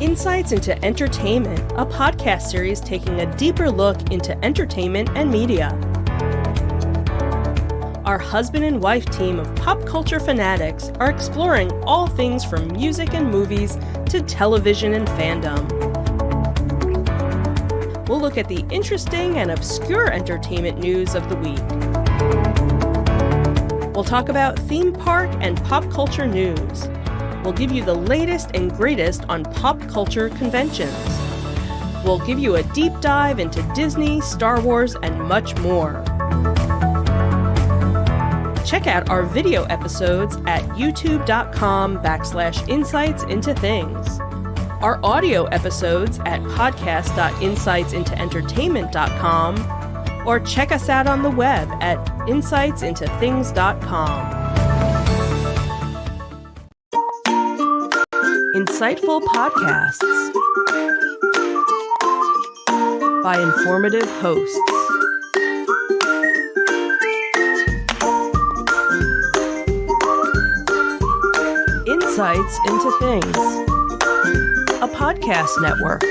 Insights into Entertainment, a podcast series taking a deeper look into entertainment and media. Our husband and wife team of pop culture fanatics are exploring all things from music and movies to television and fandom. We'll look at the interesting and obscure entertainment news of the week. We'll talk about theme park and pop culture news. We'll give you the latest and greatest on pop culture conventions. We'll give you a deep dive into Disney, Star Wars, and much more. Check out our video episodes at youtube.com/insightsintothings. Our audio episodes at podcast.insightsintoentertainment.com, or check us out on the web at insightsintothings.com. Insightful podcasts by informative hosts. Insights into Things, a podcast network.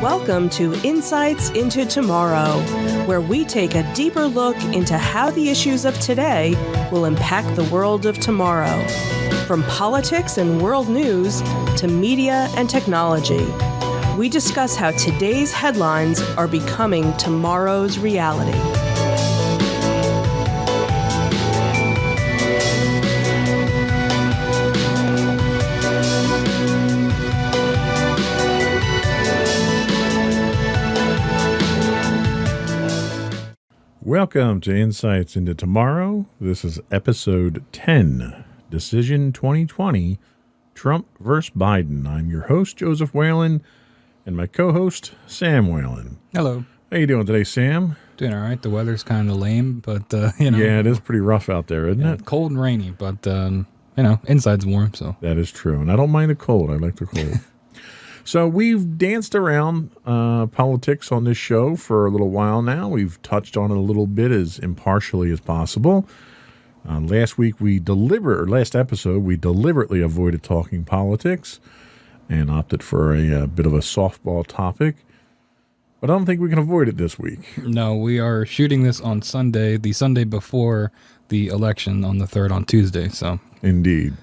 Welcome to Insights into Tomorrow, where we take a deeper look into how the issues of today will impact the world of tomorrow. From politics and world news to media and technology, we discuss how today's headlines are becoming tomorrow's reality. Welcome to Insights into Tomorrow. This is episode 10, Decision 2020, Trump versus Biden. I'm your host, Joseph Whalen, and my co-host, Sam Whalen. Hello. How you doing today, Sam? Doing all right. The weather's kind of lame, but, Yeah, it is pretty rough out there, isn't it? Cold and rainy, but, inside's warm, so. That is true, and I don't mind the cold. I like the cold. So we've danced around politics on this show for a little while now. We've touched on it a little bit as impartially as possible. Last episode, we deliberately avoided talking politics and opted for a bit of a softball topic. But I don't think we can avoid it this week. No, we are shooting this on Sunday, the Sunday before the election on the 3rd on Tuesday, so. Indeed.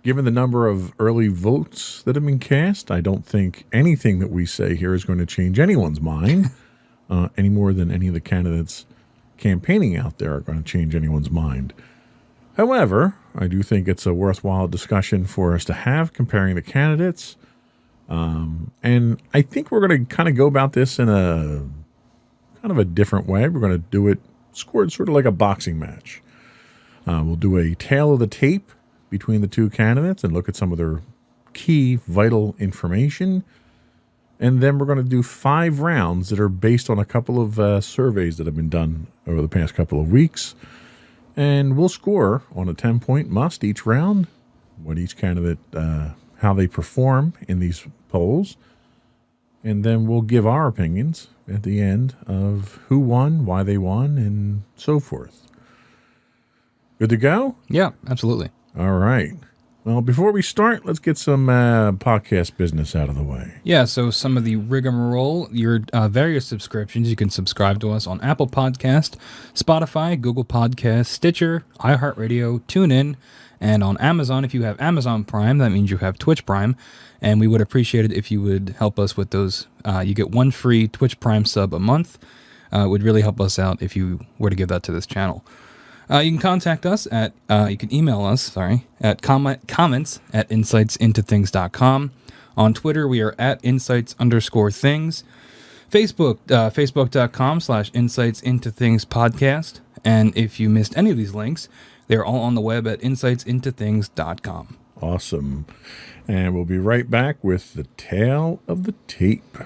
Given the number of early votes that have been cast, I don't think anything that we say here is going to change anyone's mind any more than any of the candidates campaigning out there are going to change anyone's mind. However, I do think it's a worthwhile discussion for us to have comparing the candidates. And I think we're going to kind of go about this in a kind of a different way. We're going to do it scored sort of like a boxing match. We'll do a tail of the tape between the two candidates and look at some of their key vital information. And then we're going to do 5 rounds that are based on a couple of surveys that have been done over the past couple of weeks. And we'll score on a 10-point must each round, what each candidate, how they perform in these polls. And then we'll give our opinions at the end of who won, why they won, and so forth. Good to go? Yeah, absolutely. All right. Well, before we start, let's get some podcast business out of the way. Yeah, so some of the rigmarole, your various subscriptions, you can subscribe to us on Apple Podcast, Spotify, Google Podcast, Stitcher, iHeartRadio, TuneIn, and on Amazon. If you have Amazon Prime, that means you have Twitch Prime, and we would appreciate it if you would help us with those. You get 1 free Twitch Prime sub a month. It would really help us out if you were to give that to this channel. You can contact us at, you can email us, at comments at insightsintothings.com. On Twitter, we are at insights_things. Facebook, facebook.com/insightsintothingspodcast. And if you missed any of these links, they're all on the web at insightsintothings.com. Awesome. And we'll be right back with the tail of the tape.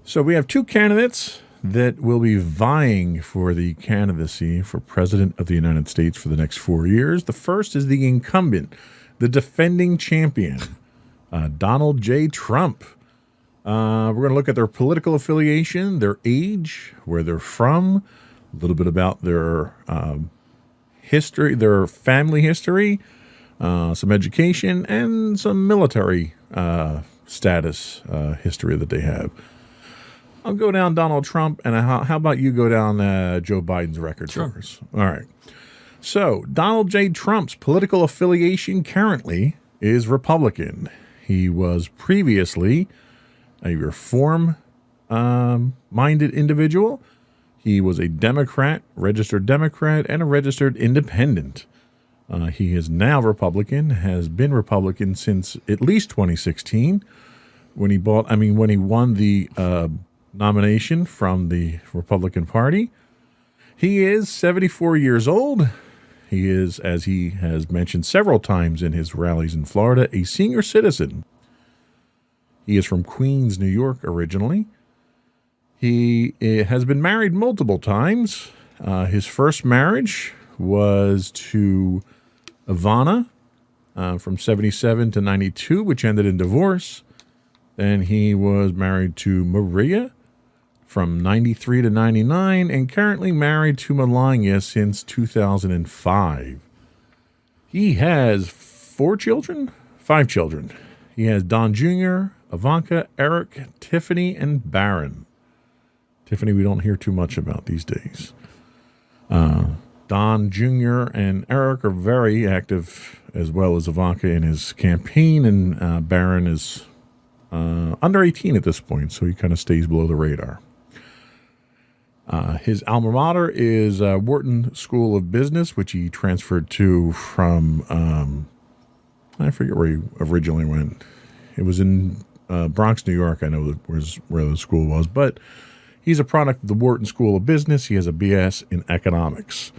So we have 2 candidates that will be vying for the candidacy for President of the United States for the next 4 years. The first is the incumbent, the defending champion, Donald J. Trump. We're going to look at their political affiliation, their age, where they're from, a little bit about their history, their family history, some education, and some military status history that they have. I'll go down Donald Trump, and how about you go down Joe Biden's record for us? All right. So, Donald J. Trump's political affiliation currently is Republican. He was previously a reform-minded individual. He was a Democrat, registered Democrat, and a registered independent. He is now Republican, has been Republican since at least 2016, when he won the nomination from the Republican Party. He is 74 years old. He is, as he has mentioned several times in his rallies in Florida, a senior citizen. He is from Queens, New York originally. He has been married multiple times. His first marriage was to Ivana from 77 to 92, which ended in divorce. Then he was married to Maria from 93 to 99, and currently married to Melania since 2005. He has 5 children. He has Don Jr., Ivanka, Eric, Tiffany, and Barron. Tiffany we don't hear too much about these days. Don Jr. and Eric are very active, as well as Ivanka, in his campaign, and Barron is under 18 at this point, so he kind of stays below the radar. His alma mater is Wharton School of Business, which he transferred to from, I forget where he originally went. It was in Bronx, New York, I know that was where the school was, but he's a product of the Wharton School of Business. He has a BS in economics.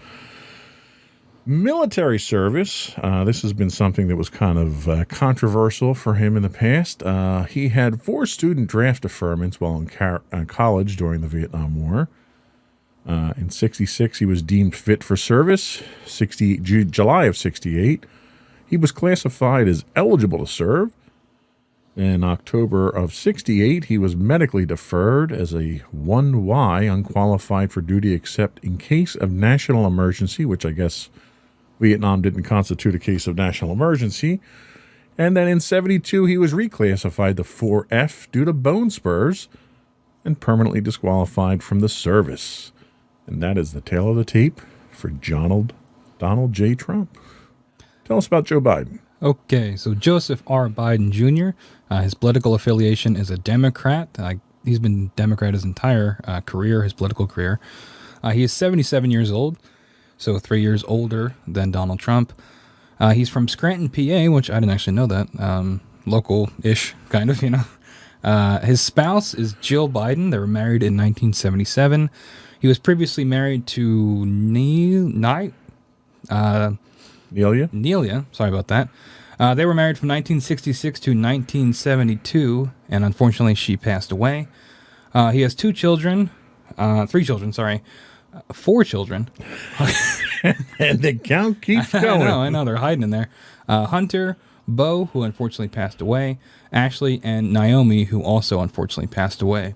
Military service, this has been something that was kind of controversial for him in the past. He had 4 student draft deferments while in college during the Vietnam War. In 66, he was deemed fit for service. July of 68, he was classified as eligible to serve. In October of 68, he was medically deferred as a 1Y, unqualified for duty except in case of national emergency, which I guess Vietnam didn't constitute a case of national emergency. And then in 72, he was reclassified to 4F due to bone spurs and permanently disqualified from the service. And that is the tale of the tape for Donald J. Trump. Tell us about Joe Biden. Okay, so Joseph R. Biden Jr., his political affiliation is a Democrat. He's been Democrat his entire career, his political career. He is 77 years old, so 3 years older than Donald Trump. He's from Scranton, PA, which I didn't actually know that. Local-ish, kind of, you know. His spouse is Jill Biden. They were married in 1977. He was previously married to Nelia. Sorry about that. They were married from 1966 to 1972, and unfortunately she passed away. He has 4 children. And the count keeps going. I know, they're hiding in there. Hunter, Bo, who unfortunately passed away, Ashley, and Naomi, who also unfortunately passed away.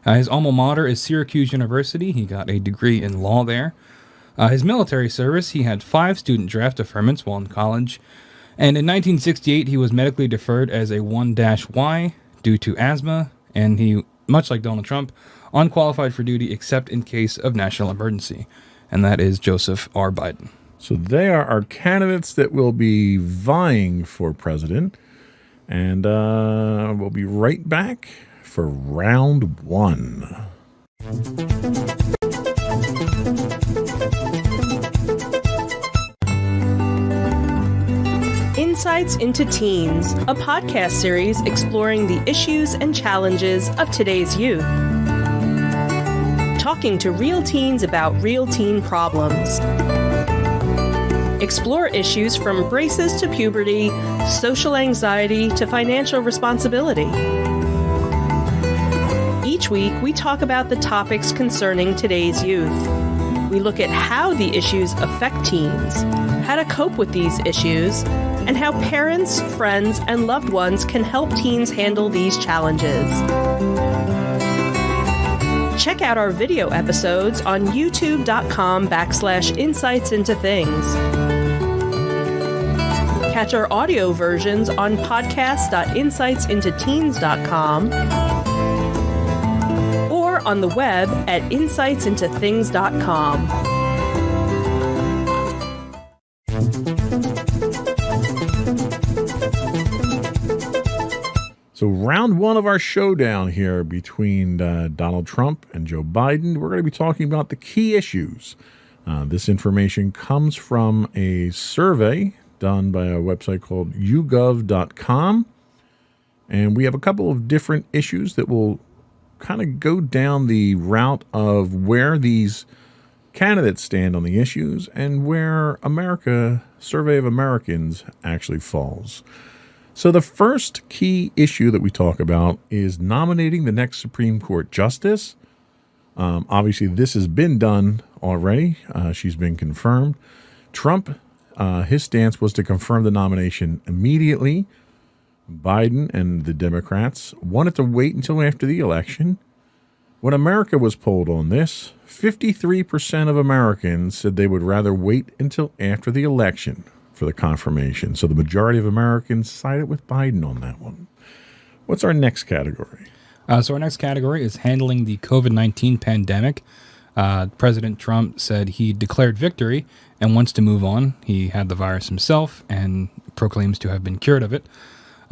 His alma mater is Syracuse University. He got a degree in law there. His military service, he had 5 student draft deferments while in college. And in 1968, he was medically deferred as a 1-Y due to asthma. And he, much like Donald Trump, unqualified for duty except in case of national emergency. And that is Joseph R. Biden. So they are our candidates that will be vying for president. And we'll be right back for round 1. Insights into Teens, a podcast series exploring the issues and challenges of today's youth. Talking to real teens about real teen problems. Explore issues from braces to puberty, social anxiety to financial responsibility. Each week, we talk about the topics concerning today's youth. We look at how the issues affect teens, how to cope with these issues, and how parents, friends, and loved ones can help teens handle these challenges. Check out our video episodes on youtube.com/insights into things. Catch our audio versions on podcast.insightsintoteens.com or on the web at insightsintothings.com. So round one of our showdown here between Donald Trump and Joe Biden, we're going to be talking about the key issues. This information comes from a survey done by a website called yougov.com. And we have a couple of different issues that will kind of go down the route of where these candidates stand on the issues and where Survey of Americans actually falls. So the first key issue that we talk about is nominating the next Supreme Court justice. Obviously, this has been done already. She's been confirmed. Trump, his stance was to confirm the nomination immediately. Biden and the Democrats wanted to wait until after the election. When America was polled on this, 53% of Americans said they would rather wait until after the election for the confirmation. So the majority of Americans sided with Biden on that one. What's our next category? So our next category is handling the COVID-19 pandemic. President Trump said he declared victory and wants to move on. He had the virus himself and proclaims to have been cured of it.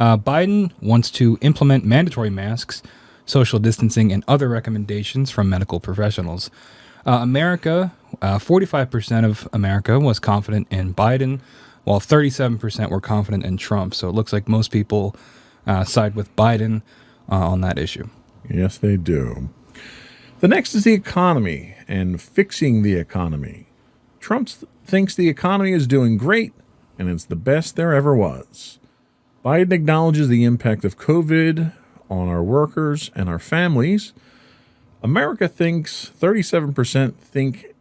Biden wants to implement mandatory masks, social distancing, and other recommendations from medical professionals. 45% of America was confident in Biden, while 37% were confident in Trump. So it looks like most people side with Biden on that issue. Yes, they do. The next is the economy and fixing the economy. Trump thinks the economy is doing great and it's the best there ever was. Biden acknowledges the impact of COVID on our workers and our families. America thinks 37% think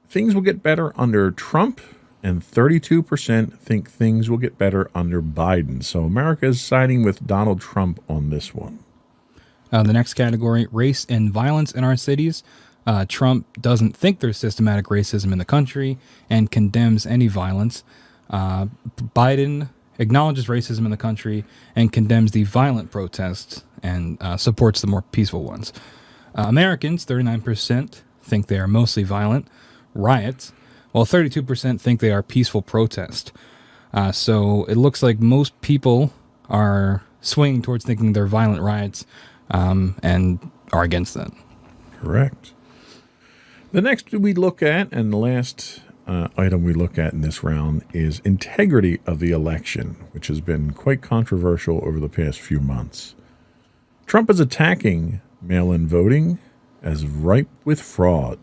things will get better under Trump, and 32% think things will get better under Biden. So America is siding with Donald Trump on this one. The next category, race and violence in our cities. Trump doesn't think there's systematic racism in the country and condemns any violence. Biden acknowledges racism in the country and condemns the violent protests and supports the more peaceful ones. Americans, 39%, think they are mostly violent riots, while 32% think they are peaceful protests. So it looks like most people are swinging towards thinking they're violent riots and are against that. Correct. The next we look at, and the last item we look at in this round, is integrity of the election, which has been quite controversial over the past few months. Trump is attacking mail-in voting as ripe with fraud.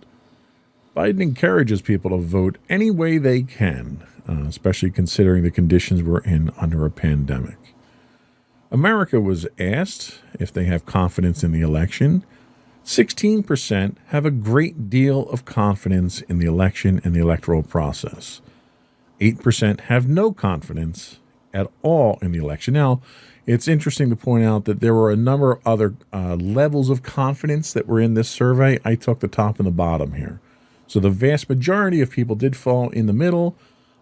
Biden encourages people to vote any way they can, especially considering the conditions we're in under a pandemic. America was asked if they have confidence in the election. 16% have a great deal of confidence in the election and the electoral process. 8% have no confidence at all in the election. Now, it's interesting to point out that there were a number of other levels of confidence that were in this survey. I took the top and the bottom here. So the vast majority of people did fall in the middle.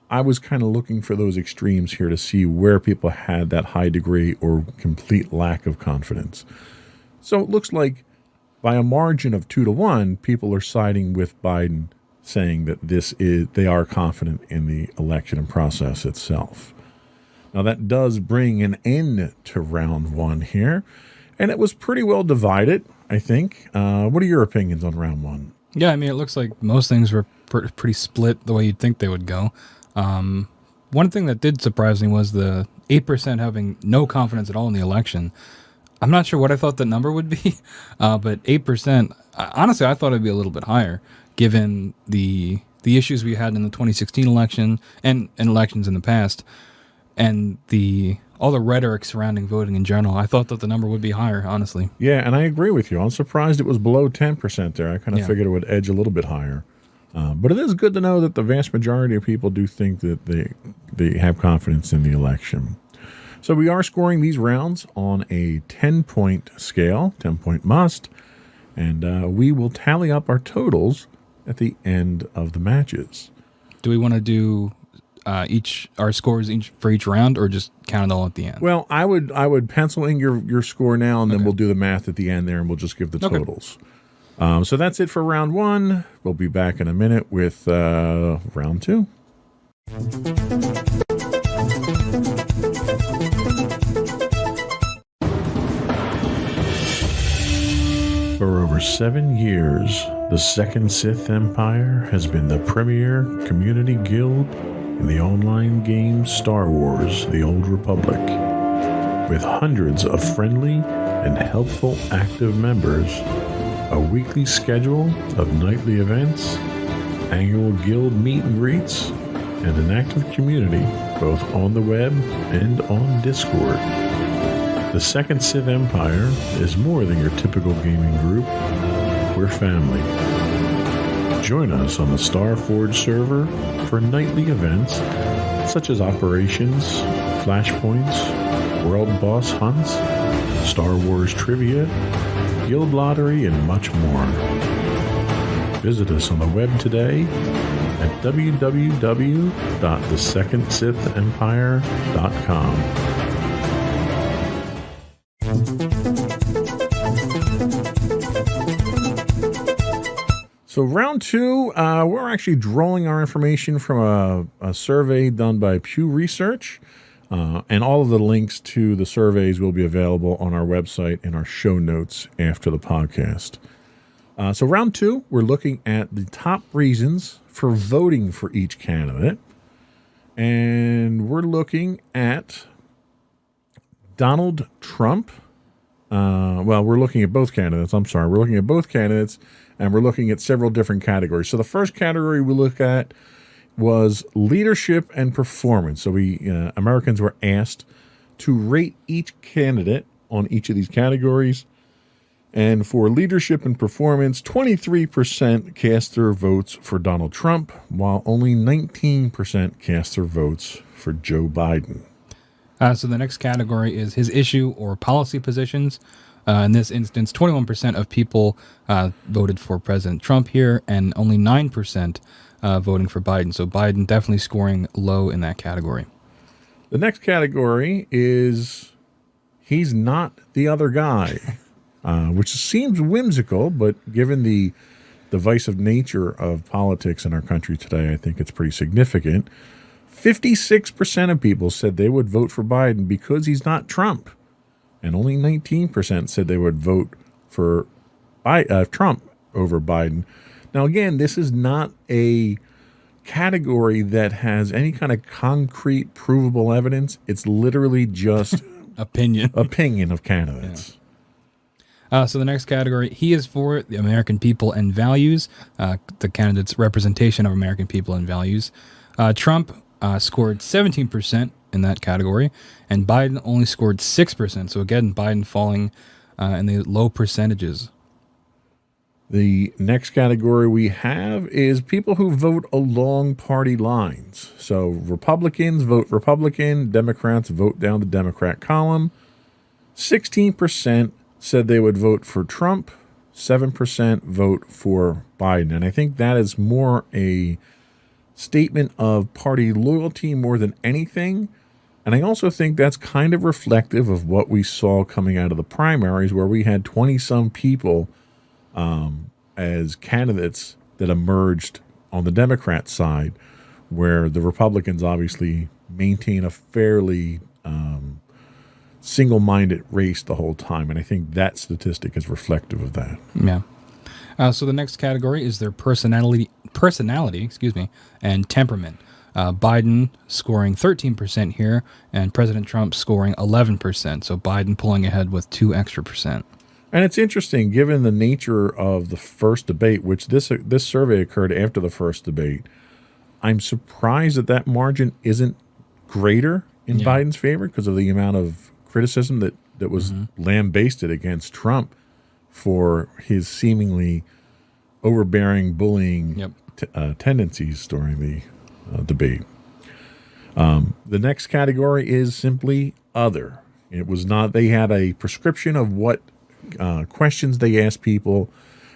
I was kind of looking for those extremes here to see where people had that high degree or complete lack of confidence. So it looks like by a margin of 2-1, people are siding with Biden, saying that they are confident in the election and process itself. Now that does bring an end to round one here, and it was pretty well divided, I think. What are your opinions on round one? Yeah, I mean, it looks like most things were pretty split the way you'd think they would go. One thing that did surprise me was the 8% having no confidence at all in the election. I'm not sure what I thought the number would be, but 8%, honestly, I thought it'd be a little bit higher, given the issues we had in the 2016 election and elections in the past, and all the rhetoric surrounding voting in general. I thought that the number would be higher, honestly. Yeah, and I agree with you. I'm surprised it was below 10% there. I kind of figured it would edge a little bit higher. But it is good to know that the vast majority of people do think that they have confidence in the election. So we are scoring these rounds on a 10-point scale, 10-point must, and we will tally up our totals at the end of the matches. Do we want to do our scores for each round, or just count it all at the end? Well, I would pencil in your score now, and then we'll do the math at the end there, and we'll just give the totals. So that's it for round one. We'll be back in a minute with round two. For over 7 years, the Second Sith Empire has been the premier community guild in the online game Star Wars: The Old Republic. With hundreds of friendly and helpful active members, a weekly schedule of nightly events, annual guild meet and greets, and an active community both on the web and on Discord. The Second Sith Empire is more than your typical gaming group. We're family. Join us on the Starforge server for nightly events such as operations, flashpoints, world boss hunts, Star Wars trivia, guild lottery, and much more. Visit us on the web today at www.thesecondsithempire.com. So round two, we're actually drawing our information from a survey done by Pew Research, and all of the links to the surveys will be available on our website in our show notes after the podcast. So round two, we're looking at the top reasons for voting for each candidate, and we're looking at Donald Trump. We're looking at both candidates. We're looking at both candidates, and we're looking at several different categories. So the first category we look at was leadership and performance. So Americans were asked to rate each candidate on each of these categories. And for leadership and performance, 23% cast their votes for Donald Trump, while only 19% cast their votes for Joe Biden. So the next category is his issue or policy positions. In this instance, 21% of people voted for President Trump here, and only 9% voting for Biden. So Biden definitely scoring low in that category. The next category is he's not the other guy, which seems whimsical, but given the divisive nature of politics in our country today, I think it's pretty significant. 56% of people said they would vote for Biden because he's not Trump, and only 19% said they would vote for Trump over Biden. Now, again, this is not a category that has any kind of concrete, provable evidence. It's literally just opinion of candidates. Yeah. So the next category, he is for the American people and values, the candidate's representation of American people and values. Trump scored 17% in that category, and Biden only scored 6%. So again, Biden falling in the low percentages. The next category we have is people who vote along party lines. So Republicans vote Republican, Democrats vote down the Democrat column. 16% said they would vote for Trump, 7% vote for Biden. And I think that is more a statement of party loyalty more than anything. And I also think that's kind of reflective of what we saw coming out of the primaries, where we had 20-some people as candidates that emerged on the Democrat side, where the Republicans obviously maintain a fairly single-minded race the whole time. And I think that statistic is reflective of that. Yeah. So the next category is their personality, and temperament. Biden scoring 13% here, and President Trump scoring 11%. So Biden pulling ahead with 2 extra percent. And it's interesting, given the nature of the first debate, which this survey occurred after the first debate. I'm surprised that margin isn't greater in Biden's favor because of the amount of criticism that was lambasted against Trump for his seemingly overbearing, bullying tendencies during the debate. The next category is simply other. It was not, they had a prescription of what questions they asked people,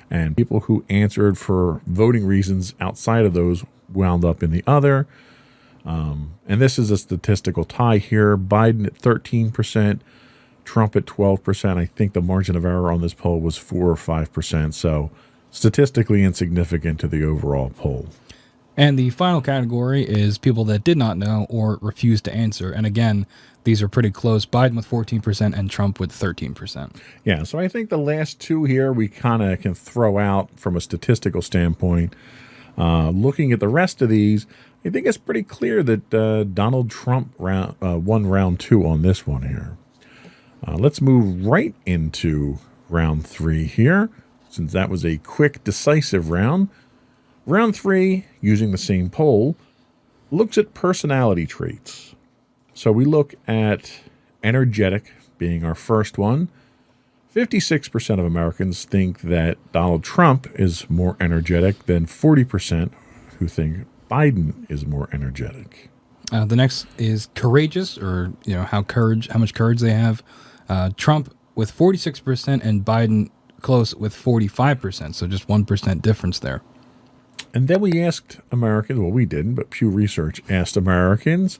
and people who answered for voting reasons outside of those wound up in the other. And this is a statistical tie here. Biden at 13%, Trump at 12%. I think the margin of error on this poll was 4 or 5%. So statistically insignificant to the overall poll. And the final category is people that did not know or refused to answer. And again, these are pretty close. Biden with 14% and Trump with 13%. Yeah, so I think the last two here we kind of can throw out from a statistical standpoint. Looking at the rest of these, I think it's pretty clear that Donald Trump won round two on this one here. Let's move right into round three here, since that was a quick, decisive round. Round three, using the same poll, looks at personality traits. So we look at energetic being our first one. 56% of Americans think that Donald Trump is more energetic than 40% who think Biden is more energetic. The next is courageous, or how much courage they have. Trump with 46% and Biden close with 45%. So just 1% difference there. And then we asked Americans, well, we didn't, but Pew Research asked Americans,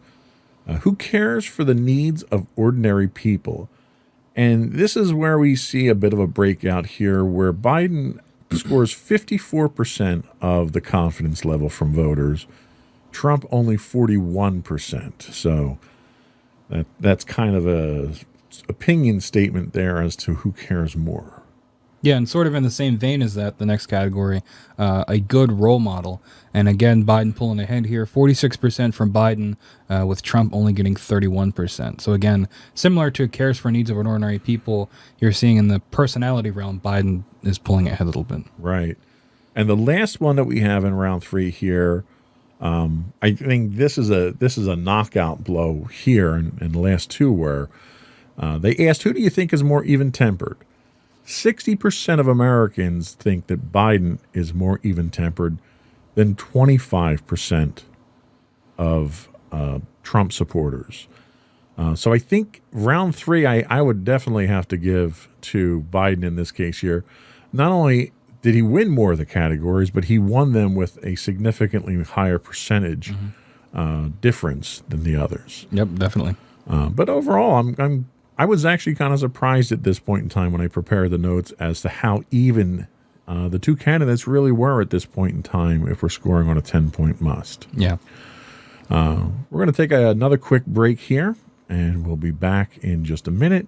who cares for the needs of ordinary people? And this is where we see a bit of a breakout here, where Biden scores 54% of the confidence level from voters, Trump only 41%. So that's kind of a opinion statement there as to who cares more. Yeah, and sort of in the same vein as that, the next category, a good role model. And again, Biden pulling ahead here, 46% from Biden, with Trump only getting 31%. So again, similar to cares for needs of ordinary people, you're seeing in the personality realm, Biden is pulling ahead a little bit. Right. And the last one that we have in round three here, I think this is a knockout blow here in the last two, where they asked, who do you think is more even-tempered? 60% of Americans think that Biden is more even-tempered than 25% of Trump supporters. So I think round three, I would definitely have to give to Biden in this case here. Not only did he win more of the categories, but he won them with a significantly higher percentage difference than the others. Yep, definitely. But overall, I was actually kind of surprised at this point in time when I prepared the notes as to how even the two candidates really were at this point in time if we're scoring on a 10-point must. Yeah. We're going to take another quick break here, and we'll be back in just a minute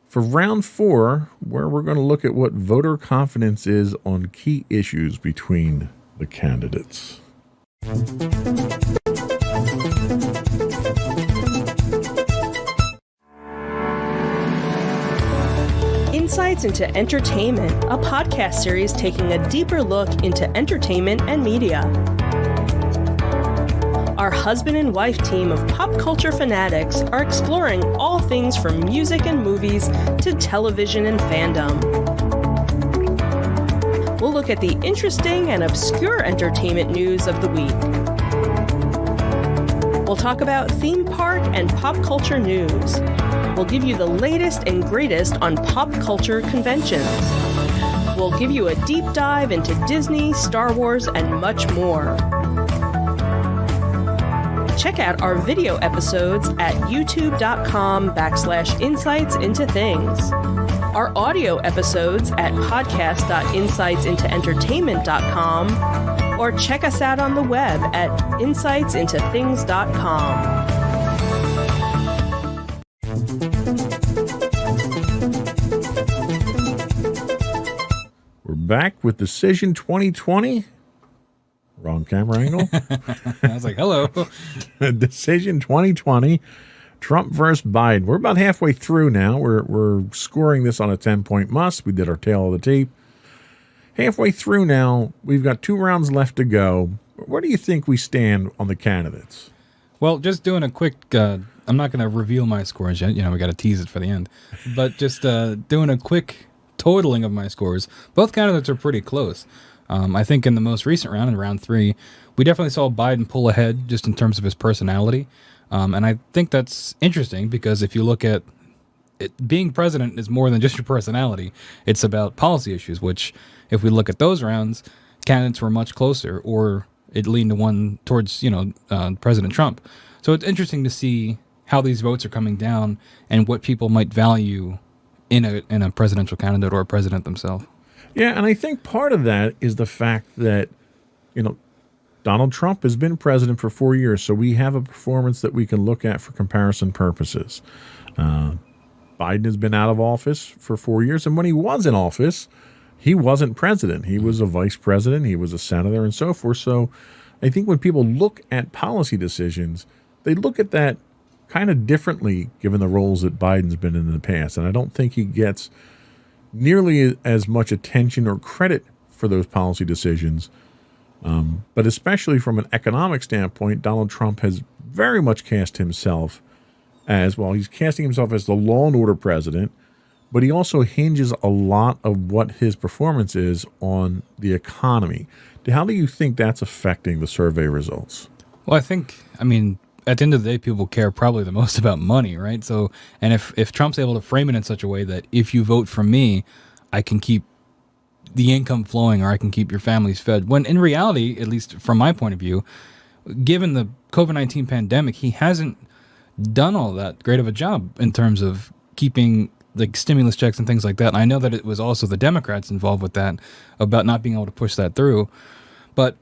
for round four, where we're going to look at what voter confidence is on key issues between the candidates. Insights into Entertainment, a podcast series taking a deeper look into entertainment and media. Our husband and wife team of pop culture fanatics are exploring all things from music and movies to television and fandom. We'll look at the interesting and obscure entertainment news of the week. We'll talk about theme park and pop culture news. We'll give you the latest and greatest on pop culture conventions. We'll give you a deep dive into Disney, Star Wars, and much more. Check out our video episodes at youtube.com/insightsintothings. Our audio episodes at podcast.insightsintoentertainment.com, or check us out on the web at insightsintothings.com. We're back with Decision 2020. Wrong camera angle. I was like, hello. Decision 2020. Trump versus Biden. We're about halfway through now. We're scoring this on a 10-point must. We did our tail of the tape. Halfway through now. We've got 2 rounds left to go. Where do you think we stand on the candidates? Well, just doing a quick, I'm not going to reveal my scores yet. We got to tease it for the end. But just doing a quick totaling of my scores. Both candidates are pretty close. I think in the most recent round, in round 3, we definitely saw Biden pull ahead just in terms of his personality. And I think that's interesting because if you look at it, being president is more than just your personality. It's about policy issues, which if we look at those rounds, candidates were much closer, or it leaned to one towards, President Trump. So it's interesting to see how these votes are coming down and what people might value in a presidential candidate or a president themselves. Yeah, and I think part of that is the fact that, Donald Trump has been president for 4 years, so we have a performance that we can look at for comparison purposes. Biden has been out of office for 4 years, and when he was in office, he wasn't president. He was a vice president, he was a senator, and so forth. So I think when people look at policy decisions, they look at that kind of differently given the roles that Biden's been in the past. And I don't think he gets nearly as much attention or credit for those policy decisions. But especially from an economic standpoint, Donald Trump has very much cast himself as, well, he's casting himself as the law and order president, but he also hinges a lot of what his performance is on the economy. How do you think that's affecting the survey results? Well, at the end of the day, people care probably the most about money, right? So, and if Trump's able to frame it in such a way that if you vote for me, I can keep the income flowing or I can keep your families fed. When in reality, at least from my point of view, given the COVID-19 pandemic, he hasn't done all that great of a job in terms of keeping like stimulus checks and things like that. And I know that it was also the Democrats involved with that about not being able to push that through. But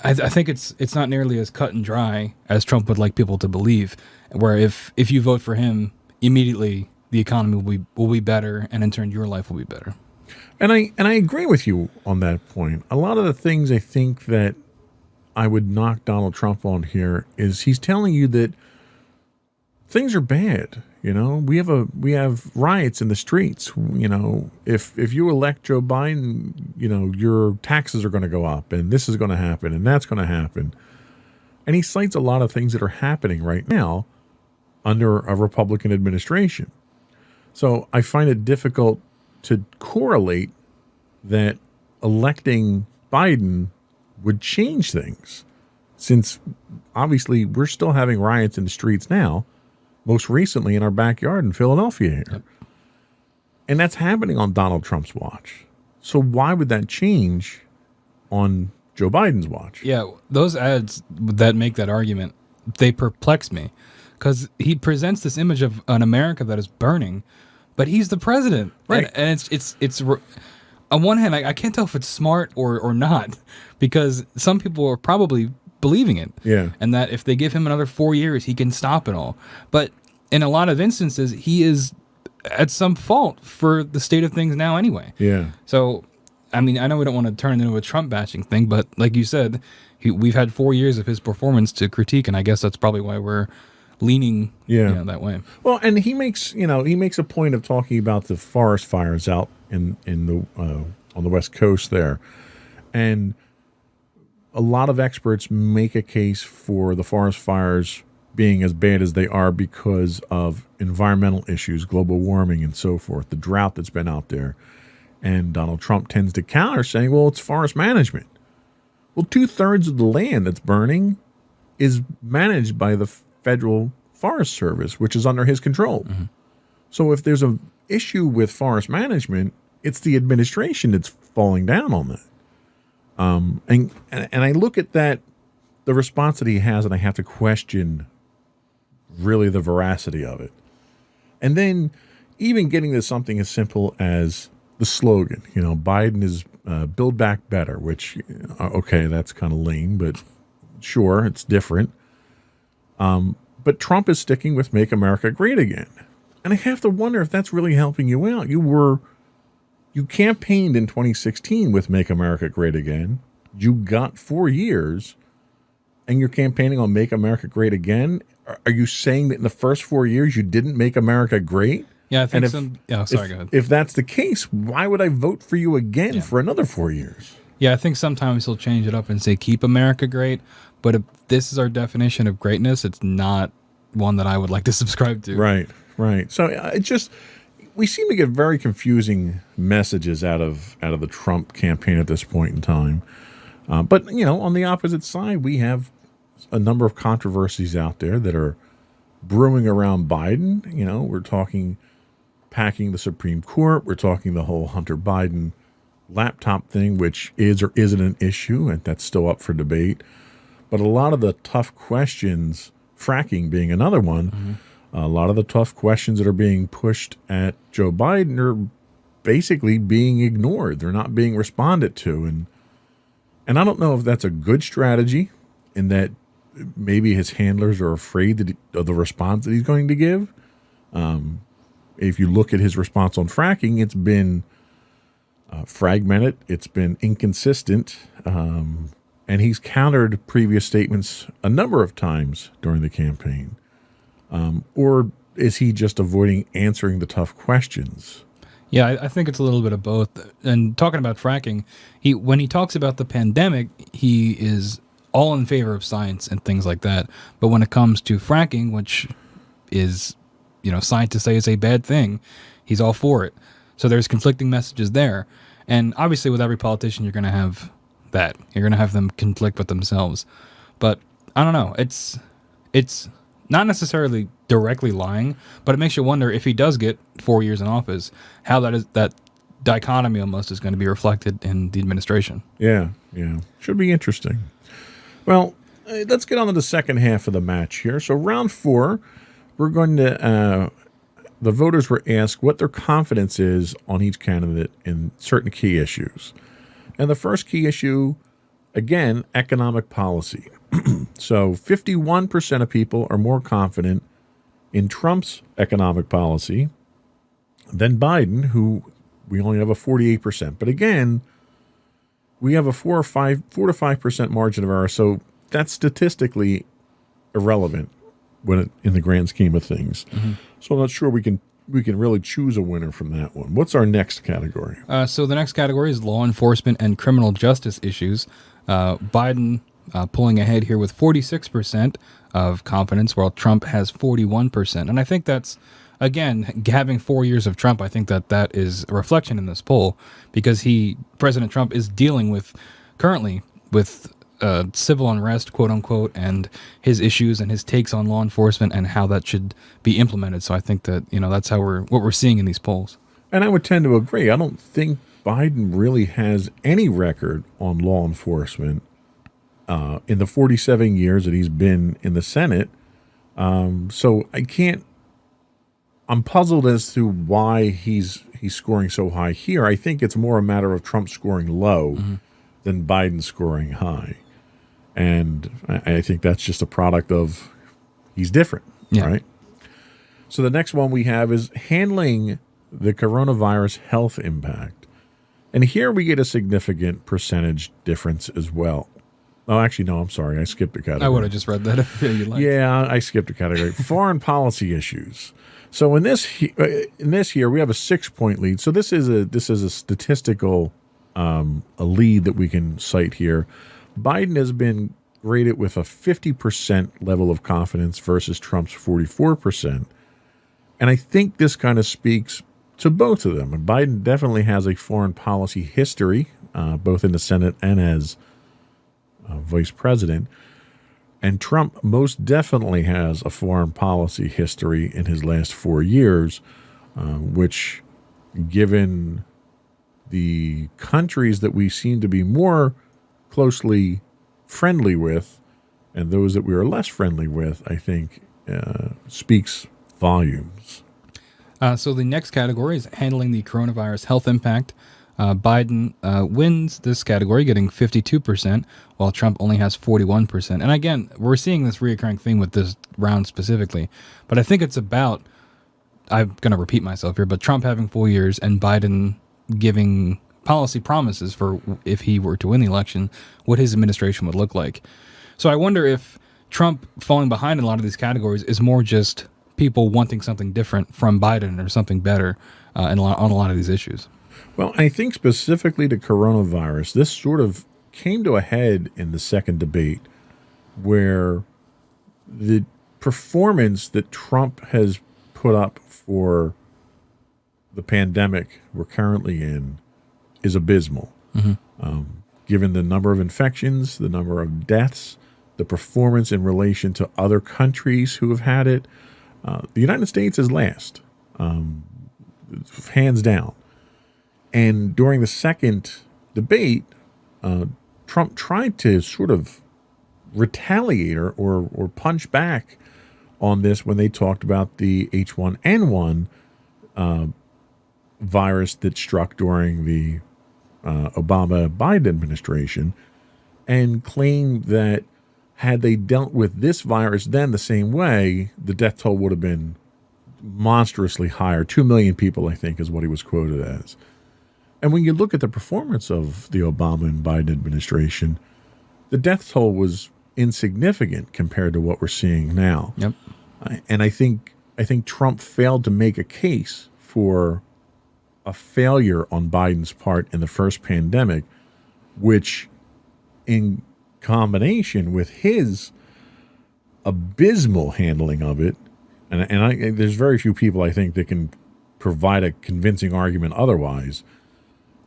I think it's not nearly as cut and dry as Trump would like people to believe, where if you vote for him, immediately the economy will be better, and in turn your life will be better. And I agree with you on that point. A lot of the things I think that I would knock Donald Trump on here is he's telling you that things are bad. We have riots in the streets. If you elect Joe Biden, your taxes are going to go up, and this is going to happen, and that's going to happen. And he cites a lot of things that are happening right now under a Republican administration. So I find it difficult to correlate that electing Biden would change things, since obviously we're still having riots in the streets now, most recently in our backyard in Philadelphia here. Yep. And that's happening on Donald Trump's watch. So why would that change on Joe Biden's watch? Yeah, those ads that make that argument, they perplex me, because he presents this image of an America that is burning, but he's the president. Right. And it's on one hand, I can't tell if it's smart or not, because some people are probably believing it. Yeah. And that if they give him another 4 years, he can stop it all. But in a lot of instances, he is at some fault for the state of things now anyway. Yeah. So, I know we don't want to turn it into a Trump bashing thing, but like you said, we've had 4 years of his performance to critique, and I guess that's probably why we're leaning that way. Well, and he makes a point of talking about the forest fires out in the on the West Coast there. And a lot of experts make a case for the forest fires being as bad as they are because of environmental issues, global warming, and so forth, the drought that's been out there. And Donald Trump tends to counter saying, well, it's forest management. Well, 2/3 of the land that's burning is managed by the Federal Forest Service, which is under his control. Mm-hmm. So if there's an issue with forest management, it's the administration that's falling down on that. And I look at that, the response that he has, and I have to question really the veracity of it. And then even getting to something as simple as the slogan, Biden is Build Back Better, which, okay, that's kind of lame, but sure, it's different. But Trump is sticking with Make America Great Again. And I have to wonder if that's really helping you out. You campaigned in 2016 with Make America Great Again. You got 4 years, and you're campaigning on Make America Great Again. Are you saying that in the first 4 years you didn't make America great? Yeah, I think go ahead. If that's the case, why would I vote for you again for another 4 years? Yeah, I think sometimes he'll change it up and say, keep America great. But if this is our definition of greatness, it's not one that I would like to subscribe to. Right. So it's just, we seem to get very confusing messages out of the Trump campaign at this point in time. But on the opposite side, we have a number of controversies out there that are brewing around Biden. We're talking packing the Supreme Court. We're talking the whole Hunter Biden laptop thing, which is or isn't an issue, and that's still up for debate. But a lot of the tough questions, fracking being another one, a lot of the tough questions that are being pushed at Joe Biden are basically being ignored. They're not being responded to. And I don't know if that's a good strategy, in that maybe his handlers are afraid of the response that he's going to give. If you look at his response on fracking, it's been fragmented. It's been inconsistent. And he's countered previous statements a number of times during the campaign. Or is he just avoiding answering the tough questions? Yeah, I think it's a little bit of both. And talking about fracking, when he talks about the pandemic, he is all in favor of science and things like that. But when it comes to fracking, which is, scientists say is a bad thing, he's all for it. So there's conflicting messages there. And obviously with every politician, you're going to have that. You're going to have them conflict with themselves. But I don't know. It's not necessarily directly lying, but it makes you wonder, if he does get 4 years in office, how that dichotomy almost is going to be reflected in the administration. Yeah. Should be interesting. Well, let's get on to the second half of the match here. So round 4, we're going to, the voters were asked what their confidence is on each candidate in certain key issues. And the first key issue, again, economic policy. So 51% of people are more confident in Trump's economic policy than Biden, who we only have a 48%. But again, we have a 4 to 5% margin of error. So that's statistically irrelevant in the grand scheme of things. Mm-hmm. So I'm not sure we can really choose a winner from that one. What's our next category? So the next category is law enforcement and criminal justice issues. Biden pulling ahead here with 46% of confidence, while Trump has 41%. And I think that's, again, having 4 years of Trump, I think that is a reflection in this poll, because President Trump is dealing currently with civil unrest, quote unquote, and his issues and his takes on law enforcement and how that should be implemented. So I think that, that's what we're seeing in these polls. And I would tend to agree. I don't think Biden really has any record on law enforcement in the 47 years that he's been in the Senate. So I'm puzzled as to why he's scoring so high here. I think it's more a matter of Trump scoring low than Biden scoring high. And I think that's just a product of he's different, right? So the next one we have is handling the coronavirus health impact. And here we get a significant percentage difference as well. Oh, actually, no, I'm sorry. I skipped a category. I would have just read that if you liked. Yeah, I skipped a category. Foreign policy issues. So in this here, we have a 6-point lead. So this is a statistical a lead that we can cite here. Biden has been graded with a 50% level of confidence versus Trump's 44%. And I think this kind of speaks to both of them. And Biden definitely has a foreign policy history, both in the Senate and as vice president. And Trump most definitely has a foreign policy history in his last 4 years, which, given the countries that we seem to be more closely friendly with and those that we are less friendly with, I think speaks volumes. So the next category is handling the coronavirus health impact. Biden wins this category, getting 52%, while Trump only has 41%. And again, we're seeing this reoccurring thing with this round specifically. But I think it's about, I'm going to repeat myself here, but Trump having 4 years and Biden giving policy promises for if he were to win the election, what his administration would look like. So I wonder if Trump falling behind in a lot of these categories is more just people wanting something different from Biden or something better on a lot of these issues. Well, I think specifically to coronavirus, this sort of came to a head in the second debate, where the performance that Trump has put up for the pandemic we're currently in is abysmal. Given the number of infections, the number of deaths, the performance in relation to other countries who have had it, the United States is last, hands down. And during the second debate, Trump tried to sort of retaliate or punch back on this when they talked about the H1N1 virus that struck during the Obama-Biden administration, and claimed that had they dealt with this virus then the same way, the death toll would have been monstrously higher. 2 million people, I think, is what he was quoted as. And when you look at the performance of the Obama and Biden administration, the death toll was insignificant compared to what we're seeing now. Yep. And I think Trump failed to make a case for a failure on Biden's part in the first pandemic, which in combination with his abysmal handling of it, and there's very few people I think that can provide a convincing argument otherwise.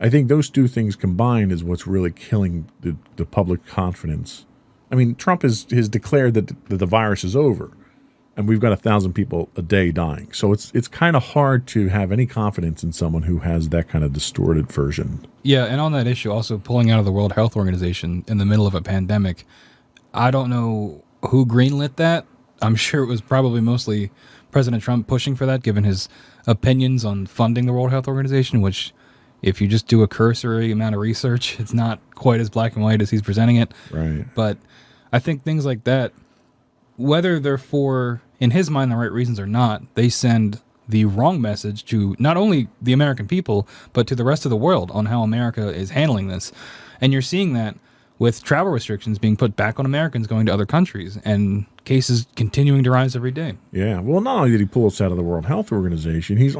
I think those two things combined is what's really killing the public confidence. I mean, Trump has declared that the virus is over, and we've got 1,000 people a day dying. So it's kind of hard to have any confidence in someone who has that kind of distorted version. Yeah, and on that issue, also pulling out of the World Health Organization in the middle of a pandemic, I don't know who greenlit that. I'm sure it was probably mostly President Trump pushing for that, given his opinions on funding the World Health Organization, which, if you just do a cursory amount of research, it's not quite as black and white as he's presenting it. Right. But I think things like that, whether they're for, in his mind, the right reasons or not, they send the wrong message to not only the American people, but to the rest of the world on how America is handling this. And you're seeing that with travel restrictions being put back on Americans going to other countries and cases continuing to rise every day. Yeah. Well, not only did he pull us out of the World Health Organization, he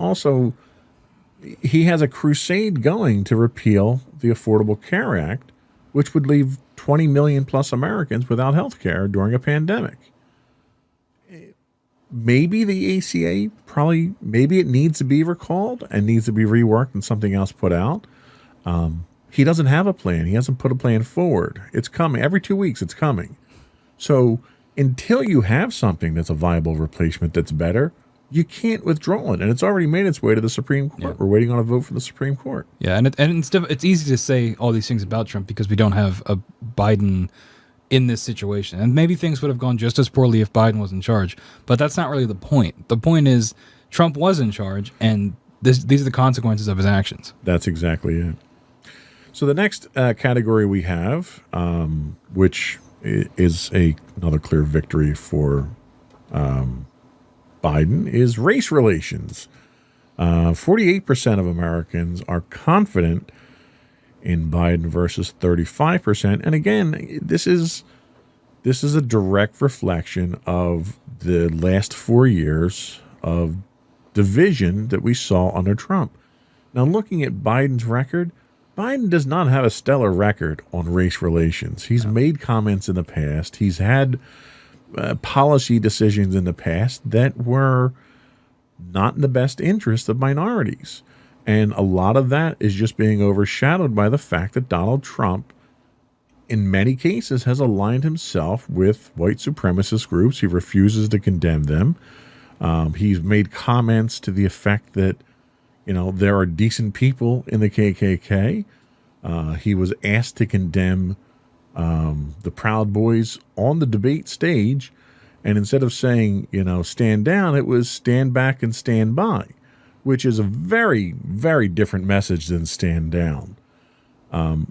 has a crusade going to repeal the Affordable Care Act, which would leave 20 million plus Americans without health care during a pandemic. Maybe the ACA maybe it needs to be recalled and needs to be reworked and something else put out. He doesn't have a plan. He hasn't put a plan forward. It's coming. Every 2 weeks it's coming. So until you have something that's a viable replacement that's better, you can't withdraw it. And it's already made its way to the Supreme Court. Yeah. We're waiting on a vote from the Supreme Court. Yeah, and it's easy to say all these things about Trump because we don't have a Biden in this situation. And maybe things would have gone just as poorly if Biden was in charge. But that's not really the point. The point is Trump was in charge, and these are the consequences of his actions. That's exactly it. So the next category we have, which is another clear victory for Biden, is race relations. 48% of Americans are confident in Biden versus 35%. And again, this is a direct reflection of the last 4 years of division that we saw under Trump. Now, looking at Biden's record, Biden does not have a stellar record on race relations. He's made comments in the past. He's had policy decisions in the past that were not in the best interest of minorities. And a lot of that is just being overshadowed by the fact that Donald Trump, in many cases, has aligned himself with white supremacist groups. He refuses to condemn them. He's made comments to the effect that, there are decent people in the KKK. He was asked to condemn the Proud Boys on the debate stage. And instead of saying, stand down, it was stand back and stand by, which is a very, very different message than stand down.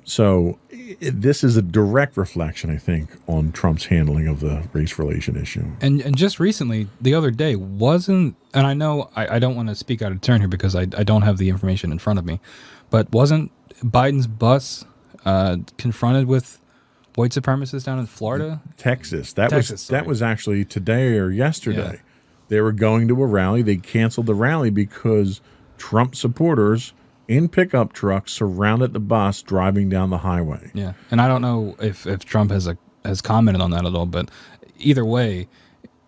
So this is a direct reflection, I think, on Trump's handling of the race relation issue. And just recently, the other day, and I know I don't want to speak out of turn here because I don't have the information in front of me, but wasn't Biden's bus confronted with white supremacists down in Florida? Texas. That was actually today or yesterday. Yeah. They were going to a rally. They canceled the rally because Trump supporters in pickup trucks surrounded the bus driving down the highway. Yeah, and I don't know if Trump has commented on that at all, but either way,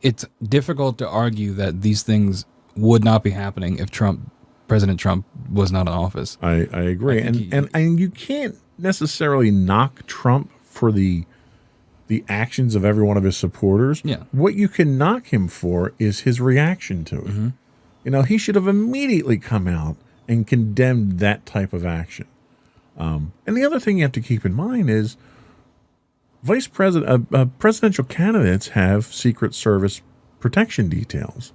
it's difficult to argue that these things would not be happening if Trump President Trump was not in office. I agree. And you can't necessarily knock Trump for the actions of every one of his supporters. Yeah. What you can knock him for is his reaction to it. He should have immediately come out and condemned that type of action. And the other thing you have to keep in mind is presidential candidates have Secret Service protection details.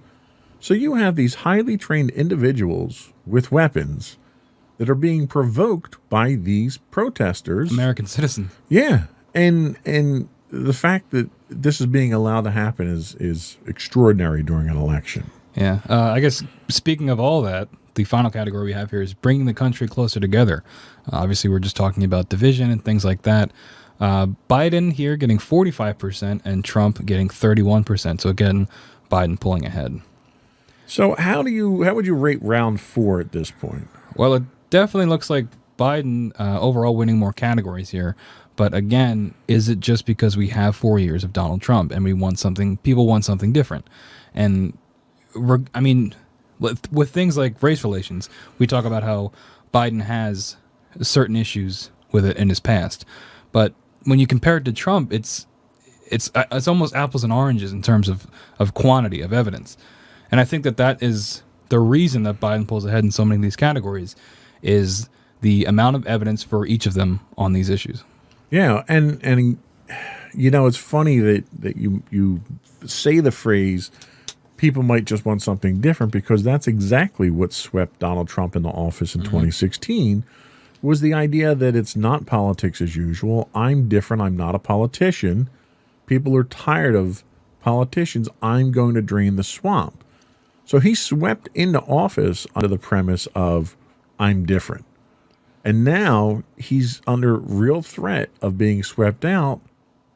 So you have these highly trained individuals with weapons that are being provoked by these protesters. American citizens. Yeah. And the fact that this is being allowed to happen is extraordinary during an election. Yeah. I guess speaking of all that, the final category we have here is bringing the country closer together. Obviously, we're just talking about division and things like that. Biden here getting 45% and Trump getting 31%. So again, Biden pulling ahead. So how would you rate round 4 at this point? Well, it definitely looks like Biden overall winning more categories here. But again, is it just because we have 4 years of Donald Trump and people want something different? And I mean, with things like race relations, we talk about how Biden has certain issues with it in his past. But when you compare it to Trump, it's almost apples and oranges in terms of quantity of evidence. And I think that is the reason that Biden pulls ahead in so many of these categories is the amount of evidence for each of them on these issues. Yeah, and it's funny that you say the phrase, people might just want something different, because that's exactly what swept Donald Trump into office in 2016, was the idea that it's not politics as usual. I'm different. I'm not a politician. People are tired of politicians. I'm going to drain the swamp. So he swept into office under the premise of I'm different. And now he's under real threat of being swept out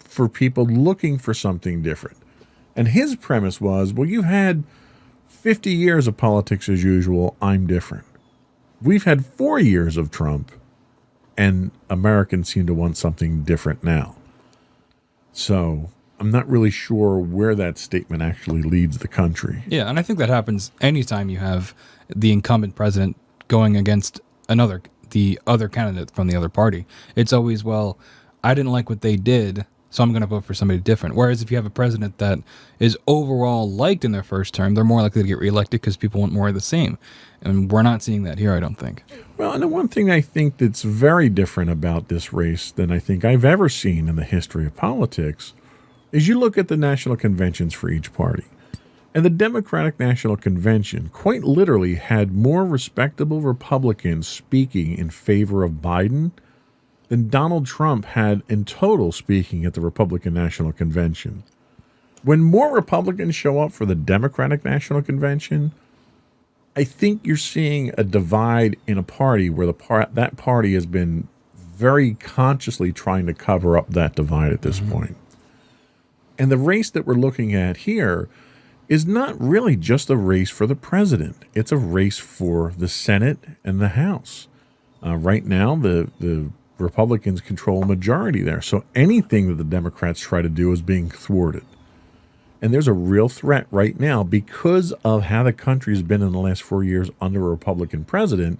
for people looking for something different. And his premise was, well, you've had 50 years of politics as usual. I'm different. We've had 4 years of Trump, and Americans seem to want something different now. So I'm not really sure where that statement actually leads the country. Yeah, and I think that happens anytime you have the incumbent president going against the other candidate from the other party. It's always, well, I didn't like what they did, so I'm going to vote for somebody different. Whereas if you have a president that is overall liked in their first term, they're more likely to get reelected because people want more of the same. And we're not seeing that here, I don't think. Well, and the one thing I think that's very different about this race than I think I've ever seen in the history of politics is you look at the national conventions for each party. And the Democratic National Convention quite literally had more respectable Republicans speaking in favor of Biden than Donald Trump had in total speaking at the Republican National Convention. When more Republicans show up for the Democratic National Convention, I think you're seeing a divide in a party where that party has been very consciously trying to cover up that divide at this point. And the race that we're looking at here is not really just a race for the president. It's a race for the Senate and the House. Right now, the Republicans control a majority there. So anything that the Democrats try to do is being thwarted. And there's a real threat right now because of how the country's been in the last 4 years under a Republican president,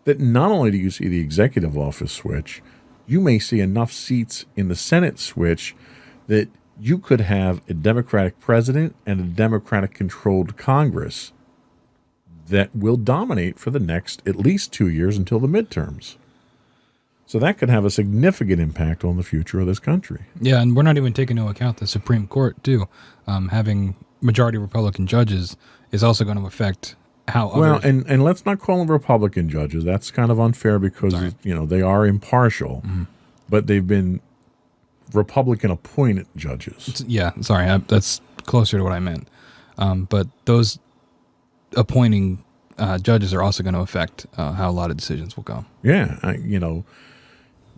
that not only do you see the executive office switch, you may see enough seats in the Senate switch that you could have a Democratic president and a Democratic-controlled Congress that will dominate for the next at least 2 years until the midterms. So that could have a significant impact on the future of this country. Yeah, and we're not even taking into account the Supreme Court, too. Having majority Republican judges is also going to affect how Well, and let's not call them Republican judges. That's kind of unfair because, they are impartial, but they've been Republican-appointed judges. Yeah, sorry, that's closer to what I meant. But those appointing judges are also going to affect how a lot of decisions will go. Yeah,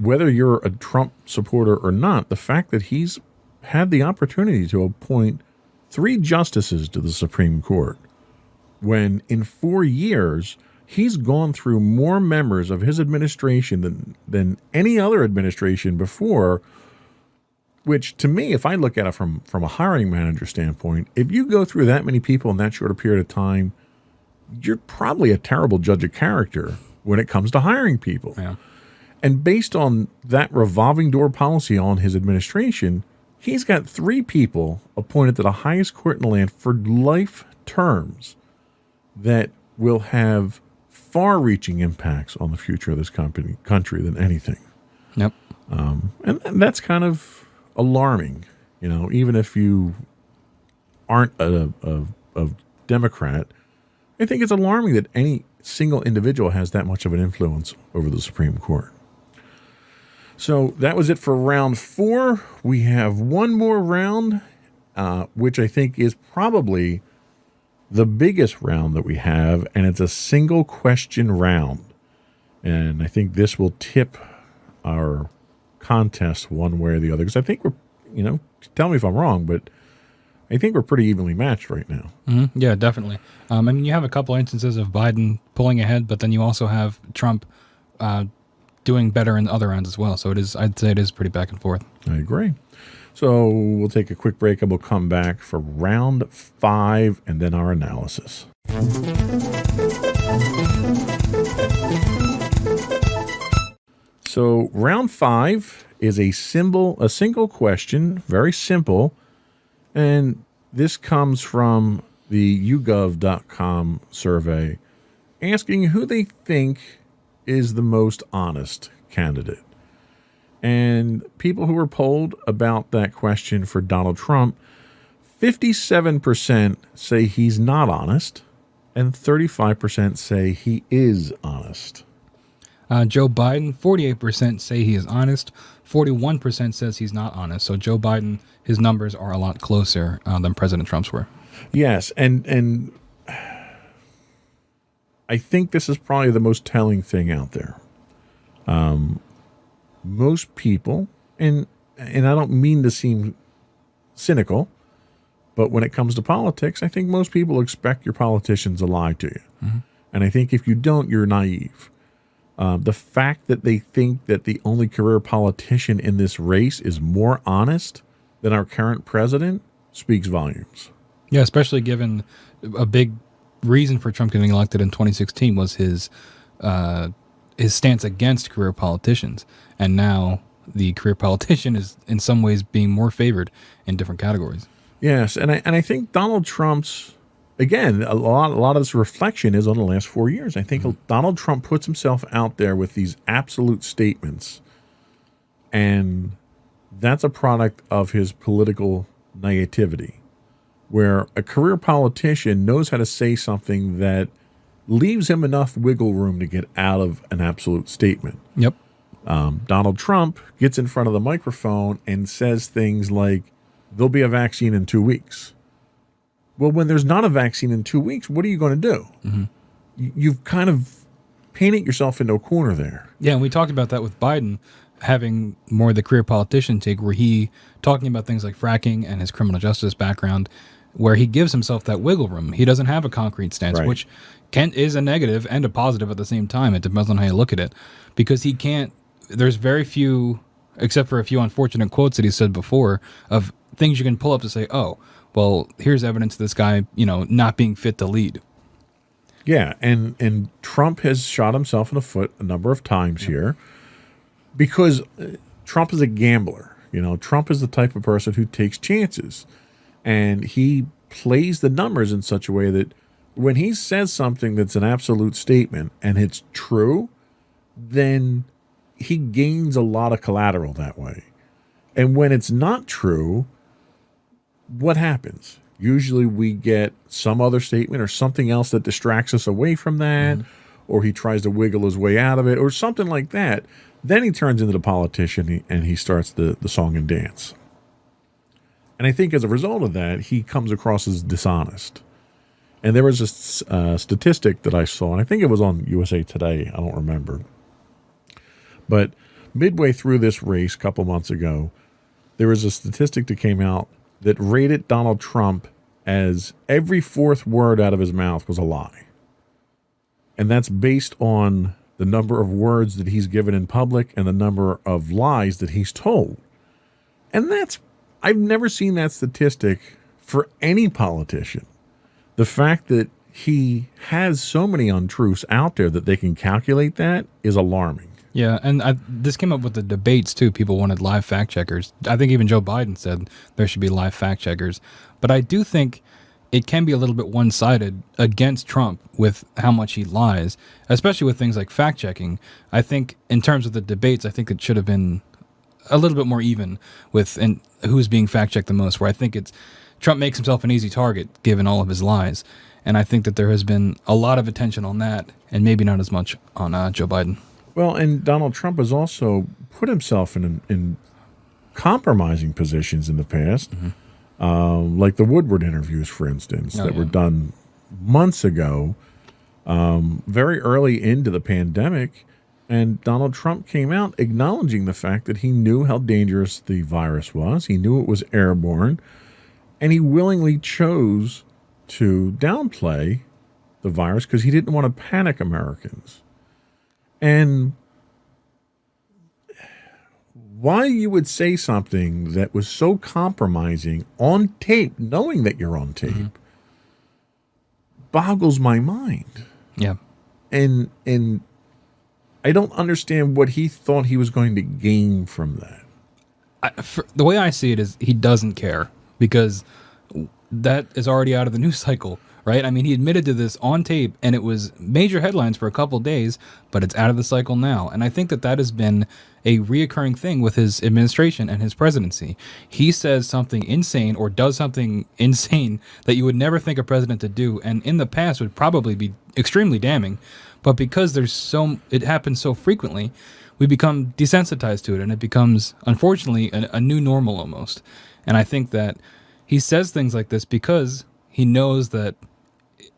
whether you're a Trump supporter or not, the fact that he's had the opportunity to appoint 3 justices to the Supreme Court, when in 4 years he's gone through more members of his administration than any other administration before, which to me, if I look at it from a hiring manager standpoint, if you go through that many people in that short a period of time, you're probably a terrible judge of character when it comes to hiring people. Yeah. And based on that revolving door policy on his administration, he's got 3 people appointed to the highest court in the land for life terms that will have far-reaching impacts on the future of this country than anything. Yep. And that's kind of alarming, even if you aren't a Democrat. I think it's alarming that any single individual has that much of an influence over the Supreme Court. So that was it for round 4. We have one more round, which I think is probably the biggest round that we have, and it's a single question round. And I think this will tip our contest one way or the other, because I think we're, tell me if I'm wrong, but I think we're pretty evenly matched right now. Mm-hmm. Yeah, definitely. I mean, you have a couple instances of Biden pulling ahead, but then you also have Trump doing better in the other rounds as well. So I'd say it is pretty back and forth. I agree. So we'll take a quick break and we'll come back for round 5 and then our analysis. So round 5 is a single question, very simple. And this comes from the YouGov.com survey asking who they think is the most honest candidate. And people who were polled about that question for Donald Trump, 57% say he's not honest, and 35% say he is honest. Joe Biden, 48% say he is honest, 41% says he's not honest. So Joe Biden, his numbers are a lot closer than President Trump's were. Yes, and I think this is probably the most telling thing out there. Most people, and I don't mean to seem cynical, but when it comes to politics, I think most people expect your politicians to lie to you. Mm-hmm. And I think if you don't, you're naive. The fact that they think that the only career politician in this race is more honest than our current president speaks volumes. Yeah, especially given a big reason for Trump getting elected in 2016 was his stance against career politicians. And now the career politician is in some ways being more favored in different categories. Yes, and I think Donald Trump's, again, a lot of this reflection is on the last 4 years. I think Donald Trump puts himself out there with these absolute statements, and that's a product of his political naivety, where a career politician knows how to say something that leaves him enough wiggle room to get out of an absolute statement. Yep. Donald Trump gets in front of the microphone and says things like, there'll be a vaccine in 2 weeks. Well, when there's not a vaccine in 2 weeks, what are you going to do? Mm-hmm. You've kind of painted yourself into a corner there. Yeah, and we talked about that with Biden having more of the career politician take, where he talking about things like fracking and his criminal justice background, where he gives himself that wiggle room. He doesn't have a concrete stance, right, which is a negative and a positive at the same time. It depends on how you look at it, because he can't. There's very few, except for a few unfortunate quotes that he said before, of things you can pull up to say, oh, well, here's evidence of this guy, not being fit to lead. Yeah, and Trump has shot himself in the foot a number of times here because Trump is a gambler. Trump is the type of person who takes chances, and he plays the numbers in such a way that when he says something that's an absolute statement and it's true, then he gains a lot of collateral that way. And when it's not true, what happens? Usually we get some other statement or something else that distracts us away from that, or he tries to wiggle his way out of it, or something like that. Then he turns into the politician and he starts the song and dance. And I think as a result of that, he comes across as dishonest. And there was a statistic that I saw, and I think it was on USA Today. I don't remember. But midway through this race a couple months ago, there was a statistic that came out that rated Donald Trump as every fourth word out of his mouth was a lie. And that's based on the number of words that he's given in public and the number of lies that he's told. And I've never seen that statistic for any politician. The fact that he has so many untruths out there that they can calculate that is alarming. Yeah, and this came up with the debates too. People wanted live fact checkers. I think even Joe Biden said there should be live fact checkers. But I do think it can be a little bit one-sided against Trump with how much he lies, especially with things like fact checking. I think in terms of the debates, I think it should have been a little bit more even with and who's being fact checked the most. Where I think it's Trump makes himself an easy target given all of his lies. And I think that there has been a lot of attention on that, and maybe not as much on Joe Biden. Well, and Donald Trump has also put himself in compromising positions in the past, like the Woodward interviews, for instance, that were done months ago, very early into the pandemic. And Donald Trump came out acknowledging the fact that he knew how dangerous the virus was. He knew it was airborne, and he willingly chose to downplay the virus because he didn't want to panic Americans. And why you would say something that was so compromising on tape, knowing that you're on tape, boggles my mind. Yeah. And I don't understand what he thought he was going to gain from that. The way I see it is he doesn't care because that is already out of the news cycle, right? I mean, he admitted to this on tape, and it was major headlines for a couple days, but it's out of the cycle now. And I think that that has been a reoccurring thing with his administration and his presidency. He says something insane or does something insane that you would never think a president to do, and in the past would probably be extremely damning. But because it happens so frequently, we become desensitized to it, and it becomes, unfortunately, a new normal almost. And I think that he says things like this because he knows that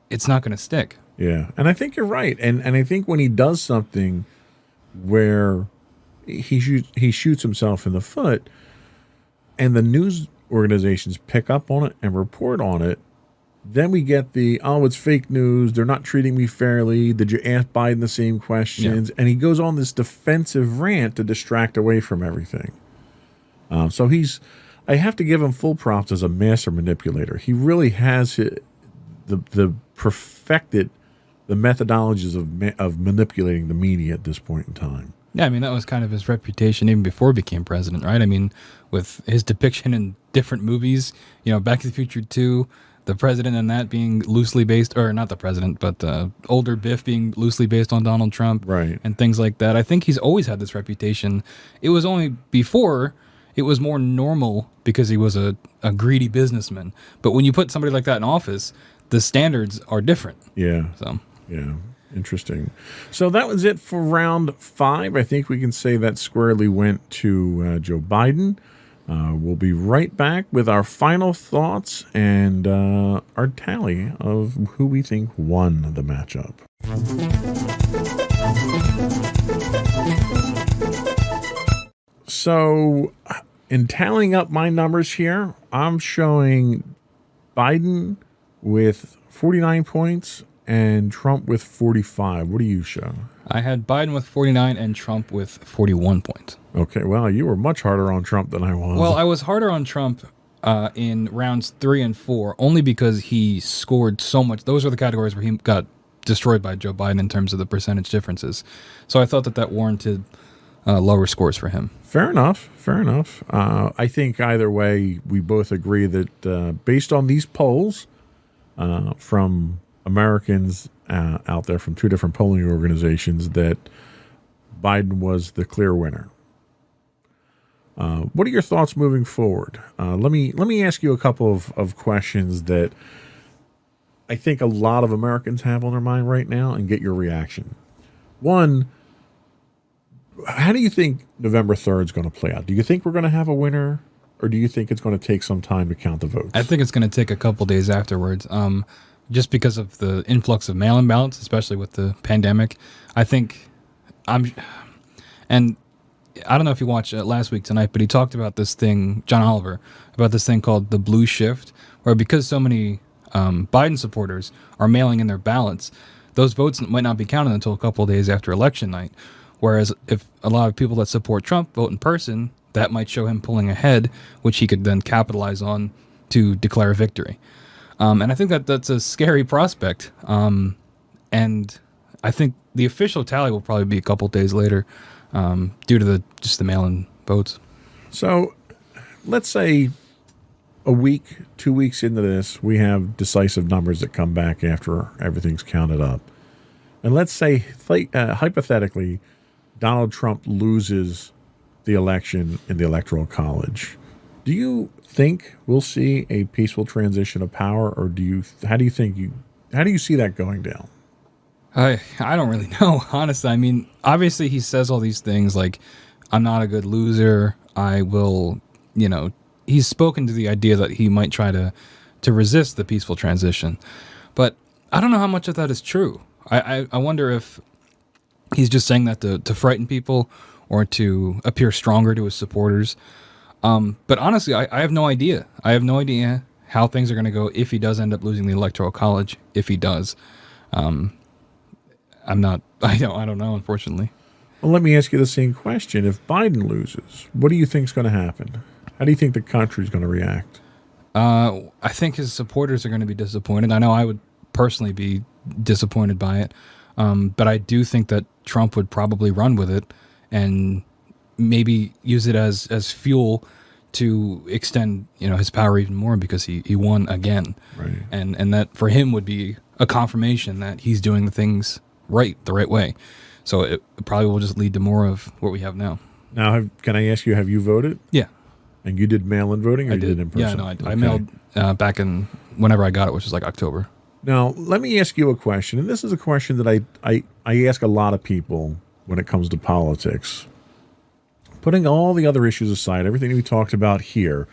it's not going to stick. Yeah, and I think you're right. And I think when he does something where he shoots himself in the foot, and the news organizations pick up on it and report on it, then we get it's fake news. They're not treating me fairly. Did you ask Biden the same questions? Yeah. And he goes on this defensive rant to distract away from everything. So I have to give him full props as a master manipulator. He really has perfected the methodologies of manipulating the media at this point in time. Yeah, I mean, that was kind of his reputation even before he became president, right? I mean, with his depiction in different movies, Back to the Future 2, the president and that being loosely based, or not the president, but older Biff being loosely based on Donald Trump, right, and things like that. I think he's always had this reputation. It was only before it was more normal because he was a greedy businessman. But when you put somebody like that in office, the standards are different. Yeah. Yeah. Interesting. So that was it for round 5. I think we can say that squarely went to Joe Biden. We'll be right back with our final thoughts and our tally of who we think won the matchup. So in tallying up my numbers here, I'm showing Biden with 49 points and Trump with 45. What do you show? I had Biden with 49 and Trump with 41 points. Okay, well, you were much harder on Trump than I was. Well, I was harder on Trump in rounds 3 and 4, only because he scored so much. Those are the categories where he got destroyed by Joe Biden in terms of the percentage differences. So I thought that warranted lower scores for him. Fair enough. I think either way, we both agree that based on these polls from Americans out there from 2 different polling organizations, that Biden was the clear winner. What are your thoughts moving forward? Let me ask you a couple of questions that I think a lot of Americans have on their mind right now and get your reaction. One, how do you think November 3rd is going to play out? Do you think we're going to have a winner, or do you think it's going to take some time to count the votes? I think it's going to take a couple days afterwards. Just because of the influx of mail-in ballots, especially with the pandemic. And I don't know if you watched last week tonight, but he talked about this thing, John Oliver, about this thing called the blue shift, where because so many Biden supporters are mailing in their ballots, those votes might not be counted until a couple of days after election night. Whereas if a lot of people that support Trump vote in person, that might show him pulling ahead, which he could then capitalize on to declare victory. And I think that that's a scary prospect. And I think the official tally will probably be a couple days later, due to the mail-in votes. So let's say a week, 2 weeks into this, we have decisive numbers that come back after everything's counted up. And let's say, hypothetically, Donald Trump loses the election in the Electoral College. Do you think we'll see a peaceful transition of power, or how do you see that going down? I don't really know, honestly. I mean, obviously he says all these things like, I'm not a good loser. I will, he's spoken to the idea that he might try to resist the peaceful transition. But I don't know how much of that is true. I wonder if he's just saying that to frighten people or to appear stronger to his supporters. But honestly, I have no idea. I have no idea how things are going to go if he does end up losing the Electoral College, if he does. I don't know, unfortunately. Well, let me ask you the same question. If Biden loses, what do you think is going to happen? How do you think the country's going to react? I think his supporters are going to be disappointed. I know I would personally be disappointed by it. But I do think that Trump would probably run with it and maybe use it as fuel to extend, his power even more because he won again. Right. And that for him would be a confirmation that he's doing the things the right way. So it probably will just lead to more of what we have now. Now, can I ask you, have you voted? Yeah. And you did mail-in voting, or I you did in person? Yeah, no, I mailed back in whenever I got it, which was like October. Now, let me ask you a question, and this is a question that I ask a lot of people when it comes to politics. Putting all the other issues aside, everything we talked about here,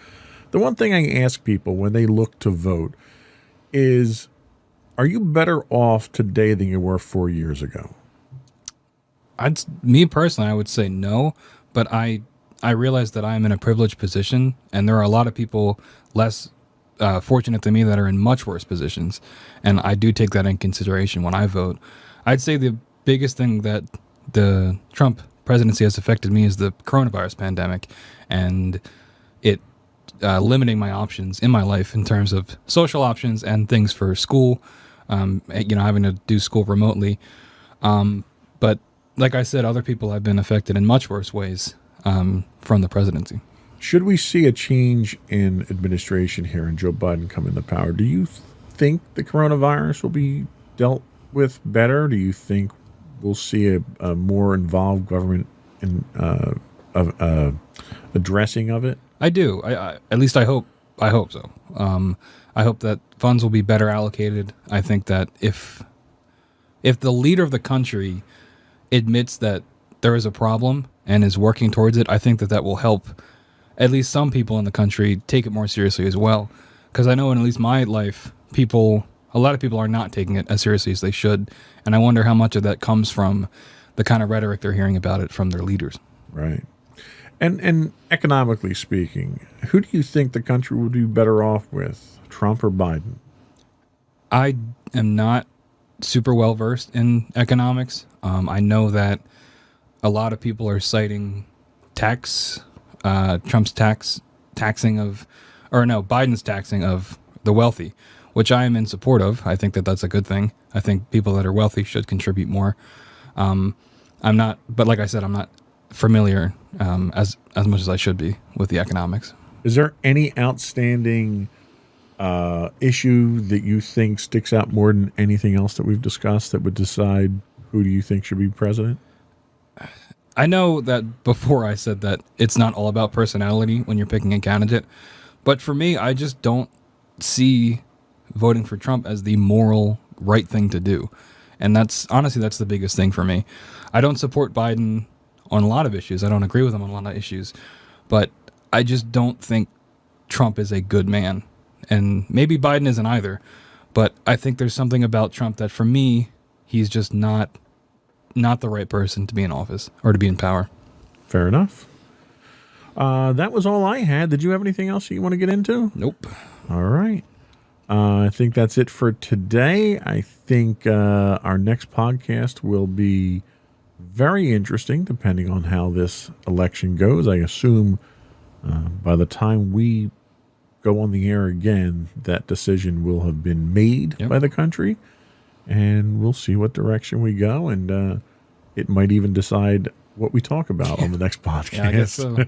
the one thing I ask people when they look to vote is, are you better off today than you were 4 years ago? Me personally, I would say no, but I realize that I'm in a privileged position, and there are a lot of people less fortunate than me that are in much worse positions, and I do take that in consideration when I vote. I'd say the biggest thing that the Trump presidency has affected me is the coronavirus pandemic, and it limiting my options in my life in terms of social options and things for school, having to do school remotely. But like I said, other people have been affected in much worse ways from the presidency. Should we see a change in administration here and Joe Biden come into power, do you think the coronavirus will be dealt with better? Do you think we'll see a more involved government in addressing of it? I do. I at least I hope so. I hope that funds will be better allocated. I think that if the leader of the country admits that there is a problem and is working towards it, I think that will help at least some people in the country take it more seriously as well. Because I know in at least my life, a lot of people are not taking it as seriously as they should. And I wonder how much of that comes from the kind of rhetoric they're hearing about it from their leaders. Right. And economically speaking, who do you think the country would be better off with, Trump or Biden? I am not super well versed in economics. I know that a lot of people are citing Biden's taxing of the wealthy, which I am in support of. I think that that's a good thing. I think people that are wealthy should contribute more. But like I said, I'm not familiar as much as I should be with the economics. Is there any outstanding issue that you think sticks out more than anything else that we've discussed that would decide who do you think should be president? I know that before I said that it's not all about personality when you're picking a candidate, but for me, I just don't see voting for Trump as the moral right thing to do. And that's the biggest thing for me. I don't support Biden on a lot of issues. I don't agree with him on a lot of issues, but I just don't think Trump is a good man. And maybe Biden isn't either, but I think there's something about Trump that for me, he's just not the right person to be in office or to be in power. Fair enough. That was all I had. Did you have anything else that you want to get into? Nope. All right. I think that's it for today. I think our next podcast will be very interesting depending on how this election goes. I assume by the time we go on the air again, that decision will have been made by the country, and we'll see what direction we go, and it might even decide what we talk about on the next podcast. Yeah, I guess so.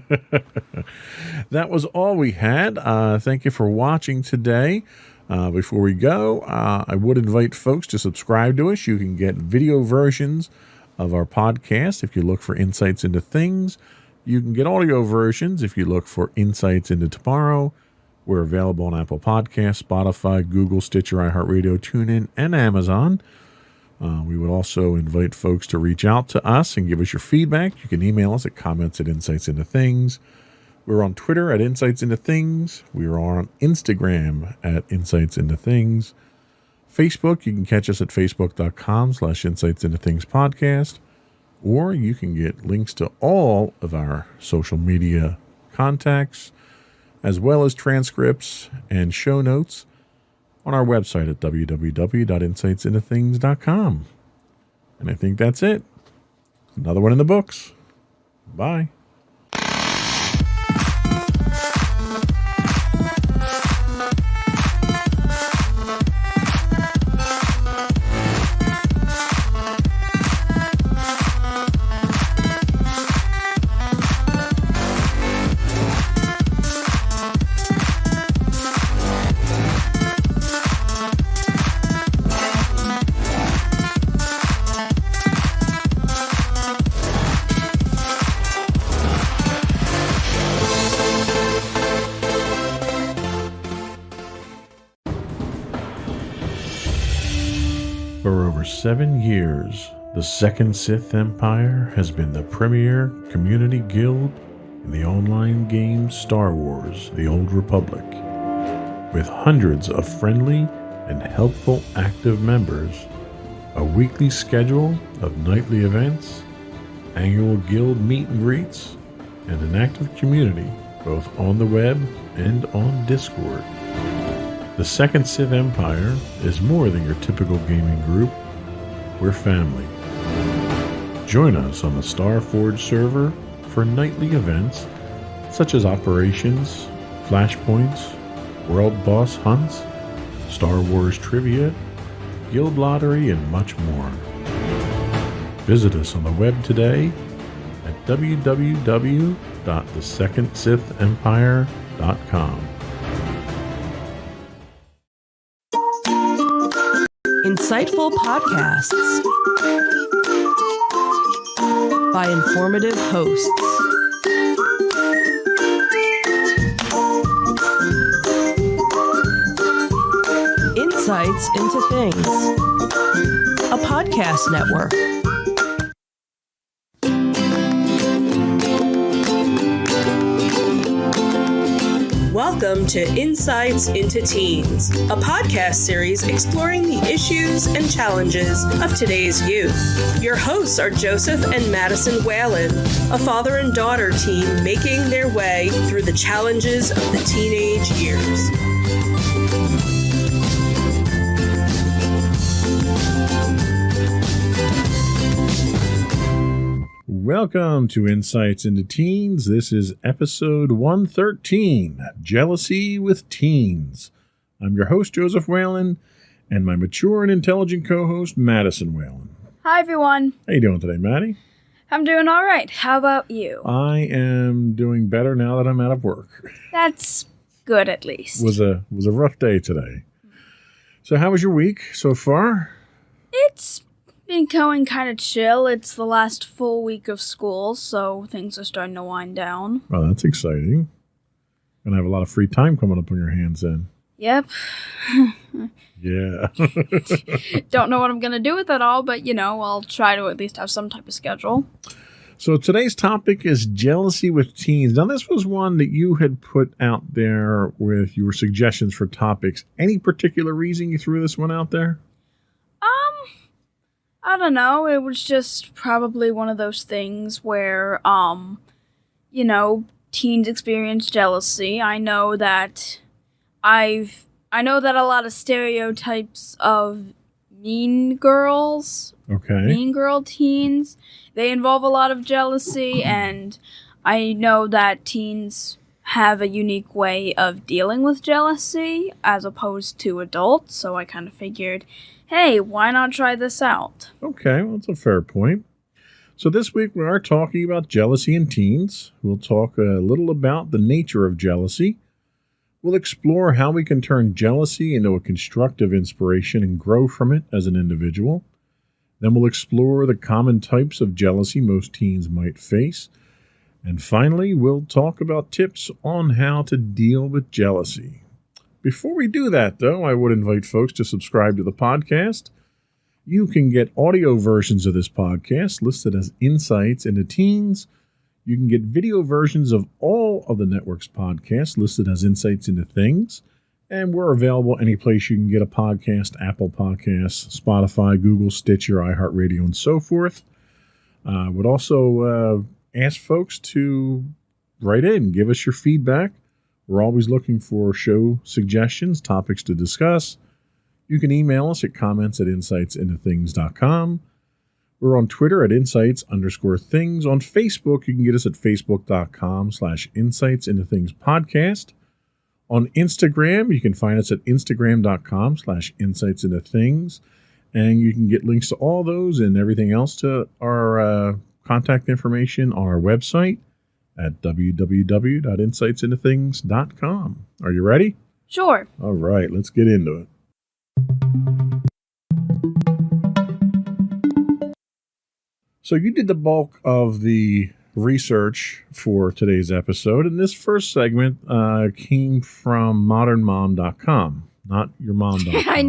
That was all we had. Thank you for watching today. Before we go, I would invite folks to subscribe to us. You can get video versions of our podcast if you look for Insights into Things. You can get audio versions if you look for Insights into Tomorrow. We're available on Apple Podcasts, Spotify, Google, Stitcher, iHeartRadio, TuneIn, and Amazon. We would also invite folks to reach out to us and give us your feedback. You can email us at comments@insightsintothings. We're on Twitter at Insights Into Things. We are on Instagram at Insights Into Things. Facebook, you can catch us at facebook.com/Insights Into Things podcast. Or you can get links to all of our social media contacts, as well as transcripts and show notes on our website at www.insightsintothings.com. And I think that's it. Another one in the books. Bye. For over 7 years, the Second Sith Empire has been the premier community guild in the online game Star Wars: The Old Republic. With hundreds of friendly and helpful active members, a weekly schedule of nightly events, annual guild meet and greets, and an active community both on the web and on Discord. The Second Sith Empire is more than your typical gaming group. We're family. Join us on the Starforge server for nightly events such as operations, flashpoints, world boss hunts, Star Wars trivia, guild lottery, and much more. Visit us on the web today at www.thesecondsithempire.com. Insightful podcasts by informative hosts. Insights into Things, a podcast network. Welcome to Insights into Teens, a podcast series exploring the issues and challenges of today's youth. Your hosts are Joseph and Madison Whalen, a father and daughter team making their way through the challenges of the teenage years. Welcome to Insights into Teens. This is episode 113, Jealousy with Teens. I'm your host, Joseph Whalen, and my mature and intelligent co-host, Madison Whalen. Hi, everyone. How you doing today, Maddie? I'm doing all right. How about you? I am doing better now that I'm out of work. That's good, at least. Was a rough day today. So how was your week so far? It's been going kind of chill. It's the last full week of school, so things are starting to wind down. Well, that's exciting. Gonna have a lot of free time coming up on your hands then. Yep. Yeah. Don't know what I'm going to do with it all, but, I'll try to at least have some type of schedule. So today's topic is jealousy with teens. Now, this was one that you had put out there with your suggestions for topics. Any particular reason you threw this one out there? I don't know. It was just probably one of those things where, teens experience jealousy. I know that a lot of stereotypes of mean girls, mean girl teens, they involve a lot of jealousy, and I know that teens have a unique way of dealing with jealousy as opposed to adults, so I kind of figured, hey, why not try this out? Okay, well, that's a fair point. So this week we are talking about jealousy in teens. We'll talk a little about the nature of jealousy. We'll explore how we can turn jealousy into a constructive inspiration and grow from it as an individual. Then we'll explore the common types of jealousy most teens might face. And finally, we'll talk about tips on how to deal with jealousy. Before we do that, though, I would invite folks to subscribe to the podcast. You can get audio versions of this podcast listed as Insights into Teens. You can get video versions of all of the network's podcasts listed as Insights into Things. And we're available any place you can get a podcast: Apple Podcasts, Spotify, Google, Stitcher, iHeartRadio, and so forth. Would also ask folks to write in, give us your feedback. We're always looking for show suggestions, topics to discuss. You can email us at comments@insightsintothings.com. We're on Twitter at insights_things. On Facebook, you can get us at facebook.com/insightsintothingspodcast. On Instagram, you can find us at instagram.com/insightsintothings. And you can get links to all those and everything else to our contact information on our website at www.insightsintothings.com. Are you ready? Sure. All right, let's get into it. So you did the bulk of the research for today's episode, and this first segment came from modernmom.com, not yourmom.com. I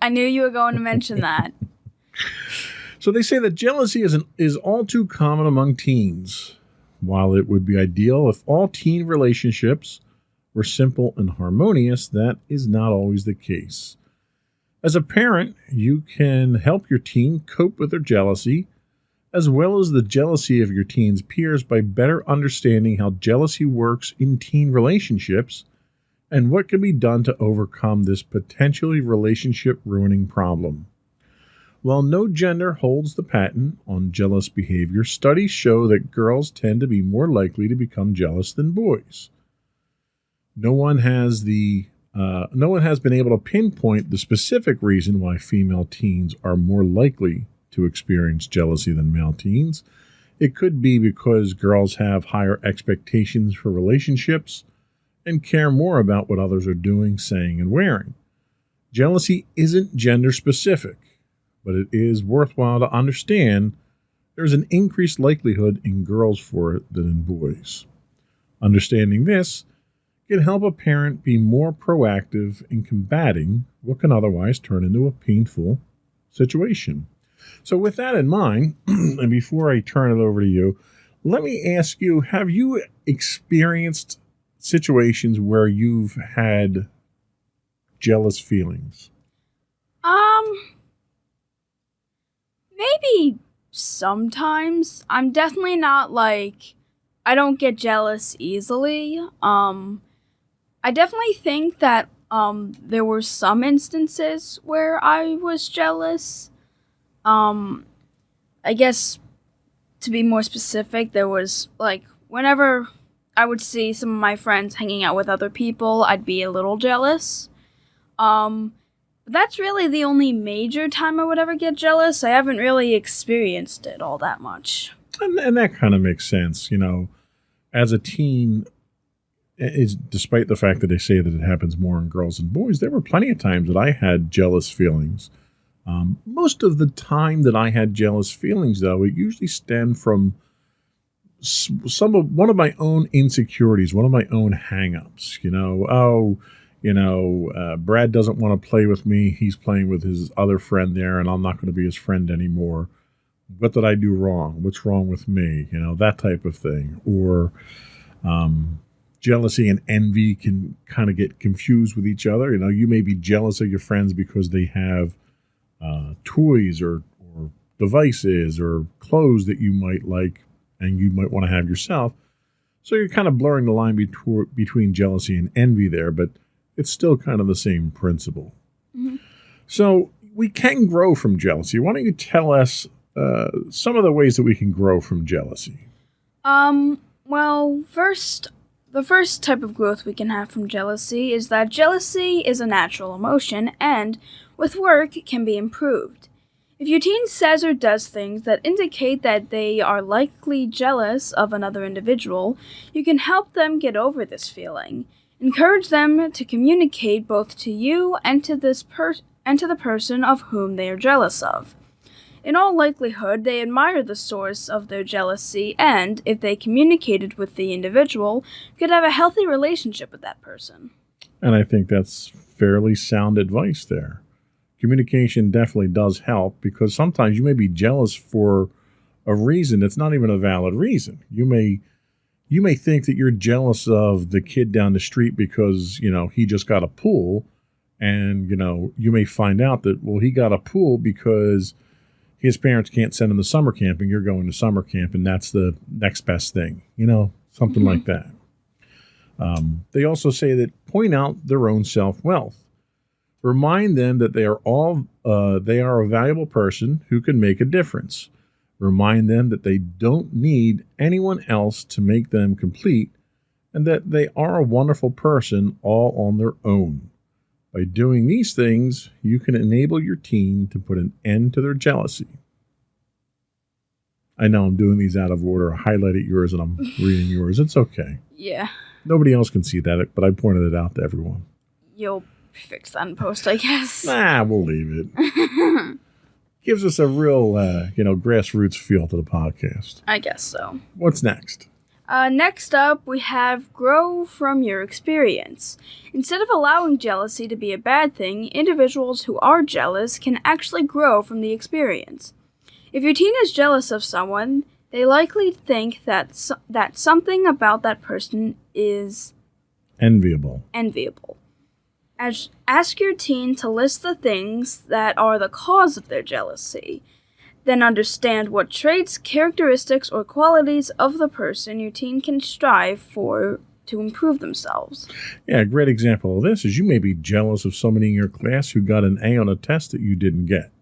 knew you were going to mention that. So they say that jealousy is all too common among teens. While it would be ideal if all teen relationships were simple and harmonious, that is not always the case. As a parent, you can help your teen cope with their jealousy, as well as the jealousy of your teen's peers, by better understanding how jealousy works in teen relationships and what can be done to overcome this potentially relationship-ruining problem. While no gender holds the patent on jealous behavior, studies show that girls tend to be more likely to become jealous than boys. No one has been able to pinpoint the specific reason why female teens are more likely to experience jealousy than male teens. It could be because girls have higher expectations for relationships and care more about what others are doing, saying, and wearing. Jealousy isn't gender specific, but it is worthwhile to understand there's an increased likelihood in girls for it than in boys. Understanding this can help a parent be more proactive in combating what can otherwise turn into a painful situation. So with that in mind, and before I turn it over to you, let me ask you, have you experienced situations where you've had jealous feelings? Maybe sometimes. I'm definitely not I don't get jealous easily. I definitely think that there were some instances where I was jealous. I guess to be more specific, there was whenever I would see some of my friends hanging out with other people, I'd be a little jealous. That's really the only major time I would ever get jealous. I haven't really experienced it all that much. And that kind of makes sense. You know, as a teen, despite the fact that they say that it happens more in girls than boys, there were plenty of times that I had jealous feelings. Most of the time that I had jealous feelings, though, it usually stemmed from one of my own insecurities, one of my own hang-ups. Brad doesn't want to play with me. He's playing with his other friend there, and I'm not going to be his friend anymore. What did I do wrong? What's wrong with me? That type of thing. Or jealousy and envy can kind of get confused with each other. You may be jealous of your friends because they have toys or devices or clothes that you might like and you might want to have yourself. So you're kind of blurring the line between jealousy and envy there, but it's still kind of the same principle. Mm-hmm. So we can grow from jealousy. Why don't you tell us some of the ways that we can grow from jealousy? Well, first, The first type of growth we can have from jealousy is that jealousy is a natural emotion and, with work, can be improved. If your teen says or does things that indicate that they are likely jealous of another individual, you can help them get over this feeling. Encourage them to communicate both to you and to the person of whom they are jealous of. In all likelihood, they admire the source of their jealousy and, if they communicated with the individual, could have a healthy relationship with that person. And I think that's fairly sound advice there. Communication definitely does help because sometimes you may be jealous for a reason that's not even a valid reason. You may think that you're jealous of the kid down the street because, he just got a pool, and, you may find out that, well, he got a pool because his parents can't send him to summer camp and you're going to summer camp and that's the next best thing, something like that. They also say that point out their own self-wealth. Remind them that they are a valuable person who can make a difference. Remind them that they don't need anyone else to make them complete and that they are a wonderful person all on their own. By doing these things, you can enable your teen to put an end to their jealousy. I know I'm doing these out of order. I highlighted yours and I'm reading yours. It's okay. Yeah. Nobody else can see that, but I pointed it out to everyone. You'll fix that in post, I guess. Nah, we'll leave it. Gives us a real, grassroots feel to the podcast. I guess so. What's next? Next up, we have grow from your experience. Instead of allowing jealousy to be a bad thing, individuals who are jealous can actually grow from the experience. If your teen is jealous of someone, they likely think that something about that person is enviable. Ask your teen to list the things that are the cause of their jealousy. Then understand what traits, characteristics, or qualities of the person your teen can strive for to improve themselves. Yeah, a great example of this is you may be jealous of somebody in your class who got an A on a test that you didn't get.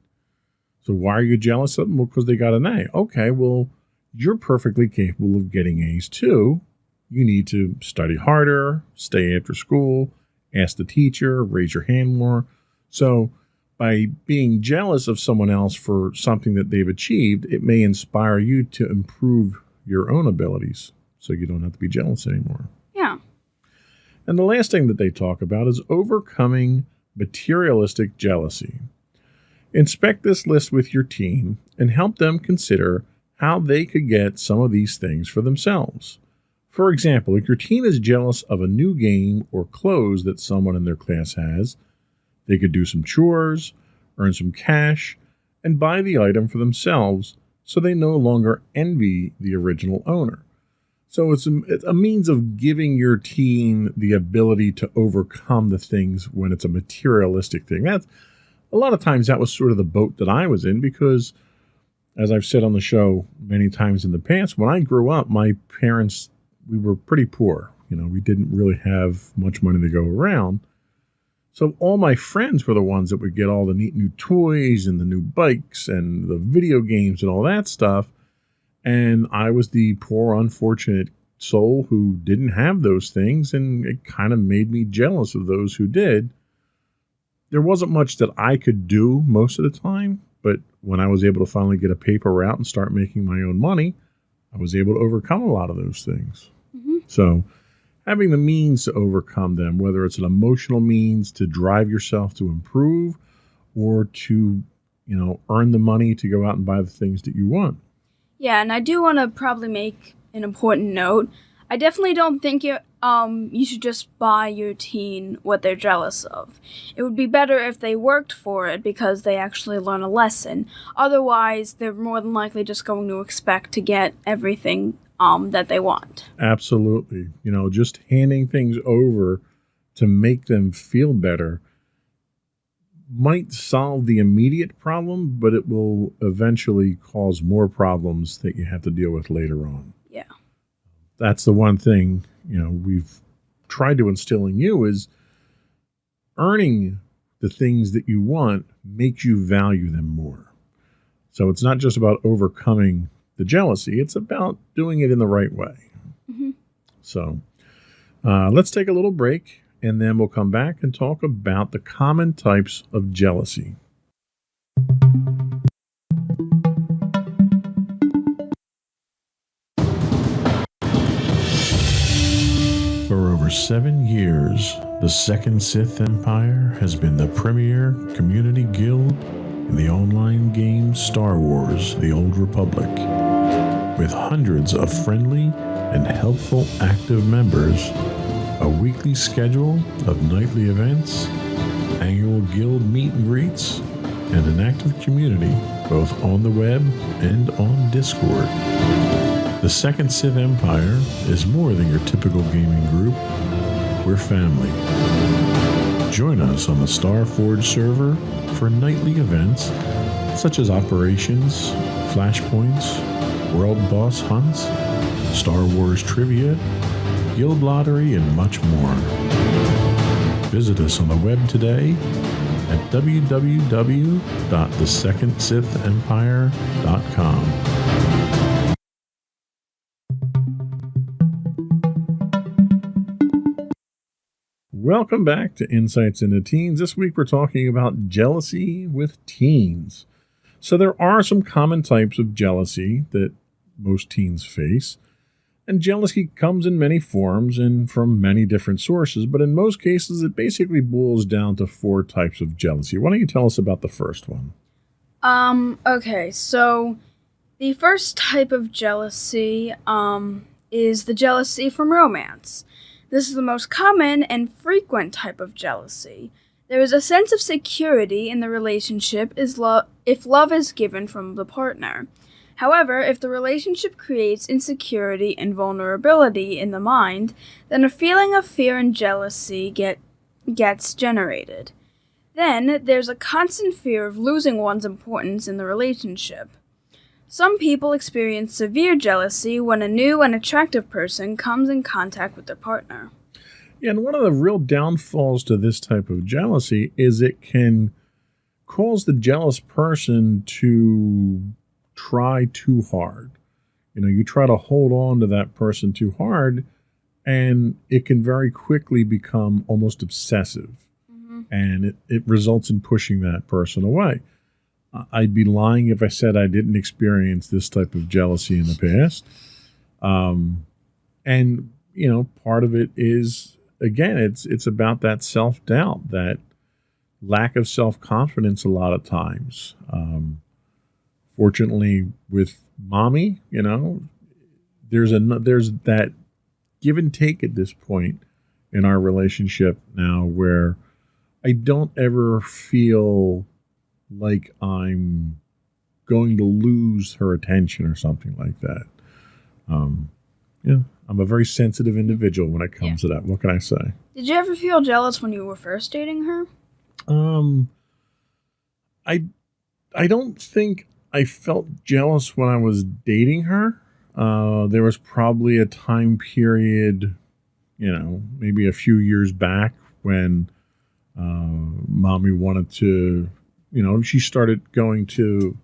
So why are you jealous of them? Well, because they got an A. Okay, well, you're perfectly capable of getting A's too. You need to study harder, stay after school, ask the teacher, raise your hand more. So by being jealous of someone else for something that they've achieved, it may inspire you to improve your own abilities so you don't have to be jealous anymore. Yeah. And the last thing that they talk about is overcoming materialistic jealousy. Inspect this list with your teen and help them consider how they could get some of these things for themselves. For example, if your teen is jealous of a new game or clothes that someone in their class has, they could do some chores, earn some cash, and buy the item for themselves so they no longer envy the original owner. So it's a means of giving your teen the ability to overcome the things when it's a materialistic thing. A lot of times that was sort of the boat that I was in because, as I've said on the show many times in the past, when I grew up, my parents, we were pretty poor. We didn't really have much money to go around. So all my friends were the ones that would get all the neat new toys and the new bikes and the video games and all that stuff. And I was the poor, unfortunate soul who didn't have those things, and it kind of made me jealous of those who did. There wasn't much that I could do most of the time, but when I was able to finally get a paper route and start making my own money, I was able to overcome a lot of those things. Mm-hmm. So having the means to overcome them, whether it's an emotional means to drive yourself to improve or to, earn the money to go out and buy the things that you want. Yeah, and I do want to probably make an important note. I definitely don't think you should just buy your teen what they're jealous of. It would be better if they worked for it because they actually learn a lesson. Otherwise, they're more than likely just going to expect to get everything that they want. Absolutely. Just handing things over to make them feel better might solve the immediate problem, but it will eventually cause more problems that you have to deal with later on. Yeah. That's the one thing, we've tried to instill in you is earning the things that you want makes you value them more. So it's not just about overcoming the jealousy. It's about doing it in the right way. Mm-hmm. So Let's take a little break, and then we'll come back and talk about the common types of jealousy. For over 7 years, the Second Sith Empire has been the premier community guild in the online game Star Wars: The Old Republic. With hundreds of friendly and helpful active members, a weekly schedule of nightly events, annual guild meet and greets, and an active community both on the web and on Discord. The Second Sith Empire is more than your typical gaming group. We're family. Join us on the Starforge server for nightly events such as operations, flashpoints, world boss hunts, Star Wars trivia, guild lottery, and much more. Visit us on the web today at www.thesecondsithempire.com. Welcome back to Insights into Teens. This week we're talking about jealousy with teens. So there are some common types of jealousy that most teens face. And jealousy comes in many forms and from many different sources, but in most cases it basically boils down to 4 types of jealousy. Why don't you tell us about the first one? Okay, so the first type of jealousy, is the jealousy from romance. This is the most common and frequent type of jealousy. There is a sense of security in the relationship if love is given from the partner. However, if the relationship creates insecurity and vulnerability in the mind, then a feeling of fear and jealousy gets generated. Then, there's a constant fear of losing one's importance in the relationship. Some people experience severe jealousy when a new and attractive person comes in contact with their partner. Yeah, and one of the real downfalls to this type of jealousy is it can cause the jealous person to try too hard. You try to hold on to that person too hard, and it can very quickly become almost obsessive. Mm-hmm. And it results in pushing that person away. I'd be lying if I said I didn't experience this type of jealousy in the past. And, part of it is, again, it's about that self-doubt, that lack of self-confidence a lot of times. Fortunately, with mommy, there's that give and take at this point in our relationship now where I don't ever feel like I'm going to lose her attention or something like that. I'm a very sensitive individual when it comes to that. What can I say? Did you ever feel jealous when you were first dating her? I don't think I felt jealous when I was dating her. There was probably a time period, maybe a few years back when mommy wanted to, she started going to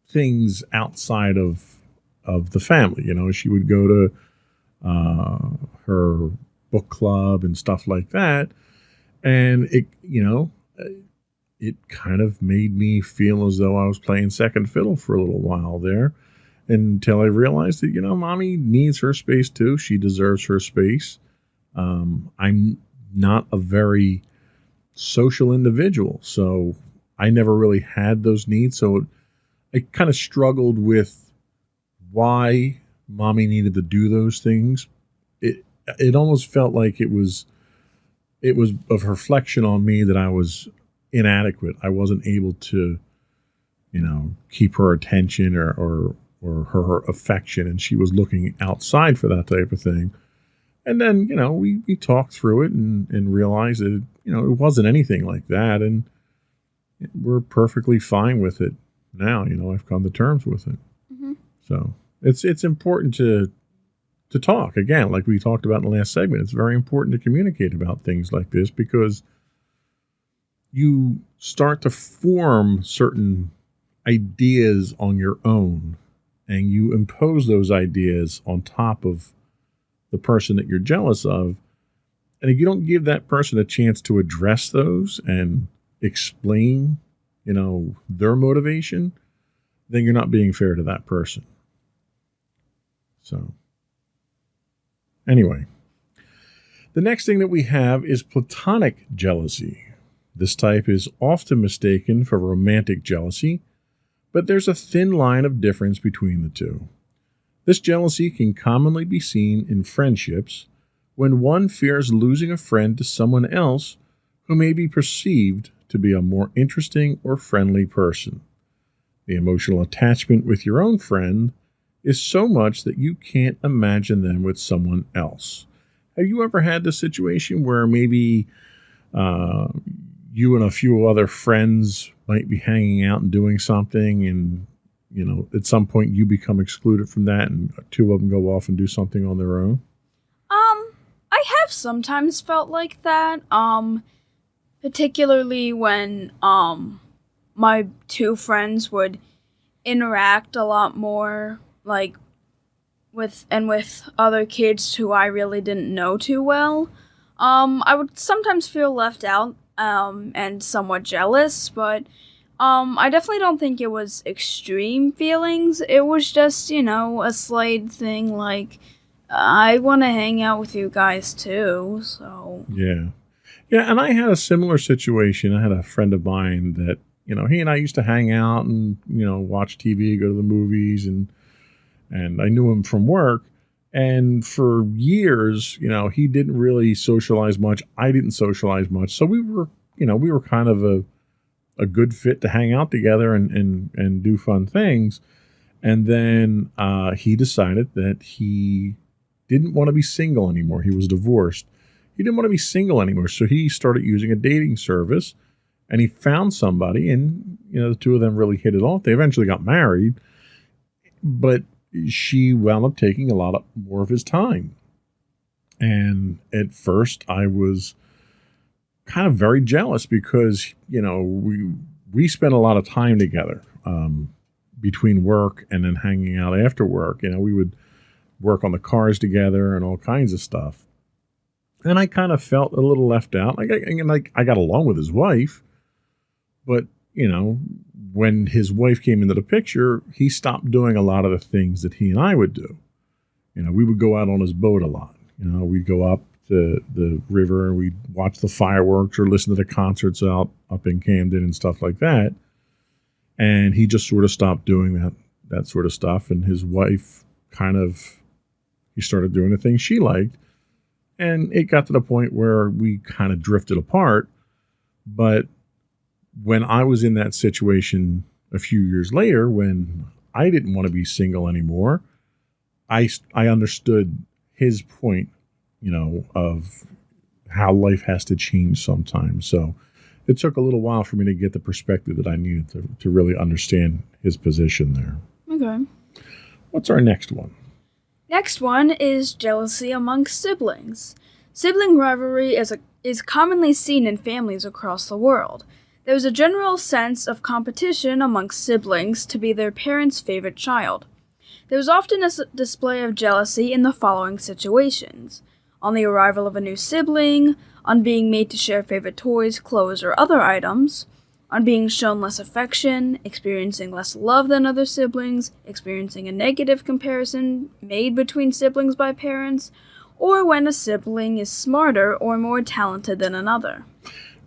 things outside of the family. She would go to her book club and stuff like that. And it kind of made me feel as though I was playing second fiddle for a little while there until I realized that, mommy needs her space too. She deserves her space. I'm not a very social individual, so I never really had those needs. So I kind of struggled with why mommy needed to do those things. It almost felt like it was of reflection on me that I was inadequate. I wasn't able to, keep her attention or her affection, and she was looking outside for that type of thing. And then, we talked through it and realized that, it wasn't anything like that. And we're perfectly fine with it now. I've come to terms with it. Mm-hmm. So it's important to talk. Again, like we talked about in the last segment, it's very important to communicate about things like this because you start to form certain ideas on your own and you impose those ideas on top of the person that you're jealous of. And if you don't give that person a chance to address those and explain, their motivation, then you're not being fair to that person. So, anyway, the next thing that we have is platonic jealousy. This type is often mistaken for romantic jealousy, but there's a thin line of difference between the two. This jealousy can commonly be seen in friendships when one fears losing a friend to someone else who may be perceived to be a more interesting or friendly person. The emotional attachment with your own friend is so much that you can't imagine them with someone else. Have you ever had this situation where maybe you and a few other friends might be hanging out and doing something, and at some point you become excluded from that and two of them go off and do something on their own? I have sometimes felt like that, particularly when my two friends would interact a lot more, like with other kids who I really didn't know too well. I would sometimes feel left out and somewhat jealous, but I definitely don't think it was extreme feelings. It was just, a slight thing like, I want to hang out with you guys too, so. Yeah. Yeah, and I had a similar situation. I had a friend of mine that, he and I used to hang out and, watch TV, go to the movies, and I knew him from work. And for years, he didn't really socialize much. I didn't socialize much. So we were kind of a good fit to hang out together and do fun things. And then he decided that he didn't want to be single anymore. He was divorced. He didn't want to be single anymore. So he started using a dating service, and he found somebody, and, the two of them really hit it off. They eventually got married, but she wound up taking a lot more of his time. And at first I was kind of very jealous because, we spent a lot of time together between work and then hanging out after work. We would work on the cars together and all kinds of stuff. And I kind of felt a little left out. I got along with his wife, but, when his wife came into the picture, he stopped doing a lot of the things that he and I would do. We would go out on his boat a lot. We'd go up to the river and we'd watch the fireworks or listen to the concerts up in Camden and stuff like that. And he just sort of stopped doing that sort of stuff. And his wife he started doing the things she liked. And it got to the point where we kind of drifted apart. But when I was in that situation a few years later, when I didn't want to be single anymore, I understood his point, of how life has to change sometimes. So it took a little while for me to get the perspective that I needed to really understand his position there. Okay. What's our next one? Next one is jealousy amongst siblings. Sibling rivalry is commonly seen in families across the world. There's a general sense of competition amongst siblings to be their parents' favorite child. There's often a display of jealousy in the following situations: on the arrival of a new sibling, on being made to share favorite toys, clothes, or other items, on being shown less affection, experiencing less love than other siblings, experiencing a negative comparison made between siblings by parents, or when a sibling is smarter or more talented than another.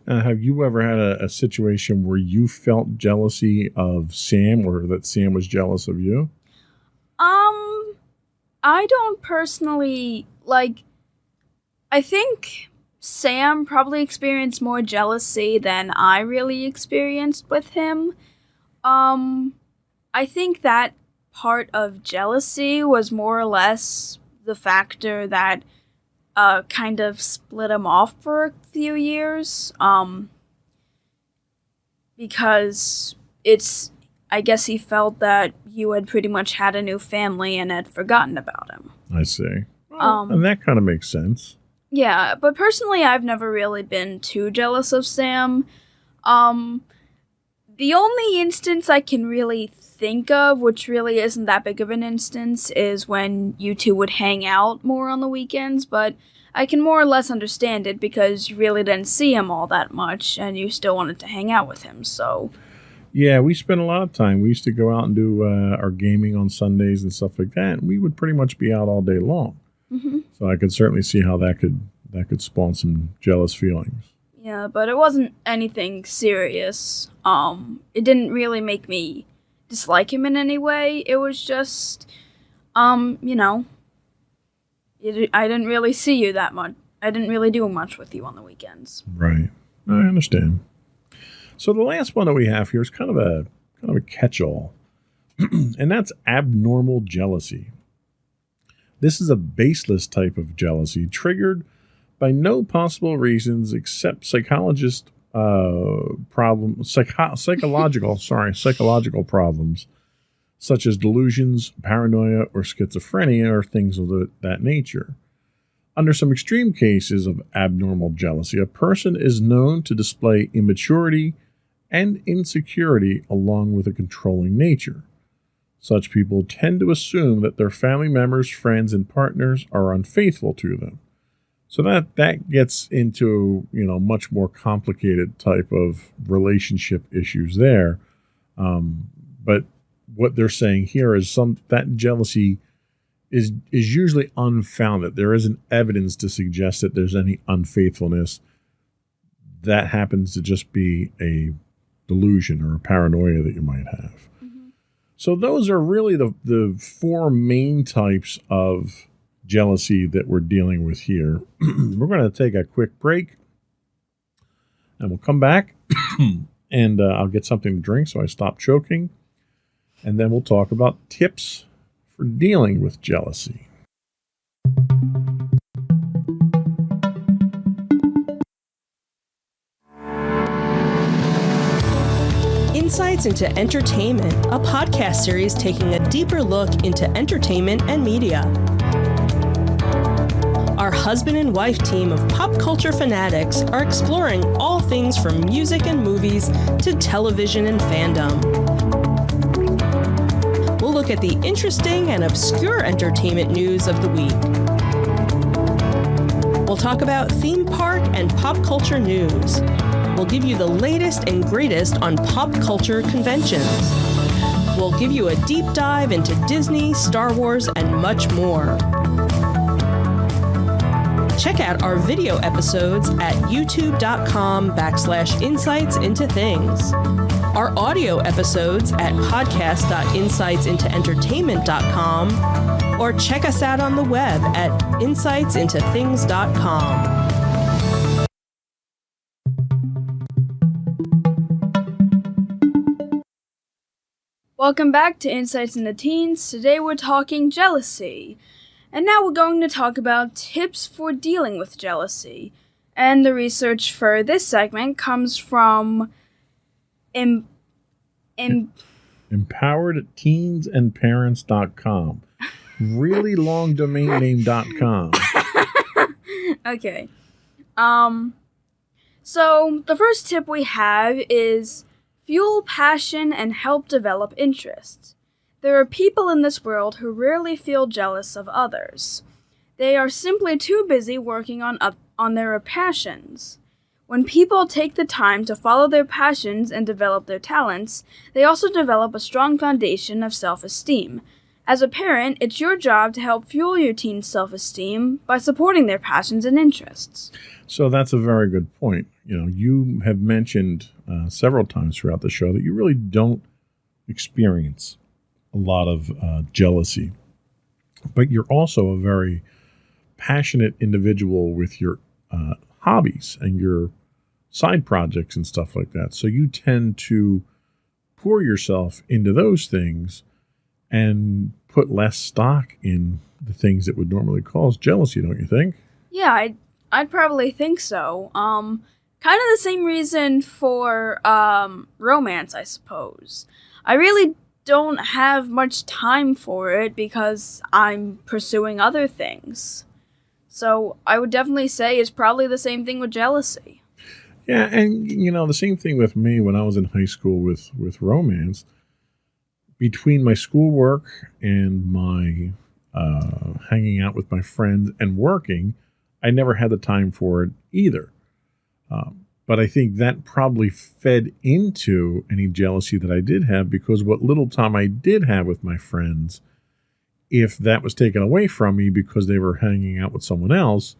Have you ever had a situation where you felt jealousy of Sam, or that Sam was jealous of you? I don't personally, I think Sam probably experienced more jealousy than I really experienced with him. I think that part of jealousy was more or less the factor that kind of split him off for a few years. Because I guess he felt that you had pretty much had a new family and had forgotten about him. I see. And that kind of makes sense. Yeah, but personally, I've never really been too jealous of Sam. The only instance I can really think of, which really isn't that big of an instance, is when you two would hang out more on the weekends. But I can more or less understand it because you really didn't see him all that much and you still wanted to hang out with him, so. Yeah, we spent a lot of time. We used to go out and do our gaming on Sundays and stuff like that. And we would pretty much be out all day long. Mm-hmm. So I could certainly see how that could spawn some jealous feelings. Yeah, but it wasn't anything serious. It didn't really make me dislike him in any way. It was just, you know, I didn't really see you that much. I didn't really do much with you on the weekends. Right. I understand. So the last one that we have here is kind of a catch-all, and that's abnormal jealousy. This is a baseless type of jealousy triggered by no possible reasons except psychological problems such as delusions, paranoia, or schizophrenia, or things of that nature. Under some extreme cases of abnormal jealousy, a person is known to display immaturity and insecurity along with a controlling nature. Such people tend to assume that their family members, friends, and partners are unfaithful to them. So that gets into, much more complicated type of relationship issues there. But what they're saying here is that jealousy is usually unfounded. There isn't evidence to suggest that there's any unfaithfulness. That happens to just be a delusion or a paranoia that you might have. Mm-hmm. So those are really the four main types of jealousy that we're dealing with here. We're going to take a quick break and we'll come back and I'll get something to drink so I stop choking. And then we'll talk about tips for dealing with jealousy. Insights into Entertainment, a podcast series taking a deeper look into entertainment and media. Our husband and wife team of pop culture fanatics are exploring all things from music and movies to television and fandom. We'll look at the interesting and obscure entertainment news of the week. We'll talk about theme park and pop culture news. We'll give you the latest and greatest on pop culture conventions. We'll give you a deep dive into Disney, Star Wars, and much more. Check out our video episodes at youtube.com/insightsintothings. Our audio episodes at podcast.insightsintoentertainment.com, or check us out on the web at insightsintothings.com. Welcome back to Insights into Teens. Today we're talking jealousy. And now we're going to talk about tips for dealing with jealousy. And the research for this segment comes from EmpoweredTeensAndParents.com. Really long domain name.com. Okay. So the first tip we have is fuel passion and help develop interests. There are people in this world who rarely feel jealous of others. They are simply too busy working on their passions. When people take the time to follow their passions and develop their talents, they also develop a strong foundation of self-esteem. As a parent, it's your job to help fuel your teen's self-esteem by supporting their passions and interests. So that's a very good point. You have mentioned several times throughout the show that you really don't experience a lot of jealousy, but you're also a very passionate individual with your hobbies and your side projects and stuff like that. So you tend to pour yourself into those things and put less stock in the things that would normally cause jealousy, don't you think? Yeah, I'd probably think so. Kind of the same reason for romance, I suppose. I really don't have much time for it because I'm pursuing other things. So I would definitely say it's probably the same thing with jealousy. Yeah, and the same thing with me when I was in high school with romance. Between my schoolwork and my hanging out with my friends and working, I never had the time for it either. But I think that probably fed into any jealousy that I did have, because what little time I did have with my friends, if that was taken away from me because they were hanging out with someone else,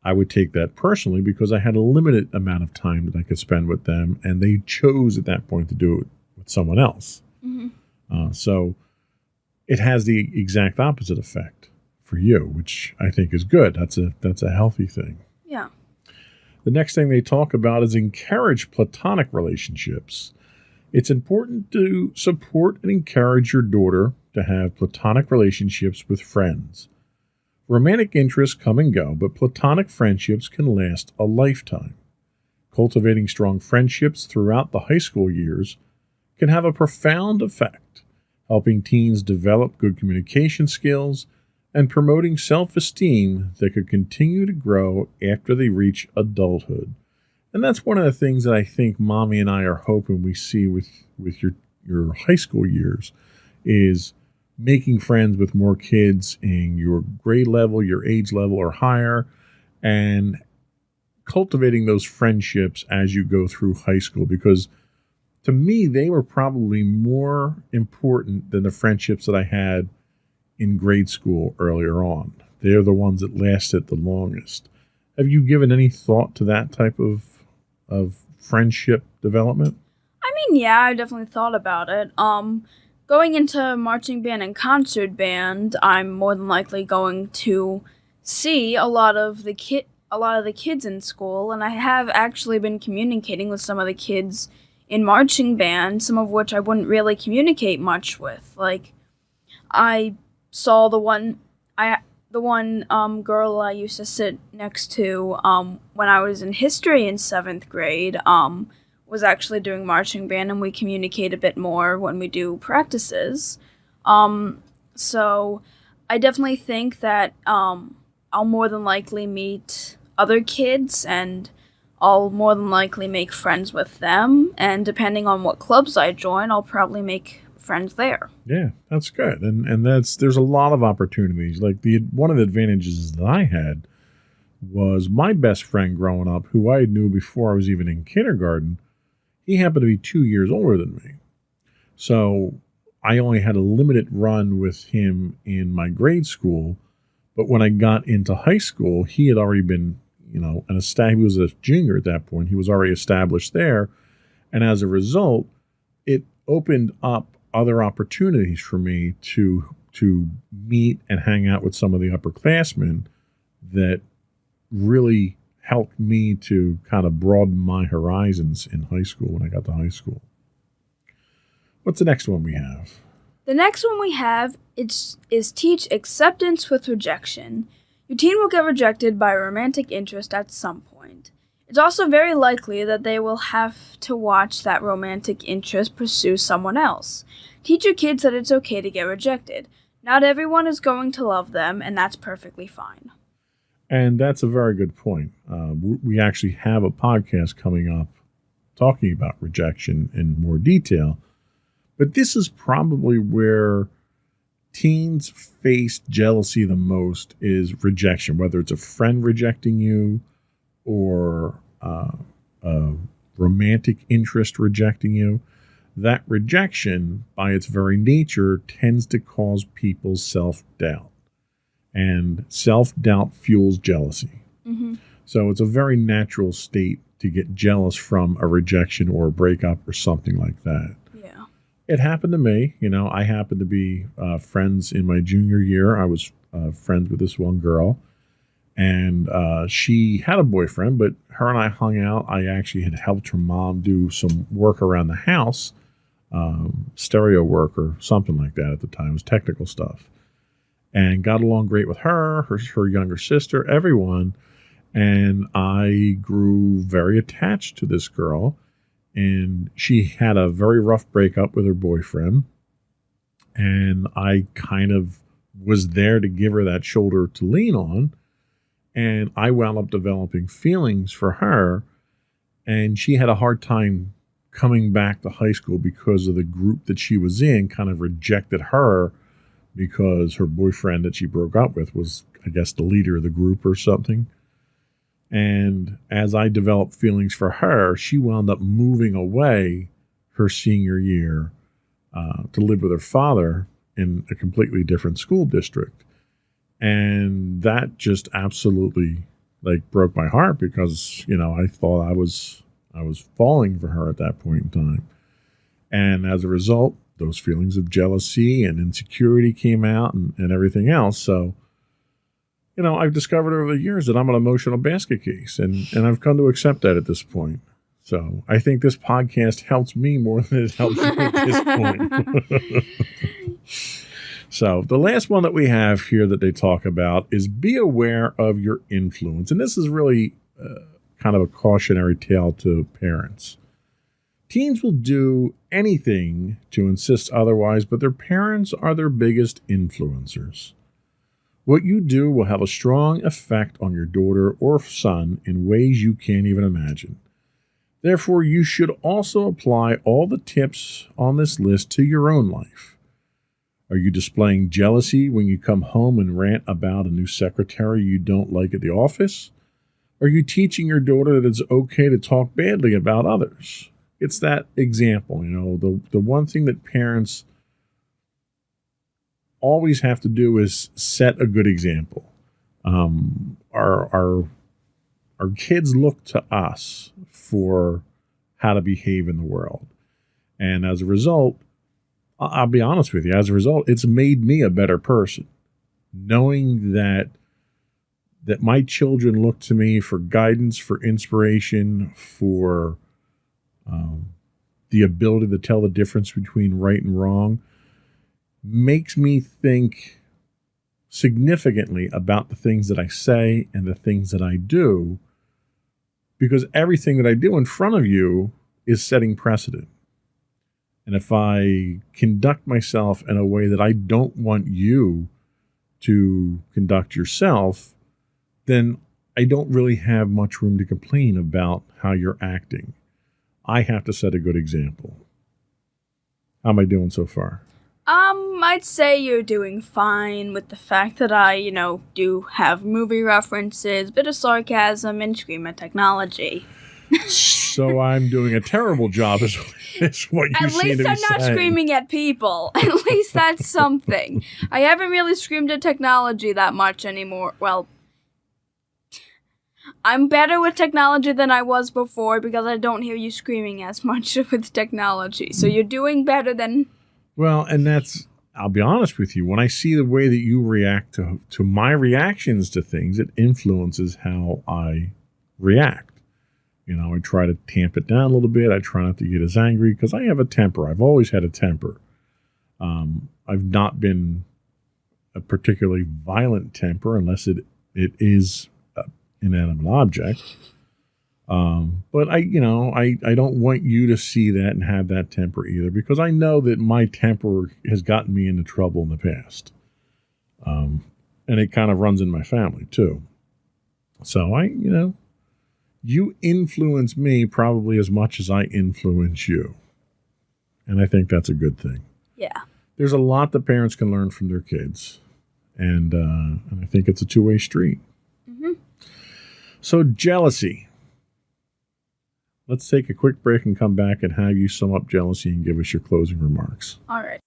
I would take that personally, because I had a limited amount of time that I could spend with them, and they chose at that point to do it with someone else. So it has the exact opposite effect for you, which I think is good. That's a healthy thing. Yeah. The next thing they talk about is encourage platonic relationships. It's important to support and encourage your daughter to have platonic relationships with friends. Romantic interests come and go, but platonic friendships can last a lifetime. Cultivating strong friendships throughout the high school years can have a profound effect, helping teens develop good communication skills and promoting self-esteem that could continue to grow after they reach adulthood. And that's one of the things that I think Mommy and I are hoping we see with your high school years, is making friends with more kids in your grade level, your age level, or higher, and cultivating those friendships as you go through high school. Because to me, they were probably more important than the friendships that I had in grade school earlier on. They're the ones that lasted the longest. Have you given any thought to that type of friendship development? I mean, yeah, I definitely thought about it. Going into marching band and concert band, I'm more than likely going to see a lot of the kids in school, and I have actually been communicating with some of the kids in marching band, some of which I wouldn't really communicate much with. Like, I saw the one girl I used to sit next to when I was in history in 7th grade was actually doing marching band, and we communicate a bit more when we do practices. So I definitely think that I'll more than likely meet other kids, and I'll more than likely make friends with them, and depending on what clubs I join, I'll probably make friends there. Yeah, that's good. And there's a lot of opportunities. Like one of the advantages that I had was my best friend growing up, who I knew before I was even in kindergarten, he happened to be 2 years older than me. So I only had a limited run with him in my grade school, but when I got into high school, he had already been, he was a junior at that point. He was already established there. And as a result, it opened up other opportunities for me to meet and hang out with some of the upperclassmen that really helped me to kind of broaden my horizons in high school when I got to high school. What's the next one we have? The next one we have is teach acceptance with rejection. Your teen will get rejected by a romantic interest at some point. It's also very likely that they will have to watch that romantic interest pursue someone else. Teach your kids that it's okay to get rejected. Not everyone is going to love them, and that's perfectly fine. And that's a very good point. We actually have a podcast coming up talking about rejection in more detail. But this is probably where teens face jealousy the most, is rejection, whether it's a friend rejecting you or a romantic interest rejecting you. That rejection, by its very nature, tends to cause people self-doubt. And self-doubt fuels jealousy. Mm-hmm. So it's a very natural state to get jealous from a rejection or a breakup or something like that. Yeah. It happened to me. I happened to be friends in my junior year. I was friends with this one girl. And she had a boyfriend, but her and I hung out. I actually had helped her mom do some work around the house, stereo work or something like that at the time. It was technical stuff. And got along great with her younger sister, everyone. And I grew very attached to this girl. And she had a very rough breakup with her boyfriend. And I kind of was there to give her that shoulder to lean on. And I wound up developing feelings for her. And she had a hard time coming back to high school because of the group that she was in kind of rejected her, because her boyfriend that she broke up with was, I guess, the leader of the group or something. And as I developed feelings for her, she wound up moving away her senior year to live with her father in a completely different school district. And that just absolutely broke my heart because, I thought I was falling for her at that point in time. And as a result, those feelings of jealousy and insecurity came out and everything else. So, I've discovered over the years that I'm an emotional basket case, and I've come to accept that at this point. So I think this podcast helps me more than it helps you at this point. So the last one that we have here that they talk about is be aware of your influence. And this is really kind of a cautionary tale to parents. Teens will do anything to insist otherwise, but their parents are their biggest influencers. What you do will have a strong effect on your daughter or son in ways you can't even imagine. Therefore, you should also apply all the tips on this list to your own life. Are you displaying jealousy when you come home and rant about a new secretary you don't like at the office? Are you teaching your daughter that it's okay to talk badly about others? It's that example, the one thing that parents always have to do is set a good example. Our kids look to us for how to behave in the world. And as a result, I'll be honest with you, it's made me a better person. Knowing that my children look to me for guidance, for inspiration, for the ability to tell the difference between right and wrong, makes me think significantly about the things that I say and the things that I do, because everything that I do in front of you is setting precedent. And if I conduct myself in a way that I don't want you to conduct yourself, then I don't really have much room to complain about how you're acting. I have to set a good example. How am I doing so far? I'd say you're doing fine with the fact that I, do have movie references, bit of sarcasm, and scream at technology. So I'm doing a terrible job is what you seem to be saying. At least I'm not screaming at people. At least that's something. I haven't really screamed at technology that much anymore. Well, I'm better with technology than I was before because I don't hear you screaming as much with technology. So you're doing better than... Well, and I'll be honest with you, when I see the way that you react to my reactions to things, it influences how I react. I try to tamp it down a little bit. I try not to get as angry because I have a temper. I've always had a temper. I've not been a particularly violent temper unless it is an inanimate object. But I don't want you to see that and have that temper either, because I know that my temper has gotten me into trouble in the past. And it kind of runs in my family too. So you influence me probably as much as I influence you. And I think that's a good thing. Yeah. There's a lot that parents can learn from their kids. And I think it's a two-way street. Mm-hmm. So jealousy. Let's take a quick break and come back and have you sum up jealousy and give us your closing remarks. All right.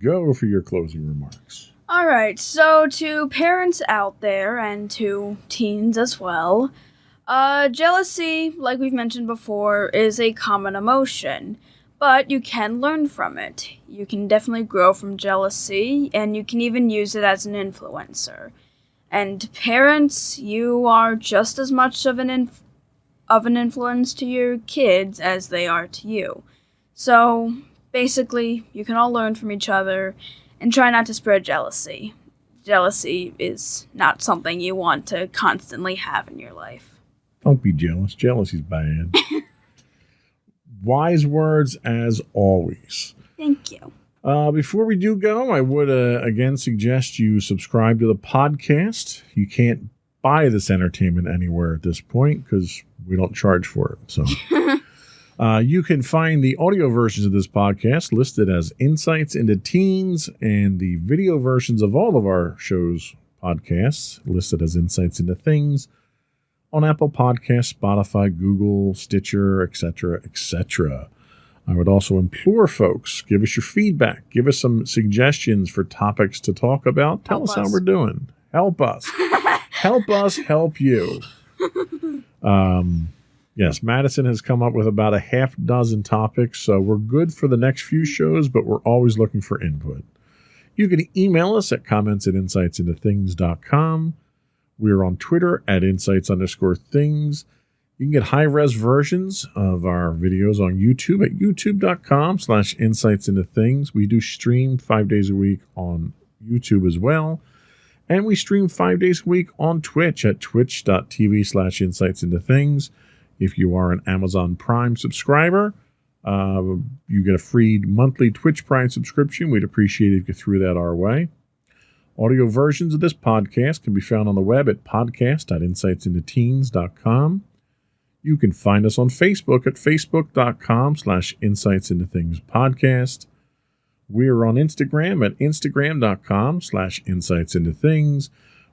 Go for your closing remarks. All right. So to parents out there and to teens as well, jealousy, like we've mentioned before, is a common emotion. But you can learn from it. You can definitely grow from jealousy, and you can even use it as an influencer. And parents, you are just as much of an influence to your kids as they are to you. So basically, you can all learn from each other and try not to spread jealousy. Jealousy is not something you want to constantly have in your life. Don't be jealous. Jealousy's bad. Wise words as always. Thank you. Before we do go, I would again suggest you subscribe to the podcast. You can't buy this entertainment anywhere at this point because we don't charge for it. So You can find the audio versions of this podcast listed as Insights into Teens, and the video versions of all of our shows, podcasts, listed as Insights into Things on Apple Podcasts, Spotify, Google, Stitcher, etc., etc. I would also implore folks, give us your feedback, give us some suggestions for topics to talk about. Tell us how we're doing. Help us. Help us help you. Yes, Madison has come up with about a half dozen topics, so we're good for the next few shows, but we're always looking for input. You can email us at comments@insightsintothings.com. We're on Twitter at insights_things. You can get high-res versions of our videos on YouTube at youtube.com/insightsintothings. We do stream 5 days a week on YouTube as well. And we stream 5 days a week on Twitch at twitch.tv/insightsintothings. If you are an Amazon Prime subscriber, you get a free monthly Twitch Prime subscription. We'd appreciate it if you threw that our way. Audio versions of this podcast can be found on the web at podcast.insightsintoteens.com. You can find us on Facebook at facebook.com/insightsintothingspodcast. We're on Instagram at instagram.com/insightsintothings.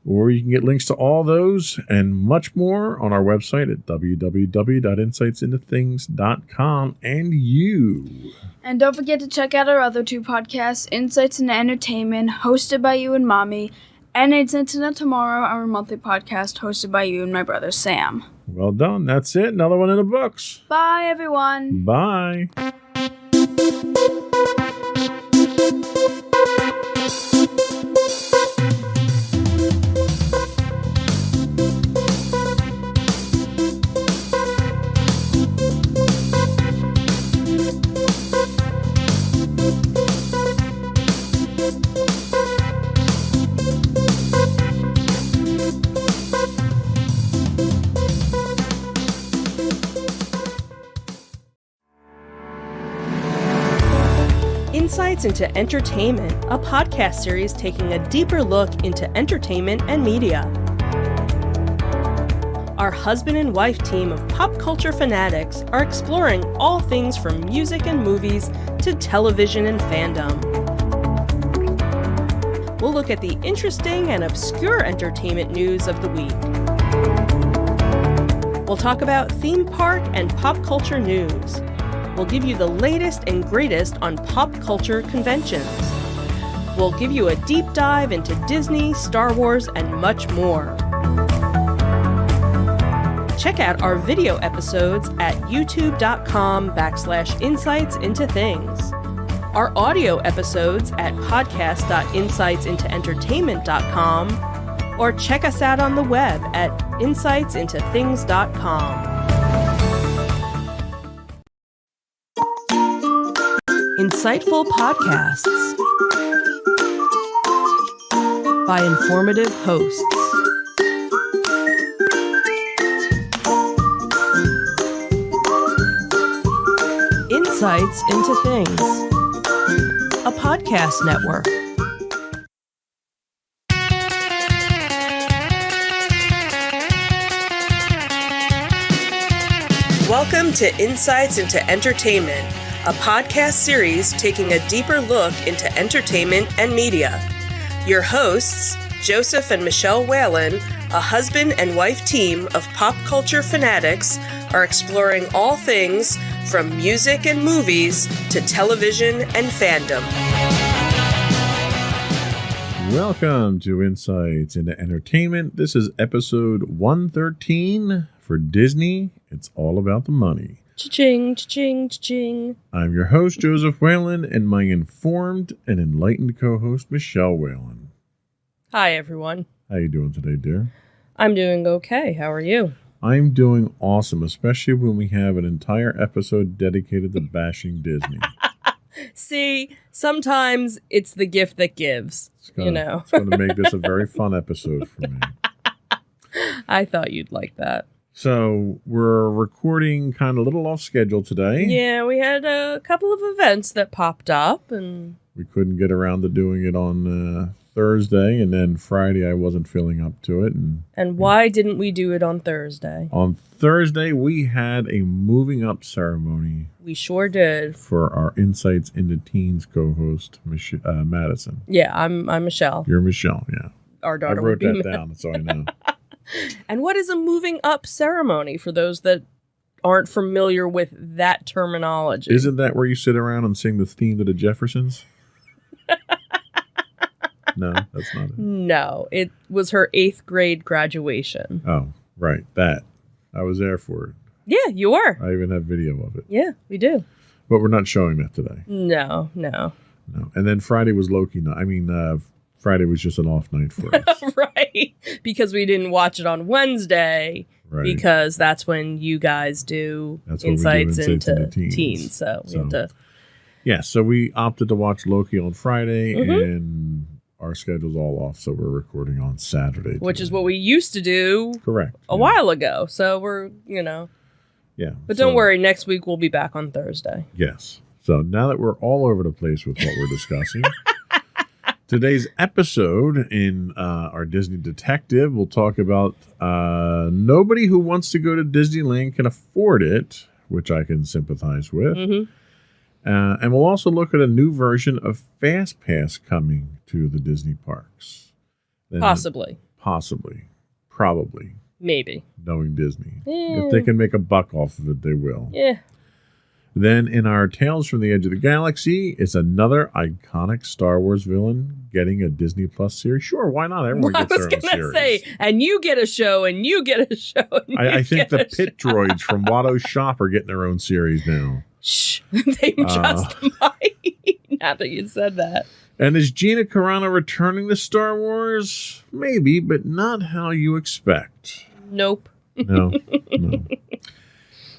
Or you can get links to all those and much more on our website at www.insightsintothings.com. And don't forget to check out our other two podcasts, Insights into Entertainment, hosted by you and Mommy, and Insights into Tomorrow, our monthly podcast hosted by you and my brother Sam. Well done. That's it. Another one in the books. Bye, everyone. Bye. Insights into Entertainment, a podcast series taking a deeper look into entertainment and media. Our husband and wife team of pop culture fanatics are exploring all things from music and movies to television and fandom. We'll look at the interesting and obscure entertainment news of the week. We'll talk about theme park and pop culture news. We'll give you the latest and greatest on pop culture conventions. We'll give you a deep dive into Disney, Star Wars, and much more. Check out our video episodes at youtube.com/insightsintothings. Our audio episodes at podcast.insightsintoentertainment.com, or check us out on the web at insightsintothings.com. Insightful podcasts by informative hosts. Insights into Things, a podcast network. Welcome to Insights into Entertainment, a podcast series taking a deeper look into entertainment and media. Your hosts, Joseph and Michelle Whalen, a husband and wife team of pop culture fanatics, are exploring all things from music and movies to television and fandom. Welcome to Insights into Entertainment. This is episode 113 for Disney. It's all about the money. Cha-ching, cha-ching, cha-ching. I'm your host, Joseph Whalen, and my informed and enlightened co-host, Michelle Whalen. Hi, everyone. How you doing today, dear? I'm doing okay. How are you? I'm doing awesome, especially when we have an entire episode dedicated to bashing Disney. See, sometimes it's the gift that gives, It's going to make this a very fun episode for me. I thought you'd like that. So we're recording kind of a little off schedule today. Yeah, we had a couple of events that popped up, and We couldn't get around to doing it on Thursday, and then Friday I wasn't feeling up to it. And why didn't we do it on Thursday? On Thursday, we had a moving up ceremony We sure did. for our Insights into Teens co-host, Madison. Yeah, I'm Michelle. You're Michelle, yeah. Our I daughter wrote would be that down so I know. And what is a moving up ceremony for those that aren't familiar with that terminology? Isn't that where you sit around and sing the theme to the Jeffersons? No, that's not it. No, it was her 8th grade graduation. Oh, right. That. I was there for it. Yeah, you were. I even have video of it. Yeah, we do. But we're not showing that today. No. No. And then Friday was Loki night. Friday was just an off night for us. Right. Because we didn't watch it on Wednesday. Right. Because that's when you guys do That's when we do insights Insights into into Teens. So we have to. Yeah, so we opted to watch Loki on Friday, Mm-hmm. and our schedule's all off, so we're recording on Saturday. Which is today. what we used to do Correct. a while ago. So we're, Yeah. But so- don't worry, next week we'll be back on Thursday. Yes. So now that we're all over the place with what we're discussing, today's episode in our Disney Detective, we'll talk about nobody who wants to go to Disneyland can afford it, which I can sympathize with. Mm-hmm. And we'll also look at a new version of Fast Pass coming to the Disney parks. Then- Possibly. Probably, Maybe. knowing Disney. Yeah. If they can make a buck off of it, they will. Yeah. Then in our Tales from the Edge of the Galaxy is another iconic Star Wars villain getting a Disney Plus series. Sure, why not? Everyone I gets was their own going to series. say, and you get a show, and you get a show. And I you think get the a pit droids from Watto's Shop are getting their own series now. Shh. They just might. Now that you said that. And is Gina Carano returning to Star Wars? Maybe, but not how you expect. Nope. No.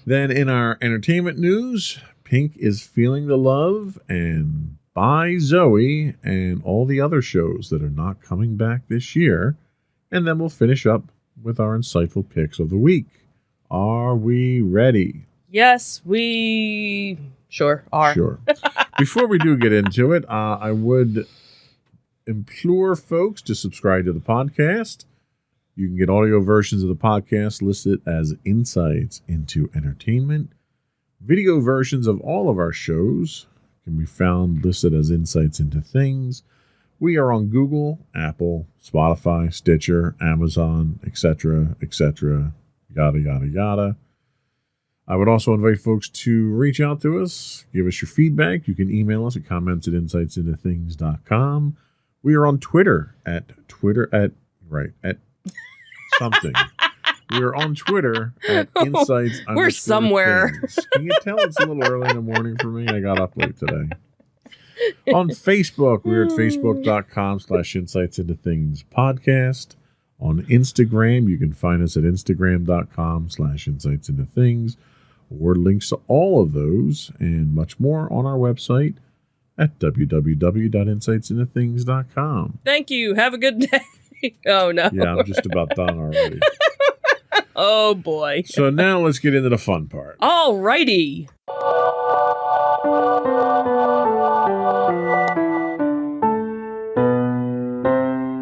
Then in our entertainment news, Pink is Feeling the Love and By Zoe and all the other shows that are not coming back this year. And then we'll finish up with our insightful picks of the week. Are we ready? Yes, we sure are. Sure. Before we do get into it, I would implore folks to subscribe to the podcast. You can get audio versions of the podcast listed as Insights into Entertainment. Video versions of all of our shows can be found listed as Insights into Things. We are on Google, Apple, Spotify, Stitcher, Amazon, etc., yada, yada, yada. I would also invite folks to reach out to us, give us your feedback. You can email us at comments@insightsintothings.com. We are on Twitter at something. We are on Twitter at insights. We're somewhere. Things. Can you tell it's a little early in the morning for me? I got up late today. On Facebook, we're at facebook.com/insights into things podcast. On Instagram, you can find us at instagram.com/insights into things, or links to all of those and much more on our website at www.insightsintothings.com. Thank you. Have a good day. Oh, no. Yeah, I'm just about done already. Oh, boy. So now let's get into the fun part. All righty.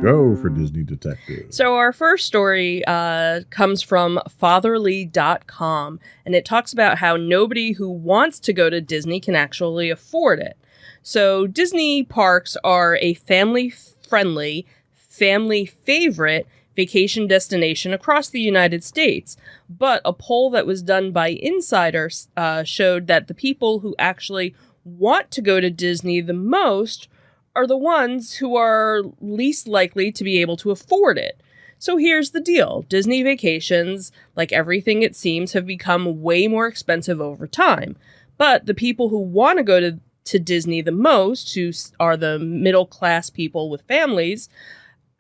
Go for Disney Detective. So our first story comes from fatherly.com, and it talks about how nobody who wants to go to Disney can actually afford it. So Disney parks are a family-friendly, family favorite vacation destination across the United States. But a poll that was done by Insiders showed that the people who actually want to go to Disney the most are the ones who are least likely to be able to afford it. So here's the deal. Disney vacations, like everything it seems, have become way more expensive over time. But the people who want to go to Disney the most, who are the middle class people with families,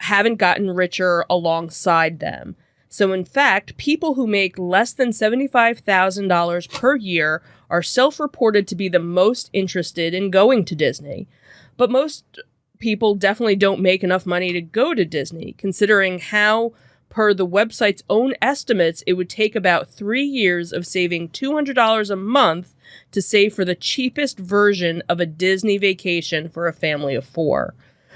haven't gotten richer alongside them. So in fact, people who make less than $75,000 per year are self-reported to be the most interested in going to Disney. But most people definitely don't make enough money to go to Disney, considering how, per the website's own estimates, it would take about 3 years of saving $200 a month to save for the cheapest version of a Disney vacation for a family of 4.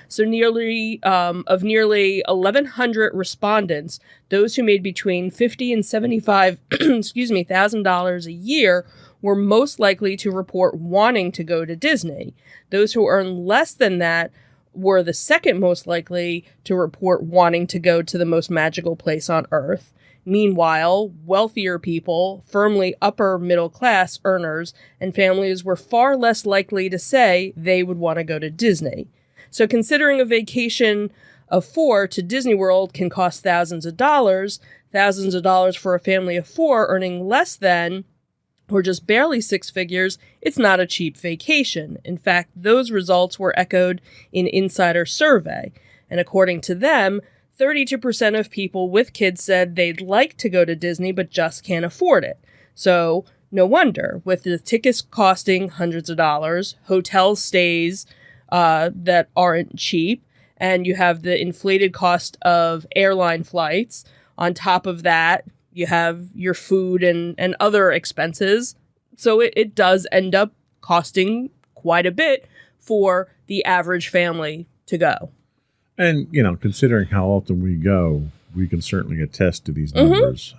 So nearly 1,100 respondents, those who made between $50 and $75 $1,000 a year, were most likely to report wanting to go to Disney. Those who earn less than that were the second most likely to report wanting to go to the most magical place on Earth. Meanwhile, wealthier people, firmly upper middle class earners, and families were far less likely to say they would want to go to Disney. So considering a vacation of 4 to Disney World can cost thousands of dollars for a family of 4 earning less than or just barely 6 figures, it's not a cheap vacation. In fact, those results were echoed in Insider survey. And according to them, 32% of people with kids said they'd like to go to Disney but just can't afford it. So, no wonder, with the tickets costing hundreds of dollars, hotel stays that aren't cheap, and you have the inflated cost of airline flights. On top of that, you have your food and other expenses. So it does end up costing quite a bit for the average family to go. And, you know, considering how often we go, we can certainly attest to these numbers.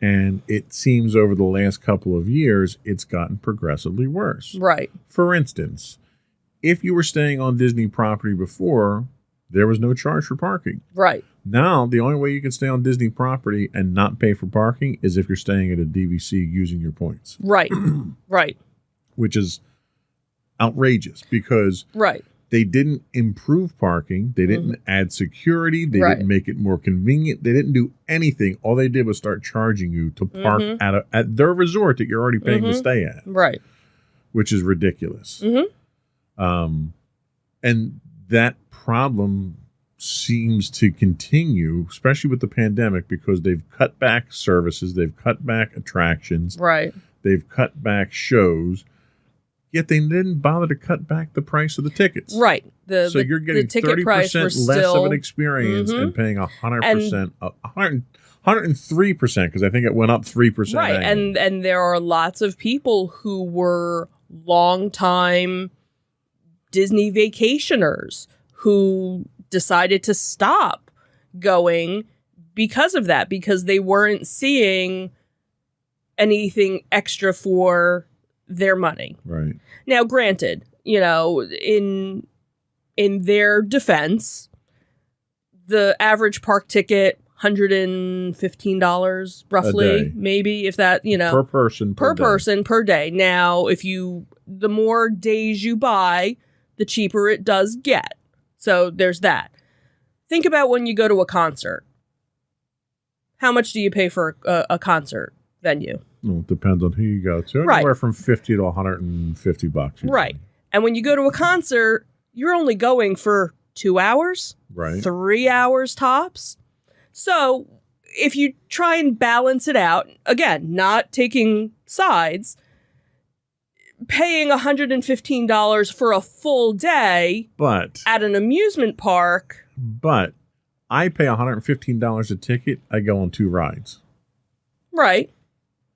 And it seems over the last couple of years, it's gotten progressively worse. Right. For instance, if you were staying on Disney property before, there was no charge for parking. Right. Now, the only way you can stay on Disney property and not pay for parking is if you're staying at a DVC using your points. Right. Right. Which is outrageous because right. They didn't improve parking. They didn't add security. They didn't make it more convenient. They didn't do anything. All they did was start charging you to park at their resort that you're already paying to stay at. Right. Which is ridiculous. And that problem seems to continue, especially with the pandemic, because they've cut back services, they've cut back attractions, right? They've cut back shows, yet they didn't bother to cut back the price of the tickets. Right. So you're getting 30% less of an experience and paying 100%, 103%, because I think it went up 3%. Right, and there are lots of people who were longtime Disney vacationers who decided to stop going because of that, because they weren't seeing anything extra for their money. Right. Now, granted, you know, in their defense, the average park ticket, $115 roughly, maybe, if that, you know, per person per day. Now, the more days you buy, the cheaper it does get. So there's that. Think about when you go to a concert. How much do you pay for a concert venue? Well, it depends on who you go to. Right. Anywhere from $50 to $150. Right. And when you go to a concert, you're only going for 2 hours, right? 3 hours tops. So if you try and balance it out, again, not taking sides, paying $115 for a full day at an amusement park. But I pay $115 a ticket. I go on 2 rides. Right.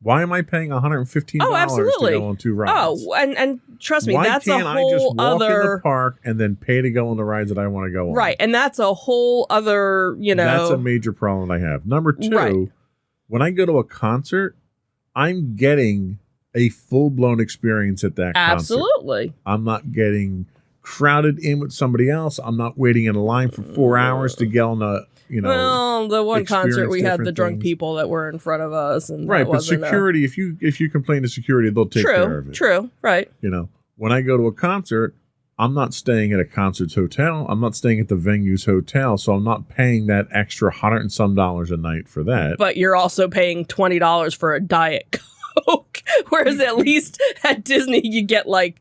Why am I paying $115 to go on 2 rides? Oh, and trust me, Why that's a whole I just walk other in the park and then pay to go on the rides that I want to go on? Right, and that's a whole other, you know. That's a major problem I have. Number 2, when I go to a concert, I'm getting a full-blown experience at that concert. Absolutely. I'm not getting crowded in with somebody else. I'm not waiting in a line for 4 hours to get on the, you know. Well, the one concert we had the drunk things. people that were in front of us, and right. But security, if you complain to security, they'll take care of it. True. Right. You know, when I go to a concert, I'm not staying at a concert's hotel. I'm not staying at the venue's hotel, so I'm not paying that extra $100 and some a night for that. But you're also paying $20 for a Diet Coke, whereas at least at Disney you get like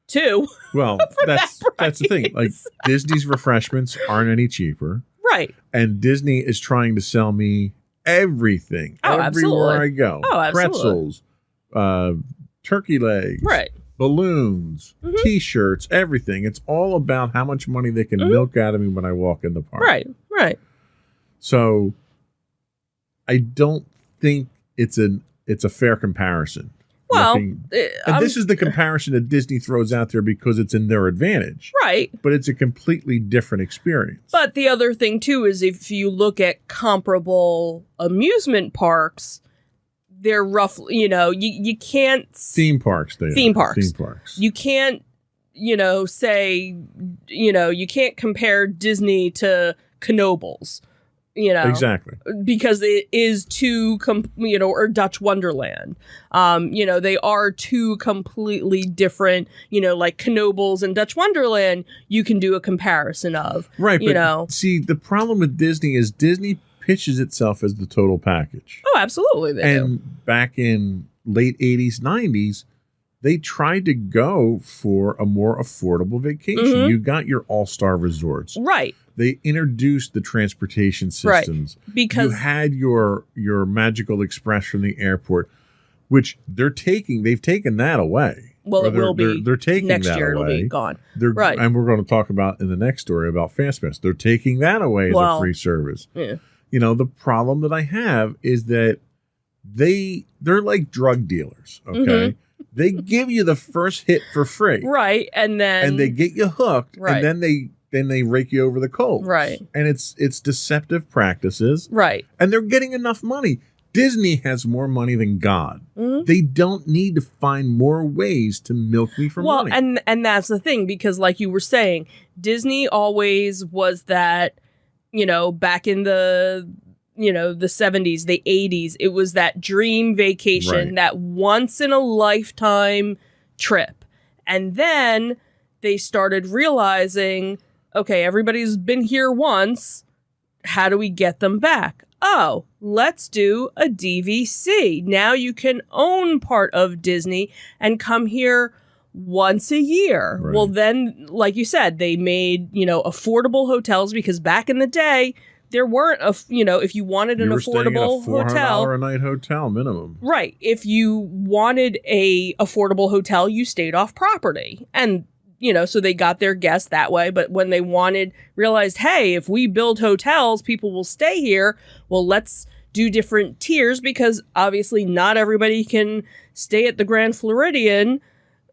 2. Well, that's the thing. Like, Disney's refreshments aren't any cheaper. Right. And Disney is trying to sell me everything. Everywhere I go. Oh, absolutely. Pretzels, turkey legs. Right. Balloons, T-shirts, everything. It's all about how much money they can milk out of me when I walk in the park. Right. So I don't think it's a fair comparison. Well, and this is the comparison that Disney throws out there because it's in their advantage. right. But it's a completely different experience. But the other thing too is if you look at comparable amusement parks, they're roughly, you can't theme parks, Theme parks. Theme parks. you can't, say, you can't compare Disney to Knoebels, Exactly. because it is two, or Dutch Wonderland. They are two completely different, like Knoebels and Dutch Wonderland, you can do a comparison of. Right. But see, the problem with Disney is Disney pitches itself as the total package. Oh, absolutely. They do. And back in late 80s, 90s, they tried to go for a more affordable vacation. Mhm. You got your all-star resorts. Right. They introduced the transportation systems. Because you had your Magical Express from the airport, which they've taken that away. Well, Or it will be they're taking next that year. It'll away. be gone. Right. And we're going to talk about in the next story about FastPass. They're taking that away as a free service. Yeah. The problem that I have is that they're like drug dealers, okay? Mhm. They give you the first hit for free. Right. And then They get you hooked, Right. and then they rake you over the coals. Right. And it's deceptive practices, right. and they're getting enough money. Disney has more money than God. Mhm. They don't need to find more ways to milk me for Well, money. and that's the thing, because like you were saying, Disney always was that, back in the the 70s, the 80s, it was that dream vacation, Right. that once in a lifetime trip. And then they started realizing, okay, everybody's been here once. How do we get them back? Oh, let's do a DVC. Now you can own part of Disney and come here once a year. Right. Well, then, like you said, they made, affordable hotels, because back in the day, there weren't, if you wanted an You were staying in a affordable $400 hotel. a night hotel minimum. Right. If you wanted a affordable hotel, you stayed off property. And, so they got their guests that way. But when they realized, hey, if we build hotels, people will stay here. Well, let's do different tiers, because obviously not everybody can stay at the Grand Floridian.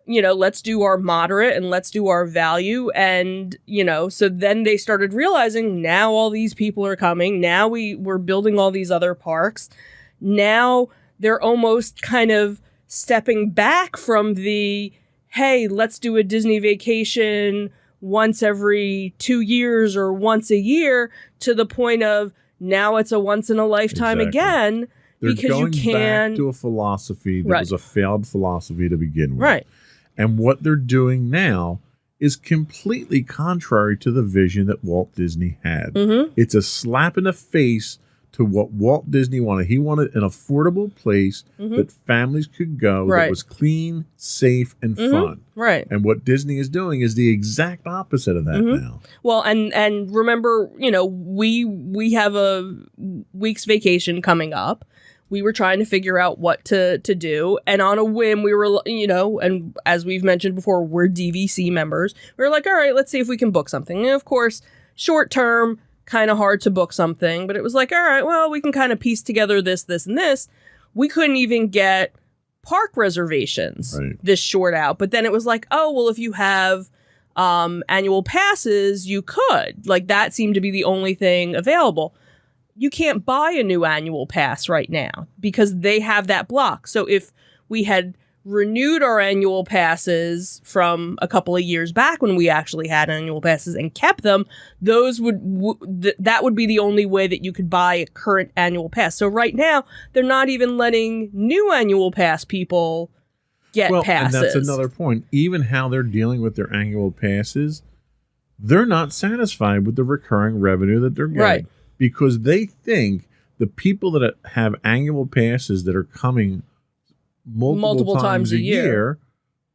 Let's do our moderate and let's do our value. And, so then they started realizing, now all these people are coming. Now we're building all these other parks. Now they're almost kind of stepping back from the, hey, let's do a Disney vacation once every 2 years or once a year, to the point of now it's a once in a lifetime Exactly. again. They're Because going you can back to a philosophy that Right. was a failed philosophy to begin with. Right. And what they're doing now is completely contrary to the vision that Walt Disney had. Mm-hmm. It's a slap in the face to what Walt Disney wanted. He wanted an affordable place Mhm. that families could go that Right. was clean, safe, and Mhm. fun. Right. And what Disney is doing is the exact opposite of that Mhm. now. Well, and remember, we have a week's vacation coming up. We were trying to figure out what to do, and on a whim, we were, and as we've mentioned before, we're DVC members. We were like, all right, let's see if we can book something. And of course, short term, kind of hard to book something, but it was like, all right, well, we can kind of piece together this, and this. We couldn't even get park reservations Right. this short out, but then it was like, oh, well, if you have annual passes, you could. Like, that seemed to be the only thing available. You can't buy a new annual pass right now because they have that block. So if we had renewed our annual passes from a couple of years back when we actually had annual passes and kept them, those that would be the only way that you could buy a current annual pass. So right now, they're not even letting new annual pass people get passes. And that's another point. Even how they're dealing with their annual passes, they're not satisfied with the recurring revenue that they're getting. Right. Because they think the people that have annual passes that are coming multiple times a year,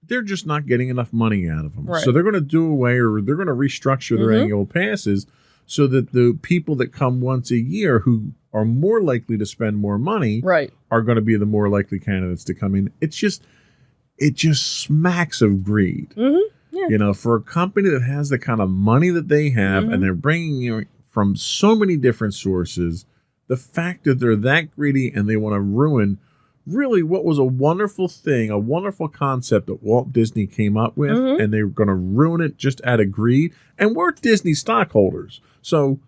they're just not getting enough money out of them. Right. So they're going to do away, or they're going to restructure their annual passes so that the people that come once a year who are more likely to spend more money Right. are going to be the more likely candidates to come in. It just smacks of greed. Mm-hmm. Yeah. For a company that has the kind of money that they have, and they're bringing from so many different sources, the fact that they're that greedy and they want to ruin really what was a wonderful thing, a wonderful concept that Walt Disney came up with, and they were going to ruin it just out of greed. And we're Disney stockholders. So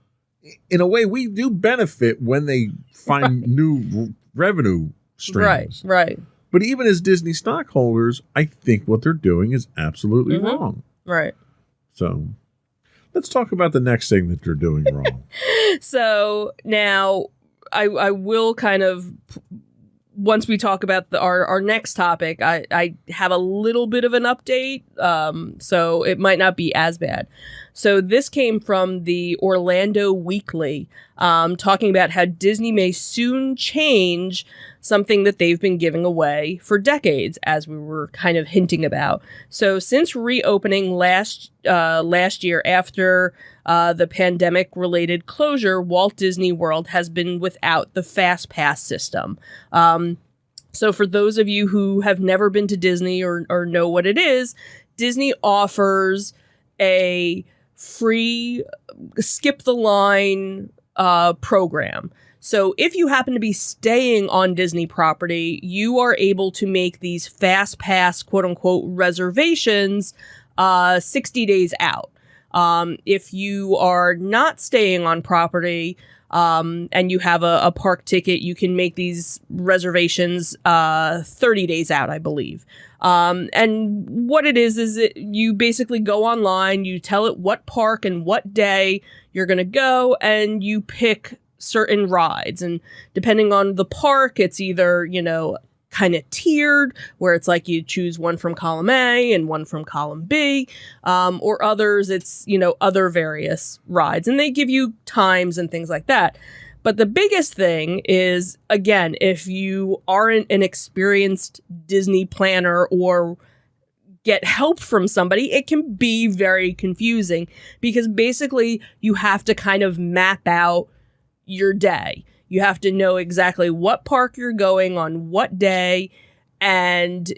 in a way, we do benefit when they find new revenue streams. Right. But even as Disney stockholders, I think what they're doing is absolutely wrong. Right. So let's talk about the next thing that they're doing wrong. So now I will kind of, once we talk about our next topic, I have a little bit of an update, so it might not be as bad. So this came from the Orlando Weekly, talking about how Disney may soon change something that they've been giving away for decades, as we were kind of hinting about. So since reopening last year after the pandemic-related closure, Walt Disney World has been without the Fast Pass system. So for those of you who have never been to Disney or know what it is, Disney offers a free skip the line program. So if you happen to be staying on Disney property, you are able to make these Fast Pass quote unquote reservations 60 days out. If you are not staying on property and you have a park ticket, you can make these reservations 30 days out, I believe. And what it is you basically go online, you tell it what park and what day you're going to go, and you pick certain rides. And depending on the park, it's either, kind of tiered, where it's like you choose one from column A and one from column B, or others, it's, other various rides. And they give you times and things like that. But the biggest thing is, again, if you aren't an experienced Disney planner or get help from somebody, it can be very confusing, because basically you have to kind of map out your day. You have to know exactly what park you're going on what day, and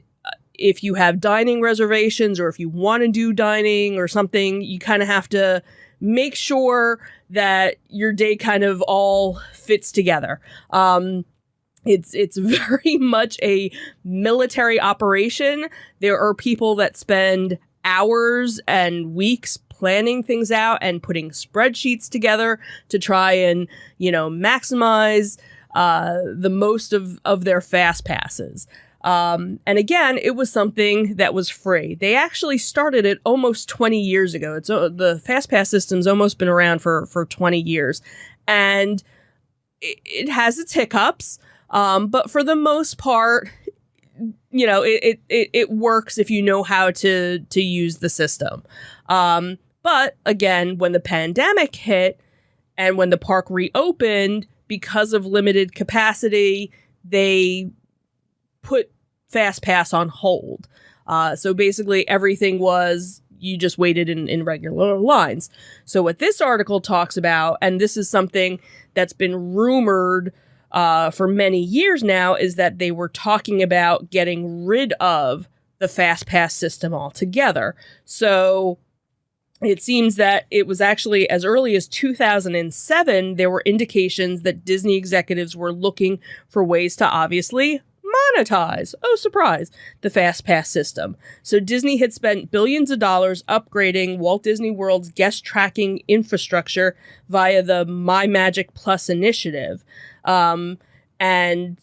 if you have dining reservations or if you want to do dining or something, you kind of have to make sure that your day kind of all fits together. It's very much a military operation. There are people that spend hours and weeks planning things out and putting spreadsheets together to try and, maximize the most of their fast passes. And again, it was something that was free. They actually started it almost 20 years ago. It's the Fast Pass system's almost been around for 20 years, and it has its hiccups. But for the most part, it works if you know how to use the system. But again, when the pandemic hit and when the park reopened, because of limited capacity, they put Fast Pass on hold. So basically everything was, you just waited in regular lines. So what this article talks about, and this is something that's been rumored for many years now, is that they were talking about getting rid of the Fast Pass system altogether. So it seems that it was actually as early as 2007, there were indications that Disney executives were looking for ways to obviously monetize, oh surprise, the Fast Pass system. So Disney had spent billions of dollars upgrading Walt Disney World's guest tracking infrastructure via the MyMagic Plus initiative. And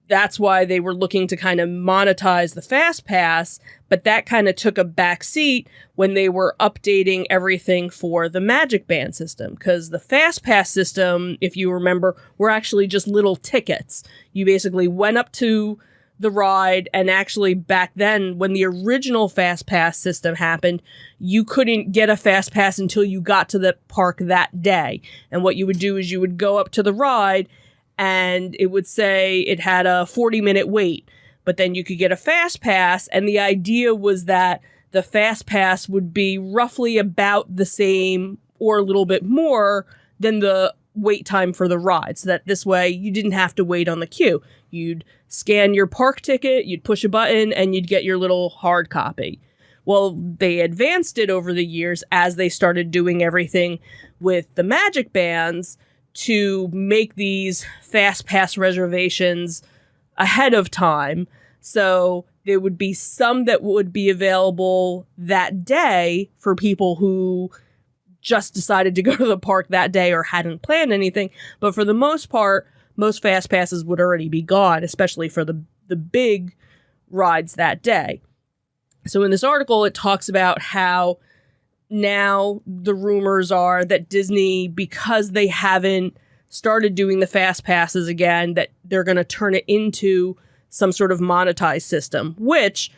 that's why they were looking to kind of monetize the Fast Pass, but that kind of took a back seat when they were updating everything for the Magic Band system, because the Fast Pass system, if you remember, were actually just little tickets. You basically went up to the ride, and actually back then, when the original Fast Pass system happened, you couldn't get a Fast Pass until you got to the park that day. And what you would do is you would go up to the ride, and it would say it had a 40-minute wait, but then you could get a Fast Pass, and the idea was that the Fast Pass would be roughly about the same or a little bit more than the wait time for the ride, so that this way you didn't have to wait on the queue. You'd scan your park ticket, you'd push a button, and you'd get your little hard copy. Well, they advanced it over the years as they started doing everything with the Magic Bands to make these Fast Pass reservations ahead of time. So there would be some that would be available that day for people who just decided to go to the park that day or hadn't planned anything. But for the most part, most fast passes would already be gone, especially for the big rides that day. So in this article, it talks about how now the rumors are that Disney, because they haven't started doing the fast passes again, that they're going to turn it into some sort of monetized system, which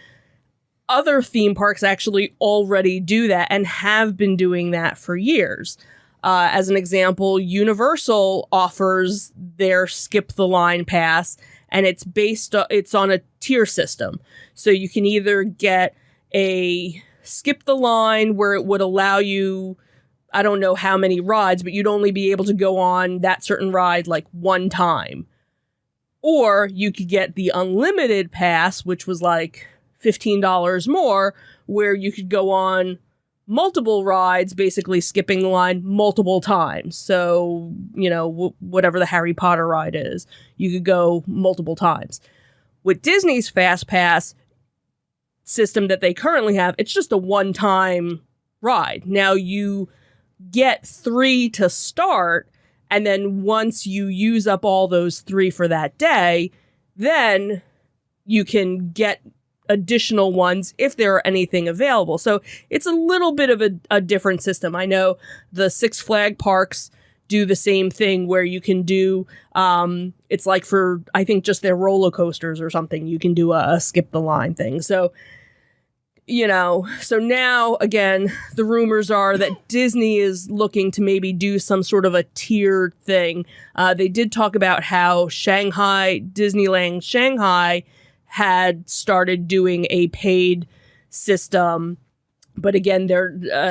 other theme parks actually already do that and have been doing that for years. As an example, Universal offers their Skip the Line pass, and it's on a tier system. So you can either get a Skip the Line where it would allow you, I don't know how many rides, but you'd only be able to go on that certain ride like one time. Or you could get the unlimited pass, which was like $15 more, where you could go on multiple rides, basically skipping the line multiple times. So, whatever the Harry Potter ride is, you could go multiple times. With Disney's Fast Pass system that they currently have, it's just a one-time ride. Now you get 3 to start, and then once you use up all those 3 for that day, then you can get additional ones if there are anything available. So it's a little bit of a different system. I know the Six Flags parks do the same thing where you can do, it's like for, I think, just their roller coasters or something, you can do a skip the line thing. So, so now, again, the rumors are that Disney is looking to maybe do some sort of a tiered thing. They did talk about how Disneyland Shanghai had started doing a paid system. But again,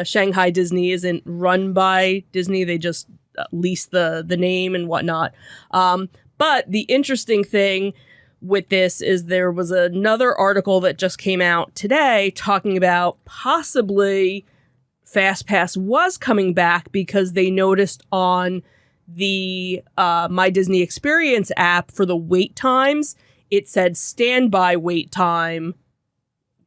Shanghai Disney isn't run by Disney. They just lease the name and whatnot. But the interesting thing with this is there was another article that just came out today talking about possibly FastPass was coming back because they noticed on the My Disney Experience app for the wait times, it said standby wait time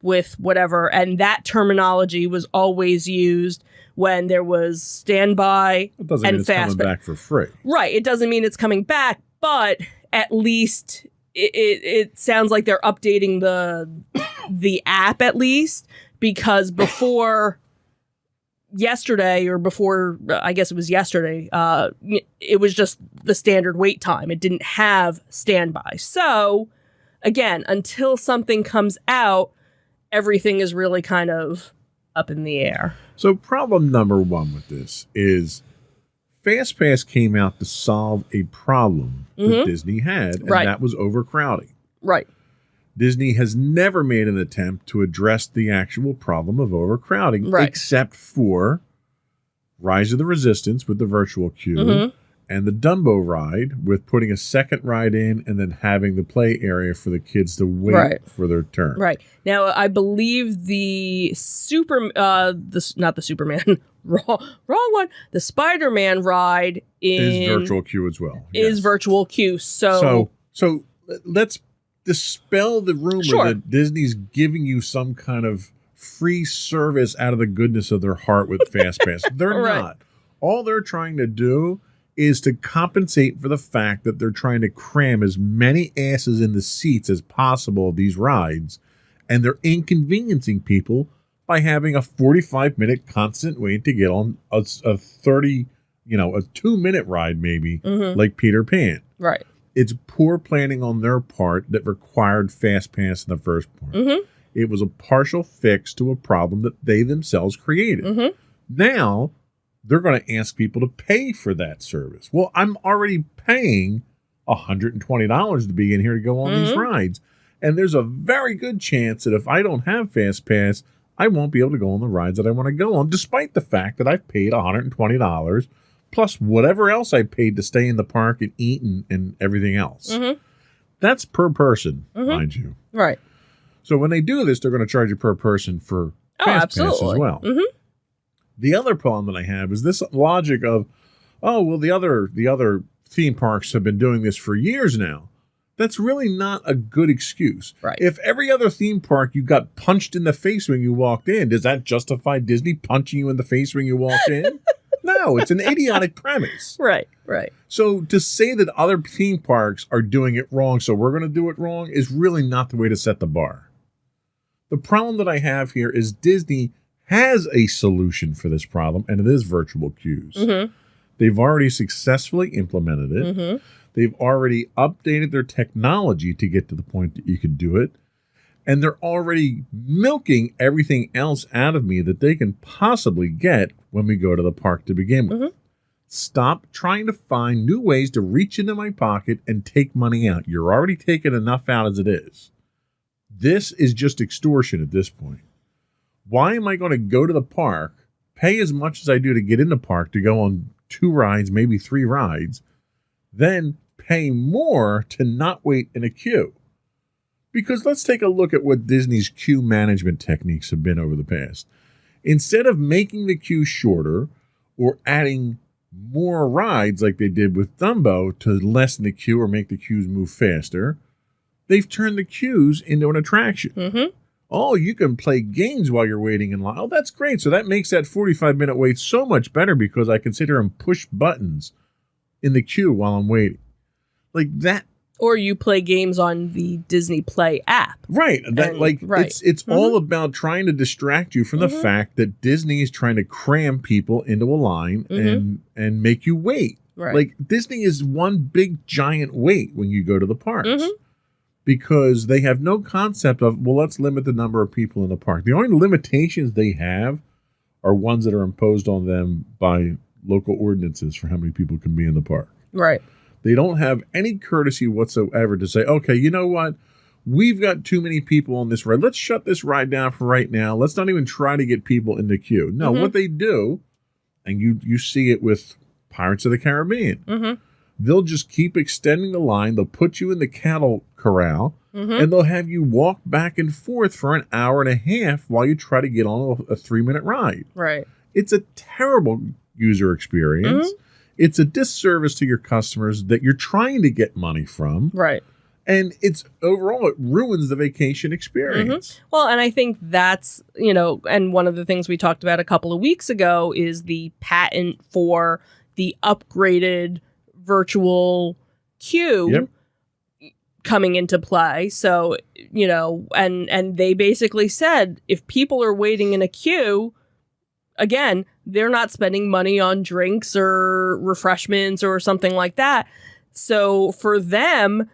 with whatever, and that terminology was always used when there was standby It doesn't and mean it's fast. coming back for free. Right, it doesn't mean it's coming back, but at least it sounds like they're updating the app at least, because before yesterday, or before, I guess it was yesterday, it was just the standard wait time. It didn't have standby. So again, until something comes out, everything is really kind of up in the air. So problem number one with this is FastPass came out to solve a problem that Disney had, and Right. that was overcrowding. Right. Disney has never made an attempt to address the actual problem of overcrowding, Right. except for Rise of the Resistance with the virtual queue and the Dumbo ride with putting a second ride in and then having the play area for the kids to wait Right. for their turn. Right. Now, I believe the not the Superman, wrong one. The Spider-Man ride Is virtual queue as well. is yes. virtual queue. So let's dispel the rumor Sure. that Disney's giving you some kind of free service out of the goodness of their heart with FastPass. They're Right. not. All they're trying to do is to compensate for the fact that they're trying to cram as many asses in the seats as possible of these rides, and they're inconveniencing people by having a 45-minute constant wait to get on a 30, a 2-minute ride maybe, like Peter Pan. right. It's poor planning on their part that required FastPass in the first part. It was a partial fix to a problem that they themselves created. Now, they're going to ask people to pay for that service. Well, I'm already paying $120 to be in here to go on these rides. And there's a very good chance that if I don't have FastPass, I won't be able to go on the rides that I want to go on, despite the fact that I've paid $120 plus whatever else I paid to stay in the park and eat and everything else. That's per person, mind you. Right. So when they do this, they're going to charge you per person for Oh, FastPass absolutely. as well. The other problem that I have is this logic of, oh, well, the other theme parks have been doing this for years now. That's really not a good excuse. Right. If every other theme park you got punched in the face when you walked in, does that justify Disney punching you in the face when you walked in? No, it's an idiotic premise. Right. So to say that other theme parks are doing it wrong, so we're going to do it wrong, is really not the way to set the bar. The problem that I have here is Disney has a solution for this problem, and it is virtual queues. Mm-hmm. They've already successfully implemented it. Mm-hmm. They've already updated their technology to get to the point that you can do it. And they're already milking everything else out of me that they can possibly get when we go to the park to begin with. Mm-hmm. Stop trying to find new ways to reach into my pocket and take money out. You're already taking enough out as it is. This is just extortion at this point. Why am I going to go to the park, pay as much as I do to get in the park to go on 2 rides, maybe 3 rides, then pay more to not wait in a queue? Because let's take a look at what Disney's queue management techniques have been over the past. Instead of making the queue shorter or adding more rides like they did with Dumbo to lessen the queue or make the queues move faster, they've turned the queues into an attraction. Mm-hmm. Oh, you can play games while you're waiting in line. Oh, that's great. So that makes that 45-minute wait so much better because I can sit here and push buttons in the queue while I'm waiting. Like that. Or you play games on the Disney Play app. Right. That, right. It's all about trying to distract you from the Mm-hmm. fact that Disney is trying to cram people into a line and make you wait. Right. Like Disney is one big giant wait when you go to the parks. Mm-hmm. Because they have no concept of, well, let's limit the number of people in the park. The only limitations they have are ones that are imposed on them by local ordinances for how many people can be in the park. Right. They don't have any courtesy whatsoever to say, okay, you know what? We've got too many people on this ride. Let's shut this ride down for right now. Let's not even try to get people in the queue. No, what they do, and you see it with Pirates of the Caribbean, they'll just keep extending the line. They'll put you in the cattle corral, and they'll have you walk back and forth for an hour and a half while you try to get on a 3-minute ride. Right. It's a terrible user experience. It's a disservice to your customers that you're trying to get money from. Right. And it's overall, it ruins the vacation experience. Well, and I think that's, and one of the things we talked about a couple of weeks ago is the patent for the upgraded virtual queue coming into play. So, and they basically said if people are waiting in a queue, again, they're not spending money on drinks or refreshments or something like that. So for them,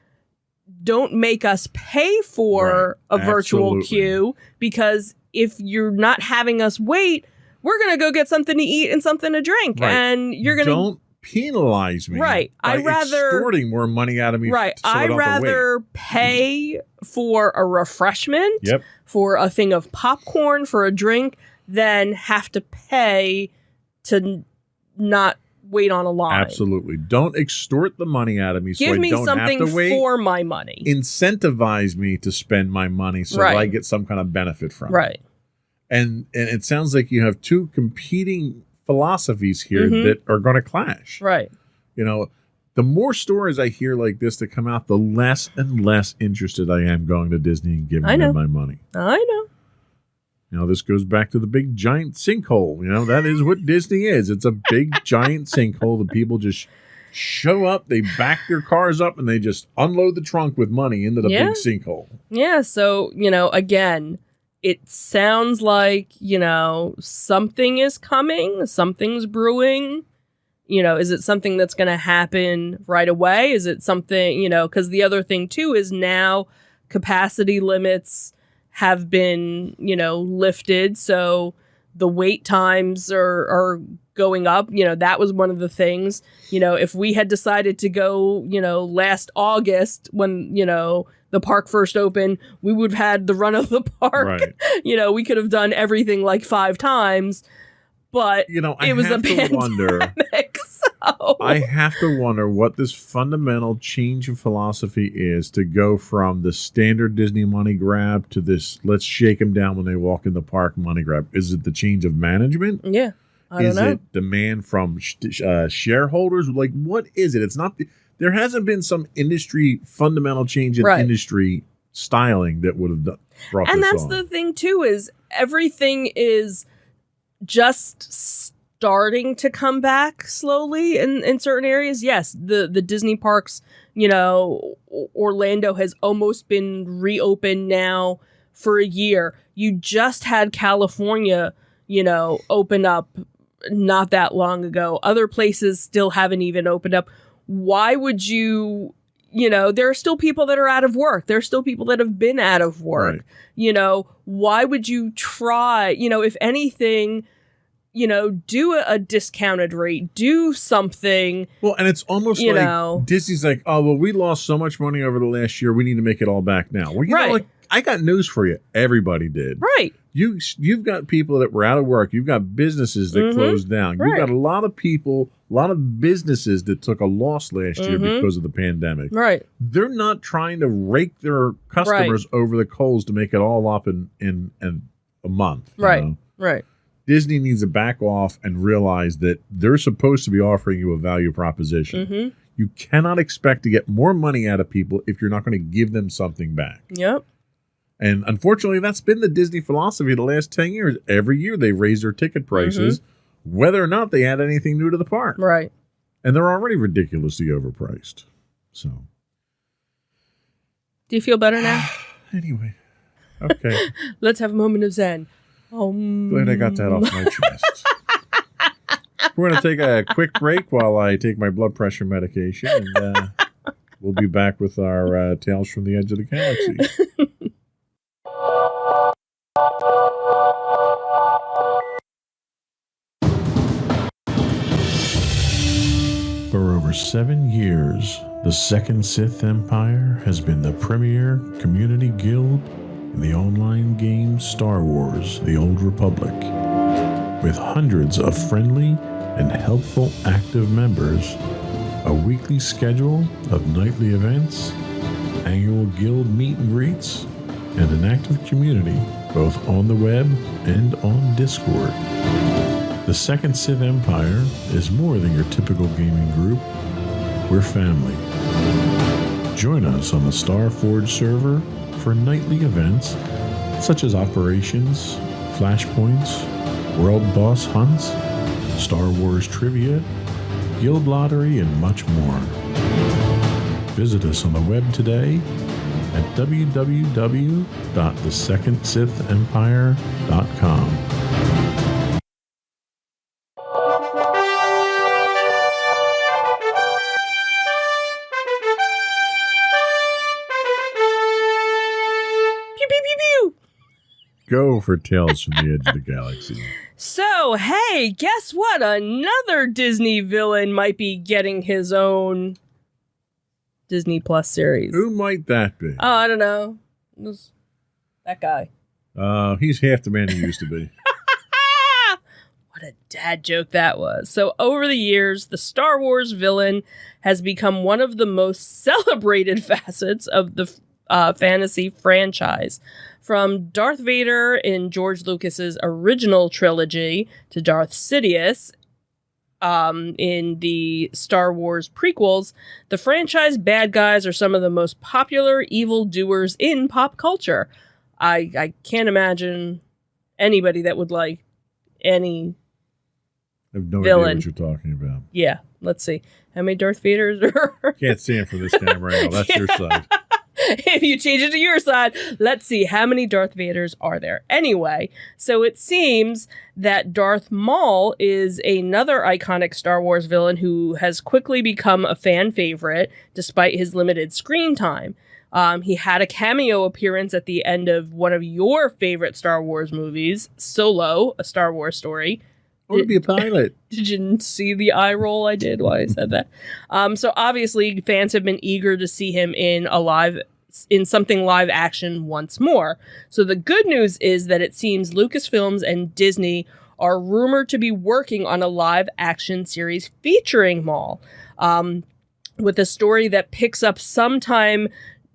don't make us pay for a virtual queue, because if you're not having us wait, we're going to go get something to eat and something to drink. Right. And you're going to... Don't penalize me right. by extorting more money out of me. Right. So I I'd don't have to rather pay for a refreshment, for a thing of popcorn, for a drink, than have to pay to not wait on a line. Absolutely. Don't extort the money out of me so Give I me don't have something to wait. for my money. Incentivize me to spend my money so that I get some kind of benefit from it. Right. And it sounds like you have two competing philosophies here that are going to clash. Right. The more stories I hear like this that come out, the less and less interested I am going to Disney and giving them my money. I know. This goes back to the big giant sinkhole. That is what Disney is. It's a big giant sinkhole that people just show up, they back their cars up, and they just unload the trunk with money into the big sinkhole. Yeah, so, again, it sounds like, something is coming, something's brewing. Is it something that's going to happen right away? Is it something, because the other thing, too, is now capacity limits have been, lifted. So the wait times are going up. That was one of the things, if we had decided to go, last August when, the park first opened, we would have had the run of the park. Right. We could have done everything like 5 times, but it was a pandemic. So I have to wonder what this fundamental change in philosophy is to go from the standard Disney money grab to this let's shake them down when they walk in the park money grab. Is it the change of management? Yeah. I don't know. Is it demand from shareholders? Like, what is it? It's not There hasn't been some industry fundamental change in Right. industry styling that would have brought And this that's on. the thing too, is everything is just starting to come back slowly in certain areas. Yes, the Disney parks, Orlando has almost been reopened now for a year. You just had California, open up not that long ago. Other places still haven't even opened up. Why would you, there are still people that are out of work. There are still people that have been out of work. Right. Why would you try, if anything, do a discounted rate, do something. Well, and it's almost You like know. Disney's like, oh, well, we lost so much money over the last year. We need to make it all back now. Well, Right. I got news for you. Everybody did. Right. You've got people that were out of work. You've got businesses that Mhm. closed down. You've Right. got a lot of people, a lot of businesses that took a loss last year Mhm. because of the pandemic. Right. They're not trying to rake their customers over the coals to make it all up in a month. you Right. know? Right. Disney needs to back off and realize that they're supposed to be offering you a value proposition. Mm-hmm. You cannot expect to get more money out of people if you're not going to give them something back. Yep. And unfortunately, that's been the Disney philosophy the last 10 years. Every year they raise their ticket prices, whether or not they add anything new to the park. Right. And they're already ridiculously overpriced. So, Do you feel better now? anyway. Okay. Let's have a moment of zen. Glad I got that off my chest. We're going to take a quick break while I take my blood pressure medication. And we'll be back with our Tales from the Edge of the Galaxy. For over 7 years, the Second Sith Empire has been the premier community guild in the online game Star Wars: The Old Republic. With hundreds of friendly and helpful active members, a weekly schedule of nightly events, annual guild meet and greets, and an active community both on the web and on Discord. The Second Sith Empire is more than your typical gaming group. We're family. Join us on the Starforge server for nightly events such as operations, flashpoints, world boss hunts, Star Wars trivia, guild lottery, and much more. Visit us on the web today at www.thesecondsithempire.com. Pew, pew, pew, pew. Go for Tales from the Edge of the Galaxy. So, hey, guess what? Another Disney villain might be getting his own Disney Plus series. Who might that be? Oh, I don't know. That guy. He's half the man he used to be. What a dad joke that was. So, over the years, the Star Wars villain has become one of the most celebrated facets of the fantasy franchise. From Darth Vader in George Lucas's original trilogy to Darth Sidious in the Star Wars prequels, the franchise bad guys are some of the most popular evildoers in pop culture. I can't imagine anybody that would like any. I have no Villain. idea what you're talking about. Yeah, let's see. How many Darth Vaders are? Can't see him from this camera angle. That's your side. If you change it to your side, let's see how many Darth Vaders are there. Anyway, so it seems that Darth Maul is another iconic Star Wars villain who has quickly become a fan favorite despite his limited screen time. He had a cameo appearance at the end of one of your favorite Star Wars movies, Solo, A Star Wars Story. I want to be a pilot. Did you see the eye roll I did while I said that? So obviously fans have been eager to see him in something live action once more. So the good news is that it seems Lucasfilms and Disney are rumored to be working on a live action series featuring Maul, with a story that picks up sometime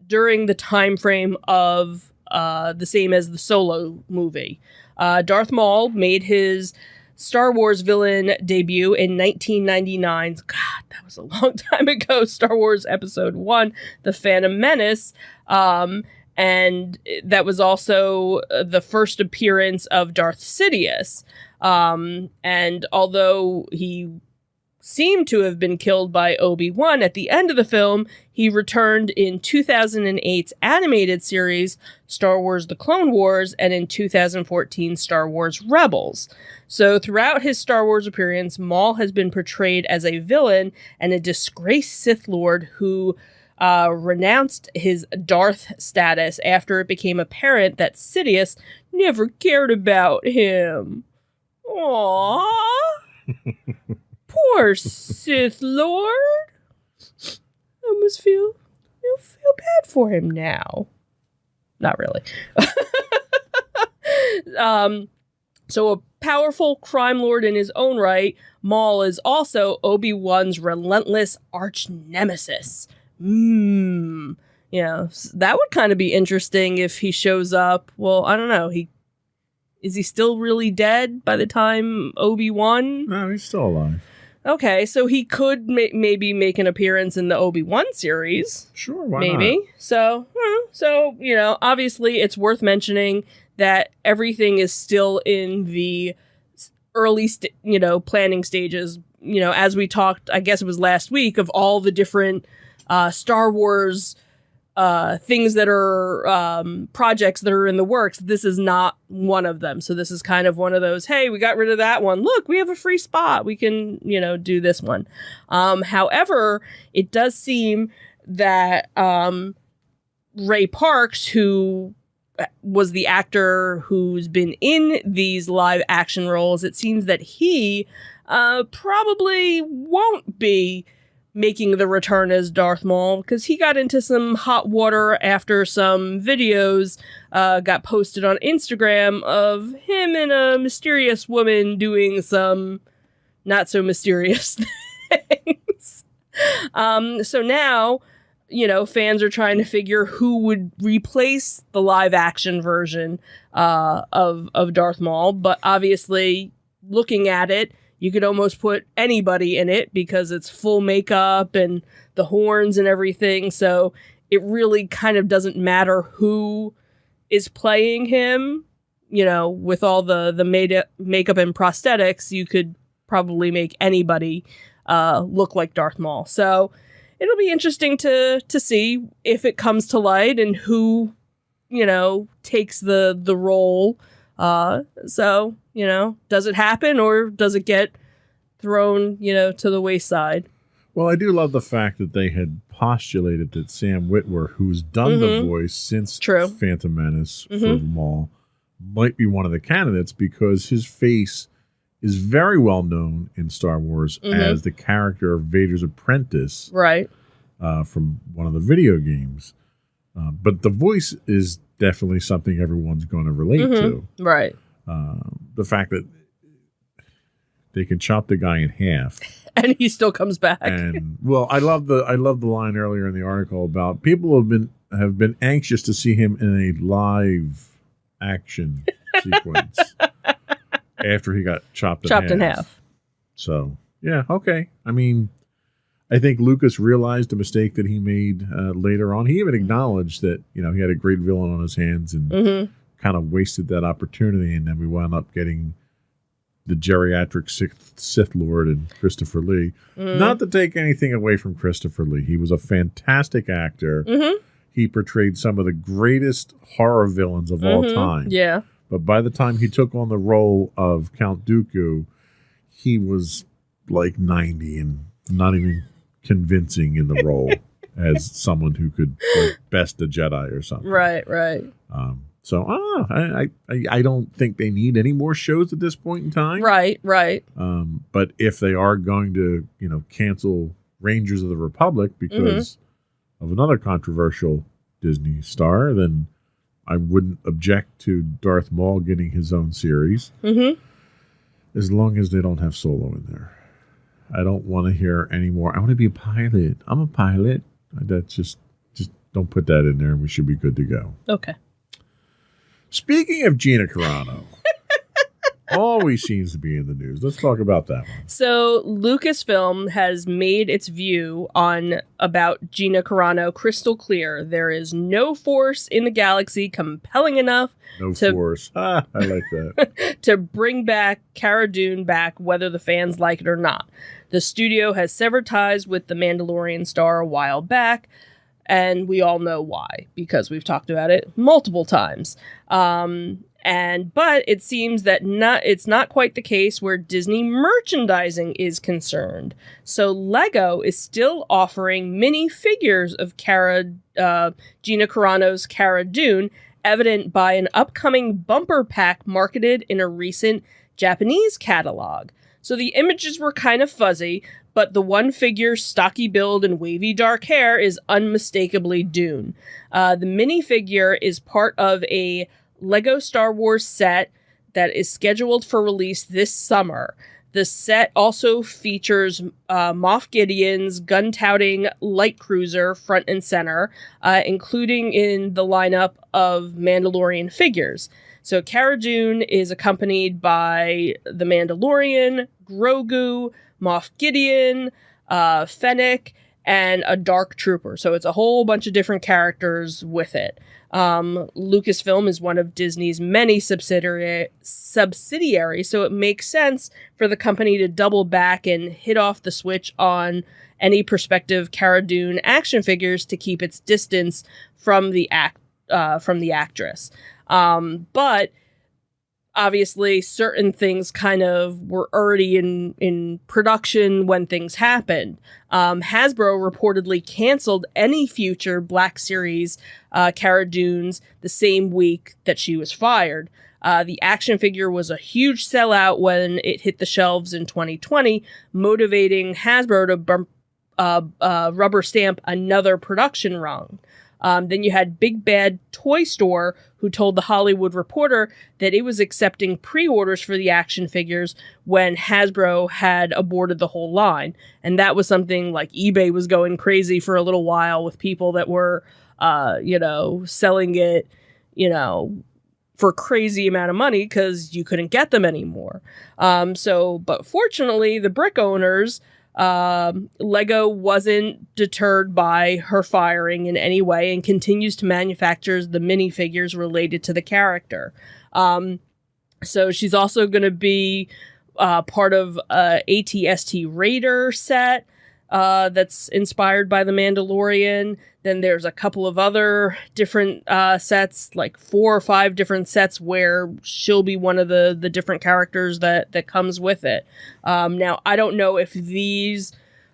during the time frame of the same as the Solo movie. Darth Maul made his Star Wars villain debut in 1999's, God, that was a long time ago, Star Wars Episode 1, The Phantom Menace. And that was also the first appearance of Darth Sidious. And although he seemed to have been killed by Obi-Wan at the end of the film, he returned in 2008's animated series Star Wars The Clone Wars and in 2014 Star Wars Rebels. So throughout his Star Wars appearance, Maul has been portrayed as a villain and a disgraced Sith Lord who renounced his Darth status after it became apparent that Sidious never cared about him. Aww. Poor Sith Lord. I almost feel bad for him now. Not really. So a powerful crime lord in his own right, Maul is also Obi-Wan's relentless arch nemesis. Yeah, that would kind of be interesting if he shows up. Well, I don't know. Is he still really dead by the time Obi-Wan? No, he's still alive. Okay, so he could maybe make an appearance in the Obi-Wan series. Sure, why maybe. not? So, obviously it's worth mentioning that everything is still in the early, planning stages. As we talked, I guess it was last week, of all the different Star Wars things that are projects that are in the works. This is not one of them. So this is kind of one of those, hey, we got rid of that one. Look, we have a free spot. We can, do this one. However, it does seem that Ray Parks, who was the actor who's been in these live action roles, it seems that he probably won't be making the return as Darth Maul, because he got into some hot water after some videos got posted on Instagram of him and a mysterious woman doing some not so mysterious things. So now, fans are trying to figure who would replace the live action version of Darth Maul, but obviously, looking at it, you could almost put anybody in it because it's full makeup and the horns and everything. So it really kind of doesn't matter who is playing him. With all the makeup and prosthetics, you could probably make anybody look like Darth Maul. So it'll be interesting to see if it comes to light and who, takes the role. So, does it happen or does it get thrown, to the wayside? Well, I do love the fact that they had postulated that Sam Witwer, who's done the voice since Phantom Menace for Maul, might be one of the candidates because his face is very well known in Star Wars as the character of Vader's apprentice, right? From one of the video games. But the voice is definitely something everyone's going to relate to. Right. The fact that they can chop the guy in half, and he still comes back. And I love the line earlier in the article about people have been anxious to see him in a live action sequence after he got chopped in half. So yeah, okay. I mean, I think Lucas realized a mistake that he made later on. He even acknowledged that he had a great villain on his hands and kind of wasted that opportunity, and then we wound up getting the geriatric Sith Lord and Christopher Lee. Not to take anything away from Christopher Lee. He was a fantastic actor. He portrayed some of the greatest horror villains of all time. Yeah. But by the time he took on the role of Count Dooku, he was like 90 and not even convincing in the role as someone who could best a Jedi or something. Right. So I don't think they need any more shows at this point in time. Right. But if they are going to, cancel Rangers of the Republic because of another controversial Disney star, then I wouldn't object to Darth Maul getting his own series. As long as they don't have Solo in there. I don't want to hear any more. I want to be a pilot. I'm a pilot. That's just don't put that in there and we should be good to go. Okay. Speaking of Gina Carano, always seems to be in the news. Let's talk about that one. So Lucasfilm has made its view on about Gina Carano crystal clear. There is no force in the galaxy compelling enough No to- force. I like that. to bring back Cara Dune back, whether the fans like it or not. The studio has severed ties with the Mandalorian star a while back, and we all know why, because we've talked about it multiple times. But it seems that it's not quite the case where Disney merchandising is concerned. So Lego is still offering mini figures of Gina Carano's Cara Dune, evident by an upcoming bumper pack marketed in a recent Japanese catalog. So the images were kind of fuzzy, but the one figure's stocky build and wavy dark hair is unmistakably Dune. The minifigure is part of a Lego Star Wars set that is scheduled for release this summer. The set also features Moff Gideon's gun-touting light cruiser front and center, including in the lineup of Mandalorian figures. So Cara Dune is accompanied by the Mandalorian, Grogu, Moff Gideon, Fennec, and a Dark Trooper. So it's a whole bunch of different characters with it. Lucasfilm is one of Disney's many subsidiaries, so it makes sense for the company to double back and hit off the switch on any prospective Cara Dune action figures to keep its distance from the actress. But obviously certain things kind of were already in production when things happened. Hasbro reportedly canceled any future Black Series Cara Dunes the same week that she was fired. The action figure was a huge sellout when it hit the shelves in 2020, motivating Hasbro to rubber stamp another production run. Then you had Big Bad Toy Store, who told The Hollywood Reporter that it was accepting pre-orders for the action figures when Hasbro had aborted the whole line. And that was something like eBay was going crazy for a little while with people that were, selling it, for crazy amount of money because you couldn't get them anymore. But fortunately, the brick owners... Lego wasn't deterred by her firing in any way and continues to manufacture the minifigures related to the character. So she's also going to be part of a AT-ST Raider set that's inspired by The Mandalorian. Then there's a couple of other different sets, like 4 or 5 different sets where she'll be one of the different characters that comes with it. Now, I don't know if these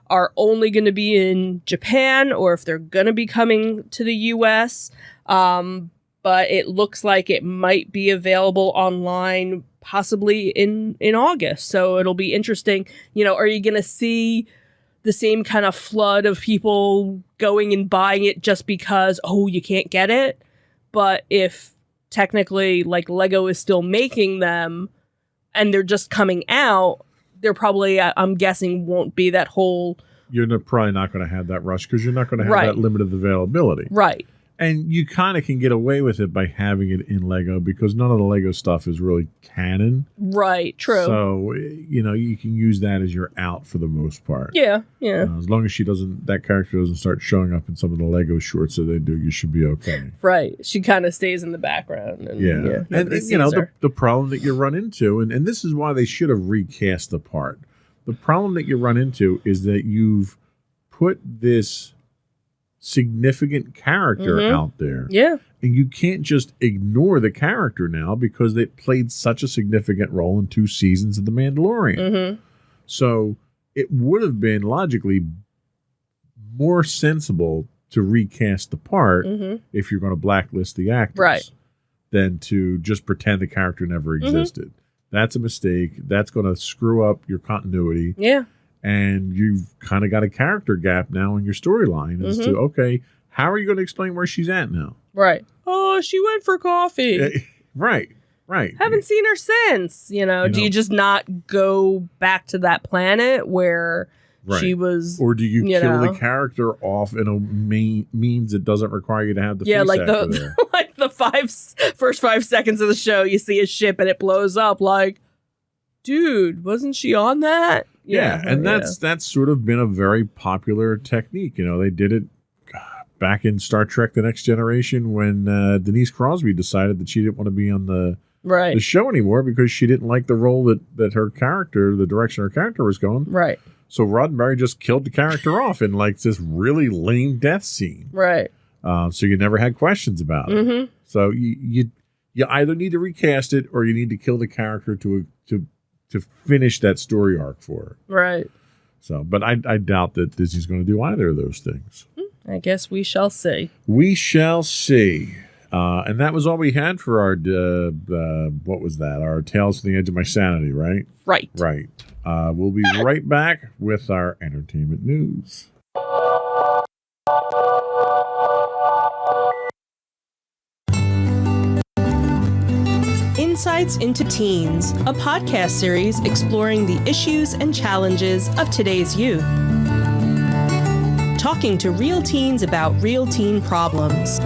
are only going to be in Japan or if they're going to be coming to the US, but it looks like it might be available online possibly in August. So it'll be interesting. Are you going to see the same kind of flood of people going and buying it just because, you can't get it? But if technically, like, Lego is still making them and they're just coming out, there probably, I'm guessing, won't be that whole... You're probably not going to have that rush because you're not going to have Right. that limited availability. Right. And you kind of can get away with it by having it in Lego because none of the Lego stuff is really canon. Right. True. So, you can use that as your out for the most part. Yeah. As long as that character doesn't start showing up in some of the Lego shorts that they do, you should be okay. Right. She kind of stays in the background. And, Yeah. And nobody sees her. the problem that you run into, and this is why they should have recast the part. The problem that you run into is that you've put this significant character out there. Yeah. And you can't just ignore the character now because it played such a significant role in 2 seasons of The Mandalorian. Mm-hmm. So it would have been logically more sensible to recast the part if you're going to blacklist the actors Right. than to just pretend the character never existed. That's a mistake. That's going to screw up your continuity. Yeah. And you've kind of got a character gap now in your storyline as to, okay, how are you going to explain where she's at now? Right. Oh, she went for coffee. Right. Haven't seen her since. Do you just not go back to that planet where she was? Or do you kill know. the character off in a means that doesn't require you to have the face like actor the there? like the first 5 seconds of the show, you see a ship and it blows up. Like, dude, wasn't she on that? Yeah, and that's sort of been a very popular technique. You know, they did it back in Star Trek: The Next Generation when Denise Crosby decided that she didn't want to be on the show anymore because she didn't like the role that her character, the direction her character was going. Right. So Roddenberry just killed the character off in like this really lame death scene. Right. So you never had questions about it. Mm-hmm. So you either need to recast it or you need to kill the character to finish that story arc for her. Right. So, but I doubt that Disney's going to do either of those things. I guess we shall see. We shall see. And that was all we had for our, what was that? Our Tales from the Edge of My Sanity, right? Right. Right. We'll be right back with our entertainment news. Insights into Teens, a podcast series exploring the issues and challenges of today's youth. Talking to real teens about real teen problems.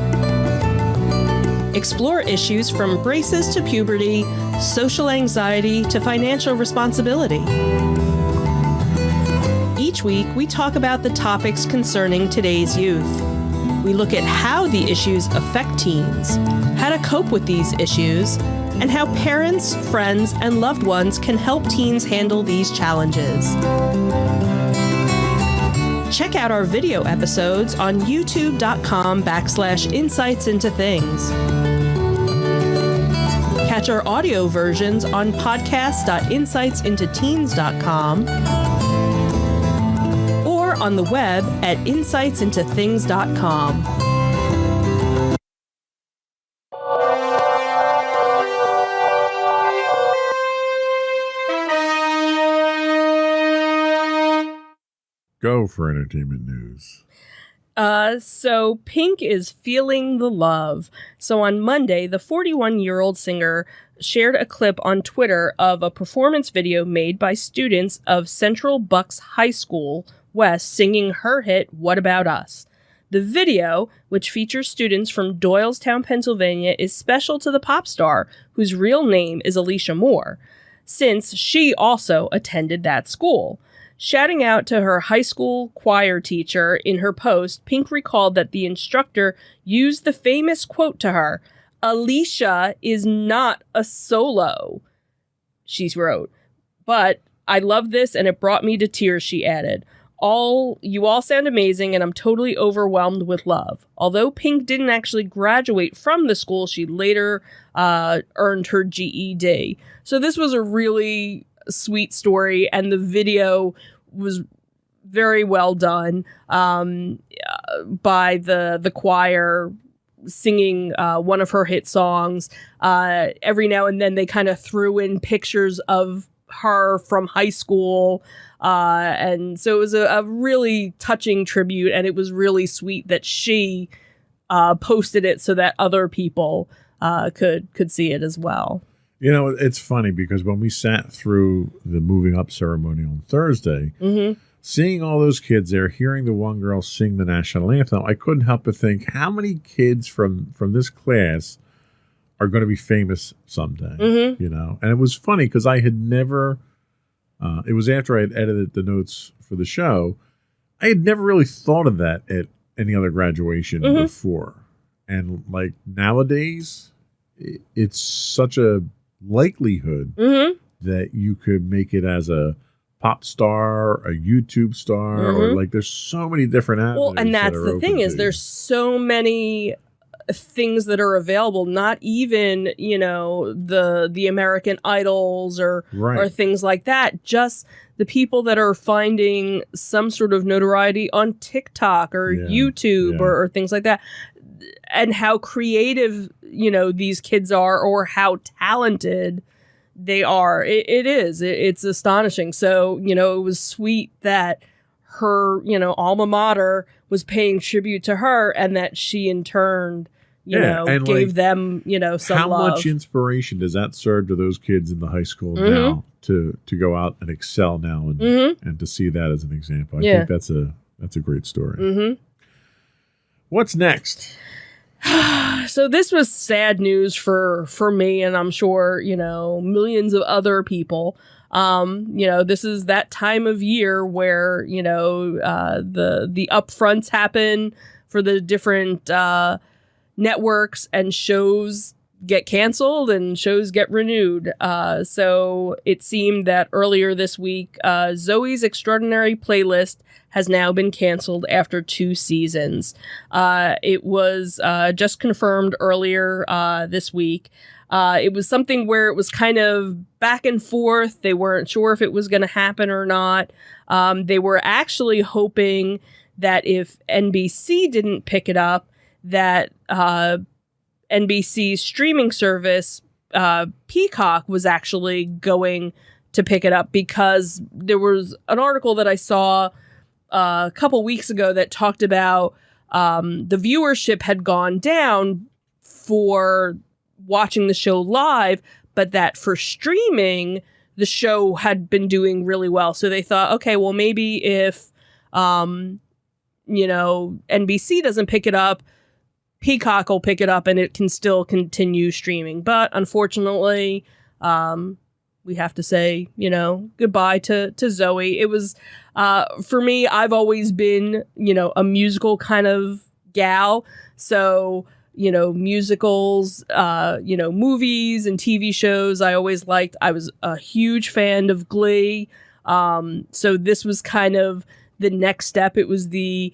Explore issues from braces to puberty, social anxiety to financial responsibility. Each week, we talk about the topics concerning today's youth. We look at how the issues affect teens, how to cope with these issues, and how parents, friends, and loved ones can help teens handle these challenges. Check out our video episodes on youtube.com/insightsintothings. Catch our audio versions on podcast.insightsintoteens.com or on the web at insightsintothings.com. Go for entertainment news. So Pink is feeling the love. So on Monday, the 41-year-old singer shared a clip on Twitter of a performance video made by students of Central Bucks High School West singing her hit, What About Us? The video, which features students from Doylestown, Pennsylvania, is special to the pop star, whose real name is Alicia Moore, since she also attended that school. Shouting out to her high school choir teacher in her post, Pink recalled that the instructor used the famous quote to her, "Alicia is not a solo," she wrote. "But I love this and it brought me to tears," she added. You all sound amazing and I'm totally overwhelmed with love." Although Pink didn't actually graduate from the school, she later earned her GED. So this was a really sweet story, and the video was very well done by the choir singing one of her hit songs. Every now and then they kind of threw in pictures of her from high school, and so it was a really touching tribute, and it was really sweet that she posted it so that other people could see it as well. You know, it's funny because when we sat through the moving up ceremony on Thursday, seeing all those kids there, hearing the one girl sing the national anthem, I couldn't help but think, how many kids from this class are going to be famous someday? You know, and it was funny because I had never, it was after I had edited the notes for the show, I had never really thought of that at any other graduation before. And like nowadays, it's such a likelihood that you could make it as a pop star, a YouTube star, or like there's so many different avenues. Well, and that's the thing is there's so many things that are available, not even, you know, the American Idols or things like that, just the people that are finding some sort of notoriety on TikTok or YouTube or things like that, and how creative, you know, these kids are or how talented they are. It's astonishing. So, you know, it was sweet that her, you know, alma mater was paying tribute to her, and that she in turn, you know, gave them, you know, some love. How much inspiration does that serve to those kids in the high school now to go out and excel now and to see that as an example? I think that's a great story. What's next? So this was sad news for me, and I'm sure, you know, millions of other people. This is that time of year where, the upfronts happen for the different networks, and shows get canceled and shows get renewed. So it seemed that earlier this week, Zoey's Extraordinary Playlist has now been canceled after 2 seasons. It was just confirmed earlier this week. It was something where it was kind of back and forth. They weren't sure if it was going to happen or not. They were actually hoping that if NBC didn't pick it up, that NBC's streaming service, Peacock, was actually going to pick it up, because there was an article that I saw a couple weeks ago that talked about the viewership had gone down for watching the show live, but that for streaming, the show had been doing really well. So they thought, okay, well, maybe if, NBC doesn't pick it up, Peacock will pick it up and it can still continue streaming. But unfortunately, we have to say, goodbye to Zoey. It was, for me, I've always been, a musical kind of gal. So, musicals, movies and TV shows I always liked. I was a huge fan of Glee. So this was kind of the next step. It was the,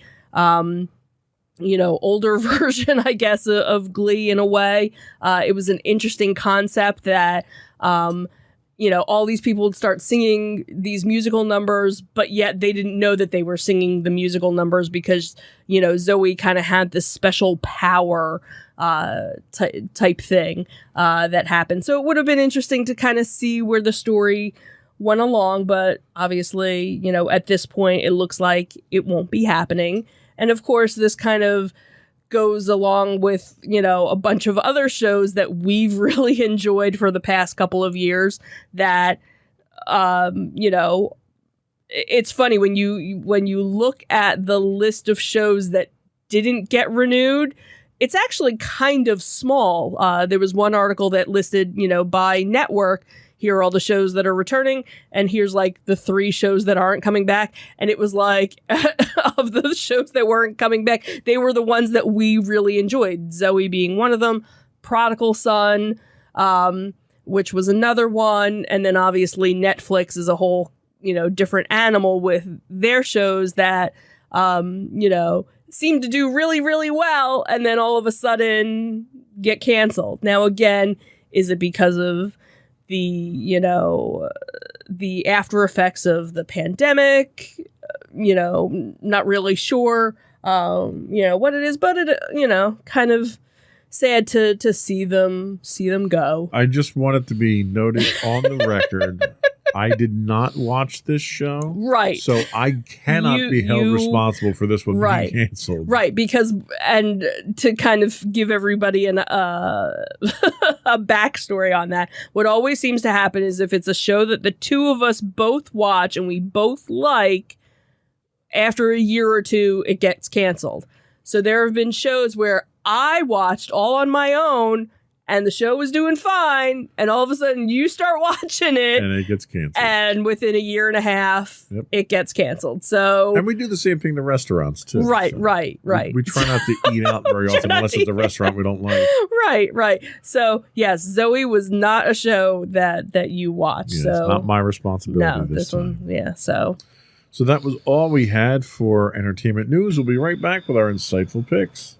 older version, I guess, of Glee in a way. It was an interesting concept that, all these people would start singing these musical numbers, but yet they didn't know that they were singing the musical numbers because, Zoey kind of had this special power type thing that happened. So it would have been interesting to kind of see where the story went along, but obviously, at this point, it looks like it won't be happening. And of course, this kind of goes along with, a bunch of other shows that we've really enjoyed for the past couple of years that, it's funny when you look at the list of shows that didn't get renewed, it's actually kind of small. There was one article that listed, by network, here are all the shows that are returning, and here's like the 3 shows that aren't coming back. And it was like, of the shows that weren't coming back, they were the ones that we really enjoyed. Zoey being one of them, Prodigal Son, which was another one. And then obviously Netflix is a whole, different animal with their shows that, seem to do really, really well. And then all of a sudden get canceled. Now, again, is it because of the after effects of the pandemic? Not really sure, what it is, but it, kind of sad to see them go. I just want it to be noted on the record. I did not watch this show. Right. So I cannot be held responsible for this one being canceled. Right. Because, and to kind of give everybody a backstory on that, what always seems to happen is if it's a show that the two of us both watch and we both like, after a year or two, it gets canceled. So there have been shows where I watched all on my own, and the show was doing fine, and all of a sudden you start watching it, and it gets canceled. And within a year and a half, It gets canceled. So, and we do the same thing to restaurants too. Right, so right. We try not to eat out very often unless it's a restaurant we don't like. Right. So yes, Zoey was not a show that you watched. Yeah, so it's not my responsibility. No, this one. Yeah. So that was all we had for entertainment news. We'll be right back with our insightful picks.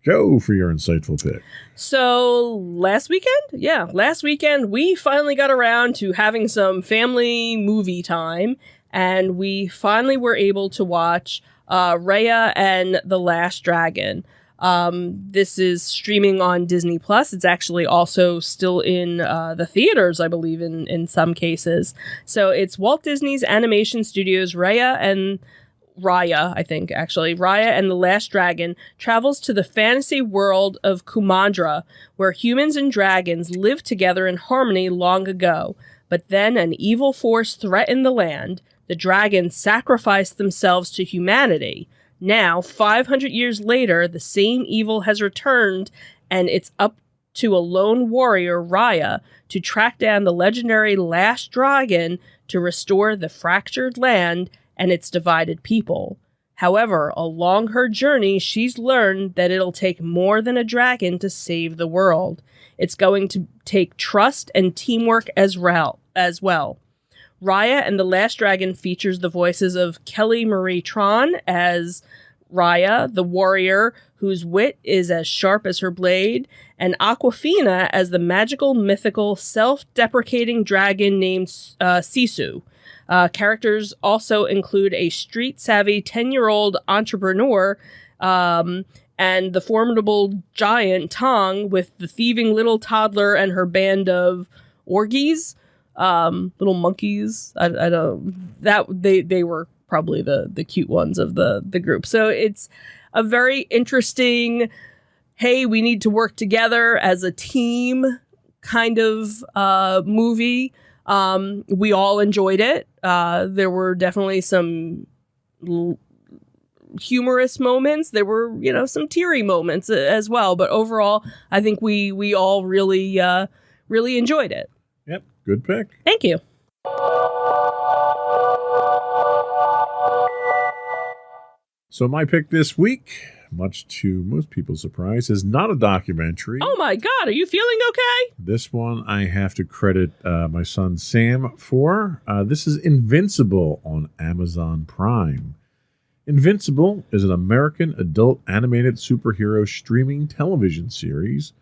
Go for your insightful pick. So last weekend, we finally got around to having some family movie time, and we finally were able to watch Raya and the Last Dragon. This is streaming on Disney Plus. It's actually also still in the theaters, I believe, in some cases. So it's Walt Disney's Animation Studios' Raya and the Last Dragon travels to the fantasy world of Kumandra, where humans and dragons lived together in harmony long ago. But then an evil force threatened the land. The dragons sacrificed themselves to humanity. Now, 500 years later, the same evil has returned, and it's up to a lone warrior, Raya, to track down the legendary Last Dragon to restore the fractured land and its divided people. However, along her journey, she's learned that it'll take more than a dragon to save the world. It's going to take trust and teamwork as well. Raya and the Last Dragon features the voices of Kelly Marie Tran as Raya, the warrior whose wit is as sharp as her blade, and Awkwafina as the magical, mythical, self-deprecating dragon named Sisu. Characters also include a street-savvy 10-year-old entrepreneur and the formidable giant Tong, with the thieving little toddler and her band of orgies, little monkeys. I don't that they were probably the cute ones of the group. So it's a very interesting, hey, we need to work together as a team kind of movie. We all enjoyed it. There were definitely some humorous moments. There were, some teary moments as well. But overall, I think we all really enjoyed it. Yep, good pick. Thank you. So my pick this week, much to most people's surprise, is not a documentary. Oh my God, are you feeling okay? This one I have to credit my son Sam for. This is Invincible on Amazon Prime. Invincible is an American adult animated superhero streaming television series.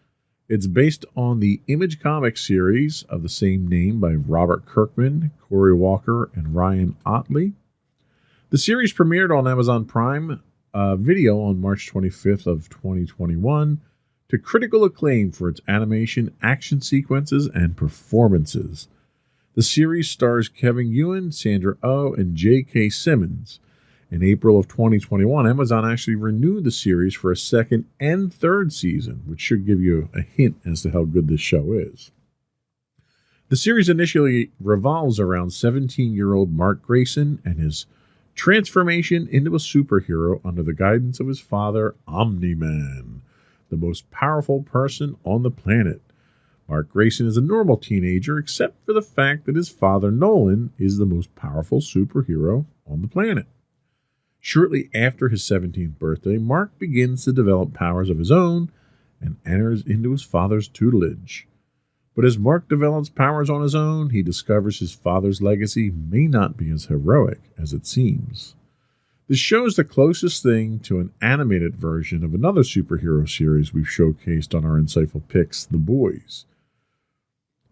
It's based on the Image Comics series of the same name by Robert Kirkman, Corey Walker, and Ryan Ottley. The series premiered on Amazon Prime Video on March 25th of 2021 to critical acclaim for its animation, action sequences, and performances. The series stars Kevin Ewan, Sandra Oh, and J.K. Simmons. In April of 2021, Amazon actually renewed the series for a second and third season, which should give you a hint as to how good this show is. The series initially revolves around 17-year-old Mark Grayson and his transformation into a superhero under the guidance of his father, Omni-Man, the most powerful person on the planet. Mark Grayson is a normal teenager, except for the fact that his father, Nolan, is the most powerful superhero on the planet. Shortly after his 17th birthday, Mark begins to develop powers of his own and enters into his father's tutelage. But as Mark develops powers on his own, he discovers his father's legacy may not be as heroic as it seems. This shows the closest thing to an animated version of another superhero series we've showcased on our insightful picks, The Boys.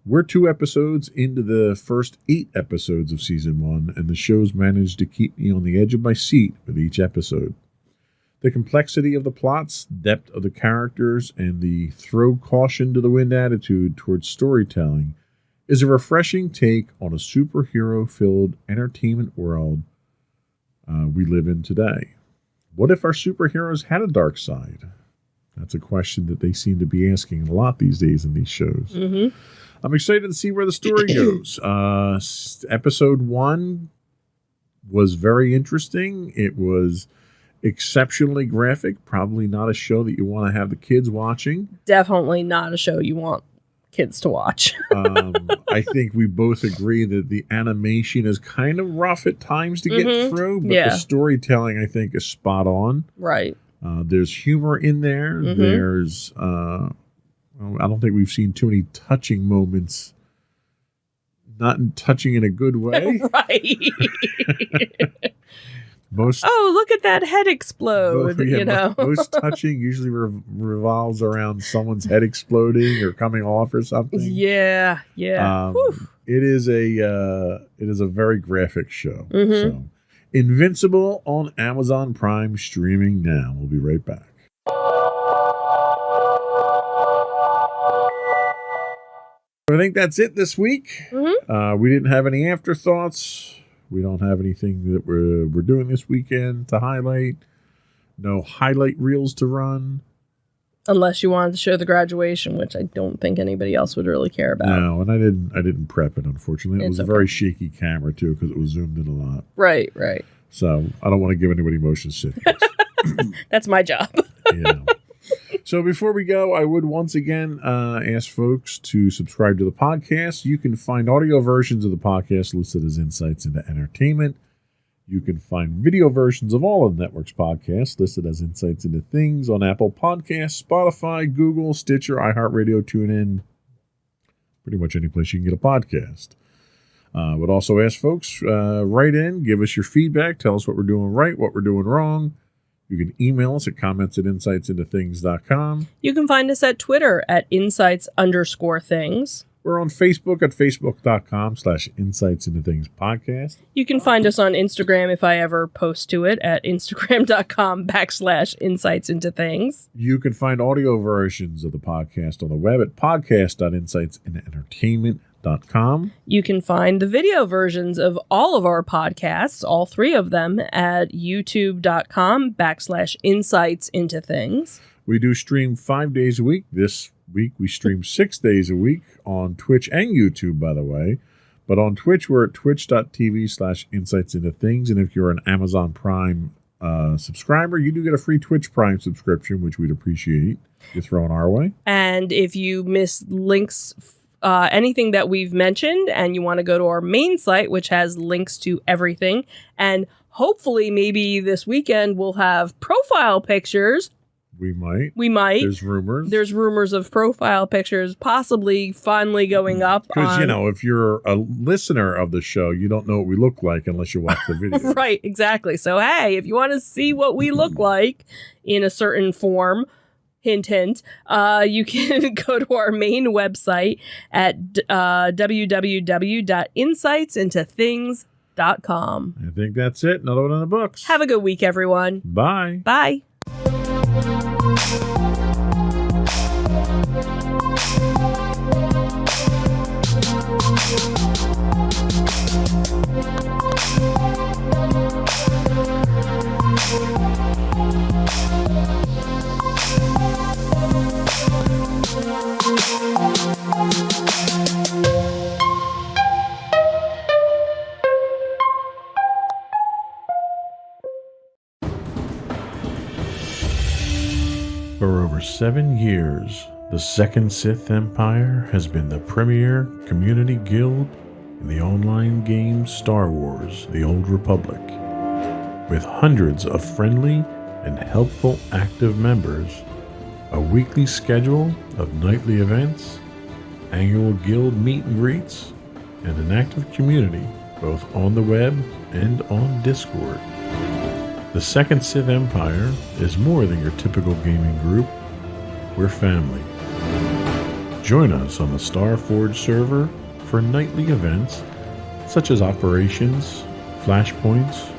We're 2 episodes into the first 8 episodes of Season 1, and the show's managed to keep me on the edge of my seat with each episode. The complexity of the plots, depth of the characters, and the throw caution to the wind attitude towards storytelling is a refreshing take on a superhero-filled entertainment world we live in today. What if our superheroes had a dark side? That's a question that they seem to be asking a lot these days in these shows. Mm-hmm. I'm excited to see where the story goes. Episode 1 was very interesting. It was exceptionally graphic. Probably not a show that you want to have the kids watching. Definitely not a show you want kids to watch. I think we both agree that the animation is kind of rough at times to get through, but the storytelling, I think, is spot on. Right. There's humor in there. Mm-hmm. There's, I don't think we've seen too many touching moments. Not touching in a good way. Right. Most. Oh, look at that head explode! Most touching usually revolves around someone's head exploding or coming off or something. Yeah. It is a very graphic show. Mm-hmm. So, Invincible on Amazon Prime, streaming now. We'll be right back. I think that's it this week. Mm-hmm. We didn't have any afterthoughts. We don't have anything that we're doing this weekend to highlight. No highlight reels to run. Unless you wanted to show the graduation, which I don't think anybody else would really care about. No, and I didn't prep it, unfortunately. It was a very shaky camera, too, because it was zoomed in a lot. Right. So I don't want to give anybody motion sickness. That's my job. So before we go, I would once again ask folks to subscribe to the podcast. You can find audio versions of the podcast listed as Insights into Entertainment. You can find video versions of all of the network's podcasts listed as Insights into Things on Apple Podcasts, Spotify, Google, Stitcher, iHeartRadio, TuneIn, pretty much any place you can get a podcast. Would also ask folks, write in, give us your feedback, tell us what we're doing right, what we're doing wrong. You can email us at comments@insightsintothings.com. You can find us at Twitter at insights_things. We're on Facebook at facebook.com/insightsintothingspodcast. You can find us on Instagram if I ever post to it at instagram.com/insightsintothings. You can find audio versions of the podcast on the web at podcast.insightsintoentertainment.com. You can find the video versions of all of our podcasts, all three of them, at youtube.com/insightsintothings. We do stream 5 days a week. This week we stream 6 days a week on Twitch and YouTube, by the way. But on Twitch, we're at twitch.tv/insightsintothings. And if you're an Amazon Prime subscriber, you do get a free Twitch Prime subscription, which we'd appreciate you throwing our way. And if you miss links, anything that we've mentioned, and you want to go to our main site, which has links to everything, and hopefully maybe this weekend we'll have profile pictures. We might. There's rumors. There's rumors of profile pictures possibly finally going up. Because, if you're a listener of the show, you don't know what we look like unless you watch the video. Right, exactly. So, hey, if you want to see what we look like in a certain form, hint, hint, you can go to our main website at www.insightsintothings.com. I think that's it. Another one in the books. Have a good week, everyone. Bye. Bye. For over 7 years, the Second Sith Empire has been the premier community guild in the online game Star Wars: The Old Republic. With hundreds of friendly and helpful active members, a weekly schedule of nightly events, annual guild meet and greets, and an active community both on the web and on Discord. The Second Sith Empire is more than your typical gaming group. We're family. Join us on the Starforge server for nightly events such as operations, flashpoints,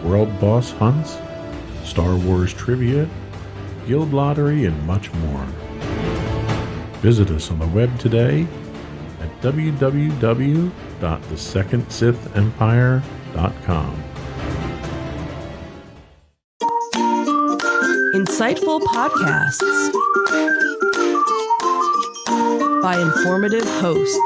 world boss hunts, Star Wars trivia, guild lottery, and much more. Visit us on the web today at www.thesecondsithempire.com. Insightful podcasts by informative hosts.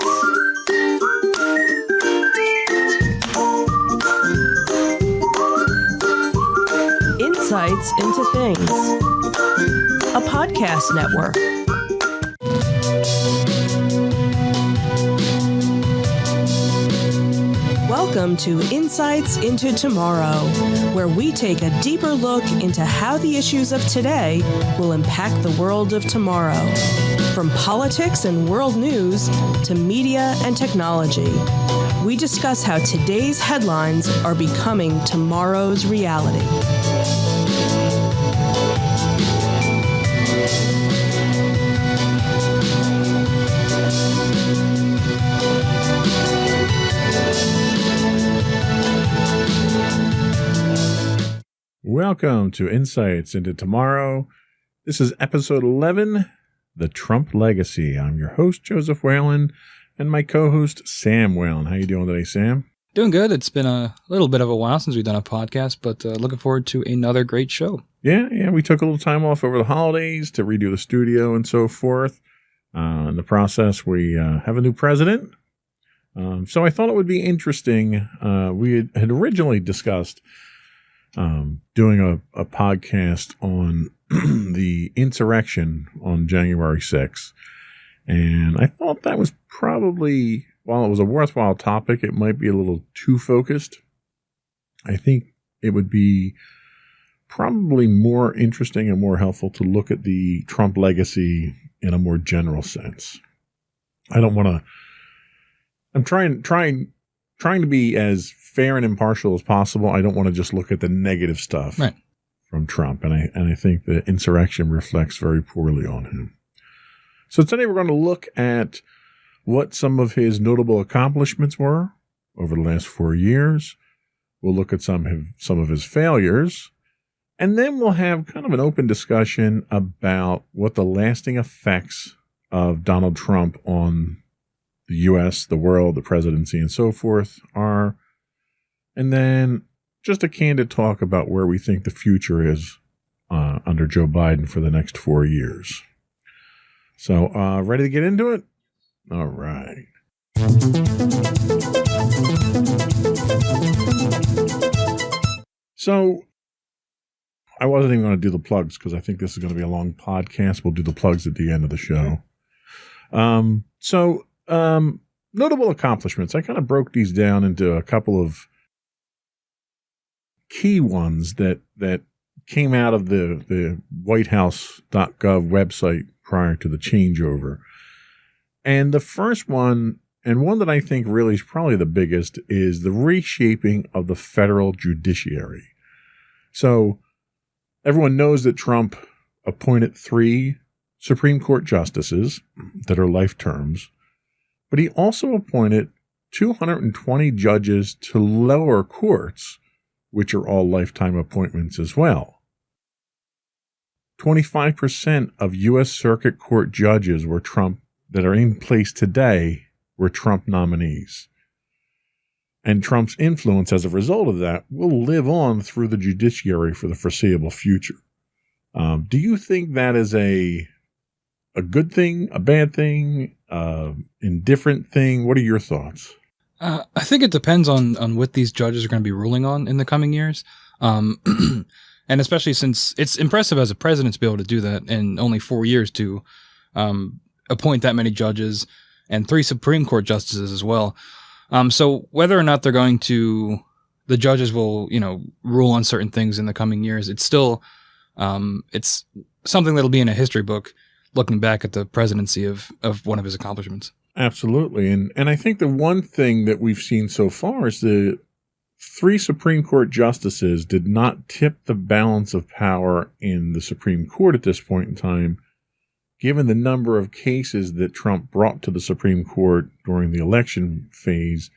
Insights into Things, a podcast network. Welcome to Insights into Tomorrow, where we take a deeper look into how the issues of today will impact the world of tomorrow. From politics and world news to media and technology, we discuss how today's headlines are becoming tomorrow's reality. Welcome to Insights into Tomorrow. This is episode 11, The Trump Legacy. I'm your host, Joseph Whalen, and my co-host, Sam Whalen. How you doing today, Sam? Doing good. It's been a little bit of a while since we've done a podcast, but looking forward to another great show. Yeah, we took a little time off over the holidays to redo the studio and so forth. In the process, we have a new president. So I thought it would be interesting. We had originally discussed doing a podcast on the insurrection on January 6th. And I thought that was probably, while it was a worthwhile topic, it might be a little too focused. I think it would be probably more interesting and more helpful to look at the Trump legacy in a more general sense. I don't want to, I'm trying to be as fair and impartial as possible. I don't want to just look at the negative stuff from Trump. And I think the insurrection reflects very poorly on him. So today we're going to look at what some of his notable accomplishments were over the last 4 years. We'll look at some of his failures. And then we'll have kind of an open discussion about what the lasting effects of Donald Trump on the U.S., the world, the presidency, and so forth are. And then just a candid talk about where we think the future is under Joe Biden for the next 4 years. So, ready to get into it? All right. So, I wasn't even going to do the plugs because I think this is going to be a long podcast. We'll do the plugs at the end of the show. Notable accomplishments. I kind of broke these down into a couple of key ones that came out of the whitehouse.gov website prior to the changeover. And the first one, and one that I think really is probably the biggest, is the reshaping of the federal judiciary. So everyone knows that Trump appointed 3 Supreme Court justices that are life terms, but he also appointed 220 judges to lower courts, which are all lifetime appointments as well. 25% of U.S. Circuit Court judges that are in place today were Trump nominees. And Trump's influence as a result of that will live on through the judiciary for the foreseeable future. Do you think that is a good thing, a bad thing, indifferent thing? What are your thoughts? I think it depends on what these judges are going to be ruling on in the coming years. And especially since it's impressive as a president to be able to do that in only 4 years to appoint that many judges and 3 Supreme Court justices as well. So whether or not the judges will, rule on certain things in the coming years, it's still, it's something that'll be in a history book looking back at the presidency of one of his accomplishments. Absolutely. And I think the one thing that we've seen so far is the 3 Supreme Court justices did not tip the balance of power in the Supreme Court at this point in time, given the number of cases that Trump brought to the Supreme Court during the election phase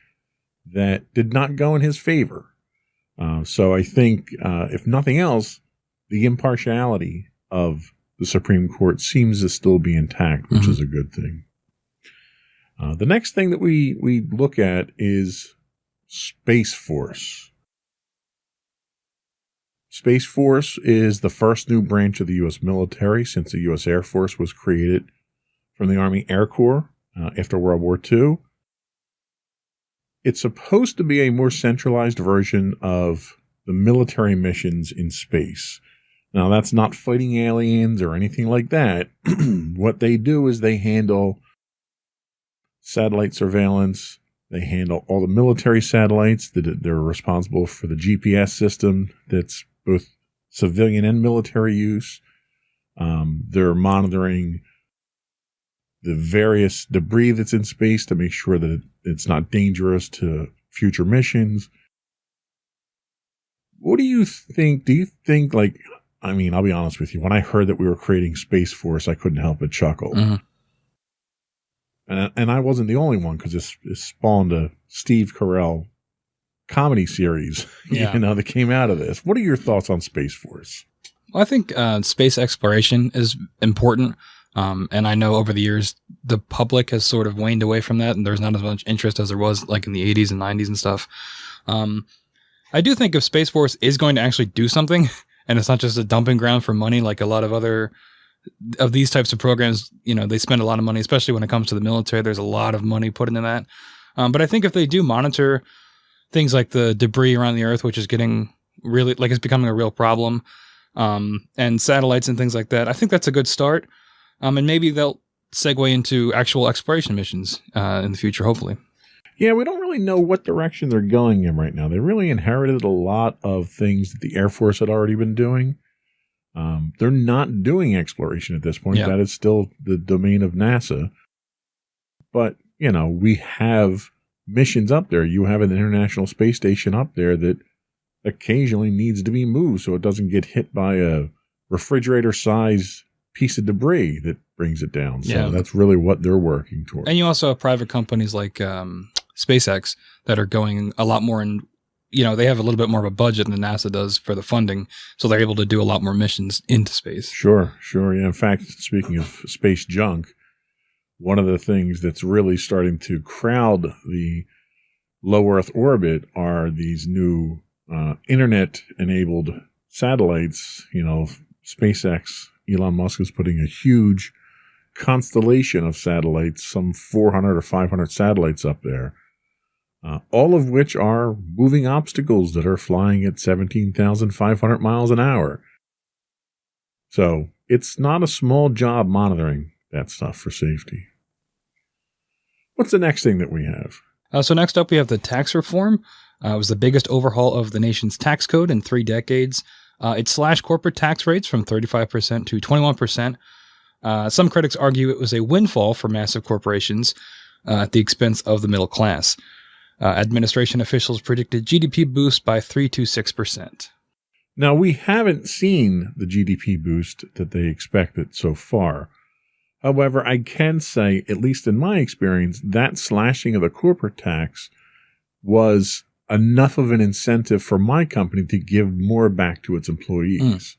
that did not go in his favor. So I think, if nothing else, the impartiality of the Supreme Court seems to still be intact, which is a good thing. The next thing that we look at is Space Force. Space Force is the first new branch of the U.S. military since the U.S. Air Force was created from the Army Air Corps after World War II. It's supposed to be a more centralized version of the military missions in space. Now, that's not fighting aliens or anything like that. What they do is they handle satellite surveillance. They handle all the military satellites. They're responsible for the GPS system that's both civilian and military use. They're monitoring the various debris that's in space to make sure that it's not dangerous to future missions. What do you think? Do you think, I'll be honest with you. When I heard that we were creating Space Force, I couldn't help but chuckle. Mm-hmm. And I wasn't the only one because it spawned a Steve Carell comedy series, that came out of this. What are your thoughts on Space Force? Well, I think space exploration is important. And I know over the years, the public has sort of waned away from that, and there's not as much interest as there was like in the 80s and 90s and stuff. I do think if Space Force is going to actually do something, and it's not just a dumping ground for money like a lot of other of these types of programs, they spend a lot of money, especially when it comes to the military. There's a lot of money put into that. But I think if they do monitor things like the debris around the Earth, which is getting really, it's becoming a real problem, and satellites and things like that. I think that's a good start. And maybe they'll segue into actual exploration missions in the future, hopefully. Yeah, we don't really know what direction they're going in right now. They really inherited a lot of things that the Air Force had already been doing. They're not doing exploration at this point. Yeah. That is still the domain of NASA. But, we have missions up there. You have an International Space Station up there that occasionally needs to be moved so it doesn't get hit by a refrigerator-sized piece of debris that brings it down. So that's really what they're working towards. And you also have private companies like SpaceX that are going a lot more in, they have a little bit more of a budget than NASA does for the funding. So they're able to do a lot more missions into space. Sure. Yeah. In fact, speaking of space junk, one of the things that's really starting to crowd the low Earth orbit are these new internet-enabled satellites. SpaceX, Elon Musk is putting a huge constellation of satellites, some 400 or 500 satellites up there, all of which are moving obstacles that are flying at 17,500 miles an hour. So it's not a small job monitoring that stuff for safety. What's the next thing that we have? So next up, we have the tax reform. It was the biggest overhaul of the nation's tax code in 3 decades. It slashed corporate tax rates from 35% to 21%. Some critics argue it was a windfall for massive corporations at the expense of the middle class. Administration officials predicted GDP boost by 3 to 6%. Now, we haven't seen the GDP boost that they expected so far. However, I can say, at least in my experience, that slashing of the corporate tax was enough of an incentive for my company to give more back to its employees.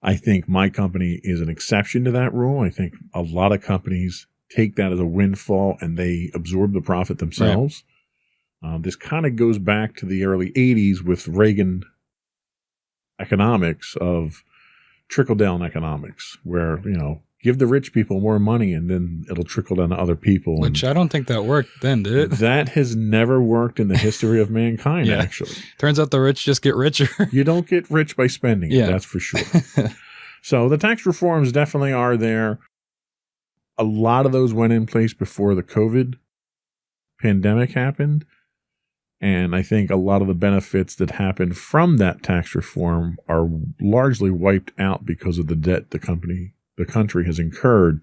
I think my company is an exception to that rule. I think a lot of companies take that as a windfall and they absorb the profit themselves. Right. This kind of goes back to the early 80s with Reagan economics of trickle-down economics, where, give the rich people more money and then it'll trickle down to other people. Which I don't think that worked then, did it? That has never worked in the history of mankind, actually. Turns out the rich just get richer. You don't get rich by spending it, that's for sure. So the tax reforms definitely are there. A lot of those went in place before the COVID pandemic happened. And I think a lot of the benefits that happened from that tax reform are largely wiped out because of the debt the country has incurred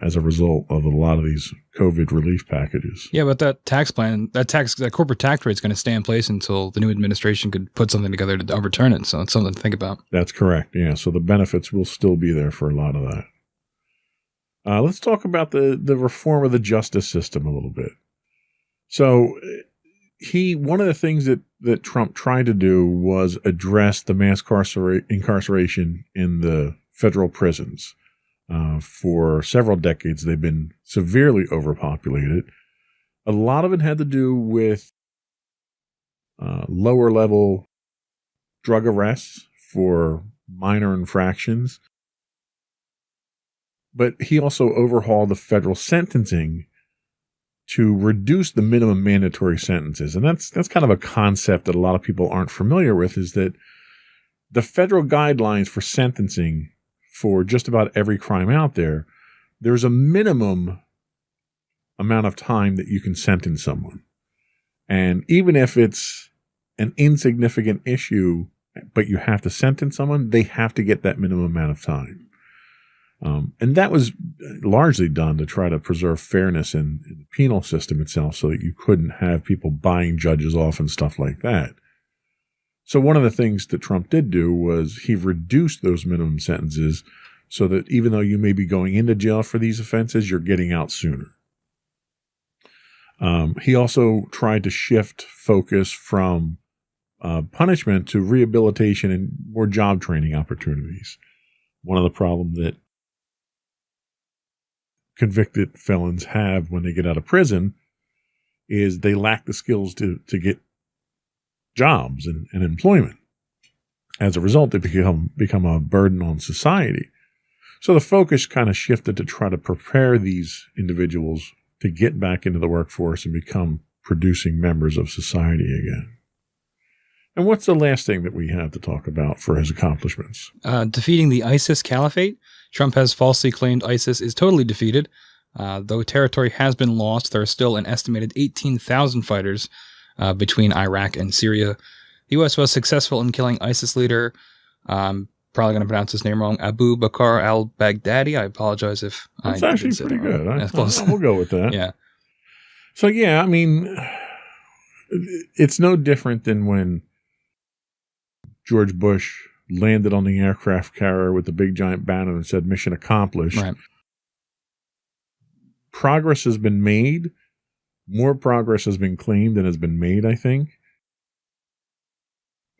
as a result of a lot of these COVID relief packages. Yeah, but that tax plan, that corporate tax rate is going to stay in place until the new administration could put something together to overturn it. So it's something to think about. That's correct. Yeah. So the benefits will still be there for a lot of that. Let's talk about the reform of the justice system a little bit. So one of the things that Trump tried to do was address the mass incarceration in the federal prisons. For several decades, they've been severely overpopulated. A lot of it had to do with lower level drug arrests for minor infractions. But he also overhauled the federal sentencing to reduce the minimum mandatory sentences. And that's kind of a concept that a lot of people aren't familiar with, is that the federal guidelines for sentencing for just about every crime out there, there's a minimum amount of time that you can sentence someone. And even if it's an insignificant issue, but you have to sentence someone, they have to get that minimum amount of time. And that was largely done to try to preserve fairness in the penal system itself, so that you couldn't have people buying judges off and stuff like that. So one of the things that Trump did do was he reduced those minimum sentences so that even though you may be going into jail for these offenses, you're getting out sooner. He also tried to shift focus from punishment to rehabilitation and more job training opportunities. One of the problems that convicted felons have when they get out of prison is they lack the skills to get jobs and employment. As a result, they become a burden on society. So the focus kind of shifted to try to prepare these individuals to get back into the workforce and become producing members of society again. And what's the last thing that we have to talk about for his accomplishments? Defeating the ISIS caliphate. Trump has falsely claimed ISIS is totally defeated. Though territory has been lost, there are still an estimated 18,000 fighters between Iraq and Syria. The U.S. was successful in killing ISIS leader, probably going to pronounce his name wrong, Abu Bakr al-Baghdadi. I apologize if That's I actually didn't say pretty that good. wrong. We'll go with that. Yeah. So, yeah, I mean, it's no different than when George Bush landed on the aircraft carrier with the big giant banner and said mission accomplished. Right. Progress has been made. More progress has been claimed than has been made, I think.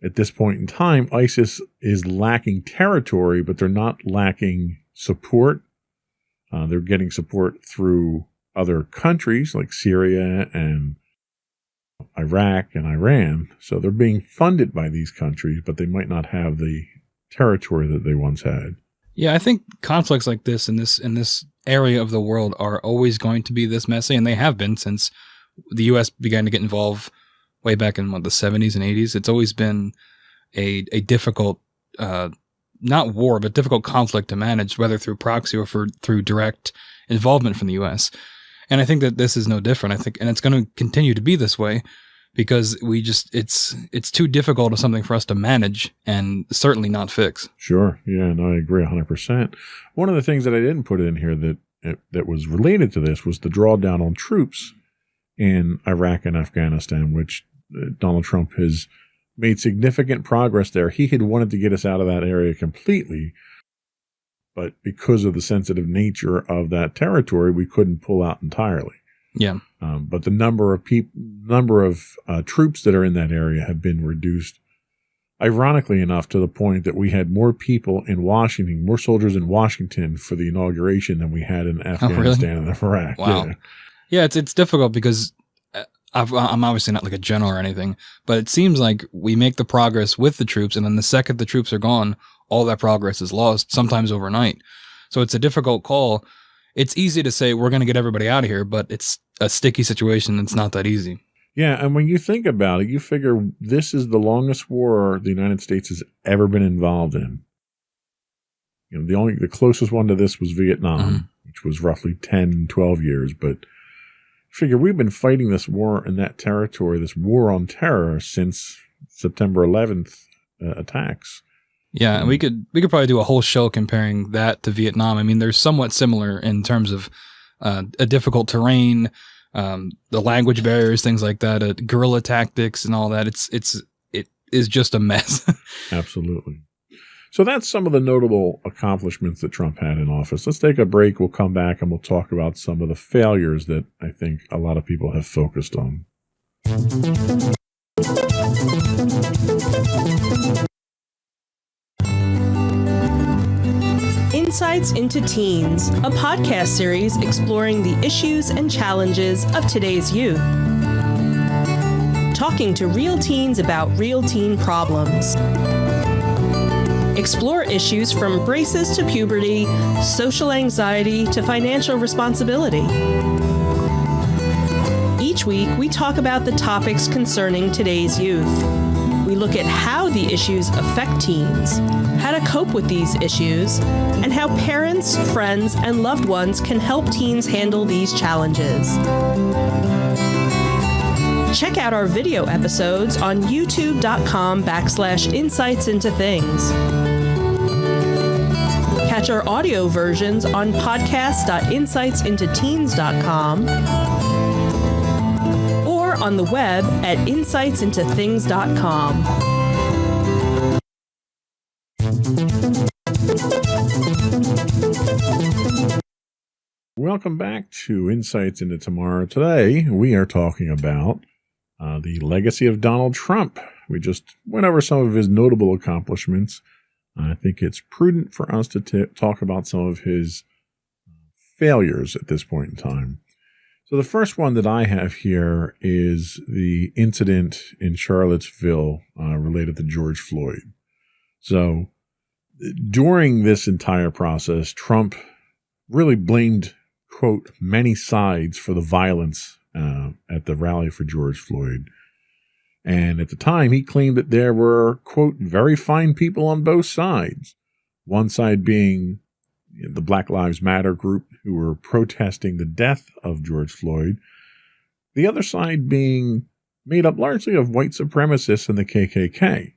At this point in time, ISIS is lacking territory, but they're not lacking support. They're getting support through other countries like Syria and Iraq and Iran. So they're being funded by these countries, but they might not have the territory that they once had. Yeah, I think conflicts like this in this area of the world are always going to be this messy, and they have been since the U.S. began to get involved way back in the 70s and 80s. It's always been a difficult, not war, but difficult conflict to manage, whether through proxy or through direct involvement from the U.S. And I think that this is no different. I think, and it's going to continue to be this way because it's too difficult of something for us to manage and certainly not fix. Sure. Yeah, no, I agree 100%. One of the things that I didn't put in here that was related to this was the drawdown on troops in Iraq and Afghanistan, which Donald Trump has made significant progress there. He had wanted to get us out of that area completely, but because of the sensitive nature of that territory, we couldn't pull out entirely. Yeah. But the number of troops that are in that area have been reduced, ironically enough, to the point that we had more people in Washington, more soldiers in Washington for the inauguration than we had in Afghanistan and Iraq. Wow. Yeah, it's difficult because I'm obviously not like a general or anything, but it seems like we make the progress with the troops, and then the second the troops are gone, all that progress is lost, sometimes overnight. So it's a difficult call. It's easy to say we're going to get everybody out of here, but it's a sticky situation. It's not that easy. Yeah, and when you think about it, you figure this is the longest war the United States has ever been involved in. You know, the closest one to this was Vietnam, which was roughly 10, 12 years, but figure we've been fighting this war in that territory, this war on terror, since September 11th attacks. Yeah, and we could probably do a whole show comparing that to Vietnam. I mean, they're somewhat similar in terms of a difficult terrain, the language barriers, things like that, guerrilla tactics, and all that. It is just a mess. Absolutely. So that's some of the notable accomplishments that Trump had in office. Let's take a break. We'll come back and we'll talk about some of the failures that I think a lot of people have focused on. Insights into Teens, a podcast series exploring the issues and challenges of today's youth. Talking to real teens about real teen problems. Explore issues from braces to puberty, social anxiety to financial responsibility. Each week, we talk about the topics concerning today's youth. We look at how the issues affect teens, how to cope with these issues, and how parents, friends, and loved ones can help teens handle these challenges. Check out our video episodes on youtube.com/insightsintothings. Catch our audio versions on podcast.insightsintoteens.com or on the web at insightsintothings.com. Welcome back to Insights into Tomorrow. Today, we are talking about the legacy of Donald Trump. We just went over some of his notable accomplishments. I think it's prudent for us to talk about some of his failures at this point in time. So the first one that I have here is the incident in Charlottesville related to George Floyd. So during this entire process, Trump really blamed, quote, many sides for the violence at the rally for George Floyd. And at the time, he claimed that there were, quote, very fine people on both sides. One side being the Black Lives Matter group who were protesting the death of George Floyd. The other side being made up largely of white supremacists and the KKK.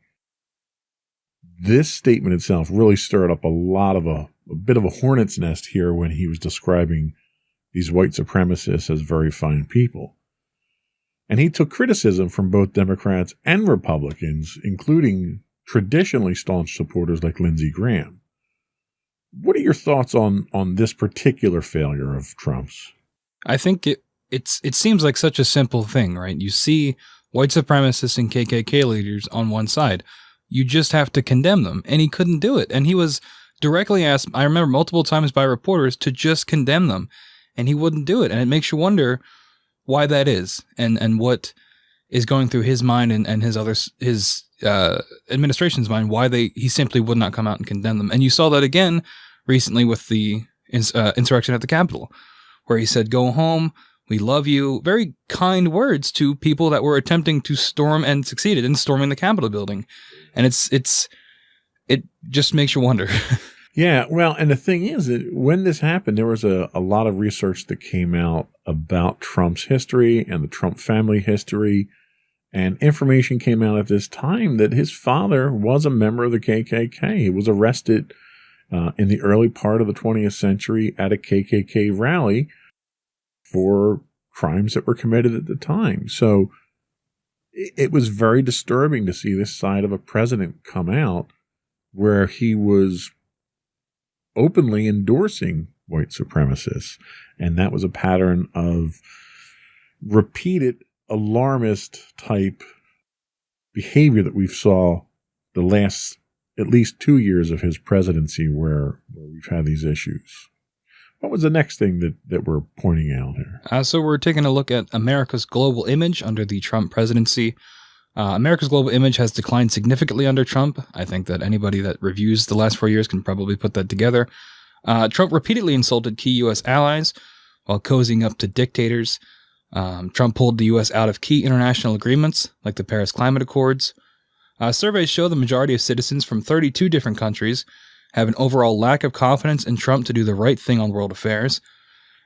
This statement itself really stirred up a bit of a hornet's nest here when he was describing these white supremacists as very fine people. And he took criticism from both Democrats and Republicans, including traditionally staunch supporters like Lindsey Graham. What are your thoughts on this particular failure of Trump's? I think it seems like such a simple thing, right? You see white supremacists and KKK leaders on one side. You just have to condemn them. And he couldn't do it. And he was directly asked, I remember multiple times by reporters, to just condemn them. And he wouldn't do it. And it makes you wonder why that is and what is going through his mind and his administration's mind, why he simply would not come out and condemn them. And you saw that again recently with the insurrection at the Capitol, where he said, go home, we love you. Very kind words to people that were attempting to storm and succeeded in storming the Capitol building. And it just makes you wonder. Yeah, well, and the thing is that when this happened, there was a lot of research that came out about Trump's history and the Trump family history, and information came out at this time that his father was a member of the KKK. He was arrested in the early part of the 20th century at a KKK rally for crimes that were committed at the time. So it was very disturbing to see this side of a president come out where he was openly endorsing white supremacists. And that was a pattern of repeated alarmist type behavior that we've saw the last at least 2 years of his presidency where we've had these issues. What was the next thing that we're pointing out here? So we're taking a look at America's global image under the Trump presidency. America's global image has declined significantly under Trump. I think that anybody that reviews the last 4 years can probably put that together. Trump repeatedly insulted key U.S. allies while cozying up to dictators. Trump pulled the U.S. out of key international agreements like the Paris Climate Accords. Surveys show the majority of citizens from 32 different countries have an overall lack of confidence in Trump to do the right thing on world affairs.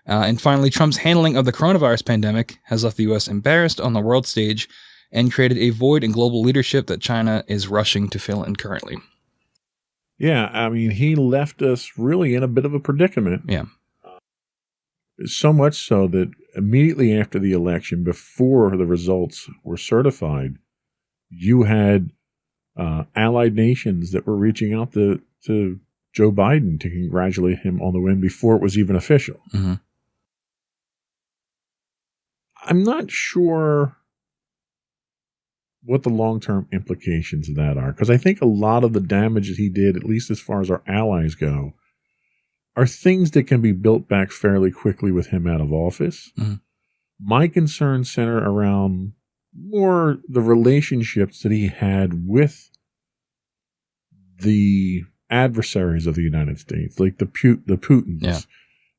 And finally, Trump's handling of the coronavirus pandemic has left the U.S. embarrassed on the world stage and created a void in global leadership that China is rushing to fill in currently. Yeah, I mean, he left us really in a bit of a predicament. Yeah. So much so that immediately after the election, before the results were certified, you had allied nations that were reaching out to Joe Biden to congratulate him on the win before it was even official. Mm-hmm. I'm not sure what the long-term implications of that are, because I think a lot of the damage that he did, at least as far as our allies go, are things that can be built back fairly quickly with him out of office. Mm-hmm. My concerns center around more the relationships that he had with the adversaries of the United States, like the Putins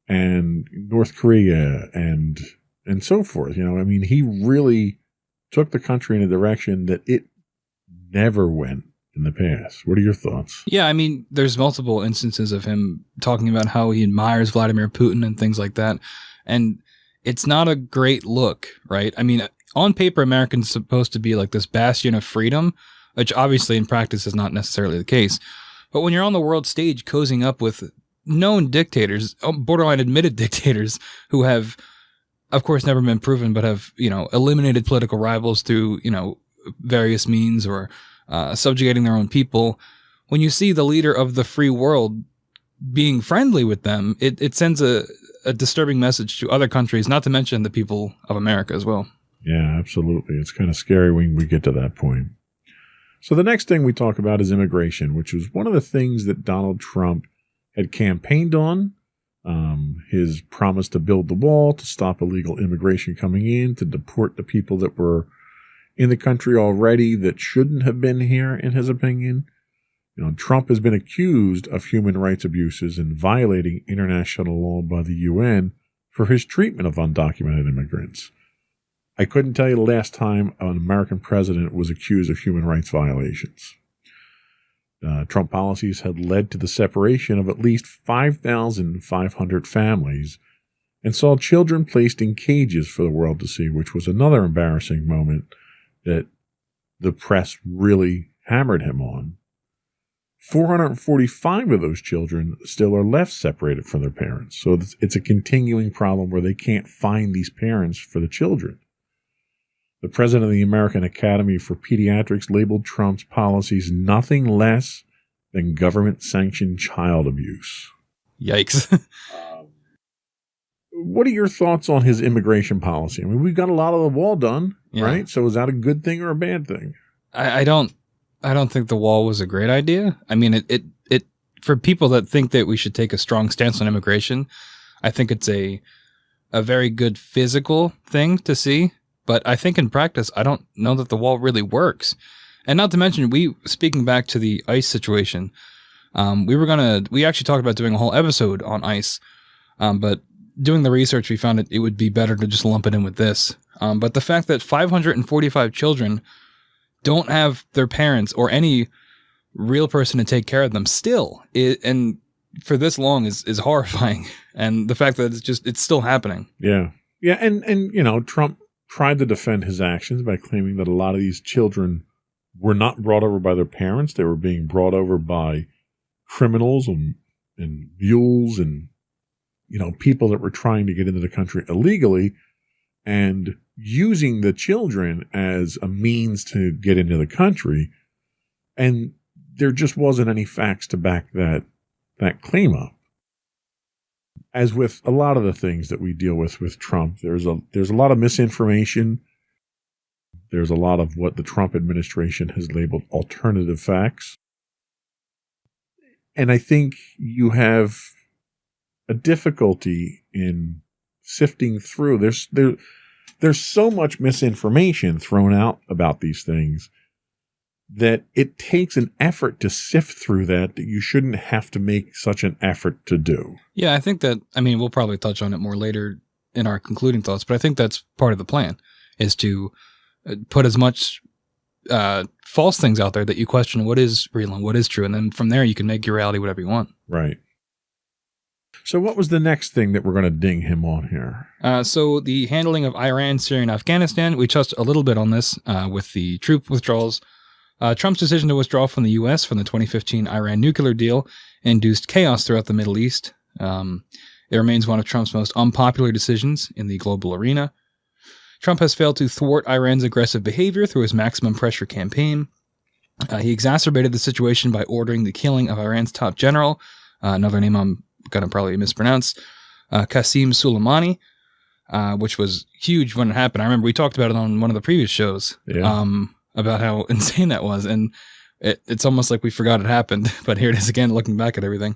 and North Korea and so forth. You know, I mean, he really took the country in a direction that it never went in the past. What are your thoughts? Yeah, I mean, there's multiple instances of him talking about how he admires Vladimir Putin and things like that. And it's not a great look, right? I mean, on paper, America's supposed to be like this bastion of freedom, which obviously in practice is not necessarily the case. But when you're on the world stage cozying up with known dictators, borderline admitted dictators who have, of course, never been proven, but have, eliminated political rivals through, various means or subjugating their own people. When you see the leader of the free world being friendly with them, it sends a disturbing message to other countries, not to mention the people of America as well. Yeah, absolutely. It's kind of scary when we get to that point. So the next thing we talk about is immigration, which was one of the things that Donald Trump had campaigned on. His promise to build the wall, to stop illegal immigration coming in, to deport the people that were in the country already that shouldn't have been here, in his opinion. Trump has been accused of human rights abuses and violating international law by the UN for his treatment of undocumented immigrants. I couldn't tell you the last time an American president was accused of human rights violations. Trump policies had led to the separation of at least 5,500 families and saw children placed in cages for the world to see, which was another embarrassing moment that the press really hammered him on. 445 of those children still are left separated from their parents. So it's a continuing problem where they can't find these parents for the children. The president of the American Academy for Pediatrics labeled Trump's policies nothing less than government-sanctioned child abuse. Yikes. What are your thoughts on his immigration policy? I mean, we've got a lot of the wall done, right? So is that a good thing or a bad thing? I don't think the wall was a great idea. I mean, it for people that think that we should take a strong stance on immigration, I think it's a very good physical thing to see. But I think in practice, I don't know that the wall really works. And not to mention, speaking back to the ICE situation, we actually talked about doing a whole episode on ICE, but doing the research, we found it would be better to just lump it in with this. But the fact that 545 children don't have their parents or any real person to take care of them still, and for this long is horrifying. And the fact that it's still happening. Yeah. Yeah. And Trump tried to defend his actions by claiming that a lot of these children were not brought over by their parents. They were being brought over by criminals and mules and, people that were trying to get into the country illegally and using the children as a means to get into the country. And there just wasn't any facts to back that claim up. As with a lot of the things that we deal with Trump, there's a lot of misinformation. There's a lot of what the Trump administration has labeled alternative facts. And I think you have a difficulty in sifting through. There's so much misinformation thrown out about these things that it takes an effort to sift through that you shouldn't have to make such an effort to do. Yeah, I think that, we'll probably touch on it more later in our concluding thoughts, but I think that's part of the plan, is to put as much false things out there that you question what is real and what is true. And then from there, you can make your reality whatever you want. Right. So what was the next thing that we're going to ding him on here? So the handling of Iran, Syria, and Afghanistan, we touched a little bit on this with the troop withdrawals. Trump's decision to withdraw from the U.S. from the 2015 Iran nuclear deal induced chaos throughout the Middle East. It remains one of Trump's most unpopular decisions in the global arena. Trump has failed to thwart Iran's aggressive behavior through his maximum pressure campaign. He exacerbated the situation by ordering the killing of Iran's top general, another name I'm going to probably mispronounce, Qasem Soleimani, which was huge when it happened. I remember we talked about it on one of the previous shows. Yeah. About how insane that was. And it's almost like we forgot it happened, but here it is again, looking back at everything.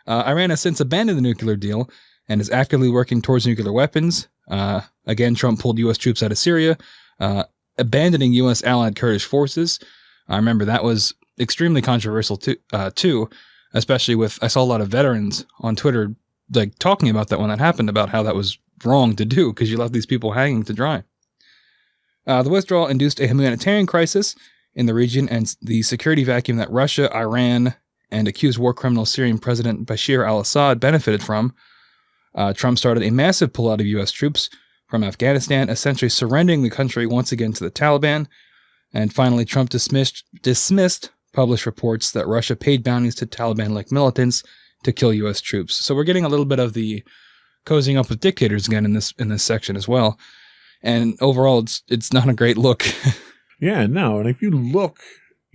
Iran has since abandoned the nuclear deal and is actively working towards nuclear weapons. Again, Trump pulled U.S. troops out of Syria, abandoning U.S. allied Kurdish forces. I remember that was extremely controversial too, especially I saw a lot of veterans on Twitter talking about that when that happened, about how that was wrong to do because you left these people hanging to dry. The withdrawal induced a humanitarian crisis in the region and the security vacuum that Russia, Iran, and accused war criminal Syrian President Bashar al-Assad benefited from. Trump started a massive pullout of U.S. troops from Afghanistan, essentially surrendering the country once again to the Taliban. And finally, Trump dismissed published reports that Russia paid bounties to Taliban-like militants to kill U.S. troops. So we're getting a little bit of the cozying up with dictators again in this section as well. And overall, it's not a great look. Yeah, no. And if you look,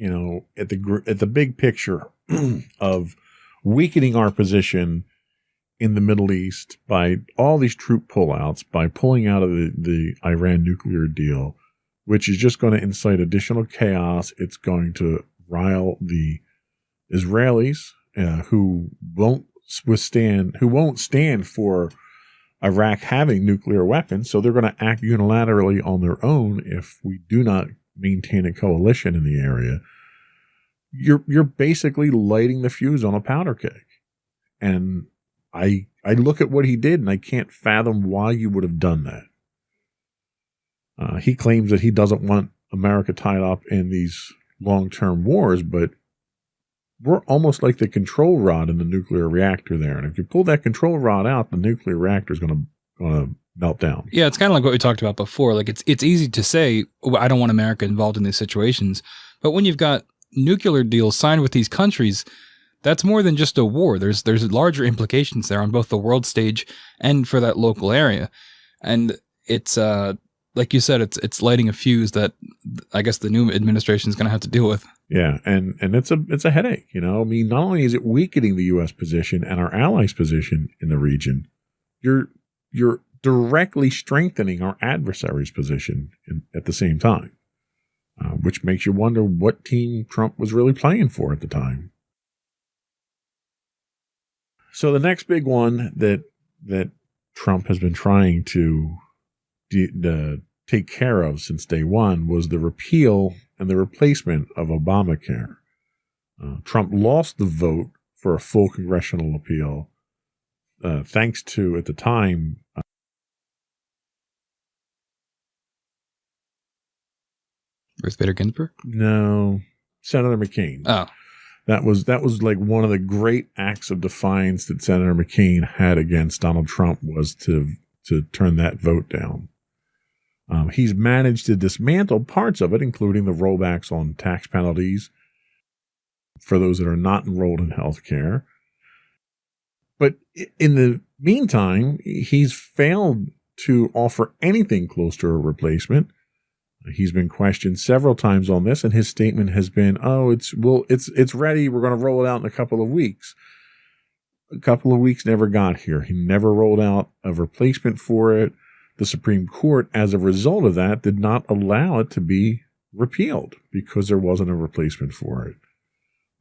at the big picture of weakening our position in the Middle East by all these troop pullouts, by pulling out of the Iran nuclear deal, which is just going to incite additional chaos. It's going to rile the Israelis who won't stand for Iraq having nuclear weapons, so they're going to act unilaterally on their own if we do not maintain a coalition in the area. You're basically lighting the fuse on a powder keg. And I look at what he did, and I can't fathom why you would have done that. He claims that he doesn't want America tied up in these long-term wars, but we're almost like the control rod in the nuclear reactor there. And if you pull that control rod out, the nuclear reactor is going to melt down. Yeah, it's kind of like what we talked about before. Like it's easy to say, oh, I don't want America involved in these situations. But when you've got nuclear deals signed with these countries, that's more than just a war. There's larger implications there on both the world stage and for that local area. And it's like you said, it's lighting a fuse that I guess the new administration is going to have to deal with. Yeah, and it's a headache. I mean, not only is it weakening the U.S. position and our allies' position in the region, you're directly strengthening our adversary's position at the same time, which makes you wonder what team Trump was really playing for at the time. So the next big one that Trump has been trying to take care of since day one was the repeal and the replacement of Obamacare. Trump lost the vote for a full congressional appeal, thanks to, at the time, Ruth Bader Ginsburg? No, Senator McCain. Oh. That was like one of the great acts of defiance that Senator McCain had against Donald Trump was to turn that vote down. He's managed to dismantle parts of it, including the rollbacks on tax penalties for those that are not enrolled in health care. But in the meantime, he's failed to offer anything close to a replacement. He's been questioned several times on this, and his statement has been, it's ready. We're going to roll it out in a couple of weeks. A couple of weeks never got here. He never rolled out a replacement for it. The Supreme Court, as a result of that, did not allow it to be repealed because there wasn't a replacement for it.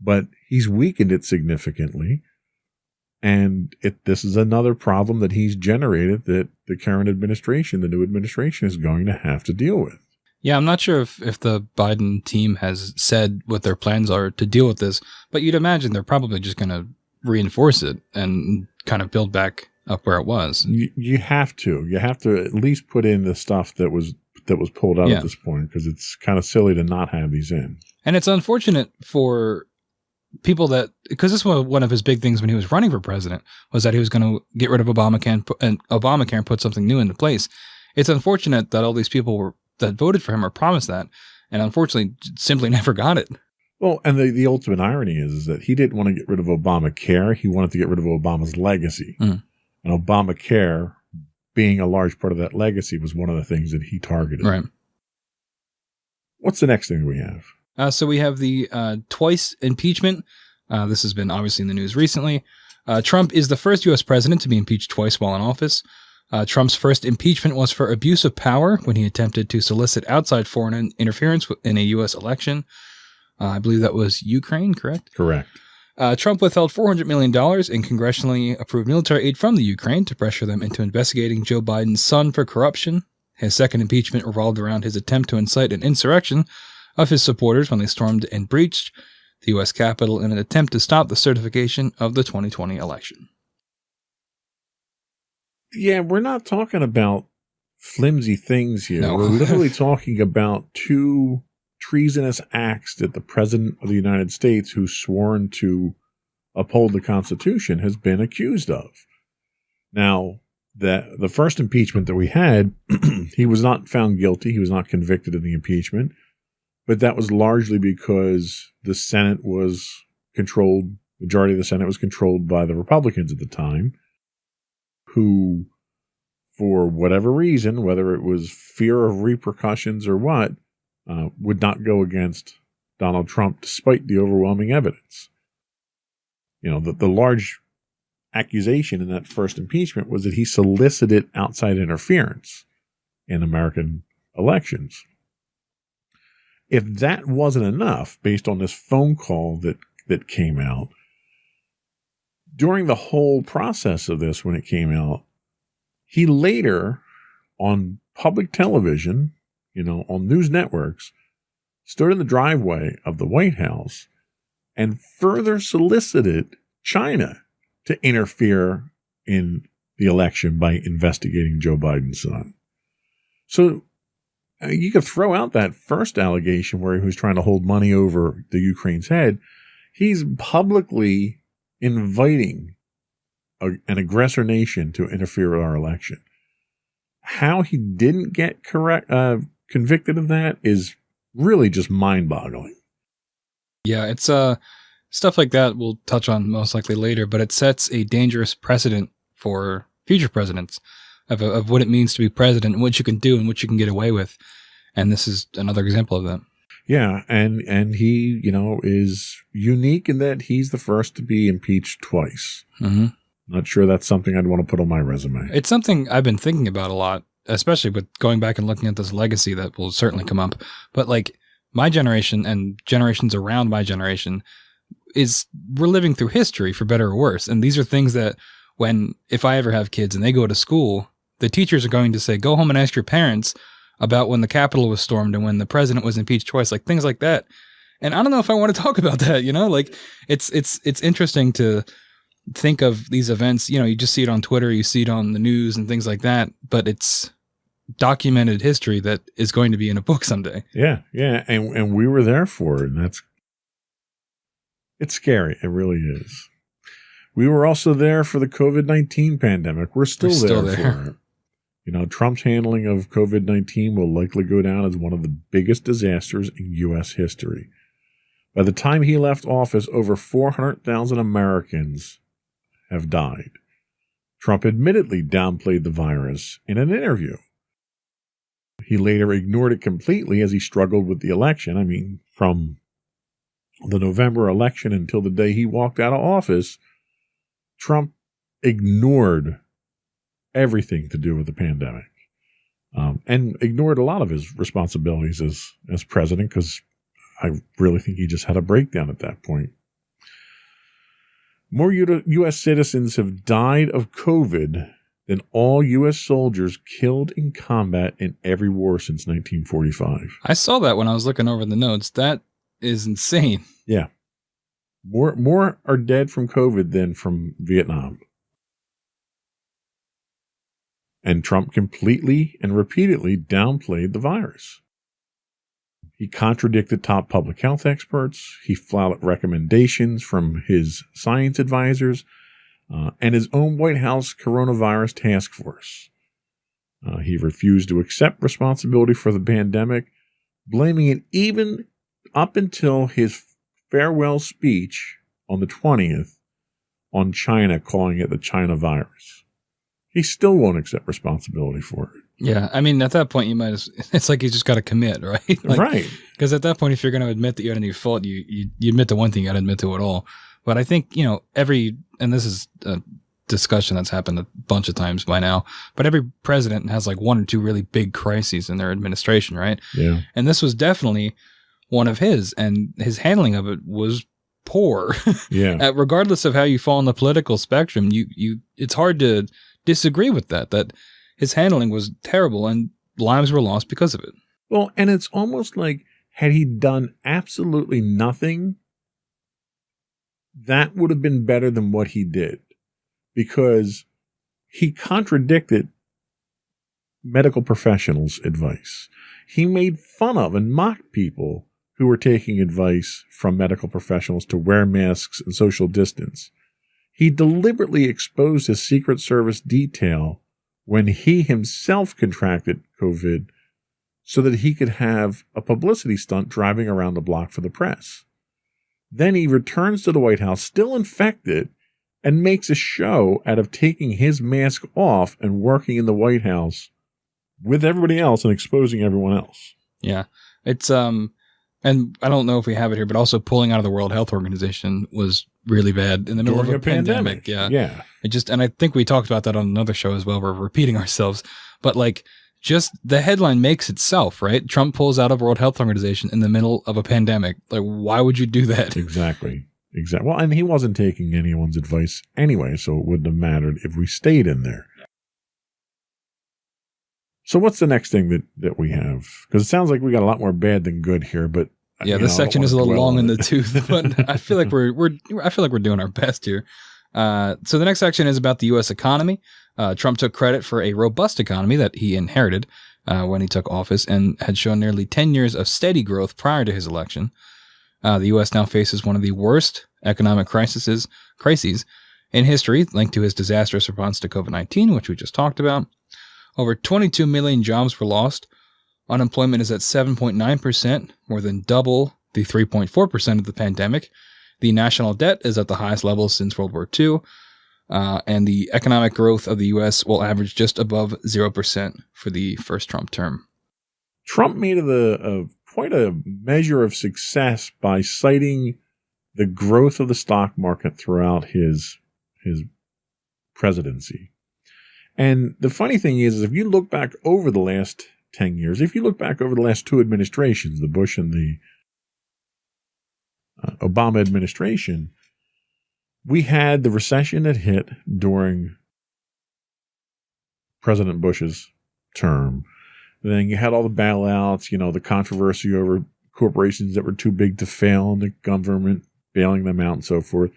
But he's weakened it significantly. And this is another problem that he's generated that the current administration, the new administration, is going to have to deal with. Yeah, I'm not sure if the Biden team has said what their plans are to deal with this, but you'd imagine they're probably just going to reinforce it and kind of build back up where it was. You have to. You have to at least put in the stuff that was pulled out at this point, because it's kind of silly to not have these in. And it's unfortunate for people because this was one of his big things when he was running for president, was that he was going to get rid of Obamacare and put something new into place. It's unfortunate that all these people that voted for him or promised that, and unfortunately simply never got it. Well, and the ultimate irony is that he didn't want to get rid of Obamacare. He wanted to get rid of Obama's legacy. And Obamacare, being a large part of that legacy, was one of the things that he targeted. Right. What's the next thing we have? So we have the twice impeachment. This has been obviously in the news recently. Trump is the first U.S. president to be impeached twice while in office. Trump's first impeachment was for abuse of power when he attempted to solicit outside foreign interference in a U.S. election. I believe that was Ukraine, correct? Correct. Trump withheld $400 million in congressionally approved military aid from the Ukraine to pressure them into investigating Joe Biden's son for corruption. His second impeachment revolved around his attempt to incite an insurrection of his supporters when they stormed and breached the U.S. Capitol in an attempt to stop the certification of the 2020 election. Yeah, we're not talking about flimsy things here. No. We're literally talking about two treasonous acts that the President of the United States, who's sworn to uphold the Constitution, has been accused of. Now, the first impeachment that we had, he was not found guilty. He was not convicted of the impeachment. But that was largely because the Senate was controlled, majority of the Senate was controlled by the Republicans at the time, who, for whatever reason, whether it was fear of repercussions or what, would not go against Donald Trump despite the overwhelming evidence. The large accusation in that first impeachment was that he solicited outside interference in American elections. If that wasn't enough, based on this phone call that came out, during the whole process of this, when it came out, he later, on public television, on news networks, stood in the driveway of the White House and further solicited China to interfere in the election by investigating Joe Biden's son. So you could throw out that first allegation where he was trying to hold money over the Ukraine's head. He's publicly inviting an aggressor nation to interfere with our election. How he didn't get convicted of that is really just mind-boggling. Yeah, it's stuff like that we'll touch on most likely later, but it sets a dangerous precedent for future presidents of what it means to be president and what you can do and what you can get away with. And this is another example of that. Yeah, and he, is unique in that he's the first to be impeached twice. Mm-hmm. Not sure that's something I'd want to put on my resume. It's something I've been thinking about a lot, especially with going back and looking at this legacy that will certainly come up. But like my generation and generations around my generation we're living through history for better or worse. And these are things that if I ever have kids and they go to school, the teachers are going to say, go home and ask your parents about when the Capitol was stormed and when the president was impeached twice, like things like that. And I don't know if I want to talk about that, like it's interesting to think of these events, you just see it on Twitter, you see it on the news and things like that, but it's documented history that is going to be in a book someday. Yeah. And we were there for it. And it's scary. It really is. We were also there for the COVID-19 pandemic. We're still there for it. Trump's handling of COVID-19 will likely go down as one of the biggest disasters in U.S. history. By the time he left office, over 400,000 Americans have died. Trump admittedly downplayed the virus in an interview. He later ignored it completely as he struggled with the election. I mean, from the November election until the day he walked out of office, Trump ignored everything to do with the pandemic, and ignored a lot of his responsibilities as president, because I really think he just had a breakdown at that point. More U.S. citizens have died of COVID than all U.S. soldiers killed in combat in every war since 1945. I saw that when I was looking over the notes. That is insane. Yeah. More are dead from COVID than from Vietnam. And Trump completely and repeatedly downplayed the virus. He contradicted top public health experts. He flouted recommendations from his science advisors and his own White House coronavirus task force. He refused to accept responsibility for the pandemic, blaming it even up until his farewell speech on the 20th on China, calling it the China virus. He still won't accept responsibility for it. Yeah, I mean, at that point, it's like you just got to commit, right? Right. Because at that point, if you're going to admit that you had any fault, you admit to one thing, you got to admit to it all. But I think, and this is a discussion that's happened a bunch of times by now, but every president has like one or two really big crises in their administration, right? Yeah. And this was definitely one of his, and his handling of it was poor. Yeah. Regardless of how you fall on the political spectrum, it's hard to disagree with that his handling was terrible and lives were lost because of it. Well, and it's almost like had he done absolutely nothing, that would have been better than what he did, because he contradicted medical professionals' advice. He made fun of and mocked people who were taking advice from medical professionals to wear masks and social distance. He deliberately exposed his Secret Service detail when he himself contracted COVID so that he could have a publicity stunt driving around the block for the press. Then he returns to the White House, still infected, and makes a show out of taking his mask off and working in the White House with everybody else and exposing everyone else. Yeah. It's, and I don't know if we have it here, but also pulling out of the World Health Organization was really bad in the middle During of a pandemic. Yeah. And I think we talked about that on another show as well. We're repeating ourselves, but like just the headline makes itself, right? Trump pulls out of World Health Organization in the middle of a pandemic. Like, why would you do that? Exactly. Well, and he wasn't taking anyone's advice anyway, so it wouldn't have mattered if we stayed in there. So what's the next thing that we have? Because it sounds like we got a lot more bad than good here, but yeah, this section is a little long in the tooth, but I feel like we're doing our best here. So the next section is about the U.S. economy. Trump took credit for a robust economy that he inherited, when he took office and had shown nearly 10 years of steady growth prior to his election. The U.S. now faces one of the worst economic crises in history, linked to his disastrous response to COVID-19, which we just talked about. Over 22 million jobs were lost. Unemployment is at 7.9%, more than double the 3.4% of the pandemic. The national debt is at the highest level since World War II. And the economic growth of the U.S. will average just above 0% for the first Trump term. Trump made quite a measure of success by citing the growth of the stock market throughout his presidency. And the funny thing is if you look back over the last 10 years, if you look back over the last two administrations, the Bush and the Obama administration, we had the recession that hit during President Bush's term. Then you had all the bailouts, the controversy over corporations that were too big to fail and the government bailing them out and so forth.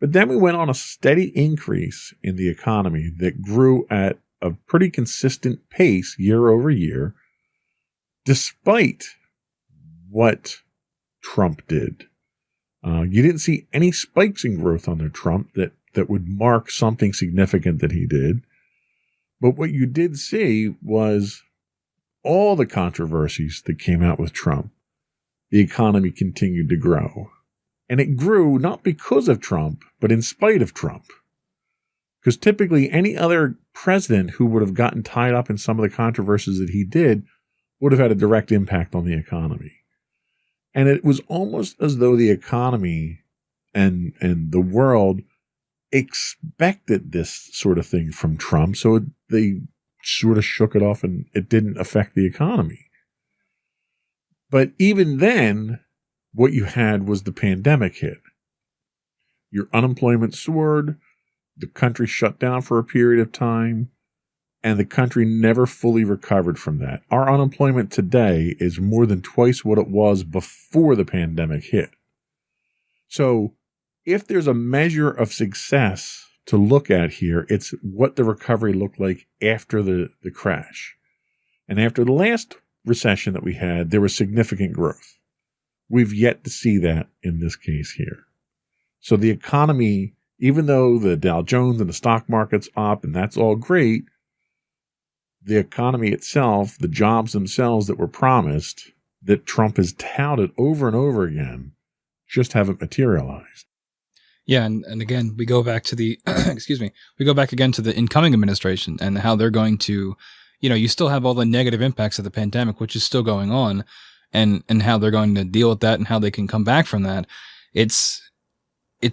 But then we went on a steady increase in the economy that grew at a pretty consistent pace year over year, despite what Trump did. You didn't see any spikes in growth under Trump that would mark something significant that he did. But what you did see was all the controversies that came out with Trump. The economy continued to grow. And it grew not because of Trump, but in spite of Trump. Because typically any other president who would have gotten tied up in some of the controversies that he did would have had a direct impact on the economy. And it was almost as though the economy and the world expected this sort of thing from Trump. So they sort of shook it off and it didn't affect the economy. But even then, what you had was the pandemic hit. Your unemployment soared, the country shut down for a period of time, and the country never fully recovered from that. Our unemployment today is more than twice what it was before the pandemic hit. So if there's a measure of success to look at here, it's what the recovery looked like after the crash. And after the last recession that we had, there was significant growth. We've yet to see that in this case here. So the economy, even though the Dow Jones and the stock market's up and that's all great, the economy itself, the jobs themselves that were promised, that Trump has touted over and over again, just haven't materialized. Yeah, and again, we go back to the, we go back again to the incoming administration and how they're going to, you still have all the negative impacts of the pandemic, which is still going on, and how they're going to deal with that and how they can come back from that. It's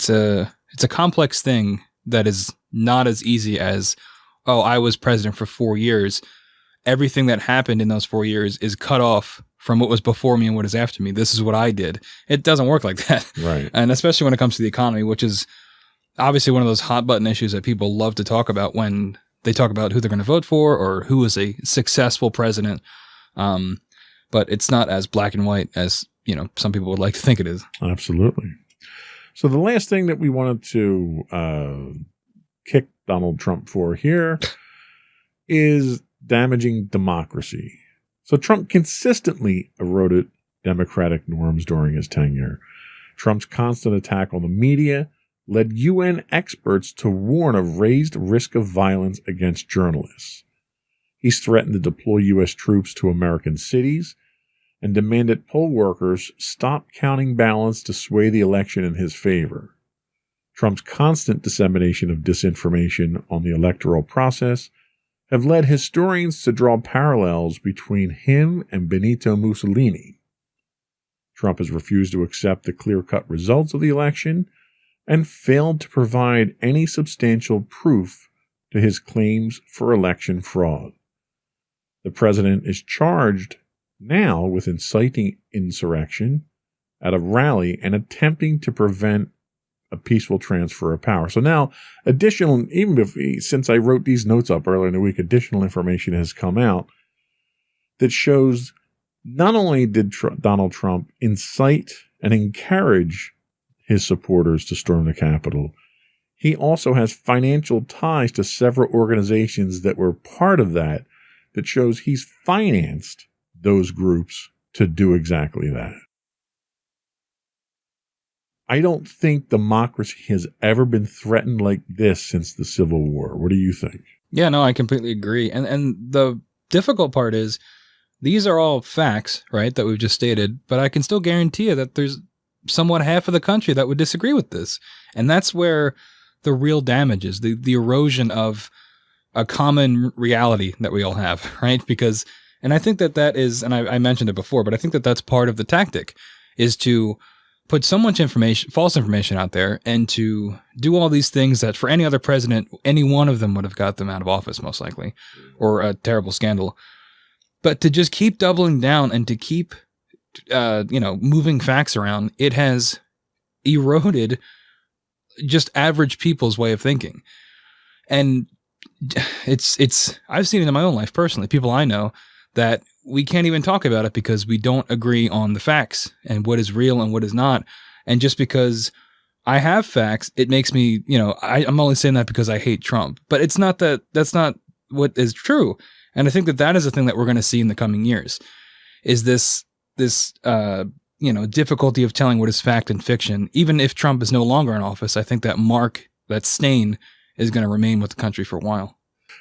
a complex thing that is not as easy as, oh, I was president for 4 years. Everything that happened in those 4 years is cut off from what was before me and what is after me. This is what I did. It doesn't work like that. Right. And especially when it comes to the economy, which is obviously one of those hot button issues that people love to talk about when they talk about who they're going to vote for or who is a successful president. But it's not as black and white as, some people would like to think it is. Absolutely. So the last thing that we wanted to kick Donald Trump for here is damaging democracy. So Trump consistently eroded democratic norms during his tenure. Trump's constant attack on the media led UN experts to warn of raised risk of violence against journalists. He's threatened to deploy U.S. troops to American cities and demanded poll workers stop counting ballots to sway the election in his favor. Trump's constant dissemination of disinformation on the electoral process have led historians to draw parallels between him and Benito Mussolini. Trump has refused to accept the clear-cut results of the election and failed to provide any substantial proof to his claims for election fraud. The president is charged now with inciting insurrection at a rally and attempting to prevent a peaceful transfer of power. So now, since I wrote these notes up earlier in the week, additional information has come out that shows not only did Donald Trump incite and encourage his supporters to storm the Capitol, he also has financial ties to several organizations that were part of that that shows he's financed those groups to do exactly that. I don't think democracy has ever been threatened like this since the Civil War. What do you think? Yeah, no, I completely agree. And the difficult part is these are all facts, right, that we've just stated, but I can still guarantee you that there's somewhat half of the country that would disagree with this. And that's where the real damage is, the erosion of a common reality that we all have, right? Because, and I think that is, and I mentioned it before, but I think that that's part of the tactic, is to put so much information, false information out there, and to do all these things that for any other president, any one of them would have got them out of office, most likely, or a terrible scandal. But to just keep doubling down and to keep, moving facts around, it has eroded just average people's way of thinking. And I've seen it in my own life personally, people I know, that we can't even talk about it because we don't agree on the facts and what is real and what is not. And just because I have facts, it makes me, I'm only saying that because I hate Trump, but it's not that's not what is true. And I think that is a thing that we're going to see in the coming years, is this difficulty of telling what is fact and fiction. Even if Trump is no longer in office, I think that stain is going to remain with the country for a while.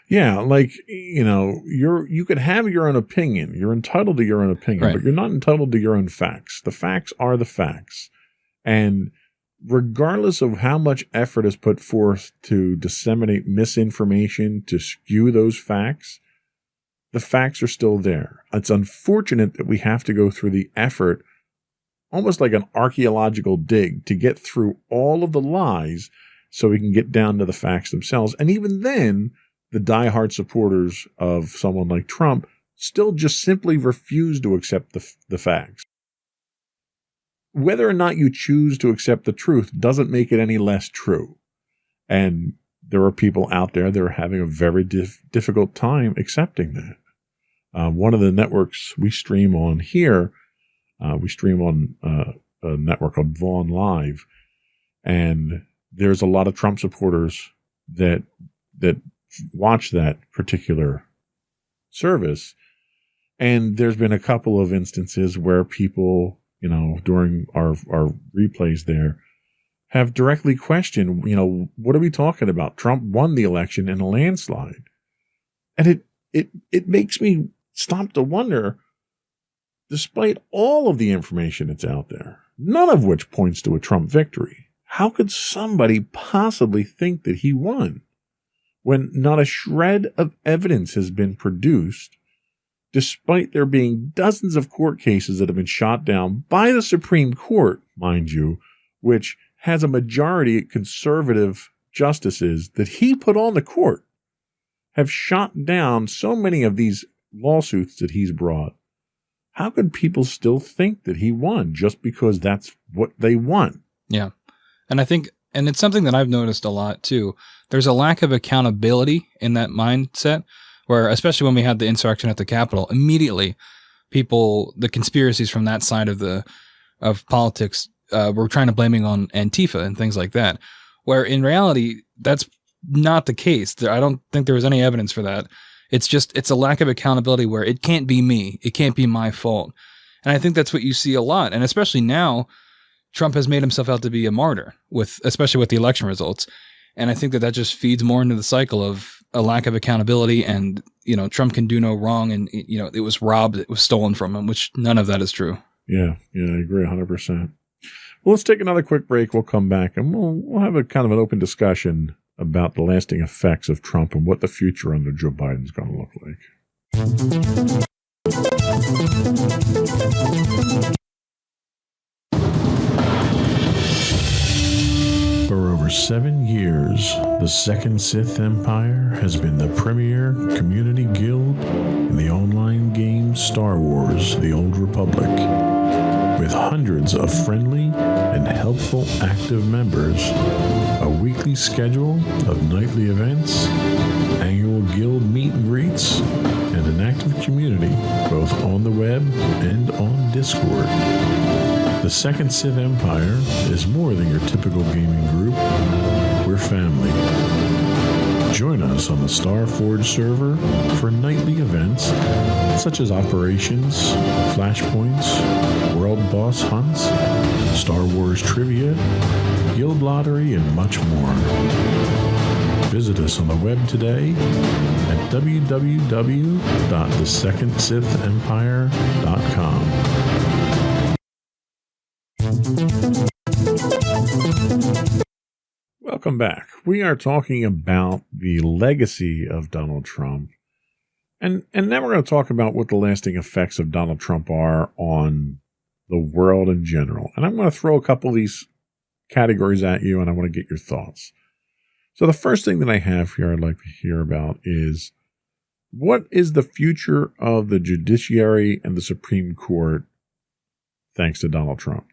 Yeah, you could have your own opinion. You're entitled to your own opinion, right, but you're not entitled to your own facts. The facts are the facts. And regardless of how much effort is put forth to disseminate misinformation, to skew those facts, the facts are still there. It's unfortunate that we have to go through the effort, almost like an archaeological dig, to get through all of the lies so we can get down to the facts themselves. And even then, the diehard supporters of someone like Trump still just simply refuse to accept the facts. Whether or not you choose to accept the truth doesn't make it any less true. And there are people out there that are having a very difficult time accepting that. One of the networks we stream on here, we stream on a network called Vaughn Live, and there's a lot of Trump supporters that watch that particular service. And there's been a couple of instances where people, during our replays there, have directly questioned, what are we talking about? Trump won the election in a landslide. And it makes me stop to wonder, despite all of the information that's out there, none of which points to a Trump victory, how could somebody possibly think that he won when not a shred of evidence has been produced, despite there being dozens of court cases that have been shot down by the Supreme Court, mind you, which has a majority of conservative justices that he put on the court, have shot down so many of these lawsuits that he's brought. How could people still think that he won just because that's what they want? Yeah. And I think, and it's something that I've noticed a lot too, there's a lack of accountability in that mindset, where especially when we had the insurrection at the Capitol, immediately the conspiracies from that side of politics were trying to blaming on Antifa and things like that, where in reality, that's not the case. I don't think there was any evidence for that. It's a lack of accountability where it can't be me. It can't be my fault. And I think that's what you see a lot. And especially now, Trump has made himself out to be a martyr, especially with the election results. And I think that just feeds more into the cycle of a lack of accountability, and, Trump can do no wrong, and, it was robbed, it was stolen from him, which none of that is true. Yeah, I agree 100%. Well, let's take another quick break. We'll come back and we'll have a kind of an open discussion about the lasting effects of Trump and what the future under Joe Biden is going to look like. For over 7 years, the Second Sith Empire has been the premier community guild in the online game Star Wars: The Old Republic. With hundreds of friendly and helpful active members, a weekly schedule of nightly events, annual guild meet and greets, and an active community both on the web and on Discord. The Second Sith Empire is more than your typical gaming group. We're family. Join us on the Starforge server for nightly events such as operations, flashpoints, world boss hunts, Star Wars trivia, guild lottery, and much more. Visit us on the web today at www.thesecondsithempire.com. Welcome back. We are talking about the legacy of Donald Trump. And now we're going to talk about what the lasting effects of Donald Trump are on the world in general. And I'm going to throw a couple of these categories at you, and I want to get your thoughts. So the first thing that I have here I'd like to hear about is, what is the future of the judiciary and the Supreme Court thanks to Donald Trump?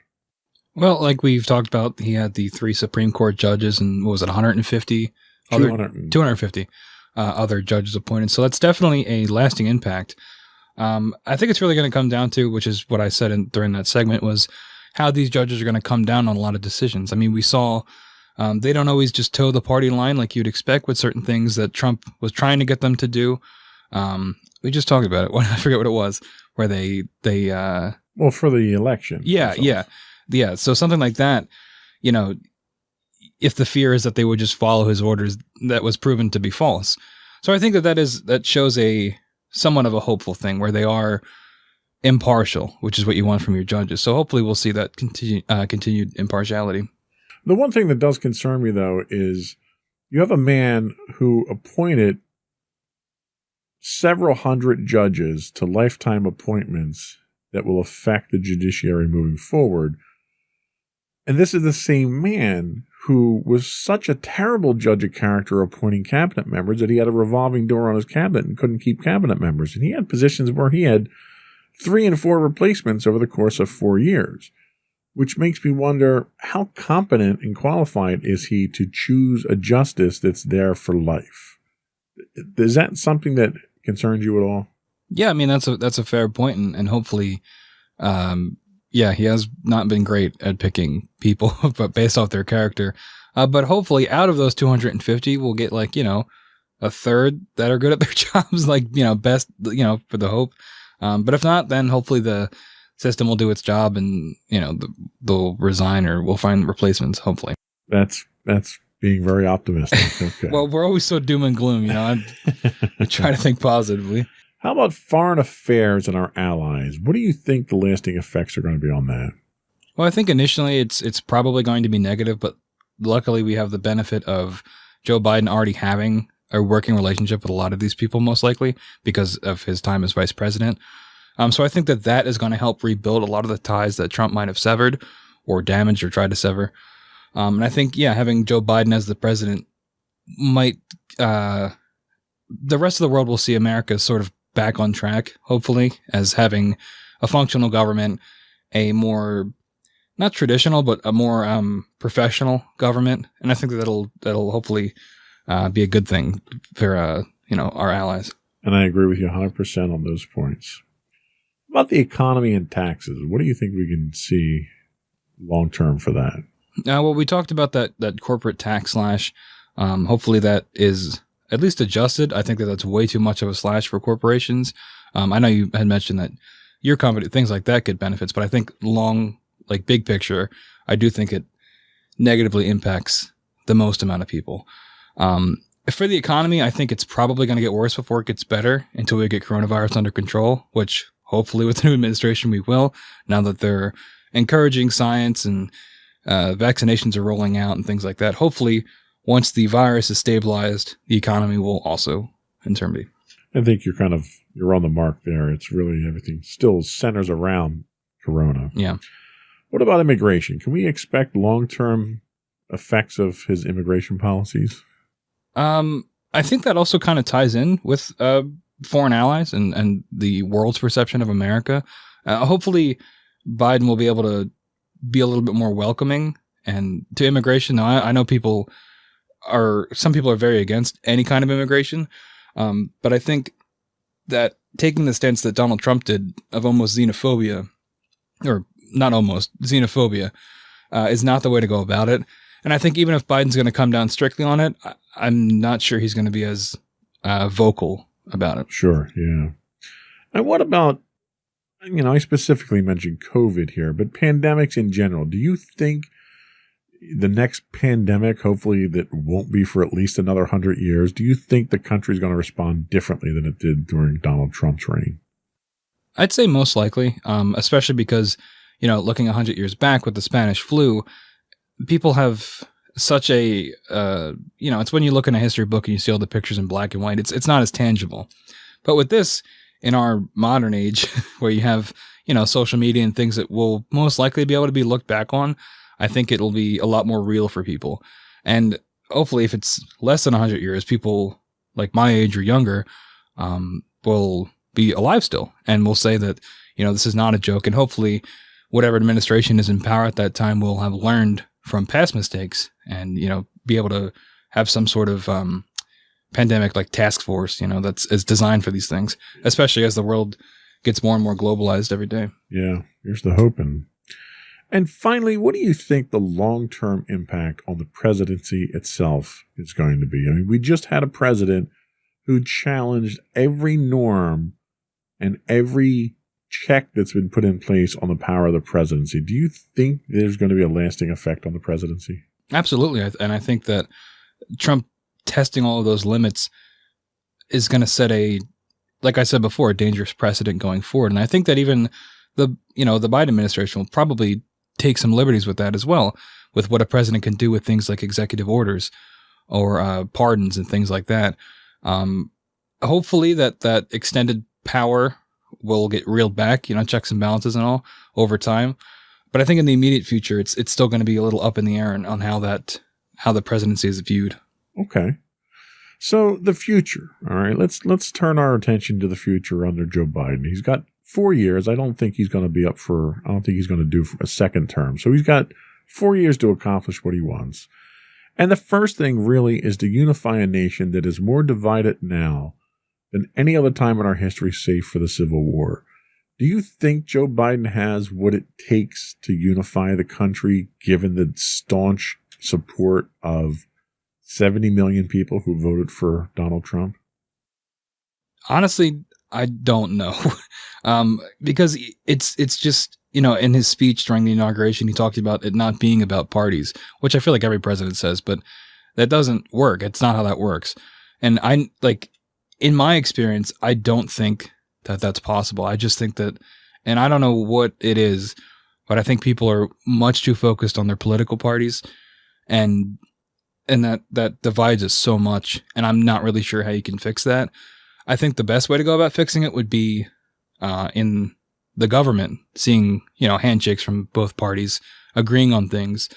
Well, like we've talked about, he had the 3 Supreme Court judges and what was it, 150? 250 other judges appointed. So that's definitely a lasting impact. I think it's really going to come down to, which is what I said during that segment, was how these judges are going to come down on a lot of decisions. I mean, we saw they don't always just toe the party line like you'd expect with certain things that Trump was trying to get them to do. We just talked about it. I forget what it was, where they well, for the election. Yeah. So something like that, you know, if the fear is that they would just follow his orders, that was proven to be false. So I think that shows a somewhat of a hopeful thing where they are impartial, which is what you want from your judges. So hopefully we'll see that continued impartiality. The one thing that does concern me, though, is you have a man who appointed several hundred judges to lifetime appointments that will affect the judiciary moving forward. And this is the same man who was such a terrible judge of character appointing cabinet members that he had a revolving door on his cabinet and couldn't keep cabinet members. And he had positions where he had 3 and 4 replacements over the course of 4 years. Which makes me wonder, how competent and qualified is he to choose a justice that's there for life? Is that something that concerns you at all? Yeah, I mean, that's a fair point, and hopefully, he has not been great at picking people, but based off their character. But hopefully, out of those 250, we'll get a third that are good at their jobs, best, for the hope. But if not, then hopefully the system will do its job, and they'll resign, or we'll find replacements. Hopefully, that's being very optimistic. Okay. Well, we're always so doom and gloom, I try to think positively. How about foreign affairs and our allies? What do you think the lasting effects are going to be on that? Well, I think initially it's probably going to be negative, but luckily we have the benefit of Joe Biden already having a working relationship with a lot of these people, most likely because of his time as vice president. So I think that is going to help rebuild a lot of the ties that Trump might have severed or damaged or tried to sever. And I think, having Joe Biden as the president might, the rest of the world will see America sort of back on track, hopefully, as having a functional government, a more, not traditional, but a more professional government. And I think that'll hopefully be a good thing for, our allies. And I agree with you 100% on those points. About the economy and taxes, what do you think we can see long term for that? Well, we talked about that corporate tax slash. Hopefully that is at least adjusted. I think that's way too much of a slash for corporations. I know you had mentioned that your company, things like that get benefits, but I think big picture, I do think it negatively impacts the most amount of people. For the economy, I think it's probably going to get worse before it gets better until we get coronavirus under control, which hopefully with the new administration we will, now that they're encouraging science and vaccinations are rolling out and things like that. Hopefully, once the virus is stabilized, the economy will also in turn be. I think you're on the mark there. It's really everything still centers around Corona. Yeah. What about immigration? Can we expect long-term effects of his immigration policies? I think that also kind of ties in with foreign allies and the world's perception of America. Hopefully, Biden will be able to be a little bit more welcoming and to immigration. Now, I know some people are very against any kind of immigration, but I think that taking the stance that Donald Trump did of almost xenophobia, or not almost xenophobia, is not the way to go about it. And I think even if Biden's going to come down strictly on it, I'm not sure he's going to be as vocal about it. Sure, yeah. And what about, I specifically mentioned COVID here, but pandemics in general. Do you think the next pandemic, hopefully that won't be for at least another 100 years, do you think the country's going to respond differently than it did during Donald Trump's reign? I'd say most likely, especially because, looking 100 years back with the Spanish flu, people have such a, it's when you look in a history book and you see all the pictures in black and white, it's not as tangible. But with this, in our modern age, where you have, social media and things that will most likely be able to be looked back on, I think it'll be a lot more real for people. And hopefully if it's less than 100 years, people like my age or younger will be alive still and will say that, this is not a joke. And hopefully whatever administration is in power at that time will have learned from past mistakes and, be able to have some sort of pandemic like task force, that's is designed for these things, especially as the world gets more and more globalized every day. Yeah, here's the hope. And finally, what do you think the long-term impact on the presidency itself is going to be? I mean, we just had a president who challenged every norm and every check that's been put in place on the power of the presidency. Do you think there's going to be a lasting effect on the presidency? Absolutely. And I think that Trump testing all of those limits is going to set like I said before, a dangerous precedent going forward. And I think that even the Biden administration will probably take some liberties with that as well, with what a president can do with things like executive orders or pardons and things like that. Hopefully that extended power will get reeled back, checks and balances and all over time. But I think in the immediate future, it's still going to be a little up in the air on how the presidency is viewed. Okay. So the future. All right. Let's turn our attention to the future under Joe Biden. He's got 4 years. I don't think he's going to do a second term. So he's got 4 years to accomplish what he wants. And the first thing really is to unify a nation that is more divided now than any other time in our history, save for the Civil War. Do you think Joe Biden has what it takes to unify the country, given the staunch support of 70 million people who voted for Donald Trump? Honestly, I don't know. Because it's just, in his speech during the inauguration, he talked about it not being about parties, which I feel like every president says, but that doesn't work. It's not how that works. And in my experience, I don't think that that's possible. I just think that, and I don't know what it is, but I think people are much too focused on their political parties and that divides us so much. And I'm not really sure how you can fix that. I think the best way to go about fixing it would be in the government, seeing, handshakes from both parties, agreeing on things.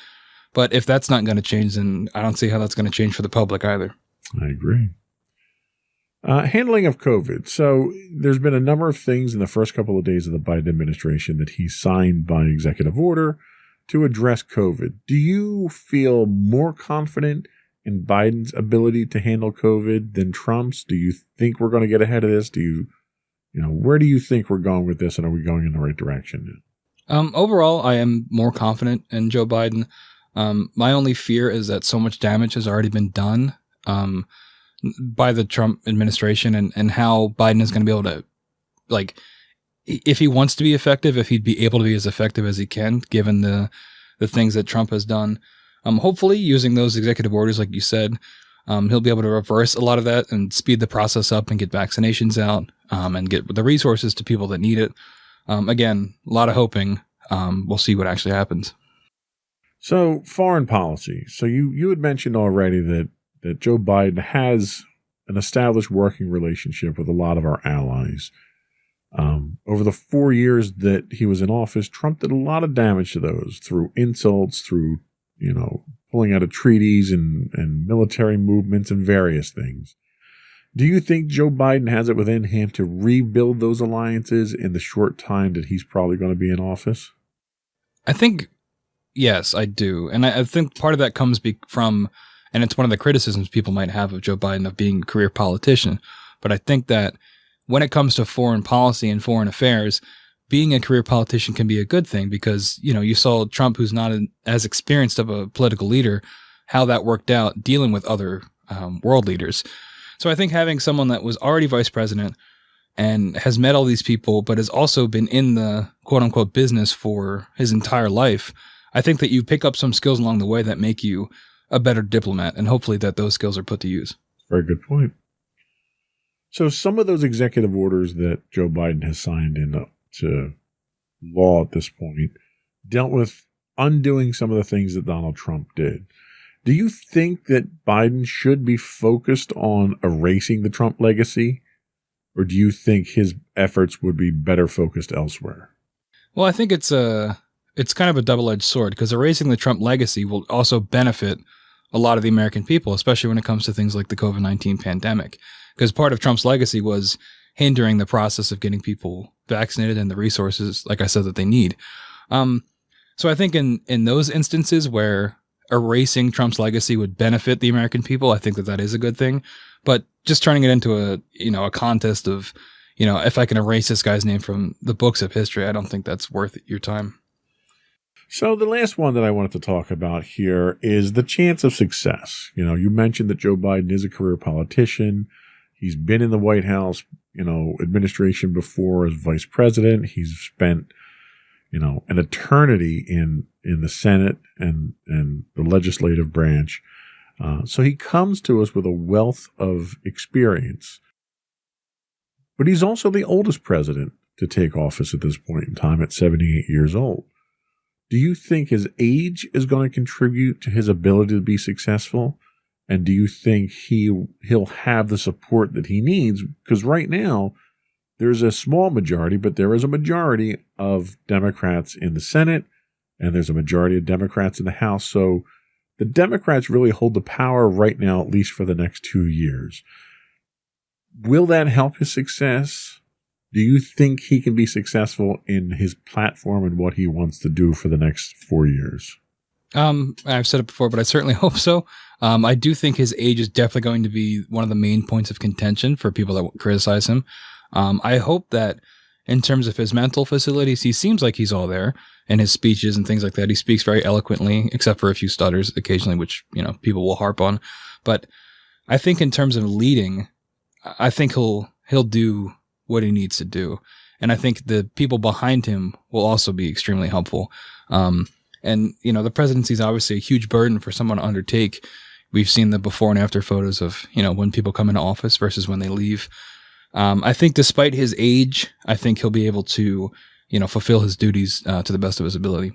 But if that's not going to change, then I don't see how that's going to change for the public either. I agree. Handling of COVID. So there's been a number of things in the first couple of days of the Biden administration that he signed by executive order to address COVID. Do you feel more confident in Biden's ability to handle COVID than Trump's? Do you think we're going to get ahead of this? Where do you think we're going with this, and are we going in the right direction? Overall, I am more confident in Joe Biden. My only fear is that so much damage has already been done by the Trump administration and how Biden is going to be able to, if he wants to be effective, if he'd be able to be as effective as he can, given the things that Trump has done. Hopefully using those executive orders, like you said, he'll be able to reverse a lot of that and speed the process up and get vaccinations out and get the resources to people that need it. Again, a lot of hoping. We'll see what actually happens. So foreign policy. So you had mentioned already that Joe Biden has an established working relationship with a lot of our allies. Over the 4 years that he was in office, Trump did a lot of damage to those through insults, through, pulling out of treaties and military movements and various things. Do you think Joe Biden has it within him to rebuild those alliances in the short time that he's probably going to be in office? I think, yes, I do. And I think part of that comes from, and it's one of the criticisms people might have of Joe Biden of being a career politician. But I think that when it comes to foreign policy and foreign affairs, being a career politician can be a good thing because, you saw Trump, who's not as experienced of a political leader, how that worked out dealing with other world leaders. So I think having someone that was already vice president and has met all these people, but has also been in the quote unquote business for his entire life, I think that you pick up some skills along the way that make you a better diplomat, and hopefully that those skills are put to use. Very good point. So some of those executive orders that Joe Biden has signed into law at this point dealt with undoing some of the things that Donald Trump did. Do you think that Biden should be focused on erasing the Trump legacy, or do you think his efforts would be better focused elsewhere? Well, I think it's kind of a double-edged sword, because erasing the Trump legacy will also benefit a lot of the American people, especially when it comes to things like the COVID-19 pandemic, because part of Trump's legacy was hindering the process of getting people vaccinated and the resources, like I said, that they need. So I think in those instances where erasing Trump's legacy would benefit the American people, I think that is a good thing. But just turning it into a contest of, if I can erase this guy's name from the books of history, I don't think that's worth your time. So the last one that I wanted to talk about here is the chance of success. You mentioned that Joe Biden is a career politician. He's been in the White House, administration before as vice president. He's spent, an eternity in the Senate and the legislative branch. So he comes to us with a wealth of experience. But he's also the oldest president to take office at this point in time at 78 years old. Do you think his age is going to contribute to his ability to be successful? And do you think he'll have the support that he needs? Because right now, there's a small majority, but there is a majority of Democrats in the Senate, and there's a majority of Democrats in the House. So the Democrats really hold the power right now, at least for the next 2 years. Will that help his success? Do you think he can be successful in his platform and what he wants to do for the next 4 years? I've said it before, but I certainly hope so. I do think his age is definitely going to be one of the main points of contention for people that criticize him. I hope that in terms of his mental facilities, he seems like he's all there in his speeches and things like that. He speaks very eloquently, except for a few stutters occasionally, which, people will harp on. But I think in terms of leading, I think he'll do what he needs to do. And I think the people behind him will also be extremely helpful. And, the presidency is obviously a huge burden for someone to undertake. We've seen the before and after photos of, when people come into office versus when they leave. I think despite his age, I think he'll be able to, fulfill his duties to the best of his ability.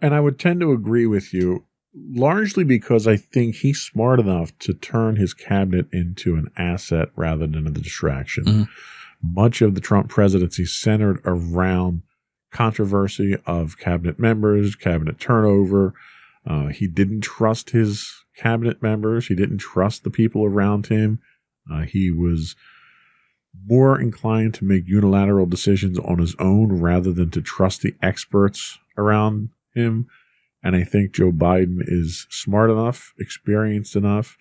And I would tend to agree with you, largely because I think he's smart enough to turn his cabinet into an asset rather than a distraction. Mm-hmm. Much of the Trump presidency centered around controversy of cabinet members, cabinet turnover. He didn't trust his cabinet members. He didn't trust the people around him. He was more inclined to make unilateral decisions on his own rather than to trust the experts around him. And I think Joe Biden is smart enough, experienced enough,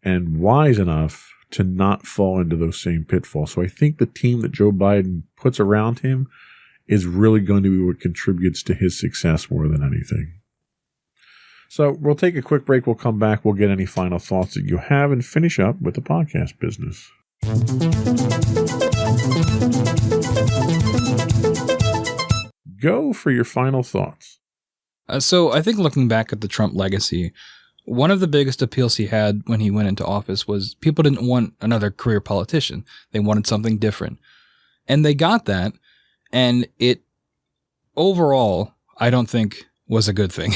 and wise enough to not fall into those same pitfalls. So I think the team that Joe Biden puts around him is really going to be what contributes to his success more than anything. So we'll take a quick break. We'll come back. We'll get any final thoughts that you have and finish up with the podcast business. Go for your final thoughts. So I think looking back at the Trump legacy, one of the biggest appeals he had when he went into office was people didn't want another career politician. They wanted something different. And they got that. And it overall, I don't think was a good thing.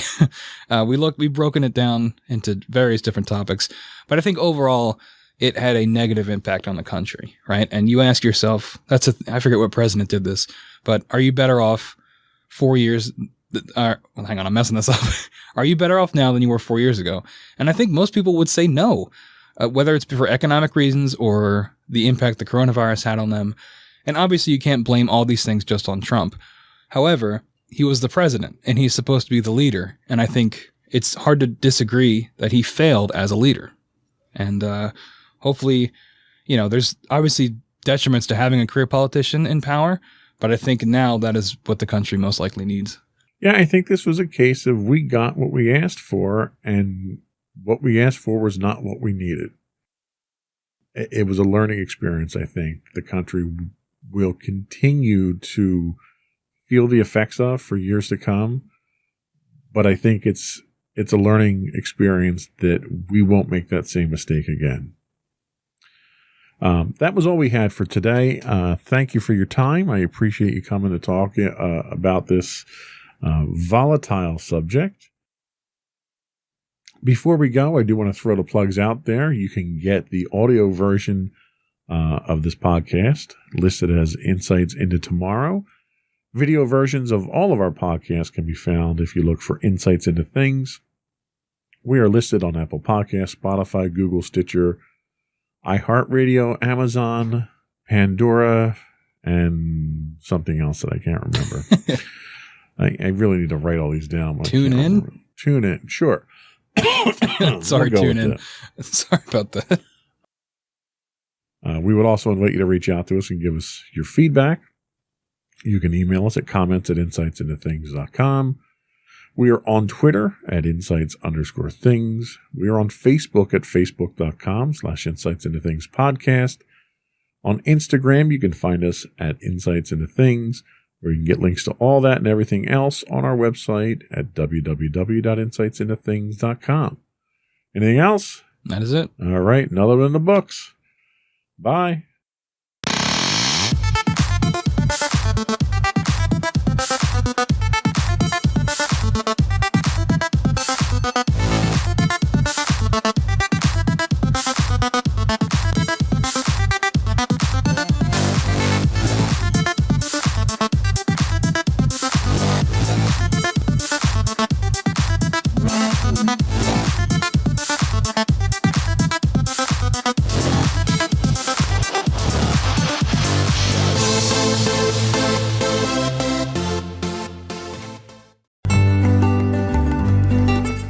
We've broken it down into various different topics, but I think overall it had a negative impact on the country, right? And you ask yourself, I forget what president did this, but are you better off 4 years? Hang on, I'm messing this up. Are you better off now than you were 4 years ago? And I think most people would say no, whether it's for economic reasons or the impact the coronavirus had on them. And obviously you can't blame all these things just on Trump. However, he was the president and he's supposed to be the leader. And I think it's hard to disagree that he failed as a leader. And hopefully, there's obviously detriments to having a career politician in power, But I think now that is what the country most likely needs. Yeah, I think this was a case of we got what we asked for, and what we asked for was not what we needed. It was a learning experience, I think. The country will continue to feel the effects of for years to come. But I think it's a learning experience that we won't make that same mistake again. That was all we had for today. Thank you for your time. I appreciate you coming to talk about this volatile subject. Before we go, I do want to throw the plugs out there. You can get the audio version of this podcast listed as Insights into Tomorrow. Video versions of all of our podcasts can be found if you look for Insights into Things. We are listed on Apple Podcasts, Spotify, Google, Stitcher, iHeartRadio, Amazon, Pandora, and something else that I can't remember. I really need to write all these down. Tune in? Tune in, sure. Sorry, We'll tune in. Sorry about that. We would also invite you to reach out to us and give us your feedback. You can email us at comments@insightsintothings.com. We are on Twitter at insights_things. We are on Facebook at facebook.com/insightsintothingspodcast. On Instagram, you can find us at Insights Into Things, where you can get links to all that and everything else on our website at www.insightsintothings.com. Anything else? That is it. All right, another one in the books. Bye.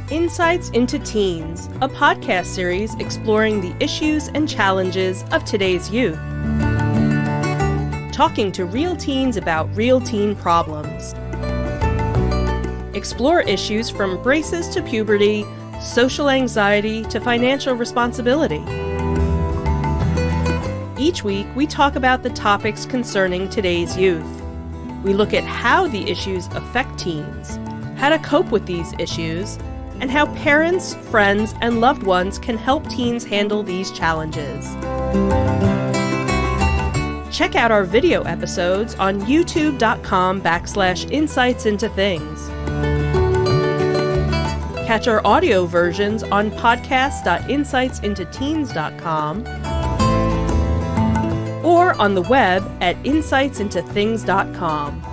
Insights into Teens, a podcast series exploring the issues and challenges of today's youth. Talking to real teens about real teen problems. Explore issues from braces to puberty, social anxiety to financial responsibility. Each week, we talk about the topics concerning today's youth. We look at how the issues affect teens, how to cope with these issues, and how parents, friends, and loved ones can help teens handle these challenges. Check out our video episodes on youtube.com/insightsintothings. Catch our audio versions on podcast.insightsintoteens.com or on the web at insightsintothings.com.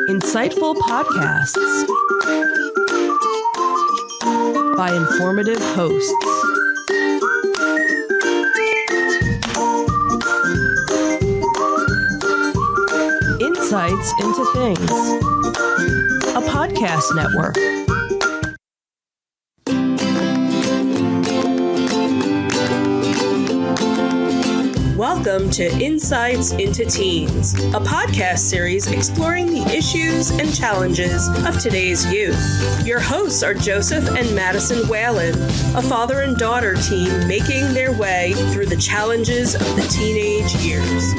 Insightful podcasts by informative hosts. Insights into Things, a podcast network. Welcome to Insights into Teens, a podcast series exploring the issues and challenges of today's youth. Your hosts are Joseph and Madison Whalen, a father and daughter team making their way through the challenges of the teenage years.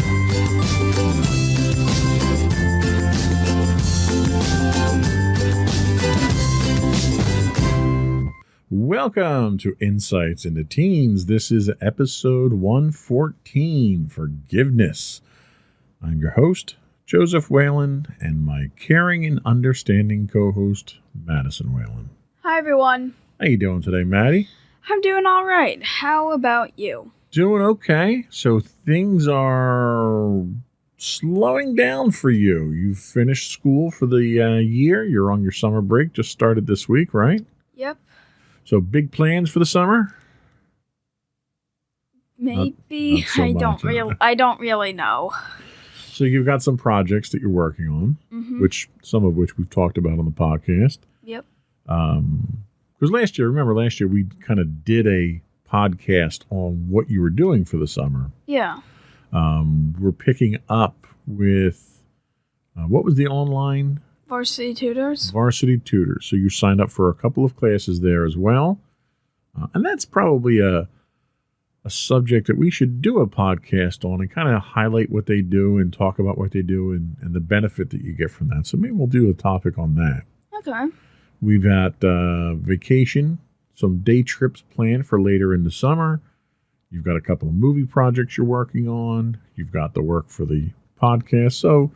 Welcome to Insights into Teens. This is episode 114, Forgiveness. I'm your host, Joseph Whalen, and my caring and understanding co-host, Madison Whalen. Hi, everyone. How you doing today, Maddie? I'm doing all right. How about you? Doing okay. So things are slowing down for you. You've finished school for the year. You're on your summer break. Just started this week, right? Yep. So big plans for the summer? Maybe. not so I don't really know. So you've got some projects that you're working on, some of which we've talked about on the podcast. Yep. Because last year we kind of did a podcast on what you were doing for the summer. Yeah. We're picking up with, what was the online? Varsity Tutors. Varsity Tutors. So you signed up for a couple of classes there as well. And that's probably a subject that we should do a podcast on and kind of highlight what they do and talk about what they do and the benefit that you get from that. So maybe we'll do a topic on that. Okay. We've got vacation, some day trips planned for later in the summer. You've got a couple of movie projects you're working on. You've got the work for the podcast. So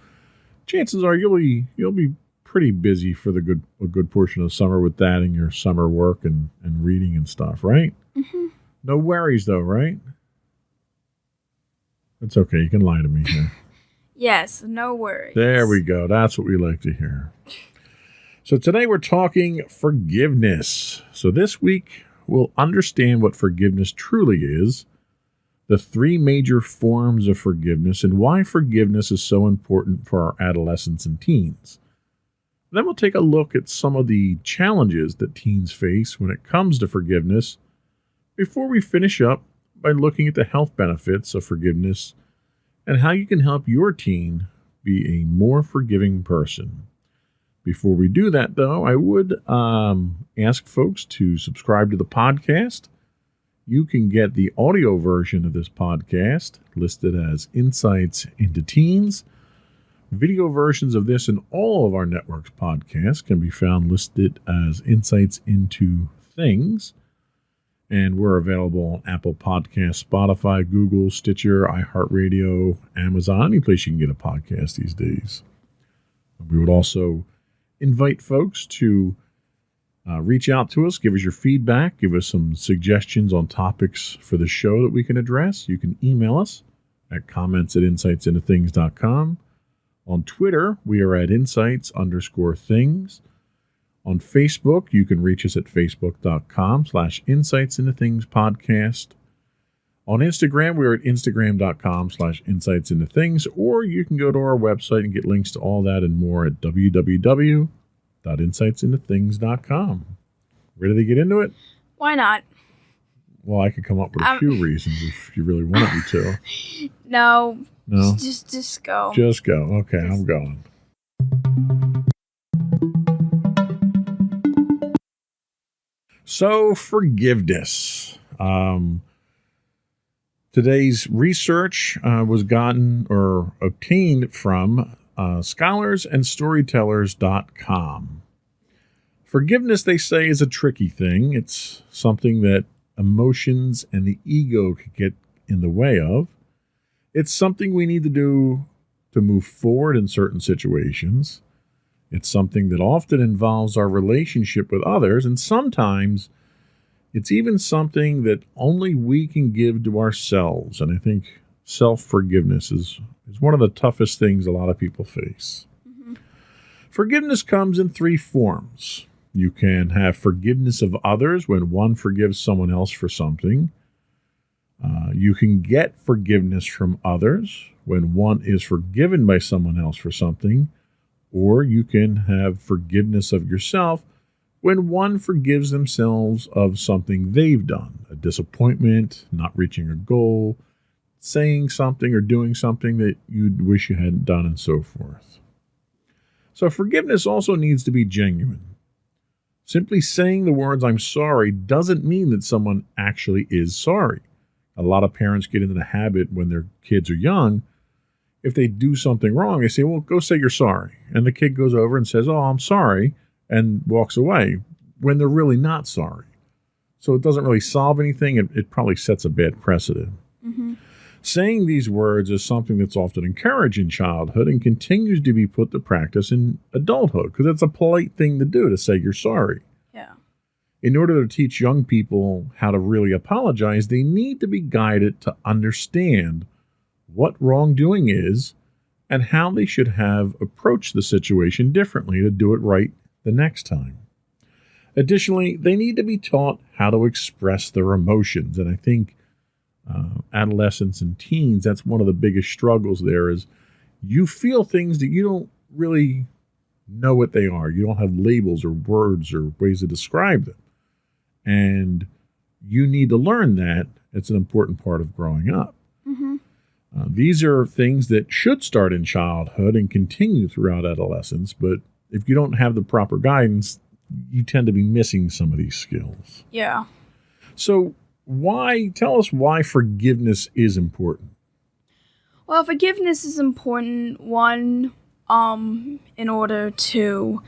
chances are you'll be pretty busy for a good portion of the summer with that and your summer work and reading and stuff, right? Mm-hmm. No worries though, right? That's okay. You can lie to me here. Yes, no worries. There we go. That's what we like to hear. So today we're talking forgiveness. So this week we'll understand what forgiveness truly is, the three major forms of forgiveness, and why forgiveness is so important for our adolescents and teens. Then we'll take a look at some of the challenges that teens face when it comes to forgiveness before we finish up by looking at the health benefits of forgiveness and how you can help your teen be a more forgiving person. Before we do that, though, I would ask folks to subscribe to the podcast. You can get the audio version of this podcast listed as Insights into Teens. Video versions of this and all of our network's podcasts can be found listed as Insights into Things. And we're available on Apple Podcasts, Spotify, Google, Stitcher, iHeartRadio, Amazon, any place you can get a podcast these days. We would also invite folks to reach out to us, give us your feedback, give us some suggestions on topics for the show that we can address. You can email us at comments@insightsintothings.com. On Twitter, we are at insights_things. On Facebook, you can reach us at facebook.com/insightsintothingspodcast. On Instagram, we're at instagram.com/insightsintothings, or you can go to our website and get links to all that and more at www.insightsintothings.com. Ready to get into it? Why not? Well, I could come up with a few reasons if you really wanted me to. No. No? Just go. Just go. Okay, I'm going. So, forgiveness. Today's research was gotten or obtained from scholarsandstorytellers.com. Forgiveness, they say, is a tricky thing. It's something that emotions and the ego could get in the way of. It's something we need to do to move forward in certain situations. It's something that often involves our relationship with others, and sometimes it's even something that only we can give to ourselves. And I think self-forgiveness is one of the toughest things a lot of people face. Mm-hmm. Forgiveness comes in three forms. You can have forgiveness of others when one forgives someone else for something. You can get forgiveness from others when one is forgiven by someone else for something. Or you can have forgiveness of yourself when one forgives themselves of something they've done, a disappointment, not reaching a goal, saying something or doing something that you'd wish you hadn't done, and so forth. So forgiveness also needs to be genuine. Simply saying the words, "I'm sorry," doesn't mean that someone actually is sorry. A lot of parents get into the habit when their kids are young. If they do something wrong, they say, "Well, go say you're sorry." And the kid goes over and says, "Oh, I'm sorry," and walks away when they're really not sorry. So it doesn't really solve anything. It probably sets a bad precedent. Mm-hmm. Saying these words is something that's often encouraged in childhood and continues to be put to practice in adulthood because it's a polite thing to do to say you're sorry. Yeah. In order to teach young people how to really apologize, they need to be guided to understand what wrongdoing is and how they should have approached the situation differently to do it right the next time. Additionally, they need to be taught how to express their emotions. And I think adolescents and teens, that's one of the biggest struggles there is you feel things that you don't really know what they are. You don't have labels or words or ways to describe them. And you need to learn that. It's an important part of growing up. These are things that should start in childhood and continue throughout adolescence, but if you don't have the proper guidance, you tend to be missing some of these skills. Yeah. So tell us why forgiveness is important. Well, forgiveness is important, one, in order to,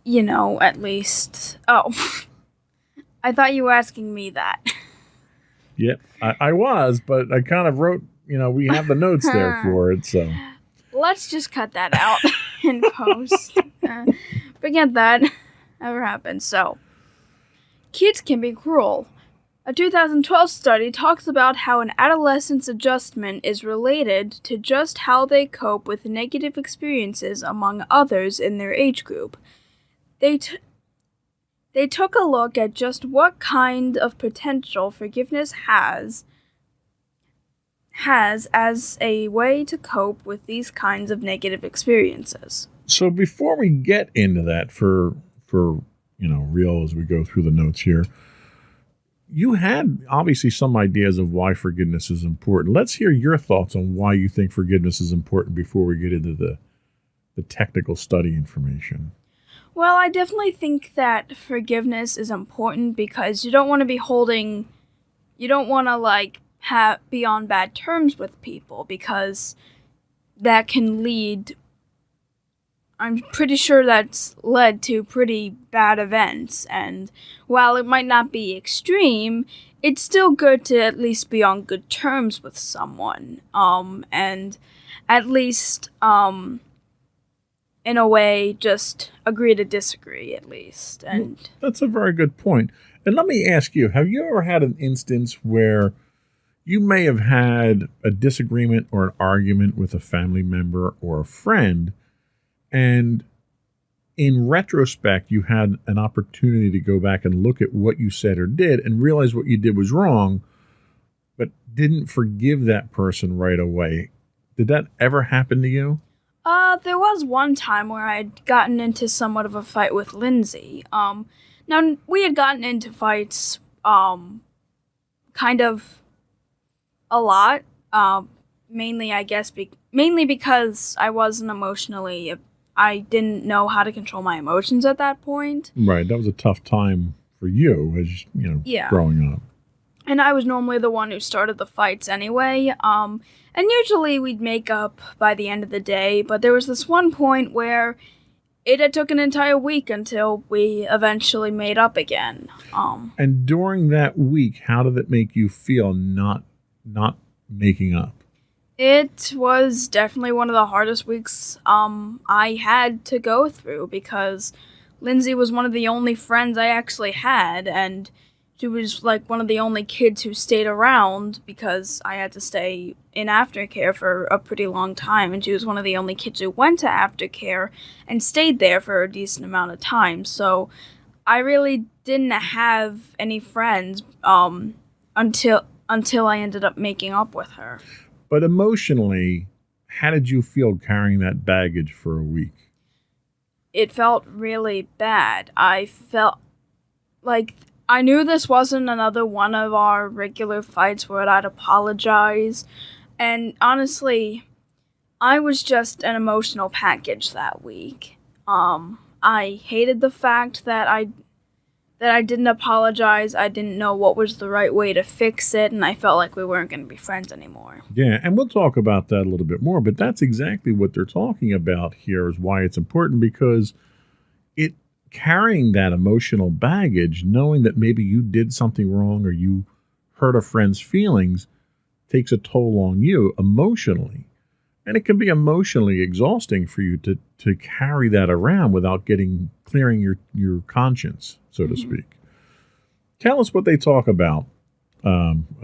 at least... Oh, I thought you were asking me that. Yep, I was, but I kind of wrote, we have the notes there for it, so. Let's just cut that out in post. Forget that ever happened. So, kids can be cruel. A 2012 study talks about how an adolescent's adjustment is related to just how they cope with negative experiences among others in their age group. They took a look at just what kind of potential forgiveness has as a way to cope with these kinds of negative experiences. So before we get into that for real as we go through the notes here, you had obviously some ideas of why forgiveness is important. Let's hear your thoughts on why you think forgiveness is important before we get into the technical study information. Well, I definitely think that forgiveness is important because you don't want to be be on bad terms with people, because that can lead, I'm pretty sure that's led to pretty bad events, and while it might not be extreme, it's still good to at least be on good terms with someone, and at least, in a way, just agree to disagree, at least. And that's a very good point. And let me ask you, have you ever had an instance where you may have had a disagreement or an argument with a family member or a friend, and in retrospect, you had an opportunity to go back and look at what you said or did and realize what you did was wrong, but didn't forgive that person right away? Did that ever happen to you? There was one time where I'd gotten into somewhat of a fight with Lindsay. Now, we had gotten into fights, kind of a lot, mainly, I guess, mainly because I wasn't I didn't know how to control my emotions at that point. Right, that was a tough time for you as, growing up. And I was normally the one who started the fights anyway, and usually we'd make up by the end of the day, but there was this one point where it had took an entire week until we eventually made up again. And during that week, how did it make you feel not making up? It was definitely one of the hardest weeks I had to go through, because Lindsay was one of the only friends I actually had, and she was like one of the only kids who stayed around because I had to stay in aftercare for a pretty long time, and she was one of the only kids who went to aftercare and stayed there for a decent amount of time. So I really didn't have any friends until I ended up making up with her. But emotionally, how did you feel carrying that baggage for a week? It felt really bad. I felt like I knew this wasn't another one of our regular fights where I'd apologize. And honestly, I was just an emotional package that week. I hated the fact that I didn't apologize. I didn't know what was the right way to fix it, and I felt like we weren't going to be friends anymore. Yeah, and we'll talk about that a little bit more, but that's exactly what they're talking about here, is why it's important, because carrying that emotional baggage, knowing that maybe you did something wrong or you hurt a friend's feelings, takes a toll on you emotionally. And it can be emotionally exhausting for you to carry that around without clearing your conscience, so to speak. Tell us what they talk about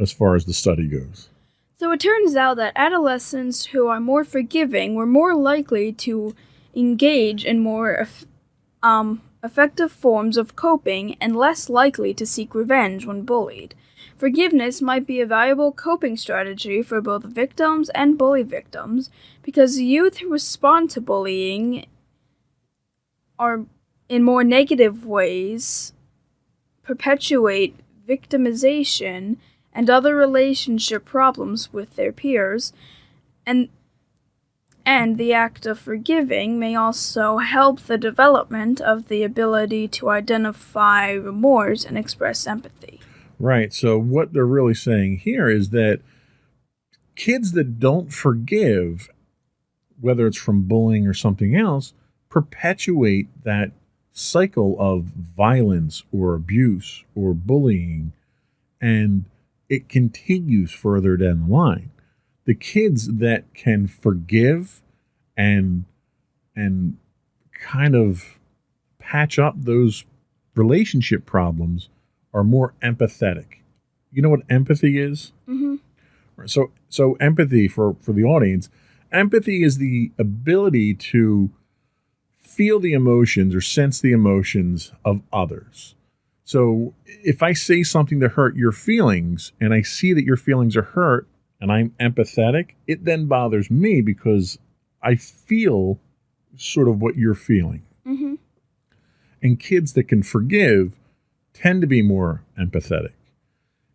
as far as the study goes. So it turns out that adolescents who are more forgiving were more likely to engage in more effective forms of coping and less likely to seek revenge when bullied. Forgiveness might be a valuable coping strategy for both victims and bully victims, because youth who respond to bullying are in more negative ways perpetuate victimization, and other relationship problems with their peers, and the act of forgiving may also help the development of the ability to identify remorse and express empathy. Right. So what they're really saying here is that kids that don't forgive, whether it's from bullying or something else, perpetuate that cycle of violence or abuse or bullying, and it continues further down the line. The kids that can forgive and kind of patch up those relationship problems are more empathetic. You know what empathy is? Mm-hmm. So empathy, for the audience, empathy is the ability to feel the emotions or sense the emotions of others. So if I say something to hurt your feelings and I see that your feelings are hurt and I'm empathetic, it then bothers me because I feel sort of what you're feeling. Mm-hmm. And kids that can forgive tend to be more empathetic.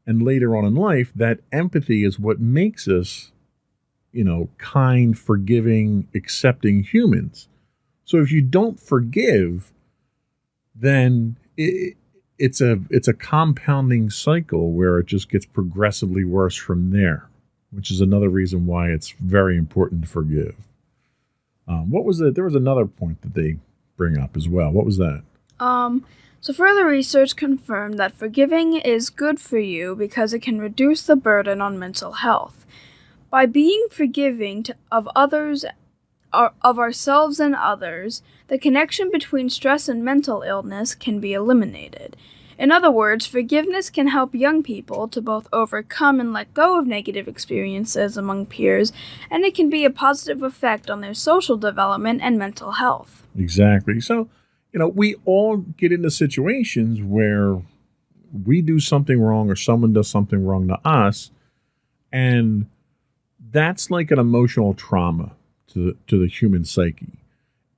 And later on in life, that empathy is what makes us, kind, forgiving, accepting humans. So if you don't forgive, then it's a compounding cycle where it just gets progressively worse from there, which is another reason why it's very important to forgive. There was another point that they bring up as well. What was that? So further research confirmed that forgiving is good for you because it can reduce the burden on mental health. By being forgiving of others, of ourselves and others, the connection between stress and mental illness can be eliminated. In other words, forgiveness can help young people to both overcome and let go of negative experiences among peers, and it can be a positive effect on their social development and mental health. Exactly. So, we all get into situations where we do something wrong or someone does something wrong to us, and that's like an emotional trauma to the human psyche.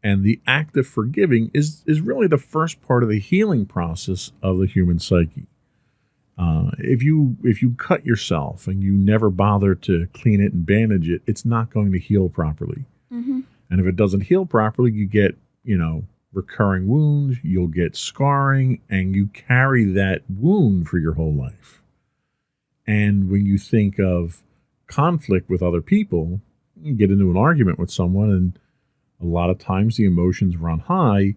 And the act of forgiving is really the first part of the healing process of the human psyche. If you cut yourself and you never bother to clean it and bandage it, it's not going to heal properly. Mm-hmm. And if it doesn't heal properly, you get, recurring wounds, you'll get scarring, and you carry that wound for your whole life. And when you think of conflict with other people, you get into an argument with someone, and a lot of times the emotions run high,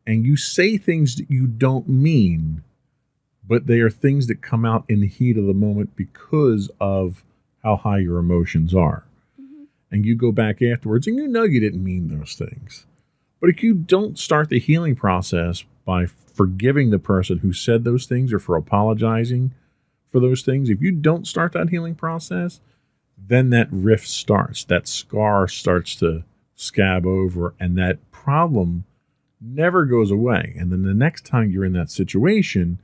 and you say things that you don't mean, but they are things that come out in the heat of the moment because of how high your emotions are. Mm-hmm. And you go back afterwards, and you didn't mean those things. But if you don't start the healing process by forgiving the person who said those things or for apologizing for those things, if you don't start that healing process, then that rift starts. That scar starts to scab over, and that problem never goes away. And then the next time you're in that situation,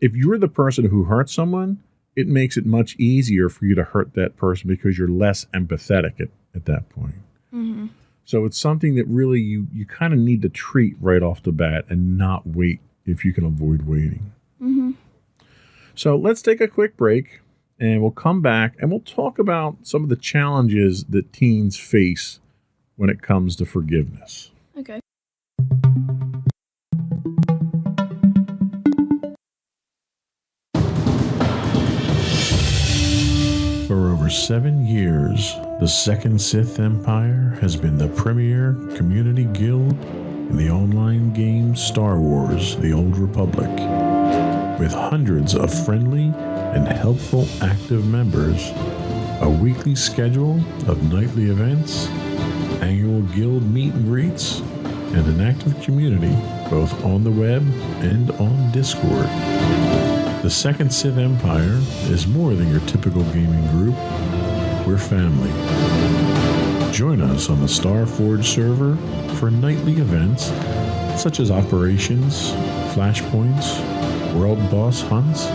if you're the person who hurt someone, it makes it much easier for you to hurt that person because you're less empathetic at that point. Mm-hmm. So it's something that really you kind of need to treat right off the bat and not wait if you can avoid waiting. Mm-hmm. So let's take a quick break, and we'll come back and we'll talk about some of the challenges that teens face when it comes to forgiveness. Okay. For over 7 years, the Second Sith Empire has been the premier community guild in the online game Star Wars: The Old Republic. With hundreds of friendly and helpful active members, a weekly schedule of nightly events, annual guild meet and greets, and an active community both on the web and on Discord. The Second Sith Empire is more than your typical gaming group. We're family. Join us on the Starforge server for nightly events such as operations, flashpoints, world boss hunts,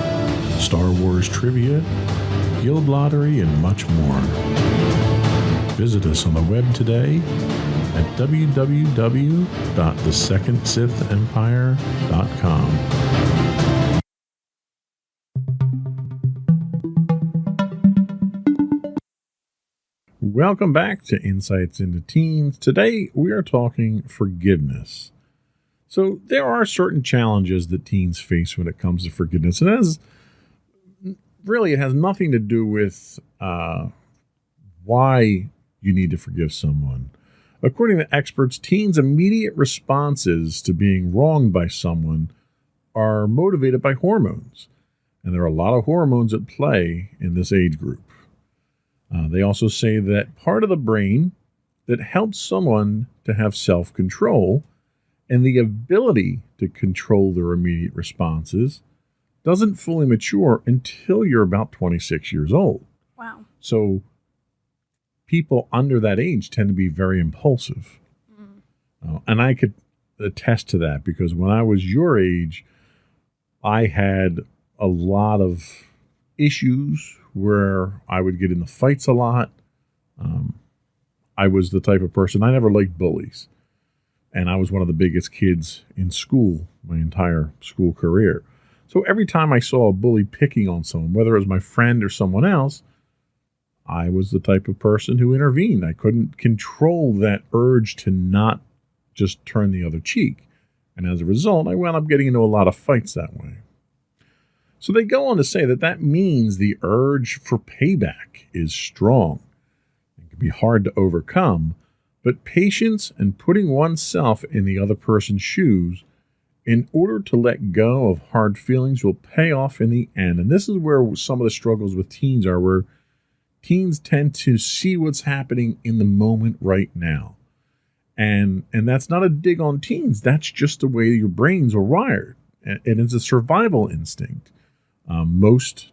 Star Wars trivia, guild lottery, and much more. Visit us on the web today at www.thesecondsithempire.com. welcome back to Insights into Teens. Today we are talking forgiveness. So there are certain challenges that teens face when it comes to forgiveness, and it has nothing to do with why you need to forgive someone. According to experts, teens' immediate responses to being wronged by someone are motivated by hormones, and there are a lot of hormones at play in this age group. They also say that part of the brain that helps someone to have self-control and the ability to control their immediate responses doesn't fully mature until you're about 26 years old. Wow. So people under that age tend to be very impulsive. And I could attest to that because when I was your age, I had a lot of issues where I would get into fights a lot. I was the type of person, I never liked bullies. And I was one of the biggest kids in school, my entire school career. So every time I saw a bully picking on someone, whether it was my friend or someone else, I was the type of person who intervened. I couldn't control that urge to not just turn the other cheek. And as a result, I wound up getting into a lot of fights that way. So they go on to say that means the urge for payback is strong. It can be hard to overcome, but patience and putting oneself in the other person's shoes in order to let go of hard feelings will pay off in the end. And this is where some of the struggles with teens are, where teens tend to see what's happening in the moment right now. And that's not a dig on teens. That's just the way your brains are wired. And it's a survival instinct. Most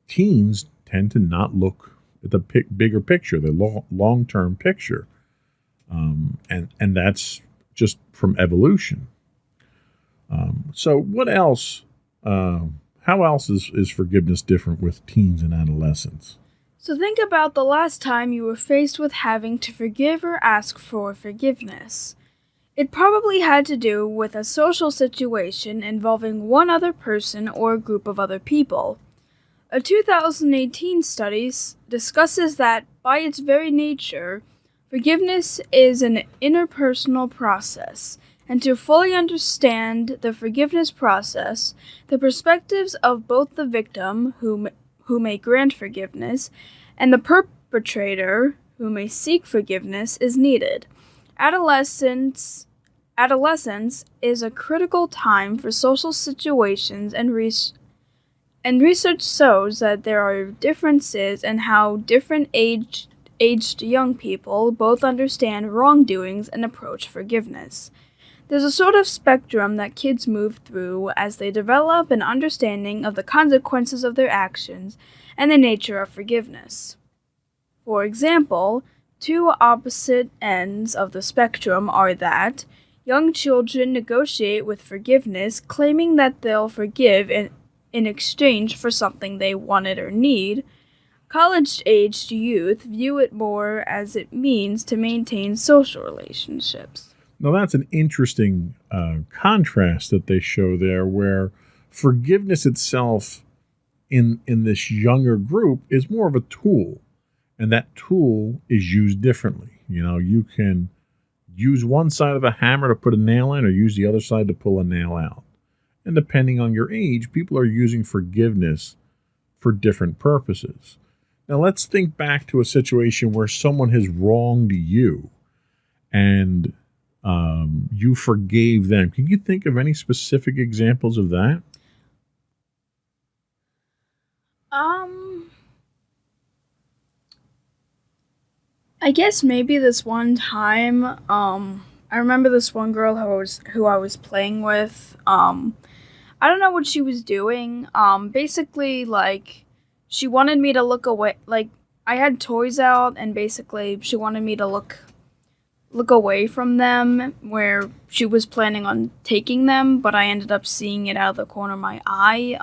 teens tend to not look at the bigger picture, the long-term picture. And that's just from evolution. So what else? How else is forgiveness different with teens and adolescents? So think about the last time you were faced with having to forgive or ask for forgiveness. It probably had to do with a social situation involving one other person or a group of other people. A 2018 study discusses that, by its very nature, forgiveness is an interpersonal process, and to fully understand the forgiveness process, the perspectives of both the victim, who may grant forgiveness, and the perpetrator, who may seek forgiveness, is needed. Adolescence is a critical time for social situations, and research shows that there are differences in how different aged young people both understand wrongdoings and approach forgiveness. There's a sort of spectrum that kids move through as they develop an understanding of the consequences of their actions and the nature of forgiveness. For example, two opposite ends of the spectrum are that young children negotiate with forgiveness, claiming that they'll forgive in exchange for something they wanted or need. College-aged youth view it more as it means to maintain social relationships. Now, that's an interesting contrast that they show there, where forgiveness itself in this younger group is more of a tool, and that tool is used differently. You know, you can use one side of a hammer to put a nail in or use the other side to pull a nail out. And depending on your age, people are using forgiveness for different purposes. Now, let's think back to a situation where someone has wronged you and you forgave them. Can you think of any specific examples of that? I guess maybe this one time, I remember this one girl who I was playing with. I don't know what she was doing. Basically, like, she wanted me to look away. Like, I had toys out, and basically, she wanted me to look away from them, where she was planning on taking them, but I ended up seeing it out of the corner of my eye.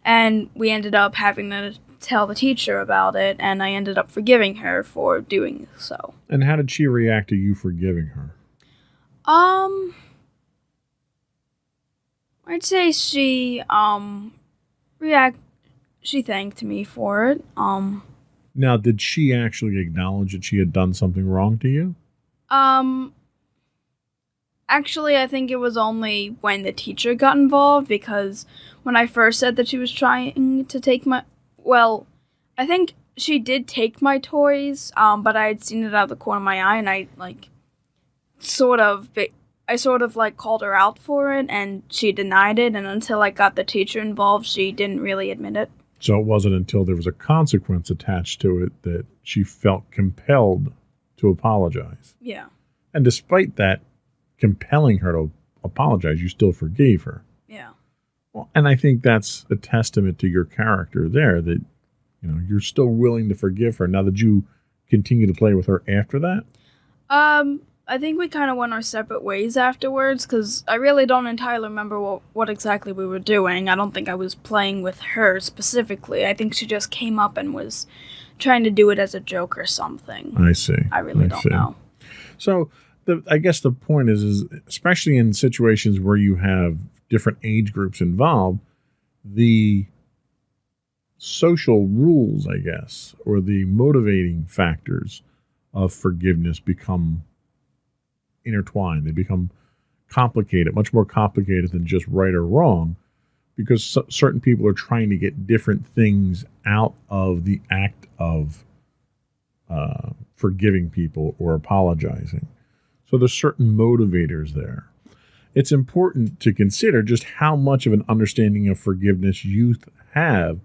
And we ended up having to tell the teacher about it, and I ended up forgiving her for doing so. And how did she react to you forgiving her? I'd say she thanked me for it. Now, did she actually acknowledge that she had done something wrong to you? Actually, I think it was only when the teacher got involved, because when I first said that she was trying to take my... Well, I think she did take my toys, but I had seen it out of the corner of my eye, and I, sort of called her out for it, and she denied it, and until I got the teacher involved, she didn't really admit it. So it wasn't until there was a consequence attached to it that she felt compelled to apologize. Yeah. And despite that compelling her to apologize, you still forgave her. Yeah. Well, and I think that's a testament to your character there, that you're still willing to forgive her. Now, did you continue to play with her after that? I think we kind of went our separate ways afterwards, because I really don't entirely remember what exactly we were doing. I don't think I was playing with her specifically. I think she just came up and was trying to do it as a joke or something. I see. I really don't know. So I guess the point is especially in situations where you have different age groups involved, the social rules, I guess, or the motivating factors of forgiveness become intertwined. They become complicated, much more complicated than just right or wrong, because certain people are trying to get different things out of the act of forgiving people or apologizing. So there's certain motivators there. It's important to consider just how much of an understanding of forgiveness youth have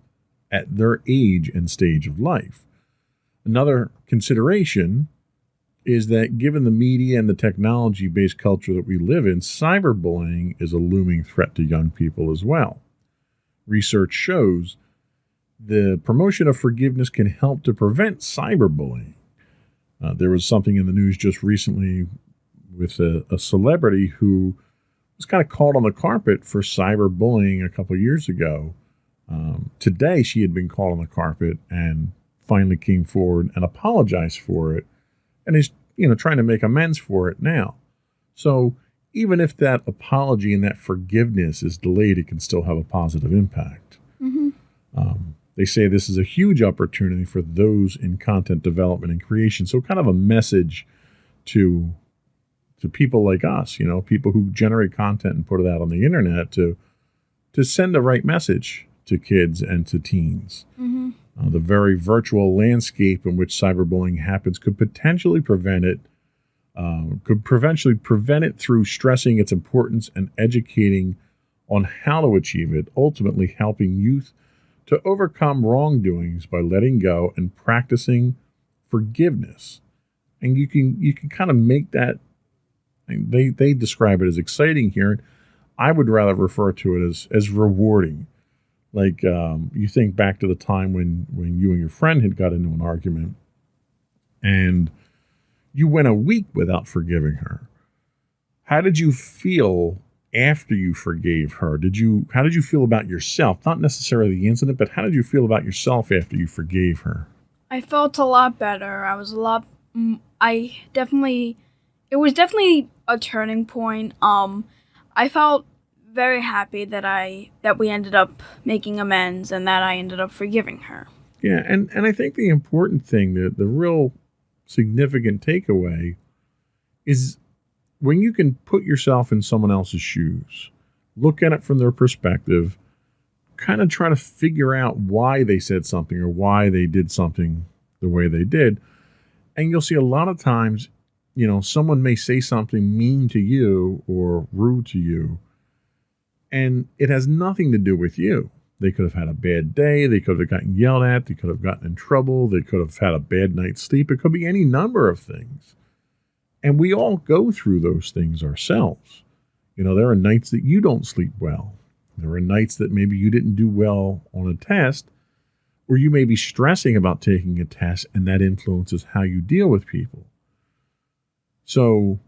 at their age and stage of life. Another consideration is that given the media and the technology-based culture that we live in, cyberbullying is a looming threat to young people as well. Research shows the promotion of forgiveness can help to prevent cyberbullying. There was something in the news just recently with a celebrity who was kind of called on the carpet for cyberbullying a couple of years ago. Today, she had been called on the carpet and finally came forward and apologized for it, and is trying to make amends for it now. So even if that apology and that forgiveness is delayed, it can still have a positive impact. Mm-hmm. They say this is a huge opportunity for those in content development and creation. So kind of a message to people like us, people who generate content and put it out on the internet, to send the right message to kids and to teens. Mm-hmm. The very virtual landscape in which cyberbullying happens could potentially prevent it through stressing its importance and educating on how to achieve it, ultimately helping youth to overcome wrongdoings by letting go and practicing forgiveness. And you can kind of make that, they describe it as exciting here. I would rather refer to it as rewarding. Like you think back to the time when you and your friend had got into an argument and you went a week without forgiving her. How did you feel after you forgave her? How did you feel about yourself? Not necessarily the incident, but how did you feel about yourself after you forgave her? I felt a lot better. It was definitely a turning point. I felt very happy that we ended up making amends and that I ended up forgiving her. Yeah, and I think the important thing, the real significant takeaway is when you can put yourself in someone else's shoes, look at it from their perspective, kind of try to figure out why they said something or why they did something the way they did. And you'll see a lot of times, someone may say something mean to you or rude to you, and it has nothing to do with you. They could have had a bad day. They could have gotten yelled at. They could have gotten in trouble. They could have had a bad night's sleep. It could be any number of things. And we all go through those things ourselves. There are nights that you don't sleep well. There are nights that maybe you didn't do well on a test, or you may be stressing about taking a test, and that influences how you deal with people. So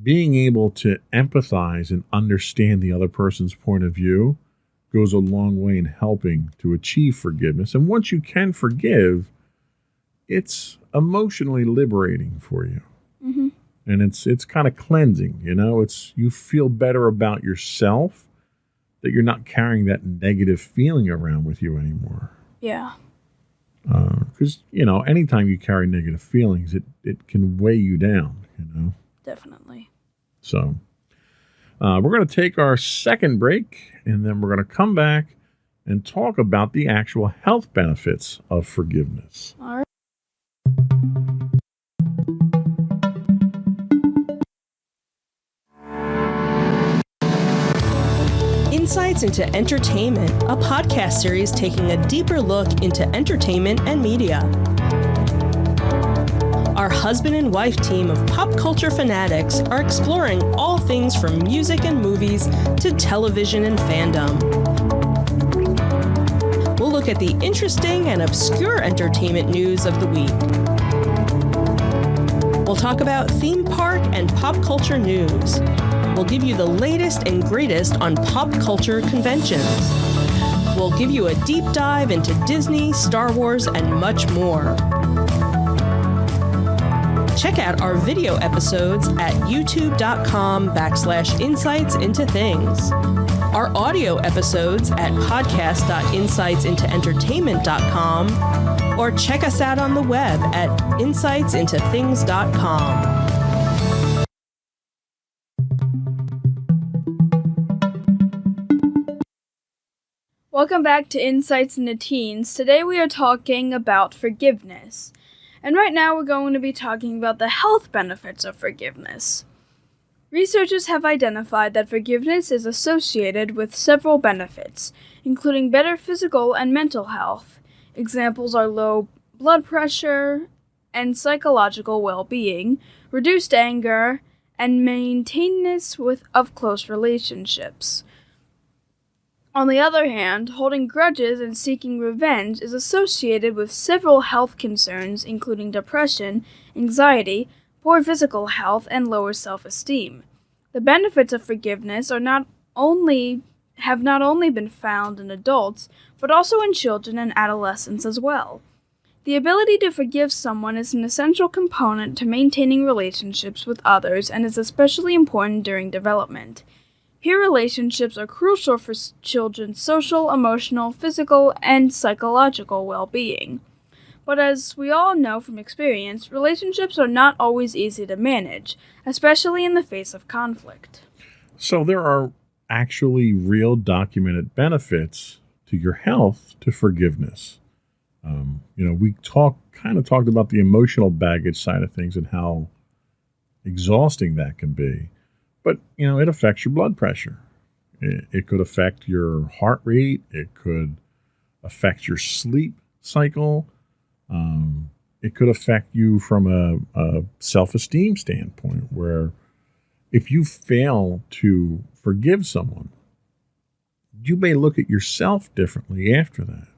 being able to empathize and understand the other person's point of view goes a long way in helping to achieve forgiveness. And once you can forgive, it's emotionally liberating for you. Mm-hmm. And it's kind of cleansing, you feel better about yourself, that you're not carrying that negative feeling around with you anymore. Yeah. Because because, anytime you carry negative feelings, it can weigh you down, Definitely. So we're going to take our second break, and then we're going to come back and talk about the actual health benefits of forgiveness. All right. Insights into Entertainment, a podcast series taking a deeper look into entertainment and media. Our husband and wife team of pop culture fanatics are exploring all things from music and movies to television and fandom. We'll look at the interesting and obscure entertainment news of the week. We'll talk about theme park and pop culture news. We'll give you the latest and greatest on pop culture conventions. We'll give you a deep dive into Disney, Star Wars, and much more. Check out our video episodes at youtube.com/insights into things. Our audio episodes at podcast.insightsintoentertainment.com, or check us out on the web at insightsintothings.com. Welcome back to Insights into Teens. Today we are talking about forgiveness. And right now we're going to be talking about the health benefits of forgiveness. Researchers have identified that forgiveness is associated with several benefits, including better physical and mental health. Examples are low blood pressure and psychological well-being, reduced anger, and maintenance of close relationships. On the other hand, holding grudges and seeking revenge is associated with several health concerns, including depression, anxiety, poor physical health, and lower self-esteem. The benefits of forgiveness have not only been found in adults, but also in children and adolescents as well. The ability to forgive someone is an essential component to maintaining relationships with others and is especially important during development. Peer relationships are crucial for children's social, emotional, physical, and psychological well-being. But as we all know from experience, relationships are not always easy to manage, especially in the face of conflict. So there are actually real documented benefits to your health to forgiveness. We talked about the emotional baggage side of things and how exhausting that can be. But, it affects your blood pressure. It could affect your heart rate. It could affect your sleep cycle. It could affect you from a self-esteem standpoint, where if you fail to forgive someone, you may look at yourself differently after that.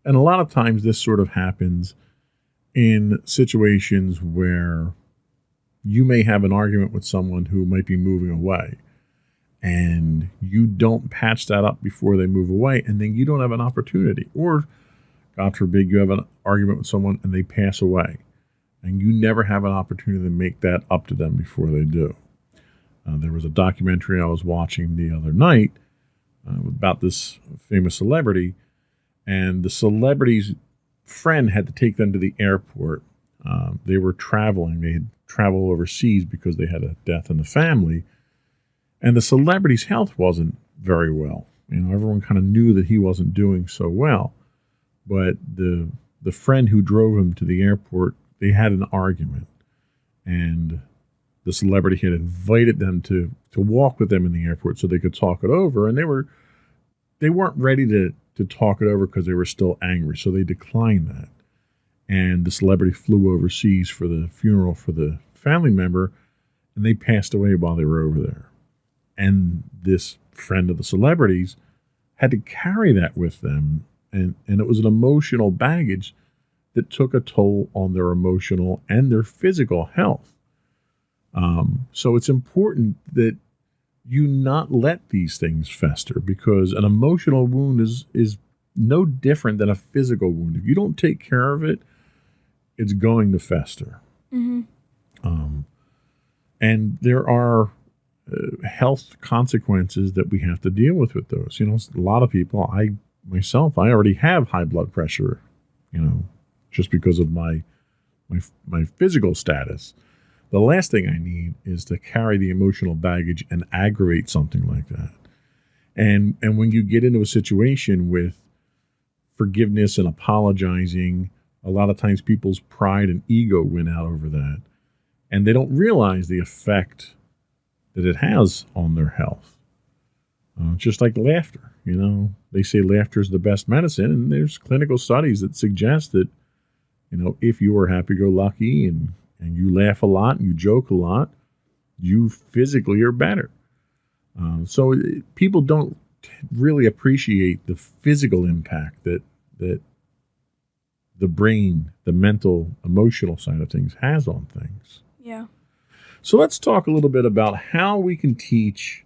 And a lot of times this sort of happens in situations where you may have an argument with someone who might be moving away, and you don't patch that up before they move away, and then you don't have an opportunity. Or, God forbid, you have an argument with someone and they pass away, and you never have an opportunity to make that up to them before they do. There was a documentary I was watching the other night about this famous celebrity, and the celebrity's friend had to take them to the airport. They were traveling. They had traveled overseas because they had a death in the family. And the celebrity's health wasn't very well. Everyone kind of knew that he wasn't doing so well. But the friend who drove him to the airport, they had an argument. And the celebrity had invited them to walk with them in the airport so they could talk it over. And they weren't ready to talk it over because they were still angry. So they declined that. And the celebrity flew overseas for the funeral for the family member, and they passed away while they were over there. And this friend of the celebrities had to carry that with them, and it was an emotional baggage that took a toll on their emotional and their physical health. So it's important that you not let these things fester, because an emotional wound is no different than a physical wound. If you don't take care of it, it's going to fester. Mm-hmm. And there are health consequences that we have to deal with those. A lot of people, I already have high blood pressure, just because of my physical status. The last thing I need is to carry the emotional baggage and aggravate something like that. And when you get into a situation with forgiveness and apologizing, a lot of times people's pride and ego win out over that. And they don't realize the effect that it has on their health. Just like laughter, they say laughter is the best medicine. And there's clinical studies that suggest that, if you are happy-go-lucky and you laugh a lot and you joke a lot, you physically are better. So people don't really appreciate the physical impact that the brain, the mental, emotional side of things has on things. Yeah. So let's talk a little bit about how we can teach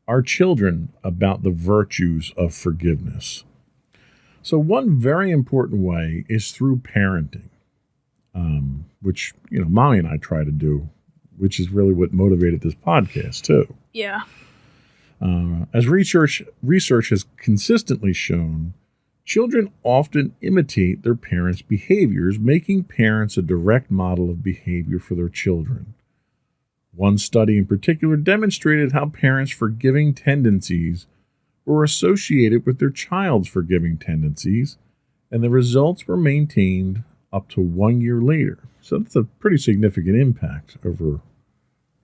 our children about the virtues of forgiveness. So one very important way is through parenting, which, Mommy and I try to do, which is really what motivated this podcast too. Yeah. As research has consistently shown, children often imitate their parents' behaviors, making parents a direct model of behavior for their children. One study in particular demonstrated how parents' forgiving tendencies were associated with their child's forgiving tendencies, and the results were maintained up to 1 year later. So that's a pretty significant impact over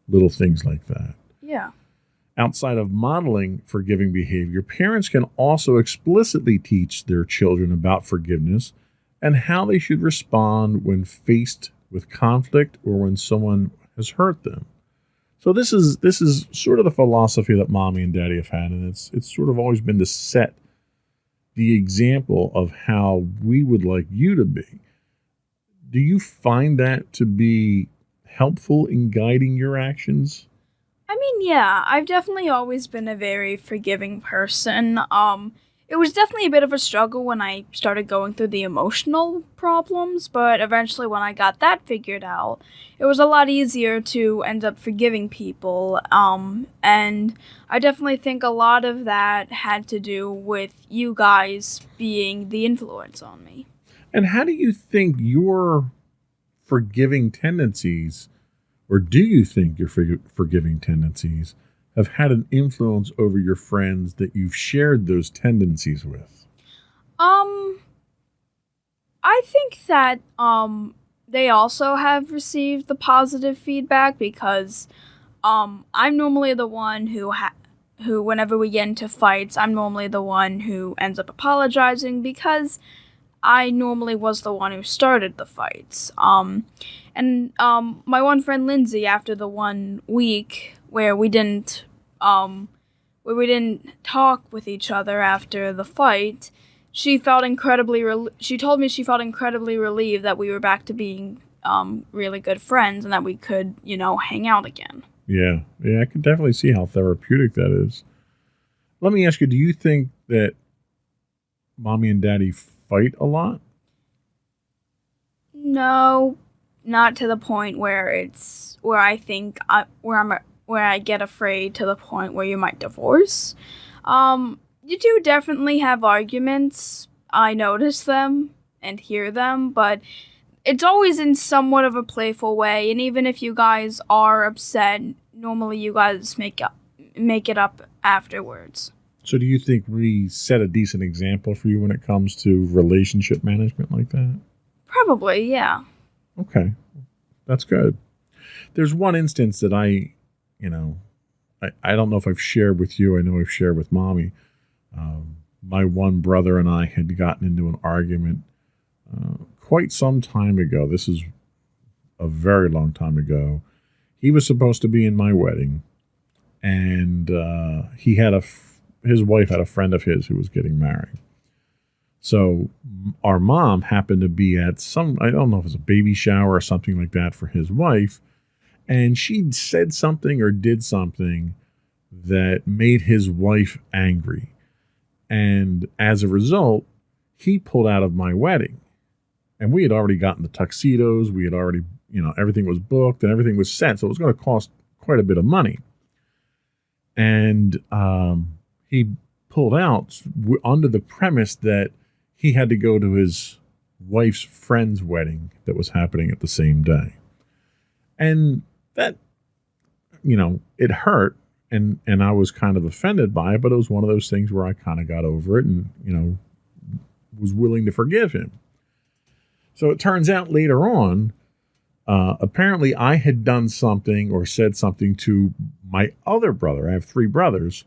little things like that. Yeah. Outside of modeling forgiving behavior, parents can also explicitly teach their children about forgiveness and how they should respond when faced with conflict or when someone has hurt them. So this is sort of the philosophy that Mommy and Daddy have had, and it's sort of always been to set the example of how we would like you to be. Do you find that to be helpful in guiding your actions? I mean, yeah, I've definitely always been a very forgiving person. It was definitely a bit of a struggle when I started going through the emotional problems, but eventually when I got that figured out, it was a lot easier to end up forgiving people. And I definitely think a lot of that had to do with you guys being the influence on me. And how do you think your forgiving tendencies, or do you think your forgiving tendencies have had an influence over your friends that you've shared those tendencies with? I think that they also have received the positive feedback because I'm normally the one who whenever we get into fights, I'm normally the one who ends up apologizing because I normally was the one who started the fights. And my one friend Lindsay, after the 1 week where we didn't talk with each other after the fight, she felt incredibly. She told me she felt incredibly relieved that we were back to being really good friends and that we could, hang out again. Yeah, I can definitely see how therapeutic that is. Let me ask you: do you think that Mommy and Daddy fight a lot? No, not to the point where I get afraid to the point where you might divorce. You do definitely have arguments. I notice them and hear them, but it's always in somewhat of a playful way. And even if you guys are upset, normally you guys make it up afterwards. So do you think we set a decent example for you when it comes to relationship management like that? Probably, yeah. Okay. That's good. There's one instance that I don't know if I've shared with you. I know I've shared with Mommy. My one brother and I had gotten into an argument quite some time ago. This is a very long time ago. He was supposed to be in my wedding, and he had his wife had a friend of his who was getting married. So our mom happened to be at I don't know if it was a baby shower or something like that for his wife, and she said something or did something that made his wife angry. And as a result, he pulled out of my wedding. And we had already gotten the tuxedos. We had already, everything was booked and everything was set. So it was going to cost quite a bit of money. And he pulled out under the premise that he had to go to his wife's friend's wedding that was happening at the same day. And that, it hurt, and I was kind of offended by it, but it was one of those things where I kind of got over it and, was willing to forgive him. So it turns out later on, apparently I had done something or said something to my other brother. I have 3 brothers.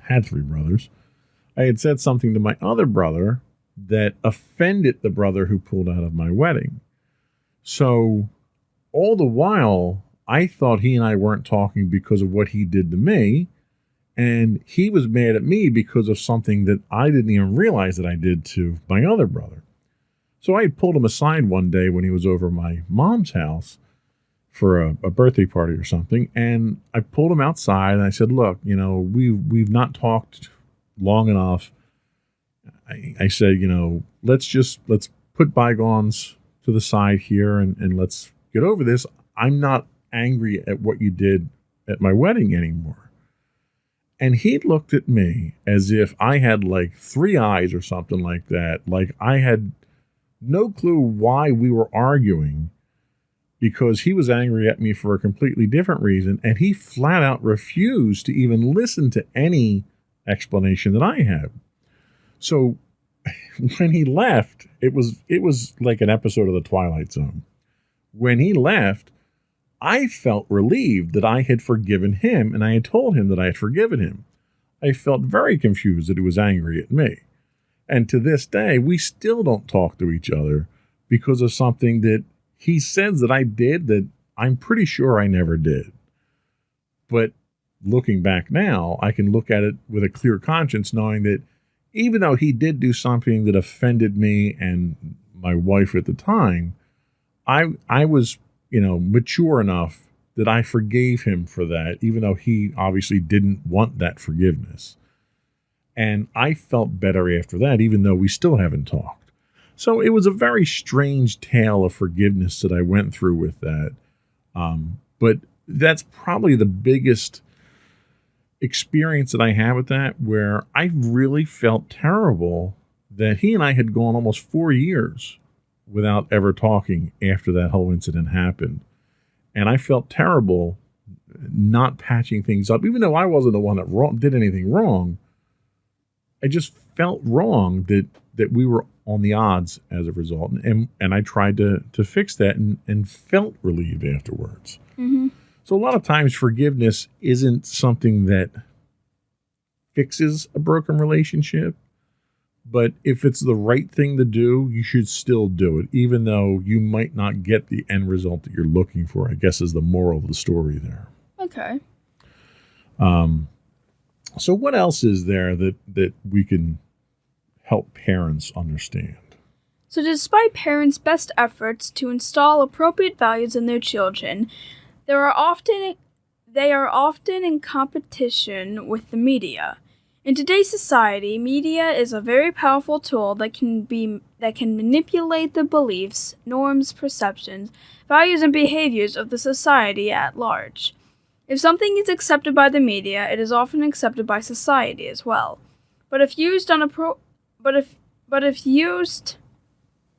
Had 3 brothers. I had said something to my other brother that offended the brother who pulled out of my wedding. So all the while, I thought he and I weren't talking because of what he did to me. And he was mad at me because of something that I didn't even realize that I did to my other brother. So I had pulled him aside one day when he was over my mom's house for a birthday party or something. And I pulled him outside and I said, look, we've not talked long enough. I said, let's put bygones to the side here and let's get over this. I'm not angry at what you did at my wedding anymore. And he looked at me as if I had like 3 eyes or something like that. Like I had no clue why we were arguing, because he was angry at me for a completely different reason. And he flat out refused to even listen to any explanation that I had. So when he left, it was like an episode of The Twilight Zone. When he left, I felt relieved that I had forgiven him, and I had told him that I had forgiven him. I felt very confused that he was angry at me. And to this day, we still don't talk to each other because of something that he says that I did that I'm pretty sure I never did. But looking back now, I can look at it with a clear conscience, knowing that even though he did do something that offended me and my wife at the time, I was mature enough that I forgave him for that, even though he obviously didn't want that forgiveness. And I felt better after that, even though we still haven't talked. So it was a very strange tale of forgiveness that I went through with that. But that's probably the biggest experience that I have with that, where I really felt terrible that he and I had gone almost 4 years without ever talking after that whole incident happened. And I felt terrible not patching things up, even though I wasn't the one that did anything wrong. I just felt wrong that we were on the odds as a result. And I tried to fix that and felt relieved afterwards. Mm-hmm. So a lot of times forgiveness isn't something that fixes a broken relationship. But if it's the right thing to do, you should still do it, even though you might not get the end result that you're looking for, I guess is the moral of the story there. Okay. So what else is there that we can help parents understand? So despite parents' best efforts to install appropriate values in their children, they are often in competition with the media. In today's society, media is a very powerful tool that can manipulate the beliefs, norms, perceptions, values, and behaviors of the society at large. If something is accepted by the media, it is often accepted by society as well. But if used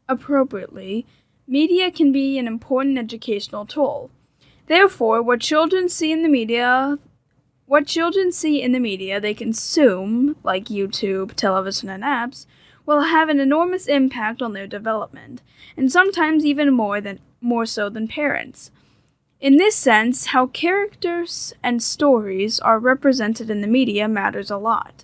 appropriately, media can be an important educational tool. Therefore, what children see in the media they consume, like YouTube, television, and apps, will have an enormous impact on their development, and sometimes even more so than parents. In this sense, how characters and stories are represented in the media matters a lot.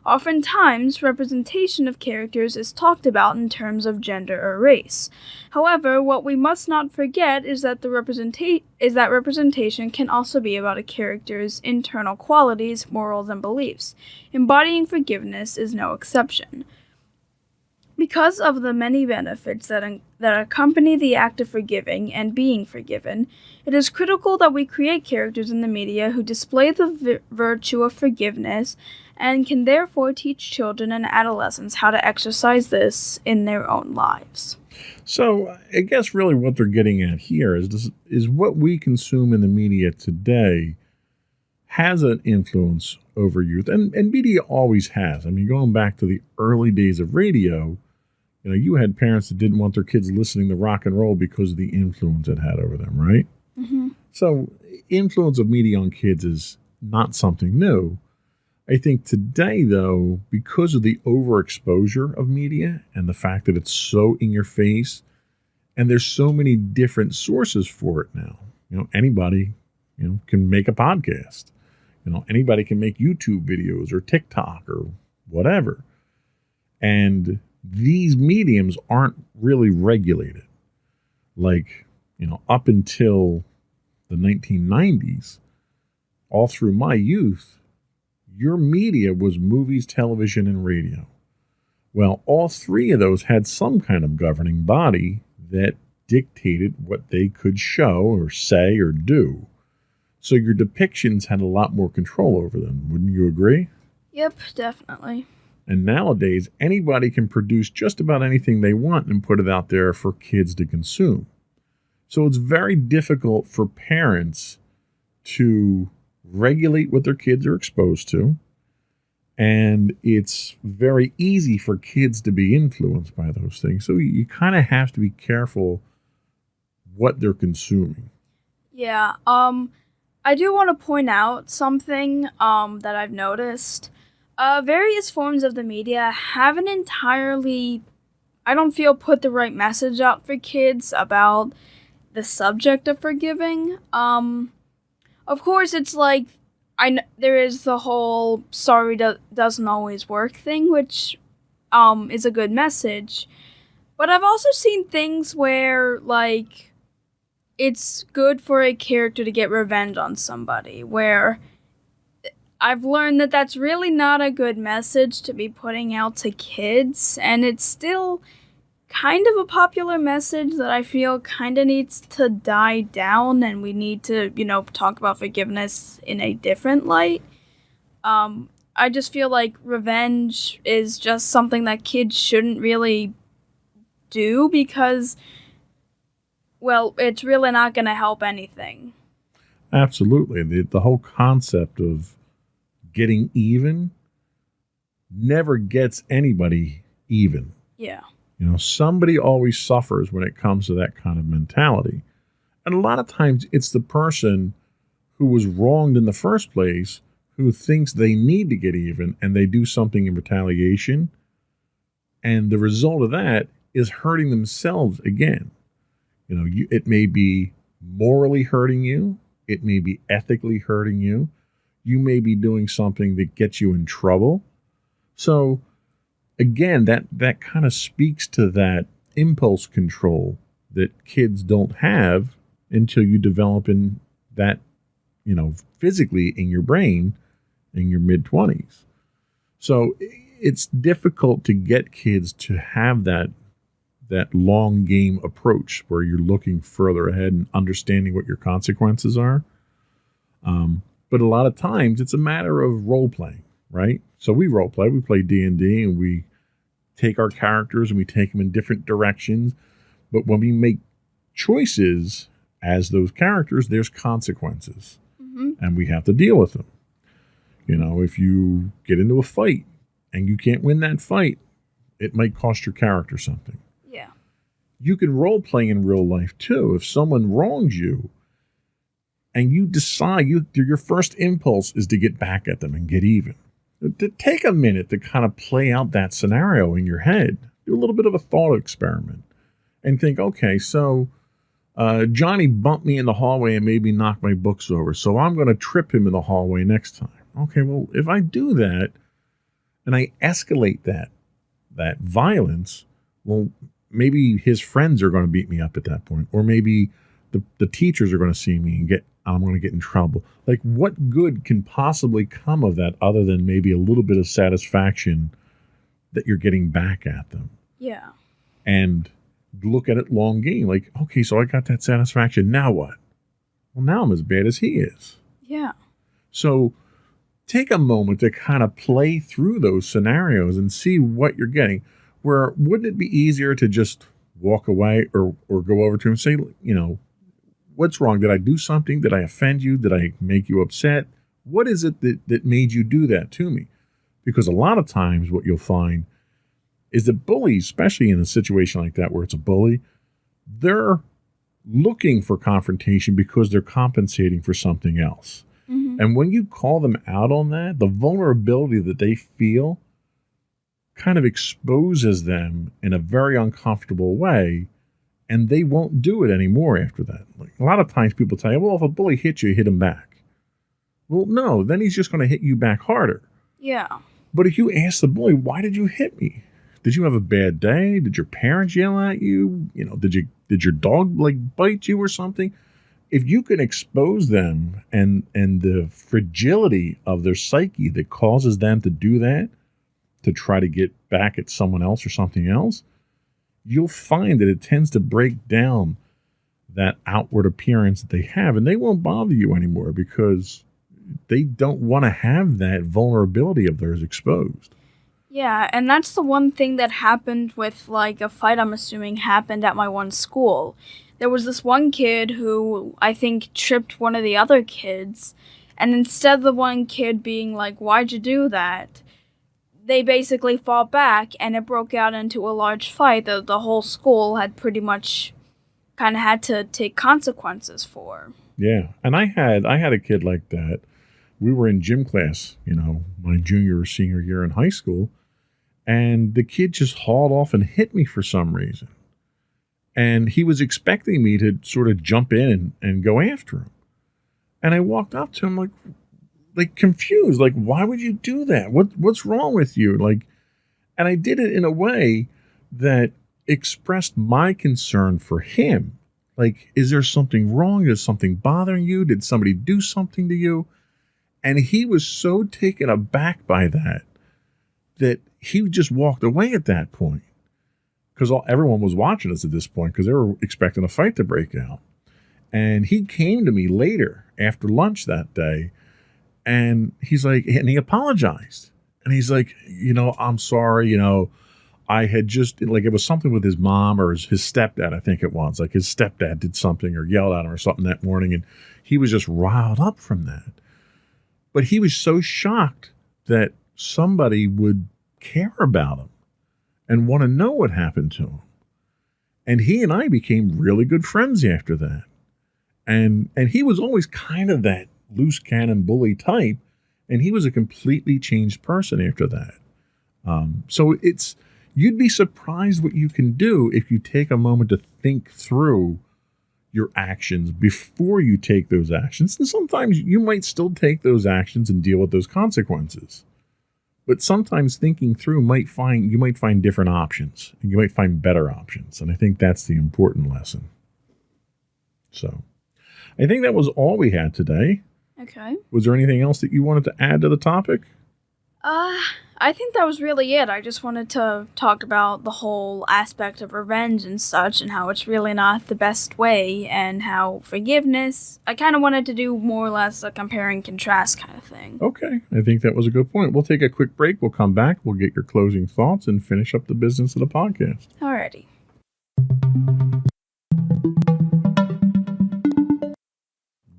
Oftentimes, representation of characters is talked about in terms of gender or race. However, what we must not forget is that representation can also be about a character's internal qualities, morals, and beliefs. Embodying forgiveness is no exception. Because of the many benefits that accompany the act of forgiving and being forgiven, it is critical that we create characters in the media who display the virtue of forgiveness and can therefore teach children and adolescents how to exercise this in their own lives. So I guess really what they're getting at here is what we consume in the media today has an influence over youth, and media always has. I mean, going back to the early days of radio, You had parents that didn't want their kids listening to rock and roll because of the influence it had over them, right? Mm-hmm. So influence of media on kids is not something new. I think today, though, because of the overexposure of media and the fact that it's so in your face, and there's so many different sources for it now. Anybody, can make a podcast. Anybody can make YouTube videos or TikTok or whatever. And these mediums aren't really regulated. Like, up until the 1990s, all through my youth, your media was movies, television, and radio. Well, all three of those had some kind of governing body that dictated what they could show or say or do. So your depictions had a lot more control over them. Wouldn't you agree? Yep, definitely. And nowadays, anybody can produce just about anything they want and put it out there for kids to consume. So it's very difficult for parents to regulate what their kids are exposed to. And it's very easy for kids to be influenced by those things. So you kind of have to be careful what they're consuming. Yeah, I do want to point out something that I've noticed. Various forms of the media haven't entirely, I don't feel, put the right message out for kids about the subject of forgiving. Of course, it's like, there is the whole sorry doesn't always work thing, which is a good message. But I've also seen things where, like, it's good for a character to get revenge on somebody, where I've learned that that's really not a good message to be putting out to kids, and it's still kind of a popular message that I feel kind of needs to die down, and we need to, talk about forgiveness in a different light. I just feel like revenge is just something that kids shouldn't really do because, well, it's really not going to help anything. Absolutely. The whole concept of getting even never gets anybody even. Yeah. Somebody always suffers when it comes to that kind of mentality. And a lot of times it's the person who was wronged in the first place who thinks they need to get even, and they do something in retaliation. And the result of that is hurting themselves again. It may be morally hurting you. It may be ethically hurting you. You may be doing something that gets you in trouble. So again, that kind of speaks to that impulse control that kids don't have until you develop in that, physically in your brain in your mid-20s. So it's difficult to get kids to have that long game approach where you're looking further ahead and understanding what your consequences are. But a lot of times it's a matter of role playing, right? So we role play, we play D&D, and we take our characters and we take them in different directions. But when we make choices as those characters, there's consequences. Mm-hmm. And we have to deal with them. If you get into a fight and you can't win that fight, it might cost your character something. Yeah. You can role play in real life too. If someone wrongs you and you decide your first impulse is to get back at them and get even, to take a minute to kind of play out that scenario in your head. Do a little bit of a thought experiment and think, okay, so Johnny bumped me in the hallway and made me knock my books over, so I'm going to trip him in the hallway next time. Okay, well, if I do that and I escalate that violence, well, maybe his friends are going to beat me up at that point, or maybe the teachers are going to see me and I'm going to get in trouble. Like, what good can possibly come of that other than maybe a little bit of satisfaction that you're getting back at them? Yeah. And look at it long game. Like, okay, so I got that satisfaction. Now what? Well, now I'm as bad as he is. Yeah. So take a moment to kind of play through those scenarios and see what you're getting. Where wouldn't it be easier to just walk away or go over to him and say, what's wrong? Did I do something? Did I offend you? Did I make you upset? What is it that made you do that to me? Because a lot of times what you'll find is that bullies, especially in a situation like that where it's a bully, they're looking for confrontation because they're compensating for something else. And when you call them out on that, the vulnerability that they feel kind of exposes them in a very uncomfortable way, and they won't do it anymore after that. Like, a lot of times people tell you, well, if a bully hits you, hit him back. Well, no, then he's just going to hit you back harder. Yeah. But if you ask the bully, why did you hit me? Did you have a bad day? Did your parents yell at you? You know, did your dog bite you or something? If you can expose them and the fragility of their psyche that causes them to do that, to try to get back at someone else or something else, you'll find that it tends to break down that outward appearance that they have, and they won't bother you anymore because they don't want to have that vulnerability of theirs exposed. Yeah, and that's the one thing that happened with, a fight I'm assuming happened at my one school. There was this one kid who, I think, tripped one of the other kids, and instead of the one kid being like, why'd you do that? They basically fought back, and it broke out into a large fight that the whole school had pretty much kind of had to take consequences for. Yeah, and I had a kid like that. We were in gym class, my junior or senior year in high school, and the kid just hauled off and hit me for some reason. And he was expecting me to sort of jump in and go after him. And I walked up to him like confused, like, why would you do that? What's wrong with you? And I did it in a way that expressed my concern for him. Like, is there something wrong? Is something bothering you? Did somebody do something to you? And he was so taken aback by that he just walked away at that point. Because everyone was watching us at this point because they were expecting a fight to break out. And he came to me later after lunch that day, and he's like, and he apologized. And he's like, I'm sorry, I had just, it was something with his mom or his stepdad, I think it was. Like, his stepdad did something or yelled at him or something that morning, and he was just riled up from that. But he was so shocked that somebody would care about him and want to know what happened to him. And he and I became really good friends after that. And he was always kind of that loose cannon bully type, and he was a completely changed person after that. So you'd be surprised what you can do if you take a moment to think through your actions before you take those actions. And sometimes you might still take those actions and deal with those consequences. But sometimes thinking through you might find different options, and you might find better options. And I think that's the important lesson. So I think that was all we had today. Okay. Was there anything else that you wanted to add to the topic? I think that was really it. I just wanted to talk about the whole aspect of revenge and such, and how it's really not the best way, and how forgiveness, I kind of wanted to do more or less a compare and contrast kind of thing. Okay, I think that was a good point. We'll take a quick break. We'll come back. We'll get your closing thoughts and finish up the business of the podcast. Alrighty.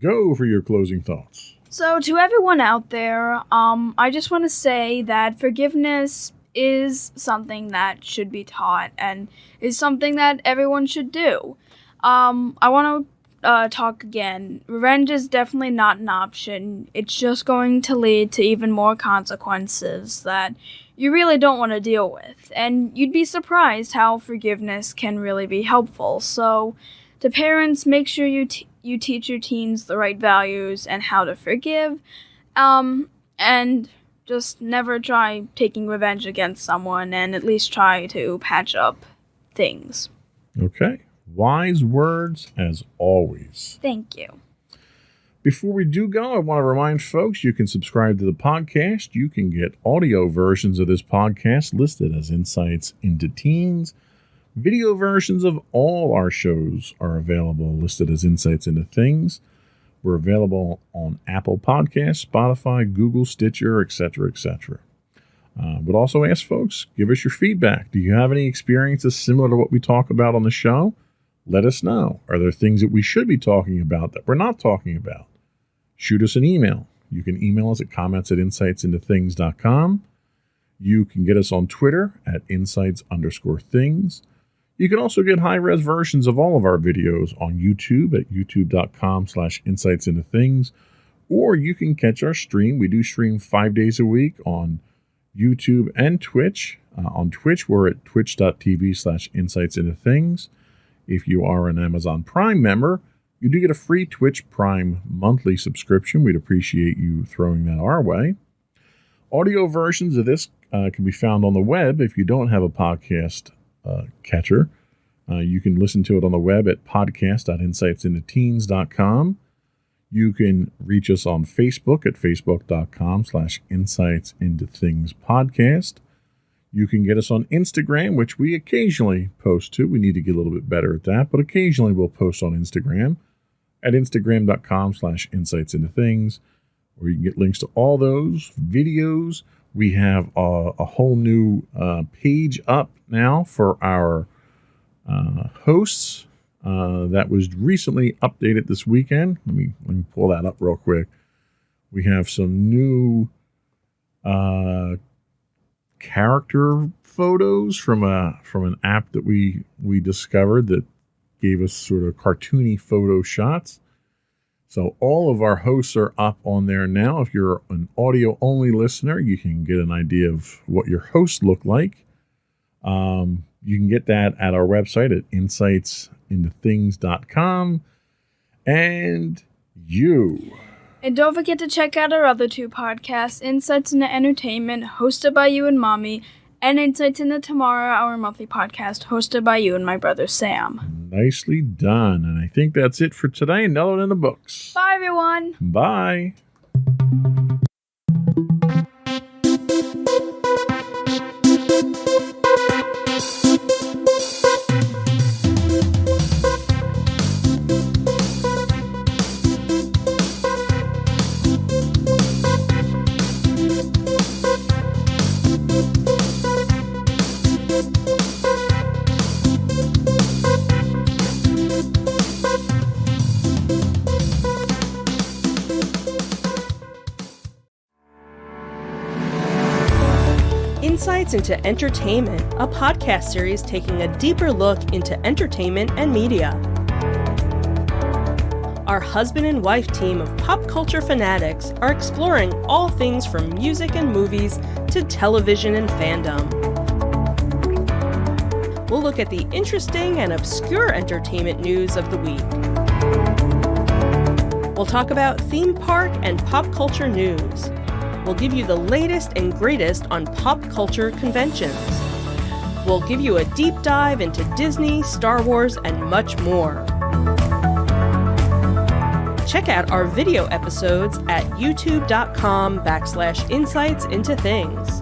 Go for your closing thoughts. So, to everyone out there, I just want to say that forgiveness is something that should be taught and is something that everyone should do. I want to talk again. Revenge is definitely not an option. It's just going to lead to even more consequences that you really don't want to deal with. And you'd be surprised how forgiveness can really be helpful. So, to parents, make sure you teach your teens the right values and how to forgive, and just never try taking revenge against someone, and at least try to patch up things. Okay. Wise words as always. Thank you. Before we do go, I want to remind folks you can subscribe to the podcast. You can get audio versions of this podcast listed as Insights into Teens. Video versions of all our shows are available, listed as Insights into Things. We're available on Apple Podcasts, Spotify, Google, Stitcher, etc., etc. Would also ask folks, give us your feedback. Do you have any experiences similar to what we talk about on the show? Let us know. Are there things that we should be talking about that we're not talking about? Shoot us an email. You can email us at comments@insightsintothings.com. You can get us on Twitter at insights_things. You can also get high-res versions of all of our videos on YouTube at youtube.com/insightsintothings. Or you can catch our stream. We do stream 5 days a week on YouTube and Twitch. On Twitch, we're at twitch.tv/insightsintothings. If you are an Amazon Prime member, you do get a free Twitch Prime monthly subscription. We'd appreciate you throwing that our way. Audio versions of this can be found on the web. If you don't have a podcast catcher, you can listen to it on the web at podcast.insightsintoteens.com. You can reach us on Facebook at facebook.com/insightsintothingspodcast. You can get us on Instagram, which we occasionally post to. We need to get a little bit better at that, but occasionally we'll post on Instagram at instagram.com/insightsintothings, where you can get links to all those videos. We have a whole new page up now for our hosts. That was recently updated this weekend. Let me pull that up real quick. We have some new character photos from an app that we discovered that gave us sort of cartoony photo shots. So all of our hosts are up on there now. If you're an audio only listener, you can get an idea of what your hosts look like. You can get that at our website at insightsintothings.com. And you. And don't forget to check out our other two podcasts, Insights into Entertainment, hosted by you and Mommy, and Insights into Tomorrow, our monthly podcast, hosted by you and my brother Sam. Nicely done. And I think that's it for today. Another one in the books. Bye, everyone. Bye. Insights into Entertainment, a podcast series taking a deeper look into entertainment and media. Our husband and wife team of pop culture fanatics are exploring all things from music and movies to television and fandom. We'll look at the interesting and obscure entertainment news of the week. We'll talk about theme park and pop culture news. We'll give you the latest and greatest on pop culture conventions. We'll give you a deep dive into Disney, Star Wars, and much more. Check out our video episodes at youtube.com/insightsintothings.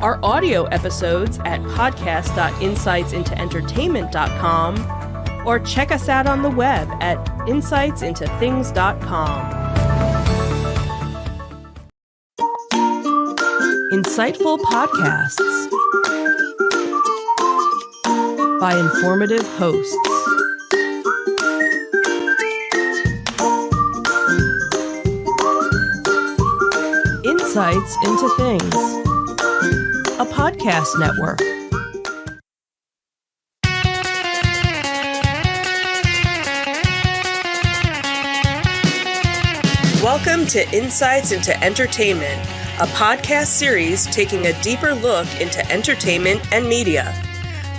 Our audio episodes at podcast.insightsintoentertainment.com, or check us out on the web at insightsintothings.com. Insightful podcasts by informative hosts. Insights into Things, a podcast network. Welcome to Insights into Entertainment, a podcast series taking a deeper look into entertainment and media.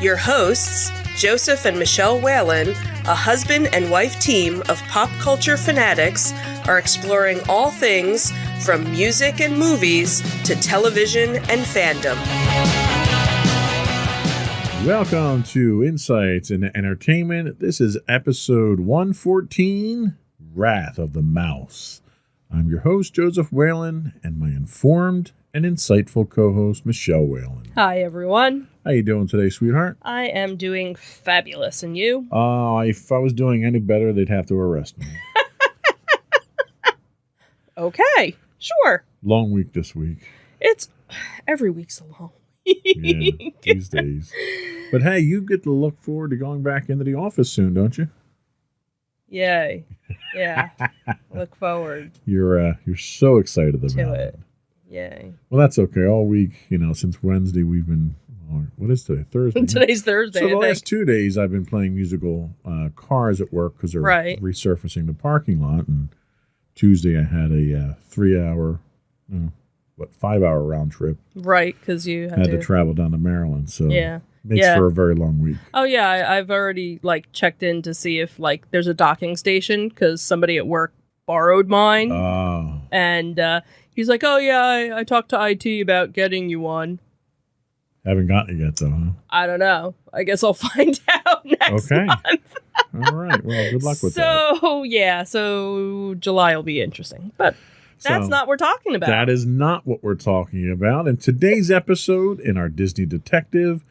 Your hosts, Joseph and Michelle Whalen, a husband and wife team of pop culture fanatics, are exploring all things from music and movies to television and fandom. Welcome to Insights into Entertainment. This is episode 114, Wrath of the Mouse. I'm your host, Joseph Whalen, and my informed and insightful co-host, Michelle Whalen. Hi, everyone. How you doing today, sweetheart? I am doing fabulous, and you? If I was doing any better, they'd have to arrest me. Okay, sure. Long week this week. It's every week's a long Yeah, these days. But hey, you get to look forward to going back into the office soon, don't you? Yay. Yeah. Look forward You're so excited about to it. Yay. Well, that's okay. All week, since Wednesday, we've been. What is today? Thursday. Today's Thursday. So the I think. last 2 days, I've been playing musical Cars at work because they're Right. resurfacing the parking lot. And Tuesday, I had a 3-hour, 5-hour round trip. Right, because you Had to travel down to Maryland. So Yeah. makes Yeah. for a very long week. Oh yeah, I've already checked in to see if there's a docking station because somebody at work borrowed mine, Oh. and he's like, "Oh yeah, I talked to IT about getting you one." Haven't gotten it yet, though, huh? I don't know. I guess I'll find out next Okay. month. All right. Well, good luck with that. So yeah, so July will be interesting, but that's So, not what we're talking about. That is not what we're talking about. In today's episode, in our Disney Detective,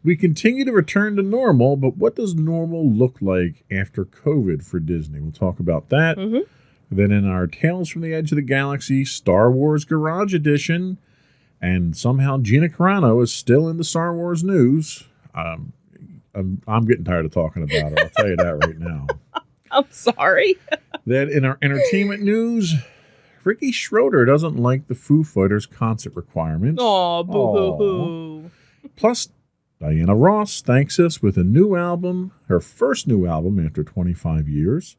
we continue to return to normal, but what does normal look like after COVID for Disney? We'll talk about that. Mhm. Then in our Tales from the Edge of the Galaxy Star Wars Garage Edition, and somehow Gina Carano is still in the Star Wars news. I'm getting tired of talking about her. I'll tell you that right now. I'm sorry. Then in our entertainment news, Ricky Schroeder doesn't like the Foo Fighters concert requirements. Oh, boo hoo hoo. Plus, Diana Ross thanks us with a new album, her first new album after 25 years.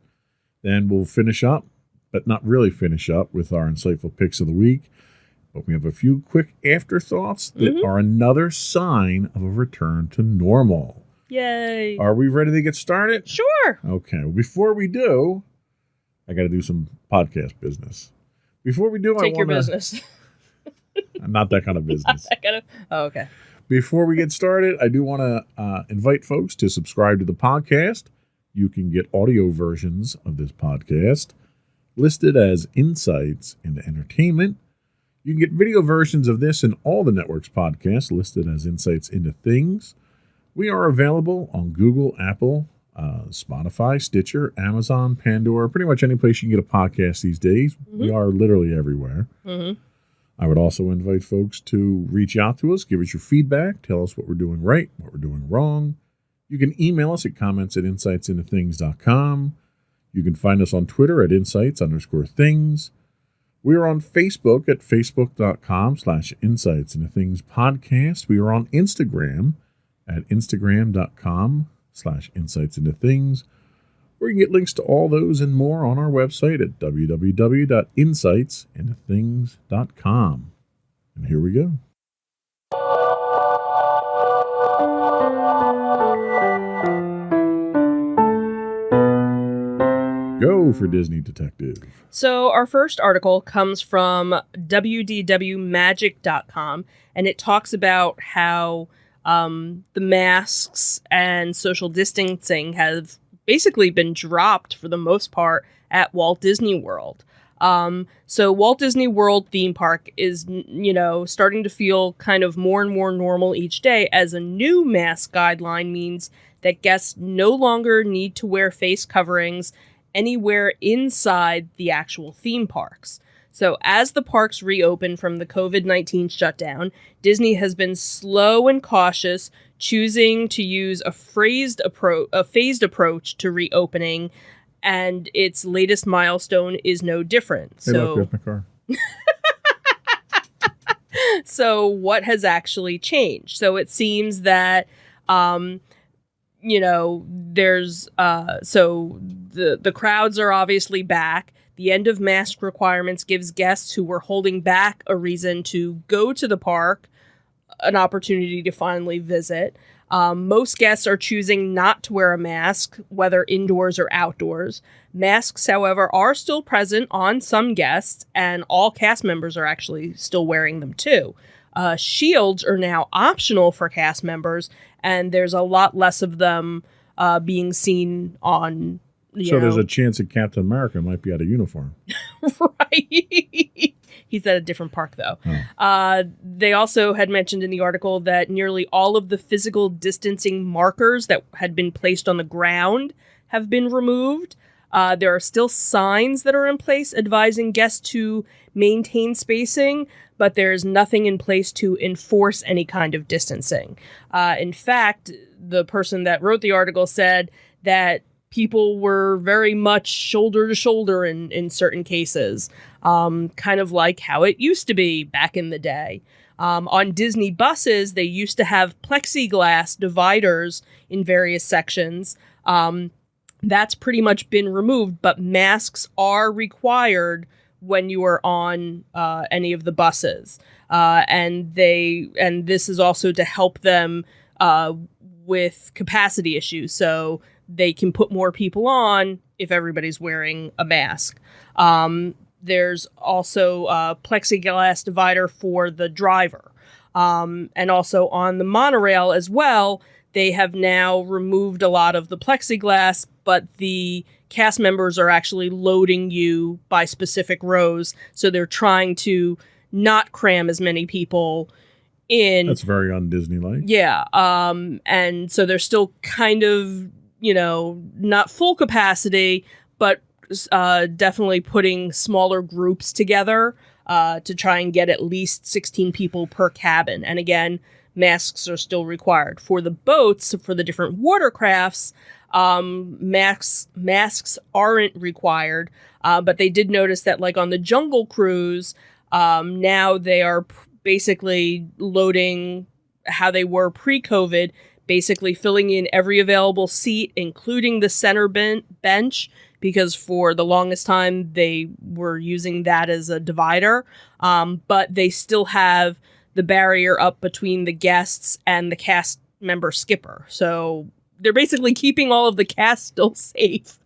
Then we'll finish up, but not really finish up, with our insightful picks of the week. But we have a few quick afterthoughts that are another sign of a return to normal. Yay. Are we ready to get started? Sure. Okay. Well, before we do, I got to do some podcast business. Before we do, Take I your want business. I'm not that kind of business. I gotta. Oh, okay. Before we get started, I do want to invite folks to subscribe to the podcast. You can get audio versions of this podcast listed as Insights into Entertainment. You can get video versions of this and all the network's podcasts listed as Insights into Things. We are available on Google, Apple, Spotify, Stitcher, Amazon, Pandora, pretty much any place you can get a podcast these days. We are literally everywhere. Mm-hmm. I would also invite folks to reach out to us, give us your feedback, tell us what we're doing right, what we're doing wrong. You can email us at comments@insightsintothings.com. You can find us on Twitter at insights_things. We are on Facebook at facebook.com/insightsintothingspodcast. We are on Instagram at instagram.com/insightsintothings. Where you can get links to all those and more on our website at www.insightsintothings.com. And here we go. Go for Disney Detective. So our first article comes from wdwmagic.com, and it talks about how the masks and social distancing have basically been dropped for the most part at Walt Disney World. So Walt Disney World theme park is, starting to feel kind of more and more normal each day, as a new mask guideline means that guests no longer need to wear face coverings anywhere inside the actual theme parks. So as the parks reopen from the COVID-19 shutdown, Disney has been slow and cautious, choosing to use a phased approach to reopening, and its latest milestone is no different. Hey, look, there's my car. So what has actually changed? So it seems that there's the crowds are obviously back. The end of mask requirements gives guests who were holding back a reason to go to the park an opportunity to finally visit. Most guests are choosing not to wear a mask, whether indoors or outdoors. Masks, however, are still present on some guests, and all cast members are actually still wearing them too. Shields are now optional for cast members, and there's a lot less of them being seen on. So there's a chance that Captain America might be out of uniform. Right. He's at a different park, though. Oh. They also had mentioned in the article that nearly all of the physical distancing markers that had been placed on the ground have been removed. There are still signs that are in place advising guests to maintain spacing, but there's nothing in place to enforce any kind of distancing. In fact, the person that wrote the article said that people were very much shoulder to shoulder in certain cases, kind of like how it used to be back in the day. On Disney buses, they used to have plexiglass dividers in various sections. That's pretty much been removed, but masks are required when you are on any of the buses. And this is also to help them with capacity issues. So they can put more people on if everybody's wearing a mask. There's also a plexiglass divider for the driver. And also on the monorail as well, they have now removed a lot of the plexiglass, but the cast members are actually loading you by specific rows. So they're trying to not cram as many people in. That's very un-Disney-like. Yeah. And so they're still kind of, not full capacity, but definitely putting smaller groups together to try and get at least 16 people per cabin. And again, masks are still required. For the boats, for the different watercrafts, masks aren't required, but they did notice that, like on the Jungle Cruise, now they are basically loading how they were pre-COVID, basically filling in every available seat, including the center bench, because for the longest time they were using that as a divider. But they still have the barrier up between the guests and the cast member skipper. So they're basically keeping all of the cast still safe,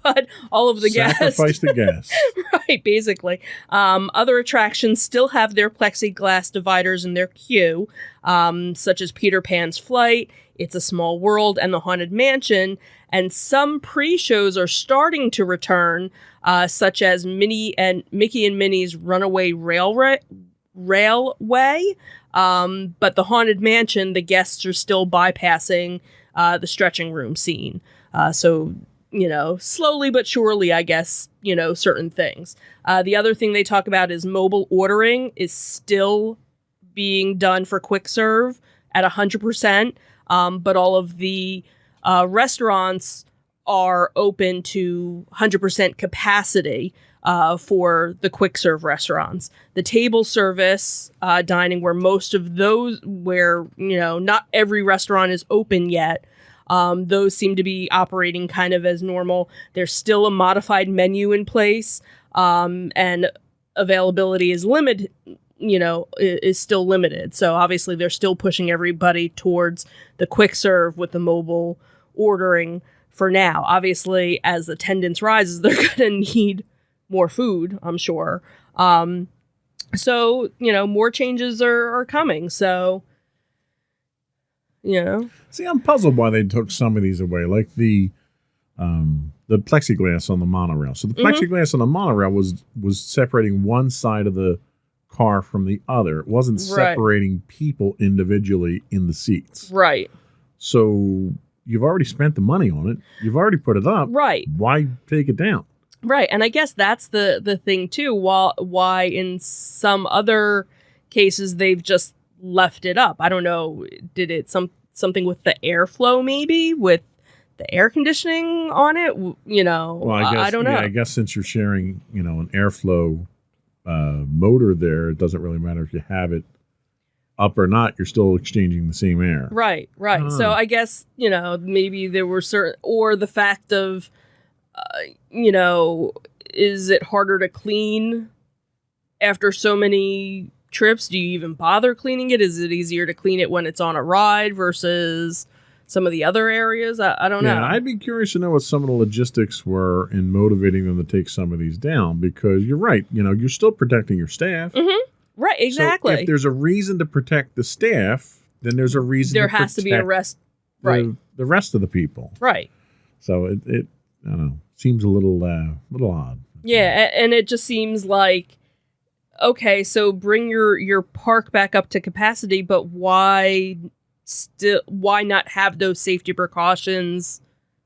but all of the Sacrifice the guests. Right, basically. Other attractions still have their plexiglass dividers in their queue, such as Peter Pan's Flight, It's a Small World, and the Haunted Mansion. And some pre-shows are starting to return, such as Mickey and Minnie's Runaway Railway. But the Haunted Mansion, the guests are still bypassing the stretching room scene. So, slowly but surely, I guess, certain things. The other thing they talk about is mobile ordering is still being done for quick serve at 100%. But all of the restaurants are open to 100% capacity for the quick serve restaurants. The table service dining, where most of those, where, not every restaurant is open yet, those seem to be operating kind of as normal. There's still a modified menu in place, and availability is limited, is still limited. So obviously they're still pushing everybody towards the quick serve with the mobile ordering for now. Obviously, as attendance rises, they're going to need more food, I'm sure. So, more changes are coming. So, See, I'm puzzled why they took some of these away, like the plexiglass on the monorail. So the plexiglass on the monorail was separating one side of the car from the other. It wasn't separating people individually in the seats. Right. So you've already spent the money on it. You've already put it up. Right. Why take it down? Right. And I guess that's the thing too. Why in some other cases they've just left it up. I don't know. Did it something with the airflow, maybe with the air conditioning on it? Well, I don't know. Yeah, I guess since you're sharing, an airflow motor there, it doesn't really matter if you have it up or not. You're still exchanging the same air. Right. So I guess, maybe there were certain, or the fact of, is it harder to clean after so many trips? Do you even bother cleaning it? Is it easier to clean it when it's on a ride versus some of the other areas? I don't know. I'd be curious to know what some of the logistics were in motivating them to take some of these down, because you're right. You're still protecting your staff. Mm-hmm. Right, exactly. So if there's a reason to protect the staff, then there's a reason there has to be a rest. Right. The rest of the people. Right. So it I don't know, seems a little odd. Yeah, and it just seems like, okay, so bring your park back up to capacity, but why not have those safety precautions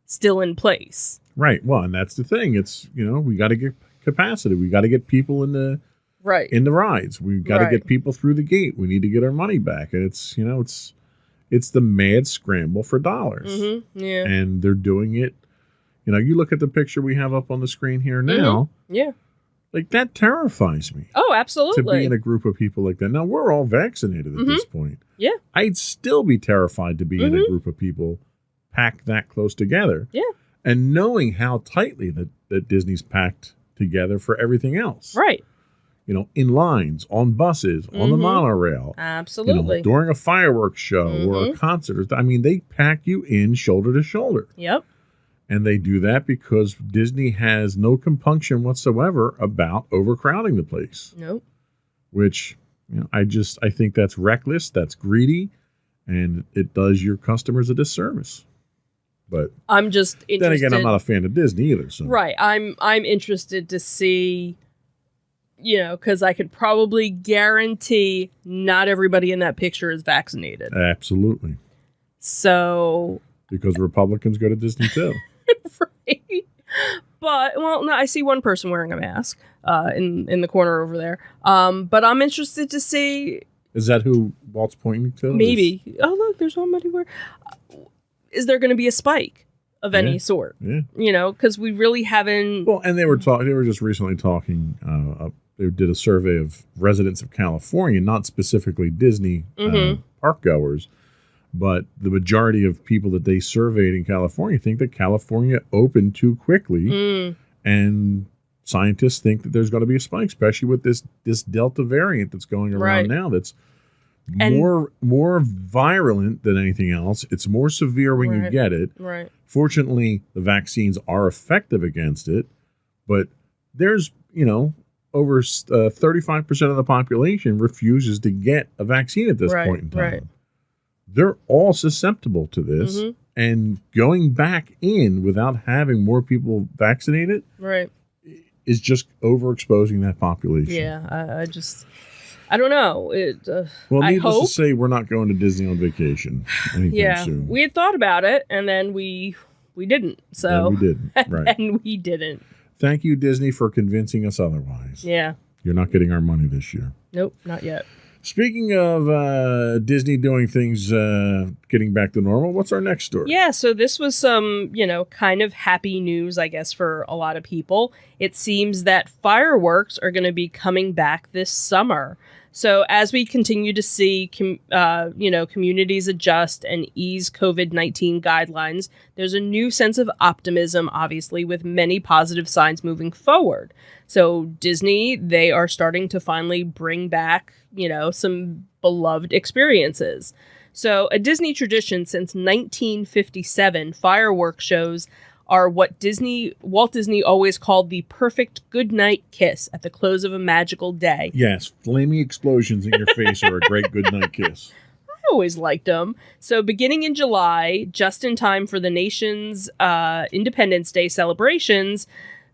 still in place? Right. Well, and that's the thing. It's, we got to get capacity. We got to get people in the rides. We've got to get people through the gate. We need to get our money back. And it's the mad scramble for dollars. Mm-hmm. Yeah. And they're doing it. You know, you look at the picture we have up on the screen here now, Yeah. like that terrifies me. Oh, To absolutely. be in a group of people like that. Now, we're all vaccinated at this point. Yeah. I'd still be terrified to be in a group of people packed that close together. Yeah. And knowing how tightly that Disney's packed together for everything else. Right. You know, in lines, on buses, on the monorail. Absolutely. You know, during a fireworks show or a concert. I mean, they pack you in shoulder to shoulder. Yep. And they do that because Disney has no compunction whatsoever about overcrowding the place. Nope. Which, you know, I think that's reckless, that's greedy, and it does your customers a disservice. But I'm just interested. then again, I'm not a fan of Disney either. So Right. I'm interested to see, you know, because I could probably guarantee not everybody in that picture is vaccinated. Absolutely, So, because Republicans go to Disney too. right. But, well, no, I see one person wearing a mask in the corner over there. But I'm interested to see, Is that who Walt's pointing to? maybe. Oh, look, there's somebody where. Is there going to be a spike of any Yeah. sort? Yeah. You know, because we really haven't. Well, and they were just recently talking. They did a survey of residents of California, not specifically Disney park goers, but the majority of people that they surveyed in California think that California opened too quickly, and scientists think that there's going to be a spike, especially with this Delta variant that's going around Right. now. That's And- more virulent than anything else. It's more severe when you Right. get it. Right. Fortunately, the vaccines are effective against it, but there's, you know, over 35% of the population refuses to get a vaccine at this Right, point in time. right. They're all susceptible to this, and going back in without having more people vaccinated Right. is just overexposing that population. Yeah. I don't know. Well, I needless hope. to say, we're not going to Disney on vacation anytime Yeah. soon. We had thought about it, and then we didn't. So. And we didn't. Right. And we didn't. Thank you, Disney, for convincing us otherwise. Yeah. You're not getting our money this year. Nope. Not yet. Speaking of Disney doing things, getting back to normal, what's our next story? Yeah, so this was some, you know, kind of happy news, I guess, for a lot of people. It seems that fireworks are going to be coming back this summer. So as we continue to see, communities adjust and ease COVID-19 guidelines, there's a new sense of optimism, obviously, with many positive signs moving forward. So Disney, they are starting to finally bring back, you know, some beloved experiences. So a Disney tradition since 1957, fireworks shows are what Walt Disney always called the perfect goodnight kiss at the close of a magical day. Yes, flaming explosions in your face are a great goodnight kiss. I always liked them. So beginning in July, just in time for the nation's Independence Day celebrations,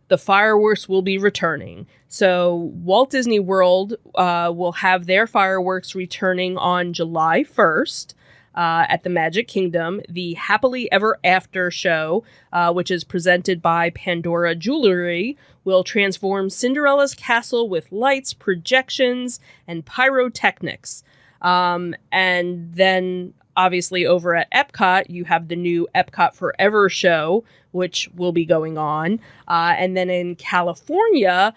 the fireworks will be returning. So Walt Disney World will have their fireworks returning on July 1st. At the Magic Kingdom, the Happily Ever After show, which is presented by Pandora Jewelry, will transform Cinderella's castle with lights, projections, and pyrotechnics. And then, obviously, over at Epcot, you have the new Epcot Forever show, which will be going on. And then in California,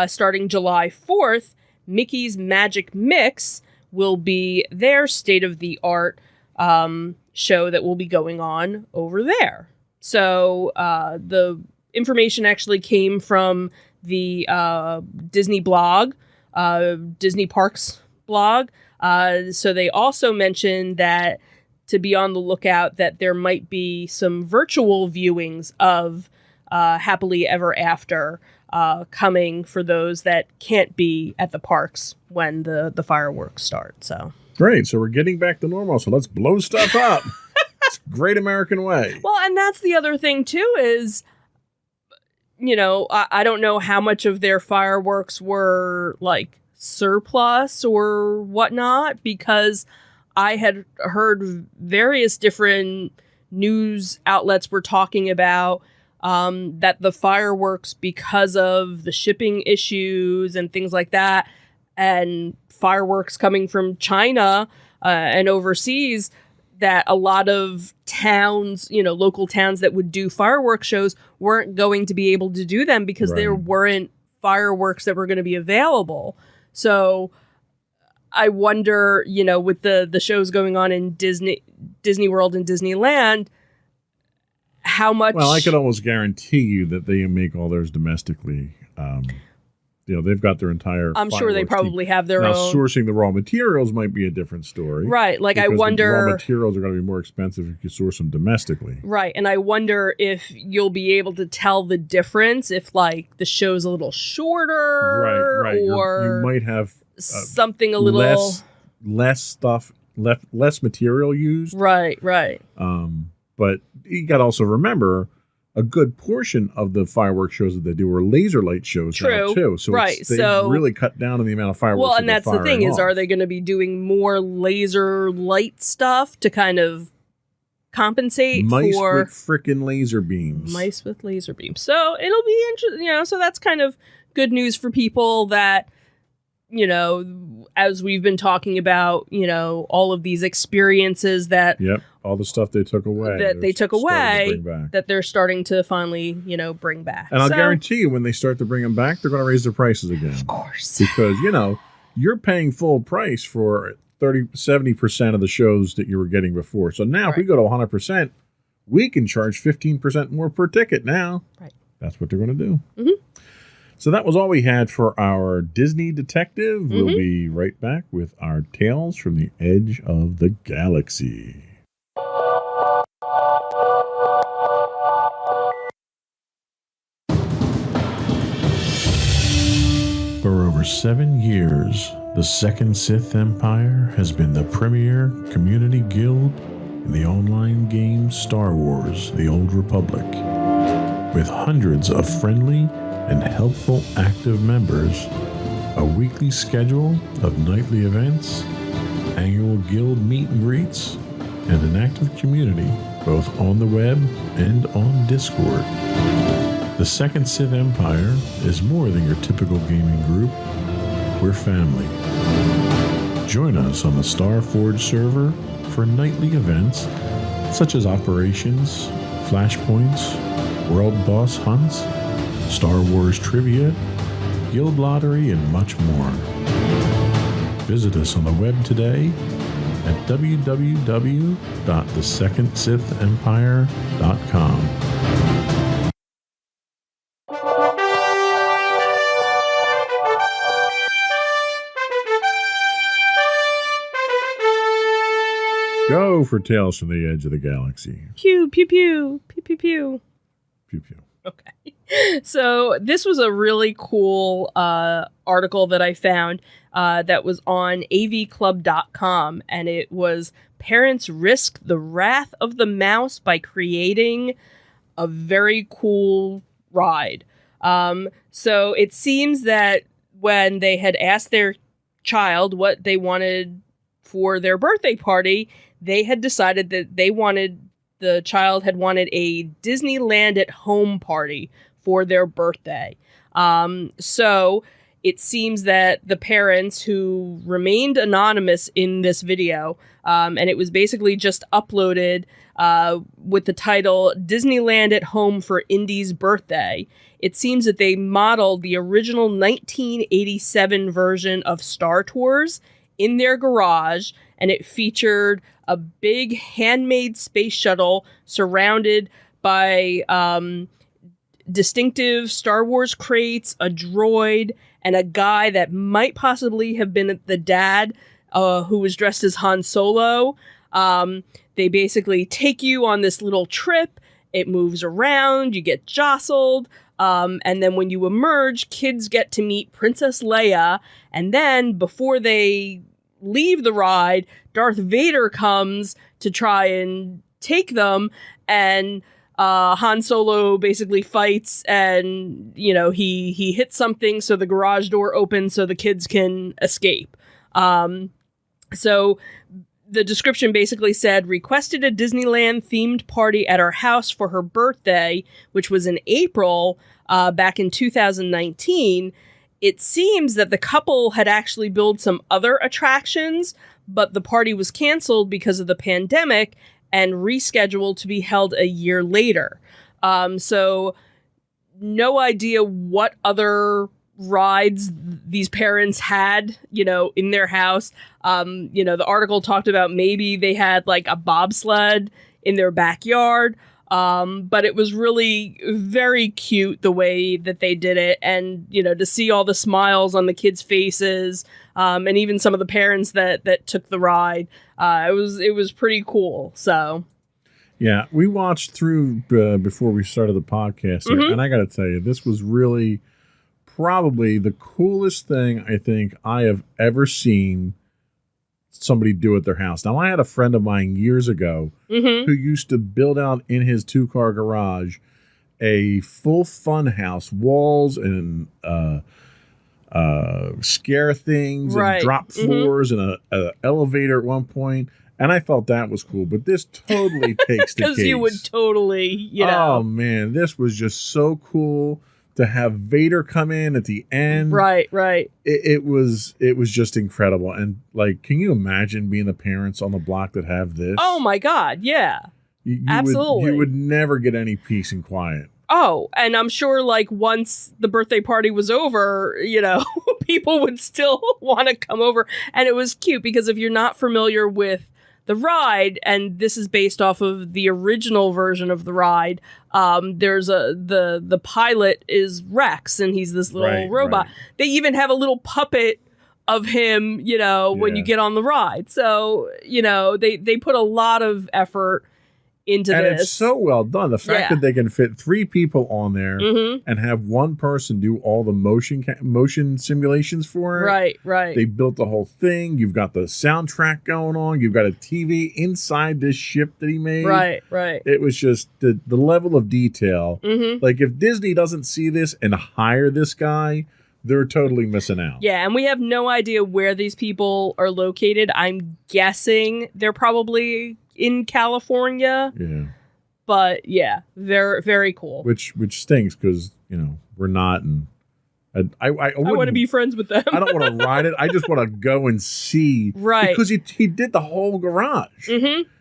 starting July 4th, Mickey's Magic Mix will be their state-of-the-art show that will be going on over there. So the information actually came from the Disney blog, Disney Parks blog. So they also mentioned that to be on the lookout that there might be some virtual viewings of Happily Ever After coming for those that can't be at the parks when the fireworks start. So. Great. So we're getting back to normal. So let's blow stuff up. It's a great American way. Well, and that's the other thing, too, is, you know, I don't know how much of their fireworks were, like, surplus or whatnot, because I had heard various different news outlets were talking about that the fireworks, because of the shipping issues and things like that, and fireworks coming from China and overseas, that a lot of towns, local towns that would do fireworks shows weren't going to be able to do them because there weren't fireworks that were going to be available. So I wonder, with the shows going on in Disney World and Disneyland, how much... Well, I could almost guarantee you that they make all theirs domestically. They've got their entire... I'm sure they probably have their own... Sourcing the raw materials might be a different story. Right. Like, I wonder... The raw materials are going to be more expensive if you source them domestically. Right. And I wonder if you'll be able to tell the difference if, like, the show's a little shorter. Right. Or you might have... something a little... Less stuff, less material used. Right. But you got to also remember... A good portion of the fireworks shows that they do are laser light shows now too. So they really cut down on the amount of fireworks. Well, and that's the thing off. Is, are they going to be doing more laser light stuff to kind of compensate mice for with frickin' laser beams? Mice with laser beams. So it'll be interesting. So that's kind of good news for people that, as we've been talking about, all of these experiences that. Yep. All the stuff they took away. That they're starting to finally, bring back. And I'll guarantee you when they start to bring them back, they're going to raise their prices again. Of course. Because, you're paying full price for 70% of the shows that you were getting before. So now if we go to 100%, we can charge 15% more per ticket now. Right. That's what they're going to do. Mm-hmm. So that was all we had for our Disney Detective. Mm-hmm. We'll be right back with our Tales from the Edge of the Galaxy. For over 7 years, the Second Sith Empire has been the premier community guild in the online game Star Wars: The Old Republic. With hundreds of friendly and helpful active members, a weekly schedule of nightly events, annual guild meet and greets, and an active community both on the web and on Discord. The Second Sith Empire is more than your typical gaming group. We're family. Join us on the Starforge server for nightly events such as operations, flashpoints, world boss hunts, Star Wars trivia, guild lottery, and much more. Visit us on the web today at www.thesecondsithempire.com. Go for Tales from the Edge of the Galaxy. Pew, pew, pew, pew, pew, pew. Pew, pew. Okay. So this was a really cool article that I found that was on avclub.com, and it was Parents Risk the Wrath of the Mouse by Creating a Very Cool Ride. So it seems that when they had asked their child what they wanted for their birthday party, they had decided that the child had wanted a Disneyland at home party for their birthday. So it seems that the parents, who remained anonymous in this video, and it was basically just uploaded with the title Disneyland at Home for Indy's Birthday. It seems that they modeled the original 1987 version of Star Tours in their garage, and it featured a big handmade space shuttle surrounded by distinctive Star Wars crates, a droid, and a guy that might possibly have been the dad who was dressed as Han Solo. They basically take you on this little trip. It moves around, you get jostled, and then when you emerge, kids get to meet Princess Leia, and then before they leave the ride, Darth Vader comes to try and take them, and Han Solo basically fights, and he hits something, so the garage door opens so the kids can escape. So the description basically said, requested a Disneyland themed party at our house for her birthday, which was in April back in 2019. It seems that the couple had actually built some other attractions, but the party was canceled because of the pandemic, and rescheduled to be held a year later. So no idea what other rides these parents had, in their house. The article talked about maybe they had like a bobsled in their backyard. But it was really very cute the way that they did it. And, to see all the smiles on the kids' faces, and even some of the parents that took the ride, it was pretty cool. So. Yeah, we watched through before we started the podcast, and I got to tell you, this was really probably the coolest thing I think I have ever seen somebody do at their house. Now, I had a friend of mine years ago who used to build out in his 2-car garage a full fun house, walls and scare things and drop floors and a elevator at one point. And I thought that was cool, but this totally takes the case. Because you would totally, Oh, man, this was just so cool to have Vader come in at the end. Right. It was just incredible. And, like, can you imagine being the parents on the block that have this? Oh, my God, yeah. Absolutely. You would never get any peace and quiet. Oh, and I'm sure, like, once the birthday party was over, people would still want to come over. And it was cute because if you're not familiar with the ride, and this is based off of the original version of the ride, there's the pilot is Rex, and he's this little robot. Right. They even have a little puppet of him, when you get on the ride. So, they put a lot of effort into and this. It's so well done. The fact that they can fit 3 people on there and have one person do all the motion simulations for it. Right. They built the whole thing. You've got the soundtrack going on. You've got a TV inside this ship that he made. Right. It was just the level of detail. Like, if Disney doesn't see this and hire this guy, they're totally missing out. Yeah, and we have no idea where these people are located. I'm guessing they're probably in California. Yeah. But yeah, very, very cool. Which stinks because, we're not. And I want to be friends with them. I don't want to ride it. I just want to go and see. Right. Because he did the whole garage.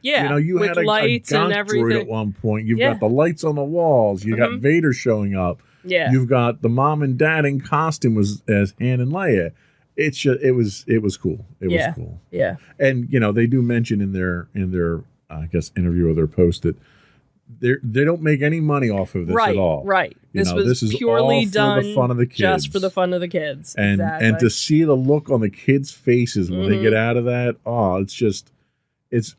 Yeah. You with had a lights gonk and everything. droid at one point. You've got the lights on the walls. You got Vader showing up. Yeah. You've got the mom and dad in costume as Han and Leia. It's just, it was cool. It was cool. Yeah. And they do mention in their I guess interview or their post that they don't make any money off of this at all. Right. This is purely all for done the fun of the kids. Just for the fun of the kids. And exactly. and to see the look on the kids' faces when they get out of that,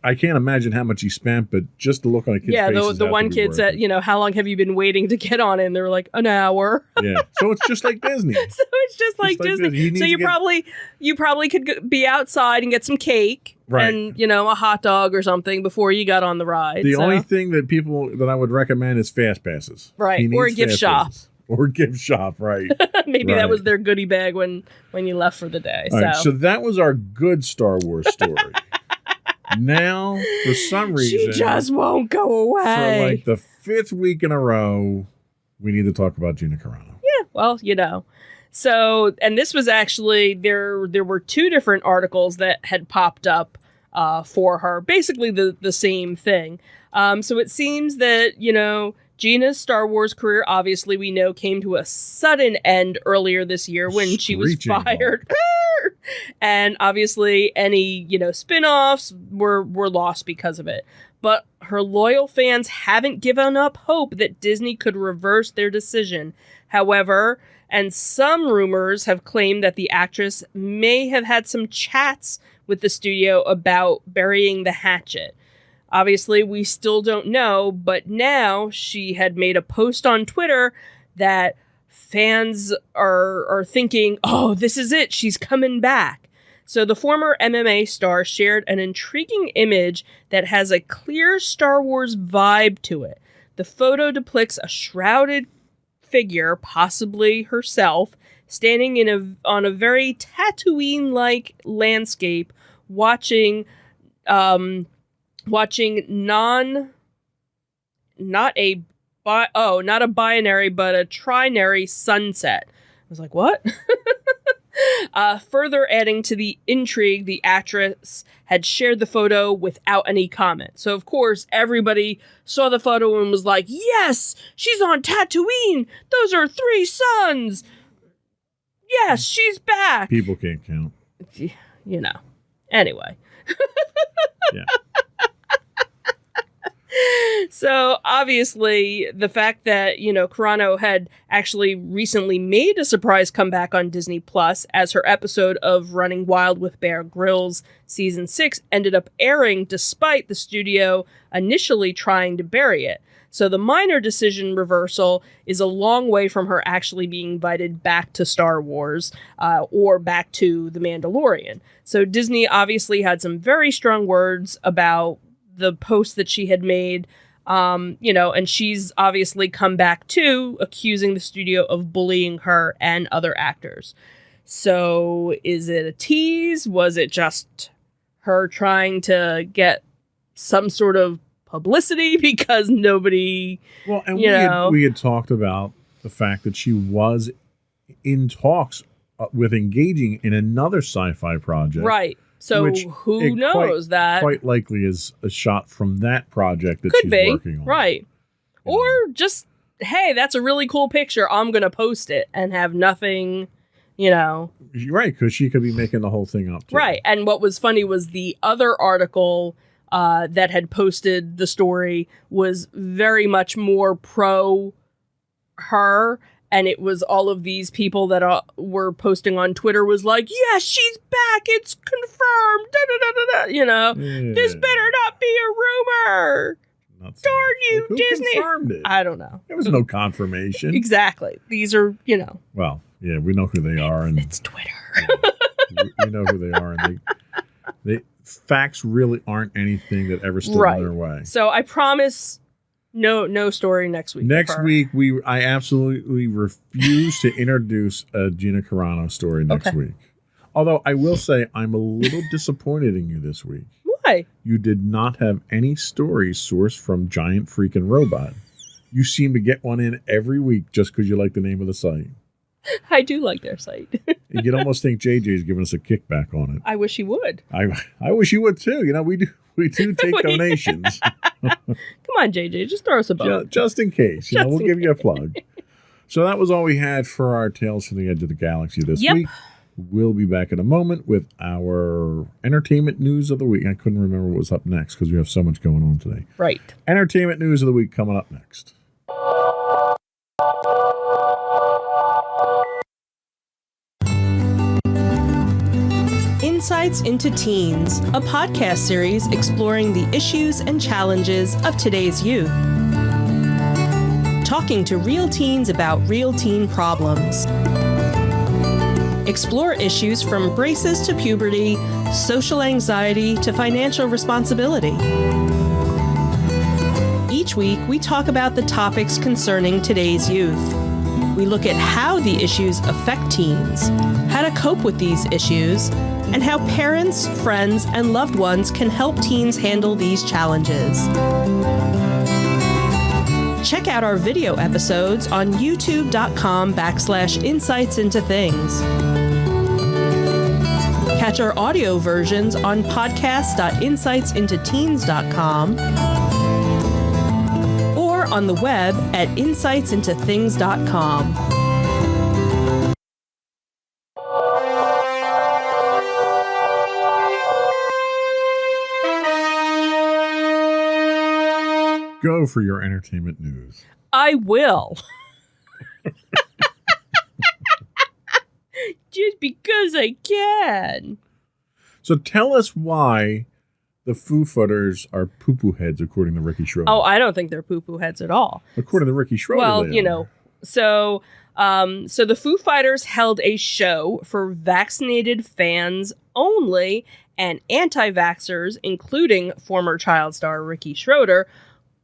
I can't imagine how much he spent, but just the look on the kid's faces. Yeah, the one kid said, how long have you been waiting to get on it? And they were like, an hour. Yeah. So it's just like Disney. So it's just like Disney. So you probably could be outside and get some cake. Right. And, a hot dog or something before you got on the ride. The only thing that I would recommend is fast passes. Right. Or a gift shop. Or gift shop, right. Maybe that was their goodie bag when you left for the day. All right, so that was our good Star Wars story. Now, for some reason, she just won't go away. For like the 5th week in a row, we need to talk about Gina Carano. Yeah, well, So, and this was actually, there were 2 different articles that had popped up for her. Basically the same thing. So it seems that, Gina's Star Wars career, obviously, we know, came to a sudden end earlier this year when she was fired. And obviously, any, spin-offs were lost because of it. But her loyal fans haven't given up hope that Disney could reverse their decision. However, and some rumors have claimed that the actress may have had some chats with the studio about burying the hatchet. Obviously, we still don't know, but now she had made a post on Twitter that fans are thinking, oh, this is it, she's coming back. So the former MMA star shared an intriguing image that has a clear Star Wars vibe to it. The photo depicts a shrouded figure, possibly herself, standing on a very Tatooine-like landscape, watching not a binary, but a trinary sunset. I was like, what? Further adding to the intrigue, the actress had shared the photo without any comment. So, of course, everybody saw the photo and was like, yes, she's on Tatooine. Those are 3 suns. Yes, she's back. People can't count. You know. Anyway. Yeah. So obviously the fact that, Carano had actually recently made a surprise comeback on Disney Plus as her episode of Running Wild with Bear Grylls season 6 ended up airing despite the studio initially trying to bury it. So the minor decision reversal is a long way from her actually being invited back to Star Wars or back to The Mandalorian. So Disney obviously had some very strong words about the post that she had made, and she's obviously come back too, accusing the studio of bullying her and other actors. So is it a tease? Was it just her trying to get some sort of publicity because nobody, Well, and we had talked about the fact that she was in talks with engaging in another sci-fi project. right. So which who it knows that quite likely is a shot from that project that could she's be working on. right. You Or know. just, hey, that's a really cool picture. I'm going to post it and have nothing, You're right, because she could be making the whole thing up too. Right. And what was funny was the other article that had posted the story was very much more pro her. And it was all of these people that were posting on Twitter was like, yes, she's back. It's confirmed. Da, da, da, da, da. Yeah. This better not be a rumor. Not so Darn much. you, Who Disney. confirmed it? I don't know. There was no confirmation. Exactly. These are, Well, yeah, we know who they are, and it's Twitter. we know who they are, and they facts really aren't anything that ever stood Right. in their way. So I promise no story next week. Next of her. week, I absolutely refuse to introduce a Gina Carano story next Okay. week. Although I will say I'm a little disappointed in you this week. Why? You did not have any stories sourced from Giant Freaking Robot. You seem to get one in every week just because you like the name of the site. I do like their site. And you'd almost think JJ's giving us a kickback on it. I wish he would. I wish you would too. We do take donations Come on, JJ, just throw us a bone. just in case. Just We'll in give you a plug. So that was all we had for our Tales from the Edge of the Galaxy this Yep. week. We'll be back in a moment with our entertainment news of the week. I couldn't remember what was up next because we have so much going on today. Right. Entertainment news of the week coming up next. Insights into Teens, a podcast series exploring the issues and challenges of today's youth. Talking to real teens about real teen problems. Explore issues from braces to puberty, social anxiety to financial responsibility. Each week, we talk about the topics concerning today's youth. We look at how the issues affect teens, how to cope with these issues, and how parents, friends, and loved ones can help teens handle these challenges. Check out our video episodes on youtube.com/insights into things. Catch our audio versions on podcast.insightsintoteens.com or on the web at insightsintothings.com. Go for your entertainment news. I will. Just because I can. So tell us why the Foo Fighters are poo-poo heads, according to Ricky Schroeder. Oh, I don't think they're poo-poo heads at all. According to Ricky Schroeder, Well, they are. so the Foo Fighters held a show for vaccinated fans only, and anti-vaxxers, including former child star Ricky Schroeder,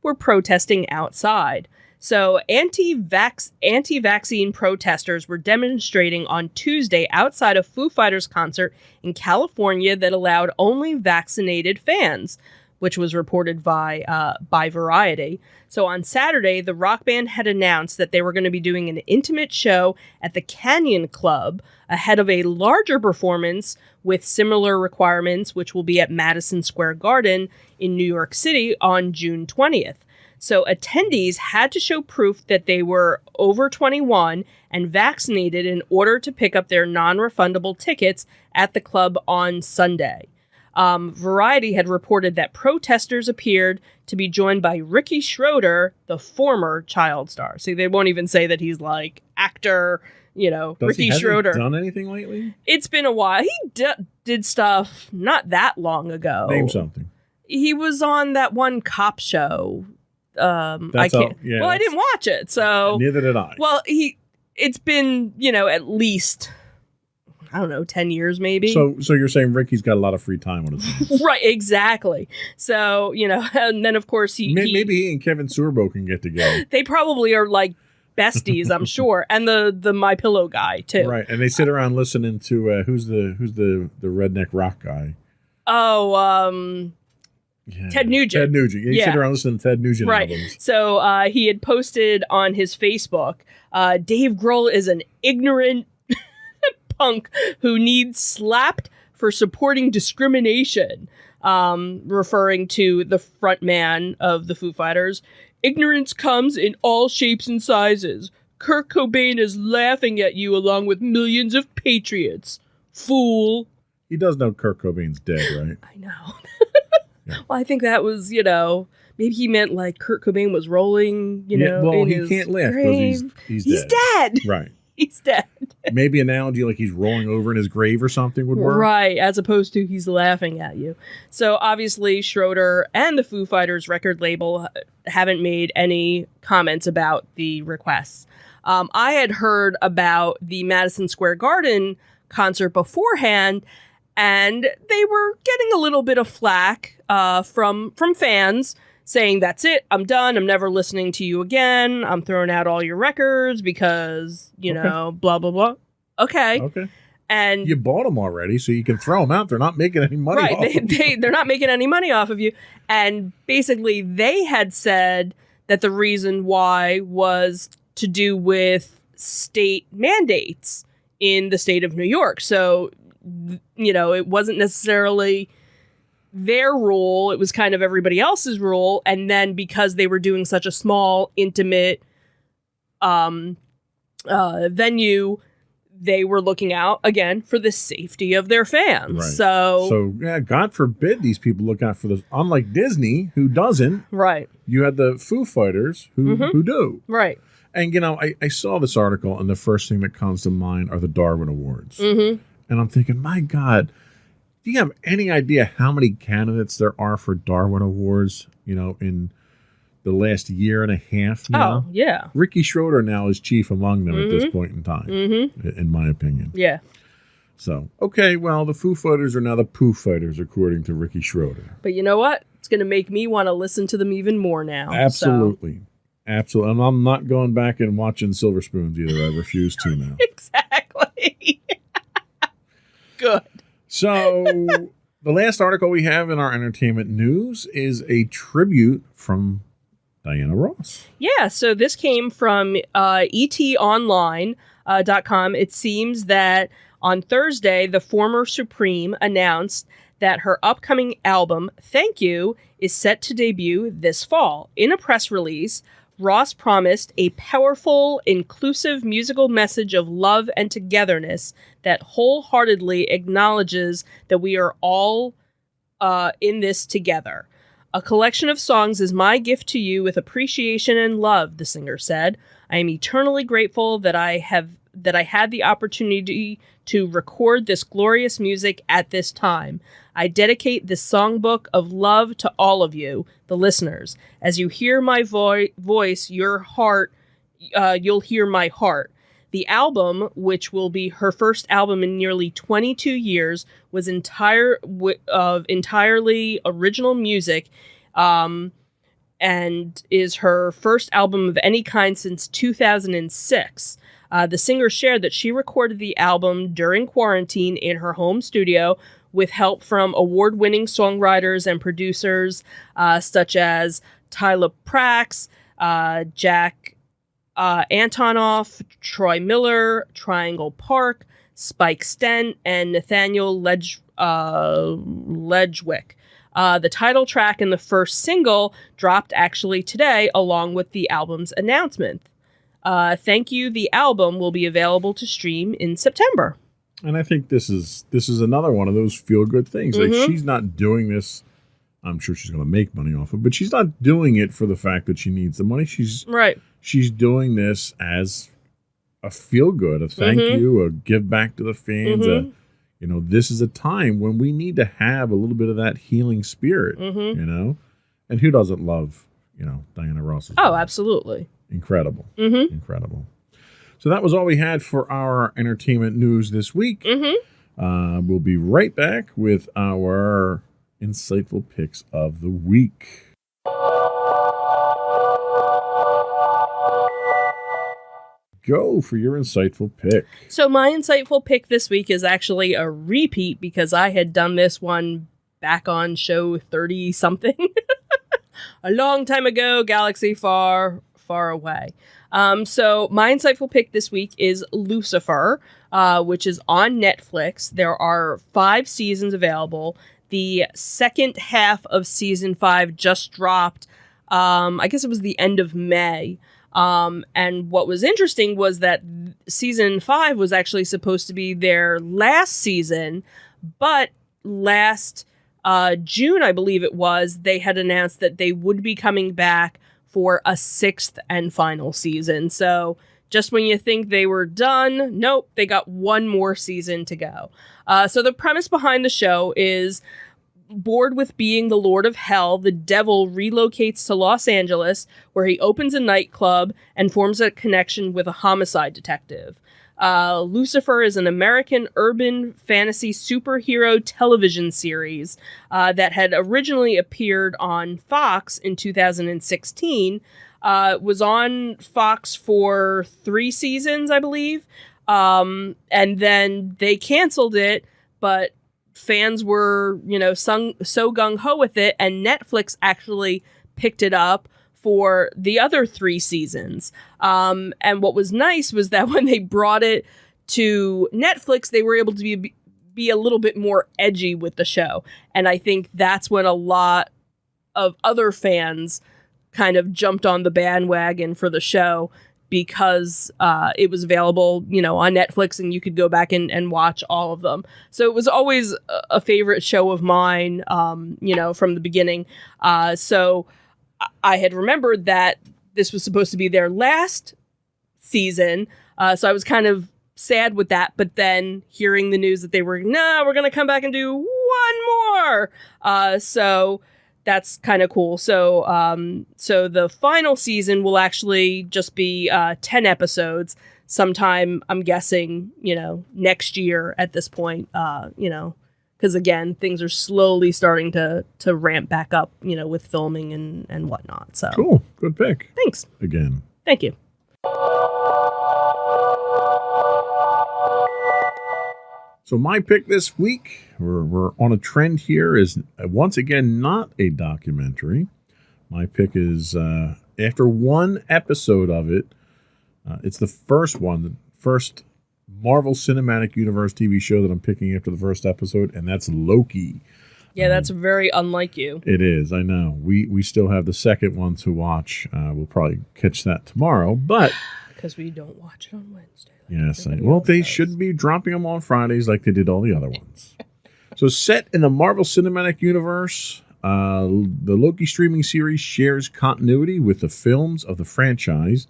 were protesting outside. So anti-vaccine protesters were demonstrating on Tuesday outside a Foo Fighters concert in California that allowed only vaccinated fans. which was reported by Variety. So on Saturday, the rock band had announced that they were going to be doing an intimate show at the Canyon Club ahead of a larger performance with similar requirements, which will be at Madison Square Garden in New York City on June 20th. So attendees had to show proof that they were over 21 and vaccinated in order to pick up their non-refundable tickets at the club on Sunday. Variety had reported that protesters appeared to be joined by Ricky Schroeder, the former child star. See, they won't even say that he's like actor, Ricky Schroeder. Done anything lately? It's been a while. He did stuff not that long ago. Name something. He was on that one cop show. I can't. I didn't watch it, so neither did I. Well, it's been at least 10 years maybe. So you're saying Ricky's got a lot of free time on his hands. Right, exactly. So, and then of course maybe he and Kevin Sorbo can get together. They probably are like besties, I'm sure. And the My Pillow guy too. Right. And they sit around listening to who's the redneck rock guy? Oh, Ted Nugent. Ted Nugent. You sit around listening to Ted Nugent albums. So he had posted on his Facebook, Dave Grohl is an ignorant punk who needs slapped for supporting discrimination, referring to the front man of the Foo Fighters. Ignorance comes in all shapes and sizes. Kurt Cobain is laughing at you along with millions of patriots. Fool. He does know Kurt Cobain's dead, right? I know. Well, I think that was, maybe he meant like Kurt Cobain was rolling, well, in he his can't laugh grave. because he's dead. Right. He's dead. Maybe analogy like he's rolling over in his grave or something would work. Right, as opposed to he's laughing at you. So obviously Schroeder and the Foo Fighters record label haven't made any comments about the requests. I had heard about the Madison Square Garden concert beforehand, and they were getting a little bit of flack from fans saying, that's it, I'm done, I'm never listening to you again, I'm throwing out all your records because, blah, blah, blah. Okay. And you bought them already, so you can throw them out. They're not making any money off of them. They're not making any money off of you. And basically, they had said that the reason why was to do with state mandates in the state of New York. So, it wasn't necessarily their rule. It was kind of everybody else's rule. And then because they were doing such a small, intimate venue, they were looking out, again, for the safety of their fans. Right. So yeah, God forbid these people look out for this. Unlike Disney, who doesn't. Right. You had the Foo Fighters who do. Right. And, I saw this article, and the first thing that comes to mind are the Darwin Awards. Mm-hmm. And I'm thinking, my God, do you have any idea how many candidates there are for Darwin Awards, in the last year and a half now? Oh, yeah. Ricky Schroeder now is chief among them at this point in time, in my opinion. Yeah. So, okay, well, the Foo Fighters are now the Pooh Fighters, according to Ricky Schroeder. But you know what? It's going to make me want to listen to them even more now. Absolutely. Absolutely. And I'm not going back and watching Silver Spoons either. I refuse to now. Exactly. Good. So, the last article we have in our entertainment news is a tribute from Diana Ross. Yeah, so this came from etonline.com. It seems that on Thursday, the former Supreme announced that her upcoming album, Thank You, is set to debut this fall. In a press release, Ross promised a powerful, inclusive musical message of love and togetherness that wholeheartedly acknowledges that we are all in this together. A collection of songs is my gift to you with appreciation and love, the singer said. I am eternally grateful that I had the opportunity to record this glorious music at this time. I dedicate this songbook of love to all of you, the listeners. As you hear my voice, your heart, you'll hear my heart. The album, which will be her first album in nearly 22 years, was entirely original music, and is her first album of any kind since 2006. The singer shared that she recorded the album during quarantine in her home studio with help from award-winning songwriters and producers such as Tyler Prax, Jack Antonoff, Troy Miller, Triangle Park, Spike Stent, and Nathaniel Ledgwick. The title track and the first single dropped actually today, along with the album's announcement. Thank You, the album will be available to stream in September. And I think this is another one of those feel-good things. Like, Mm-hmm. she's not doing this. I'm sure she's going to make money off it, but she's not doing it for the fact that she needs the money. She's doing this as a feel-good, a thank Mm-hmm. you, a give back to the fans. This is a time when we need to have a little bit of that healing spirit, Mm-hmm. And who doesn't love, Diana Ross's Oh, voice? absolutely. Incredible. Mm-hmm. Incredible. So that was all we had for our entertainment news this week. Mm-hmm. We'll be right back with our insightful picks of the week. Go for your insightful pick. So my insightful pick this week is actually a repeat because I had done this one back on show 30-something. A long time ago, galaxy far, far away. So my insightful pick this week is Lucifer, which is on Netflix. There are 5 seasons available. The second half of season 5 just dropped. I guess it was the end of May. And what was interesting was that season 5 was actually supposed to be their last season, but last June, I believe it was, they had announced that they would be coming back for a 6th and final season. So just when you think they were done, nope, they got one more season to go. So the premise behind the show is, bored with being the Lord of Hell, the devil relocates to Los Angeles, where he opens a nightclub and forms a connection with a homicide detective. Lucifer is an American urban fantasy superhero television series that had originally appeared on Fox in 2016. Was on Fox for 3 seasons, I believe. And then they canceled it, but fans were, so gung-ho with it, and Netflix actually picked it up for the other 3 seasons. And what was nice was that when they brought it to Netflix, they were able to be a little bit more edgy with the show. And I think that's when a lot of other fans kind of jumped on the bandwagon for the show, because it was available, on Netflix, and you could go back and watch all of them. So it was always a favorite show of mine, from the beginning. So I had remembered that this was supposed to be their last season. So I was kind of sad with that. But then hearing the news that we're going to come back and do one more. So that's kind of cool. So so the final season will actually just be 10 episodes sometime, I'm guessing, next year at this point, because again, things are slowly starting to ramp back up, with filming and whatnot. So Cool. Good pick. Thanks. Again. Thank you. So my pick this week, we're on a trend here, is once again not a documentary. My pick is, after one episode of it, it's the first Marvel Cinematic Universe TV show that I'm picking after the first episode, and that's Loki. Yeah, that's very unlike you. It is, I know. We still have the second one to watch. We'll probably catch that tomorrow, but... Because we don't watch it on Wednesday. Yes, they should be dropping them on Fridays like they did all the other ones. So set in the Marvel Cinematic Universe, the Loki streaming series shares continuity with the films of the franchise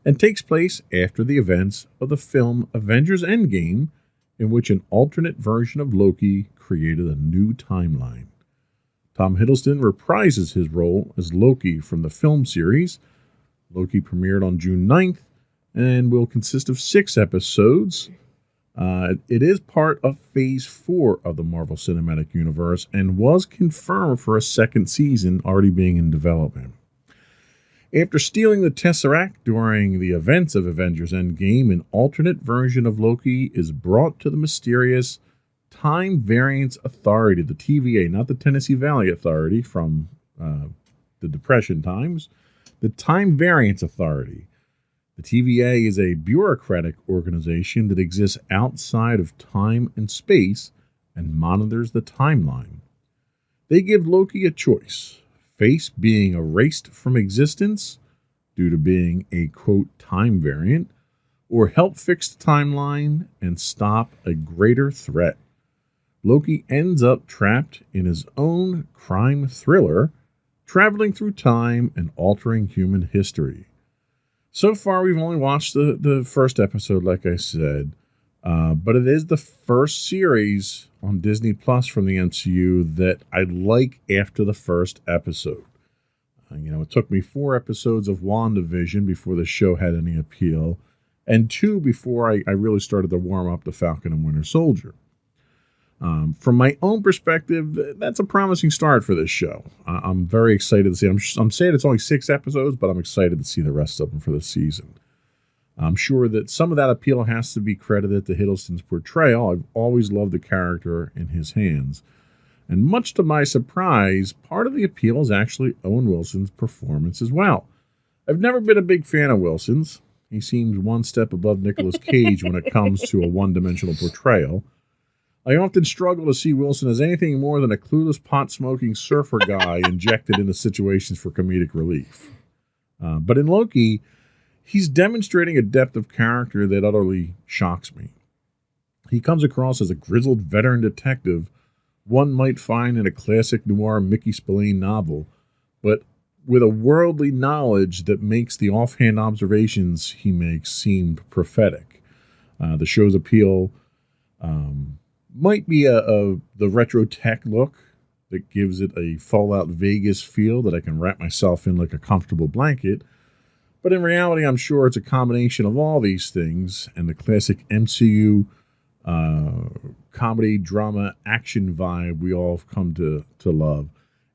and takes place after the events of the film Avengers Endgame, in which an alternate version of Loki created a new timeline. Tom Hiddleston reprises his role as Loki from the film series. Loki premiered on June 9th and will consist of 6 episodes. It is part of Phase 4 of the Marvel Cinematic Universe and was confirmed for a second season already being in development. After stealing the Tesseract during the events of Avengers Endgame, an alternate version of Loki is brought to the mysterious Time Variance Authority, the TVA, not the Tennessee Valley Authority from the Depression times, the Time Variance Authority. The TVA is a bureaucratic organization that exists outside of time and space and monitors the timeline. They give Loki a choice: face being erased from existence due to being a, quote, time variant, or help fix the timeline and stop a greater threat. Loki ends up trapped in his own crime thriller, traveling through time and altering human history. So far, we've only watched the first episode, like I said, but it is the first series on Disney Plus from the MCU that I like after the first episode. It took me 4 episodes of WandaVision before the show had any appeal, and 2 before I really started to warm up to Falcon and Winter Soldier. From my own perspective, that's a promising start for this show. I'm very excited to see. I'm saying it's only 6 episodes, but I'm excited to see the rest of them for the season. I'm sure that some of that appeal has to be credited to Hiddleston's portrayal. I've always loved the character in his hands. And much to my surprise, part of the appeal is actually Owen Wilson's performance as well. I've never been a big fan of Wilson's. He seems one step above Nicolas Cage when it comes to a one-dimensional portrayal. I often struggle to see Wilson as anything more than a clueless pot-smoking surfer guy injected into situations for comedic relief. But in Loki, he's demonstrating a depth of character that utterly shocks me. He comes across as a grizzled veteran detective one might find in a classic noir Mickey Spillane novel, but with a worldly knowledge that makes the offhand observations he makes seem prophetic. The show's appeal might be the retro tech look that gives it a Fallout Vegas feel that I can wrap myself in like a comfortable blanket. But in reality, I'm sure it's a combination of all these things and the classic MCU comedy, drama, action vibe we all have come to love.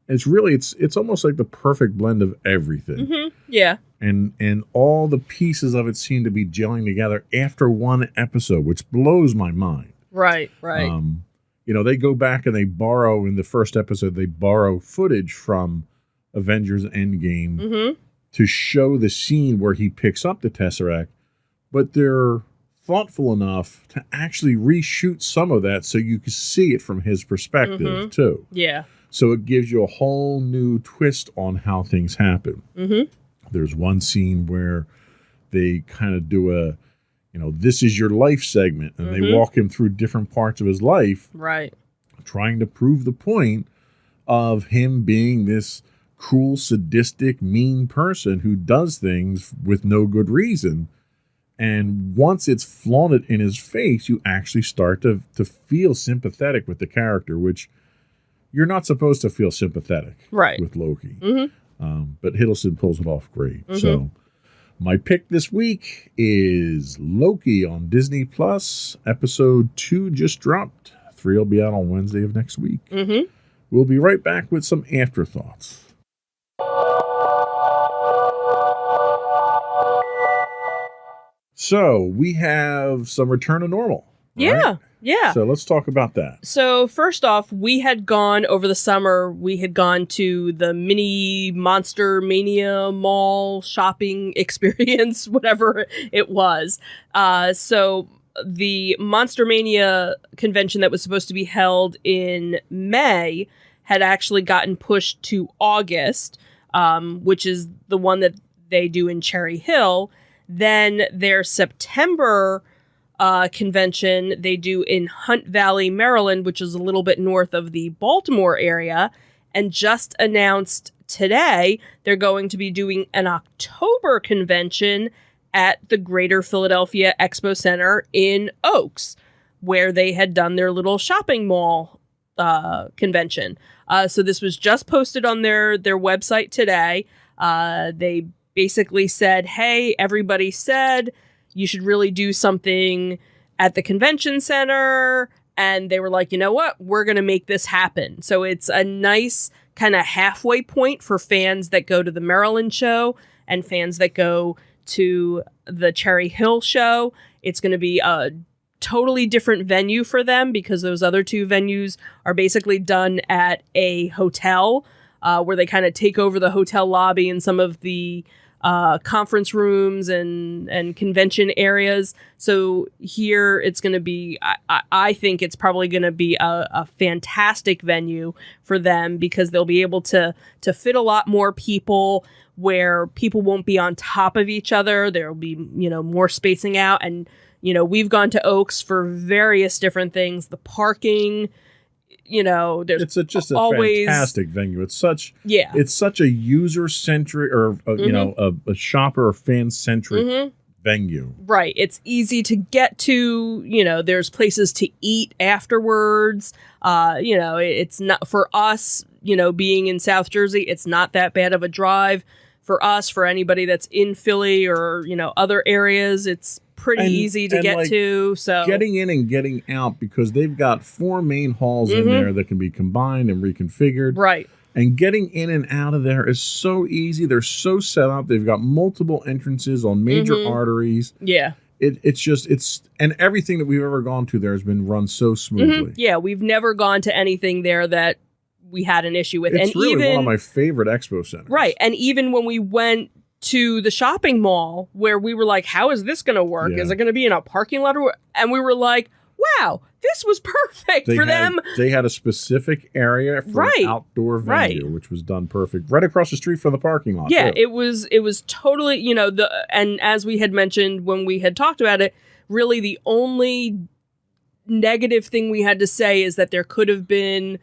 And it's almost like the perfect blend of everything. Mm-hmm. Yeah. And all the pieces of it seem to be gelling together after one episode, which blows my mind. Right. They go back and they borrow, in the first episode, they borrow footage from Avengers Endgame to show the scene where he picks up the Tesseract, but they're thoughtful enough to actually reshoot some of that so you can see it from his perspective, too. Yeah. So it gives you a whole new twist on how things happen. There's one scene where they kind of do this is your life segment, and they walk him through different parts of his life. Right. Trying to prove the point of him being this cruel, sadistic, mean person who does things with no good reason. And once it's flaunted in his face, you actually start to feel sympathetic with the character, which you're not supposed to feel sympathetic with Loki. But Hiddleston pulls it off great. So my pick this week is Loki on Disney Plus. Episode 2 just dropped. 3 will be out on Wednesday of next week. We'll be right back with some afterthoughts. So we have some return to normal. Right? Yeah. So let's talk about that. So first off, we had gone over the summer, to the mini Monster Mania mall shopping experience, whatever it was. So the Monster Mania convention that was supposed to be held in May had actually gotten pushed to August, which is the one that they do in Cherry Hill. Then their September convention they do in Hunt Valley, Maryland, which is a little bit north of the Baltimore area, and just announced today they're going to be doing an October convention at the Greater Philadelphia Expo Center in Oaks, where they had done their little shopping mall convention. So this was just posted on their website today. They basically said, hey, everybody said you should really do something at the convention center. And they were like, you know what? We're going to make this happen. So it's a nice kind of halfway point for fans that go to the Maryland show and fans that go to the Cherry Hill show. It's going to be a totally different venue for them because those other two venues are basically done at a hotel where they kind of take over the hotel lobby and some of the conference rooms and convention areas. So here it's going to be, I think it's probably going to be a fantastic venue for them because they'll be able to fit a lot more people where people won't be on top of each other. There'll be, more spacing out. And, we've gone to Oaks for various different things. The parking, there's just a always fantastic venue. It's such a user centric or a shopper or fan centric venue. Right. It's easy to get to. There's places to eat afterwards. It's not for us. Being in South Jersey, it's not that bad of a drive for us. For anybody that's in Philly or other areas, it's pretty easy to get to. So getting in and getting out, because they've got 4 main halls in there that can be combined and reconfigured. Right. And getting in and out of there is so easy. They're so set up. They've got multiple entrances on major arteries. Yeah. And everything that we've ever gone to there has been run so smoothly. Yeah, we've never gone to anything there that we had an issue with. It's really one of my favorite expo centers. Right. And even when we went to the shopping mall where we were like, how is this going to work? Yeah. Is it going to be in a parking lot? And we were like, wow, this was perfect for them. They had a specific area for an outdoor venue, which was done perfect. Right across the street from the parking lot. Yeah, too. it was totally, and as we had mentioned when we had talked about it, really the only negative thing we had to say is that there could have been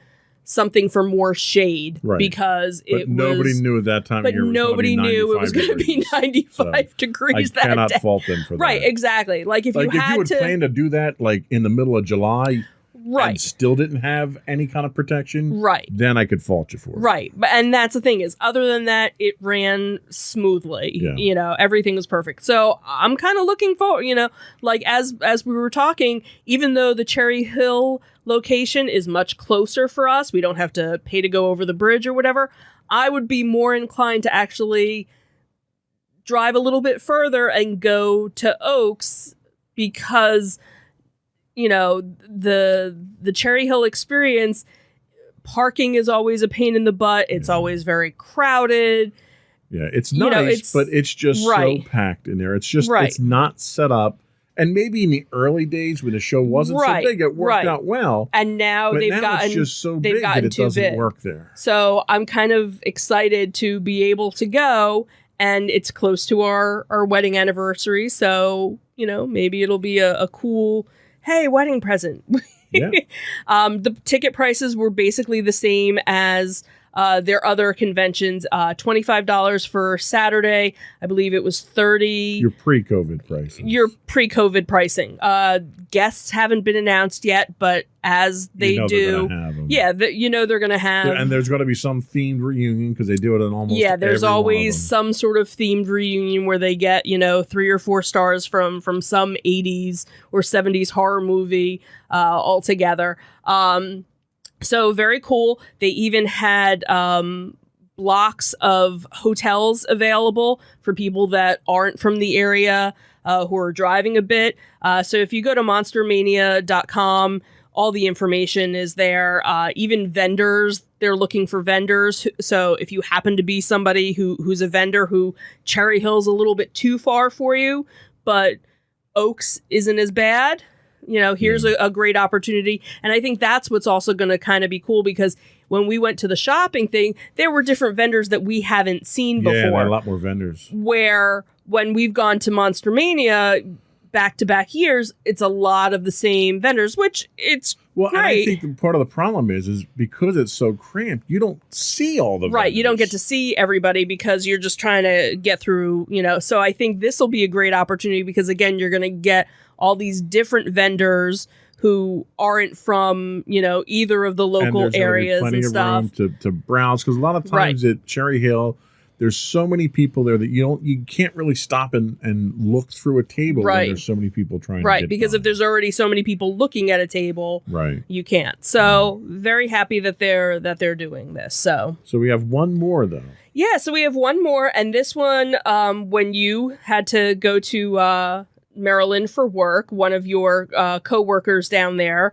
something for more shade because nobody knew at that time of year. But nobody knew it was going to be 95 degrees that day. I cannot fault them for that. Right, exactly. Like if you would plan to do that like in the middle of July, and still didn't have any kind of protection, then I could fault you for it. Right. And that's the thing is, other than that, it ran smoothly. Yeah. Everything was perfect. So I'm kind of looking forward, like as we were talking, even though the Cherry Hill location is much closer for us, we don't have to pay to go over the bridge or whatever, I would be more inclined to actually drive a little bit further and go to Oaks because the Cherry Hill experience, parking is always a pain in the butt. It's always very crowded. Yeah, it's nice, but it's just so packed in there. It's just it's not set up. And maybe in the early days when the show wasn't so big, it worked out well. And now it's just so big that it doesn't work there. So I'm kind of excited to be able to go, and it's close to our wedding anniversary. So, maybe it'll be a cool, hey, wedding present. Yeah. The ticket prices were basically the same as their other conventions. $25 for Saturday. I believe it was $30. Your pre-COVID pricing. Your pre-COVID pricing. Guests haven't been announced yet, but as they do, they're going to have. And there's going to be some themed reunion because they do it in almost. Yeah, there's every always some sort of themed reunion where they get 3 or 4 stars from some 80s or 70s horror movie all together. So very cool. They even had blocks of hotels available for people that aren't from the area who are driving a bit. So if you go to monstermania.com, all the information is there. Even vendors, they're looking for vendors. So if you happen to be somebody who's a vendor who Cherry Hill's a little bit too far for you, but Oaks isn't as bad, here's a great opportunity. And I think that's what's also going to kind of be cool because when we went to the shopping thing, there were different vendors that we haven't seen before. Yeah, there are a lot more vendors. Where when we've gone to Monster Mania back-to-back years, it's a lot of the same vendors, which it's great. And I think part of the problem is because it's so cramped, you don't see all the vendors. Right, you don't get to see everybody because you're just trying to get through, So I think this will be a great opportunity because, again, you're going to get all these different vendors who aren't from, either of the local areas and stuff. Of room to browse because a lot of times at Cherry Hill, there's so many people there that you can't really stop and look through a table when there's so many people trying to get because by. If there's already so many people looking at a table, you can't. So very happy that they're doing this. So we have one more though. Yeah, so we have one more, and this one when you had to go to Maryland for work, one of your co-workers down there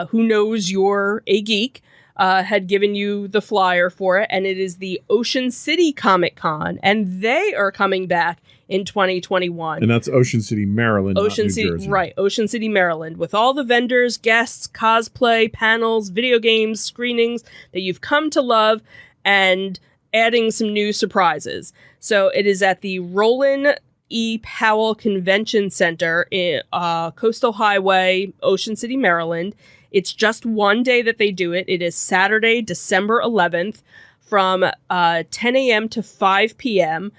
who knows you're a geek had given you the flyer for it, and it is the Ocean City Comic Con, and they are coming back in 2021. And that's Ocean City, Maryland, Ocean not New City, Jersey. right? Ocean City, Maryland, with all the vendors, guests, cosplay, panels, video games, screenings that you've come to love, and adding some new surprises. So it is at the Roland E. Powell Convention Center in Coastal Highway, Ocean City, Maryland. It's just one day that they do it. It is Saturday, December 11th from 10 a.m. to 5 p.m.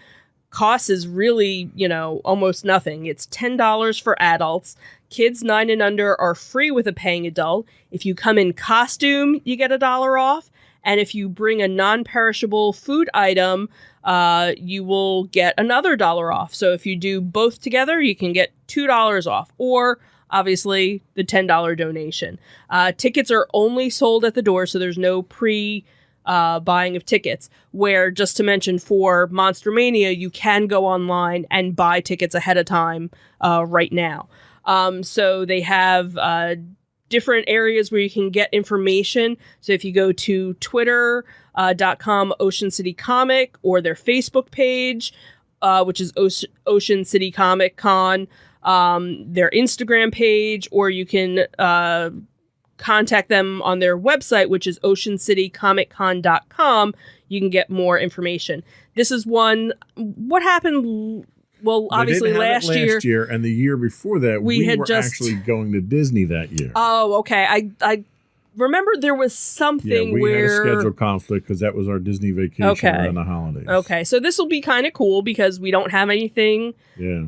Cost is really, almost nothing. It's $10 for adults. Kids 9 and under are free with a paying adult. If you come in costume, you get $1 off. And if you bring a non-perishable food item, you will get another $1 off. So if you do both together, you can get $2 off. Or obviously the $10 donation. Tickets are only sold at the door, so there's no buying of tickets, where, just to mention, for Monster Mania, you can go online and buy tickets ahead of time right now. So they have different areas where you can get information. So if you go to twitter.com Ocean City Comic, or their Facebook page, which is Ocean City Comic Con, their Instagram page, or you can contact them on their website, which is oceancitycomiccon.com. You can get more information. This is one. What happened? Well, obviously they didn't have last it last year, and the year before that, we had were just actually going to Disney that year. Oh, okay. I remember there was something we where had a schedule conflict because that was our Disney vacation around the holidays. Okay, so this will be kind of cool because we don't have anything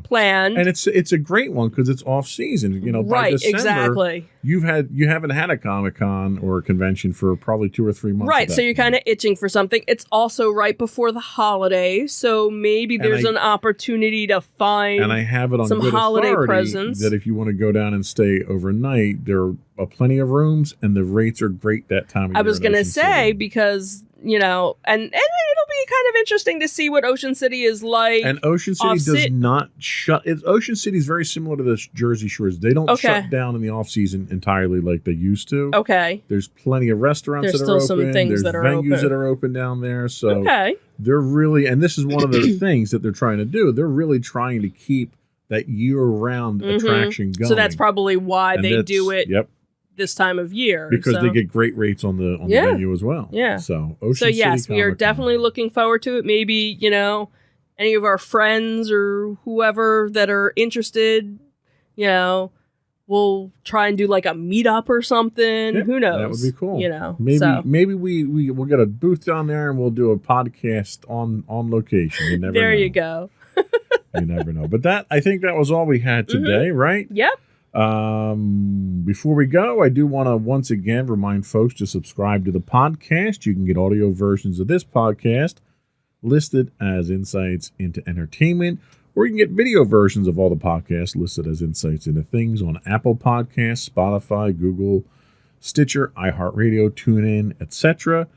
planned, and it's a great one because it's off season. By December, exactly. You haven't had a Comic-Con or a convention for probably 2 or 3 months. Right, so you're kind of itching for something. It's also right before the holidays, so maybe there's an opportunity to find and I have it on some good holiday authority presents. that if you want to go down and stay overnight, there are plenty of rooms, and the rates are great that time of year. I was going to Ocean say, City. because, and it'll be kind of interesting to see what Ocean City is like. And Ocean City does not shut. Ocean City is very similar to the Jersey Shores. They don't shut down in the off season entirely like they used to. Okay. There's plenty of restaurants There's that are still open. some things There's that are venues open. that are open down there. So Okay. they're really, and this is one of the things that they're trying to do. They're really trying to keep that year-round attraction going. So that's probably why they do it. Yep. This time of year, because so. they get great rates on the venue as well. Yeah. So Ocean City yes, we are Comic-Con. definitely looking forward to it. Maybe any of our friends or whoever that are interested, we'll try and do like a meetup or something. Yeah, Who knows? That would be cool. Maybe we'll get a booth down there and we'll do a podcast on location. You never know. You go. You never know. But I think that was all we had today, right? Yep. Before we go, I do want to once again remind folks to subscribe to the podcast. You can get audio versions of this podcast listed as Insights into Entertainment, or you can get video versions of all the podcasts listed as Insights into Things on Apple Podcasts, Spotify, Google, Stitcher, iHeartRadio, TuneIn, etc.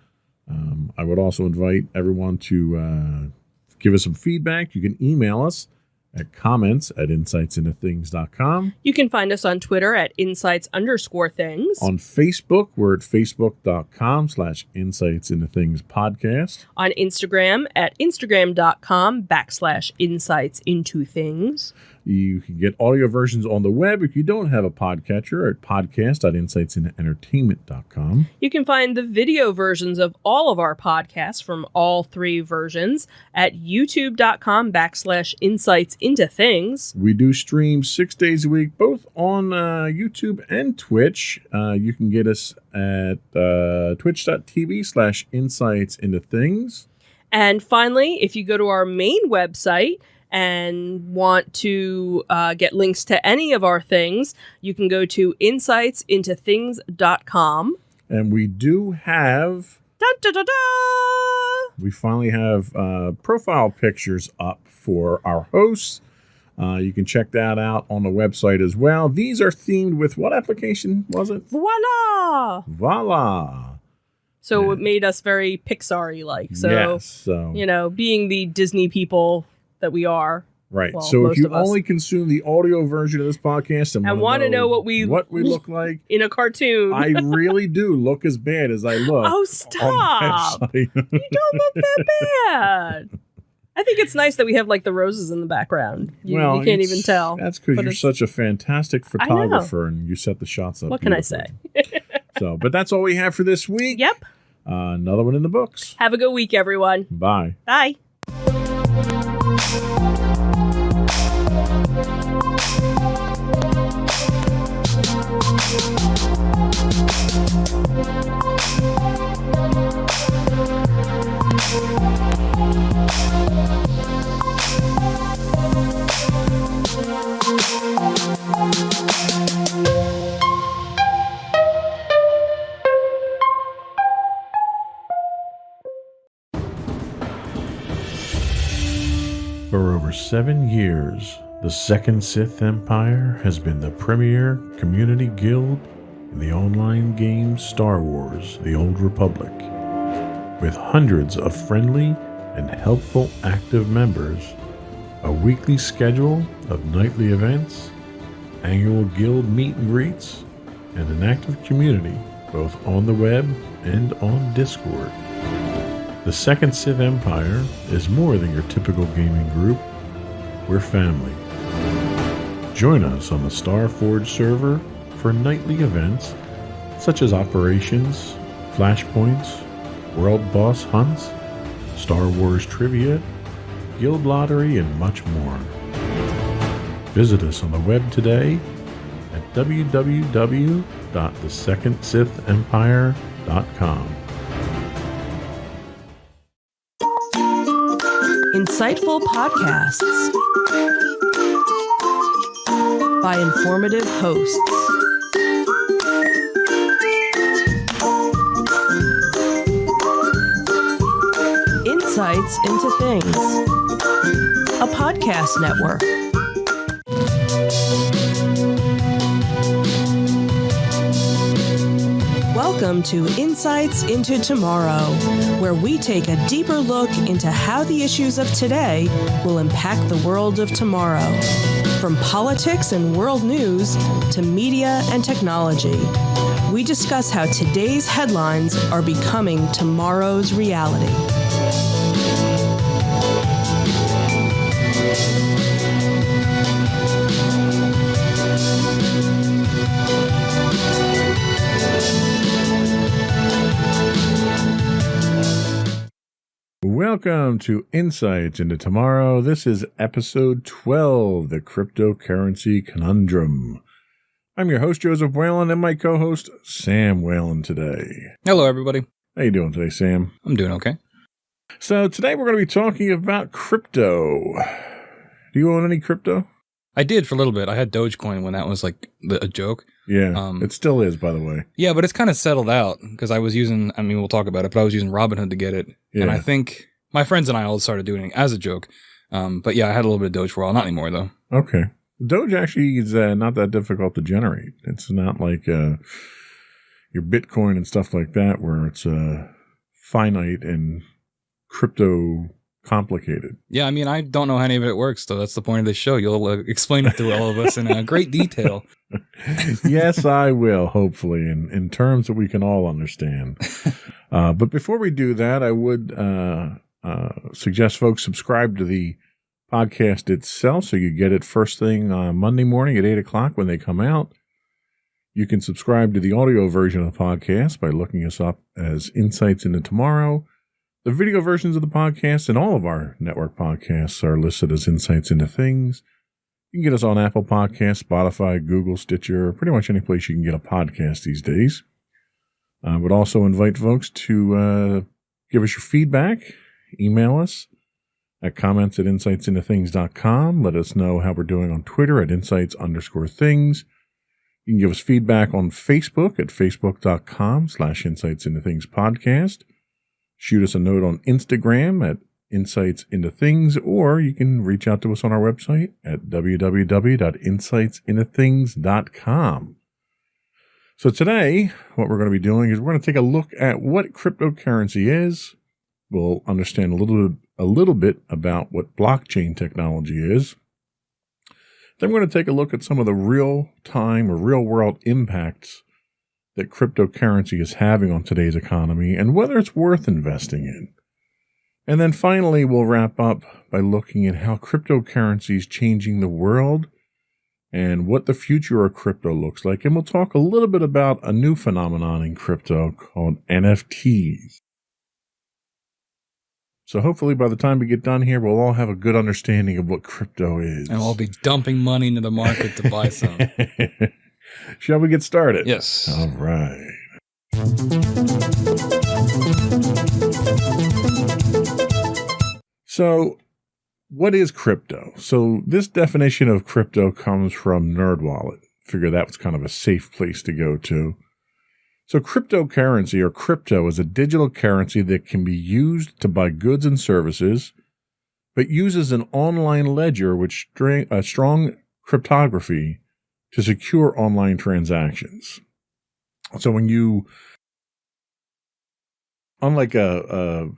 I would also invite everyone to give us some feedback. You can email us at comments@insightsintothings.com. You can find us on Twitter at insights_things. On Facebook, we're at facebook.com/insightsintothingspodcast. On Instagram at instagram.com/insightsintothings. You can get audio versions on the web if you don't have a podcatcher at podcast.insightsintoentertainment.com. You can find the video versions of all of our podcasts from all 3 versions at youtube.com/insightsintothings. We do stream 6 days a week, both on YouTube and Twitch. You can get us at twitch.tv/insightsintothings. And finally, if you go to our main website and want to get links to any of our things, you can go to insightsintothings.com. And we do have... Dun, dun, dun, dun! We finally have profile pictures up for our hosts. You can check that out on the website as well. These are themed with what application was it? Voila! Voila! So it made us very Pixar-y like. So, yes, so being the Disney people that we are. Right. Well, So if most you of us. only consume the audio version of this podcast and I want to know what we look like, in a cartoon. I really do look as bad as I look. Oh, on the stop. website. You don't look that bad. I think it's nice that we have like the roses in the background. You can't it's- even tell. That's because but you're it's- such a fantastic I know. photographer and you set the shots up. What can I beautifully. say? But that's all we have for this week. Yep. Another one in the books. Have a good week, everyone. Bye. Bye. For over 7 years, the Second Sith Empire has been the premier community guild in the online game Star Wars: The Old Republic. With hundreds of friendly and helpful active members, a weekly schedule of nightly events, annual guild meet and greets, and an active community both on the web and on Discord. The Second Sith Empire is more than your typical gaming group. We're family. Join us on the Starforge server for nightly events such as operations, flashpoints, world boss hunts, Star Wars trivia, guild lottery, and much more. Visit us on the web today at www.thesecondsithempire.com. Insightful podcasts by informative hosts. Insights into Things, a podcast network. Welcome to Insights into Tomorrow, where we take a deeper look into how the issues of today will impact the world of tomorrow. From politics and world news to media and technology, we discuss how today's headlines are becoming tomorrow's reality. Welcome to Insights into Tomorrow. This is episode 12, The Cryptocurrency Conundrum. I'm your host, Joseph Whalen, and my co-host, Sam Whalen, today. Hello, everybody. How you doing today, Sam? I'm doing okay. So today we're going to be talking about crypto. Do you own any crypto? I did for a little bit. I had Dogecoin when that was like a joke. Yeah, it still is, by the way. Yeah, but it's kind of settled out because I was using, I mean, we'll talk about it, but I was using Robinhood to get it. Yeah. And I think my friends and I all started doing it as a joke. But yeah, I had a little bit of Doge for a while. Not anymore, though. Okay. Doge actually is not that difficult to generate. It's not like your Bitcoin and stuff like that where it's finite and crypto complicated. Yeah, I mean, I don't know how any of it works, though. That's the point of this show. You'll explain it to all of us in great detail. Yes, I will, hopefully, in terms that we can all understand. But before we do that, I would suggest folks subscribe to the podcast itself so you get it first thing Monday morning at 8 o'clock when they come out. You can subscribe to the audio version of the podcast by looking us up as Insights into Tomorrow. The video versions of the podcast and all of our network podcasts are listed as Insights into Things. You can get us on Apple Podcasts, Spotify, Google, Stitcher, pretty much any place you can get a podcast these days. I would also invite folks to give us your feedback. Email us at comments@insightsintothings.com. Let us know how we're doing on Twitter at insights_things. You can give us feedback on Facebook at facebook.com/insightsintothingspodcast. Shoot us a note on Instagram at Insights Into Things, or you can reach out to us on our website at www.insightsintothings.com. So today, what we're going to be doing is we're going to take a look at what cryptocurrency is. We'll understand a little bit about what blockchain technology is. Then we're going to take a look at some of the real-time or real-world impacts that cryptocurrency is having on today's economy and whether it's worth investing in. And then finally, we'll wrap up by looking at how cryptocurrency is changing the world and what the future of crypto looks like. And we'll talk a little bit about a new phenomenon in crypto called NFTs. So hopefully by the time we get done here, we'll all have a good understanding of what crypto is. And we'll be dumping money into the market to buy some. Shall we get started? Yes. All right. So, what is crypto? So, this definition of crypto comes from NerdWallet. Figure that was kind of a safe place to go to. So, cryptocurrency or crypto is a digital currency that can be used to buy goods and services, but uses an online ledger with strong cryptography to secure online transactions. So when you, unlike a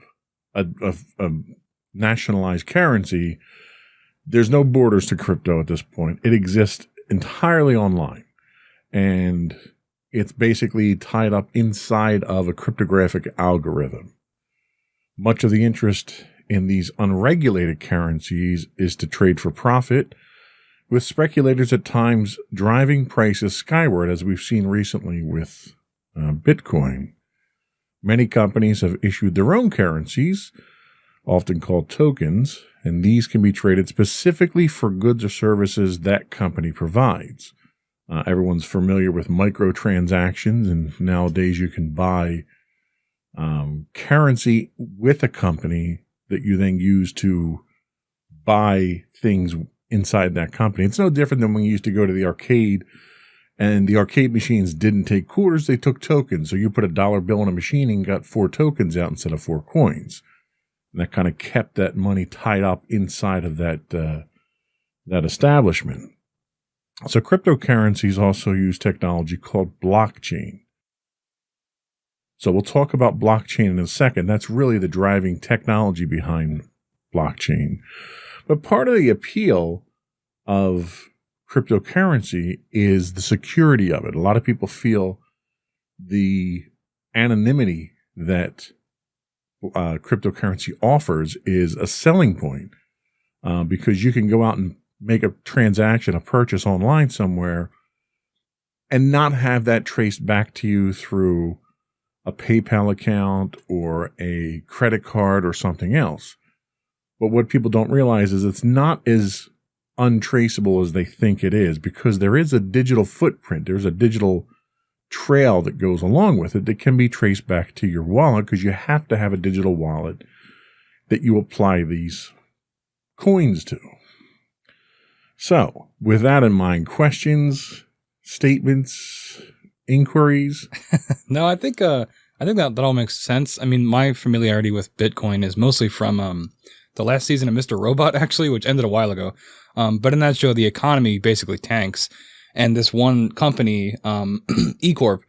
nationalized currency, there's no borders to crypto at this point. It exists entirely online, and it's basically tied up inside of a cryptographic algorithm. Much of the interest in these unregulated currencies is to trade for profit, with speculators at times driving prices skyward, as we've seen recently with Bitcoin. Many companies have issued their own currencies, often called tokens, and these can be traded specifically for goods or services that company provides. Everyone's familiar with microtransactions, and nowadays you can buy currency with a company that you then use to buy things inside that company. It's no different than when you used to go to the arcade and the arcade machines didn't take quarters, they took tokens. So you put a dollar bill in a machine and got 4 tokens out instead of 4 coins. And that kind of kept that money tied up inside of that establishment. So cryptocurrencies also use technology called blockchain. So we'll talk about blockchain in a second. That's really the driving technology behind blockchain. But part of the appeal of cryptocurrency is the security of it. A lot of people feel the anonymity that cryptocurrency offers is a selling point because you can go out and make a transaction, a purchase online somewhere, and not have that traced back to you through a PayPal account or a credit card or something else. But what people don't realize is it's not as untraceable as they think it is, because there is a digital footprint. There's a digital trail that goes along with it that can be traced back to your wallet, because you have to have a digital wallet that you apply these coins to. So, with that in mind, questions, statements, inquiries? No, I think that all makes sense. I mean, my familiarity with Bitcoin is mostly from the last season of Mr. Robot, actually, which ended a while ago. But in that show, the economy basically tanks, and this one company, eCorp,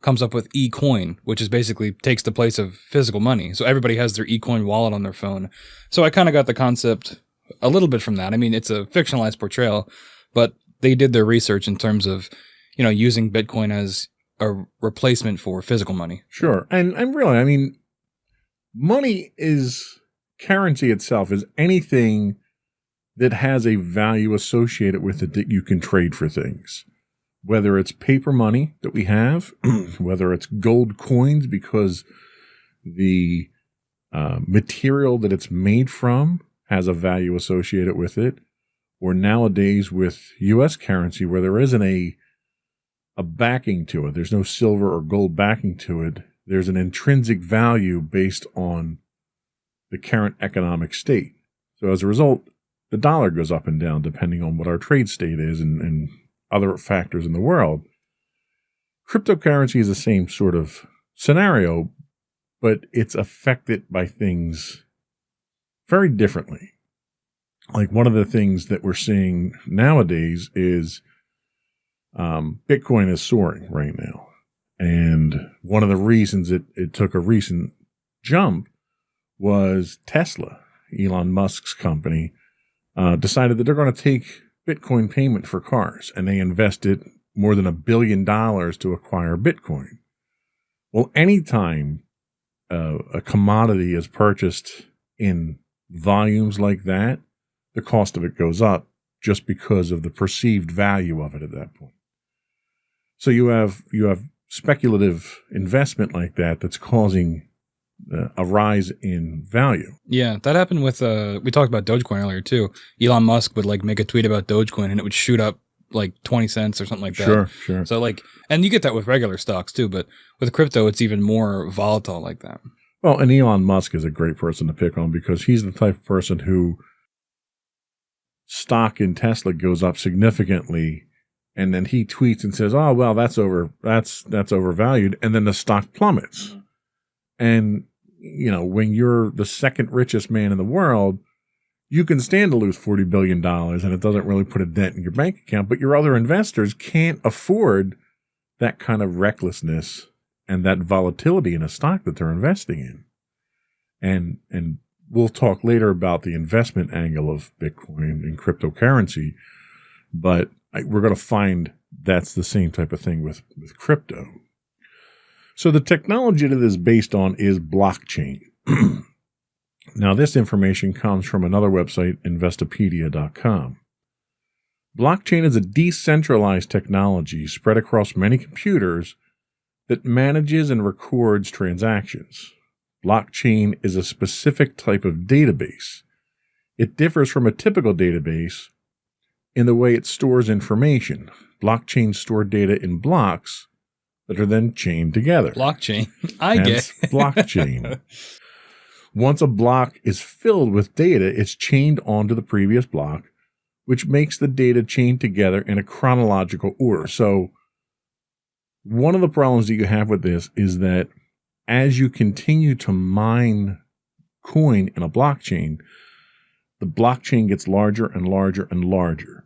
comes up with eCoin, which is basically takes the place of physical money. So everybody has their eCoin wallet on their phone. So I kind of got the concept a little bit from that. I mean, it's a fictionalized portrayal, but they did their research in terms of, using Bitcoin as a replacement for physical money. Sure. And really, I mean, money is... currency itself is anything that has a value associated with it that you can trade for things. Whether it's paper money that we have, whether it's gold coins because the material that it's made from has a value associated with it, or nowadays with U.S. currency where there isn't a backing to it. There's no silver or gold backing to it. There's an intrinsic value based on the current economic state. So as a result, the dollar goes up and down depending on what our trade state is and other factors in the world. Cryptocurrency is the same sort of scenario, but it's affected by things very differently. Like one of the things that we're seeing nowadays is Bitcoin is soaring right now. And one of the reasons it took a recent jump was Tesla, Elon Musk's company, decided that they're going to take Bitcoin payment for cars, and they invested more than $1 billion to acquire Bitcoin. Well, anytime a commodity is purchased in volumes like that, the cost of it goes up just because of the perceived value of it at that point. So you have speculative investment like that that's causing a rise in value. Yeah, that happened with we talked about Dogecoin earlier too. Elon Musk would like make a tweet about Dogecoin and it would shoot up like 20 cents or something like that. Sure. So like, and you get that with regular stocks too, but with crypto, it's even more volatile like that. Well, and Elon Musk is a great person to pick on because he's the type of person who stock in Tesla goes up significantly, and then he tweets and says, "Oh, well, that's overvalued," and then the stock plummets. Mm-hmm. And you know, when you're the second richest man in the world, you can stand to lose $40 billion and it doesn't really put a dent in your bank account, but your other investors can't afford that kind of recklessness and that volatility in a stock that they're investing in. And we'll talk later about the investment angle of Bitcoin and cryptocurrency, but we're going to find that's the same type of thing with crypto. So the technology that is based on is blockchain. Now, this information comes from another website, Investopedia.com. Blockchain is a decentralized technology spread across many computers that manages and records transactions. Blockchain is a specific type of database. It differs from a typical database in the way it stores information. Blockchains store data in blocks that are then chained together. Blockchain. I get blockchain. Once a block is filled with data, it's chained onto the previous block, which makes the data chained together in a chronological order. So one of the problems that you have with this is that as you continue to mine coin in a blockchain, the blockchain gets larger and larger and larger,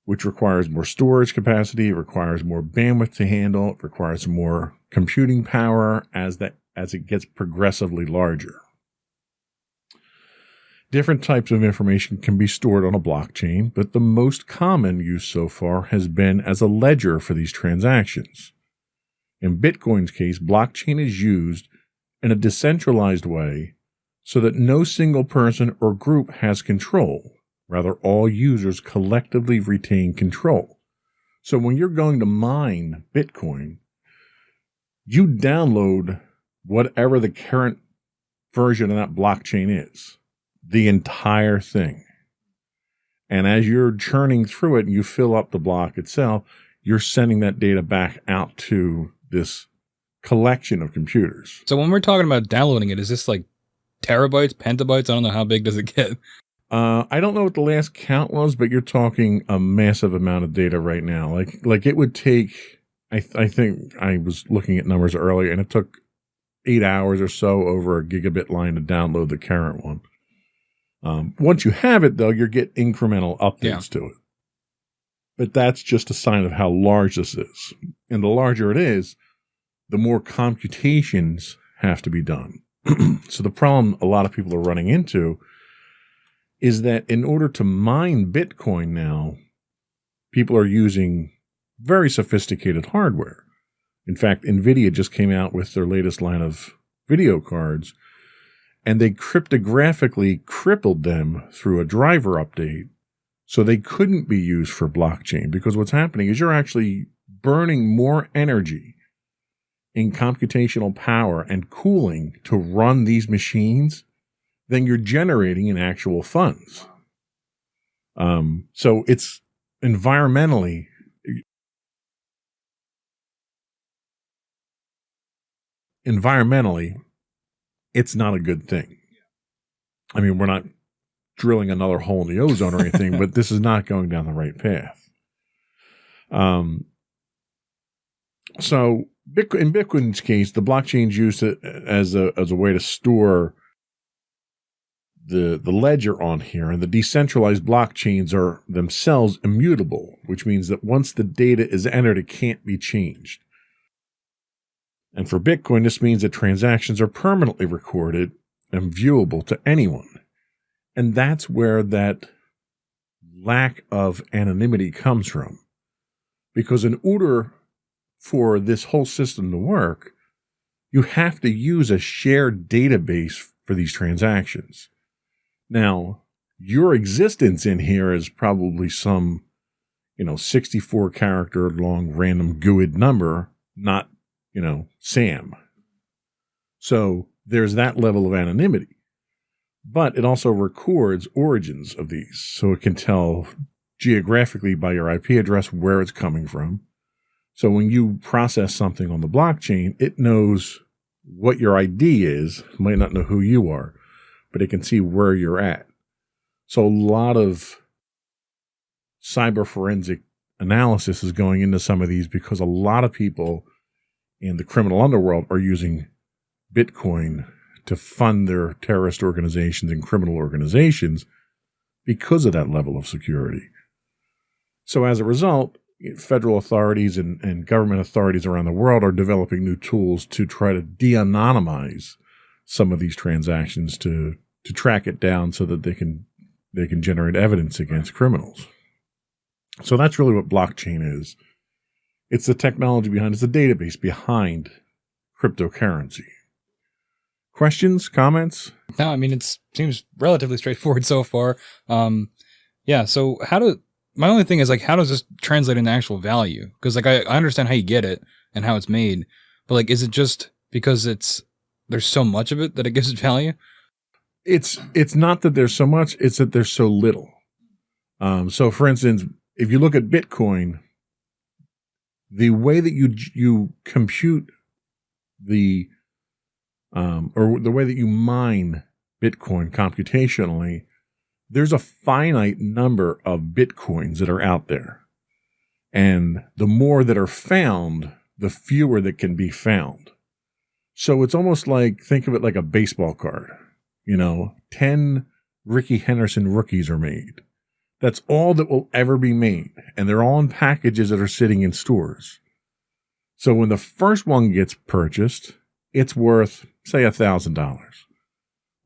which requires more storage capacity, it requires more bandwidth to handle, it requires more computing power as it gets progressively larger. Different types of information can be stored on a blockchain, but the most common use so far has been as a ledger for these transactions. In Bitcoin's case, blockchain is used in a decentralized way so that no single person or group has control. Rather, all users collectively retain control. So when you're going to mine Bitcoin, you download whatever the current version of that blockchain is, the entire thing. And as you're churning through it and you fill up the block itself, you're sending that data back out to this collection of computers. So when we're talking about downloading it, is this like terabytes, petabytes? I don't know, how big does it get? I don't know what the last count was, but you're talking a massive amount of data right now. Like it would take, I think I was looking at numbers earlier, and it took 8 hours or so over a gigabit line to download the current one. Once you have it, though, you get incremental updates to it. But that's just a sign of how large this is. And the larger it is, the more computations have to be done. So the problem a lot of people are running into is that in order to mine Bitcoin now, people are using very sophisticated hardware. In fact, NVIDIA just came out with their latest line of video cards, and they cryptographically crippled them through a driver update so they couldn't be used for blockchain. Because what's happening is you're actually burning more energy in computational power and cooling to run these machines than you're generating in actual funds. So it's environmentally it's not a good thing. I mean, we're not drilling another hole in the ozone or anything, but this is not going down the right path. So in Bitcoin's case, the blockchain's used as a way to store the ledger on here, and the decentralized blockchains are themselves immutable, which means that once the data is entered, it can't be changed. And for Bitcoin, this means that transactions are permanently recorded and viewable to anyone. And that's where that lack of anonymity comes from. Because in order for this whole system to work, you have to use a shared database for these transactions. Now, your existence in here is probably some, 64 character long random GUID number, not, Sam. So there's that level of anonymity. But it also records origins of these. So it can tell geographically by your IP address where it's coming from. So when you process something on the blockchain, it knows what your ID is. It might not know who you are, but it can see where you're at. So a lot of cyber forensic analysis is going into some of these because a lot of people in the criminal underworld are using Bitcoin to fund their terrorist organizations and criminal organizations because of that level of security. So as a result, federal authorities and government authorities around the world are developing new tools to try to de-anonymize some of these transactions to track it down so that they can generate evidence against criminals. So that's really what blockchain is. It's the technology behind, it's the database behind cryptocurrency. Questions, comments? No, I mean, it seems relatively straightforward so far. So my only thing is, how does this translate into actual value? Because, I understand how you get it and how it's made, but, is it just because there's so much of it that it gives it value? It's not that there's so much, it's that there's so little. So, for instance, if you look at Bitcoin, the way that you compute or the way that you mine Bitcoin computationally, there's a finite number of Bitcoins that are out there. And the more that are found, the fewer that can be found. So it's almost think of it like a baseball card. 10 Ricky Henderson rookies are made. That's all that will ever be made. And they're all in packages that are sitting in stores. So when the first one gets purchased, it's worth, say, $1,000. But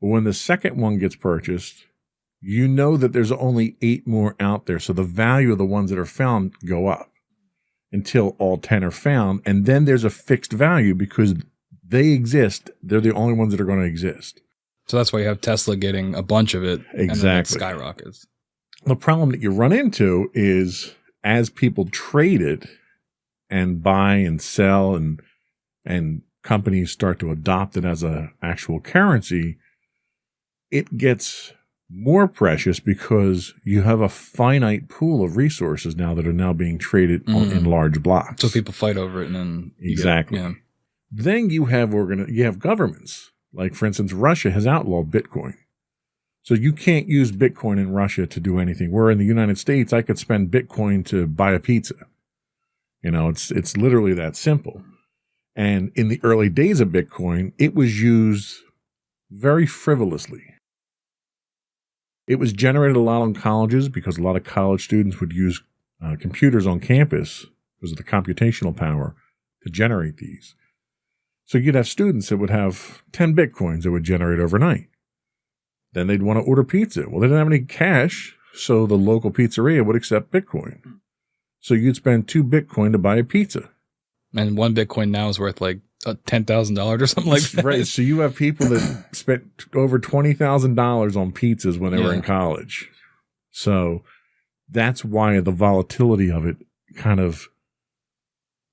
when the second one gets purchased, that there's only 8 more out there. So the value of the ones that are found go up until all 10 are found. And then there's a fixed value because they exist. They're the only ones that are going to exist. So that's why you have Tesla getting a bunch of it. Exactly. And then it skyrockets. The problem that you run into is as people trade it and buy and sell and companies start to adopt it as an actual currency, it gets more precious because you have a finite pool of resources now that are now being traded in large blocks. So people fight over it and then... Exactly. Then you have governments. Like, for instance, Russia has outlawed Bitcoin. So you can't use Bitcoin in Russia to do anything. Where in the United States, I could spend Bitcoin to buy a pizza. It's literally that simple. And in the early days of Bitcoin, it was used very frivolously. It was generated a lot on colleges because a lot of college students would use computers on campus because of the computational power to generate these. So you'd have students that would have 10 Bitcoins that would generate overnight. Then they'd want to order pizza. Well, they didn't have any cash, so the local pizzeria would accept Bitcoin. So you'd spend 2 Bitcoin to buy a pizza. And 1 Bitcoin now is worth $10,000 or something like that. Right. So you have people that spent over $20,000 on pizzas when they were in college. So that's why the volatility of it kind of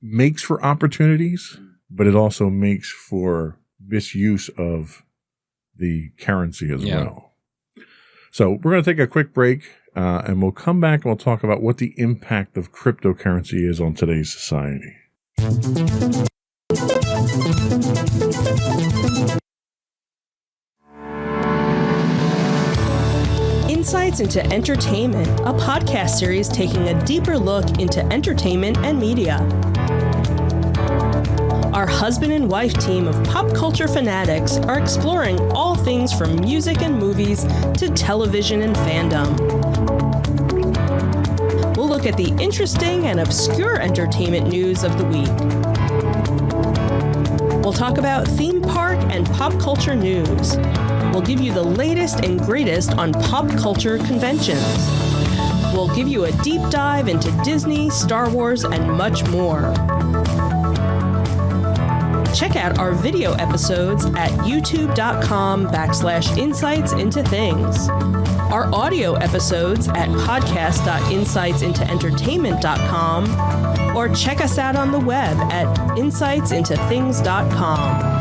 makes for opportunities, but it also makes for misuse of the currency as well. So we're going to take a quick break and we'll come back and we'll talk about what the impact of cryptocurrency is on today's society. Insights into Entertainment, a podcast series taking a deeper look into entertainment and media. Our husband and wife team of pop culture fanatics are exploring all things from music and movies to television and fandom. We'll look at the interesting and obscure entertainment news of the week. We'll talk about theme park and pop culture news. We'll give you the latest and greatest on pop culture conventions. We'll give you a deep dive into Disney, Star Wars, and much more. Check out our video episodes at youtube.com/insights into things. Our audio episodes at podcast.insightsintoentertainment.com, or check us out on the web at insightsintothings.com.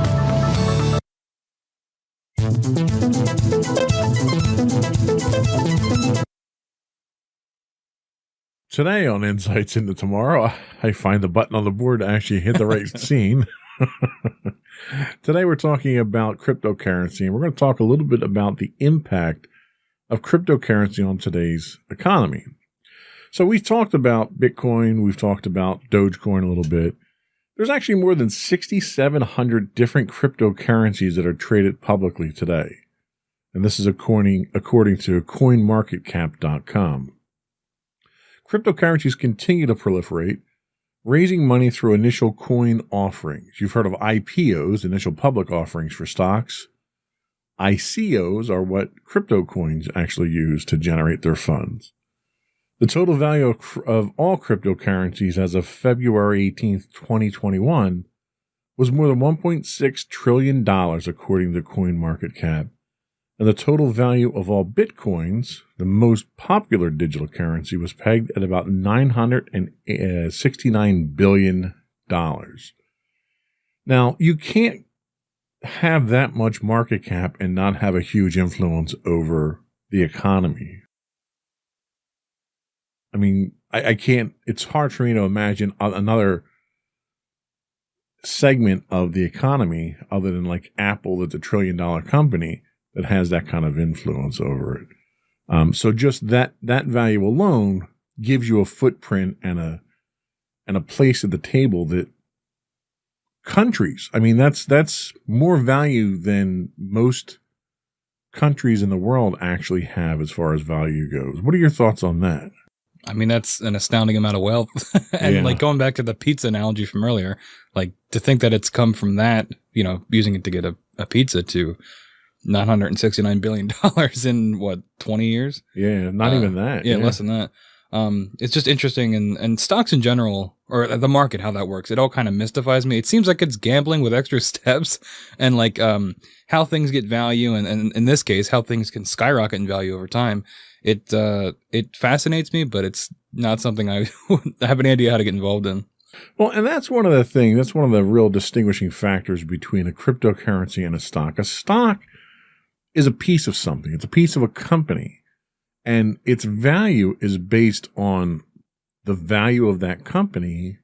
Today on Insights into Tomorrow, I find the button on the board to actually hit the right scene. Today we're talking about cryptocurrency, and we're going to talk a little bit about the impact of cryptocurrency on today's economy. So we've talked about Bitcoin, we've talked about Dogecoin a little bit. There's actually more than 6,700 different cryptocurrencies that are traded publicly today. And this is according to CoinMarketCap.com. Cryptocurrencies continue to proliferate, raising money through initial coin offerings. You've heard of IPOs, initial public offerings for stocks. ICOs are what crypto coins actually use to generate their funds. The total value of all cryptocurrencies as of February 18th, 2021 was more than $1.6 trillion according to CoinMarketCap. And the total value of all Bitcoins, the most popular digital currency, was pegged at about $969 billion. Now, you can't have that much market cap and not have a huge influence over the economy. I mean, I can't, it's hard for me to imagine another segment of the economy other than like Apple, that's $1 trillion company, that has that kind of influence over it. So just that value alone gives you a footprint and a place at the table that countries, I mean, that's more value than most countries in the world actually have as far as value goes. What are your thoughts on that? I mean, that's an astounding amount of wealth. And like going back to the pizza analogy from earlier, like to think that it's come from that, using it to get a pizza to $969 billion in what, 20 years? Yeah, not even that. Yeah, less than that. It's just interesting, and stocks in general, or the market, how that works, it all kind of mystifies me. It seems like it's gambling with extra steps, and like how things get value, and in this case, how things can skyrocket in value over time. It fascinates me, but it's not something I have any idea how to get involved in. Well, and that's one of the real distinguishing factors between a cryptocurrency and a stock. A stock is a piece of something. It's a piece of a company, and its value is based on the value of that company,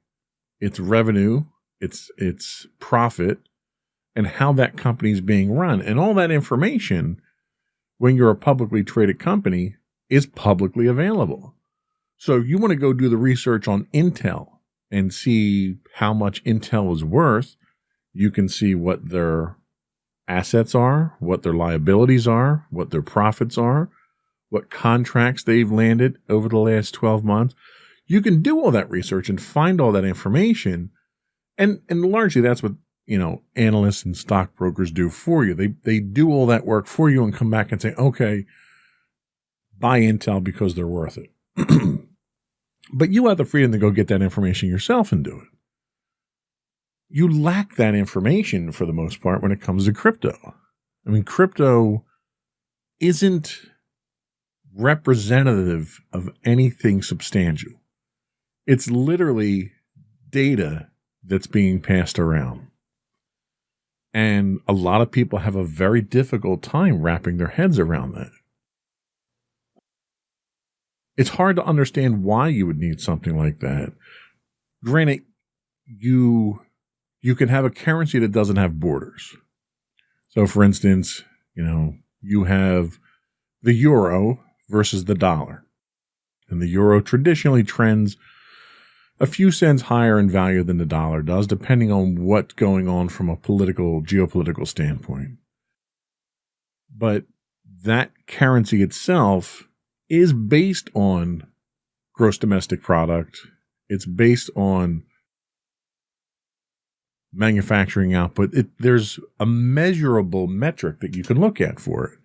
its revenue, its profit, and how that company is being run. And all that information, when you're a publicly traded company, is publicly available. So if you want to go do the research on Intel and see how much Intel is worth, you can see what their assets are, what their liabilities are, what their profits are, what contracts they've landed over the last 12 months. You can do all that research and find all that information. And largely that's what, analysts and stockbrokers do for you. They do all that work for you and come back and say, okay, buy Intel because they're worth it. But you have the freedom to go get that information yourself and do it. You lack that information for the most part when it comes to crypto. I mean, crypto isn't representative of anything substantial. It's literally data that's being passed around. And a lot of people have a very difficult time wrapping their heads around that. It's hard to understand why you would need something like that. Granted, you can have a currency that doesn't have borders. So, for instance, you have the euro versus the dollar. And the euro traditionally trends a few cents higher in value than the dollar does, depending on what's going on from a geopolitical standpoint. But that currency itself is based on gross domestic product. It's based on manufacturing output. There's a measurable metric that you can look at for it.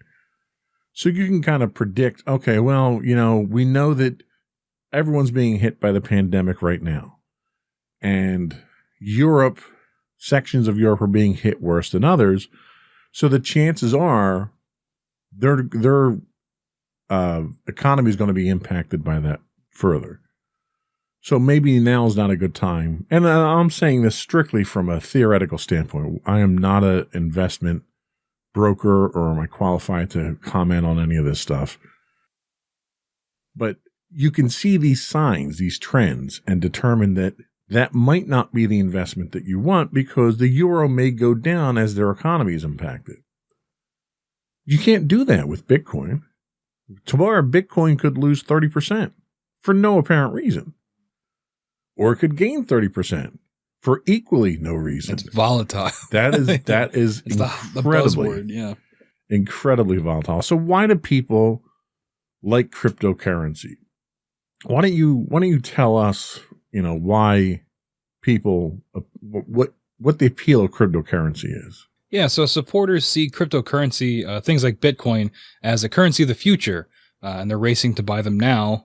So you can kind of predict, okay, well, we know that everyone's being hit by the pandemic right now. And Europe, sections of Europe are being hit worse than others. So the chances are their economy is going to be impacted by that further. So maybe now is not a good time. And I'm saying this strictly from a theoretical standpoint. I am not an investment broker, or am I qualified to comment on any of this stuff? But you can see these signs, these trends, and determine that that might not be the investment that you want, because the euro may go down as their economy is impacted. You can't do that with Bitcoin. Tomorrow, Bitcoin could lose 30% for no apparent reason. Or it could gain 30% for equally no reason. It's volatile. That is it's the buzzword, yeah. Incredibly volatile. So why do people like cryptocurrency? Why don't you tell us, why people, what the appeal of cryptocurrency is? Yeah, so supporters see cryptocurrency, things like Bitcoin, as a currency of the future, and they're racing to buy them now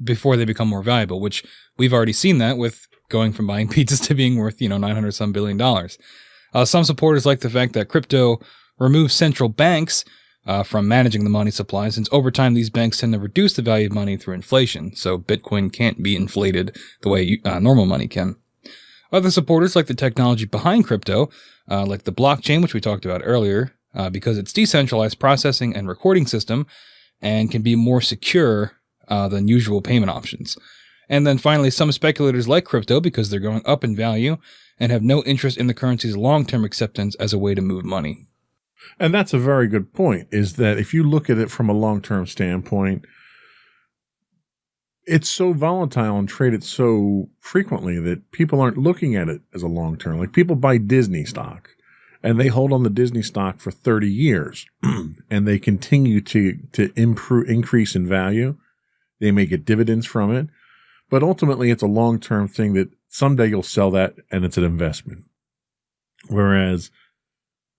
before they become more valuable, which we've already seen that with going from buying pizzas to being worth, $900 billion. Some supporters like the fact that crypto removes central banks from managing the money supply, since over time these banks tend to reduce the value of money through inflation, so Bitcoin can't be inflated the way normal money can. Other supporters like the technology behind crypto, like the blockchain, which we talked about earlier, because it's decentralized processing and recording system and can be more secure than usual payment options. And then finally, some speculators like crypto because they're going up in value and have no interest in the currency's long-term acceptance as a way to move money. And that's a very good point, is that if you look at it from a long-term standpoint, it's so volatile and traded so frequently that people aren't looking at it as a long-term. Like, people buy Disney stock and they hold on the Disney stock for 30 years and they continue to increase in value. They may get dividends from it, but ultimately it's a long-term thing that someday you'll sell that and it's an investment. Whereas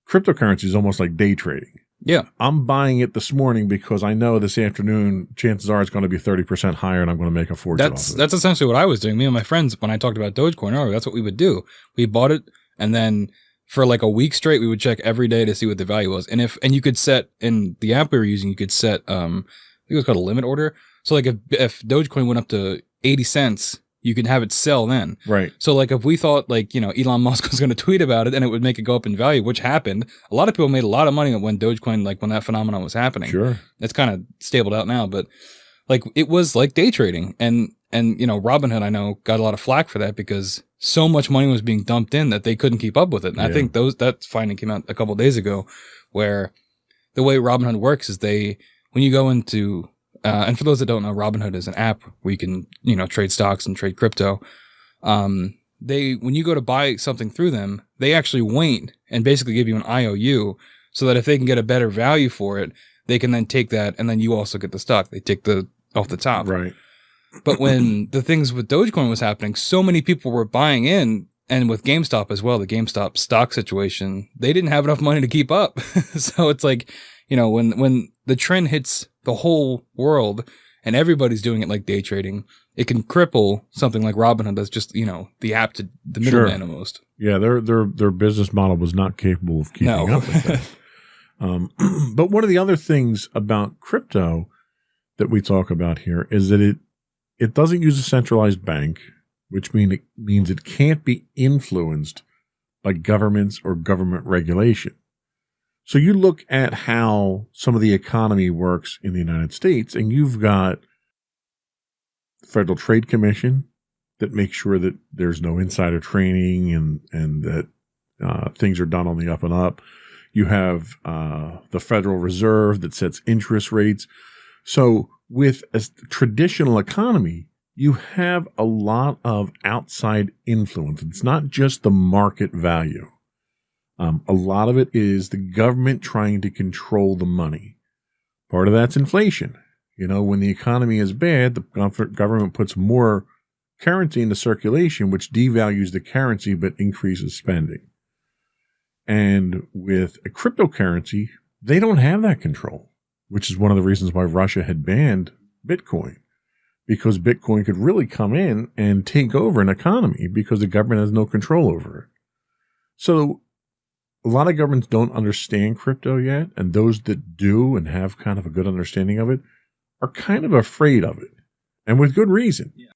cryptocurrency is almost like day trading. Yeah. I'm buying it this morning because I know this afternoon, chances are it's going to be 30% higher and I'm going to make a fortune off of it. That's essentially what I was doing. Me and my friends, when I talked about Dogecoin earlier, that's what we would do. We bought it, and then for like a week straight, we would check every day to see what the value was. And you could set, in the app we were using, you could set, I think it was called a limit order. So like if Dogecoin went up to 80 cents, you can have it sell then. Right. So like if we thought Elon Musk was going to tweet about it and it would make it go up in value, which happened, a lot of people made a lot of money when Dogecoin, when that phenomenon was happening. Sure. It's kind of stabled out now, but it was like day trading. And Robinhood, I know, got a lot of flack for that because so much money was being dumped in that they couldn't keep up with it. And I think that finding came out a couple of days ago, where the way Robinhood works is when you go into, and for those that don't know, Robinhood is an app where you can, trade stocks and trade crypto. When you go to buy something through them, they actually wait and basically give you an IOU so that if they can get a better value for it, they can then take that, and then you also get the stock. They take off the top. Right. But when the things with Dogecoin was happening, so many people were buying in, and with GameStop as well, the GameStop stock situation, they didn't have enough money to keep up. So it's like, when the trend hits the whole world and everybody's doing it like day trading, it can cripple something like Robinhood that's just, the app to the middleman almost. Yeah, their business model was not capable of keeping up with that. But one of the other things about crypto that we talk about here is that it doesn't use a centralized bank, which means it can't be influenced by governments or government regulation. So you look at how some of the economy works in the United States, and you've got the Federal Trade Commission that makes sure that there's no insider trading and that things are done on the up and up. You have the Federal Reserve that sets interest rates. So with a traditional economy, you have a lot of outside influence. It's not just the market value. A lot of it is the government trying to control the money. Part of that's inflation. When the economy is bad, the government puts more currency into circulation, which devalues the currency but increases spending. And with a cryptocurrency, they don't have that control, which is one of the reasons why Russia had banned Bitcoin. because Bitcoin could really come in and take over an economy because the government has no control over it. So a lot of governments don't understand crypto yet, and those that do and have kind of a good understanding of it are kind of afraid of it, and with good reason. Yeah.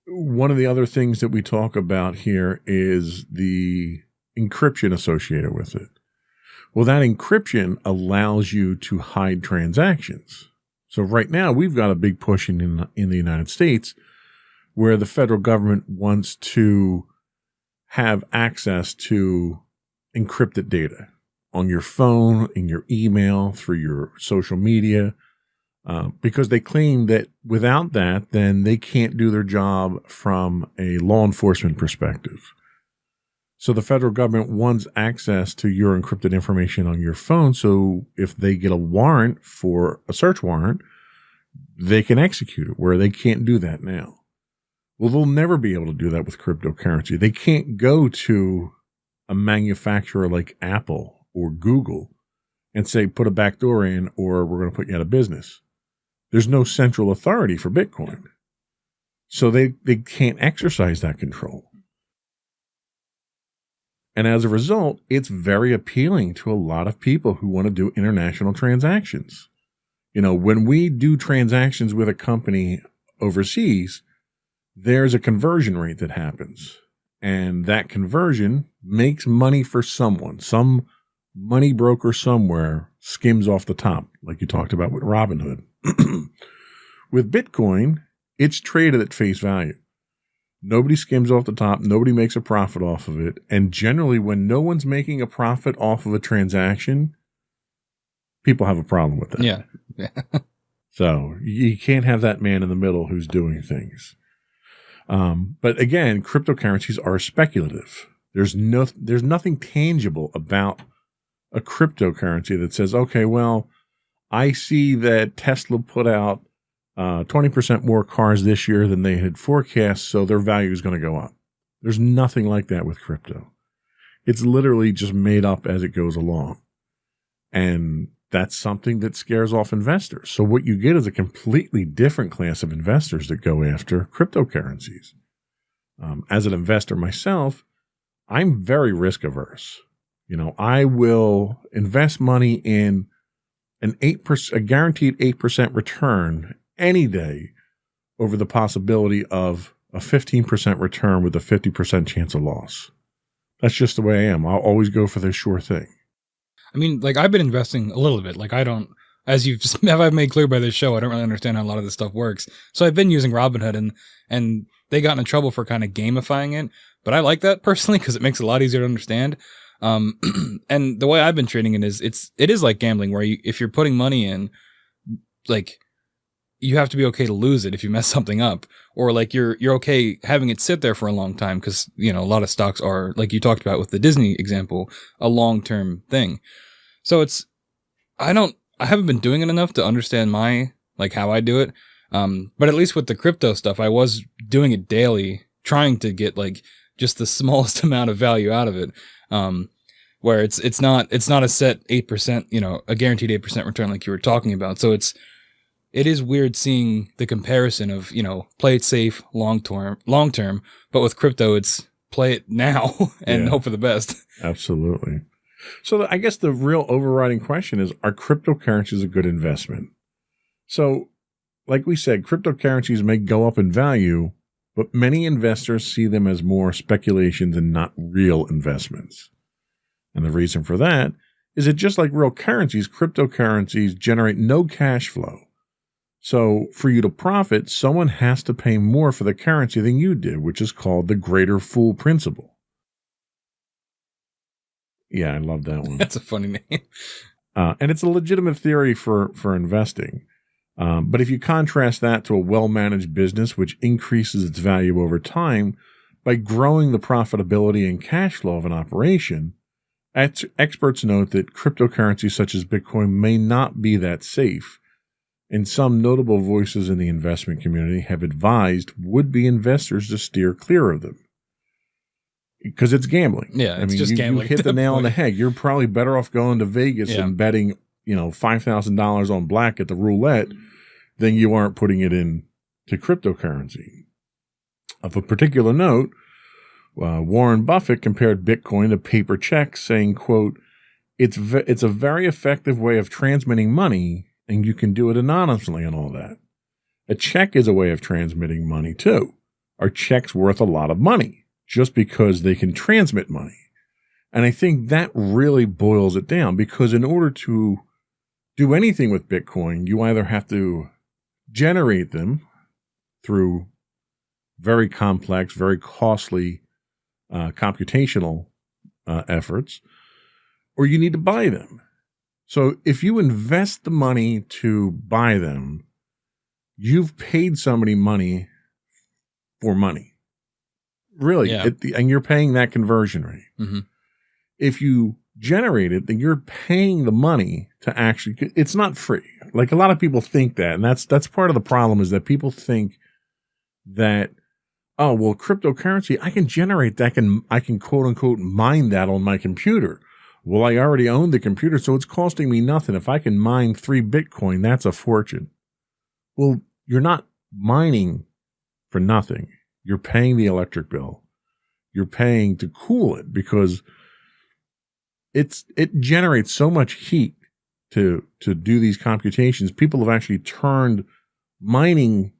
One of the other things that we talk about here is the encryption associated with it. Well, that encryption allows you to hide transactions. So right now we've got a big push in the United States where the federal government wants to have access to encrypted data on your phone, in your email, through your social media, because they claim that without that, then they can't do their job from a law enforcement perspective. So the federal government wants access to your encrypted information on your phone. So if they get a warrant for a search warrant, they can execute it, where they can't do that now. Well, they'll never be able to do that with cryptocurrency. They can't go to a manufacturer like Apple or Google and say, put a backdoor in, or we're going to put you out of business. There's no central authority for Bitcoin. So they can't exercise that control. And as a result, it's very appealing to a lot of people who want to do international transactions. You know, when we do transactions with a company overseas, there's a conversion rate that happens. And that conversion makes money for someone. Some money broker somewhere skims off the top, like you talked about with Robinhood. With Bitcoin, it's traded at face value. Nobody skims off the top. Nobody makes a profit off of it. And generally, when no one's making a profit off of a transaction, people have a problem with that. Yeah. So you can't have that man in the middle who's doing things. But again, cryptocurrencies are speculative. There's nothing tangible about a cryptocurrency that says, okay, well, I see that Tesla put out 20% more cars this year than they had forecast, so their value is going to go up. There's nothing like that with crypto. It's literally just made up as it goes along. And that's something that scares off investors. So what you get is a completely different class of investors that go after cryptocurrencies. As an investor myself, I'm very risk averse. You know, I will invest money in a guaranteed 8% return any day over the possibility of a 15% return with a 50% chance of loss. That's just the way I am. I'll always go for the sure thing. I mean, like, I've been investing a little bit. Like, I don't, as I've made clear by this show, I don't really understand how a lot of this stuff works. So I've been using Robinhood, and they got in trouble for kind of gamifying it. But I like that personally because it makes it a lot easier to understand. And the way I've been trading it is, it is like gambling, where if you're putting money in, like, you have to be okay to lose it if you mess something up, or like you're okay having it sit there for a long time. Cause you know, a lot of stocks are, like you talked about with the Disney example, a long-term thing. So I haven't been doing it enough to understand how I do it. But at least with the crypto stuff, I was doing it daily, trying to get like just the smallest amount of value out of it. Where it's not a set 8%, you know, a guaranteed 8% return like you were talking about. So it is weird seeing the comparison of, you know, play it safe long term, but with crypto, it's play it now and hope for the best. Absolutely. So I guess the real overriding question is, are cryptocurrencies a good investment? So like we said, cryptocurrencies may go up in value, but many investors see them as more speculations and not real investments. And the reason for that is that just like real currencies, cryptocurrencies generate no cash flow. So for you to profit, someone has to pay more for the currency than you did, which is called the greater fool principle. Yeah, I love that one. That's a funny name. And it's a legitimate theory for investing. But if you contrast that to a well-managed business, which increases its value over time by growing the profitability and cash flow of an operation, experts note that cryptocurrencies such as Bitcoin may not be that safe. And some notable voices in the investment community have advised would-be investors to steer clear of them. Because it's gambling. Yeah, it's just gambling. You hit the nail on the head. You're probably better off going to Vegas and betting, $5,000 on black at the roulette, then you aren't putting it in to cryptocurrency. Of a particular note, Warren Buffett compared Bitcoin to paper checks, saying, quote, it's a very effective way of transmitting money, and you can do it anonymously and all that. A check is a way of transmitting money, too. Are checks worth a lot of money just because they can transmit money? And I think that really boils it down, because in order to do anything with Bitcoin, you either have to generate them through very complex, very costly computational efforts, or you need to buy them. So if you invest the money to buy them, you've paid somebody money for money. Really. Yeah. And you're paying that conversion rate. Mm-hmm. If you generate it, then you're paying the money to actually, it's not free. Like a lot of people think that, and that's part of the problem, is that people think that, oh, well, cryptocurrency, I can generate that, I can quote unquote mine that on my computer. Well, I already own the computer, so it's costing me nothing. If I can mine 3 Bitcoin, that's a fortune. Well, you're not mining for nothing. You're paying the electric bill. You're paying to cool it, because it generates so much heat to do these computations. People have actually turned mining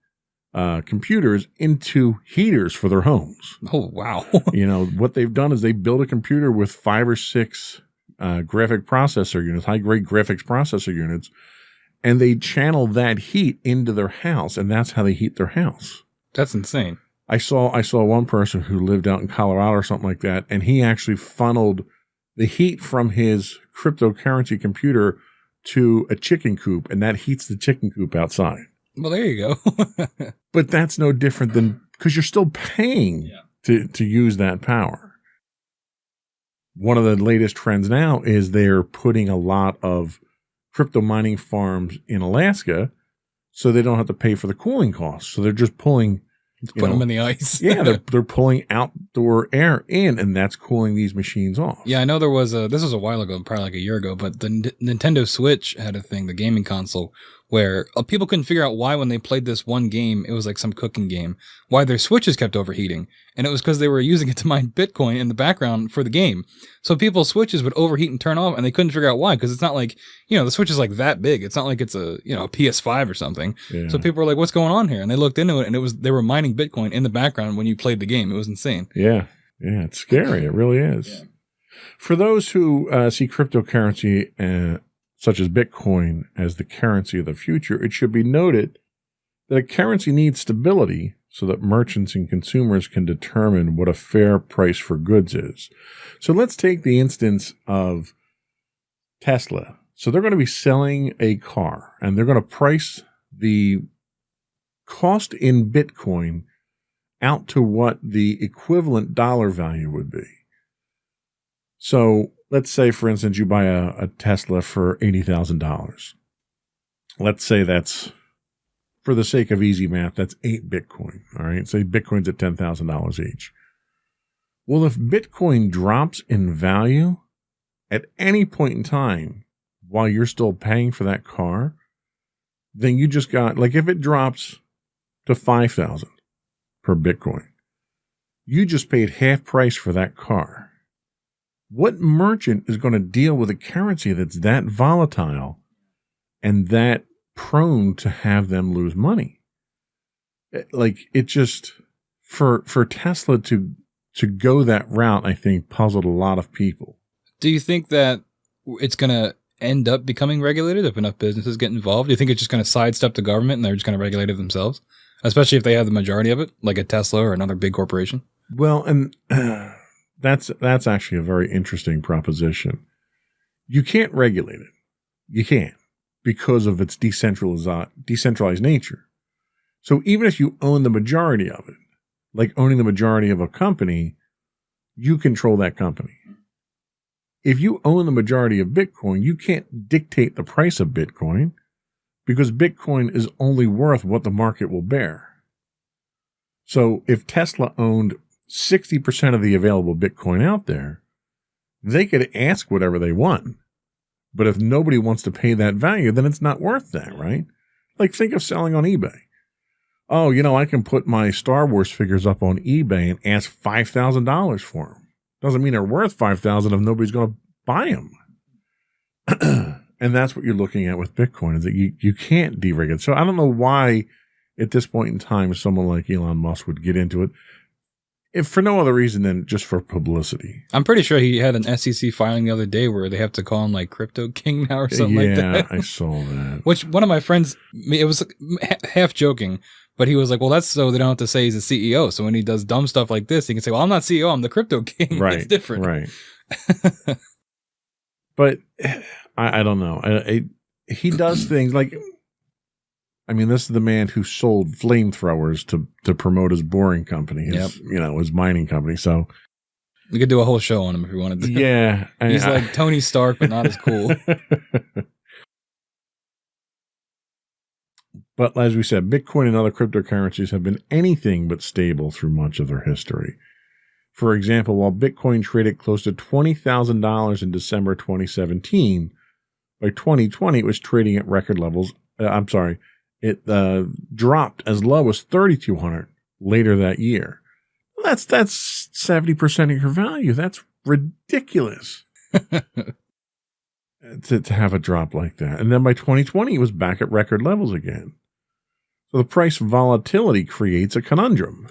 computers into heaters for their homes. Oh, wow. What they've done is they build a computer with 5 or 6 graphic processor units, high-grade graphics processor units, and they channel that heat into their house, and that's how they heat their house. That's insane. I saw one person who lived out in Colorado or something like that, and he actually funneled the heat from his cryptocurrency computer to a chicken coop, and that heats the chicken coop outside. Well, there you go. But that's no different than, because you're still paying to use that power. One of the latest trends now is they're putting a lot of crypto mining farms in Alaska so they don't have to pay for the cooling costs. So they're just pulling, Put them in the ice. yeah, they're pulling outdoor air in, and that's cooling these machines off. Yeah, I know there was this was a while ago, probably like a year ago, but the Nintendo Switch had a thing, the gaming console, where people couldn't figure out why when they played this one game, it was like some cooking game, why their Switches kept overheating. And it was because they were using it to mine Bitcoin in the background for the game. So people's Switches would overheat and turn off, and they couldn't figure out why, because it's not like, the Switch is like that big. It's not like it's a PS5 or something. Yeah. So people were like, what's going on here? And they looked into it, and they were mining Bitcoin in the background when you played the game. It was insane. Yeah, it's scary. It really is. Yeah. For those who see cryptocurrency such as Bitcoin as the currency of the future, it should be noted that a currency needs stability so that merchants and consumers can determine what a fair price for goods is. So let's take the instance of Tesla. So they're going to be selling a car, and they're going to price the cost in Bitcoin out to what the equivalent dollar value would be. So let's say, for instance, you buy a Tesla for $80,000. Let's say that's, for the sake of easy math, that's 8 Bitcoin. All right. Say Bitcoin's at $10,000 each. Well, if Bitcoin drops in value at any point in time while you're still paying for that car, then you just got, like, if it drops to 5,000 per Bitcoin, you just paid half price for that car. What merchant is going to deal with a currency that's that volatile and that prone to have them lose money? Like, it just, for Tesla to go that route, I think puzzled a lot of people. Do you think that it's going to end up becoming regulated if enough businesses get involved? Do you think it's just going to sidestep the government and they're just going to regulate it themselves? Especially if they have the majority of it, like a Tesla or another big corporation? Well, and that's actually a very interesting proposition. You can't regulate it. You can't, because of its decentralized nature. So even if you own the majority of it, like owning the majority of a company, you control that company. If you own the majority of Bitcoin, you can't dictate the price of Bitcoin, because Bitcoin is only worth what the market will bear. So if Tesla owned 60% of the available Bitcoin out there, they could ask whatever they want, But if nobody wants to pay that value, then it's not worth that, right? Like, think of selling on eBay. Oh, I can put my Star Wars figures up on eBay and ask $5,000 for them. Doesn't mean they're worth $5,000 if nobody's going to buy them. And that's what you're looking at with Bitcoin, is that you can't deregulate it. So I don't know why at this point in time someone like Elon Musk would get into it, if for no other reason than just for publicity. I'm pretty sure he had an SEC filing the other day where they have to call him like Crypto King now or something like that. Yeah, I saw that. Which one of my friends, it was half joking, but he was like, well, that's so they don't have to say he's a CEO. So when he does dumb stuff like this, he can say, well, I'm not CEO, I'm the Crypto King. Right. It's different. Right. But I don't know. He does things like, this is the man who sold flamethrowers to promote his boring company, his mining company. So we could do a whole show on him if we wanted to. Yeah. He's like Tony Stark, but not as cool. But as we said, Bitcoin and other cryptocurrencies have been anything but stable through much of their history. For example, while Bitcoin traded close to $20,000 in December 2017, by 2020 it was trading at record levels. It dropped as low as $3,200 later that year. That's 70% of your value. That's ridiculous to have a drop like that. And then by 2020, it was back at record levels again. So the price volatility creates a conundrum.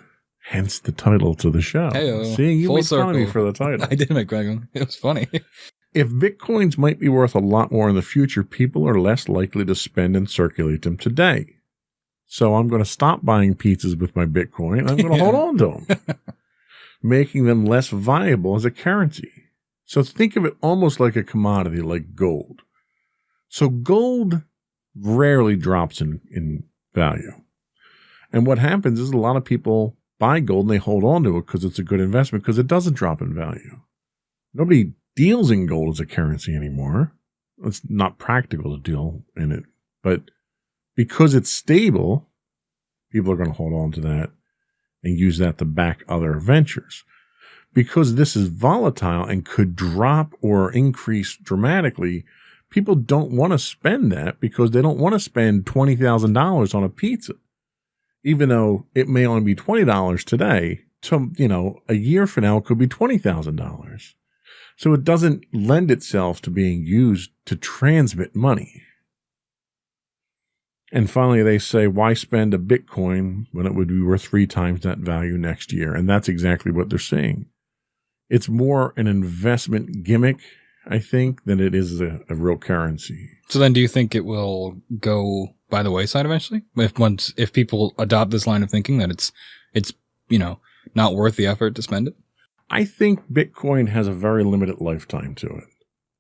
Hence the title to the show. Hey-o. See, you made fun of me circle. for the title. I did make fun. It was funny. If Bitcoins might be worth a lot more in the future, people are less likely to spend and circulate them today. So I'm going to stop buying pizzas with my Bitcoin. And I'm going to hold on to them, making them less viable as a currency. So think of it almost like a commodity, like gold. So gold rarely drops in value. And what happens is a lot of people buy gold and they hold on to it because it's a good investment because it doesn't drop in value. Nobody deals in gold as a currency anymore. It's not practical to deal in it. But because it's stable, people are going to hold on to that and use that to back other ventures. Because this is volatile and could drop or increase dramatically, people don't want to spend that because they don't want to spend $20,000 on a pizza. Even though it may only be $20 today, a year from now it could be $20,000. So it doesn't lend itself to being used to transmit money. And finally, they say, why spend a Bitcoin when it would be worth 3 times that value next year? And that's exactly what they're saying. It's more an investment gimmick, I think, than it is a real currency. So then do you think it will go by the wayside eventually? If people adopt this line of thinking that it's not worth the effort to spend it? I think Bitcoin has a very limited lifetime to it.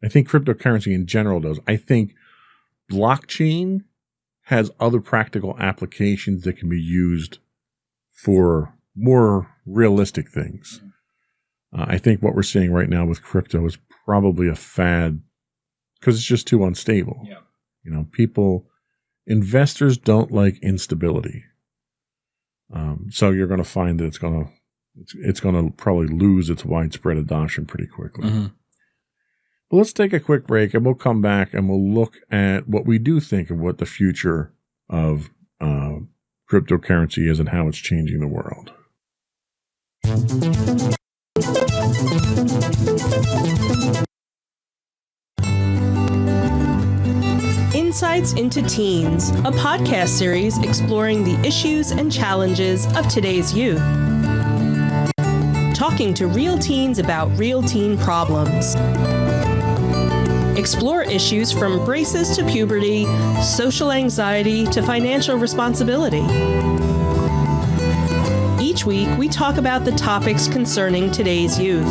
I think cryptocurrency in general does. I think blockchain has other practical applications that can be used for more realistic things. I think what we're seeing right now with crypto is probably a fad because it's just too unstable. Yeah. Investors don't like instability. So you're going to find that it's going to probably lose its widespread adoption pretty quickly. Mm-hmm. But let's take a quick break and we'll come back and we'll look at what we do think of what the future of cryptocurrency is and how it's changing the world. Insights into Teens, a podcast series exploring the issues and challenges of today's youth. Talking to real teens about real teen problems. Explore issues from braces to puberty, social anxiety to financial responsibility. Each week, we talk about the topics concerning today's youth.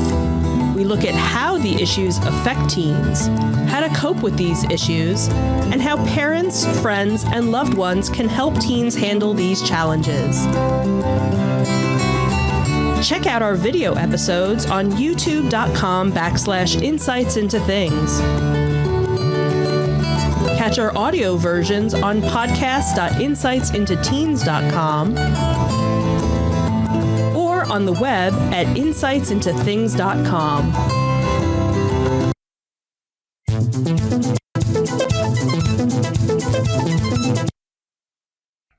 We look at how the issues affect teens, how to cope with these issues, and how parents, friends, and loved ones can help teens handle these challenges. Check out our video episodes on youtube.com/insightsintothings. Catch our audio versions on podcast.insightsintoteens.com or on the web at insightsintothings.com.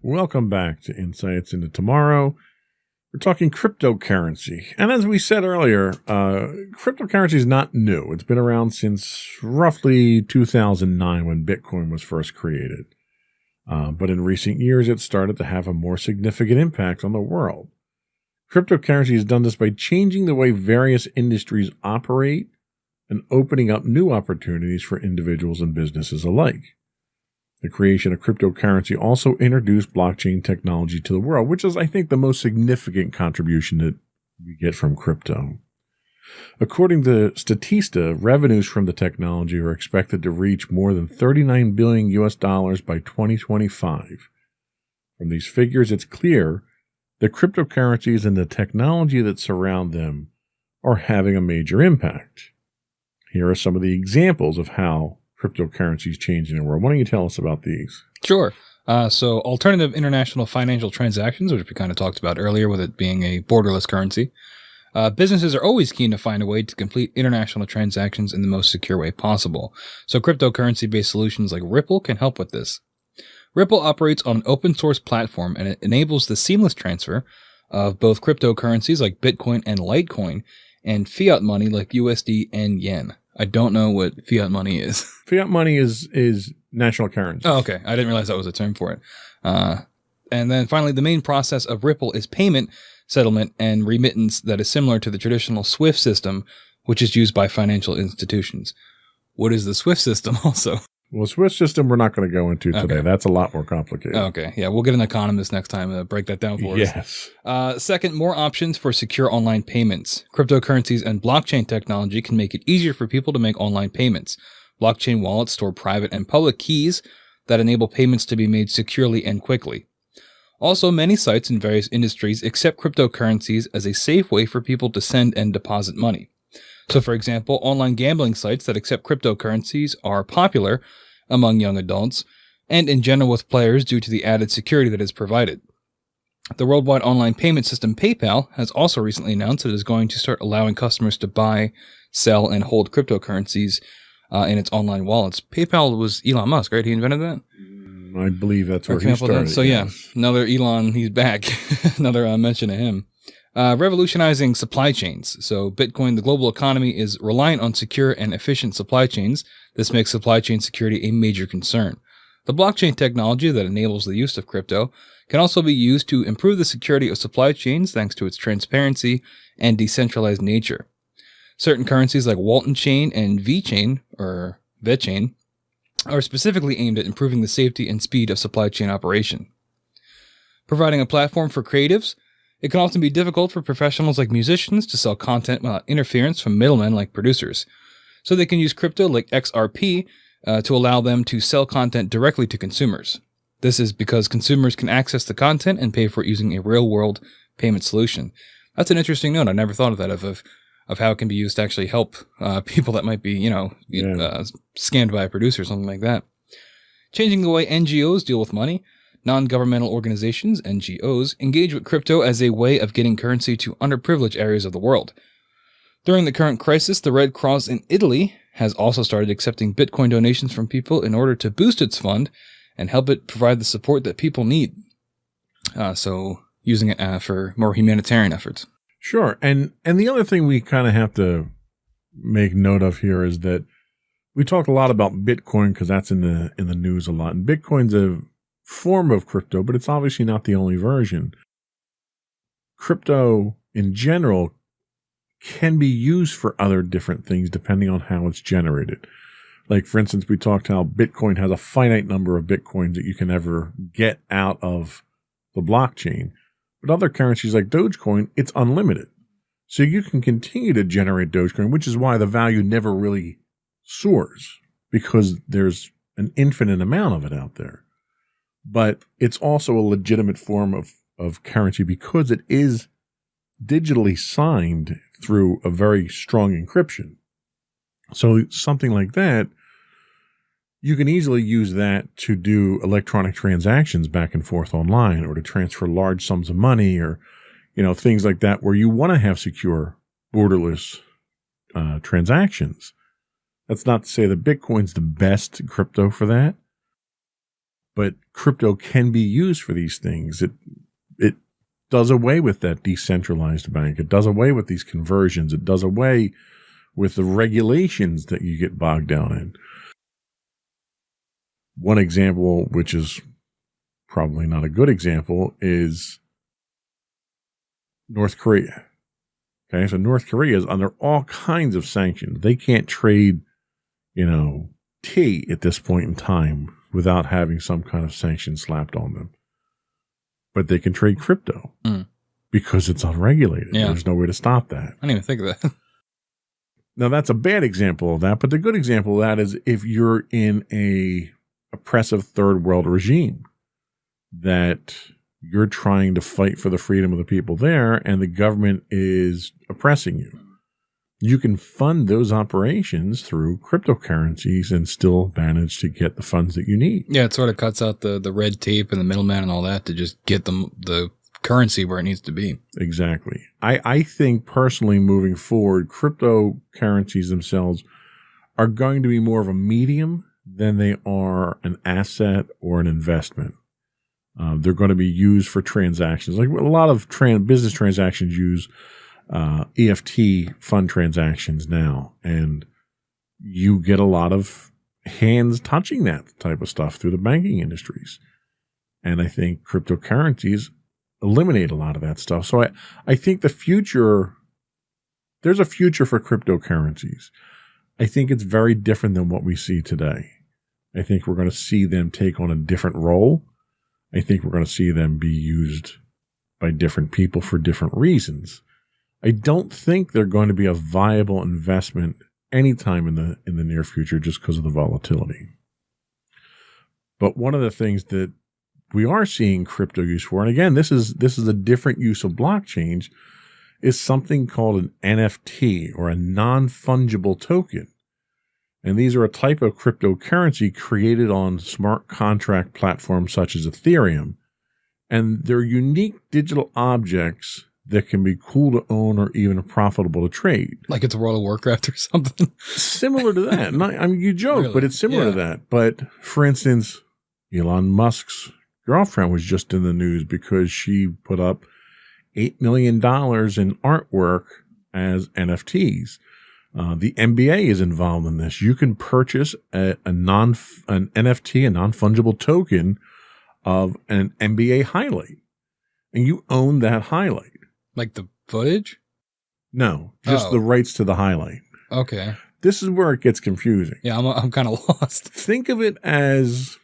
Welcome back to Insights into Tomorrow. We're talking cryptocurrency. And as we said earlier, cryptocurrency is not new. It's been around since roughly 2009 when Bitcoin was first created. But in recent years, it started to have a more significant impact on the world. Cryptocurrency has done this by changing the way various industries operate and opening up new opportunities for individuals and businesses alike. The creation of cryptocurrency also introduced blockchain technology to the world, which is, I think, the most significant contribution that we get from crypto. According to Statista, revenues from the technology are expected to reach more than $39 billion by 2025. From these figures, it's clear that cryptocurrencies and the technology that surround them are having a major impact. Here are some of the examples of how cryptocurrency is changing the world. Why don't you tell us about these? Sure. So alternative international financial transactions, which we kind of talked about earlier with it being a borderless currency. Businesses are always keen to find a way to complete international transactions in the most secure way possible. So cryptocurrency-based solutions like Ripple can help with this. Ripple operates on an open source platform and it enables the seamless transfer of both cryptocurrencies like Bitcoin and Litecoin and fiat money like USD and yen. I don't know what fiat money is. Fiat money is national currency. Oh, okay. I didn't realize that was a term for it. And then finally, the main process of Ripple is payment, settlement, and remittance that is similar to the traditional SWIFT system, which is used by financial institutions. What is the SWIFT system also? Well, SWIFT system we're not going to go into today. Okay. That's a lot more complicated. Okay. Yeah, we'll get an economist next time to break that down for us. Yes. Second, more options for secure online payments. Cryptocurrencies and blockchain technology can make it easier for people to make online payments. Blockchain wallets store private and public keys that enable payments to be made securely and quickly. Also, many sites in various industries accept cryptocurrencies as a safe way for people to send and deposit money. So, for example, online gambling sites that accept cryptocurrencies are popular among young adults and in general with players due to the added security that is provided. The worldwide online payment system PayPal has also recently announced that it is going to start allowing customers to buy, sell, and hold cryptocurrencies in its online wallets. PayPal was Elon Musk, right? He invented that? I believe that's where he started. So yeah, another Elon, he's back. Another mention of him. Revolutionizing supply chains. So Bitcoin, the global economy, is reliant on secure and efficient supply chains. This makes supply chain security a major concern. The blockchain technology that enables the use of crypto can also be used to improve the security of supply chains thanks to its transparency and decentralized nature. Certain currencies like Walton Chain and VeChain, or VeChain, are specifically aimed at improving the safety and speed of supply chain operation. Providing a platform for creatives, it can often be difficult for professionals like musicians to sell content without interference from middlemen like producers. So they can use crypto like XRP to allow them to sell content directly to consumers. This is because consumers can access the content and pay for it using a real-world payment solution. That's an interesting note. I never thought of that, of how it can be used to actually help people that might be, scammed by a producer or something like that. Changing the way NGOs deal with money. Non-governmental organizations, NGOs, engage with crypto as a way of getting currency to underprivileged areas of the world. During the current crisis, the Red Cross in Italy has also started accepting Bitcoin donations from people in order to boost its fund and help it provide the support that people need. So using it for more humanitarian efforts. Sure. And the other thing we kind of have to make note of here is that we talk a lot about Bitcoin because that's in the news a lot. And Bitcoin's a form of crypto, but it's obviously not the only version. Crypto in general can be used for other different things depending on how it's generated. Like, for instance, we talked how Bitcoin has a finite number of Bitcoins that you can ever get out of the blockchain. But other currencies like Dogecoin, it's unlimited. So you can continue to generate Dogecoin, which is why the value never really soars, because there's an infinite amount of it out there. But it's also a legitimate form of currency because it is digitally signed through a very strong encryption. So something like that, you can easily use that to do electronic transactions back and forth online, or to transfer large sums of money, or things like that, where you want to have secure, borderless transactions. That's not to say that Bitcoin's the best crypto for that, But crypto can be used for these things. It does away with that decentralized bank. It does away with these conversions. It does away with the regulations that you get bogged down in. One example, which is probably not a good example, is North Korea. Okay, so North Korea is under all kinds of sanctions. They can't trade, tea at this point in time without having some kind of sanction slapped on them. But they can trade crypto because it's unregulated. Yeah. There's no way to stop that. I didn't even think of that. Now, that's a bad example of that, but the good example of that is if you're in a oppressive third world regime that you're trying to fight for the freedom of the people there and the government is oppressing you. You can fund those operations through cryptocurrencies and still manage to get the funds that you need. Yeah, it sort of cuts out the red tape and the middleman and all that to just get the currency where it needs to be. Exactly. I think personally moving forward, cryptocurrencies themselves are going to be more of a medium than they are an asset or an investment. They're going to be used for transactions. Like a lot of business transactions use EFT fund transactions now, and you get a lot of hands touching that type of stuff through the banking industries. And I think cryptocurrencies eliminate a lot of that stuff. So I think there's a future for cryptocurrencies. I think it's very different than what we see today. I think we're going to see them take on a different role. I think we're going to see them be used by different people for different reasons. I don't think they're going to be a viable investment anytime in the near future just because of the volatility. But one of the things that we are seeing crypto use for, and again, this is a different use of blockchains, is something called an NFT or a non-fungible token. And these are a type of cryptocurrency created on smart contract platforms such as Ethereum. And they're unique digital objects that can be cool to own or even profitable to trade. Like it's World of Warcraft or something. Similar to that. You joke, Really? but it's similar to that. But for instance, Elon Musk's girlfriend was just in the news because she put up $8 million in artwork as NFTs. The NBA is involved in this. You can purchase an NFT, a non-fungible token of an NBA highlight, and you own that highlight. Like the footage? No, just the rights to the highlight. Okay. This is where it gets confusing. Yeah, I'm kind of lost. Think of it as,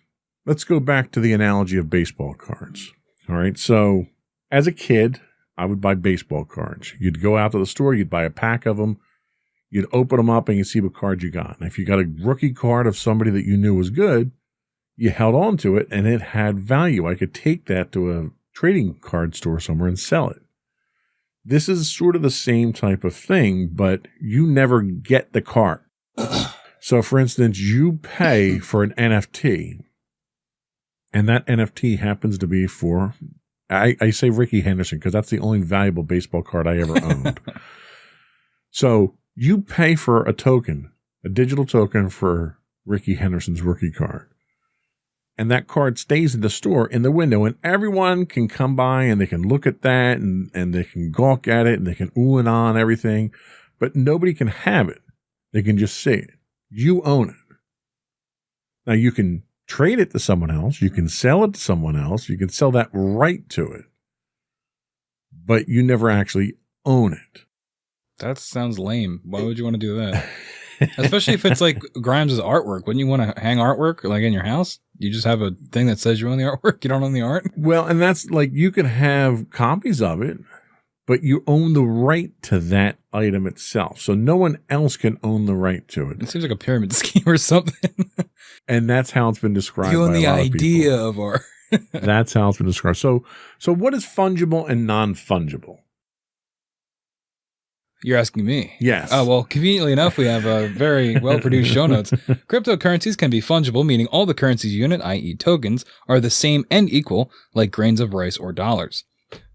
let's go back to the analogy of baseball cards. All right. So as a kid, I would buy baseball cards. You'd go out to the store, you'd buy a pack of them. You'd open them up and you'd see what card you got. And if you got a rookie card of somebody that you knew was good, you held on to it and it had value. I could take that to a trading card store somewhere and sell it. This is sort of the same type of thing, but you never get the card. So, for instance, you pay for an NFT, and that NFT happens to be for, I say Ricky Henderson because that's the only valuable baseball card I ever owned. So, you pay for a token, a digital token for Ricky Henderson's rookie card. And that card stays in the store in the window, and everyone can come by and they can look at that and they can gawk at it and they can ooh and ah and everything, but nobody can have it. They can just see it. You own it. Now you can trade it to someone else. You can sell it to someone else. You can sell that right to it, but you never actually own it. That sounds lame. Why would you want to do that? Especially if it's like Grimes' artwork. Wouldn't you want to hang artwork like in your house? You just have a thing that says you own the artwork. You don't own the art. Well, and that's like you can have copies of it, but you own the right to that item itself. So no one else can own the right to it. It seems like a pyramid scheme or something. And that's how it's been described. You own by the a lot of idea people. of art. That's how it's been described. So what is fungible and non-fungible? You're asking me? Yes. Oh, well, conveniently enough, we have a very well-produced show notes. Cryptocurrencies can be fungible, meaning all the currency's unit, i.e. tokens, are the same and equal, like grains of rice or dollars.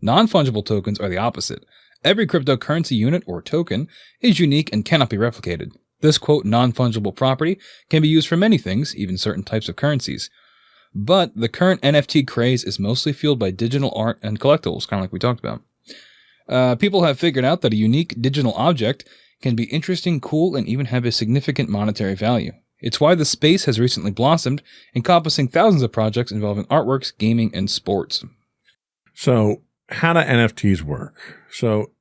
Non-fungible tokens are the opposite. Every cryptocurrency unit or token is unique and cannot be replicated. This, quote, non-fungible property can be used for many things, even certain types of currencies. But the current NFT craze is mostly fueled by digital art and collectibles, kind of like we talked about. People have figured out that a unique digital object can be interesting, cool, and even have a significant monetary value. It's why the space has recently blossomed, encompassing thousands of projects involving artworks, gaming, and sports. So, how do NFTs work? So,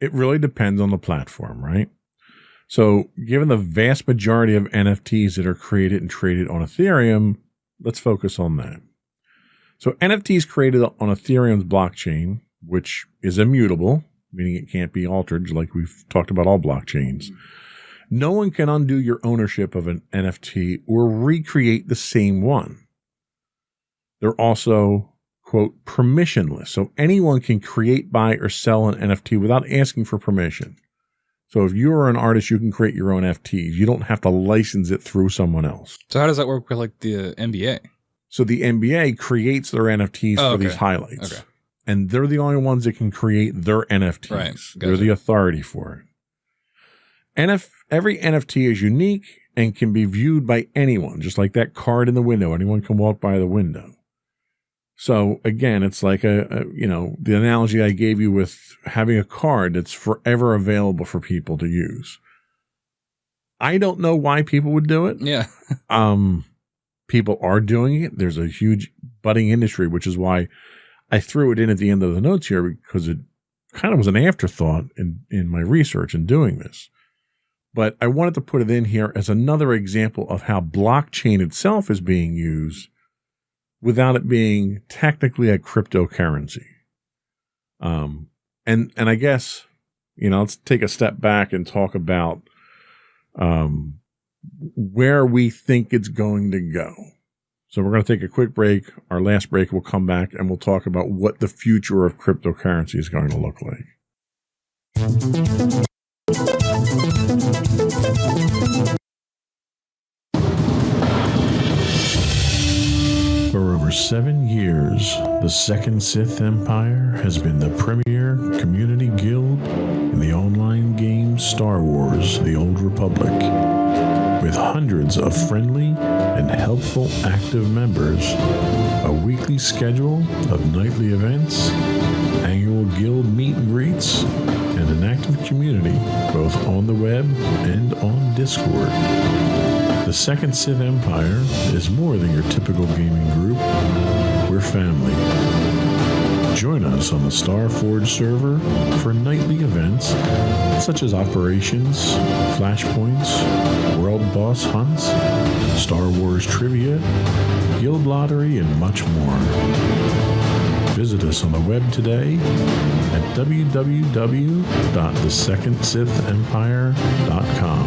it really depends on the platform, right? So, given the vast majority of NFTs that are created and traded on Ethereum, let's focus on that. So, NFTs created on Ethereum's blockchain, which is immutable, meaning it can't be altered, like we've talked about all blockchains. No one can undo your ownership of an NFT or recreate the same one. They're also, quote, permissionless. So anyone can create, buy, or sell an NFT without asking for permission. So if you're an artist, you can create your own NFTs. You don't have to license it through someone else. So how does that work with like the NBA? So the NBA creates their NFTs for these highlights. Okay. And they're the only ones that can create their NFTs. Right. Gotcha. They're the authority for it. Every NFT is unique and can be viewed by anyone, just like that card in the window. Anyone can walk by the window. So again, it's like the analogy I gave you with having a card that's forever available for people to use. I don't know why people would do it. Yeah. People are doing it. There's a huge budding industry, which is why I threw it in at the end of the notes here, because it kind of was an afterthought in my research in doing this. But I wanted to put it in here as another example of how blockchain itself is being used without it being technically a cryptocurrency. And I guess, let's take a step back and talk about where we think it's going to go. So we're going to take a quick break. Our last break, we'll come back and we'll talk about what the future of cryptocurrency is going to look like. For over 7 years, the Second Sith Empire has been the premier community guild in the online game Star Wars: The Old Republic. With hundreds of friendly and helpful active members, a weekly schedule of nightly events, annual guild meet and greets, and an active community both on the web and on Discord. The Second Sith Empire is more than your typical gaming group. We're family. Join us on the Starforge server for nightly events such as operations, flashpoints, world boss hunts, Star Wars trivia, guild lottery, and much more. Visit us on the web today at www.thesecondsithempire.com.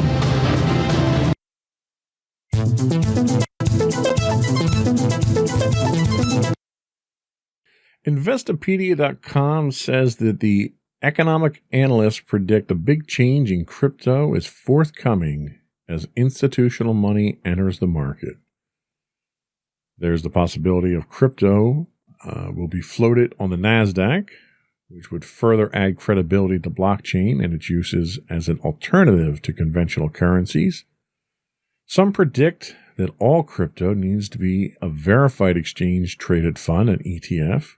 Investopedia.com says that the economic analysts predict a big change in crypto is forthcoming as institutional money enters the market. There's the possibility of crypto will be floated on the NASDAQ, which would further add credibility to blockchain and its uses as an alternative to conventional currencies. Some predict that all crypto needs to be a verified exchange-traded fund, an ETF.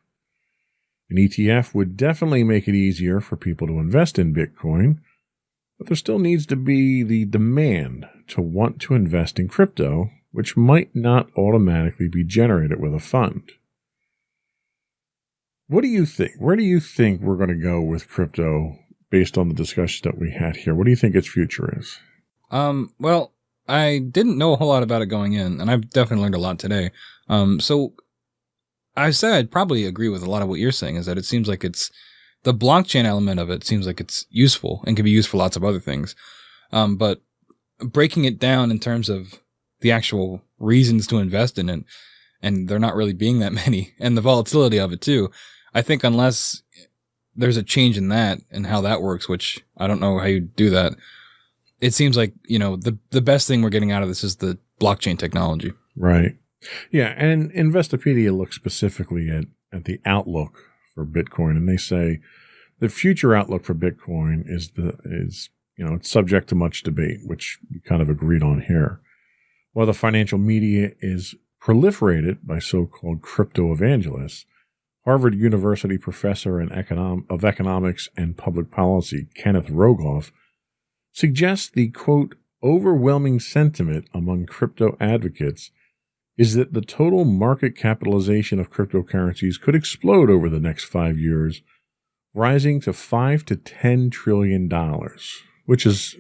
An ETF would definitely make it easier for people to invest in Bitcoin, but there still needs to be the demand to want to invest in crypto, which might not automatically be generated with a fund. What do you think? Where do you think we're going to go with crypto based on the discussion that we had here? What do you think its future is? Well, I didn't know a whole lot about it going in, and I've definitely learned a lot today. So I said I'd probably agree with a lot of what you're saying, is that it seems like it's the blockchain element of it seems like it's useful and can be used for lots of other things. But breaking it down in terms of the actual reasons to invest in it, and there not really being that many, and the volatility of it too, I think unless there's a change in that and how that works, which I don't know how you do that, it seems like, the best thing we're getting out of this is the blockchain technology. Right. Yeah, and Investopedia looks specifically at the outlook for Bitcoin, and they say the future outlook for Bitcoin is it's subject to much debate, which we kind of agreed on here. While the financial media is proliferated by so-called crypto evangelists, Harvard University professor of economics and public policy Kenneth Rogoff suggests the, quote, overwhelming sentiment among crypto advocates is that the total market capitalization of cryptocurrencies could explode over the next 5 years, rising to $5 to $10 trillion, which is,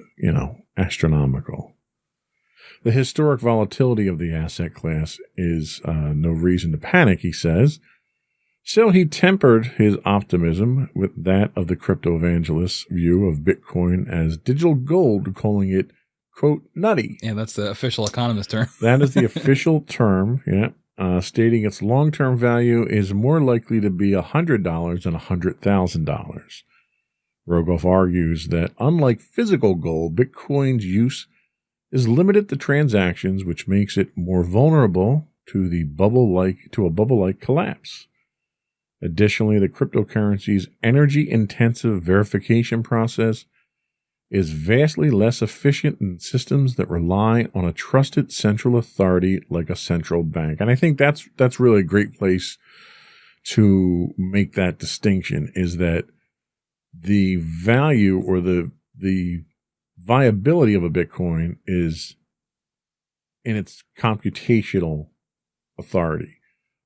astronomical. The historic volatility of the asset class is no reason to panic, he says. So he tempered his optimism with that of the crypto evangelists' view of Bitcoin as digital gold, calling it, quote, nutty. Yeah, that's the official economist term. That is the official term, stating its long-term value is more likely to be $100 than $100,000. Rogoff argues that unlike physical gold, Bitcoin's use is limited to transactions, which makes it more vulnerable to a bubble-like collapse. Additionally, the cryptocurrency's energy-intensive verification process is vastly less efficient than systems that rely on a trusted central authority like a central bank. And I think that's really a great place to make that distinction, is that the value or the viability of a Bitcoin is in its computational authority,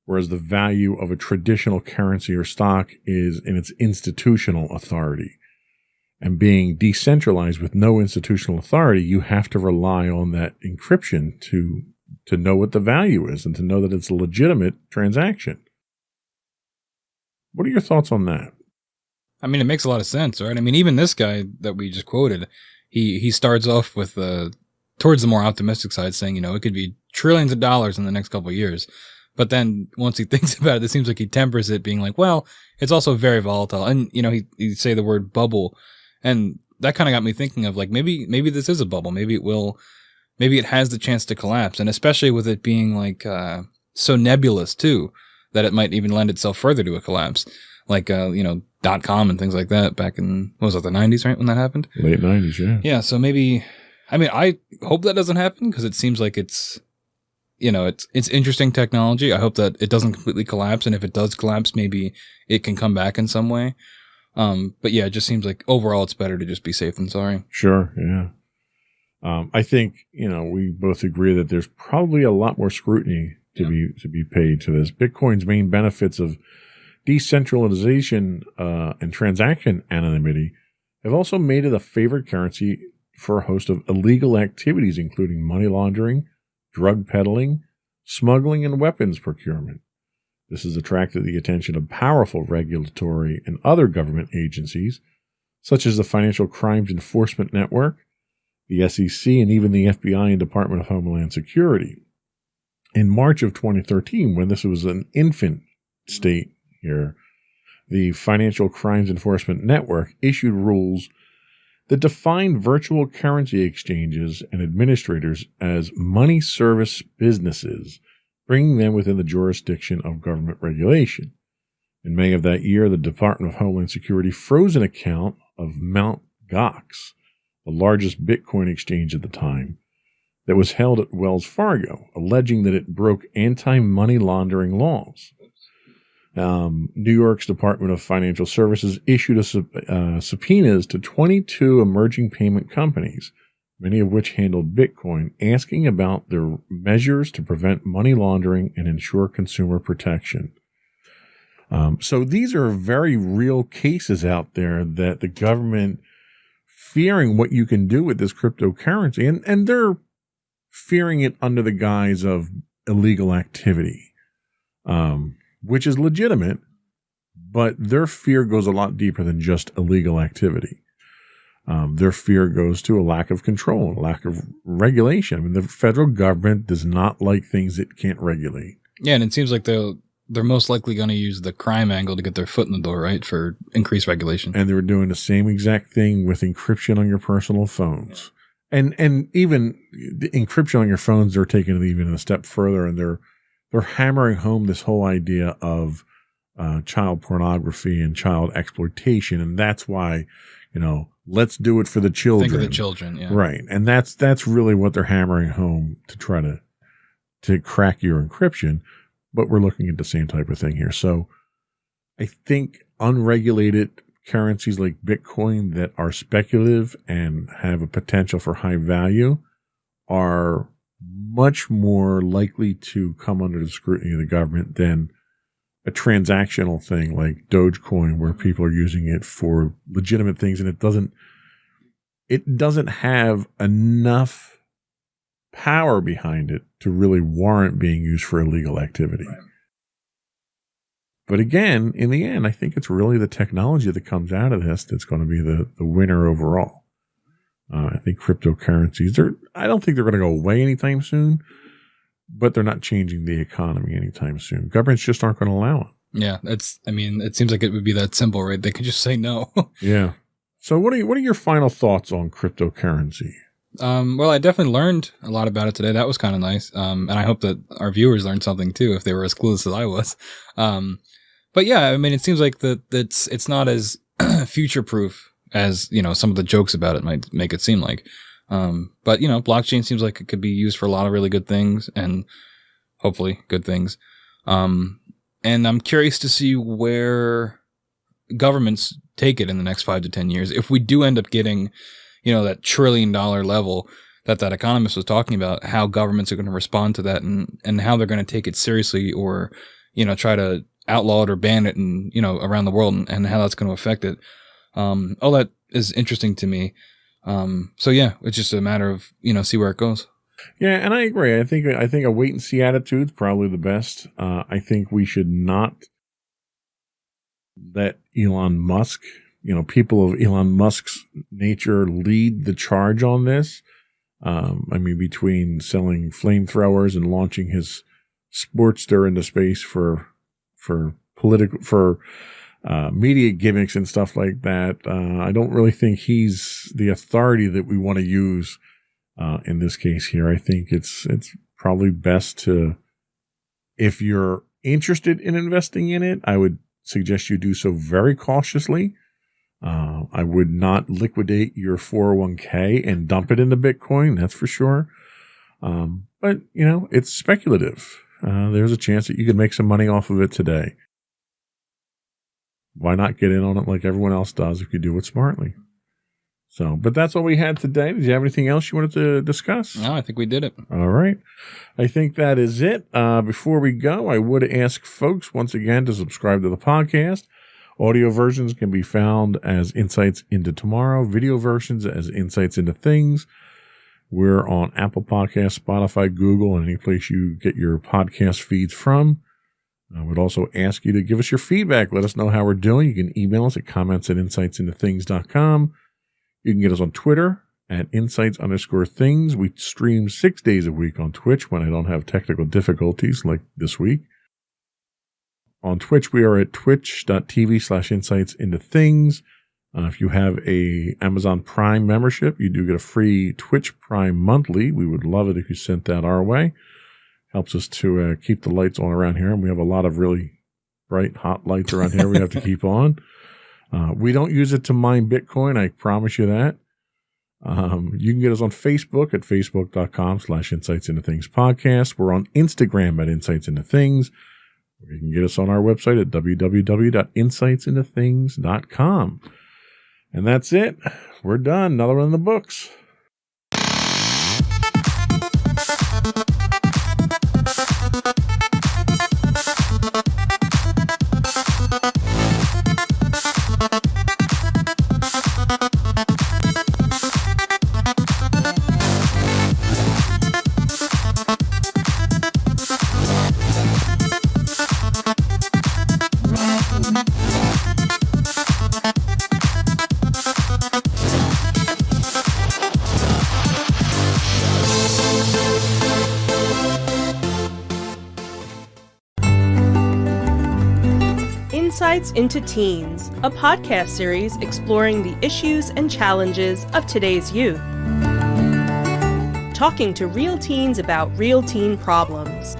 whereas the value of a traditional currency or stock is in its institutional authority. And being decentralized with no institutional authority, you have to rely on that encryption to know what the value is and to know that it's a legitimate transaction. What are your thoughts on that? I mean, it makes a lot of sense, right? I mean, even this guy that we just quoted, he starts off with towards the more optimistic side, saying, it could be trillions of dollars in the next couple of years. But then once he thinks about it seems like he tempers it, being like, well, it's also very volatile. And, he say the word bubble. And that kind of got me thinking of like, maybe this is a bubble. Maybe it has the chance to collapse. And especially with it being like, so nebulous too, that it might even lend itself further to a collapse. Like, .com and things like that back in, what was it, the 90s, right? When that happened? Late 90s, yeah. Yeah. So maybe, I hope that doesn't happen because it seems like it's interesting technology. I hope that it doesn't completely collapse. And if it does collapse, maybe it can come back in some way. But yeah, it just seems like overall it's better to just be safe than sorry. Sure, yeah. I think, we both agree that there's probably a lot more scrutiny to be paid to this. Bitcoin's main benefits of decentralization and transaction anonymity have also made it a favored currency for a host of illegal activities, including money laundering, drug peddling, smuggling, and weapons procurement. This has attracted the attention of powerful regulatory and other government agencies, such as the Financial Crimes Enforcement Network, the SEC, and even the FBI and Department of Homeland Security. In March of 2013, when this was an infant state here, the Financial Crimes Enforcement Network issued rules that defined virtual currency exchanges and administrators as money service businesses, bringing them within the jurisdiction of government regulation. In May of that year, the Department of Homeland Security froze an account of Mt. Gox, the largest Bitcoin exchange at the time, that was held at Wells Fargo, alleging that it broke anti-money laundering laws. New York's Department of Financial Services issued subpoenas to 22 emerging payment companies, many of which handled Bitcoin, asking about their measures to prevent money laundering and ensure consumer protection. So these are very real cases out there that the government, fearing what you can do with this cryptocurrency, and they're fearing it under the guise of illegal activity, which is legitimate, but their fear goes a lot deeper than just illegal activity. Their fear goes to a lack of control, a lack of regulation. I mean, the federal government does not like things it can't regulate. Yeah, and it seems like they're most likely going to use the crime angle to get their foot in the door, right, for increased regulation. And they were doing the same exact thing with encryption on your personal phones. And even the encryption on your phones, they're taking it even a step further, and they're hammering home this whole idea of child pornography and child exploitation. And that's why, let's do it for the children. Think of the children, yeah. Right. And that's really what they're hammering home to try to crack your encryption, but we're looking at the same type of thing here. So I think unregulated currencies like Bitcoin that are speculative and have a potential for high value are much more likely to come under the scrutiny of the government than a transactional thing like Dogecoin, where people are using it for legitimate things, and it doesn't have enough power behind it to really warrant being used for illegal activity. Right. But again, in the end, I think it's really the technology that comes out of this that's going to be the winner overall. I think cryptocurrencies, I don't think they're going to go away anytime soon, but they're not changing the economy anytime soon. Governments just aren't going to allow it. Yeah, it seems like it would be that simple, right? They could just say no. Yeah. So what are your final thoughts on cryptocurrency? Well, I definitely learned a lot about it today. That was kind of nice. And I hope that our viewers learned something too, if they were as clueless as I was. But yeah, I mean, it seems like it's not as future-proof as, some of the jokes about it might make it seem like. But, blockchain seems like it could be used for a lot of really good things, and hopefully good things. And I'm curious to see where governments take it in the next 5 to 10 years. If we do end up getting, that $1 trillion level that economist was talking about, how governments are going to respond to that, and how they're going to take it seriously, or, try to outlaw it or ban it, and, around the world, and how that's going to affect it. All that is interesting to me. So yeah, it's just a matter of, see where it goes. Yeah, and I agree. I think a wait and see attitude is probably the best. I think we should not let Elon Musk, people of Elon Musk's nature lead the charge on this. Between selling flamethrowers and launching his Sportster into space for media gimmicks and stuff like that, I don't really think he's the authority that we want to use in this case here. I think it's probably best to, if you're interested in investing in it, I would suggest you do so very cautiously. I would not liquidate your 401k and dump it into Bitcoin, that's for sure. But, it's speculative. There's a chance that you could make some money off of it today. Why not get in on it like everyone else does if you do it smartly? So, but that's all we had today. Did you have anything else you wanted to discuss? No, I think we did it. All right. I think that is it. Before we go, I would ask folks once again to subscribe to the podcast. Audio versions can be found as Insights into Tomorrow. Video versions as Insights into Things. We're on Apple Podcasts, Spotify, Google, and any place you get your podcast feeds from. I would also ask you to give us your feedback. Let us know how we're doing. You can email us at comments@insightsintothings.com. You can get us on Twitter at insights_things. We stream 6 days a week on Twitch when I don't have technical difficulties like this week. On Twitch, we are at twitch.tv/insightsintothings. If you have a Amazon Prime membership, you do get a free Twitch Prime monthly. We would love it if you sent that our way. Helps us to keep the lights on around here. And we have a lot of really bright, hot lights around here we have to keep on. We don't use it to mine Bitcoin. I promise you that. You can get us on Facebook at facebook.com/insightsintothingspodcast. We're on Instagram at insightsintothings. You can get us on our website at www.insightsintothings.com. And that's it. We're done. Another one in the books. Insights into Teens, a podcast series exploring the issues and challenges of today's youth. Talking to real teens about real teen problems.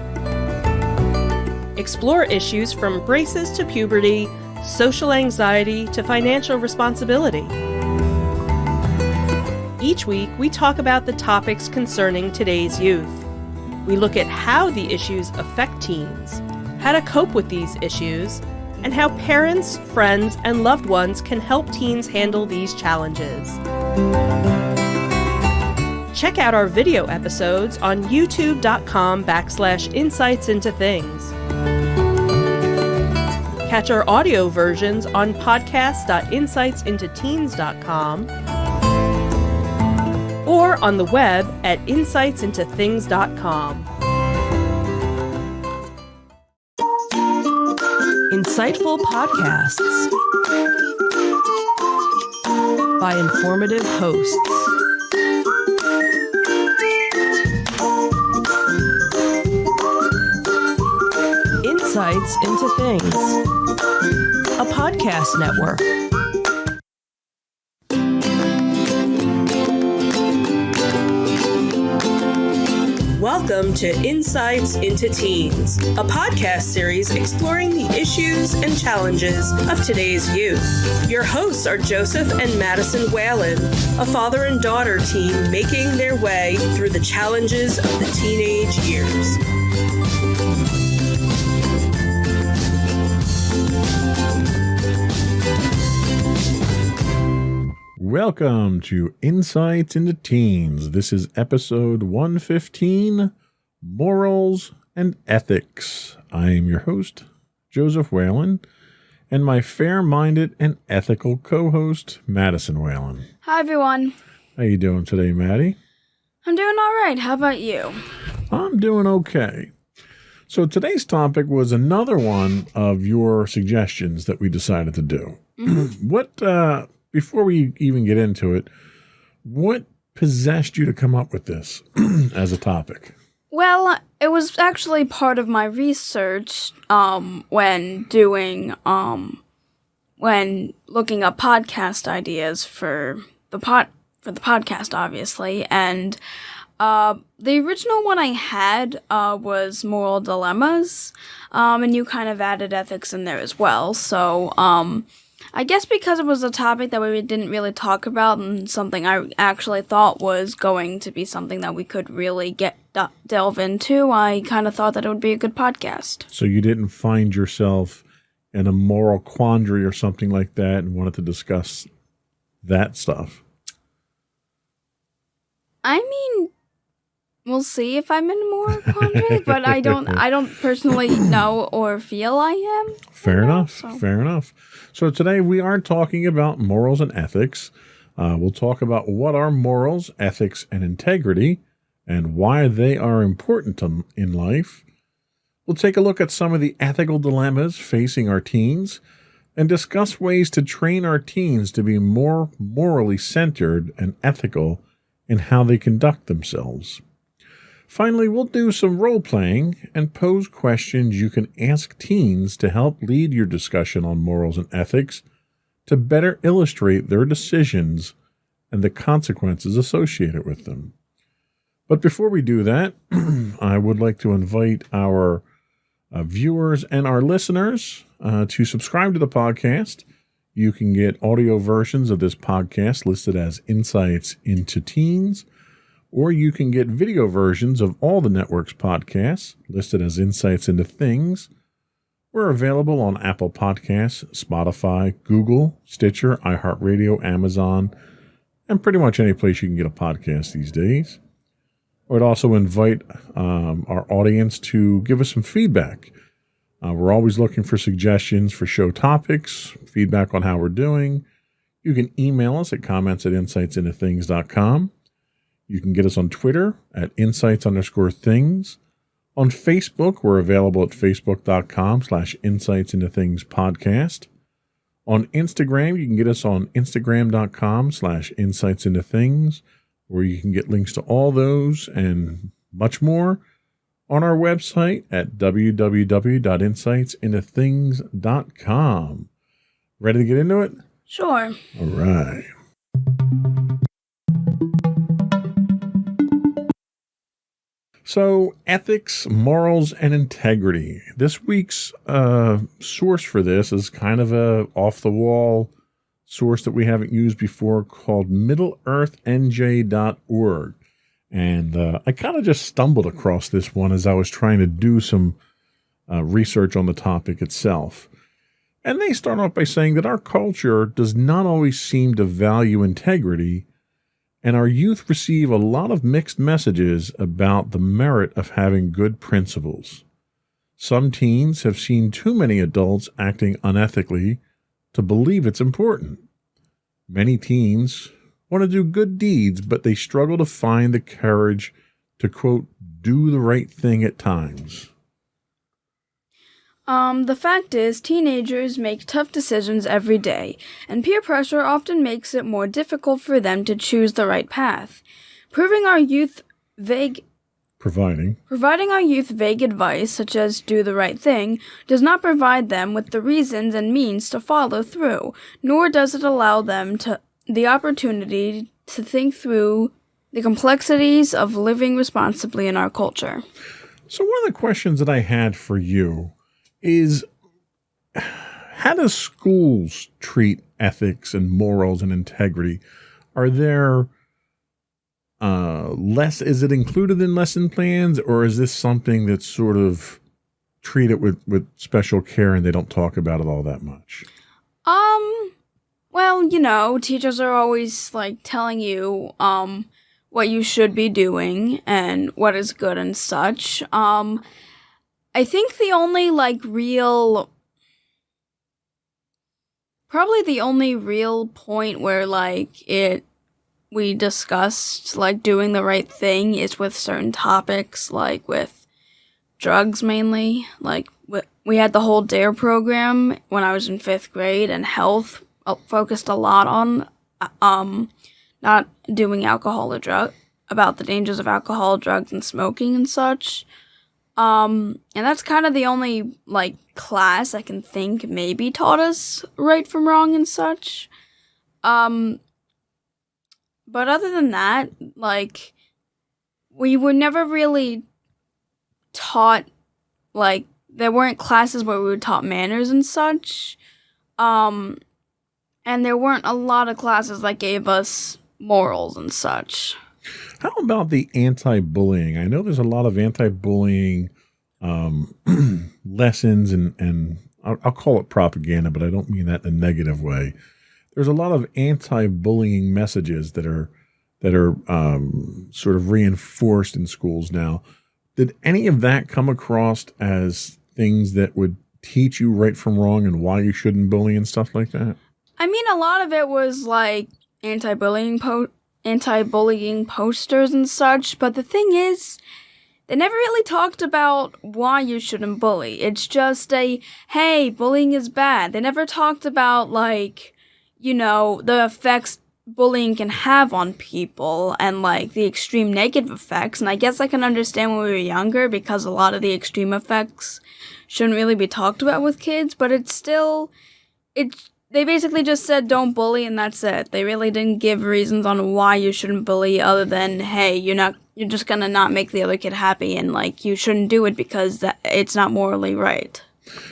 Explore issues from braces to puberty, social anxiety to financial responsibility. Each week, we talk about the topics concerning today's youth. We look at how the issues affect teens, how to cope with these issues, and how parents, friends, and loved ones can help teens handle these challenges. Check out our video episodes on youtube.com/insightsintothings. Catch our audio versions on podcast.insightsintoteens.com or on the web at insightsintothings.com. Insightful podcasts by informative hosts. Insights into Things, a podcast network. Welcome to Insights into Teens, a podcast series exploring the issues and challenges of today's youth. Your hosts are Joseph and Madison Whalen, a father and daughter team making their way through the challenges of the teenage years. Welcome to Insights into Teens. This is episode 115, Morals and Ethics. I am your host, Joseph Whalen, and my fair-minded and ethical co-host, Madison Whalen. Hi, everyone. How you doing today, Maddie? I'm doing all right. How about you? I'm doing okay. So today's topic was another one of your suggestions that we decided to do. Before we even get into it, what possessed you to come up with this as a topic? Well, it was actually part of my research when looking up podcast ideas for the podcast, obviously, and the original one I had was moral dilemmas, and you kind of added ethics in there as well. So I guess because it was a topic that we didn't really talk about and something I actually thought was going to be something that we could really delve into, I kind of thought that it would be a good podcast. So you didn't find yourself in a moral quandary or something like that and wanted to discuss that stuff? I mean, we'll see if I'm in a moral quandary, but I don't personally know or feel I am. Fair enough. So today we are talking about morals and ethics. We'll talk about what are morals, ethics, and integrity, and why they are important in life. We'll take a look at some of the ethical dilemmas facing our teens and discuss ways to train our teens to be more morally centered and ethical in how they conduct themselves. Finally, we'll do some role-playing and pose questions you can ask teens to help lead your discussion on morals and ethics to better illustrate their decisions and the consequences associated with them. But before we do that, I would like to invite our viewers and our listeners to subscribe to the podcast. You can get audio versions of this podcast listed as Insights into Teens, or you can get video versions of all the network's podcasts listed as Insights into Things. We're available on Apple Podcasts, Spotify, Google, Stitcher, iHeartRadio, Amazon, and pretty much any place you can get a podcast these days. I would also invite our audience to give us some feedback. We're always looking for suggestions for show topics, feedback on how we're doing. You can email us at comments@insightsintothings.com. You can get us on Twitter at insights_things. On Facebook, we're available at facebook.com/insightsintothingspodcast. On Instagram, you can get us on instagram.com/insightsintothings, where you can get links to all those and much more on our website at www.insightsintothings.com. Ready to get into it? Sure. All right. So, ethics, morals, and integrity. This week's source for this is kind of a off-the-wall source that we haven't used before called MiddleEarthNJ.org. And I kind of just stumbled across this one as I was trying to do some research on the topic itself. And they start off by saying that our culture does not always seem to value integrity, and our youth receive a lot of mixed messages about the merit of having good principles. Some teens have seen too many adults acting unethically to believe it's important. Many teens want to do good deeds, but they struggle to find the courage to, quote, do the right thing at times. The fact is, teenagers make tough decisions every day, and peer pressure often makes it more difficult for them to choose the right path. Providing our youth vague advice, such as do the right thing, does not provide them with the reasons and means to follow through, nor does it allow them the opportunity to think through the complexities of living responsibly in our culture. So one of the questions that I had for you is, how do schools treat ethics and morals and integrity? Are there is it included in lesson plans, or is this something that's sort of treated with special care and they don't talk about it all that much? Well, teachers are always telling you what you should be doing and what is good and such. I think the only real point where we discussed doing the right thing is with certain topics, like with drugs mainly. We had the whole DARE program when I was in 5th grade, and health focused a lot on not doing alcohol or about the dangers of alcohol, drugs, and smoking and such. And that's kind of the only class I can think maybe taught us right from wrong and such. But other than that, we were never really taught, there weren't classes where we were taught manners and such. And there weren't a lot of classes that gave us morals and such. How about the anti-bullying? I know there's a lot of anti-bullying lessons, and I'll call it propaganda, but I don't mean that in a negative way. There's a lot of anti-bullying messages that are sort of reinforced in schools now. Did any of that come across as things that would teach you right from wrong and why you shouldn't bully and stuff like that? I mean, a lot of it was anti-bullying posters and such, but the thing is, they never really talked about why you shouldn't bully. It's just hey, bullying is bad. They never talked about, the effects bullying can have on people and, the extreme negative effects. And I guess I can understand when we were younger, because a lot of the extreme effects shouldn't really be talked about with kids, but they basically just said don't bully, and that's it. They really didn't give reasons on why you shouldn't bully, other than, hey, you're just gonna not make the other kid happy, and you shouldn't do it because it's not morally right.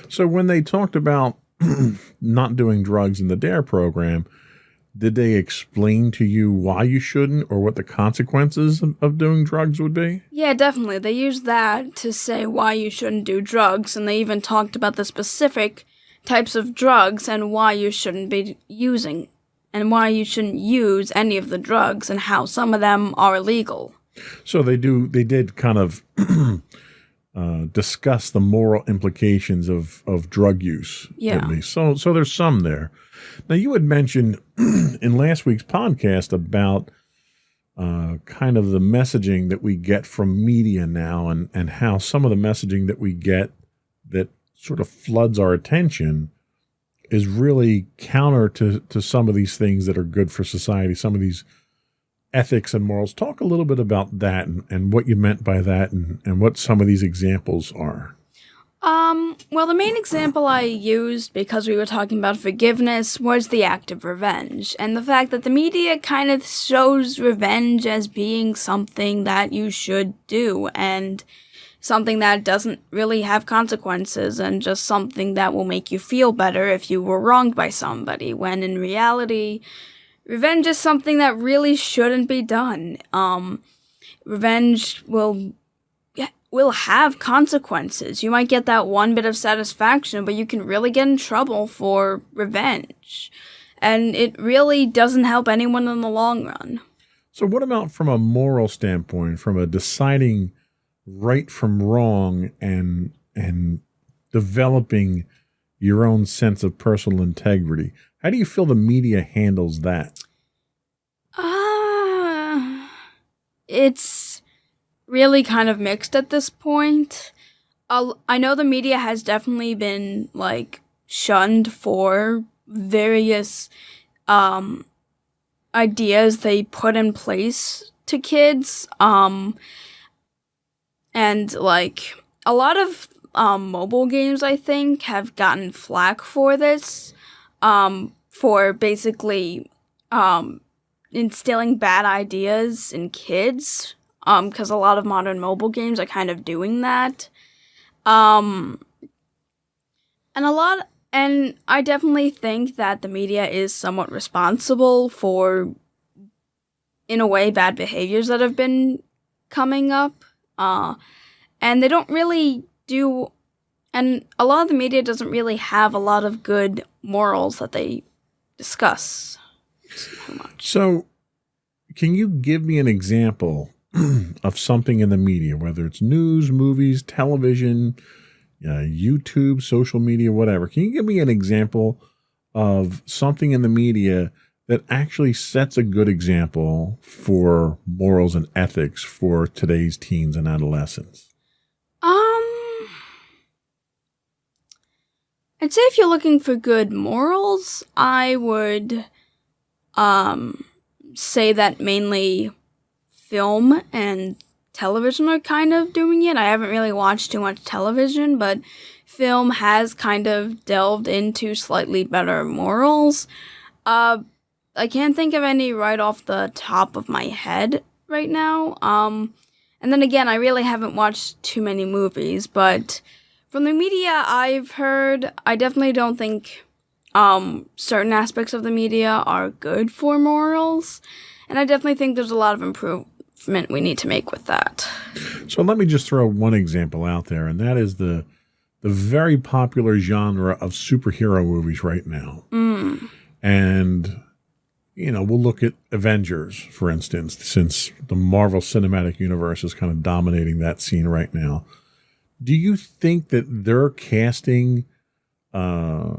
So when they talked about not doing drugs in the DARE program, did they explain to you why you shouldn't, or what the consequences of doing drugs would be? Yeah, definitely. They used that to say why you shouldn't do drugs, and they even talked about the specific types of drugs and why you shouldn't be using, and why you shouldn't use any of the drugs, and how some of them are illegal. So they did kind of discuss the moral implications of drug use. Yeah. At least. So there's some there. Now, you had mentioned in last week's podcast about kind of the messaging that we get from media now, and how some of the messaging that we get that sort of floods our attention is really counter to some of these things that are good for society, some of these ethics and morals. Talk a little bit about that and what you meant by that, and what some of these examples are. Well, the main example I used, because we were talking about forgiveness, was the act of revenge, and the fact that the media kind of shows revenge as being something that you should do, and something that doesn't really have consequences, and just something that will make you feel better if you were wronged by somebody, when in reality, revenge is something that really shouldn't be done. revenge will have consequences. You might get that one bit of satisfaction, but you can really get in trouble for revenge. And it really doesn't help anyone in the long run. So what about from a moral standpoint, from a deciding right from wrong and developing your own sense of personal integrity? How do you feel the media handles that? It's really kind of mixed at this point. I know the media has definitely been like shunned for various ideas they put in place to kids. And like a lot of mobile games, I think, have gotten flack for this, for basically instilling bad ideas in kids, because a lot of modern mobile games are kind of doing that. And I definitely think that the media is somewhat responsible for, in a way, bad behaviors that have been coming up. And they don't really do, and a lot of the media doesn't really have a lot of good morals that they discuss so much. So can you give me an example of something in the media, whether it's news, movies, television, YouTube, social media, whatever? Can you give me an example of something in the media that actually sets a good example for morals and ethics for today's teens and adolescents? I'd say if you're looking for good morals, I would say that mainly film and television are kind of doing it. I haven't really watched too much television, but film has kind of delved into slightly better morals. I can't think of any right off the top of my head right now. And then again, I really haven't watched too many movies, but from the media I've heard, I definitely don't think certain aspects of the media are good for morals. And I definitely think there's a lot of improvement we need to make with that. So let me just throw one example out there, and that is the very popular genre of superhero movies right now. And, we'll look at Avengers, for instance, since the Marvel Cinematic Universe is kind of dominating that scene right now. Do you think that they're casting a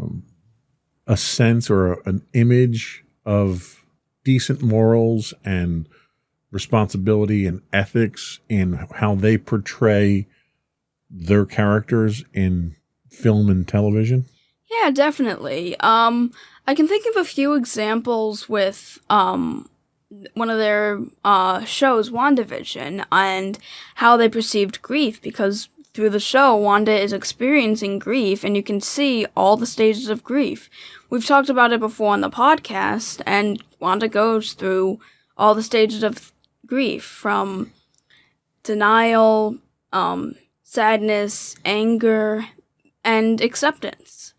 sense or an image of decent morals and responsibility and ethics in how they portray their characters in film and television? Yeah, definitely. I can think of a few examples with one of their shows, WandaVision, and how they perceived grief, because through the show, Wanda is experiencing grief, and you can see all the stages of grief. We've talked about it before on the podcast, and Wanda goes through all the stages of grief, from denial, sadness, anger, and acceptance.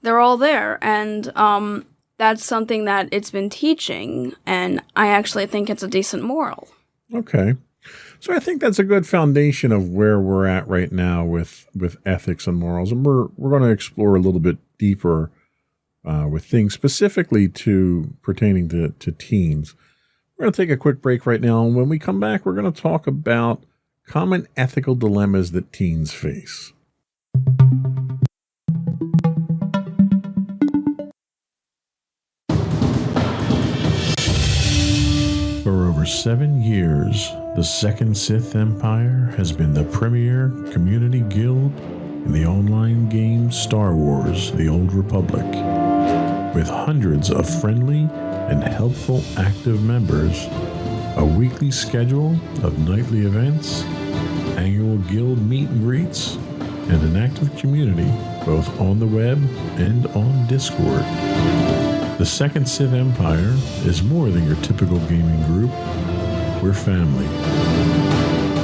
They're all there, and that's something that it's been teaching, and I actually think it's a decent moral. Okay. So I think that's a good foundation of where we're at right now with ethics and morals. And we're going to explore a little bit deeper with things specifically pertaining to teens. We're going to take a quick break right now. And when we come back, we're going to talk about common ethical dilemmas that teens face. For over 7 years, the Second Sith Empire has been the premier community guild in the online game Star Wars: The Old Republic. With hundreds of friendly and helpful active members, a weekly schedule of nightly events, annual guild meet and greets, and an active community both on the web and on Discord. The Second Sith Empire is more than your typical gaming group. We're family.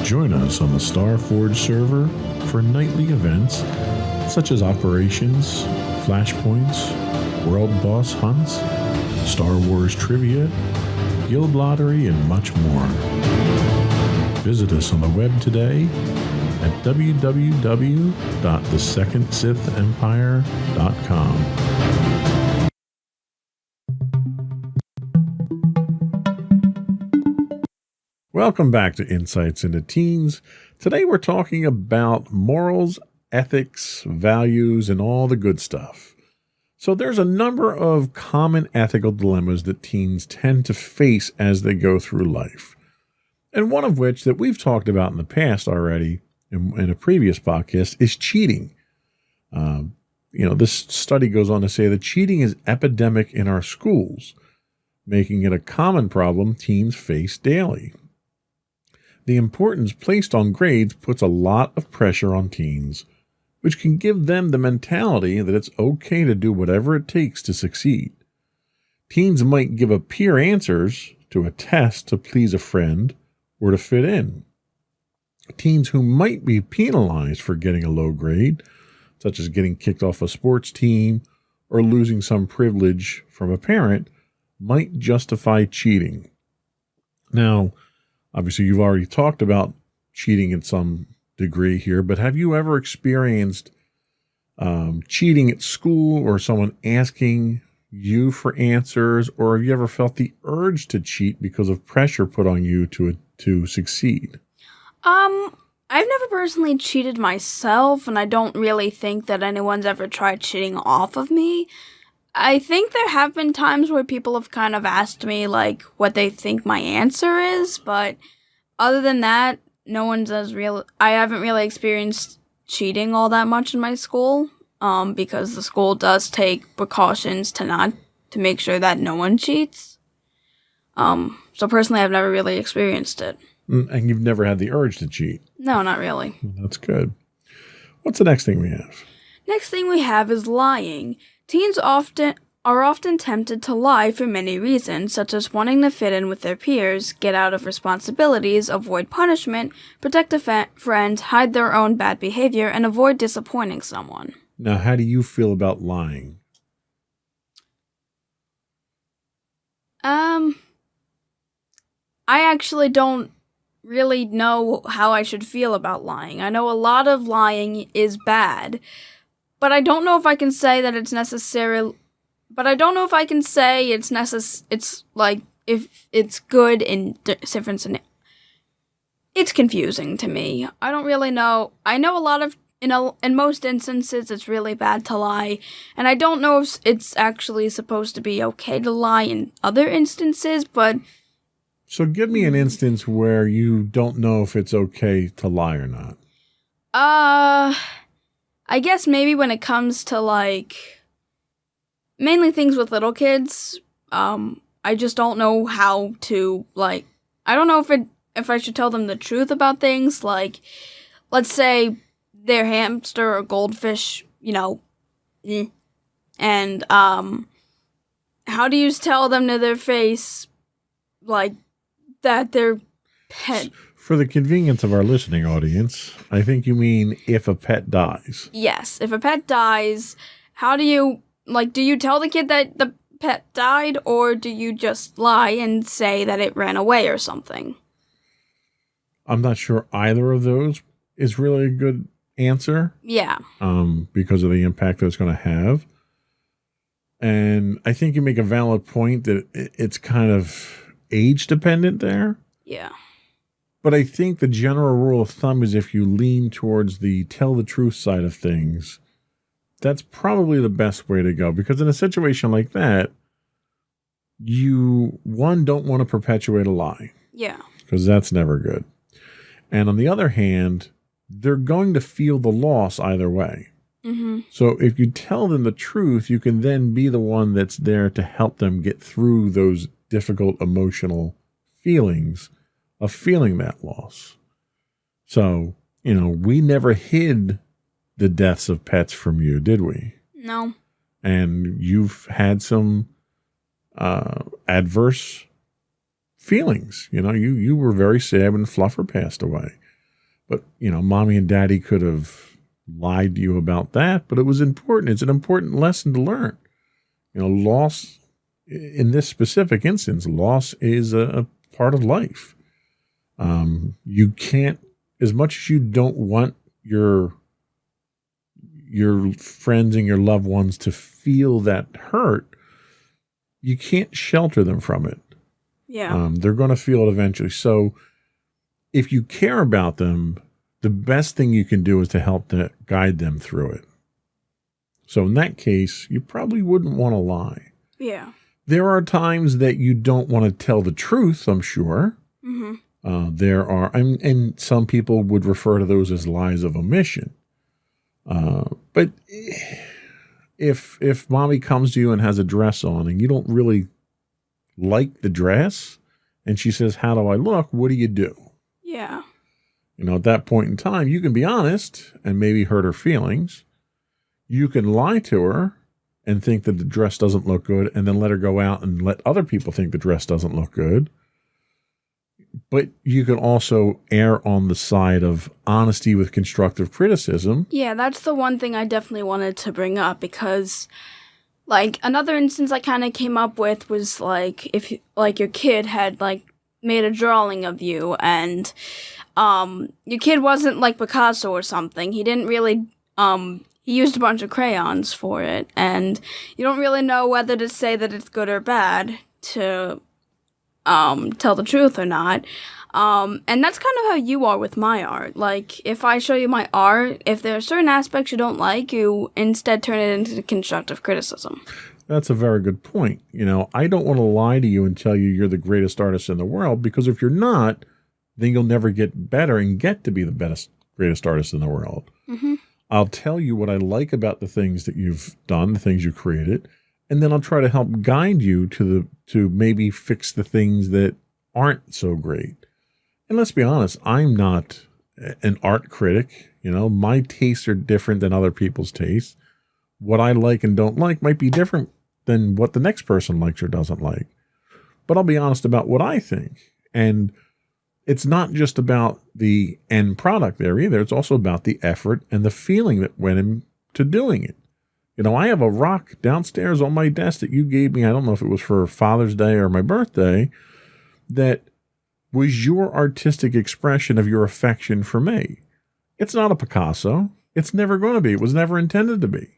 Join us on the Starforge server for nightly events such as operations, flashpoints, world boss hunts, Star Wars trivia, guild lottery, and much more. Visit us on the web today at www.thesecondsithempire.com. Welcome back to Insights into Teens. Today we're talking about morals, ethics, values, and all the good stuff. So there's a number of common ethical dilemmas that teens tend to face as they go through life. And one of which that we've talked about in the past already in a previous podcast is cheating. This study goes on to say that cheating is epidemic in our schools, making it a common problem teens face daily. The importance placed on grades puts a lot of pressure on teens, which can give them the mentality that it's okay to do whatever it takes to succeed. Teens might give up peer answers to a test to please a friend or to fit in. Teens who might be penalized for getting a low grade, such as getting kicked off a sports team or losing some privilege from a parent, might justify cheating. Now, obviously, you've already talked about cheating in some degree here, but have you ever experienced cheating at school or someone asking you for answers, or have you ever felt the urge to cheat because of pressure put on you to succeed? I've never personally cheated myself, and I don't really think that anyone's ever tried cheating off of me. I think there have been times where people have kind of asked me, like, what they think my answer is, but other than that, I haven't really experienced cheating all that much in my school, because the school does take precautions to make sure that no one cheats. So personally, I've never really experienced it. And you've never had the urge to cheat? No, not really. That's good. What's the next thing we have? Next thing we have is lying. Teens are often tempted to lie for many reasons, such as wanting to fit in with their peers, get out of responsibilities, avoid punishment, protect a friend, hide their own bad behavior, and avoid disappointing someone. Now, how do you feel about lying? I actually don't really know how I should feel about lying. I know a lot of lying is bad, but I don't know if I can say that it's necessary. But I don't know if I can say it's like if it's good in different. It's confusing to me. I don't really know. I know a lot of in most instances it's really bad to lie, and I don't know if it's actually supposed to be okay to lie in other instances. But so, give me an instance where you don't know if it's okay to lie or not. I guess maybe when it comes to like. Mainly things with little kids. I just don't know how to, like, I don't know if I should tell them the truth about things, like, let's say their hamster or goldfish, and, how do you tell them to their face, like, that their pet... For the convenience of our listening audience, I think you mean if a pet dies. Yes, if a pet dies, how do you... Like, do you tell the kid that the pet died, or do you just lie and say that it ran away or something? I'm not sure either of those is really a good answer. Yeah. Because of the impact that it's going to have. And I think you make a valid point that it's kind of age dependent there. Yeah. But I think the general rule of thumb is if you lean towards the tell the truth side of things, that's probably the best way to go, because in a situation like that, you, one, don't want to perpetuate a lie. Yeah. Because that's never good. And on the other hand, they're going to feel the loss either way. Mm-hmm. So if you tell them the truth, you can then be the one that's there to help them get through those difficult emotional feelings of feeling that loss. So, we never hid the deaths of pets from you, did we? No. And you've had some adverse feelings. You were very sad when Fluffer passed away. But, mommy and daddy could have lied to you about that, but it was important. It's an important lesson to learn. Loss, in this specific instance, loss is a part of life. You can't, as much as you don't want your friends and your loved ones to feel that hurt, you can't shelter them from it. Yeah. They're going to feel it eventually. So if you care about them, the best thing you can do is to help guide them through it. So in that case, you probably wouldn't want to lie. Yeah. There are times that you don't want to tell the truth, I'm sure. Mm-hmm. There are, and some people would refer to those as lies of omission. But if mommy comes to you and has a dress on and you don't really like the dress and she says, how do I look? What do you do? Yeah. At that point in time, you can be honest and maybe hurt her feelings. You can lie to her and think that the dress doesn't look good and then let her go out and let other people think the dress doesn't look good. But you can also err on the side of honesty with constructive criticism. Yeah, that's the one thing I definitely wanted to bring up because, like, another instance I kind of came up with was, like, if, your kid had, made a drawing of you and, your kid wasn't, like, Picasso or something. He didn't really, he used a bunch of crayons for it, and you don't really know whether to say that it's good or bad to tell the truth or not. And that's kind of how you are with my art. Like, if I show you my art, if there are certain aspects you don't like, you instead turn it into constructive criticism. That's a very good point. I don't want to lie to you and tell you you're the greatest artist in the world, because if you're not, then you'll never get better and get to be the greatest artist in the world. Mm-hmm. I'll tell you what I like about the things that you've done, the things you created, and then I'll try to help guide you to maybe fix the things that aren't so great. And let's be honest, I'm not an art critic. My tastes are different than other people's tastes. What I like and don't like might be different than what the next person likes or doesn't like. But I'll be honest about what I think. And it's not just about the end product there either. It's also about the effort and the feeling that went into doing it. I have a rock downstairs on my desk that you gave me. I don't know if it was for Father's Day or my birthday, that was your artistic expression of your affection for me. It's not a Picasso. It's never going to be. It was never intended to be.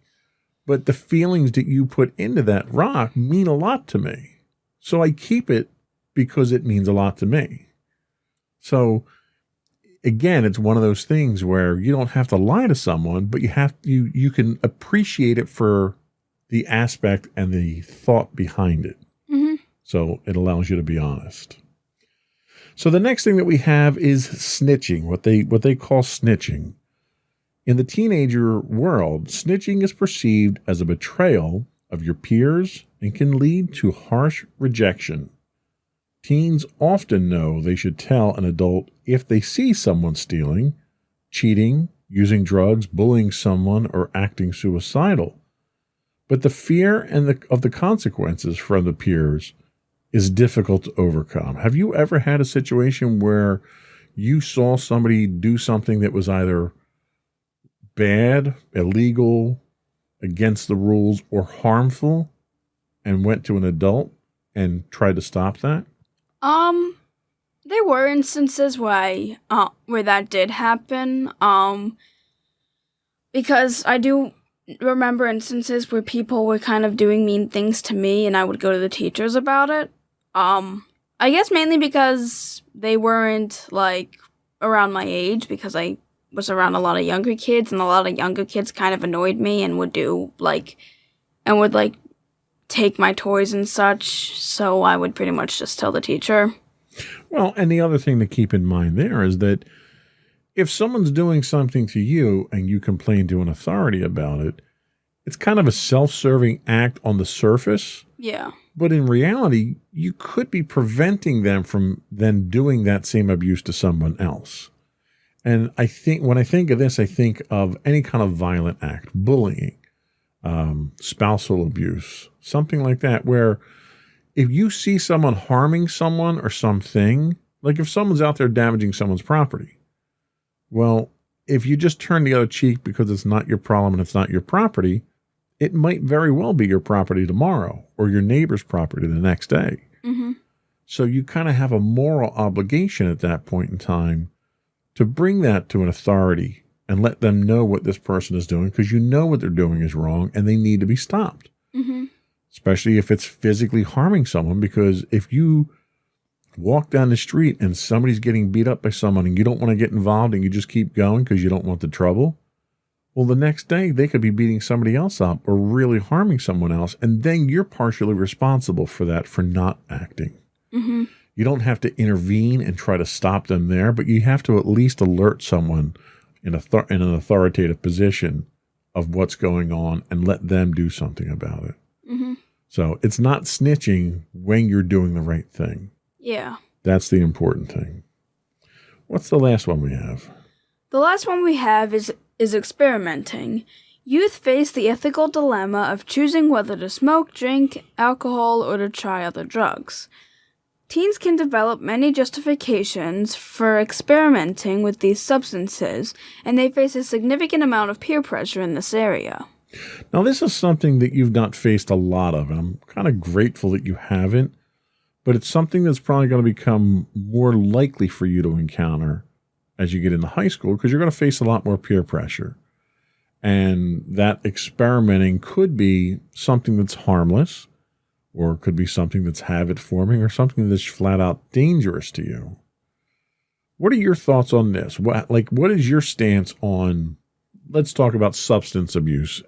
But the feelings that you put into that rock mean a lot to me. So I keep it because it means a lot to me. So again, it's one of those things where you don't have to lie to someone, but you can appreciate it for the aspect and the thought behind it. Mm-hmm. So it allows you to be honest. So the next thing that we have is snitching, what they call snitching. In the teenager world, snitching is perceived as a betrayal of your peers and can lead to harsh rejection. Teens often know they should tell an adult if they see someone stealing, cheating, using drugs, bullying someone, or acting suicidal. But the fear of the consequences from the peers is difficult to overcome. Have you ever had a situation where you saw somebody do something that was either bad, illegal, against the rules, or harmful, and went to an adult and tried to stop that? There were instances where that did happen. Because I do remember instances where people were kind of doing mean things to me, and I would go to the teachers about it. I guess mainly because they weren't, around my age, because I was around a lot of younger kids, and a lot of younger kids kind of annoyed me and would take my toys and such, so I would pretty much just tell the teacher. Well, and the other thing to keep in mind there is that if someone's doing something to you and you complain to an authority about it, it's kind of a self-serving act on the surface. Yeah. But in reality, you could be preventing them from then doing that same abuse to someone else. And I think when I think of this, I think of any kind of violent act, bullying, spousal abuse, something like that, where if you see someone harming someone or something, like if someone's out there damaging someone's property, well, if you just turn the other cheek because it's not your problem and it's not your property, it might very well be your property tomorrow or your neighbor's property the next day. Mm-hmm. So you kind of have a moral obligation at that point in time to bring that to an authority and let them know what this person is doing, because you know what they're doing is wrong and they need to be stopped. Mm-hmm. Especially if it's physically harming someone, because if you walk down the street and somebody's getting beat up by someone and you don't want to get involved and you just keep going because you don't want the trouble, well, the next day they could be beating somebody else up or really harming someone else, and then you're partially responsible for that, for not acting. Mm-hmm. You don't have to intervene and try to stop them there, but you have to at least alert someone in an authoritative position of what's going on and let them do something about it. Mm-hmm. So it's not snitching when you're doing the right thing. Yeah. That's the important thing. What's the last one we have? The last one we have is experimenting. Youth face the ethical dilemma of choosing whether to smoke, drink alcohol, or to try other drugs. Teens can develop many justifications for experimenting with these substances, and they face a significant amount of peer pressure in this area. Now, this is something that you've not faced a lot of, and I'm kind of grateful that you haven't, but it's something that's probably going to become more likely for you to encounter as you get into high school, because you're going to face a lot more peer pressure. And that experimenting could be something that's harmless, or it could be something that's habit-forming, or something that's flat out dangerous to you. What are your thoughts on this? What is your stance on, let's talk about substance abuse,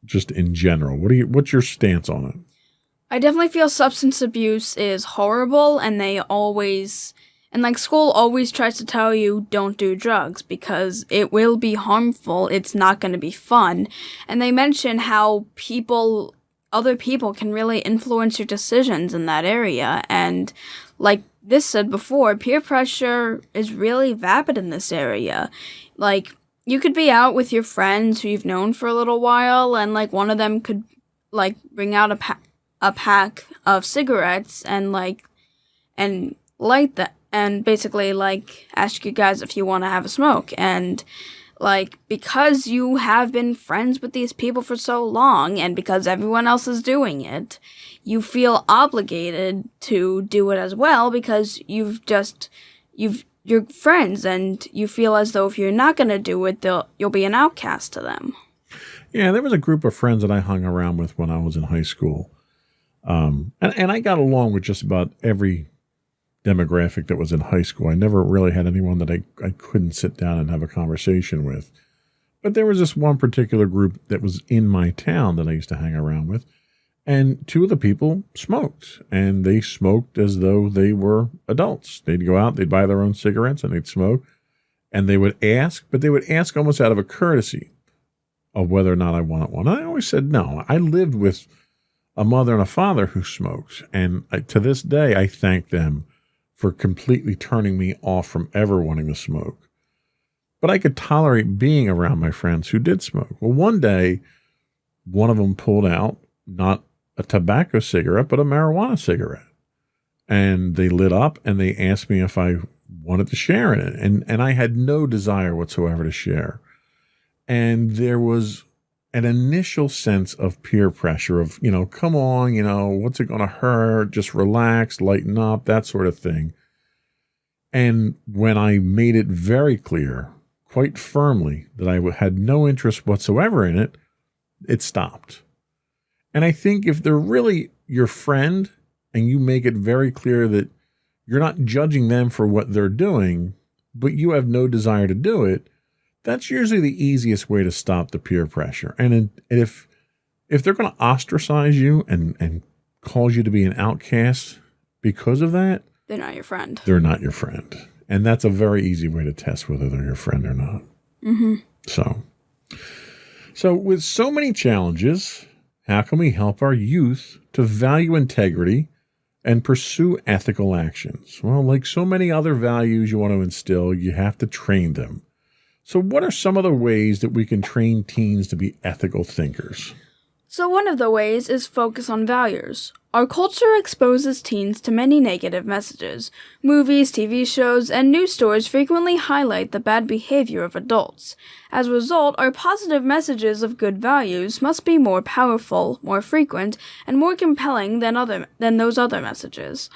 just in general. What's your stance on it? I definitely feel substance abuse is horrible, and school always tries to tell you don't do drugs because it will be harmful, it's not going to be fun. And they mention how other people can really influence your decisions in that area. And like this said before, peer pressure is really vapid in this area. Like, you could be out with your friends who you've known for a little while, and like one of them could like bring out a pack of cigarettes and light that, and basically like ask you guys if you want to have a smoke. And like, because you have been friends with these people for so long, and because everyone else is doing it, you feel obligated to do it as well, because you're friends, and you feel as though if you're not going to do it, you'll be an outcast to them. Yeah, there was a group of friends that I hung around with when I was in high school. And I got along with just about every demographic that was in high school. I never really had anyone that I couldn't sit down and have a conversation with. But there was this one particular group that was in my town that I used to hang around with. And two of the people smoked, and they smoked as though they were adults. They'd go out, they'd buy their own cigarettes, and they'd smoke. And they would ask, but they would ask almost out of a courtesy of whether or not I wanted one. And I always said no. I lived with a mother and a father who smoked. And to this day, I thank them for completely turning me off from ever wanting to smoke. But I could tolerate being around my friends who did smoke. Well, one day, one of them pulled out not a tobacco cigarette, but a marijuana cigarette. And they lit up, and they asked me if I wanted to share in it. And I had no desire whatsoever to share. And there was an initial sense of peer pressure of, come on, what's it going to hurt? Just relax, lighten up, that sort of thing. And when I made it very clear, quite firmly, that I had no interest whatsoever in it, it stopped. And I think if they're really your friend and you make it very clear that you're not judging them for what they're doing, but you have no desire to do it, that's usually the easiest way to stop the peer pressure. And if they're going to ostracize you and cause you to be an outcast because of that, they're not your friend. They're not your friend. And that's a very easy way to test whether they're your friend or not. Mm-hmm. So with so many challenges, how can we help our youth to value integrity and pursue ethical actions? Well, like so many other values you want to instill, you have to train them. So what are some of the ways that we can train teens to be ethical thinkers? So one of the ways is focus on values. Our culture exposes teens to many negative messages. Movies, TV shows, and news stories frequently highlight the bad behavior of adults. As a result, our positive messages of good values must be more powerful, more frequent, and more compelling than those other messages.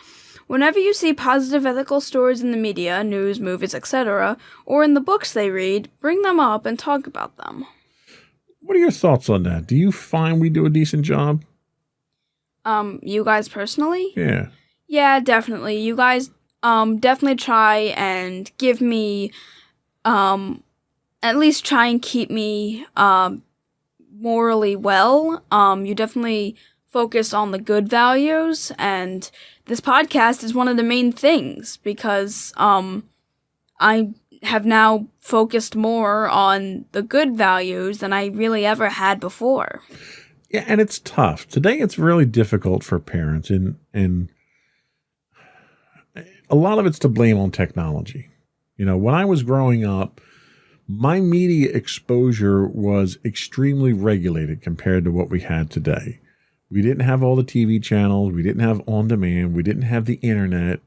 Whenever you see positive ethical stories in the media, news, movies, etc., or in the books they read, bring them up and talk about them. What are your thoughts on that? Do you find we do a decent job? You guys personally? Yeah. Yeah, definitely. You guys definitely try and give me at least try and keep me morally well. You definitely focus on the good values, and this podcast is one of the main things because I have now focused more on the good values than I really ever had before. Yeah, and it's tough. Today it's really difficult for parents, and a lot of it's to blame on technology. You know, when I was growing up, my media exposure was extremely regulated compared to what we had today. We didn't have all the TV channels. We didn't have on demand. We didn't have the internet.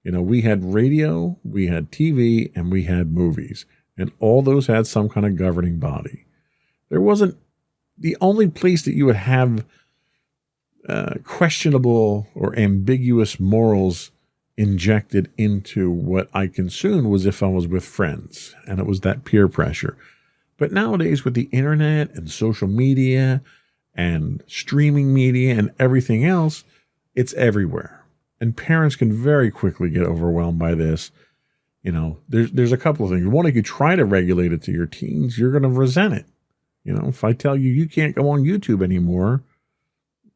You know, we had radio, we had TV, and we had movies. And all those had some kind of governing body. There wasn't the only place that you would have questionable or ambiguous morals injected into what I consumed was if I was with friends, and it was that peer pressure. But nowadays with the internet and social media and streaming media and everything else, it's everywhere. And parents can very quickly get overwhelmed by this. You know, there's a couple of things. One, if you try to regulate it to your teens, you're going to resent it. You know, if I tell you you can't go on YouTube anymore,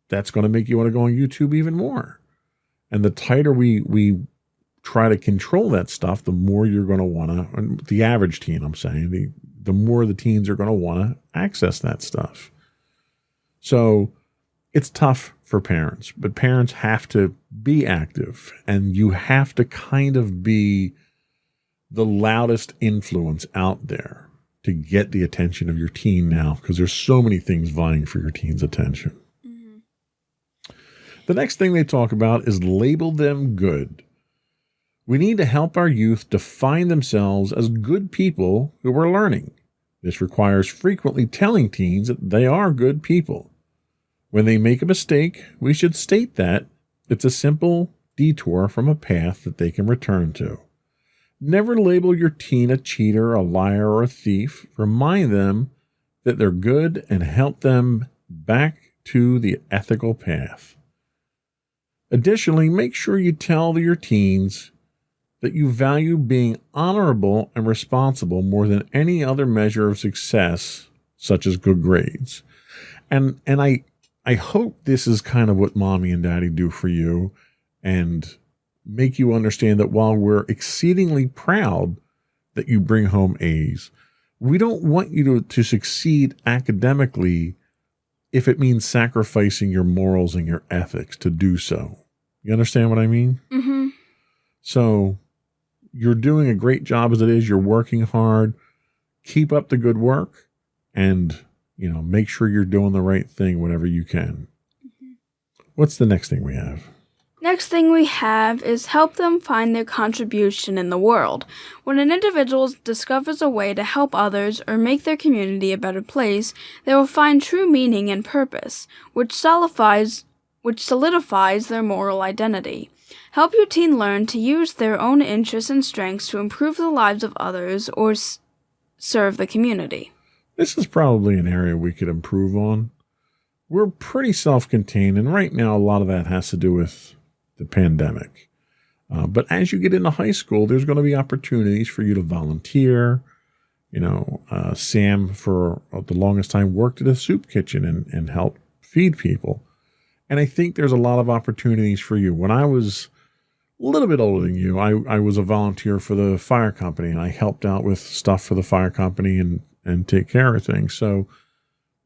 that's going to make you want to go on YouTube even more. And the tighter we try to control that stuff, the more you're going to want to, the average teen, I'm saying, the more the teens are going to want to access that stuff. So it's tough for parents, but parents have to be active, and you have to kind of be the loudest influence out there to get the attention of your teen now, because there's so many things vying for your teen's attention. The next thing they talk about is label them good. We need to help our youth define themselves as good people who are learning. This requires frequently telling teens that they are good people. When they make a mistake, we should state that it's a simple detour from a path that they can return to. Never label your teen a cheater, a liar, or a thief. Remind them that they're good and help them back to the ethical path. Additionally, make sure you tell your teens that you value being honorable and responsible more than any other measure of success, such as good grades. And I hope this is kind of what mommy and daddy do for you, and make you understand that while we're exceedingly proud that you bring home A's, we don't want you to succeed academically if it means sacrificing your morals and your ethics to do so. You understand what I mean? Mm-hmm. So you're doing a great job as it is. You're working hard. Keep up the good work, and, you know, make sure you're doing the right thing whenever you can. Mm-hmm. What's the next thing we have? Next thing we have is help them find their contribution in the world. When an individual discovers a way to help others or make their community a better place, they will find true meaning and purpose, which solidifies their moral identity. Help your teen learn to use their own interests and strengths to improve the lives of others or serve the community. This is probably an area we could improve on. We're pretty self-contained, and right now a lot of that has to do with the pandemic. But as you get into high school, there's going to be opportunities for you to volunteer. You know, Sam, for the longest time, worked at a soup kitchen and helped feed people. And I think there's a lot of opportunities for you. When I was a little bit older than you, I was a volunteer for the fire company, and I helped out with stuff for the fire company and take care of things. So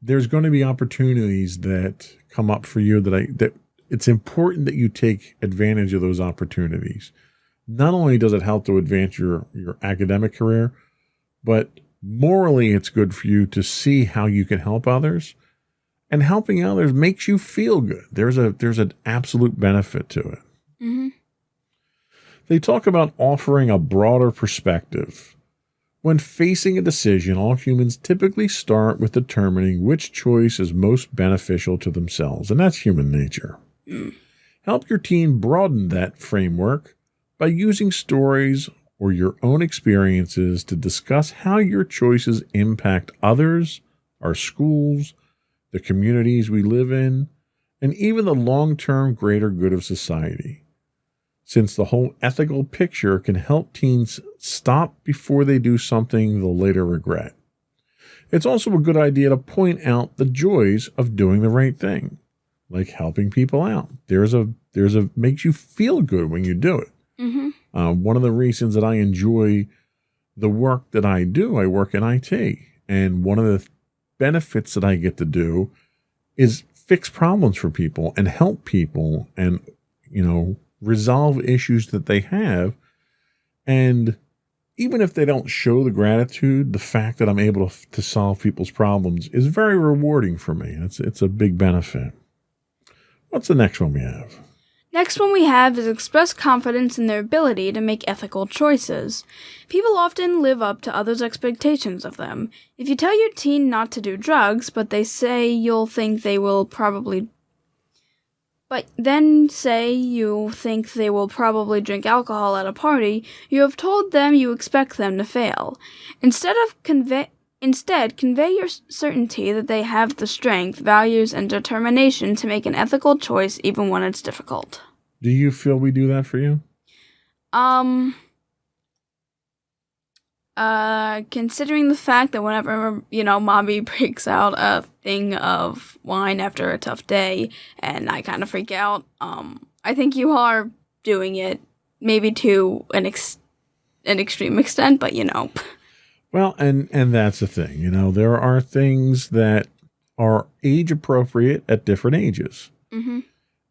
there's going to be opportunities that come up for you that it's important that you take advantage of those opportunities. Not only does it help to advance your academic career, but morally it's good for you to see how you can help others. And helping others makes you feel good. There's an absolute benefit to it. Mm-hmm. They talk about offering a broader perspective. When facing a decision, all humans typically start with determining which choice is most beneficial to themselves, and that's human nature. Help your teen broaden that framework by using stories or your own experiences to discuss how your choices impact others, our schools, the communities we live in, and even the long-term greater good of society. Since the whole ethical picture can help teens stop before they do something they'll later regret. It's also a good idea to point out the joys of doing the right thing, like helping people out. There's a makes you feel good when you do it. Mm-hmm. One of the reasons that I enjoy the work that I do, I work in IT, and one of the benefits that I get to do is fix problems for people and help people and, resolve issues that they have. And even if they don't show the gratitude, the fact that I'm able to solve people's problems is very rewarding for me. It's a big benefit. What's the next one we have? Next one we have is express confidence in their ability to make ethical choices. People often live up to others' expectations of them. If you tell your teen not to do drugs, but you'll think they will probably drink alcohol at a party, you have told them you expect them to fail. Instead, convey your certainty that they have the strength, values, and determination to make an ethical choice even when it's difficult. Do you feel we do that for you? Considering the fact that whenever, mommy breaks out a thing of wine after a tough day and I kind of freak out, I think you are doing it maybe to an extreme extent, but Well, and that's the thing, there are things that are age appropriate at different ages. Mm-hmm.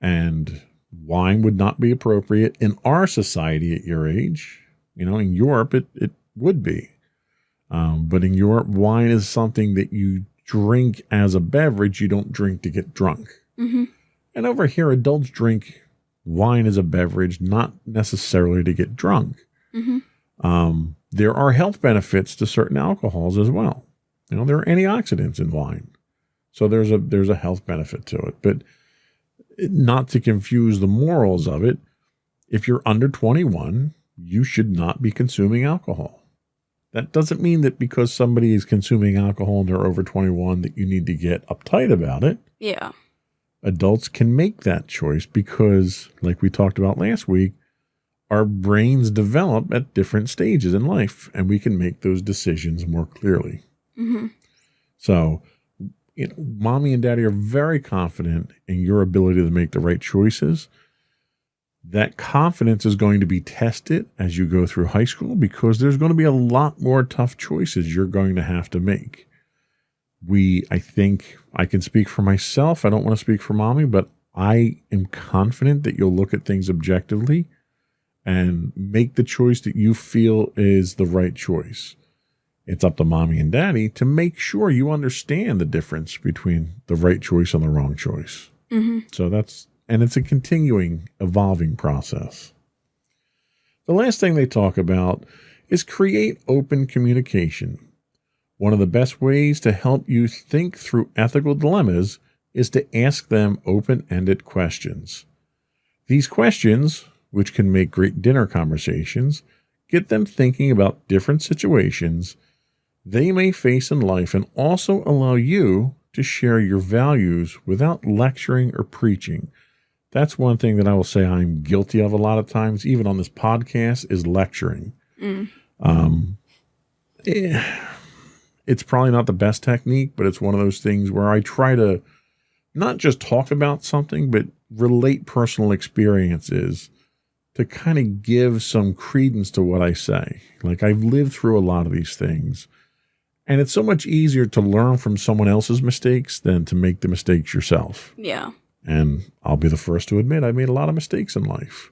And wine would not be appropriate in our society at your age. In Europe, it would be. But in Europe, wine is something that you drink as a beverage. You don't drink to get drunk. Mm-hmm. And over here, adults drink wine as a beverage, not necessarily to get drunk. Mm-hmm. There are health benefits to certain alcohols as well. There are antioxidants in wine. So there's a health benefit to it. But not to confuse the morals of it, if you're under 21, you should not be consuming alcohol. That doesn't mean that because somebody is consuming alcohol and they're over 21 that you need to get uptight about it. Yeah. Adults can make that choice because, like we talked about last week, our brains develop at different stages in life, and we can make those decisions more clearly. Mm-hmm. So, mommy and daddy are very confident in your ability to make the right choices. That confidence is going to be tested as you go through high school because there's going to be a lot more tough choices you're going to have to make. I think I can speak for myself. I don't want to speak for mommy, but I am confident that you'll look at things objectively and make the choice that you feel is the right choice. It's up to mommy and daddy to make sure you understand the difference between the right choice and the wrong choice. Mm-hmm. So it's a continuing, evolving process. The last thing they talk about is create open communication. One of the best ways to help you think through ethical dilemmas is to ask them open-ended questions. These questions, which can make great dinner conversations, get them thinking about different situations they may face in life and also allow you to share your values without lecturing or preaching. That's one thing that I will say I'm guilty of a lot of times, even on this podcast, is lecturing. It's probably not the best technique, but it's one of those things where I try to not just talk about something, but relate personal experiences to kind of give some credence to what I say. Like, I've lived through a lot of these things, and it's so much easier to learn from someone else's mistakes than to make the mistakes yourself. Yeah. And I'll be the first to admit I made a lot of mistakes in life.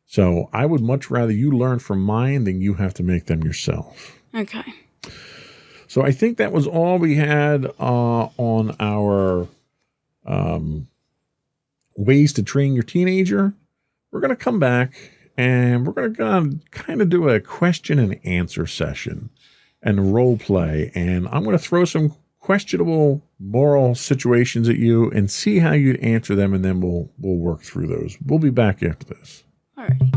So I would much rather you learn from mine than you have to make them yourself. Okay. So I think that was all we had on our ways to train your teenager. We're going to come back and we're going to kind of do a question and answer session and role play. And I'm going to throw some questionable moral situations at you and see how you'd answer them, and then we'll work through those. We'll be back after this. Alrighty.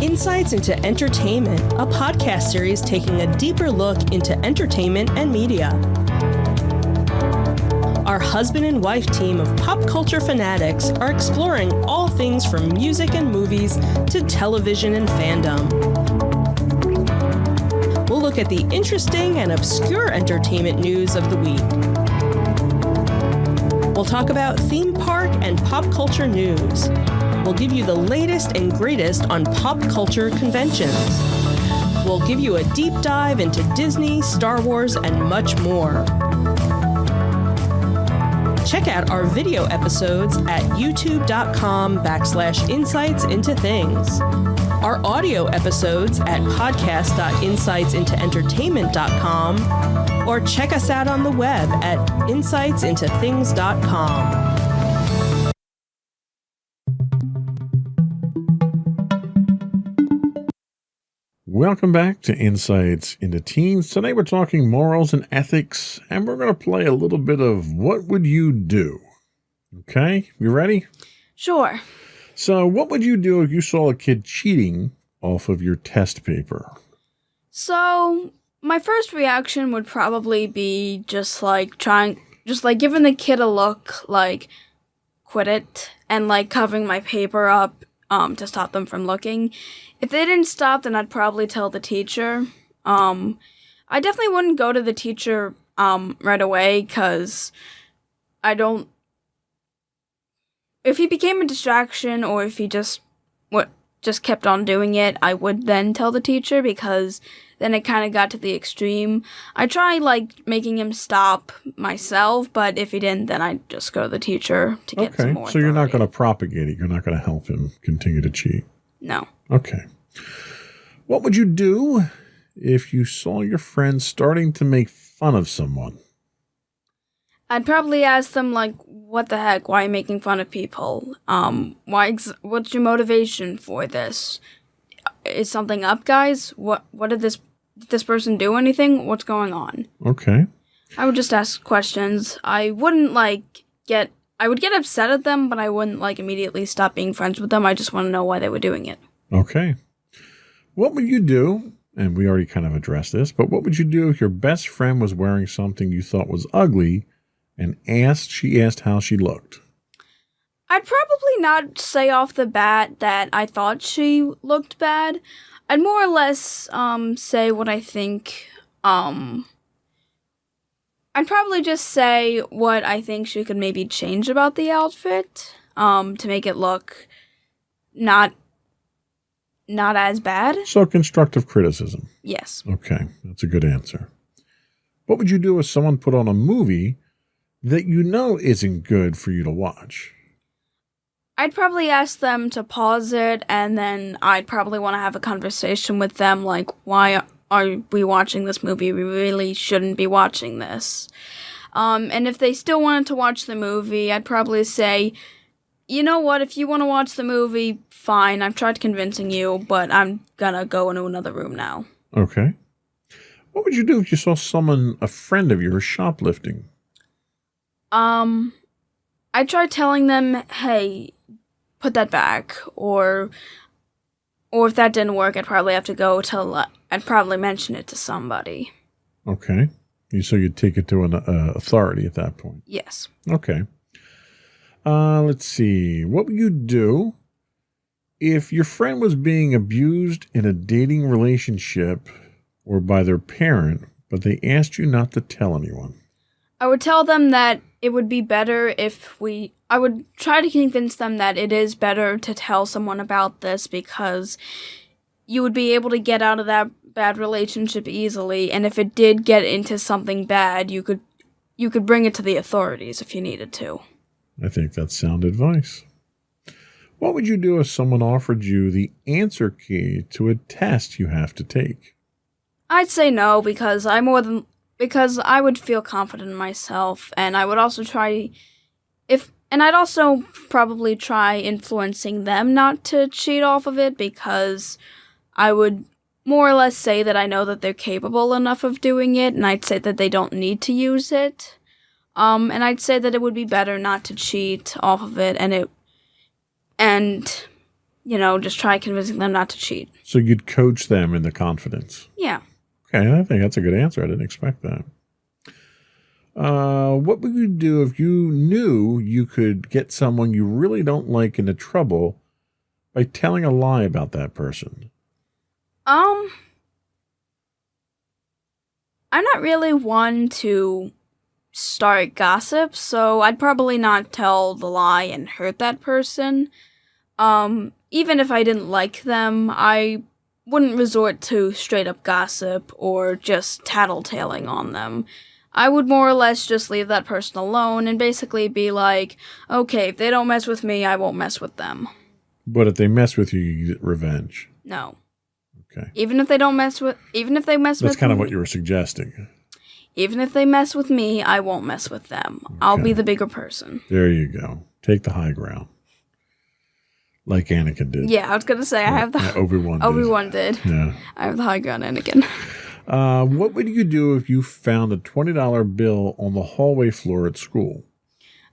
Insights into Entertainment, a podcast series taking a deeper look into entertainment and media. Our husband and wife team of pop culture fanatics are exploring all things from music and movies to television and fandom. We'll look at the interesting and obscure entertainment news of the week. We'll talk about theme park and pop culture news. We'll give you the latest and greatest on pop culture conventions. We'll give you a deep dive into Disney, Star Wars, and much more. Check out our video episodes at youtube.com/insightsintothings. Our audio episodes at podcast.insightsintoentertainment.com, or check us out on the web at insightsintothings.com. Welcome back to Insights into Teens. Today we're talking morals and ethics, and we're going to play a little bit of What Would You Do? Okay, you ready? Sure. So what would you do if you saw a kid cheating off of your test paper? So, my first reaction would probably be just giving the kid a look, like, quit it, and like covering my paper up to stop them from looking. If they didn't stop, then I'd probably tell the teacher. I definitely wouldn't go to the teacher right away, because if he became a distraction, or if he just kept on doing it, I would then tell the teacher, because then it kind of got to the extreme. I try, making him stop myself, but if he didn't, then I'd just go to the teacher to get some more Okay, so you're not authority. going to propagate it. You're not going to help him continue to cheat. No. Okay. What would you do if you saw your friend starting to make fun of someone? I'd probably ask them, what the heck? Why are you making fun of people? What's your motivation for this? Is something up, guys? What did this person do anything? What's going on? Okay. I would just ask questions. I wouldn't, I would get upset at them, but I wouldn't, immediately stop being friends with them. I just want to know why they were doing it. Okay. What would you do? And we already kind of addressed this, but what would you do if your best friend was wearing something you thought was ugly and she asked how she looked? I'd probably not say off the bat that I thought she looked bad. I'd more or less say what I think. I'd probably just say what I think she could maybe change about the outfit to make it look not as bad. So constructive criticism. Yes. Okay, that's a good answer. What would you do if someone put on a movie that you know isn't good for you to watch? I'd probably ask them to pause it, and then I'd probably want to have a conversation with them, why are we watching this movie? We really shouldn't be watching this. And if they still wanted to watch the movie, I'd probably say, you know what, if you want to watch the movie, fine, I've tried convincing you, but I'm gonna go into another room now. Okay. What would you do if you saw a friend of yours, shoplifting? I'd try telling them, hey, put that back, or if that didn't work, I'd probably have to I'd probably mention it to somebody. Okay. So you'd take it to an authority at that point. Yes. Okay. Let's see. What would you do if your friend was being abused in a dating relationship or by their parent, but they asked you not to tell anyone? I would tell them that it would be better I would try to convince them that it is better to tell someone about this, because you would be able to get out of that bad relationship easily, and if it did get into something bad, you could bring it to the authorities if you needed to. I think that's sound advice. What would you do if someone offered you the answer key to a test you have to take? I'd say no, because I would feel confident in myself, and I would also try, if And I'd also probably try influencing them not to cheat off of it, because I would more or less say that I know that they're capable enough of doing it, and I'd say that they don't need to use it. And I'd say that it would be better not to cheat off of it, and just try convincing them not to cheat. So you'd coach them into confidence. Yeah. Okay, I think that's a good answer. I didn't expect that. What would you do if you knew you could get someone you really don't like into trouble by telling a lie about that person? I'm not really one to start gossip, so I'd probably not tell the lie and hurt that person. Even if I didn't like them, I wouldn't resort to straight up gossip or just tattletaling on them. I would more or less just leave that person alone and basically be like, okay, if they don't mess with me, I won't mess with them. But if they mess with you, you get revenge. No. Okay. Even if they mess with That's kind of me, what you were suggesting. even if they mess with me, I won't mess with them. I'll be the bigger person. There you go. Take the high ground. Like Anakin did. Yeah, I was gonna say I have the Obi-Wan did. Yeah. I have the high ground, Anakin. What would you do if you found a $20 bill on the hallway floor at school?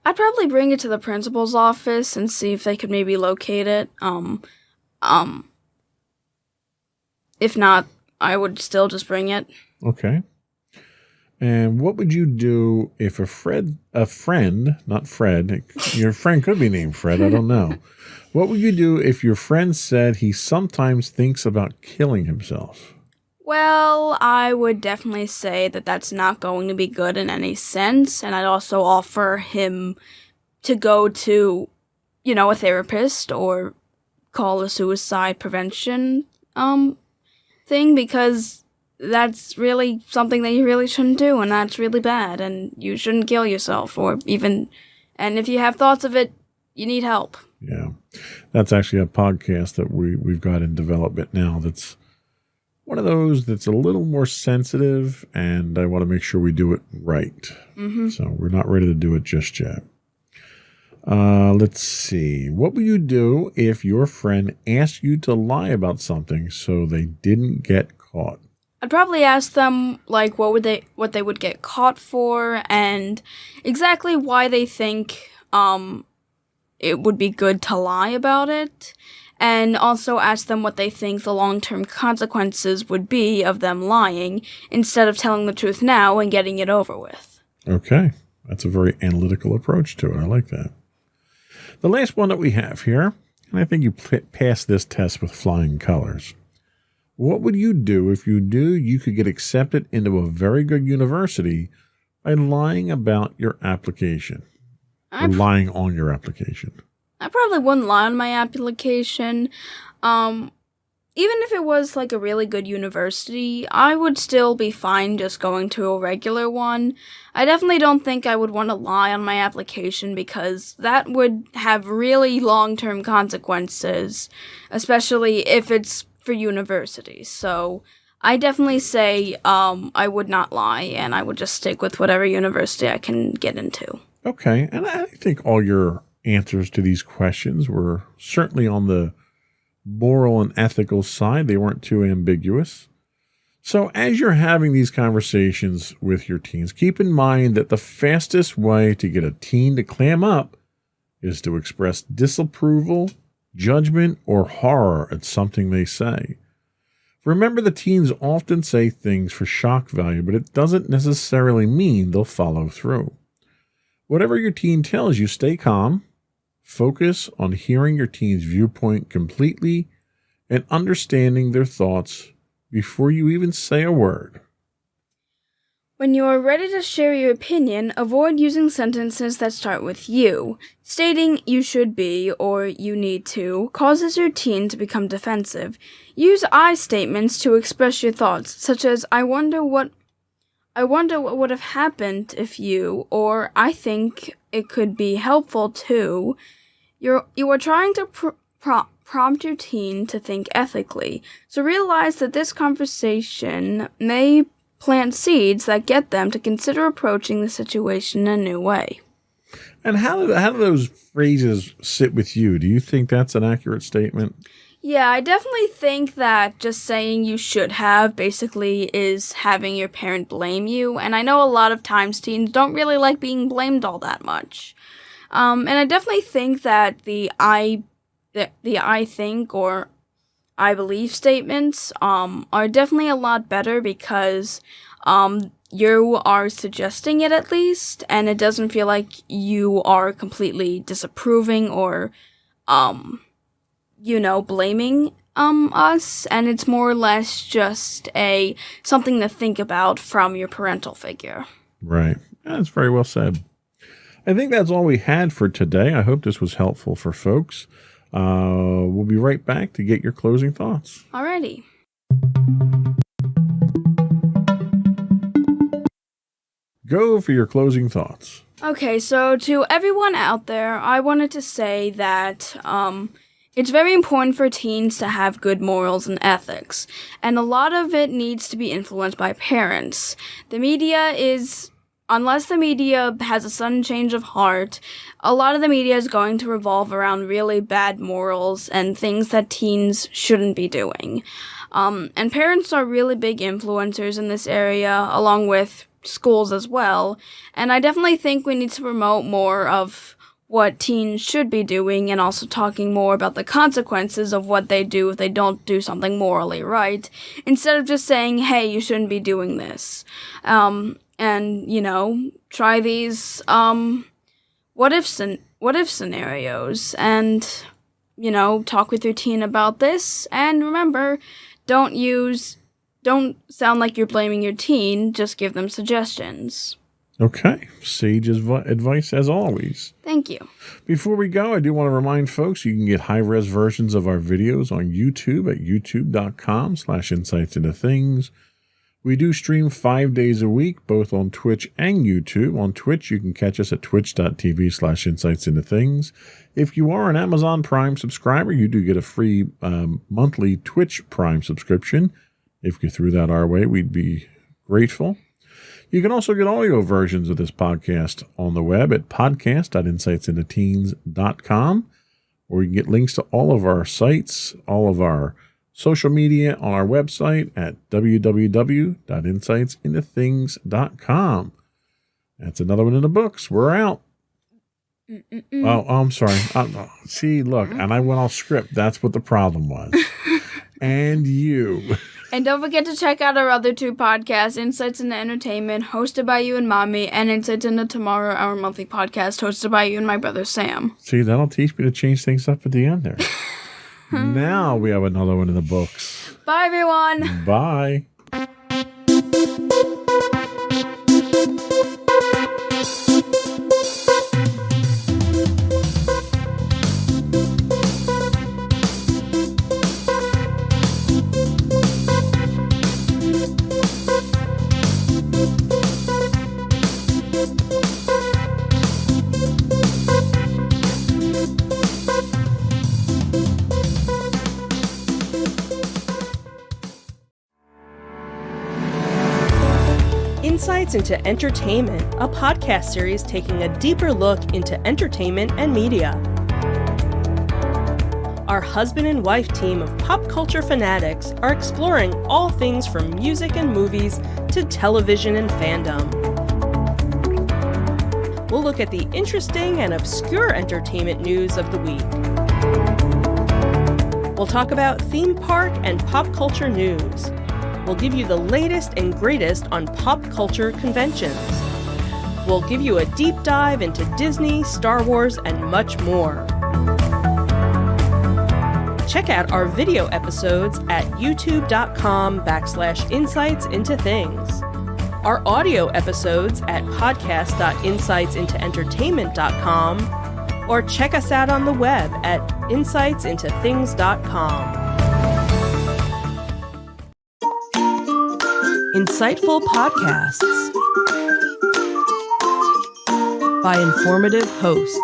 I'd probably bring it to the principal's office and see if they could maybe locate it. If not, I would still just bring it. Okay. And what would you do if a friend, not Fred, your friend could be named Fred, I don't know. What would you do if your friend said he sometimes thinks about killing himself? Well, I would definitely say that that's not going to be good in any sense, and I'd also offer him to go to, a therapist or call a suicide prevention thing, because that's really something that you really shouldn't do, and that's really bad, and you shouldn't kill yourself, and if you have thoughts of it, you need help. Yeah. That's actually a podcast that we've got in development now that's one of those that's a little more sensitive, and I want to make sure we do it right. Mm-hmm. So we're not ready to do it just yet. Let's see. What would you do if your friend asked you to lie about something so they didn't get caught? I'd probably ask them, what they would get caught for, and exactly why they think it would be good to lie about it, and also ask them what they think the long-term consequences would be of them lying, instead of telling the truth now and getting it over with. Okay. That's a very analytical approach to it. I like that. The last one that we have here, and I think you passed this test with flying colors. What would you do if you knew you could get accepted into a very good university by lying about your application? Or lying on your application? I probably wouldn't lie on my application. Even if it was a really good university, I would still be fine just going to a regular one. I definitely don't think I would want to lie on my application, because that would have really long-term consequences, especially if it's for universities. So I definitely say I would not lie, and I would just stick with whatever university I can get into. Okay, and I think all your answers to these questions were certainly on the moral and ethical side. They weren't too ambiguous. So as you're having these conversations with your teens, keep in mind that the fastest way to get a teen to clam up is to express disapproval, judgment, or horror at something they say. Remember, the teens often say things for shock value, but it doesn't necessarily mean they'll follow through. Whatever your teen tells you, stay calm, focus on hearing your teen's viewpoint completely, and understanding their thoughts before you even say a word. When you are ready to share your opinion, avoid using sentences that start with you. Stating you should be or you need to causes your teen to become defensive. Use I statements to express your thoughts, such as I wonder what would have happened if you, or I think it could be helpful too. You are trying to prompt your teen to think ethically, so realize that this conversation may plant seeds that get them to consider approaching the situation in a new way. And how do those phrases sit with you? Do you think that's an accurate statement? Yeah, I definitely think that just saying you should have basically is having your parent blame you. And I know a lot of times teens don't really like being blamed all that much. And I definitely think that the I think or I believe statements are definitely a lot better because you are suggesting it at least, and it doesn't feel like you are completely disapproving or blaming us, and it's more or less just something to think about from your parental figure. Right. That's very well said. I think that's all we had for today. I hope this was helpful for folks. We'll be right back to get your closing thoughts. Alrighty. Go for your closing thoughts. Okay, so to everyone out there, I wanted to say that it's very important for teens to have good morals and ethics, and a lot of it needs to be influenced by parents. Unless the media has a sudden change of heart, a lot of the media is going to revolve around really bad morals and things that teens shouldn't be doing. And parents are really big influencers in this area, along with schools as well, and I definitely think we need to promote more of what teens should be doing and also talking more about the consequences of what they do if they don't do something morally right, instead of just saying, hey, you shouldn't be doing this. And, try these what if scenarios and, talk with your teen about this. And remember, don't sound like you're blaming your teen, just give them suggestions. Okay. Sage advice as always. Thank you. Before we go, I do want to remind folks you can get high-res versions of our videos on YouTube at youtube.com/insightsintothings. We do stream 5 days a week, both on Twitch and YouTube. On Twitch, you can catch us at twitch.tv/insightsintothings. If you are an Amazon Prime subscriber, you do get a free monthly Twitch Prime subscription. If you threw that our way, we'd be grateful. You can also get audio versions of this podcast on the web at podcast.insightsintoteens.com, or you can get links to all of our sites, all of our social media on our website at www.insightsintothings.com. That's another one in the books. We're out. Oh, I'm sorry. See, look, and I went off script. That's what the problem was. And you. And don't forget to check out our other two podcasts, Insights into Entertainment, hosted by you and Mommy, and Insights into Tomorrow, our monthly podcast, hosted by you and my brother Sam. See, that'll teach me to change things up at the end there. Now we have another one in the books. Bye, everyone. Bye. Insights into Entertainment, a podcast series taking a deeper look into entertainment and media. Our husband and wife team of pop culture fanatics are exploring all things from music and movies to television and fandom. We'll look at the interesting and obscure entertainment news of the week. We'll talk about theme park and pop culture news. We'll give you the latest and greatest on pop culture conventions. We'll give you a deep dive into Disney, Star Wars, and much more. Check out our video episodes at youtube.com/insightsintothings. Our audio episodes at podcast.insightsintoentertainment.com, or check us out on the web at insightsintothings.com. Insightful podcasts by informative hosts.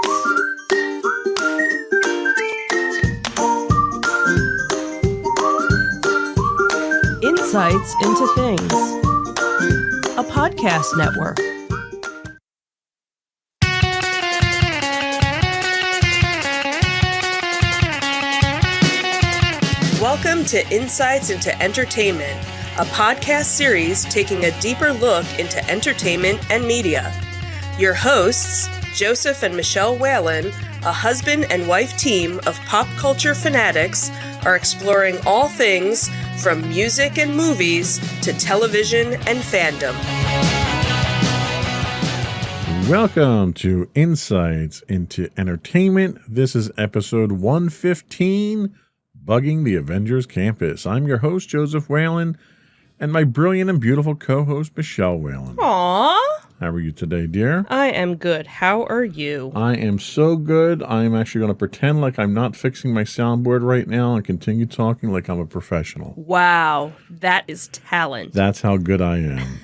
Insights into Things, a podcast network. Welcome to Insights into Entertainment, a podcast series taking a deeper look into entertainment and media. Your hosts, Joseph and Michelle Whalen, a husband and wife team of pop culture fanatics, are exploring all things from music and movies to television and fandom. Welcome to Insights into Entertainment. This is episode 115, Bugging the Avengers Campus. I'm your host, Joseph Whalen, and my brilliant and beautiful co-host, Michelle Whalen. Aww. How are you today, dear? I am good. How are you? I am so good. I am actually going to pretend like I'm not fixing my soundboard right now and continue talking like I'm a professional. Wow, that is talent. That's how good I am.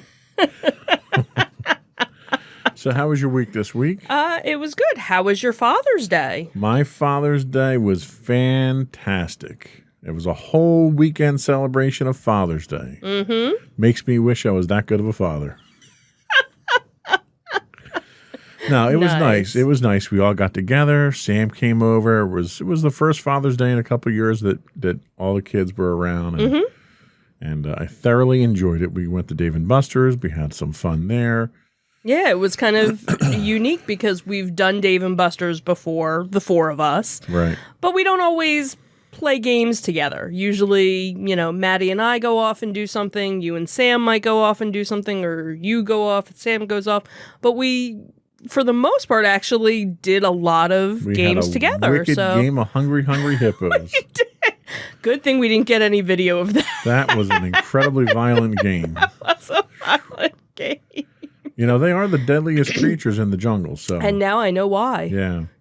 So how was your week this week? It was good. How was your Father's Day? My Father's Day was fantastic. It was a whole weekend celebration of Father's Day. Mm-hmm. Makes me wish I was that good of a father. No, it was nice. It was nice. We all got together. Sam came over. It was the first Father's Day in a couple of years that all the kids were around, and I thoroughly enjoyed it. We went to Dave & Buster's. We had some fun there. Yeah, it was kind of unique because we've done Dave & Buster's before, the four of us. Right. But we don't always play games together. Usually, Maddie and I go off and do something. You and Sam might go off and do something, or you go off and Sam goes off. But we, for the most part, actually did a lot of games together. Wicked game of Hungry Hippos. Good thing we didn't get any video of that. That was an incredibly violent game. That was a violent game. They are the deadliest creatures in the jungle. So, and now I know why.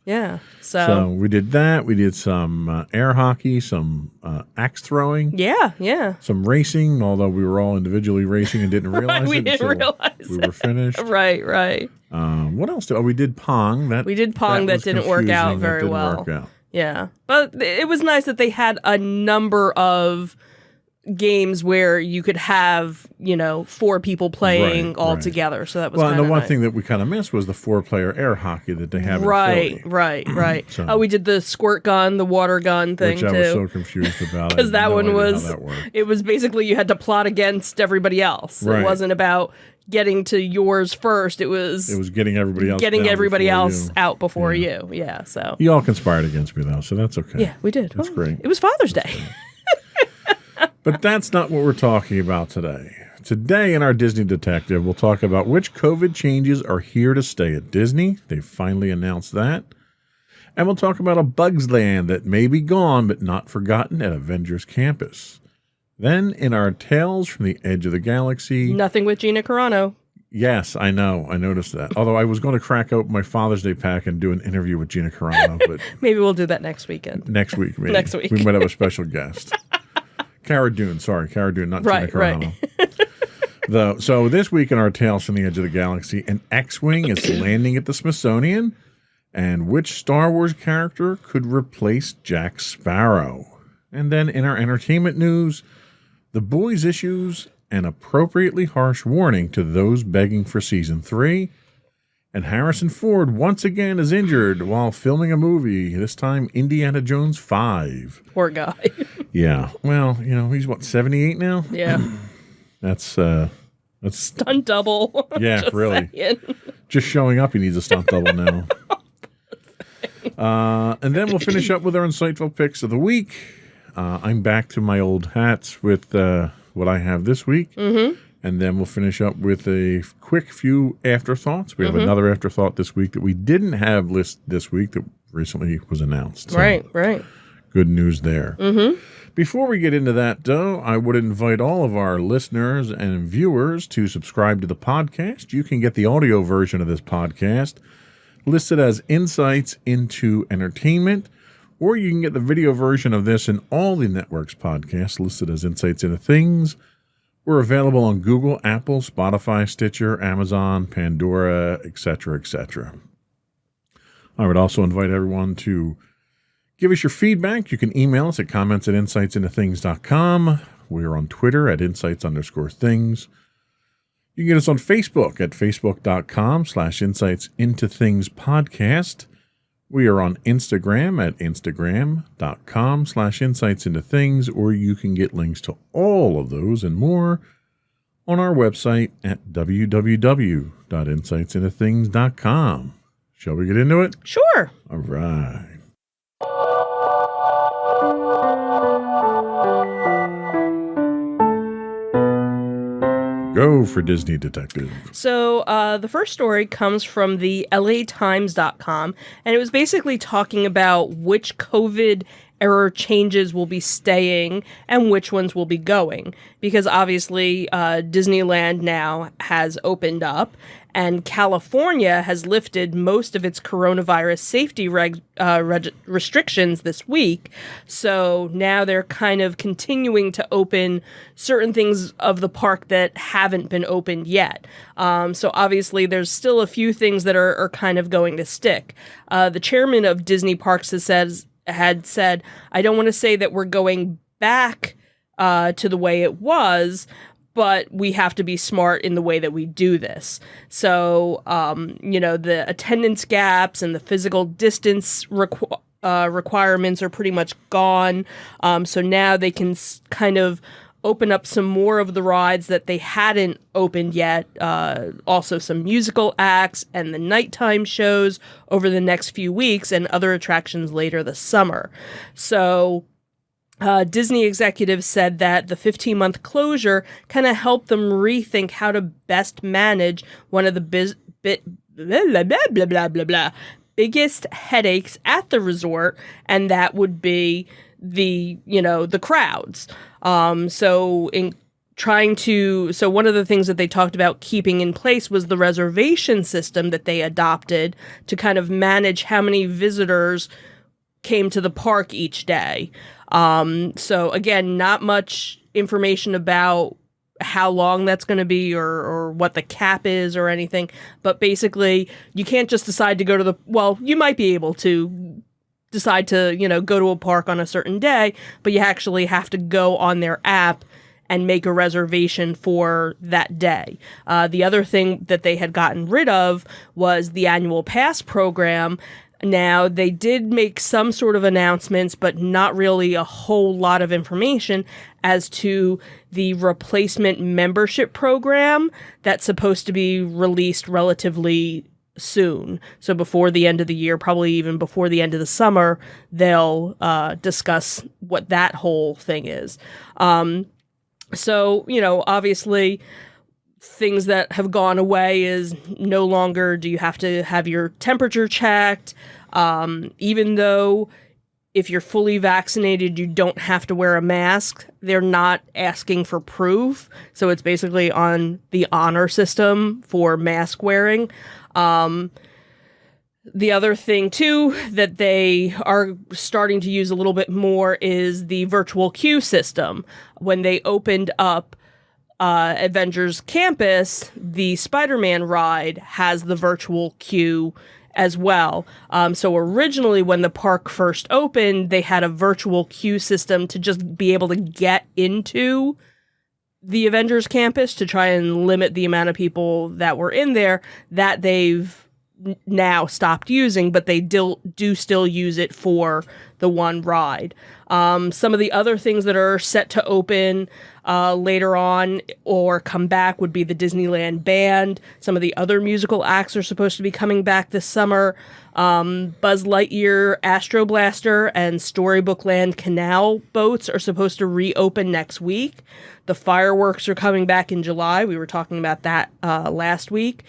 Yeah. So we did that. We did some air hockey, some axe throwing. Yeah. Some racing, although we were all individually racing and didn't realize we it. didn't realize we were finished. Right. What else? We did Pong. We did Pong that didn't work out very well. Yeah. But it was nice that they had a number of games where you could have, 4 people playing all together. So that was and the one nice. thing that we kind of missed was the 4-player air hockey that they have in Philly. Right. So, we did the squirt gun, the water gun thing, which too. I was so confused about. Because that one was, how that worked. it was basically you had to plot against everybody else. Right. It wasn't about getting to yours first. It was getting everybody else out before you. Yeah, so. You all conspired against me, though, so that's okay. Yeah, we did. That's great. It was Father's Day. But that's not what we're talking about today. Today in our Disney Detective, we'll talk about which COVID changes are here to stay at Disney. They've finally announced that. And we'll talk about a Bugs Land that may be gone but not forgotten at Avengers Campus. Then in our Tales from the Edge of the Galaxy... Nothing with Gina Carano. Yes, I know. I noticed that. Although I was going to crack open my Father's Day pack and do an interview with Gina Carano. But maybe we'll do that next weekend. Next week, maybe. Next week. We might have a special guest. Cara Dune, not Gina Carano. Right. So this week in our Tales from the Edge of the Galaxy, an X-Wing is landing at the Smithsonian, and which Star Wars character could replace Jack Sparrow? And then in our entertainment news, The Boys issues an appropriately harsh warning to those begging for Season 3, and Harrison Ford once again is injured while filming a movie, this time Indiana Jones 5. Poor guy. Yeah. Well, he's 78 now? Yeah. That's Stunt double. Yeah, Just really. saying. Just showing up, he needs a stunt double now. And then we'll finish up with our insightful picks of the week. I'm back to my old hats with what I have this week. Mm-hmm. And then we'll finish up with a quick few afterthoughts. We have another afterthought this week that we didn't have listed this week that recently was announced. So Right. Good news there. Mm-hmm. Before we get into that, though, I would invite all of our listeners and viewers to subscribe to the podcast. You can get the audio version of this podcast listed as Insights into Entertainment, or you can get the video version of this and all the network's podcasts listed as Insights into Things. We're available on Google, Apple, Spotify, Stitcher, Amazon, Pandora, etc., etc. I would also invite everyone to give us your feedback. You can email us at comments@insightsintothings.com. We're on Twitter at insights_things. You can get us on Facebook at facebook.com/insightsintothingspodcast. We are on Instagram at instagram.com/insightsintothings, or you can get links to all of those and more on our website at www.insightsintothings.com. Shall we get into it? Sure. All right. Go for Disney Detective. So the first story comes from the LATimes.com, and it was basically talking about which COVID era changes will be staying and which ones will be going. Because obviously Disneyland now has opened up, and California has lifted most of its coronavirus safety restrictions this week. So now they're kind of continuing to open certain things of the park that haven't been opened yet. So obviously there's still a few things that are kind of going to stick. The chairman of Disney Parks had said, I don't want to say that we're going back to the way it was, but we have to be smart in the way that we do this. So, the attendance gaps and the physical distance requirements are pretty much gone. So now they can kind of open up some more of the rides that they hadn't opened yet. Also some musical acts and the nighttime shows over the next few weeks and other attractions later this summer. So Disney executives said that the 15-month closure kind of helped them rethink how to best manage one of the biggest headaches at the resort, and that would be the crowds. So one of the things that they talked about keeping in place was the reservation system that they adopted to kind of manage how many visitors came to the park each day. So again, not much information about how long that's going to be or what the cap is or anything, but basically you can't just decide to go to you might be able to decide to, go to a park on a certain day, but you actually have to go on their app and make a reservation for that day. The other thing that they had gotten rid of was the annual pass program. Now, they did make some sort of announcements, but not really a whole lot of information as to the replacement membership program that's supposed to be released relatively soon. So before the end of the year, probably even before the end of the summer, they'll discuss what that whole thing is. Obviously, things that have gone away is no longer do you have to have your temperature checked, even though if you're fully vaccinated, you don't have to wear a mask. They're not asking for proof. So it's basically on the honor system for mask wearing. The other thing, too, that they are starting to use a little bit more is the virtual queue system. When they opened up Avengers Campus, the Spider-Man ride has the virtual queue as well. So originally when the park first opened, they had a virtual queue system to just be able to get into the Avengers Campus to try and limit the amount of people that were in there. That they've now stopped using, but they do still use it for the one ride. Some of the other things that are set to open later on or come back would be the Disneyland Band. Some of the other musical acts are supposed to be coming back this summer. Buzz Lightyear Astro Blaster and Storybook Land Canal boats are supposed to reopen next week. The fireworks are coming back in July. We were talking about that last week.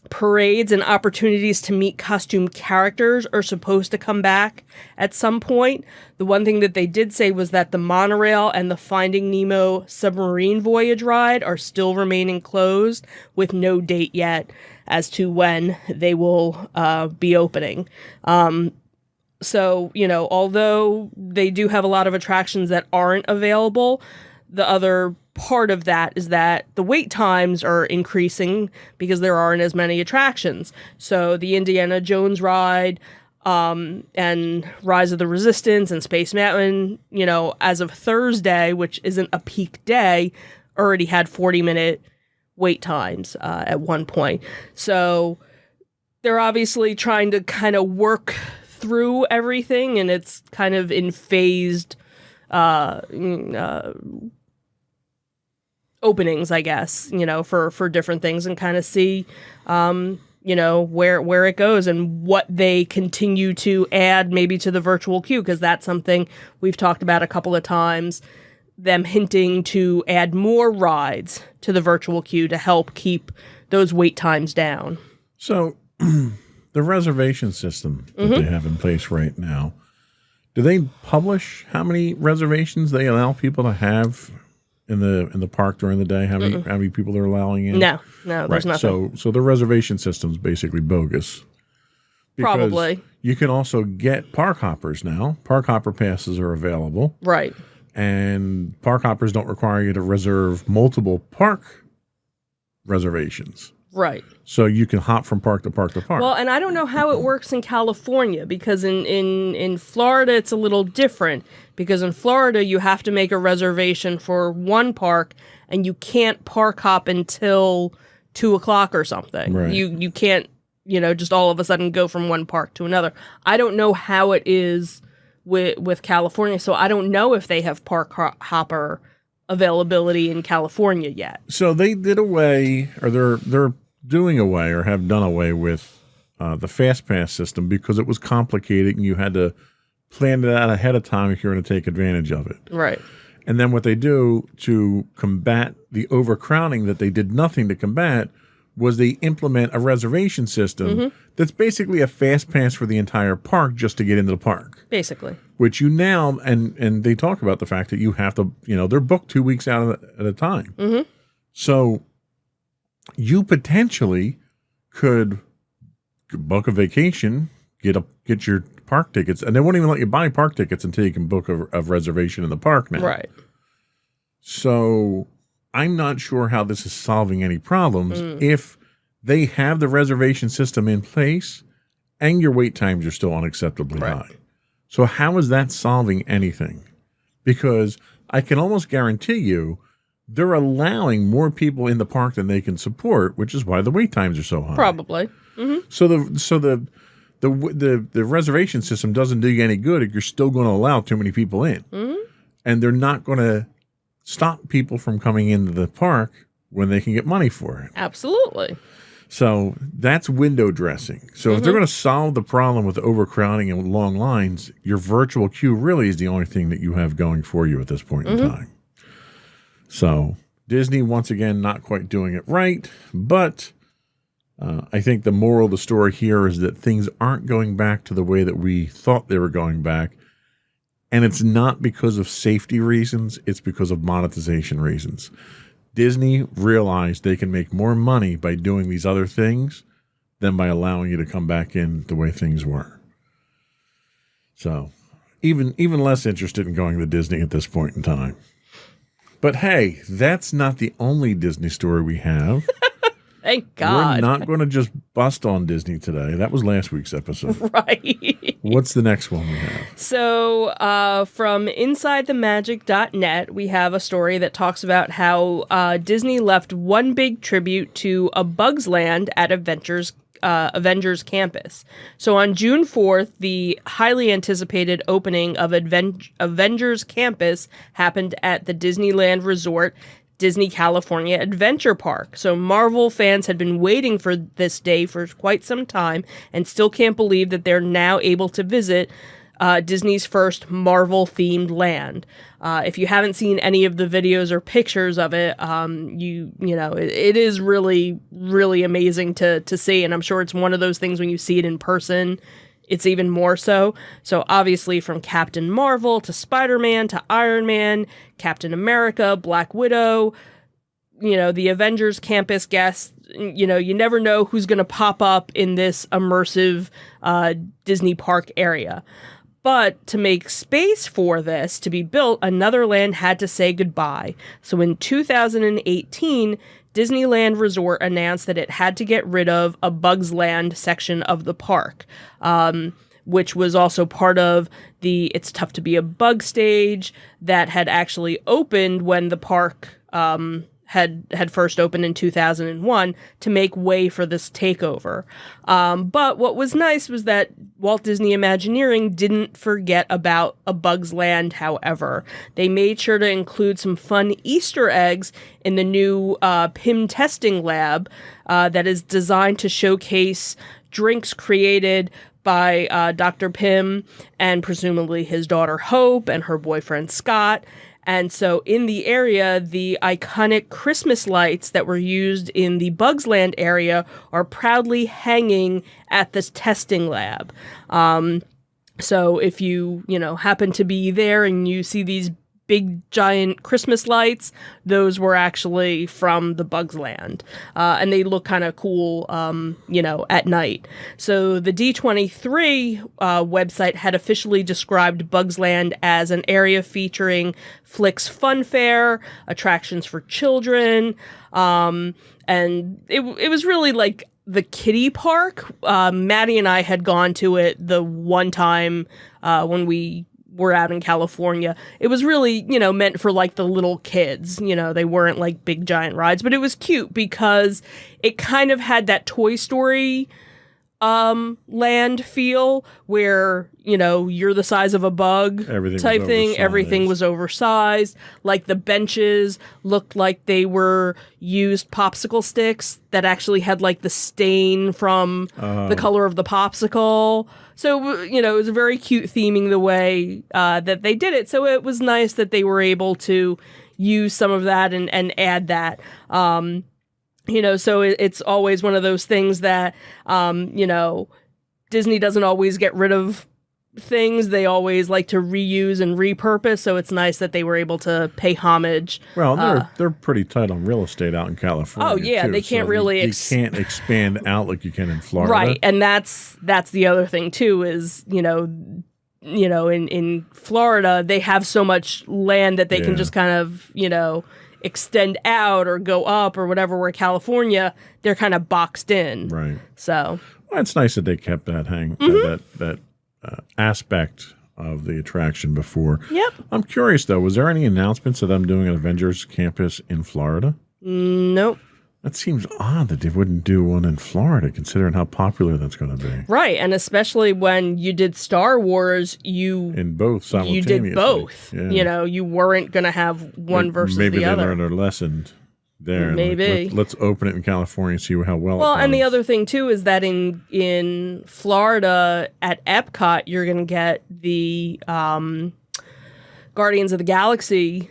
Parades and opportunities to meet costume characters are supposed to come back at some point. The one thing that they did say was that the monorail and the Finding Nemo submarine voyage ride are still remaining closed with no date yet as to when they will be opening. So, although they do have a lot of attractions that aren't available, the other part of that is that the wait times are increasing because there aren't as many attractions. So the Indiana Jones ride and Rise of the Resistance and Space Mountain, as of Thursday, which isn't a peak day, already had 40-minute wait times at one point. So they're obviously trying to kind of work through everything, and it's kind of in phased openings, I guess, for different things, and kind of see where it goes and what they continue to add maybe to the virtual queue, because that's something we've talked about a couple of times, them hinting to add more rides to the virtual queue to help keep those wait times down. So the reservation system that they have in place right now, do they publish how many reservations they allow people to have in the park during the day? How many people they're allowing in? No, there's nothing. So the reservation system is basically bogus. Because Probably. You can also get park hoppers now. Park hopper passes are available. Right. And park hoppers don't require you to reserve multiple park reservations. Right. So you can hop from park to park to park. Well, and I don't know how it works in California, because in Florida it's a little different, because in Florida you have to make a reservation for one park and you can't park hop until 2:00 or something. Right. You can't, just all of a sudden go from one park to another. I don't know how it is with California, so I don't know if they have park hopper availability in California yet. So they did away, or they're doing away, or have done away with the Fast Pass system, because it was complicated and you had to plan it out ahead of time if you're going to take advantage of it. Right. And then what they do to combat the overcrowding that they did nothing to combat was they implement a reservation system that's basically a Fast Pass for the entire park just to get into the park. Basically. Which you now, and they talk about the fact that you have to, they're booked 2 weeks out at a time. Mm-hmm. So you potentially could book a vacation, get your park tickets, and they won't even let you buy park tickets until you can book a reservation in the park now. Right. So I'm not sure how this is solving any problems if they have the reservation system in place and your wait times are still unacceptably high. So how is that solving anything? Because I can almost guarantee you they're allowing more people in the park than they can support, which is why the wait times are so high. Probably. Mm-hmm. So the reservation system doesn't do you any good if you're still going to allow too many people in. Mm-hmm. And they're not going to stop people from coming into the park when they can get money for it. Absolutely. So that's window dressing. So if they're going to solve the problem with overcrowding and long lines, your virtual queue really is the only thing that you have going for you at this point in time. So Disney, once again, not quite doing it right. But I think the moral of the story here is that things aren't going back to the way that we thought they were going back. And it's not because of safety reasons. It's because of monetization reasons. Disney realized they can make more money by doing these other things than by allowing you to come back in the way things were. So even less interested in going to Disney at this point in time. But hey, that's not the only Disney story we have. Thank God. We're not going to just bust on Disney today. That was last week's episode. Right. What's the next one we have? So from InsideTheMagic.net, we have a story that talks about how Disney left one big tribute to A Bug's Land at Avengers Campus. So on June 4th, the highly anticipated opening of Avengers Campus happened at the Disneyland Resort Disney California Adventure Park. So Marvel fans had been waiting for this day for quite some time and still can't believe that they're now able to visit Disney's first Marvel-themed land. If you haven't seen any of the videos or pictures of it, it is really, really amazing to see. And I'm sure it's one of those things when you see it in person, it's even more so. So obviously from Captain Marvel to Spider-Man to Iron Man, Captain America, Black Widow, the Avengers Campus guests, you never know who's going to pop up in this immersive Disney park area. But to make space for this to be built, another land had to say goodbye. So in 2018, Disneyland Resort announced that it had to get rid of a Bug's Land section of the park, which was also part of the It's Tough to Be a Bug stage that had actually opened when the park had first opened in 2001 to make way for this takeover. But what was nice was that Walt Disney Imagineering didn't forget about A Bug's Land, however. They made sure to include some fun Easter eggs in the new PIM testing lab that is designed to showcase drinks created by Dr. Pym and presumably his daughter Hope and her boyfriend Scott. And so in the area, the iconic Christmas lights that were used in the Bugs Land area are proudly hanging at this testing lab. So if you happen to be there and you see these big giant Christmas lights, those were actually from the Bugs Land. And they look kind of cool, at night. So the D23 website had officially described Bugs Land as an area featuring Flick's Fun Fair, attractions for children, and it was really like the kiddie park. Maddie and I had gone to it the one time when we were out in California. It was really, meant for like the little kids. They weren't like big giant rides, but it was cute because it kind of had that Toy Story land feel where, you're the size of a bug type thing. Everything was oversized. Like the benches looked like they were used popsicle sticks that actually had like the stain from the color of the popsicle. So, it was a very cute theming the way that they did it. So it was nice that they were able to use some of that and add that. So it's always one of those things that, Disney doesn't always get rid of things. They always like to reuse and repurpose. So it's nice that they were able to pay homage. Well, they're pretty tight on real estate out in California. Oh yeah, too, they can't so really. You can't expand out like you can in Florida, right? And that's the other thing too. Is in Florida they have so much land that they can just kind of extend out or go up or whatever. Where California, they're kind of boxed in. right? So Well, it's nice that they kept that that aspect of the attraction before. Yep. I'm curious though, was there any announcements of them doing an Avengers campus in Florida? nope. That seems odd that they wouldn't do one in Florida, considering how popular that's going to be. Right, and especially when you did Star Wars, In both you simultaneously. did both. Yeah. You weren't going to have one versus Maybe the other. they learned their lesson there. Maybe. Let's open it in California and see how well it does. And the other thing too is that in Florida at Epcot, you're going to get the Guardians of the Galaxy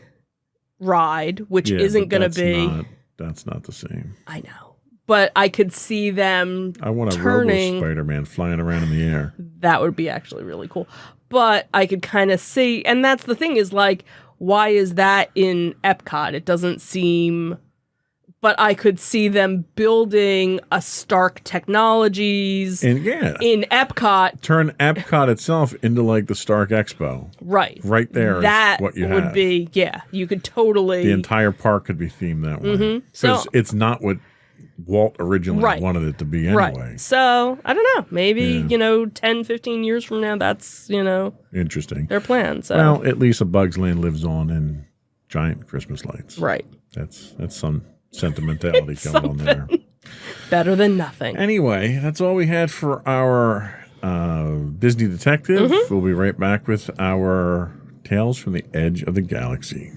ride, which isn't going to be. That's not the same. I know, but I could see them. I want a turning. Robo Spider-Man flying around in the air. That would be actually really cool. But I could kind of see, and that's the thing is like, why is that in Epcot? It doesn't seem. But I could see them building a Stark Technologies And in Epcot. turn Epcot itself into like the Stark Expo. Right. Right there That is what you would have. be, you could totally. The entire park could be themed that way. Mm-hmm. Because So- it's not what Walt originally Right. wanted it to be anyway. Right. So, I don't know. Maybe, Yeah. 10, 15 years from now, that's, Interesting. their plan. So. Well, at least a Bug's Land lives on in giant Christmas lights. Right. That's some sentimentality going on there. Better than nothing. Anyway, that's all we had for our Disney Detective. Mm-hmm. We'll be right back with our Tales from the Edge of the Galaxy.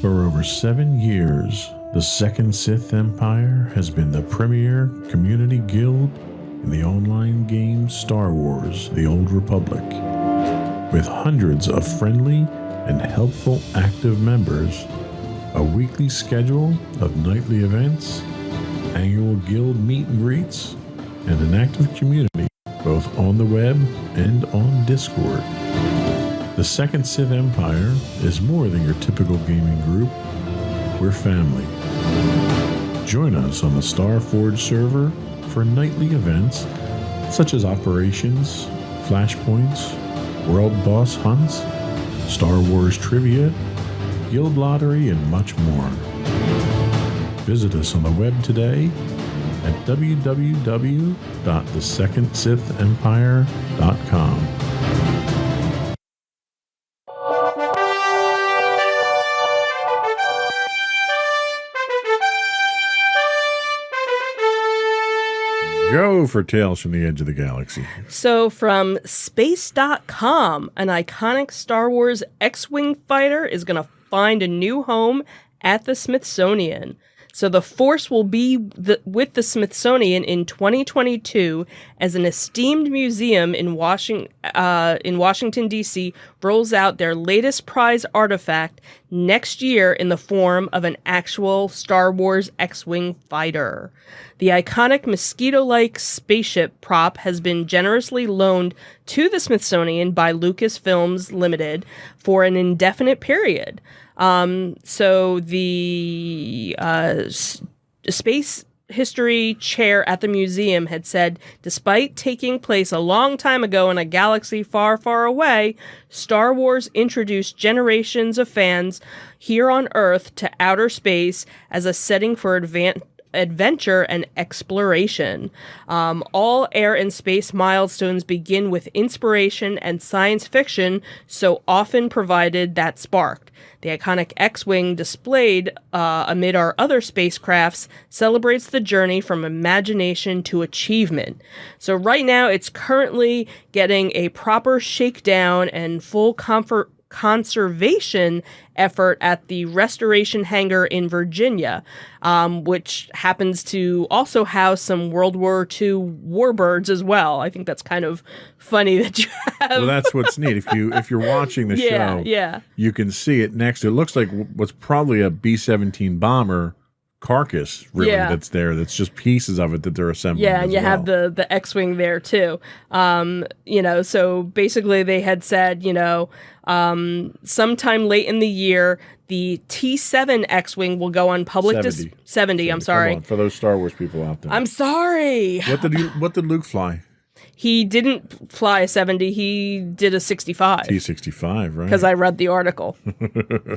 For over 7 years, the Second Sith Empire has been the premier community guild in the online game Star Wars: The Old Republic. With hundreds of friendly and helpful active members, a weekly schedule of nightly events, annual guild meet and greets, and an active community both on the web and on Discord. The Second Sith Empire is more than your typical gaming group. We're family. Join us on the Starforge server for nightly events such as operations, flashpoints, world boss hunts, Star Wars trivia, guild lottery, and much more. Visit us on the web today at www.thesecondsithempire.com. Go for Tales from the Edge of the Galaxy. So, from Space.com, an iconic Star Wars X-Wing fighter is going to find a new home at the Smithsonian. So, the Force will be with the Smithsonian in 2022 as an esteemed museum in Washington, D.C. rolls out their latest prize artifact next year in the form of an actual Star Wars X-Wing fighter. The iconic mosquito-like spaceship prop has been generously loaned to the Smithsonian by Lucasfilms Limited for an indefinite period. So the space history chair at the museum had said, despite taking place a long time ago in a galaxy far, far away, Star Wars introduced generations of fans here on Earth to outer space as a setting for adventure and exploration. All air and space milestones begin with inspiration and science fiction so often provided that sparked. The iconic X-Wing displayed amid our other spacecrafts celebrates the journey from imagination to achievement. So right now it's currently getting a proper shakedown and full conservation effort at the Restoration Hangar in Virginia, which happens to also house some World War II warbirds as well. I think that's kind of funny that you have. Well, that's what's neat. If you're watching the show, you can see it next to it. Looks like what's probably a B-17 bomber carcass, really, that's there. That's just pieces of it that they're assembling. Yeah, and you have the X-Wing there too. So basically they had said, sometime late in the year, the T-7 X-Wing will go on public 70. I'm sorry. Come on, for those Star Wars people out there. I'm sorry. What did Luke fly? He didn't fly a 70. He did a 65. T-65, right? Because I read the article.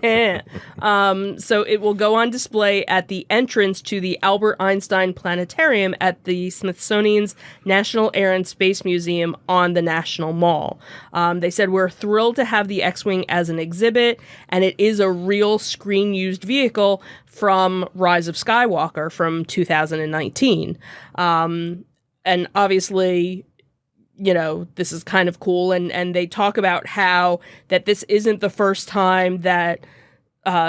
So it will go on display at the entrance to the Albert Einstein Planetarium at the Smithsonian's National Air and Space Museum on the National Mall. They said, we're thrilled to have the X-Wing as an exhibit, and it is a real screen-used vehicle from Rise of Skywalker from 2019. And obviously, this is kind of cool. And they talk about how that this isn't the first time that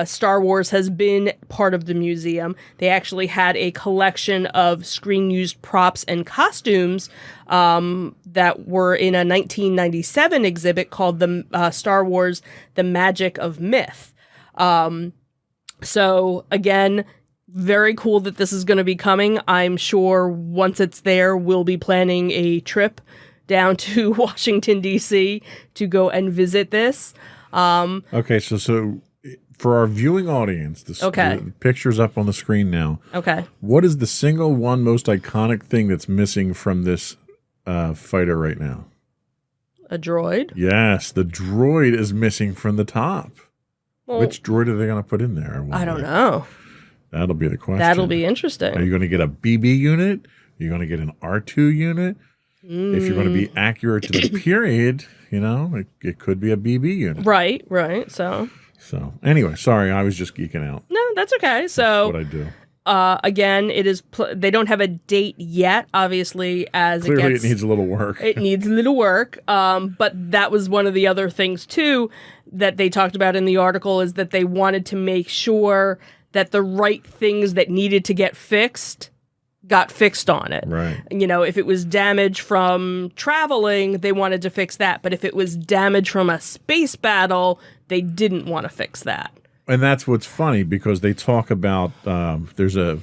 Star Wars has been part of the museum. They actually had a collection of screen-used props and costumes that were in a 1997 exhibit called the Star Wars: The Magic of Myth. So again, very cool that this is going to be coming. I'm sure once it's there, we'll be planning a trip down to Washington, D.C. to go and visit this. Okay, so for our viewing audience, the picture's up on the screen now. Okay. What is the single one most iconic thing that's missing from this fighter right now? A droid? Yes, the droid is missing from the top. Well, which droid are they going to put in there? I don't know. That'll be the question. That'll be interesting. Are you going to get a BB unit? Are you going to get an R2 unit? If you're going to be accurate to the period, it could be a BB unit. Right. So anyway, sorry, I was just geeking out. No, that's okay. So that's what I do. Again, it is. They don't have a date yet. Obviously, Clearly it needs a little work. It needs a little work. But that was one of the other things too that they talked about in the article, is that they wanted to make sure that the right things that needed to get fixed got fixed on it. Right. If it was damage from traveling, they wanted to fix that. But if it was damage from a space battle, they didn't want to fix that. And that's what's funny, because they talk about there's a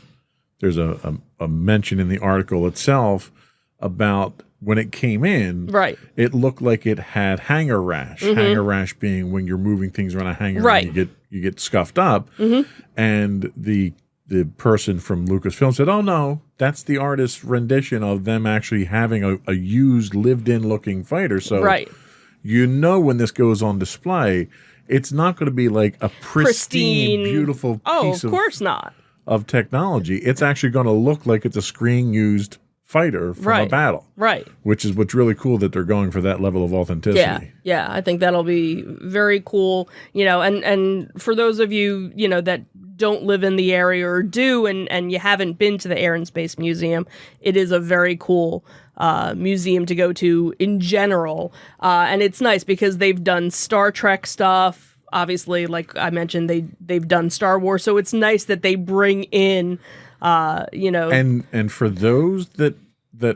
mention in the article itself about when it came in. Right. It looked like it had hangar rash. Mm-hmm. Hangar rash being when you're moving things around a hangar, right, and you get scuffed up. Mm-hmm. And the person from Lucasfilm said, "Oh no, that's the artist's rendition of them actually having a used, lived-in looking fighter." So right. When this goes on display, it's not going to be like a pristine beautiful piece of course not. of technology, it's actually going to look like it's a screen-used fighter from a Right. battle. Right. Which is what's really cool that they're going for that level of authenticity. Yeah, yeah, I think that'll be very cool. And for those of you, that don't live in the area or do, and you haven't been to the Air and Space Museum, it is a very cool museum to go to in general. And it's nice because they've done Star Trek stuff. Obviously, like I mentioned, they've done Star Wars, so it's nice that they bring in, And for those that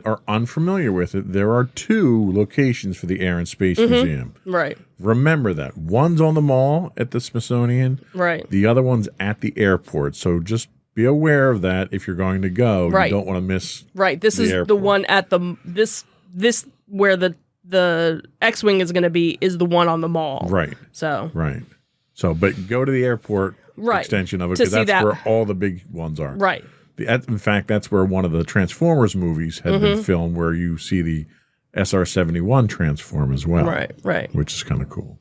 are unfamiliar with it, there are 2 locations for the Air and Space Museum. right, Remember that. One's on the mall at the Smithsonian. right. The other one's at the airport. So just be aware of that if you're going to go. Right. You don't want to miss. Right. This the is the airport. one at this where the X-wing is going to be is the one on the mall. Right. So Right. So, but go to the airport Right. extension of it To because see that's that. where all the big ones are. right. In fact, that's where one of the Transformers movies had been filmed, where you see the SR-71 transform as well. Right. Which is kind of cool.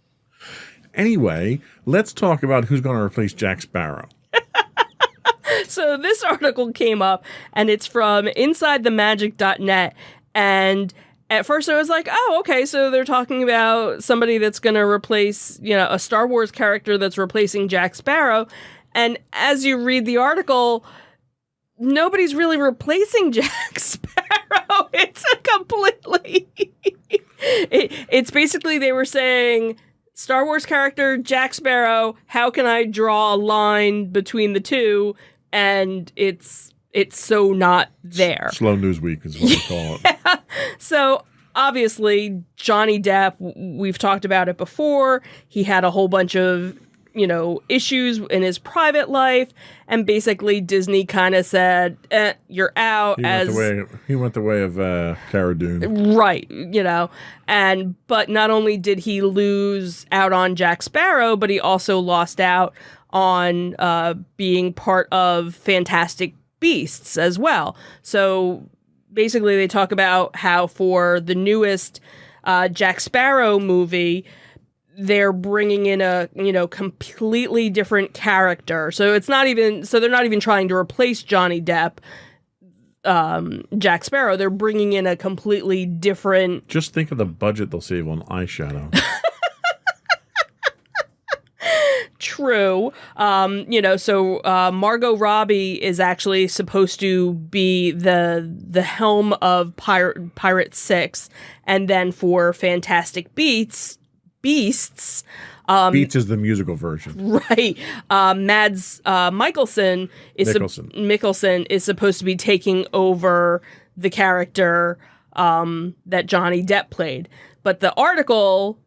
Anyway, let's talk about who's going to replace Jack Sparrow. So this article came up and it's from InsideTheMagic.net, and at first I was like, oh, okay, so they're talking about somebody that's going to replace, a Star Wars character that's replacing Jack Sparrow. And as you read the article, nobody's really replacing Jack Sparrow. It's a completely... it's basically they were saying, Star Wars character, Jack Sparrow, how can I draw a line between the two? And it's so not there. Slow News Week is what we call it. So obviously, Johnny Depp, we've talked about it before. He had a whole bunch of, issues in his private life. And basically, Disney kind of said, you're out. He went the way of Cara Dune. Right, but not only did he lose out on Jack Sparrow, but he also lost out on being part of Fantastic Beasts as well. So basically they talk about how for the newest Jack Sparrow movie, they're bringing in a completely different character. So they're not even trying to replace Johnny Depp, Jack Sparrow. They're bringing in a completely different. Just think of the budget they'll save on eyeshadow. True. So Margot Robbie is actually supposed to be the helm of Pirate 6, and then for Fantastic Beasts, Beats is the musical version. right? Mads Mikkelsen is supposed to be taking over the character that Johnny Depp played, but the article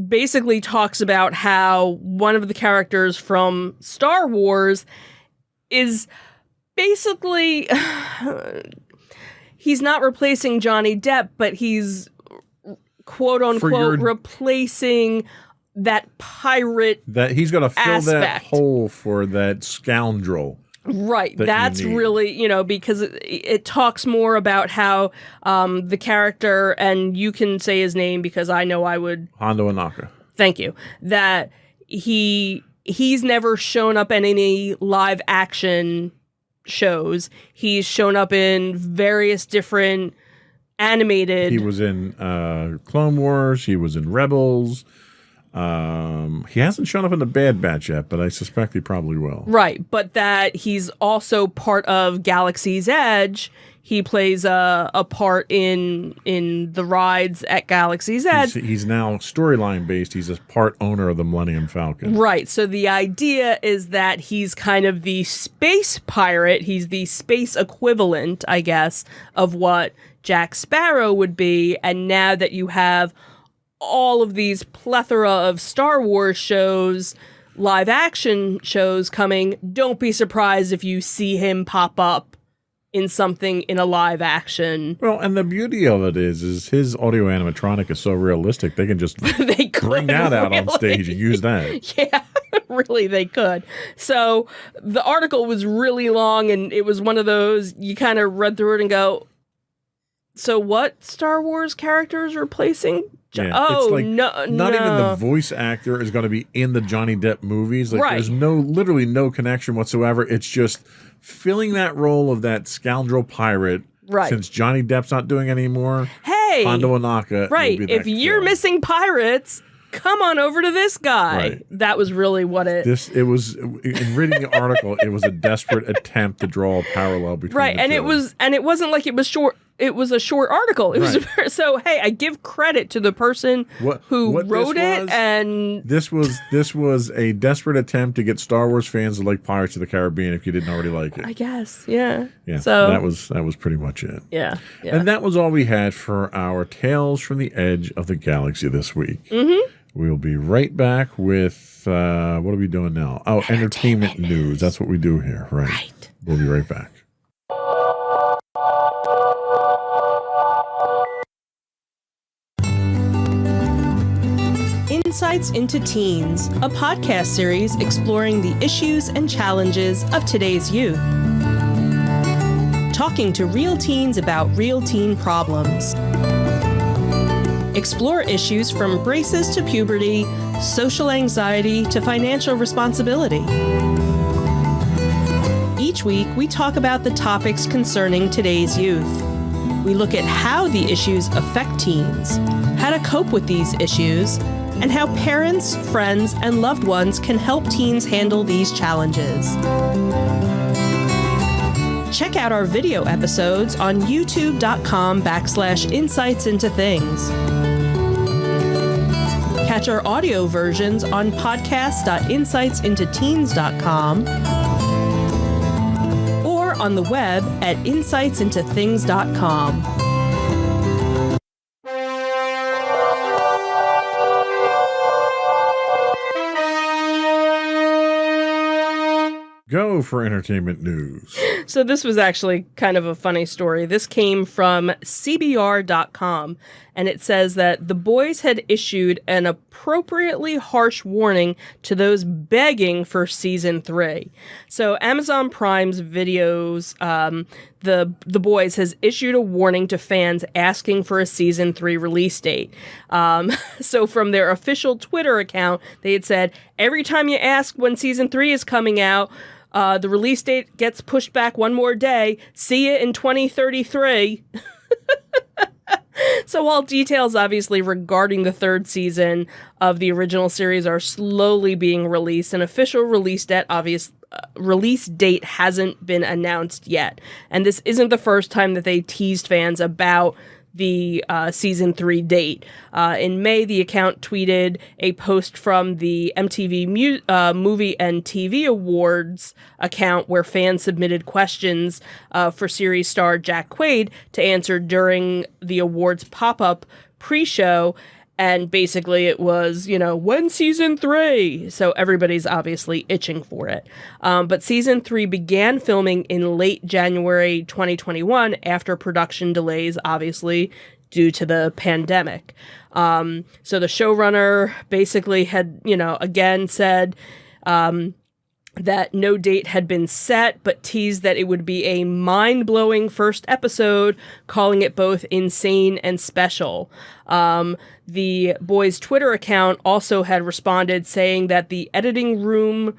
basically talks about how one of the characters from Star Wars is basically he's not replacing Johnny Depp, but he's quote unquote replacing that pirate that he's going to fill that aspect. hole for that scoundrel. Right. that That's you need. really, because it talks more about how the character, and you can say his name because I know I would. Hondo Ohnaka. Thank you. That he's never shown up in any live action shows. He's shown up in various different animated. He was in Clone Wars. He was in Rebels. He hasn't shown up in the Bad Batch yet, but I suspect he probably will. Right, but that he's also part of Galaxy's Edge. He plays a part in the rides at Galaxy's Edge. He's now storyline based. He's a part owner of the Millennium Falcon. Right, so the idea is that he's kind of the space pirate. He's the space equivalent, I guess, of what Jack Sparrow would be. And now that you have all of these plethora of Star Wars shows, live action shows coming, don't be surprised if you see him pop up in something in a live action. Well, and the beauty of it is his audio animatronic is so realistic they can just They could bring that out on really. stage and use that. Yeah, really, they could. So the article was really long, and it was one of those you kind of read through it and go, So what Star Wars characters replacing? Yeah, Oh, it's like no, not even the no. voice actor is going to be in the Johnny Depp movies. Like, Right. there's literally no connection whatsoever. It's just filling that role of that scoundrel pirate. Right. Since Johnny Depp's not doing anymore, Hey, Hondo Ohnaka. right. Will be If that you're killer. missing pirates, come on over to this guy. Right. That was really what it. It was in reading the article. It was a desperate attempt to draw a parallel between Right, the and two. it wasn't like it was short. It was a short article. It was Right. so. Hey, I give credit to the person who what this wrote it, was- and This was a desperate attempt to get Star Wars fans to like Pirates of the Caribbean if you didn't already like it. I guess, yeah. Yeah, So that was pretty much it. yeah. And that was all we had for our Tales from the Edge of the Galaxy this week. Mm-hmm. We'll be right back with what are we doing now? Oh, entertainment news. That's what we do here, right? We'll be right back. Insights into Teens, a podcast series exploring the issues and challenges of today's youth. Talking to real teens about real teen problems. Explore issues from braces to puberty, social anxiety to financial responsibility. Each week, we talk about the topics concerning today's youth. We look at how the issues affect teens, how to cope with these issues, and how parents, friends, and loved ones can help teens handle these challenges. Check out our video episodes on youtube.com/insightsintothings. Catch our audio versions on podcast.insightsintoteens.com or on the web at insightsintothings.com. Go for entertainment news. So this was actually kind of a funny story. This came from CBR.com, and it says that the boys had issued an appropriately harsh warning to those begging for season 3. So Amazon Prime's videos, the boys has issued a warning to fans asking for a season 3 release date. So from their official Twitter account, they had said, every time you ask when season 3 is coming out, the release date gets pushed back one more day. See you in 2033. So while details obviously regarding the third season of the original series are slowly being released, an official release date hasn't been announced yet. And this isn't the first time that they teased fans about the season 3 date. In May, the account tweeted a post from the MTV Movie and TV Awards account where fans submitted questions for series star Jack Quaid to answer during the awards pop-up pre-show. And basically it was, when season 3? So everybody's obviously itching for it. But season 3 began filming in late January 2021 after production delays, obviously, due to the pandemic. So the showrunner basically had, again said that no date had been set, but teased that it would be a mind-blowing first episode, calling it both insane and special. The boys' Twitter account also had responded saying that the editing room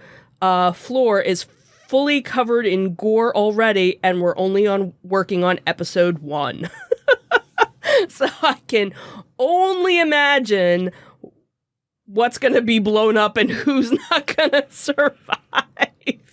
floor is fully covered in gore already, and we're only working on episode 1. So I can only imagine what's going to be blown up and who's not going to survive.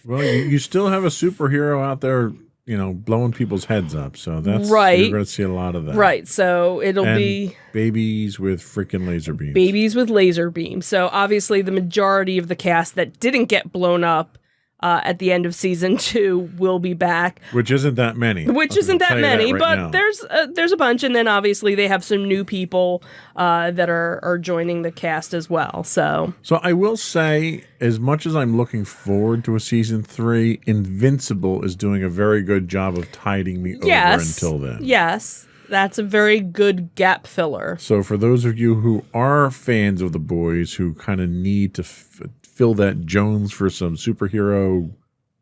Well, you still have a superhero out there, blowing people's heads up. So that's right. You're going to see a lot of that. Right. So it'll And be babies with freaking laser beams. babies with laser beams. So obviously the majority of the cast that didn't get blown up at the end of season 2 will be back. Which isn't that many. Which I'll isn't tell that you many, right but now. there's a bunch, and then obviously they have some new people that are joining the cast as well. So I will say, as much as I'm looking forward to a season 3, Invincible is doing a very good job of tiding me over until then. Yes, that's a very good gap filler. So for those of you who are fans of the boys, who kind of need to fill that Jones for some superhero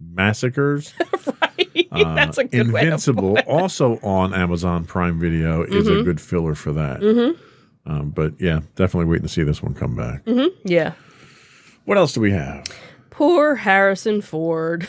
massacres, Right. That's a good way to Invincible, put it. also on Amazon Prime Video, is a good filler for that. But yeah, definitely waiting to see this one come back. Yeah. What else do we have? Poor Harrison Ford.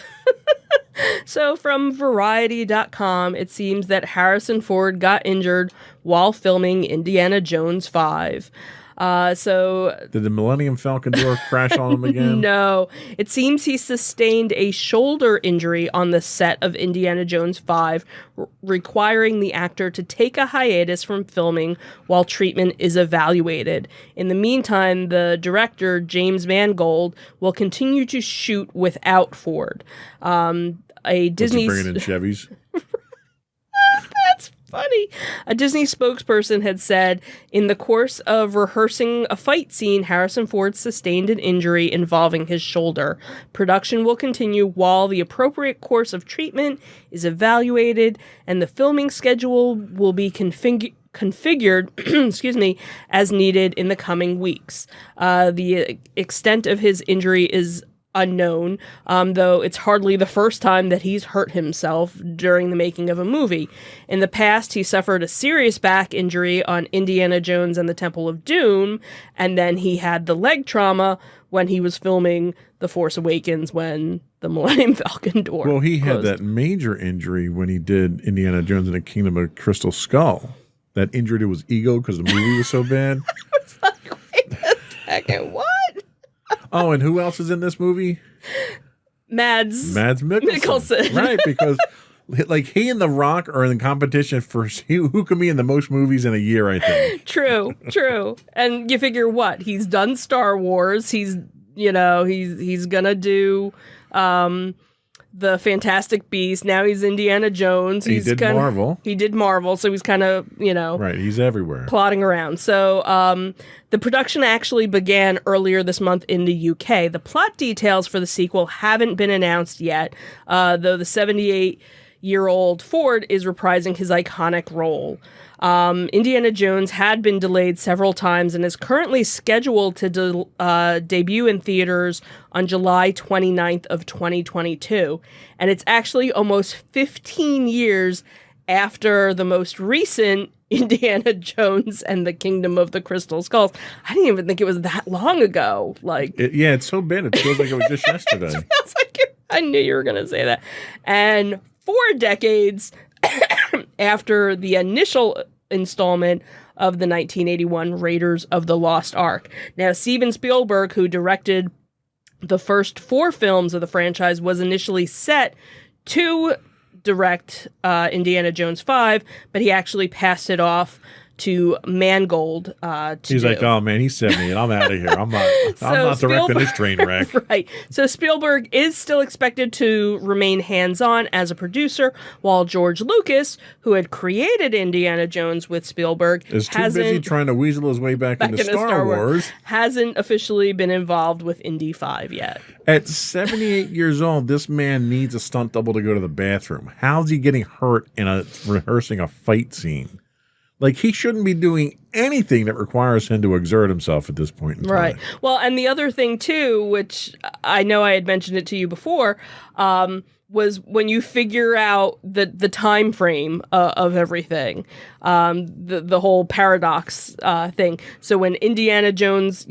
So from Variety.com, it seems that Harrison Ford got injured while filming Indiana Jones 5. Did the Millennium Falcon door crash on him again? No, it seems he sustained a shoulder injury on the set of Indiana Jones 5, requiring the actor to take a hiatus from filming while treatment is evaluated. In the meantime, the director, James Mangold, will continue to shoot without Ford. Disney bringing in Chevys. That's funny. A Disney spokesperson had said, in the course of rehearsing a fight scene, Harrison Ford sustained an injury involving his shoulder. Production will continue while the appropriate course of treatment is evaluated, and the filming schedule will be configured excuse me, as needed in the coming weeks. The extent of his injury is unknown, though it's hardly the first time that he's hurt himself during the making of a movie. In the past, he suffered a serious back injury on Indiana Jones and the Temple of Doom, and then he had the leg trauma when he was filming The Force Awakens when the Millennium Falcon door Well, he had closed. that major injury when he did Indiana Jones and the Kingdom of Crystal Skull. That injury to his ego because the movie was so bad. It's like, wait a second, what? Oh, and who else is in this movie? Mads Mikkelsen. Right, because like he and The Rock are in competition for who can be in the most movies in a year, I think. True. And you figure what? He's done Star Wars. He's gonna do the Fantastic Beast. Now he's Indiana Jones. He did Marvel. He did Marvel, so he's kind of, Right, he's everywhere. Plodding around. So the production actually began earlier this month in the UK. The plot details for the sequel haven't been announced yet, though the 78-year-old Ford is reprising his iconic role. Indiana Jones had been delayed several times and is currently scheduled to debut in theaters on July 29th of 2022. And it's actually almost 15 years after the most recent Indiana Jones and the Kingdom of the Crystal Skulls. I didn't even think it was that long ago. It's so bad. It feels like it was just yesterday. Feels like I knew you were going to say that. And 4 decades after the initial installment of the 1981 Raiders of the Lost Ark. Now, Steven Spielberg, who directed the first 4 films of the franchise, was initially set to direct Indiana Jones 5, but he actually passed it off to Mangold. He's like, oh man, he's 70 and I'm out of here. I'm not directing this train wreck. Right. So Spielberg is still expected to remain hands-on as a producer, while George Lucas, who had created Indiana Jones with Spielberg, is too busy trying to weasel his way back into Star Wars. Hasn't officially been involved with Indy 5 yet. At 78 years old, this man needs a stunt double to go to the bathroom. How's he getting hurt in rehearsing a fight scene? Like, he shouldn't be doing anything that requires him to exert himself at this point in time. Right. Well, and the other thing, too, which I know I had mentioned it to you before, was when you figure out the time frame of everything, the whole paradox thing. So when Indiana Jones,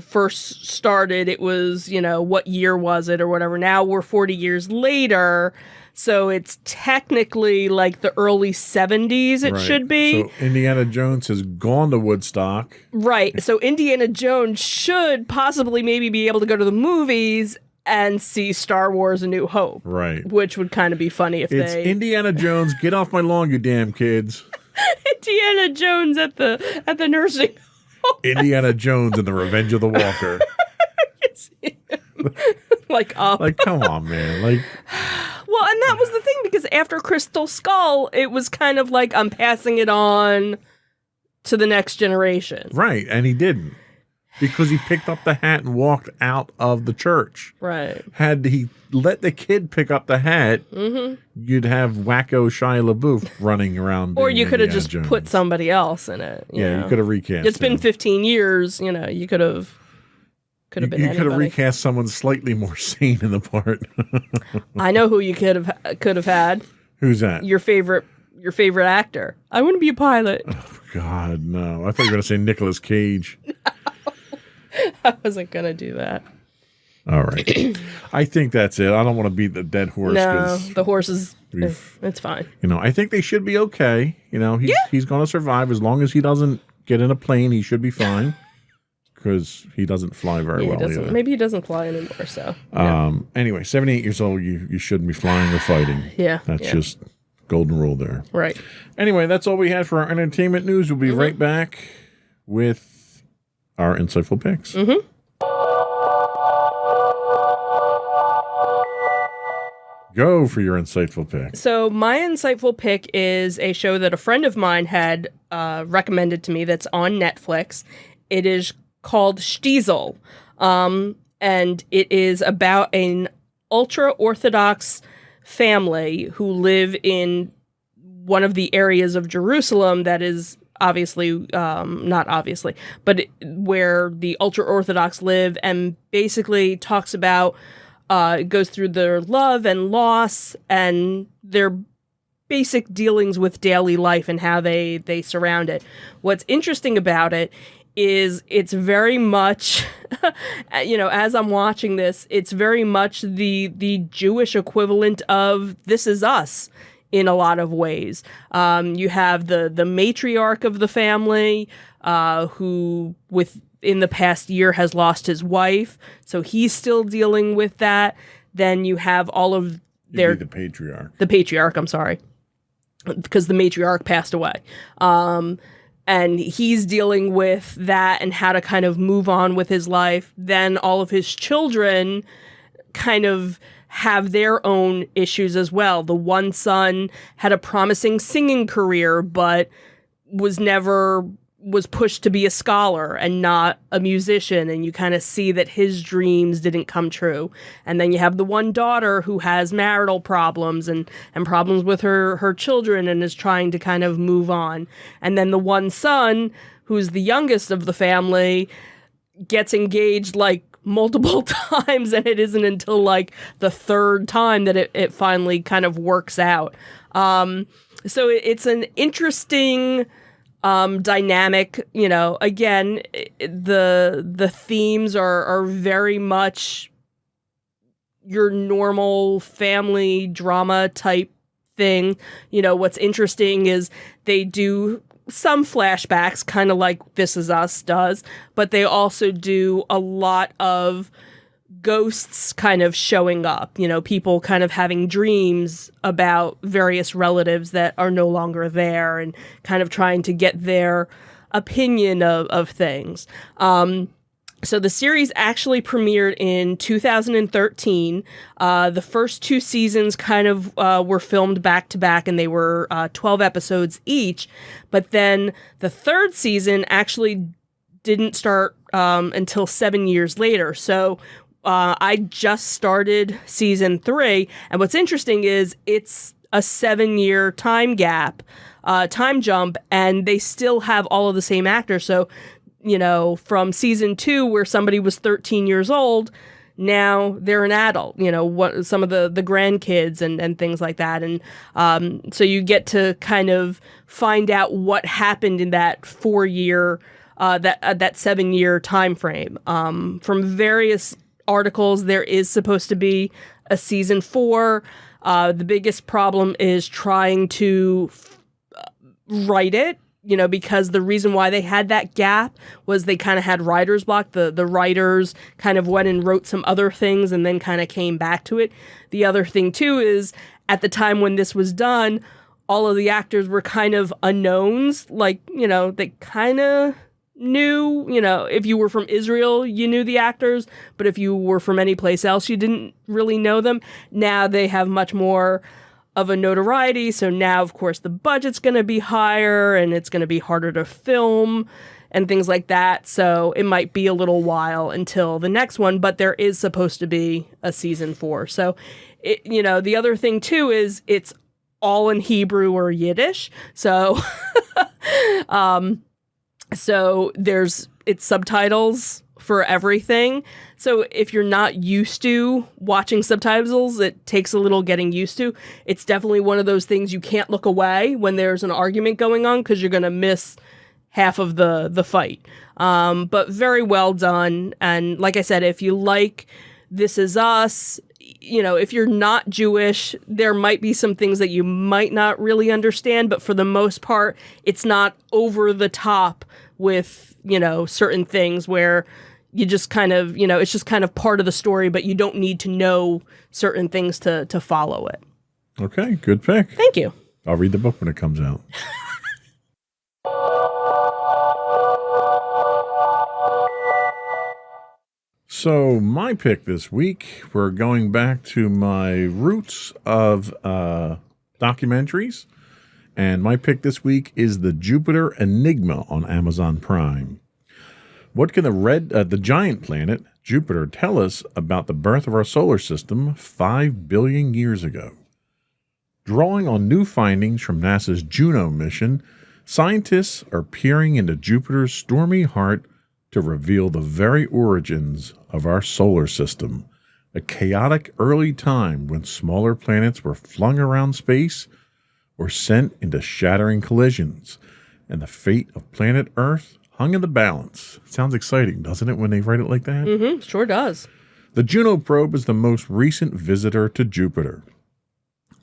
first started, it was, what year was it or whatever. Now we're 40 years later. So it's technically like the early 70s it should be. So Indiana Jones has gone to Woodstock. Right. So Indiana Jones should possibly maybe be able to go to the movies and see Star Wars A New Hope. Right. Which would kind of be funny if it's Indiana Jones, get off my lawn, you damn kids. Indiana Jones at the nursing home. Indiana Jones and the Revenge of the Walker. Like, come on, man. Well, and that was the thing, because after Crystal Skull, it was kind of like, I'm passing it on to the next generation. Right, and he didn't. Because he picked up the hat and walked out of the church. Right. Had he let the kid pick up the hat, you'd have wacko Shia LaBeouf running around. Or you could have just Jones. Put somebody else in it. You could have recast. It's been 15 years, you could have been You anybody. could have recast someone slightly more sane in the part. I know who you could have had. Who's that? Your favorite actor. I want to be a pilot. God, no. I thought you were going to say Nicolas Cage. I wasn't gonna do that. All right. I think that's it. I don't want to beat the dead horse. No, the horse is. It's fine. I think they should be okay. He's going to survive as long as he doesn't get in a plane. He should be fine because he doesn't fly very well either. Maybe he doesn't fly anymore. So. Anyway, 78 years old, you shouldn't be flying or fighting. Yeah. That's just golden rule there. Right. Anyway, that's all we had for our entertainment news. We'll be right back with our insightful picks. Mm-hmm. Go for your insightful pick. So my insightful pick is a show that a friend of mine had recommended to me that's on Netflix. It is called Stiesel, and it is about an ultra-Orthodox family who live in one of the areas of Jerusalem that is not obviously, but where the ultra-Orthodox live, and basically talks about it goes through their love and loss and their basic dealings with daily life and how they surround it. What's interesting about it is it's very much, as I'm watching this, it's very much the Jewish equivalent of This Is Us in a lot of ways. You have the matriarch of the family who in the past year has lost his wife, so he's still dealing with that. Then you have all of the patriarch. The patriarch, I'm sorry, because the matriarch passed away. And he's dealing with that and how to kind of move on with his life. Then all of his children kind of have their own issues as well. The one son had a promising singing career, but was pushed to be a scholar and not a musician, and you kind of see that his dreams didn't come true. And then you have the one daughter who has marital problems and problems with her children and is trying to kind of move on. And then the one son, who's the youngest of the family, gets engaged like multiple times, and it isn't until like the third time that it finally kind of works out. So it's an interesting dynamic. Again, the themes are very much your normal family drama type thing. What's interesting is they do some flashbacks, kind of like This Is Us does, but they also do a lot of ghosts kind of showing up, people kind of having dreams about various relatives that are no longer there and kind of trying to get their opinion of things. So the series actually premiered in 2013. The first two seasons kind of were filmed back to back, and they were 12 episodes each. But then the third season actually didn't start until 7 years later. So I just started season 3, and what's interesting is it's a 7-year time jump, and they still have all of the same actors. So, from season 2, where somebody was 13 years old, now they're an adult, some of the grandkids and things like that. And so you get to kind of find out what happened in that 4-year, that 7-year time frame. From various articles, there is supposed to be a season 4. The biggest problem is trying to write it, because the reason why they had that gap was they kind of had writer's block. The writers kind of went and wrote some other things and then kind of came back to it. The other thing too is at the time when this was done, all of the actors were kind of unknowns. Like, they kind of knew, if you were from Israel, you knew the actors, but if you were from any place else, you didn't really know them. Now they have much more of a notoriety, so now, of course, the budget's going to be higher, and it's going to be harder to film, and things like that, so it might be a little while until the next one, but there is supposed to be a season 4. So, the other thing, too, is it's all in Hebrew or Yiddish, so... So it's subtitles for everything. So if you're not used to watching subtitles, it takes a little getting used to. It's definitely one of those things you can't look away when there's an argument going on because you're going to miss half of the fight. But very well done. And like I said, if you like This Is Us, if you're not Jewish, there might be some things that you might not really understand, but for the most part, it's not over the top with, certain things where you just kind of, it's just kind of part of the story, but you don't need to know certain things to follow it. Okay, good pick. Thank you. I'll read the book when it comes out. So my pick this week, we're going back to my roots of documentaries. And my pick this week is the Jupiter Enigma on Amazon Prime. What can the giant planet Jupiter tell us about the birth of our solar system 5 billion years ago? Drawing on new findings from NASA's Juno mission, scientists are peering into Jupiter's stormy heart to reveal the very origins of our solar system, a chaotic early time when smaller planets were flung around space or sent into shattering collisions, and the fate of planet Earth hung in the balance. It sounds exciting, doesn't it, when they write it like that? Mm-hmm, sure does. The Juno probe is the most recent visitor to Jupiter.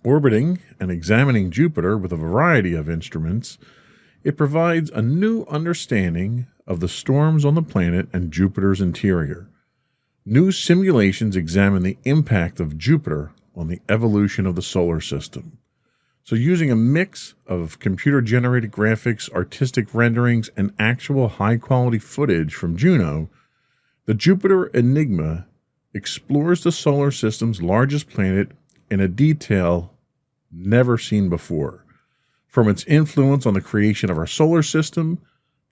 Orbiting and examining Jupiter with a variety of instruments, it provides a new understanding of the storms on the planet and Jupiter's interior. New simulations examine the impact of Jupiter on the evolution of the solar system. So using a mix of computer-generated graphics, artistic renderings, and actual high-quality footage from Juno, the Jupiter Enigma explores the solar system's largest planet in a detail never seen before. From its influence on the creation of our solar system,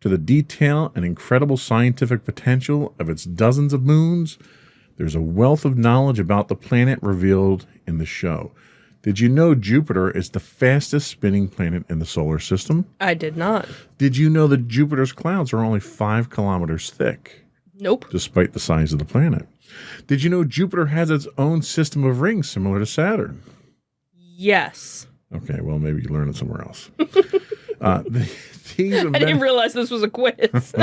to the detail and incredible scientific potential of its dozens of moons, there's a wealth of knowledge about the planet revealed in the show. Did you know Jupiter is the fastest spinning planet in the solar system? I did not. Did you know that Jupiter's clouds are only 5 kilometers thick? Nope. Despite the size of the planet. Did you know Jupiter has its own system of rings similar to Saturn? Yes. Okay, well, maybe you learned it somewhere else. I didn't realize this was a quiz.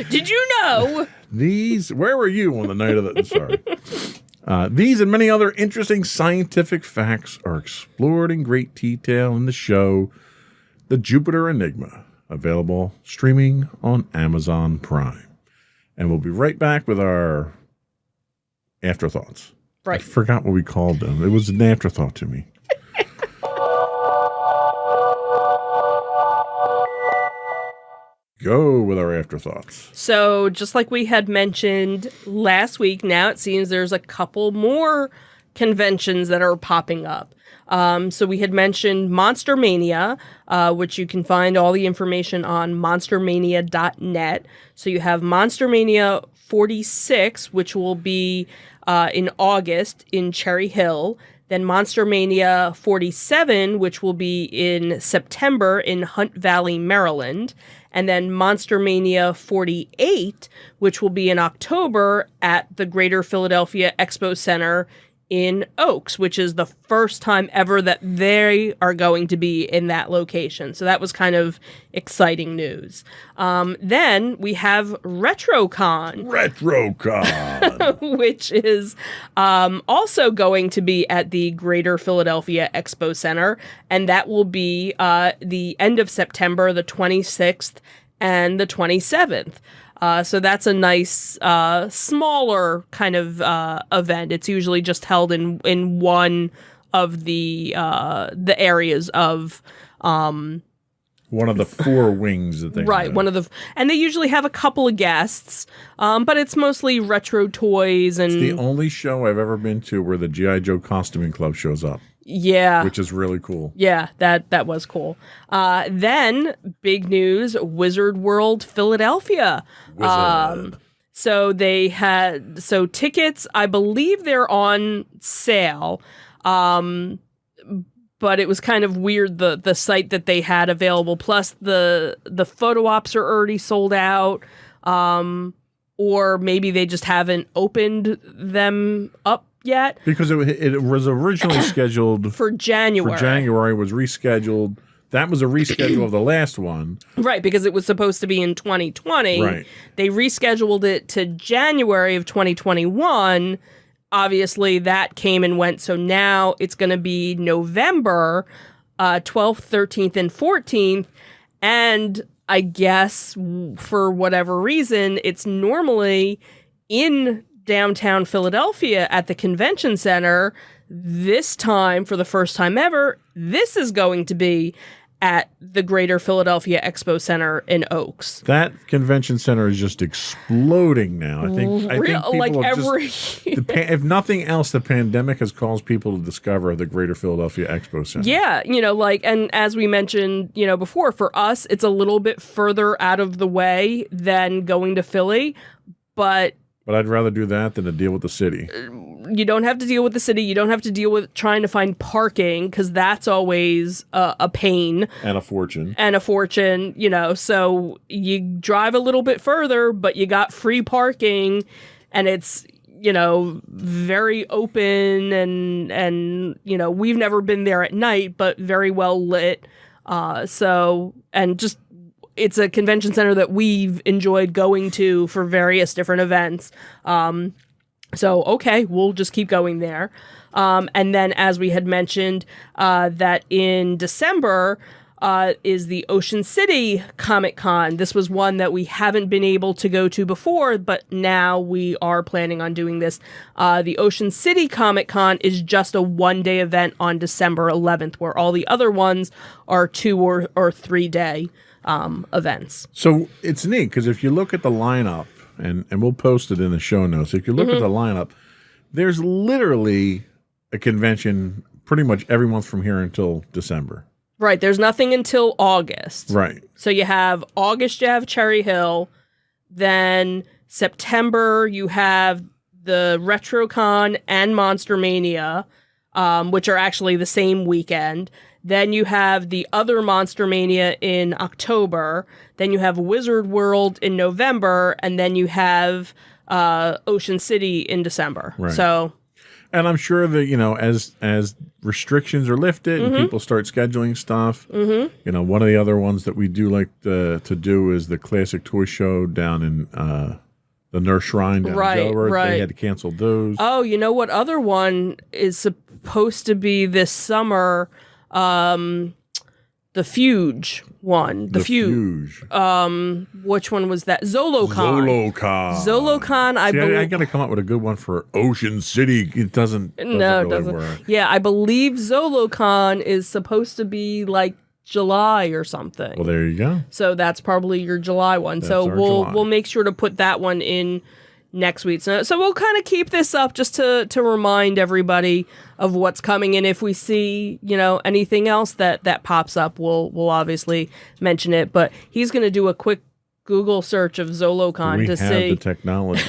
Did you know? Where were you on the night of the... Sorry. These and many other interesting scientific facts are explored in great detail in the show, The Jupiter Enigma, available streaming on Amazon Prime. And we'll be right back with our afterthoughts. Right. I forgot what we called them. It was an afterthought to me. Go with our afterthoughts. So just like we had mentioned last week, now it seems there's a couple more conventions that are popping up. So we had mentioned Monster Mania, which you can find all the information on monstermania.net. So you have Monster Mania 46, which will be in August in Cherry Hill. Then Monster Mania 47, which will be in September in Hunt Valley, Maryland. And then Monster Mania 48, which will be in October at the Greater Philadelphia Expo Center in Oaks, which is the first time ever that they are going to be in that location. So that was kind of exciting news. Then we have RetroCon. RetroCon! Which is also going to be at the Greater Philadelphia Expo Center. And that will be the end of September, the 26th and the 27th. So that's a nice, smaller kind of event. It's usually just held in one of the areas of one of the 4 wings that they right. have. And they usually have a couple of guests, but it's mostly retro toys and. It's the only show I've ever been to where the G.I. Joe Costuming Club shows up. Yeah. Which is really cool. Yeah, that was cool. Then, big news, Wizard World Philadelphia. So they had, tickets, I believe they're on sale. But it was kind of weird, the site that they had available. Plus, the photo ops are already sold out. or maybe they just haven't opened them up yet Because it was originally scheduled for January. for January, was rescheduled. That was a reschedule of the last one. Right, because it was supposed to be in 2020. Right. They rescheduled it to January of 2021. Obviously, that came and went. So now it's going to be November 12th, 13th, and 14th. And I guess for whatever reason, it's normally in downtown Philadelphia at the convention center. This time, for the first time ever, this is going to be at the Greater Philadelphia Expo Center in Oaks. That convention center is just exploding now. I think people like have every just, if nothing else, the pandemic has caused people to discover the Greater Philadelphia Expo Center. Yeah, and as we mentioned, before, for us, it's a little bit further out of the way than going to Philly, but I'd rather do that than to deal with the city. you don't have to deal with the city. You don't have to deal with trying to find parking, because that's always a pain. And a fortune. So you drive a little bit further, but you got free parking, and it's, very open, and we've never been there at night, but very well lit. It's a convention center that we've enjoyed going to for various different events. Okay, we'll just keep going there. And then, as we had mentioned, that in December is the Ocean City Comic Con. This was one that we haven't been able to go to before, but now we are planning on doing this. The Ocean City Comic Con is just a one-day event on December 11th, where all the other ones are 2 or 3 day events. So it's neat, because if you look at the lineup, and we'll post it in the show notes, if you look at the lineup, there's literally a convention pretty much every month from here until December. Right. There's nothing until August. Right. So you have August, you have Cherry Hill. Then September, you have the RetroCon and Monster Mania, which are actually the same weekend. Then you have the other Monster Mania in October. Then you have Wizard World in November. And then you have Ocean City in December. Right. So, and I'm sure that, as restrictions are lifted and people start scheduling stuff, one of the other ones that we do like to do is the Classic Toy Show down in the Nurse Shrine down in Delaware. Right. They had to cancel those. Oh, you know what other one is supposed to be this summer? The Fuge one. The Fuge. Which one was that? ZoloCon. ZoloCon, I believe. I got to come up with a good one for Ocean City. It doesn't really work. Yeah, I believe ZoloCon is supposed to be like July or something. Well, there you go. So that's probably your July one. So we'll make sure to put that one in next week. So we'll kind of keep this up just to remind everybody of what's coming. And if we see, anything else that pops up, we'll obviously mention it. But he's going to do a quick Google search of ZoloCon to see. We have the technology.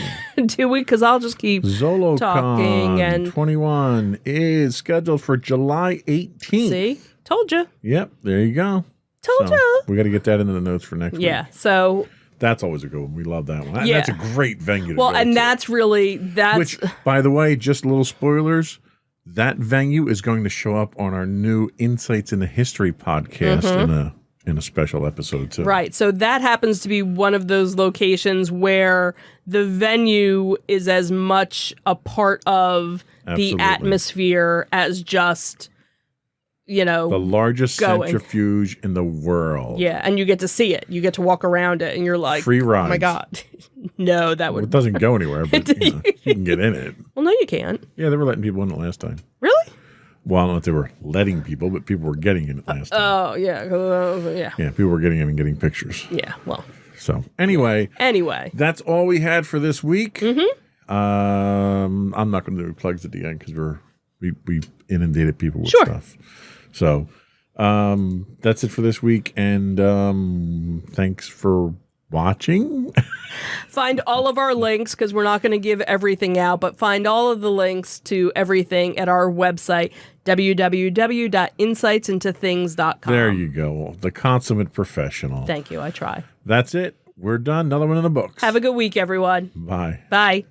Do we? Because I'll just keep ZoloCon talking. And 21 is scheduled for July 18th. See? Told you. Yep. There you go. Told you. We got to get that into the notes for next week. Yeah. So that's always a good one. We love that one. Yeah. That's a great venue to go and to. that's Which, by the way, just little spoilers, that venue is going to show up on our new Insights into History podcast in a special episode too. Right. So that happens to be one of those locations where the venue is as much a part of the atmosphere as just the largest centrifuge in the world. Yeah, and you get to see it. You get to walk around it, and you're like, free rides. Oh my God. No, that would. Well, it doesn't go anywhere, but you can get in it. Well, no, you can't. Yeah, they were letting people in it last time. Really? Well, I don't know if they were letting people, but people were getting in it last time. Oh, yeah. Yeah. Yeah, people were getting in and getting pictures. Yeah, well. So, anyway. That's all we had for this week. I'm not going to do plugs at the end because we inundated people with stuff. So that's it for this week, and thanks for watching. Find all of our links, because we're not going to give everything out, but find all of the links to everything at our website, www.insightsintothings.com. There you go. The consummate professional. Thank you. I try. That's it. We're done. Another one in the books. Have a good week, everyone. Bye. Bye.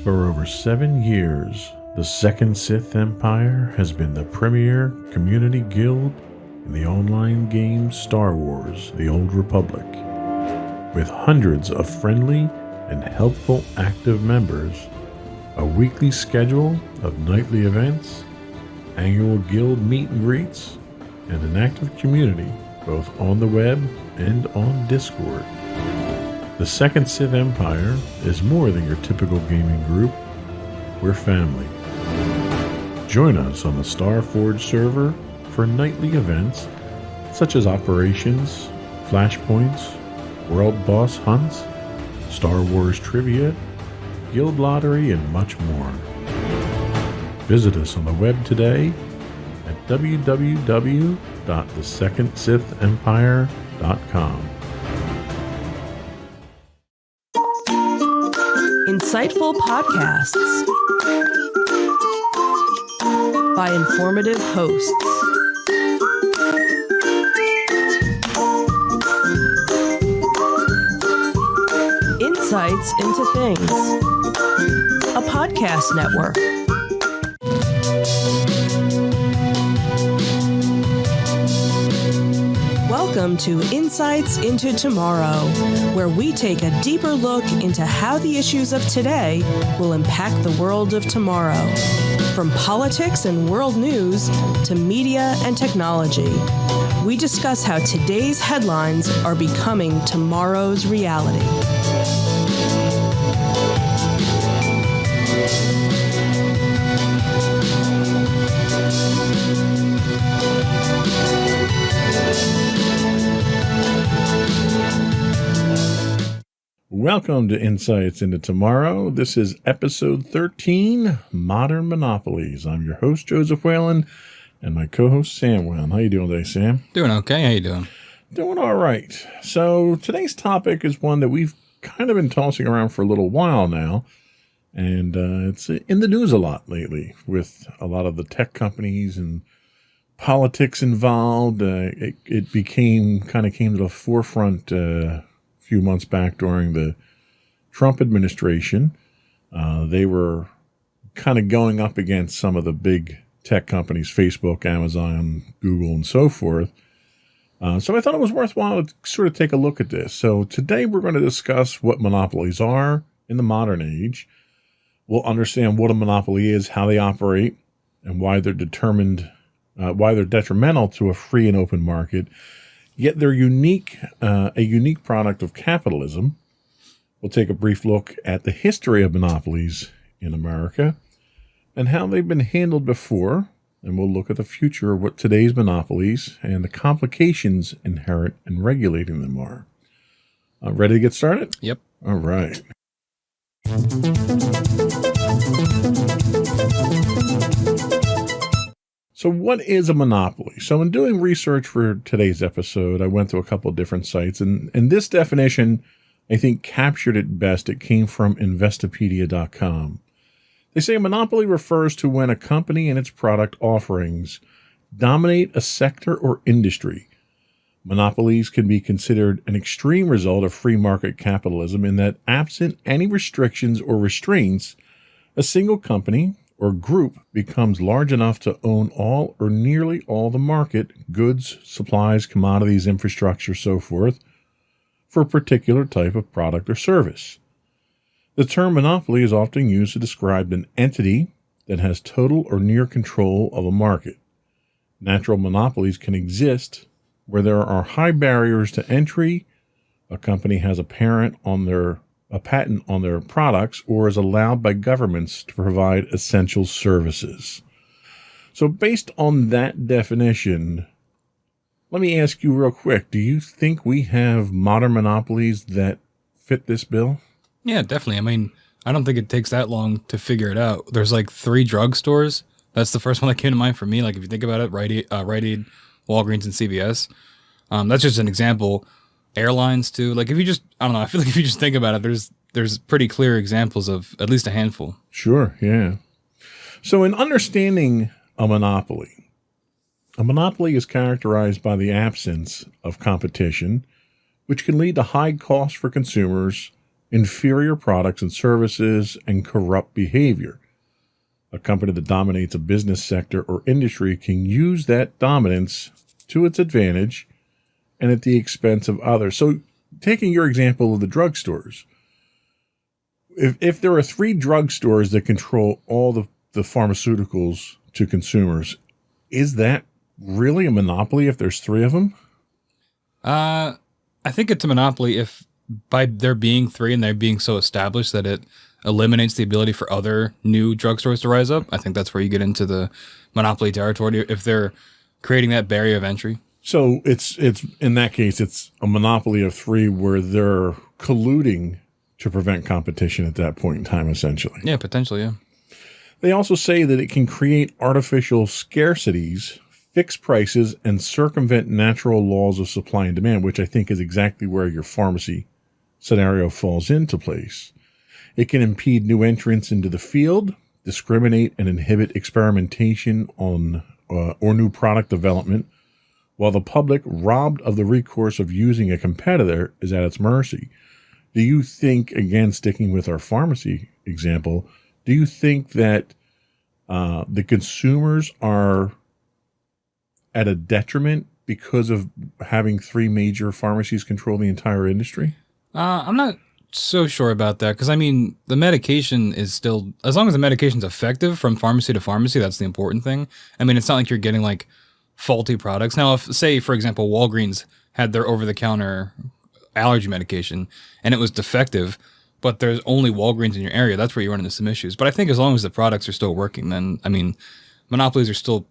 For over 7 years, the Second Sith Empire has been the premier community guild in the online game Star Wars: The Old Republic. With hundreds of friendly and helpful active members, a weekly schedule of nightly events, annual guild meet and greets, and an active community both on the web and on Discord. The Second Sith Empire is more than your typical gaming group. We're family. Join us on the Starforge server for nightly events such as operations, flashpoints, world boss hunts, Star Wars trivia, guild lottery, and much more. Visit us on the web today at www.thesecondsithempire.com. Insightful podcasts by informative hosts. Insights into Things, a podcast network. Welcome to Insights into Tomorrow, where we take a deeper look into how the issues of today will impact the world of tomorrow. From politics and world news to media and technology, we discuss how today's headlines are becoming tomorrow's reality. Welcome to Insights into Tomorrow. This is episode 13, Modern Monopolies. I'm your host, Joseph Whalen, and my co-host, Sam Whalen. How you doing today, Sam? Doing okay. How you doing? Doing all right. So today's topic is one that we've kind of been tossing around for a little while now, and it's in the news a lot lately with a lot of the tech companies and politics involved. It came to the forefront few months back during the Trump administration. They were kind of going up against some of the big tech companies, Facebook, Amazon, Google, and so forth. So I thought it was worthwhile to sort of take a look at this. So today we're going to discuss what monopolies are in the modern age. We'll understand what a monopoly is, how they operate, and why they're detrimental to a free and open market. Yet they're a unique product of capitalism. We'll take a brief look at the history of monopolies in America and how they've been handled before, and we'll look at the future of what today's monopolies and the complications inherent in regulating them are. Ready to get started? Yep. All right. So what is a monopoly? So in doing research for today's episode, I went to a couple of different sites, and this definition, I think, captured it best. It came from Investopedia.com. They say a monopoly refers to when a company and its product offerings dominate a sector or industry. Monopolies can be considered an extreme result of free market capitalism in that, absent any restrictions or restraints, a single company or group becomes large enough to own all or nearly all the market, goods, supplies, commodities, infrastructure, so forth, for a particular type of product or service. The term monopoly is often used to describe an entity that has total or near control of a market. Natural monopolies can exist where there are high barriers to entry, a company has a patent on their products, or is allowed by governments to provide essential services. So based on that definition, Let me ask you real quick. Do you think we have modern monopolies that fit this bill? Yeah, definitely. I mean, I don't think it takes that long to figure it out. There's like 3 drugstores. That's the first one that came to mind for me. Like if you think about it, Rite Aid, Walgreens, and CVS. That's just an example. Airlines too. Like if you just, I don't know. I feel like if you just think about it, there's pretty clear examples of at least a handful. Sure, yeah. So in understanding a monopoly is characterized by the absence of competition, which can lead to high costs for consumers, inferior products and services, and corrupt behavior. A company that dominates a business sector or industry can use that dominance to its advantage and at the expense of others. So taking your example of the drugstores, if there are 3 drugstores that control all the pharmaceuticals to consumers, is that really a monopoly if there's 3 of them? I think it's a monopoly if by there being 3 and they're being so established that it eliminates the ability for other new drugstores to rise up. I think that's where you get into the monopoly territory if they're creating that barrier of entry. So it's in that case, it's a monopoly of 3 where they're colluding to prevent competition at that point in time, essentially. Yeah, potentially, yeah. They also say that it can create artificial scarcities, fix prices, and circumvent natural laws of supply and demand, which I think is exactly where your pharmacy scenario falls into place. It can impede new entrants into the field, discriminate and inhibit experimentation on or new product development, while the public, robbed of the recourse of using a competitor, is at its mercy. Do you think, again, sticking with our pharmacy example, do you think that the consumers are at a detriment because of having 3 major pharmacies control the entire industry? I'm not so sure about that because, I mean, the medication is still, as long as the medication's effective from pharmacy to pharmacy, that's the important thing. I mean, it's not like you're getting like faulty products. Now, if, say, for example, Walgreens had their over-the-counter allergy medication and it was defective, but there's only Walgreens in your area, that's where you run into some issues. But I think as long as the products are still working, then, I mean, monopolies are still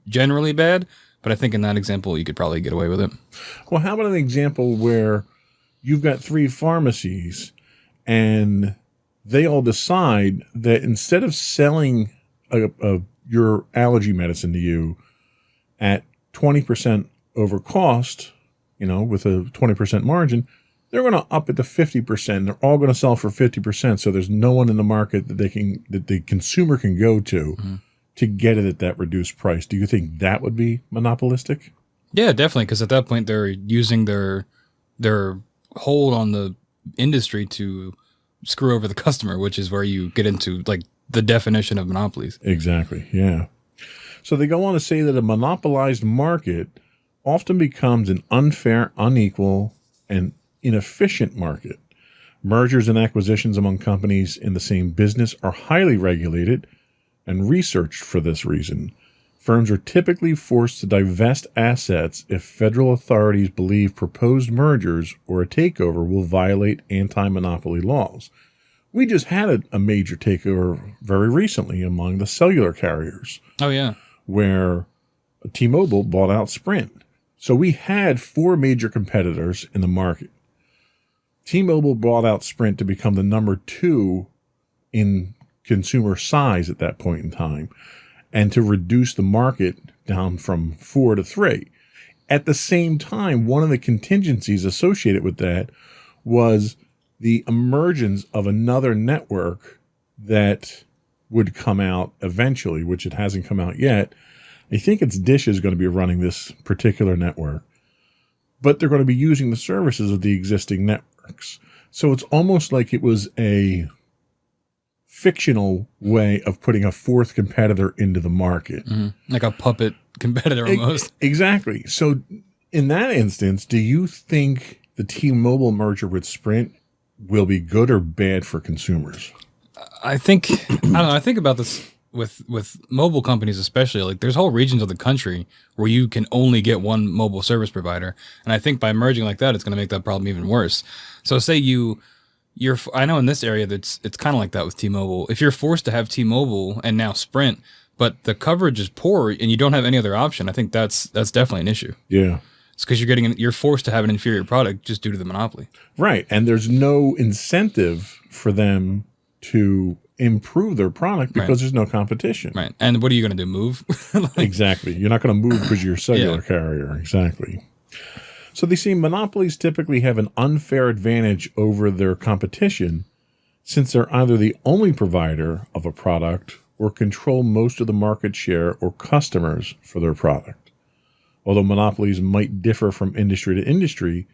generally bad, but I think in that example, you could probably get away with it. Well, how about an example where you've got 3 pharmacies and they all decide that instead of selling your allergy medicine to you at 20% over cost, with a 20% margin, they're going to up it to 50%. They're all going to sell for 50%. So there's no one in the market that the consumer can go to get it at that reduced price. Do you think that would be monopolistic? Yeah, definitely. Because at that point, they're using their hold on the industry to screw over the customer, which is where you get into like the definition of monopolies. Exactly. Yeah. So they go on to say that a monopolized market often becomes an unfair, unequal, and inefficient market. Mergers and acquisitions among companies in the same business are highly regulated and researched for this reason. Firms are typically forced to divest assets if federal authorities believe proposed mergers or a takeover will violate anti-monopoly laws. We just had a major takeover very recently among the cellular carriers. Oh, yeah. Where T-Mobile bought out Sprint. So we had 4 major competitors in the market. T-Mobile bought out Sprint to become the number 2 in consumer size at that point in time, and to reduce the market down from 4 to 3. At the same time, one of the contingencies associated with that was the emergence of another network that would come out eventually, which it hasn't come out yet. I think it's Dish is going to be running this particular network, but they're going to be using the services of the existing networks. So it's almost like it was a fictional way of putting a 4th competitor into the market. Mm-hmm. Like a puppet competitor almost. Exactly. So in that instance, do you think the T-Mobile merger with Sprint will be good or bad for consumers? I think about this with mobile companies especially. Like there's whole regions of the country where you can only get one mobile service provider. And I think by merging like that, it's going to make that problem even worse. So say I know in this area it's kind of like that with T-Mobile. If you're forced to have T-Mobile and now Sprint, but the coverage is poor and you don't have any other option, I think that's definitely an issue. Yeah. It's because you're forced to have an inferior product just due to the monopoly. Right. And there's no incentive for them to improve their product because there's no competition. Right. And what are you going to do? Move? Exactly. You're not going to move because you're a cellular carrier. Exactly. So they see monopolies typically have an unfair advantage over their competition since they're either the only provider of a product or control most of the market share or customers for their product. Although monopolies might differ from industry to industry,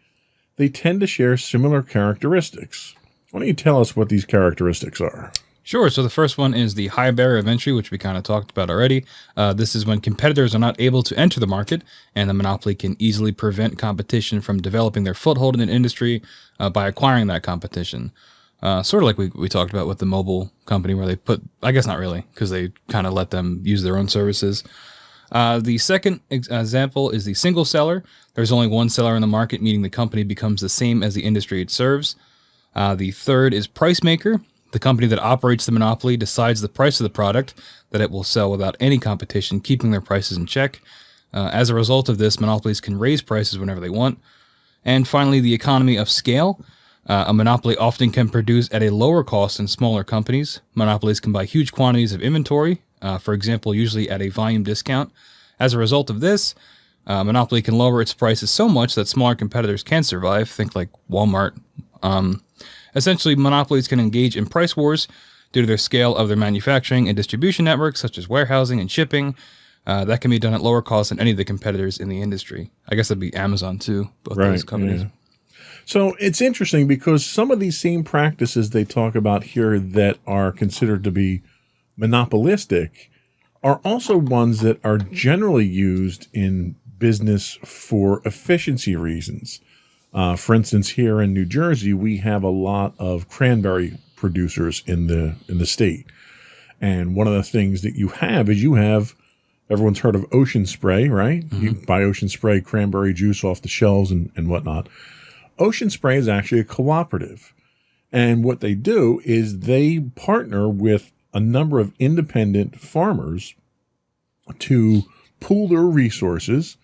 they tend to share similar characteristics. Why don't you tell us what these characteristics are? Sure. So the first one is the high barrier of entry, which we kind of talked about already. This is when competitors are not able to enter the market, and the monopoly can easily prevent competition from developing their foothold in an industry by acquiring that competition. Sort of like we talked about with the mobile company where they put, I guess not really, because they kind of let them use their own services. The second example is the single seller. There's only one seller in the market, meaning the company becomes the same as the industry it serves. The third is price maker. The company that operates the monopoly decides the price of the product that it will sell without any competition, keeping their prices in check. As a result of this, monopolies can raise prices whenever they want. And finally, the economy of scale. A monopoly often can produce at a lower cost than smaller companies. Monopolies can buy huge quantities of inventory, for example, usually at a volume discount. As a result of this, monopoly can lower its prices so much that smaller competitors can survive. Think like Walmart. Essentially, monopolies can engage in price wars due to their scale of their manufacturing and distribution networks, such as warehousing and shipping. That can be done at lower cost than any of the competitors in the industry. I guess that'd be Amazon too, both those companies. Yeah. So it's interesting because some of these same practices they talk about here that are considered to be monopolistic are also ones that are generally used in business for efficiency reasons. For instance, here in New Jersey, we have a lot of cranberry producers in the state. And one of the things that you have is everyone's heard of Ocean Spray, right? Mm-hmm. You buy Ocean Spray cranberry juice off the shelves and whatnot. Ocean Spray is actually a cooperative. And what they do is they partner with a number of independent farmers to pool their resources.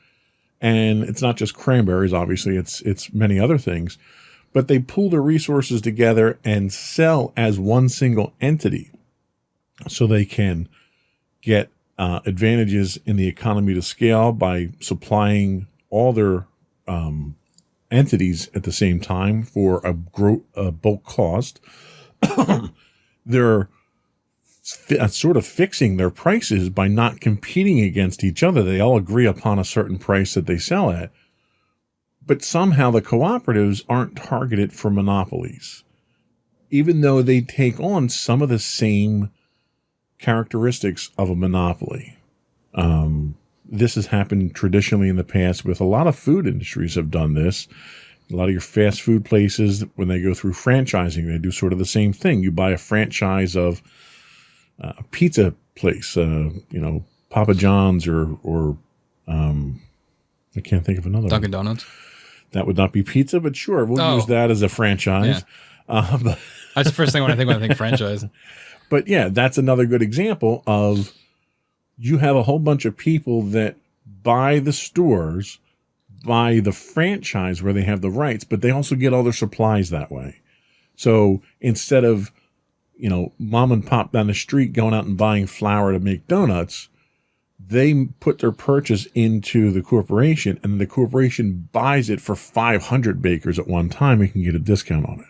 And it's not just cranberries, obviously, it's many other things. But they pool their resources together and sell as one single entity so they can get advantages in the economy to scale by supplying all their entities at the same time for a bulk cost. They're sort of fixing their prices by not competing against each other. They all agree upon a certain price that they sell at. But somehow the cooperatives aren't targeted for monopolies, even though they take on some of the same characteristics of a monopoly. This has happened traditionally in the past with a lot of food industries have done this. A lot of your fast food places, when they go through franchising, they do sort of the same thing. You buy a franchise of a pizza place, Papa John's or I can't think of another Dunkin' one. Donuts. That would not be pizza, but sure, we'll use that as a franchise. Yeah. That's the first thing when I think franchise. But yeah, that's another good example of you have a whole bunch of people that buy the stores, buy the franchise where they have the rights, but they also get all their supplies that way. So instead of, mom and pop down the street going out and buying flour to make donuts, they put their purchase into the corporation and the corporation buys it for 500 bakers at one time and can get a discount on it.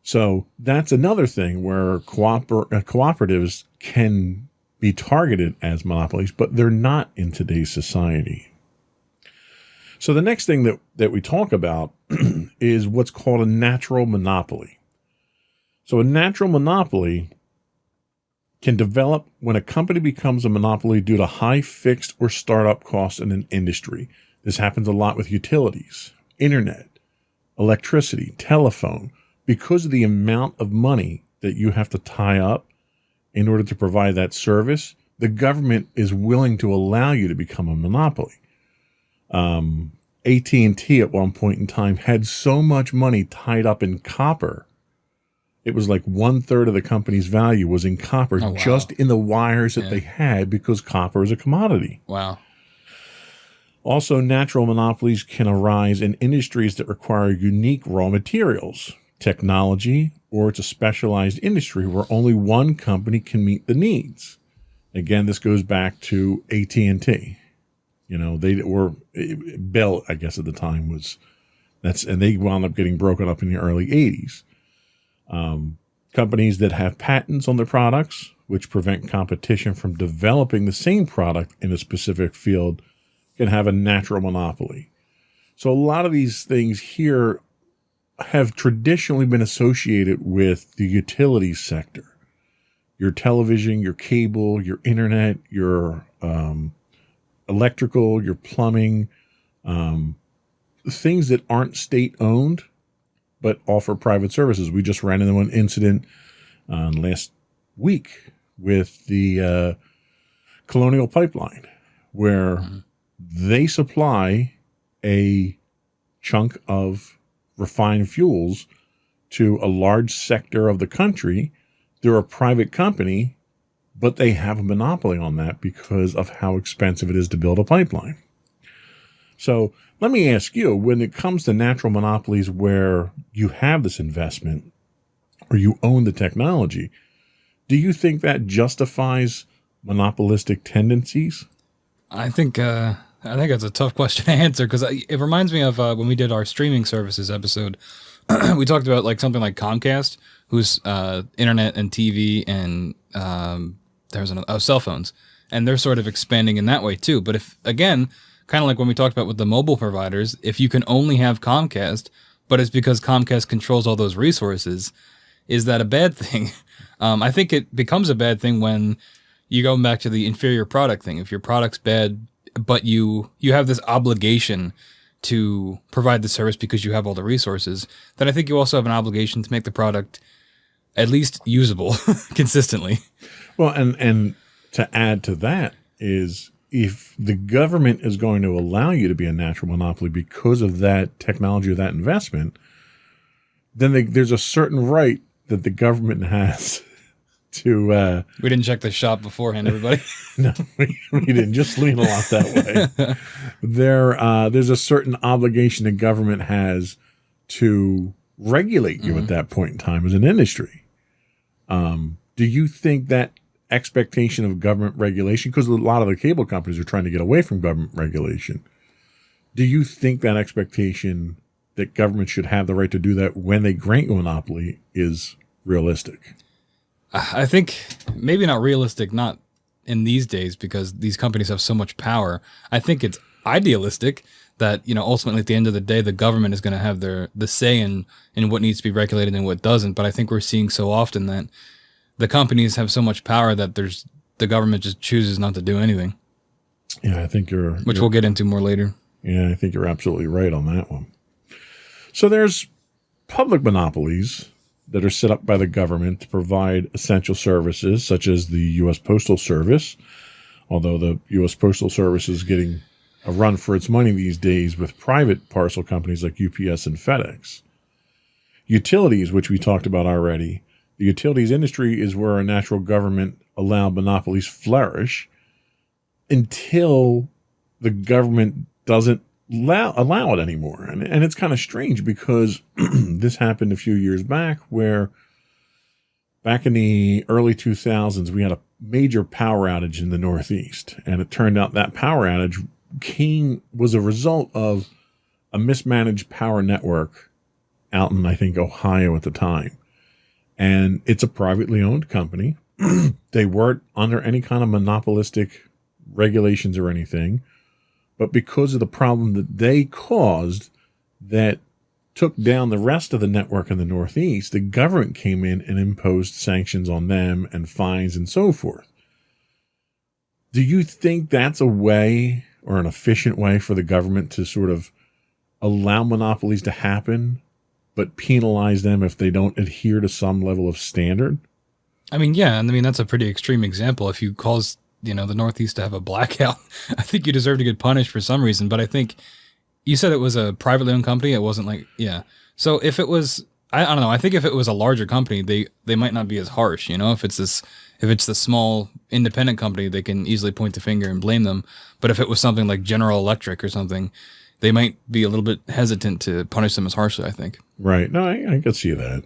So that's another thing where cooperatives can be targeted as monopolies, but they're not in today's society. So the next thing that we talk about is what's called a natural monopoly. So a natural monopoly can develop when a company becomes a monopoly due to high fixed or startup costs in an industry. This happens a lot with utilities, internet, electricity, telephone. Because of the amount of money that you have to tie up in order to provide that service, the government is willing to allow you to become a monopoly. AT&T at one point in time had so much money tied up in copper. It was like 1/3 of the company's value was in copper, just in the wires that they had because copper is a commodity. Wow. Also, natural monopolies can arise in industries that require unique raw materials, technology, or it's a specialized industry where only one company can meet the needs. Again, this goes back to AT&T. You know, they were Bell, I guess at the time and they wound up getting broken up in the early 80s. Companies that have patents on their products, which prevent competition from developing the same product in a specific field, can have a natural monopoly. So a lot of these things here have traditionally been associated with the utilities sector. Your television, your cable, your internet, your electrical, your plumbing, things that aren't state-owned but offer private services. We just ran into one incident last week with the Colonial Pipeline, where they supply a chunk of refined fuels to a large sector of the country. They're a private company, but they have a monopoly on that because of how expensive it is to build a pipeline. So let me ask you, when it comes to natural monopolies where you have this investment or you own the technology, do you think that justifies monopolistic tendencies? I think that's a tough question to answer because it reminds me of when we did our streaming services episode. We talked about like something like Comcast, whose internet and TV and there's cell phones, and they're sort of expanding in that way too. But if again, kind of like when we talked about with the mobile providers, if you can only have Comcast, but it's because Comcast controls all those resources, is that a bad thing? I think it becomes a bad thing when you go back to the inferior product thing. If your product's bad, but you have this obligation to provide the service because you have all the resources, then I think you also have an obligation to make the product at least usable consistently. Well, and to add to that is if the government is going to allow you to be a natural monopoly because of that technology or that investment, then there's a certain right that the government has to... we didn't check the shop beforehand, everybody. No, we didn't. Just lean a lot that way. There's a certain obligation the government has to regulate you at that point in time as an industry. Do you think that expectation of government regulation, because a lot of the cable companies are trying to get away from government regulation, do you think that expectation that government should have the right to do that when they grant you a monopoly is realistic? I think maybe not realistic, not in these days, because these companies have so much power. I think it's idealistic that, ultimately at the end of the day, the government is going to have the say in what needs to be regulated and what doesn't. But I think we're seeing so often that the companies have so much power that the government just chooses not to do anything. Yeah, I think which we'll get into more later. Yeah, I think you're absolutely right on that one. So there's public monopolies that are set up by the government to provide essential services, such as the U.S. Postal Service, although the U.S. Postal Service is getting a run for its money these days with private parcel companies like UPS and FedEx. Utilities, which we talked about already. The utilities industry is where a natural government allowed monopolies flourish until the government doesn't allow it anymore. And it's kind of strange because this happened a few years back where back in the early 2000s, we had a major power outage in the Northeast. And it turned out that power outage was a result of a mismanaged power network out in, I think, Ohio at the time. And it's a privately owned company. They weren't under any kind of monopolistic regulations or anything. But because of the problem that they caused that took down the rest of the network in the Northeast, the government came in and imposed sanctions on them and fines and so forth. Do you think that's a way or an efficient way for the government to sort of allow monopolies to happen, but penalize them if they don't adhere to some level of standard? I mean, yeah. And I mean, that's a pretty extreme example. If you cause, the Northeast to have a blackout, I think you deserve to get punished for some reason. But I think you said it was a privately owned company. It wasn't like, yeah. So if it was I don't know. I think if it was a larger company, they might not be as harsh. You know, if it's the small independent company, they can easily point the finger and blame them. But if it was something like General Electric or something, they might be a little bit hesitant to punish them as harshly, I think. Right. No, I can see that.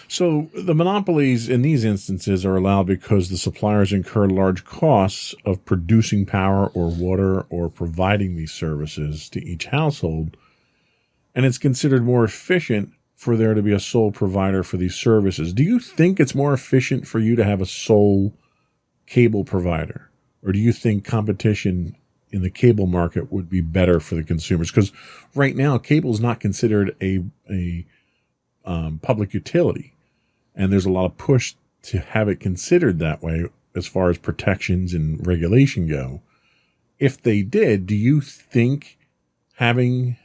So the monopolies in these instances are allowed because the suppliers incur large costs of producing power or water or providing these services to each household, and it's considered more efficient for there to be a sole provider for these services. Do you think it's more efficient for you to have a sole cable provider, or do you think competition in the cable market would be better for the consumers? Because right now, cable is not considered a public utility. And there's a lot of push to have it considered that way as far as protections and regulation go. If they did, do you think having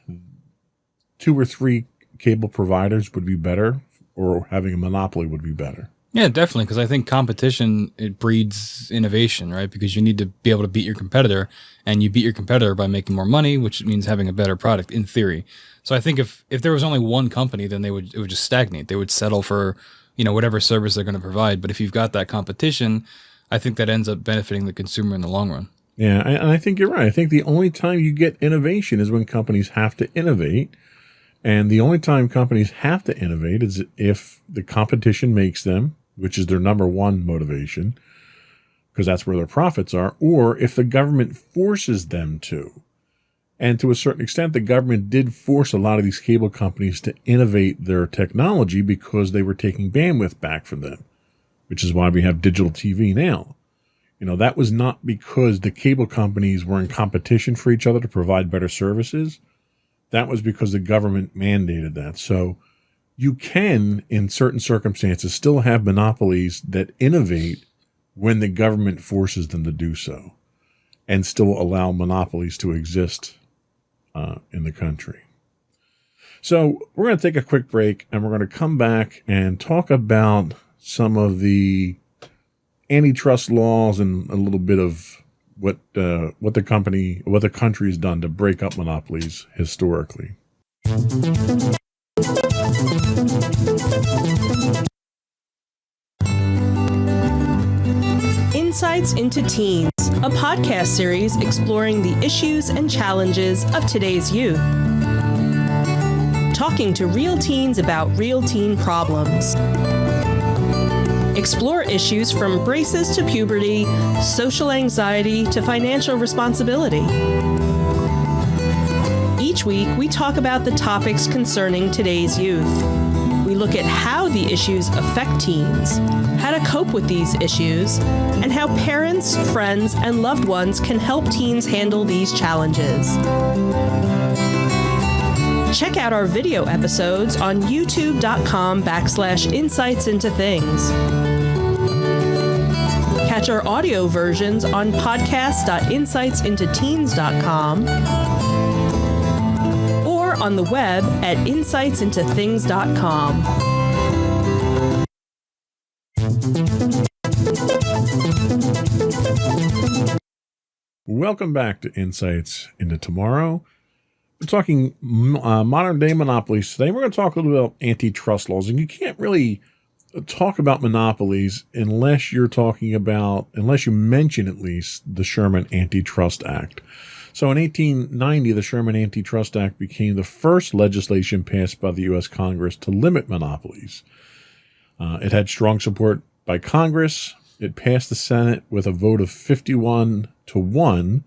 2 or 3 cable providers would be better, or having a monopoly would be better? Yeah, definitely, because I think competition, it breeds innovation, right? Because you need to be able to beat your competitor, and you beat your competitor by making more money, which means having a better product in theory. So I think if there was only one company, then it would just stagnate. They would settle for, whatever service they're going to provide. But if you've got that competition, I think that ends up benefiting the consumer in the long run. Yeah, and I think you're right. I think the only time you get innovation is when companies have to innovate. And the only time companies have to innovate is if the competition makes them, which is their number one motivation, because that's where their profits are, or if the government forces them to. And to a certain extent, the government did force a lot of these cable companies to innovate their technology because they were taking bandwidth back from them, which is why we have digital TV now. That was not because the cable companies were in competition for each other to provide better services. That was because the government mandated that. So you can, in certain circumstances, still have monopolies that innovate when the government forces them to do so, and still allow monopolies to exist in the country. So we're going to take a quick break, and we're going to come back and talk about some of the antitrust laws and a little bit of what the country's done to break up monopolies historically. Insights into Teens, a podcast series exploring the issues and challenges of today's youth. Talking to real teens about real teen problems. Explore issues from braces to puberty, social anxiety to financial responsibility. Each week, we talk about the topics concerning today's youth. We look at how the issues affect teens, how to cope with these issues, and how parents, friends, and loved ones can help teens handle these challenges. Check out our video episodes on youtube.com/insightsintothings. Catch our audio versions on podcast.insightsintoteens.com or on the web at insightsintothings.com. Welcome back to Insights into Tomorrow. We're talking modern day monopolies today. We're going to talk a little about antitrust laws, and you can't really talk about monopolies unless you mention at least the Sherman Antitrust Act. So in 1890, the Sherman Antitrust Act became the first legislation passed by the U.S. Congress to limit monopolies. It had strong support by Congress. It passed the Senate with a vote of 51-1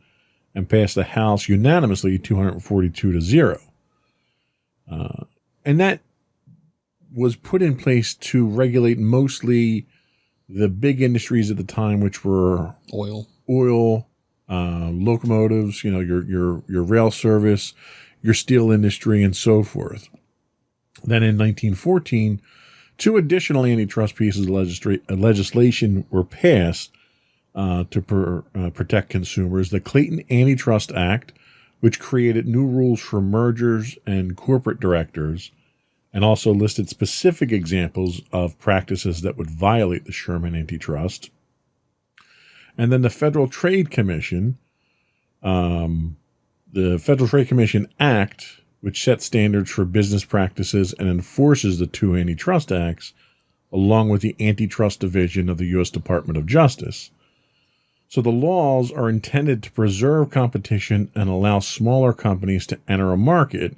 and passed the House unanimously 242-0. And that was put in place to regulate mostly the big industries at the time, which were Oil, locomotives, your rail service, your steel industry, and so forth. Then in 1914, 2 additional antitrust pieces of legislation were passed to protect consumers. The Clayton Antitrust Act, which created new rules for mergers and corporate directors, and also listed specific examples of practices that would violate the Sherman Antitrust. And then the Federal Trade Commission, the Federal Trade Commission Act which sets standards for business practices and enforces the two antitrust acts, along with the Antitrust Division of the U.S. Department of Justice. So the laws are intended to preserve competition and allow smaller companies to enter a market,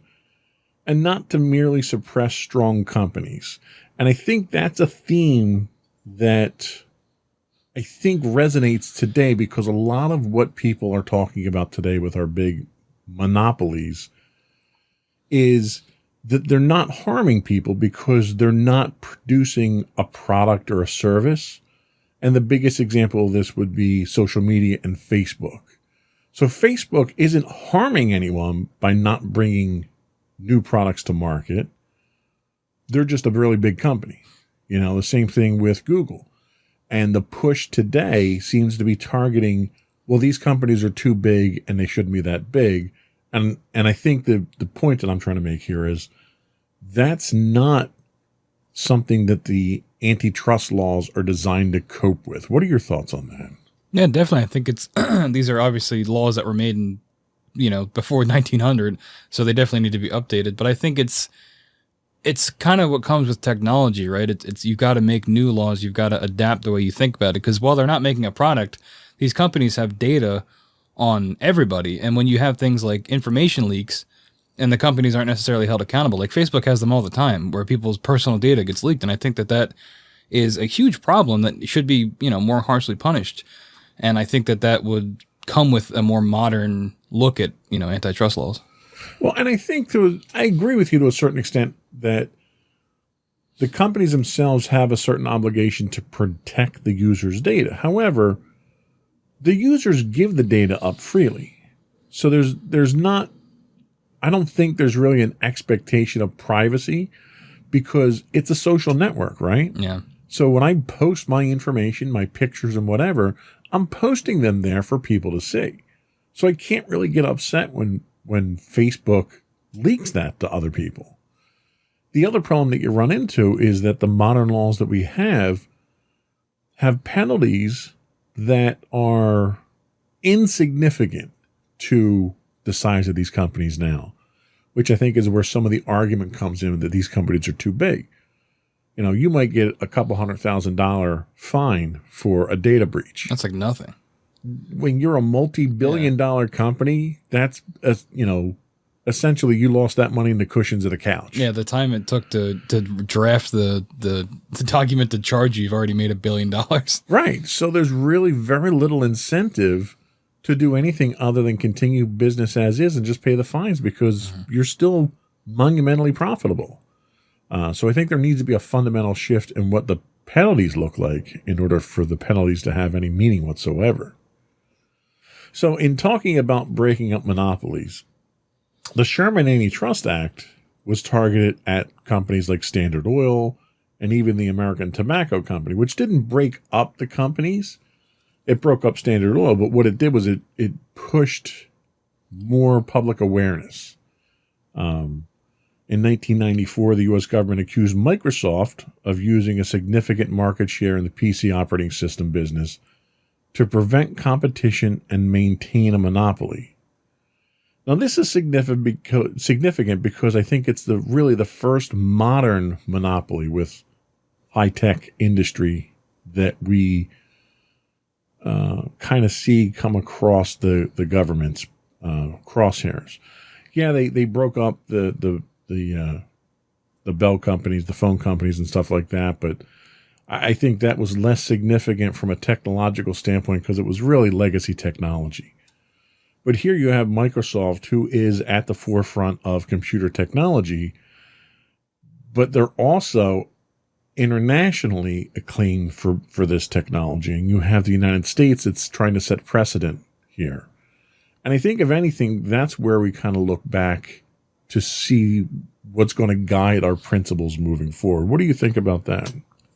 and not to merely suppress strong companies. And I think that's a theme that I think resonates today, because a lot of what people are talking about today with our big monopolies is that they're not harming people because they're not producing a product or a service. And the biggest example of this would be social media and Facebook. So Facebook isn't harming anyone by not bringing new products to market. They're just a really big company. You know, the same thing with Google. And the push today seems to be targeting, well, these companies are too big and they shouldn't be that big. And I think the point that I'm trying to make here is that's not something that the antitrust laws are designed to cope with. What are your thoughts on that? Yeah, definitely. I think it's these are obviously laws that were made in, before 1900, so they definitely need to be updated. But I think it's kind of what comes with technology, right? It's you've got to make new laws. You've got to adapt the way you think about it, because while they're not making a product, these companies have data on everybody. And when you have things like information leaks and the companies aren't necessarily held accountable, like Facebook has them all the time, where people's personal data gets leaked. And I think that is a huge problem that should be, more harshly punished. And I think that would come with a more modern look at, antitrust laws. Well, and I think I agree with you to a certain extent that the companies themselves have a certain obligation to protect the user's data. However, the users give the data up freely. So there's not, I don't think there's really an expectation of privacy, because it's a social network, right? Yeah. So when I post my information, my pictures and whatever, I'm posting them there for people to see. So I can't really get upset when Facebook leaks that to other people. The other problem that you run into is that the modern laws that we have penalties that are insignificant to the size of these companies now, which I think is where some of the argument comes in that these companies are too big. You might get a couple $100,000 fine for a data breach. That's like nothing. When you're a multi-billion-dollar company, that's essentially you lost that money in the cushions of the couch. Yeah, the time it took to draft the document to charge you've already made $1 billion. Right. So there's really very little incentive to do anything other than continue business as is and just pay the fines, because you're still monumentally profitable. So I think there needs to be a fundamental shift in what the penalties look like in order for the penalties to have any meaning whatsoever. So in talking about breaking up monopolies, the Sherman Antitrust Act was targeted at companies like Standard Oil and even the American Tobacco Company, which didn't break up the companies. It broke up Standard Oil, but what it did was it pushed more public awareness. In 1994, the U.S. government accused Microsoft of using a significant market share in the PC operating system business to prevent competition and maintain a monopoly. Now, this is significant because I think it's really the first modern monopoly with high-tech industry that we kind of see come across the government's crosshairs. Yeah, they broke up the bell companies, the phone companies and stuff like that, but I think that was less significant from a technological standpoint because it was really legacy technology. But here you have Microsoft, who is at the forefront of computer technology, but they're also internationally acclaimed for this technology. And you have the United States that's trying to set precedent here. And I think, if anything, that's where we kind of look back to see what's going to guide our principles moving forward. What do you think about that?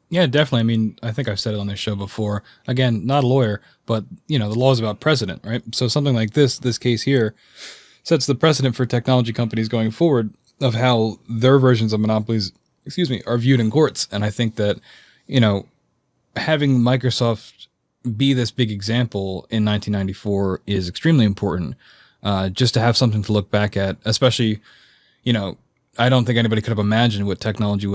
Yeah, definitely. I mean, I think I've said it on this show before. Again, not a lawyer, but, the law is about precedent, right? So something like this case here, sets the precedent for technology companies going forward of how their versions of monopolies, are viewed in courts. And I think that, having Microsoft be this big example in 1994 is extremely important, just to have something to look back at, especially, you know, I don't think anybody could have imagined what technology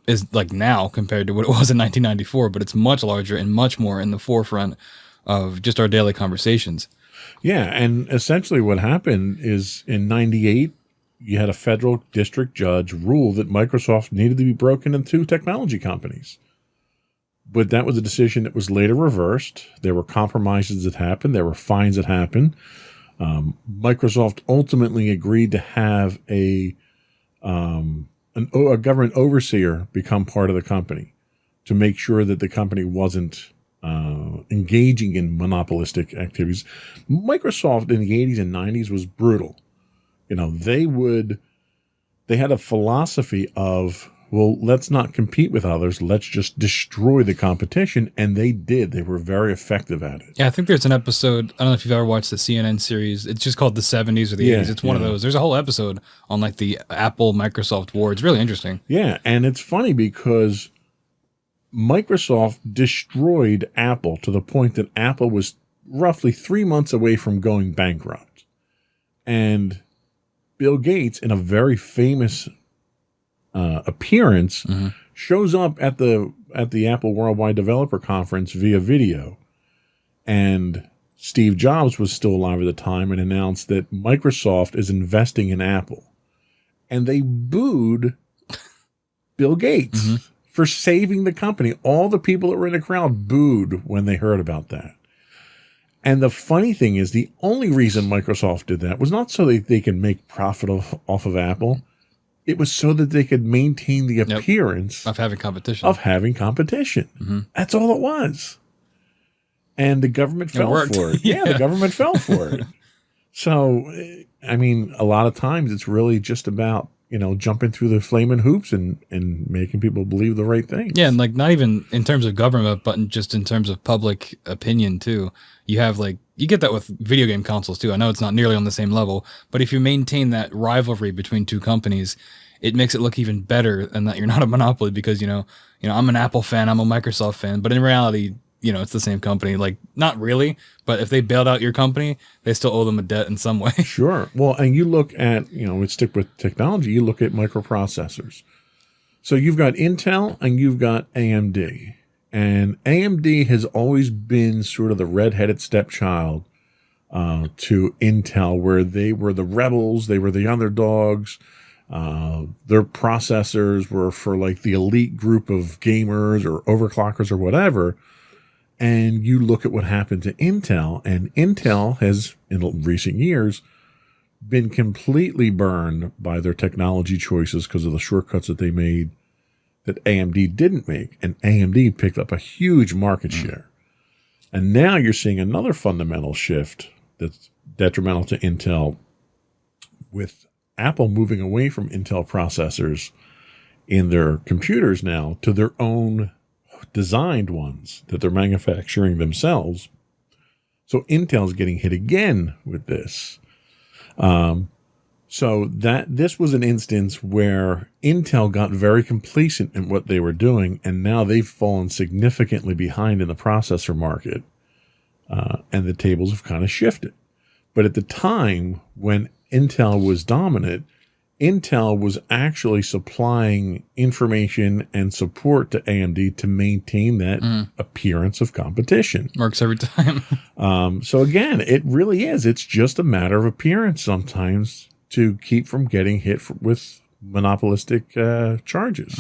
is like now compared to what it was in 1994, but it's much larger and much more in the forefront of just our daily conversations. Yeah, and essentially what happened is in 98, you had a federal district judge rule that Microsoft needed to be broken into technology companies. But that was a decision that was later reversed. There were compromises that happened. There were fines that happened. Microsoft ultimately agreed to have a government overseer become part of the company to make sure that the company wasn't engaging in monopolistic activities. Microsoft in the 80s and 90s was brutal. You know, they had a philosophy of, well, let's not compete with others. Let's just destroy the competition. And they did. They were very effective at it. Yeah, I think there's an episode. I don't know if you've ever watched the CNN series. It's just called the 70s or the 80s. It's one of those. There's a whole episode on like the Apple Microsoft war. It's really interesting. Yeah. And it's funny because Microsoft destroyed Apple to the point that Apple was roughly 3 months away from going bankrupt. And Bill Gates, in a very famous appearance, shows up at the Apple Worldwide Developer Conference via video. And Steve Jobs was still alive at the time and announced that Microsoft is investing in Apple. And they booed Bill Gates for saving the company. All the people that were in the crowd booed when they heard about that. And the funny thing is, the only reason Microsoft did that was not so that they could make profit off of Apple. It was so that they could maintain the appearance of having competition. That's all it was. And the government fell for it. Yeah, the government fell for it. So, I mean, a lot of times it's really just about, you know, jumping through the flaming hoops and making people believe the right thing. Yeah, and like not even in terms of government, but just in terms of public opinion too. You have like, you get that with video game consoles too. I know it's not nearly on the same level, but if you maintain that rivalry between two companies, it makes it look even better and that you're not a monopoly because, you know, I'm an Apple fan, I'm a Microsoft fan, but in reality, you know, it's the same company. Like, not really, but if they bailed out your company, they still owe them a debt in some way. Sure. Well, and you look at, you know, let's stick with technology, you look at microprocessors. So you've got Intel and you've got AMD. And AMD has always been sort of the redheaded stepchild to Intel, where they were the rebels, they were the underdogs. Their processors were for like the elite group of gamers or overclockers or whatever. And you look at what happened to Intel, and Intel has, in recent years, been completely burned by their technology choices because of the shortcuts that they made that AMD didn't make. And AMD picked up a huge market share. And now you're seeing another fundamental shift that's detrimental to Intel, with Apple moving away from Intel processors in their computers now to their own designed ones that they're manufacturing themselves. So Intel's getting hit again with this. So that this was an instance where Intel got very complacent in what they were doing, and now they've fallen significantly behind in the processor market, and the tables have kind of shifted. But at the time when Intel was dominant, Intel was actually supplying information and support to AMD to maintain that appearance of competition. Works every time. So again, it really is. It's just a matter of appearance sometimes to keep from getting hit with monopolistic charges.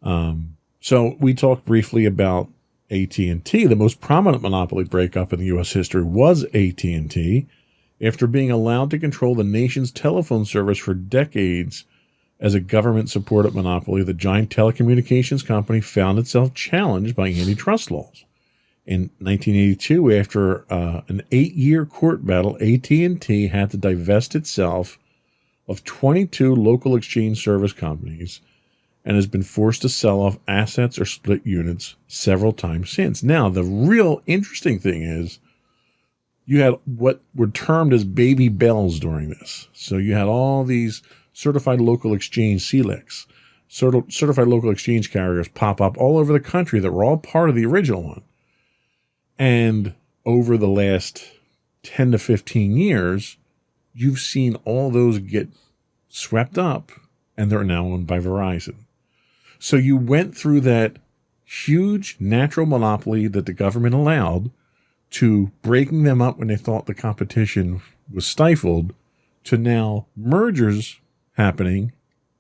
So we talked briefly about AT&T. The most prominent monopoly breakup in the U.S. history was AT&T. After being allowed to control the nation's telephone service for decades as a government-supported monopoly, the giant telecommunications company found itself challenged by antitrust laws. In 1982, after an 8-year court battle, AT&T had to divest itself of 22 local exchange service companies and has been forced to sell off assets or split units several times since. Now, the real interesting thing is you had what were termed as baby bells during this. So you had all these certified local exchange CLECs, certified local exchange carriers pop up all over the country that were all part of the original one. And over the last 10 to 15 years, you've seen all those get swept up, and they're now owned by Verizon. So you went through that huge natural monopoly that the government allowed to breaking them up when they thought the competition was stifled, to now mergers happening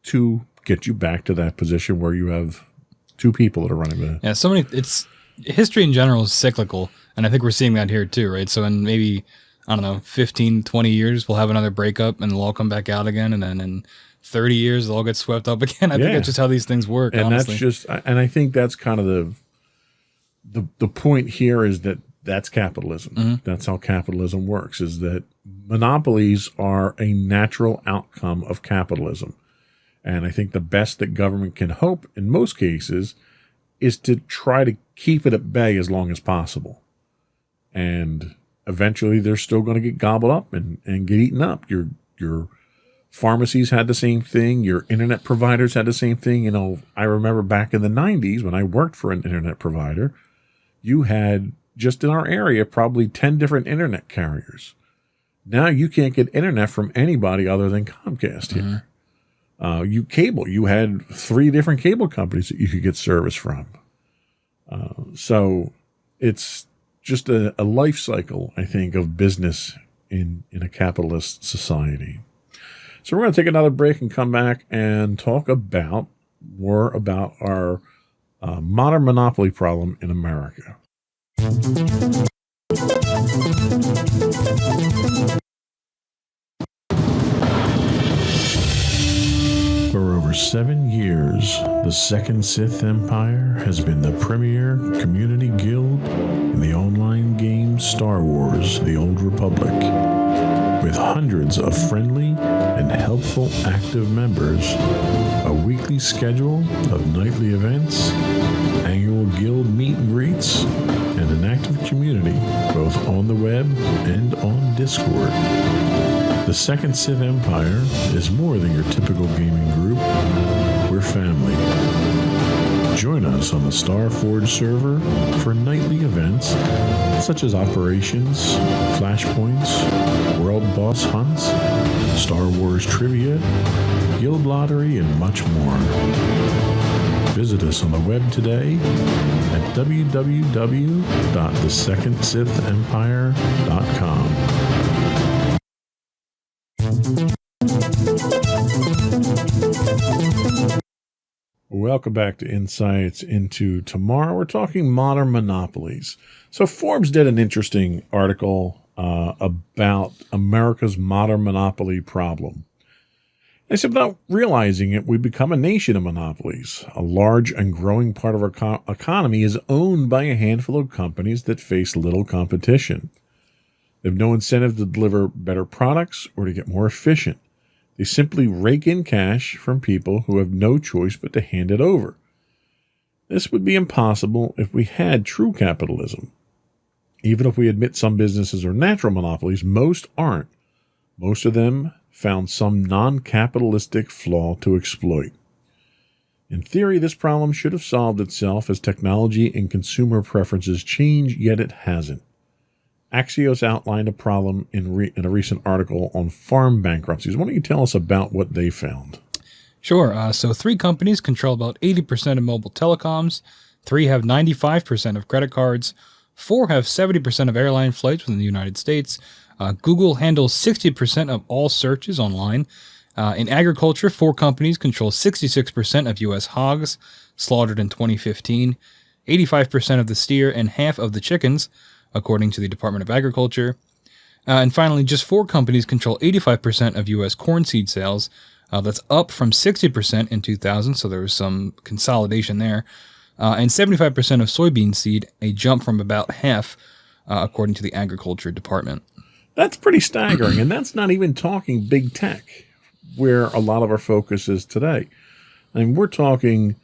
to get you back to that position where you have two people that are running the... Yeah, it's history in general is cyclical, and I think we're seeing that here too, right? So in maybe, I don't know, 15, 20 years, we'll have another breakup and they'll all come back out again, and then in 30 years, they'll all get swept up again. I think that's just how these things work, and honestly. And I think that's kind of the point here is that's capitalism. Mm-hmm. That's how capitalism works, is that monopolies are a natural outcome of capitalism. And I think the best that government can hope in most cases is to try to keep it at bay as long as possible. And eventually they're still going to get gobbled up and get eaten up. Your pharmacies had the same thing. Your internet providers had the same thing. You know, I remember back in the 90s when I worked for an internet provider, you had just in our area probably 10 different internet carriers. Now you can't get internet from anybody other than Comcast here. You had 3 different cable companies that you could get service from. So it's just a life cycle, I think, of business in a capitalist society. So we're going to take another break and come back and talk more about our modern monopoly problem in America. For over 7 years, the Second Sith Empire has been the premier community guild in the online game Star Wars: The Old Republic. With hundreds of friendly and helpful active members, a weekly schedule of nightly events, annual guild meet and greets, and an active community both on the web and on Discord. The Second Sith Empire is more than your typical gaming group. We're family. Join us on the Starforge server for nightly events such as operations, flashpoints, world boss hunts, Star Wars trivia, guild lottery, and much more. Visit us on the web today at www.thesecondsithempire.com. Welcome back to Insights into Tomorrow. We're talking modern monopolies. So Forbes did an interesting article about America's modern monopoly problem. They said, without realizing it, we become a nation of monopolies. A large and growing part of our economy is owned by a handful of companies that face little competition. They have no incentive to deliver better products or to get more efficient. They simply rake in cash from people who have no choice but to hand it over. This would be impossible if we had true capitalism. Even if we admit some businesses are natural monopolies, most aren't. Most of them found some non-capitalistic flaw to exploit. In theory, this problem should have solved itself as technology and consumer preferences change, yet it hasn't. Axios outlined a problem in a recent article on farm bankruptcies. Why don't you tell us about what they found? Sure. So 3 companies control about 80% of mobile telecoms. 3 have 95% of credit cards. 4 have 70% of airline flights within the United States. Google handles 60% of all searches online. In agriculture, 4 companies control 66% of U.S. hogs slaughtered in 2015, 85% of the steer, and half of the chickens, according to the Department of Agriculture. And finally, just 4 companies control 85% of U.S. corn seed sales. That's up from 60% in 2000, so there was some consolidation there. And 75% of soybean seed, a jump from about half, according to the Agriculture Department. That's pretty staggering, and that's not even talking big tech, where a lot of our focus is today. I mean, we're talking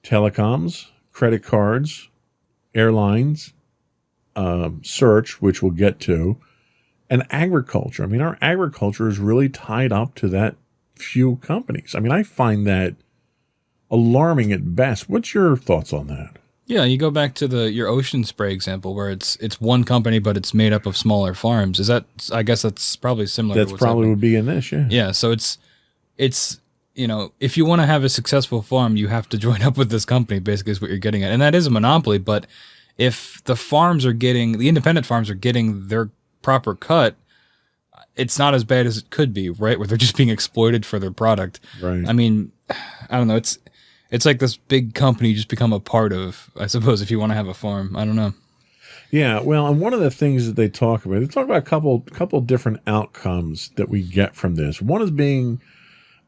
telecoms, credit cards, airlines, search, which we'll get to, and agriculture. I mean, our agriculture is really tied up to that few companies. I mean, I find that alarming at best. What's your thoughts on that? Yeah, you go back to your ocean spray example, where it's one company, but it's made up of smaller farms. I guess that's probably similar. That's to what's probably happening. would be in this, yeah. Yeah, so it's it's, if you want to have a successful farm, you have to join up with this company, basically is what you're getting at. And that is a monopoly, but if the independent farms are getting their proper cut, it's not as bad as it could be, right? Where they're just being exploited for their product. Right. I mean, I don't know. It's like this big company you just become a part of, I suppose, if you want to have a farm. I don't know. Yeah, well, and one of the things that they talk about a couple different outcomes that we get from this. One is being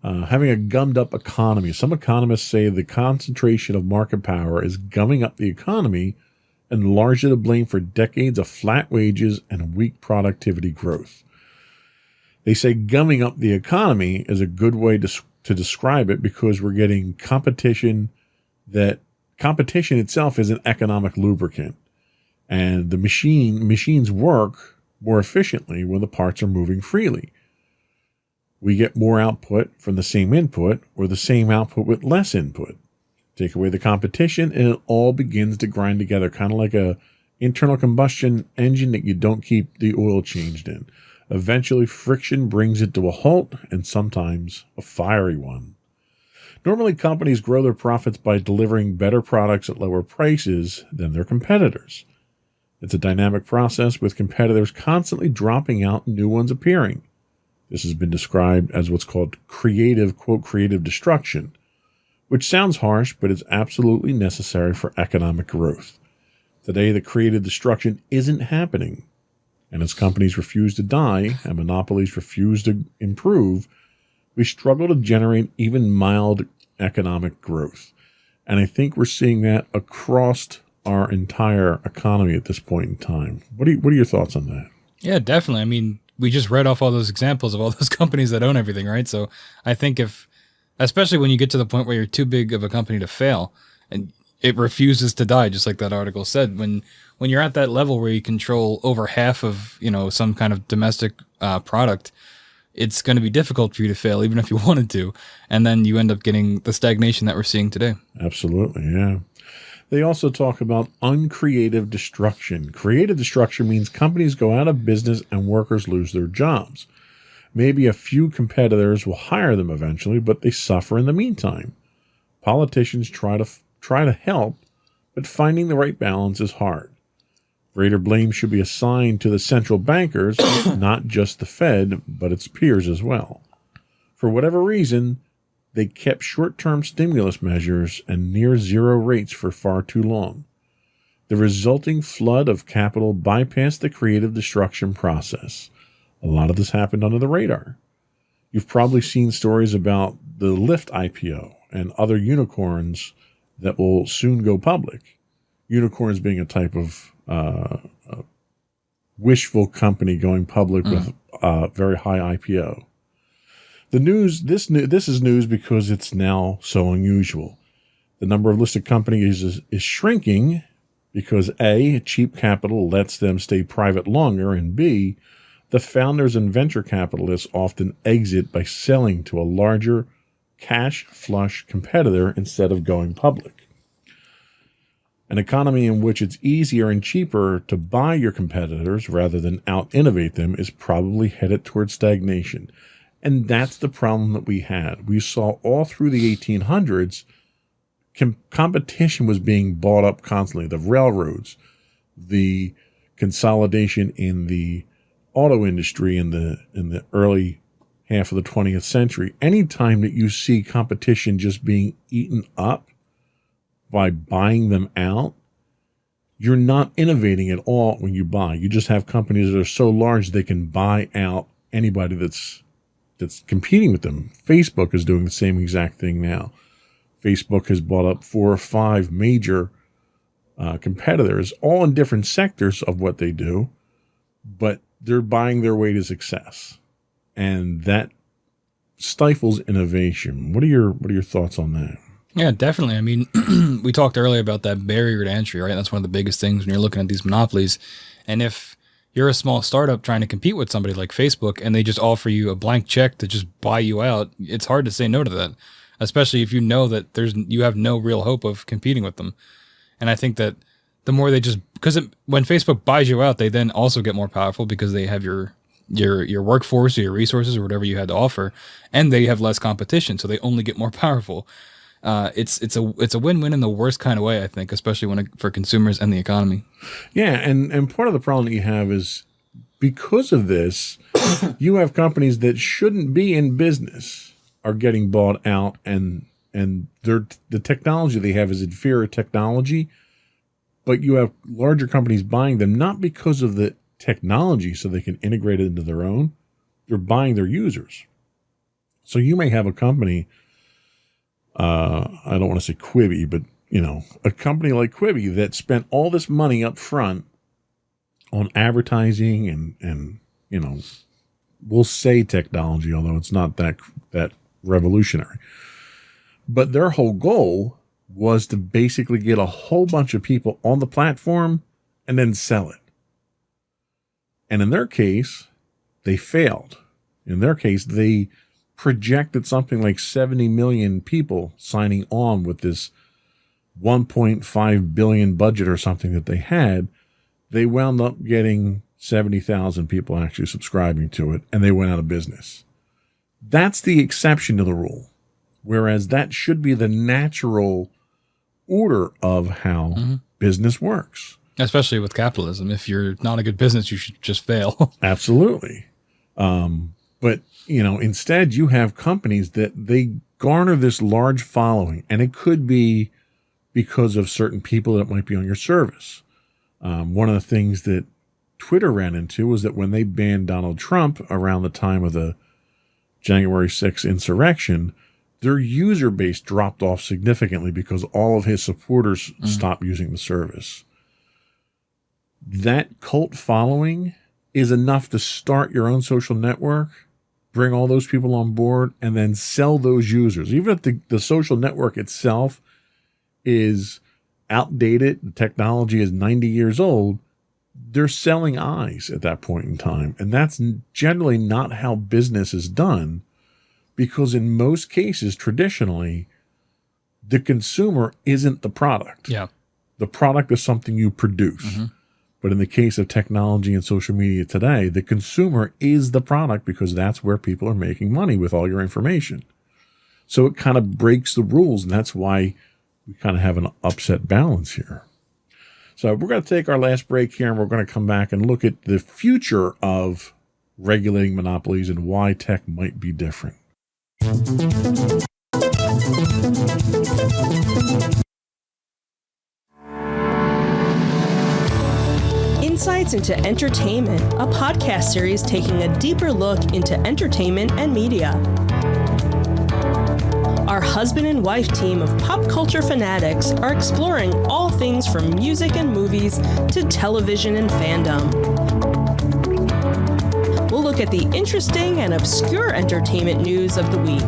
having a gummed up economy. Some economists say the concentration of market power is gumming up the economy and largely to blame for decades of flat wages and weak productivity growth. They say gumming up the economy is a good way to describe it because we're getting competition itself is an economic lubricant. And the machines work more efficiently when the parts are moving freely. We get more output from the same input or the same output with less input. Take away the competition and it all begins to grind together, kind of like a internal combustion engine that you don't keep the oil changed in. Eventually, friction brings it to a halt and sometimes a fiery one. Normally, companies grow their profits by delivering better products at lower prices than their competitors. It's a dynamic process with competitors constantly dropping out and new ones appearing. This has been described as what's called creative destruction, which sounds harsh, but is absolutely necessary for economic growth. Today, the creative destruction isn't happening. And as companies refuse to die and monopolies refuse to improve, we struggle to generate even mild economic growth. And I think we're seeing that across our entire economy at this point in time. What are your thoughts on that? Yeah, definitely. I mean, we just read off all those examples of all those companies that own everything, right? So I think especially when you get to the point where you're too big of a company to fail and it refuses to die, just like that article said, when you're at that level where you control over half of, some kind of domestic product, it's going to be difficult for you to fail, even if you wanted to. And then you end up getting the stagnation that we're seeing today. Absolutely, yeah. They also talk about uncreative destruction. Creative destruction means companies go out of business and workers lose their jobs. Maybe a few competitors will hire them eventually, but they suffer in the meantime. Politicians try to help, but finding the right balance is hard. Greater blame should be assigned to the central bankers, not just the Fed, but its peers as well. For whatever reason, they kept short-term stimulus measures and near zero rates for far too long. The resulting flood of capital bypassed the creative destruction process. A lot of this happened under the radar. You've probably seen stories about the Lyft IPO and other unicorns that will soon go public. Unicorns being a type of wishful company going public with a very high IPO. The news. This is news because it's now so unusual. The number of listed companies is shrinking because A, cheap capital lets them stay private longer, and B, the founders and venture capitalists often exit by selling to a larger cash flush competitor instead of going public. An economy in which it's easier and cheaper to buy your competitors rather than out-innovate them is probably headed towards stagnation. And that's the problem that we had. We saw all through the 1800s, competition was being bought up constantly. The railroads, the consolidation in the auto industry in the early half of the 20th century. Anytime that you see competition just being eaten up by buying them out, you're not innovating at all when you buy. You just have companies that are so large they can buy out anybody that's competing with them. Facebook is doing the same exact thing now. Facebook has bought up 4 or 5 major competitors, all in different sectors of what they do, but they're buying their way to success. And that stifles innovation. What are your thoughts on that? Yeah, definitely. I mean, we talked earlier about that barrier to entry, right? That's one of the biggest things when you're looking at these monopolies. And if you're a small startup trying to compete with somebody like Facebook and they just offer you a blank check to just buy you out, it's hard to say no to that, especially if you know that you have no real hope of competing with them. And I think that the more they just, when Facebook buys you out, they then also get more powerful because they have your your workforce or your resources or whatever you had to offer, and they have less competition, so they only get more powerful. It's a win-win in the worst kind of way, I think, especially for consumers and the economy. Yeah, and part of the problem that you have is because of this, you have companies that shouldn't be in business are getting bought out, and the technology they have is inferior technology, but you have larger companies buying them not because of the technology so they can integrate it into their own. They're buying their users. So you may have a company, I don't want to say Quibi, but a company like Quibi that spent all this money up front on advertising and we'll say technology, although it's not that revolutionary. But their whole goal was to basically get a whole bunch of people on the platform and then sell it. And in their case, they failed. In their case, they projected something like 70 million people signing on with this 1.5 billion budget or something that they had. They wound up getting 70,000 people actually subscribing to it, and they went out of business. That's the exception to the rule, whereas that should be the natural order of how business works. Especially with capitalism. If you're not a good business, you should just fail. Absolutely. But, instead you have companies that they garner this large following, and it could be because of certain people that might be on your service. One of the things that Twitter ran into was that when they banned Donald Trump around the time of the January 6th insurrection, their user base dropped off significantly because all of his supporters stopped using the service. That cult following is enough to start your own social network, bring all those people on board, and then sell those users. Even if the social network itself is outdated, the technology is 90 years old, they're selling eyes at that point in time. And that's generally not how business is done, because in most cases, traditionally, the consumer isn't the product. Yeah. The product is something you produce. But in the case of technology and social media today, the consumer is the product because that's where people are making money with all your information. So it kind of breaks the rules, and that's why we kind of have an upset balance here. So we're going to take our last break here, and we're going to come back and look at the future of regulating monopolies and why tech might be different. Insights into Entertainment, a podcast series taking a deeper look into entertainment and media. Our husband and wife team of pop culture fanatics are exploring all things from music and movies to television and fandom. We'll look at the interesting and obscure entertainment news of the week.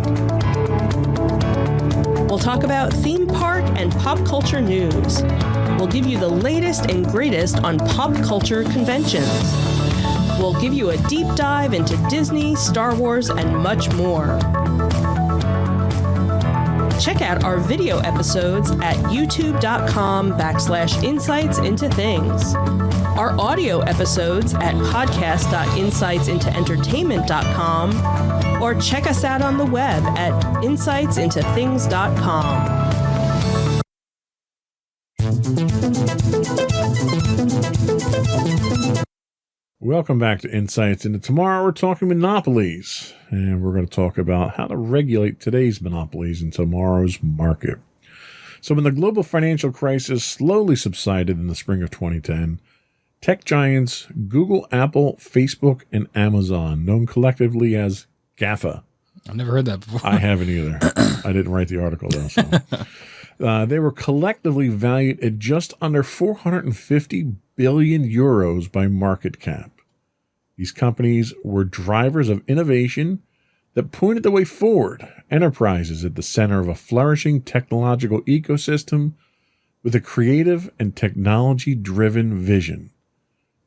We'll talk about theme park and pop culture news. We'll give you the latest and greatest on pop culture conventions. We'll give you a deep dive into Disney, Star Wars, and much more. Check out our video episodes at youtube.com/insightsintothings. Our audio episodes at podcast.insightsintoentertainment.com, or check us out on the web at insightsintothings.com. Welcome back to Insights Into Tomorrow. We're talking monopolies, and we're going to talk about how to regulate today's monopolies in tomorrow's market. So when the global financial crisis slowly subsided in the spring of 2010, tech giants Google, Apple, Facebook, and Amazon, known collectively as GAFA. I've never heard that before. I haven't either. I didn't write the article, though. So. They were collectively valued at just under 450 billion euros by market cap. These companies were drivers of innovation that pointed the way forward, enterprises at the center of a flourishing technological ecosystem with a creative and technology-driven vision.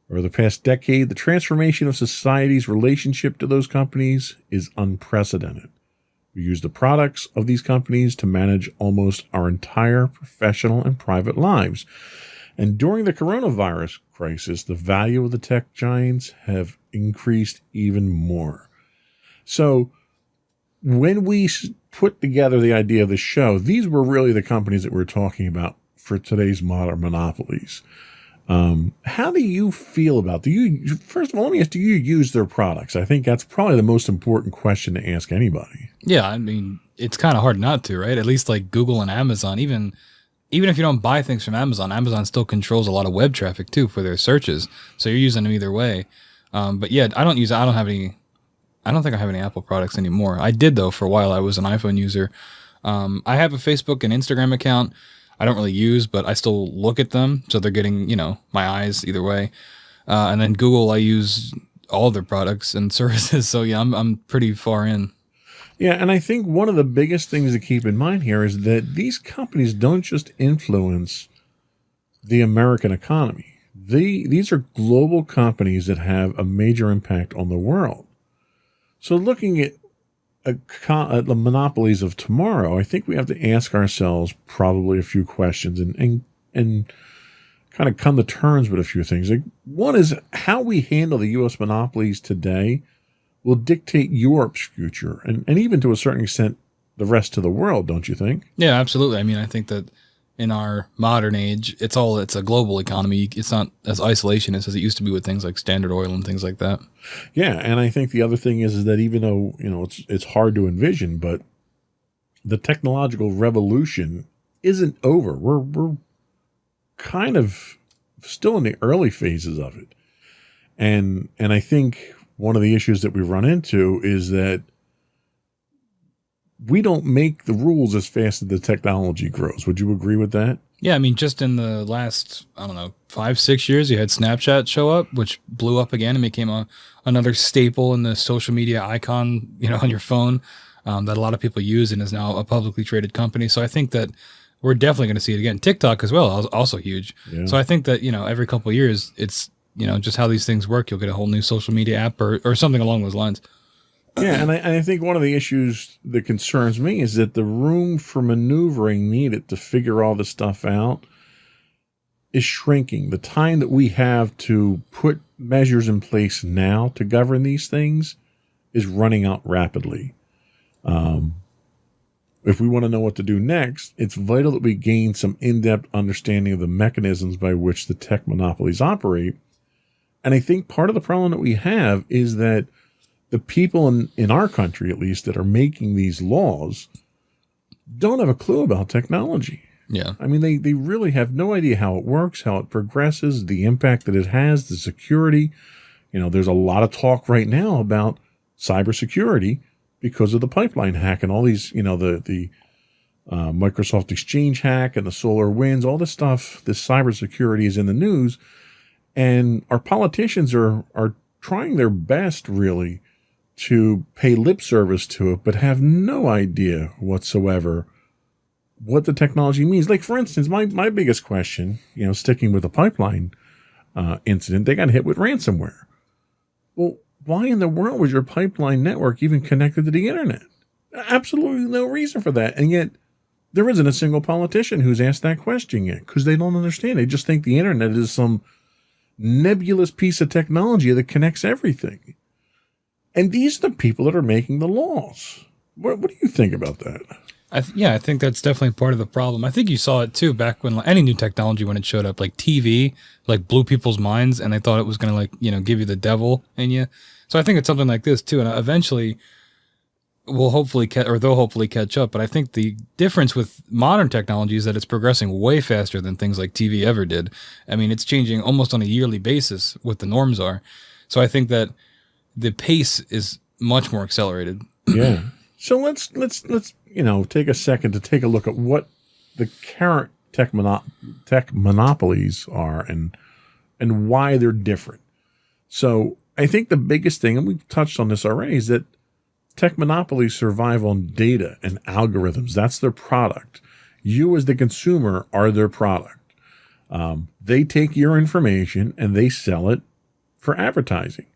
Over the past decade, the transformation of society's relationship to those companies is unprecedented. We use the products of these companies to manage almost our entire professional and private lives. And during the coronavirus crisis, the value of the tech giants have increased even more. So when we put together the idea of the show, these were really the companies that we're talking about for today's modern monopolies. How do you feel about, first of all, let me ask, do you use their products? I think that's probably the most important question to ask anybody. Yeah, I mean, it's kind of hard not to, right? At least like Google and Amazon, even if you don't buy things from Amazon, Amazon still controls a lot of web traffic too for their searches. So you're using them either way. But yeah, I don't think I have any Apple products anymore. I did though for a while. I was an iPhone user. I have a Facebook and Instagram account I don't really use, but I still look at them. So they're getting, my eyes either way. And then Google, I use all their products and services. So yeah, I'm pretty far in. Yeah, and I think one of the biggest things to keep in mind here is that these companies don't just influence the American economy. These are global companies that have a major impact on the world. So looking at the monopolies of tomorrow, I think we have to ask ourselves probably a few questions and kind of come to terms with a few things. Like, one is how we handle the U.S. monopolies today will dictate Europe's future, and even to a certain extent, the rest of the world, don't you think? Yeah, absolutely. I mean, I think that in our modern age, it's a global economy. It's not as isolationist as it used to be with things like Standard Oil and things like that. Yeah, and I think the other thing is that even though, it's hard to envision, but the technological revolution isn't over. We're kind of still in the early phases of it. And I think one of the issues that we run into is that we don't make the rules as fast as the technology grows. Would you agree with that? Yeah, I mean, just in the last, 5-6 years, you had Snapchat show up, which blew up again and became another staple in the social media icon, on your phone that a lot of people use and is now a publicly traded company. So I think that we're definitely going to see it again. TikTok as well, also huge. Yeah. So I think that, every couple of years, it's, just how these things work. You'll get a whole new social media app or something along those lines. Yeah, and I think one of the issues that concerns me is that the room for maneuvering needed to figure all this stuff out is shrinking. The time that we have to put measures in place now to govern these things is running out rapidly. If we want to know what to do next, it's vital that we gain some in-depth understanding of the mechanisms by which the tech monopolies operate. And I think part of the problem that we have is that the people in our country, at least, that are making these laws don't have a clue about technology. Yeah. I mean, they really have no idea how it works, how it progresses, the impact that it has, the security. There's a lot of talk right now about cybersecurity because of the pipeline hack and all these, the Microsoft Exchange hack and the SolarWinds, all this stuff, this cybersecurity is in the news. And our politicians are trying their best, really, to pay lip service to it, but have no idea whatsoever what the technology means. Like, for instance, my biggest question, sticking with the pipeline incident, they got hit with ransomware. Well, why in the world was your pipeline network even connected to the internet? Absolutely no reason for that. And yet there isn't a single politician who's asked that question yet because they don't understand. They just think the internet is some nebulous piece of technology that connects everything. And these are the people that are making the laws. What do you think about that? I think that's definitely part of the problem. I think you saw it too back when any new technology, when it showed up, like TV, like blew people's minds and they thought it was going to give you the devil in you. So I think it's something like this too. And eventually they'll hopefully catch up. But I think the difference with modern technology is that it's progressing way faster than things like TV ever did. I mean, it's changing almost on a yearly basis what the norms are. So I think that the pace is much more accelerated. Yeah. So let's take a second to take a look at what the current tech monopolies are and why they're different. So I think the biggest thing, and we've touched on this already, is that tech monopolies survive on data and algorithms. That's their product. You as the consumer are their product. They take your information and they sell it for advertising.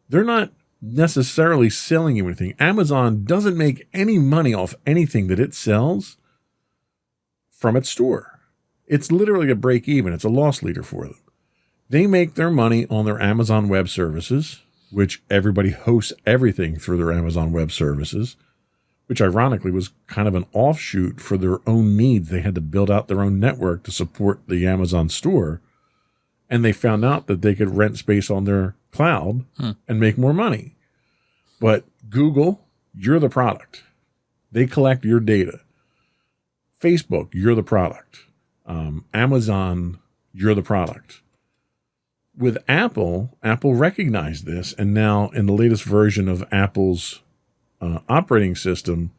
They're not necessarily selling you anything. Amazon doesn't make any money off anything that it sells from its store. It's literally a break even. It's a loss leader for them. They make their money on their Amazon Web Services, which everybody hosts everything through their Amazon Web Services, which ironically was kind of an offshoot for their own needs. They had to build out their own network to support the Amazon store. And they found out that they could rent space on their cloud and make more money. But Google, you're the product. They collect your data. Facebook, you're the product. Amazon, you're the product. With Apple recognized this, and now in the latest version of Apple's operating system,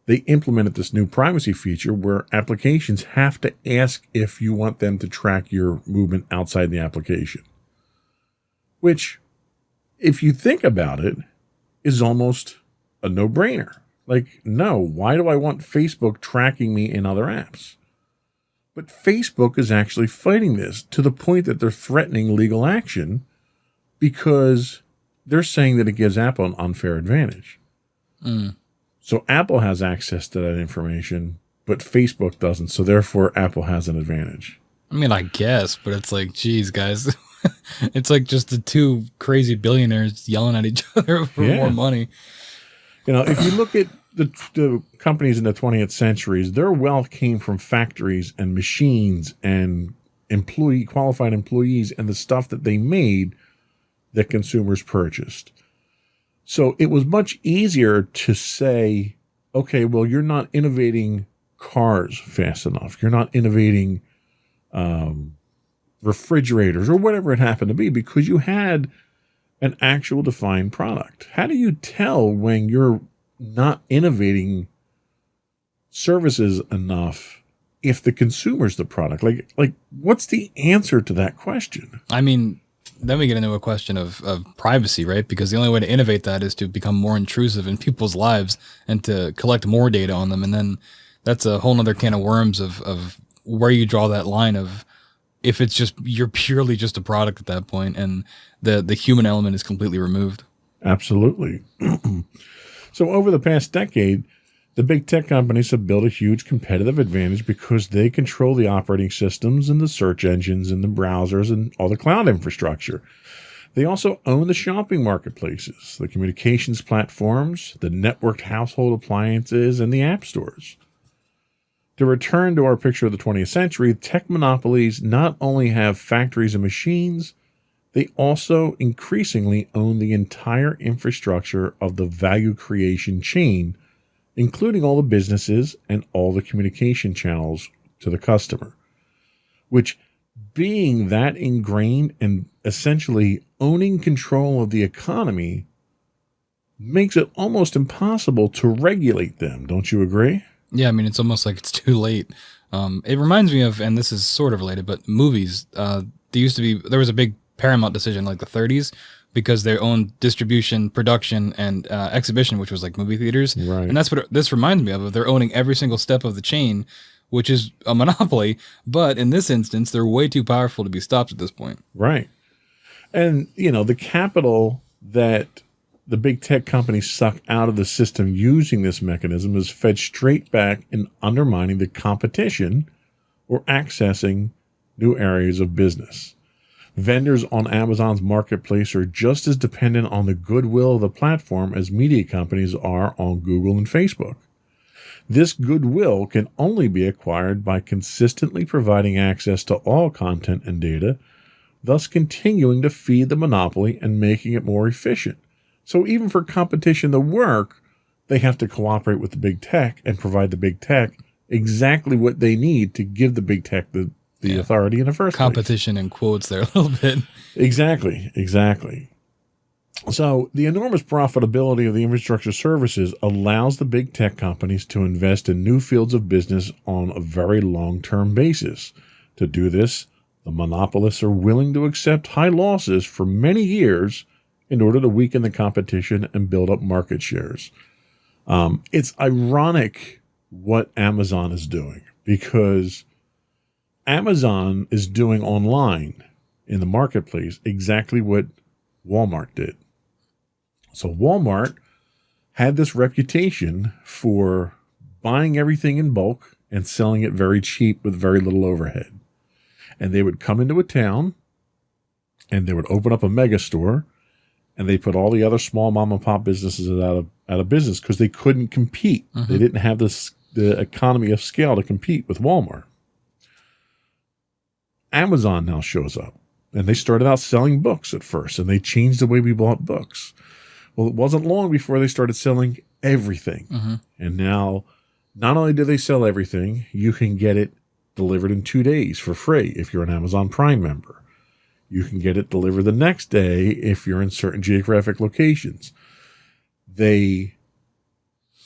they implemented this new privacy feature where applications have to ask if you want them to track your movement outside the application. Which, if you think about it, is almost a no-brainer. Like, no, why do I want Facebook tracking me in other apps? But Facebook is actually fighting this to the point that they're threatening legal action because they're saying that it gives Apple an unfair advantage. So Apple has access to that information, but Facebook doesn't. So therefore, Apple has an advantage. I mean, I guess, but it's like, geez, guys. It's like just the two crazy billionaires yelling at each other for more money. You know, if you look at the companies in the 20th centuries, their wealth came from factories and machines and qualified employees and the stuff that they made that consumers purchased. So it was much easier to say, okay, well, you're not innovating cars fast enough. You're not innovating refrigerators or whatever it happened to be because you had an actual defined product. How do you tell when you're not innovating services enough if the consumer's the product? Like what's the answer to that question? I mean, then we get into a question of privacy, right? Because the only way to innovate that is to become more intrusive in people's lives and to collect more data on them. And then that's a whole nother can of worms of where you draw that line of if it's just, you're purely just a product at that point and the human element is completely removed. Absolutely. So over the past decade, the big tech companies have built a huge competitive advantage because they control the operating systems and the search engines and the browsers and all the cloud infrastructure. They also own the shopping marketplaces, the communications platforms, the networked household appliances, and the app stores. To return to our picture of the 20th century, tech monopolies not only have factories and machines, they also increasingly own the entire infrastructure of the value creation chain, including all the businesses and all the communication channels to the customer, which, being that ingrained and essentially owning control of the economy, makes it almost impossible to regulate them. Don't you agree? Yeah, I mean, it's almost like it's too late. It reminds me of, and this is sort of related, but movies. There was a big Paramount decision like the 30s because they owned distribution, production, and exhibition, which was like movie theaters. Right. And that's what this reminds me of. They're owning every single step of the chain, which is a monopoly. But in this instance, they're way too powerful to be stopped at this point. Right. And, you know, the capital that the big tech companies suck out of the system using this mechanism is fed straight back in undermining the competition or accessing new areas of business. Vendors on Amazon's marketplace are just as dependent on the goodwill of the platform as media companies are on Google and Facebook. This goodwill can only be acquired by consistently providing access to all content and data, thus continuing to feed the monopoly and making it more efficient. So even for competition to work, they have to cooperate with the big tech and provide the big tech exactly what they need to give the big tech the authority in the first competition place. In quotes there a little bit. Exactly. So the enormous profitability of the infrastructure services allows the big tech companies to invest in new fields of business on a very long-term basis. To do this, the monopolists are willing to accept high losses for many years in order to weaken the competition and build up market shares. It's ironic what Amazon is doing because Amazon is doing online in the marketplace exactly what Walmart did. So Walmart had this reputation for buying everything in bulk and selling it very cheap with very little overhead. And they would come into a town and they would open up a mega store and they put all the other small mom and pop businesses out of business because they couldn't compete. They didn't have the economy of scale to compete with Walmart. Amazon now shows up, and they started out selling books at first, and they changed the way we bought books. Well, it wasn't long before they started selling everything. And now, not only do they sell everything, you can get it delivered in 2 days for free if you're an Amazon Prime member. You can get it delivered the next day if you're in certain geographic locations. They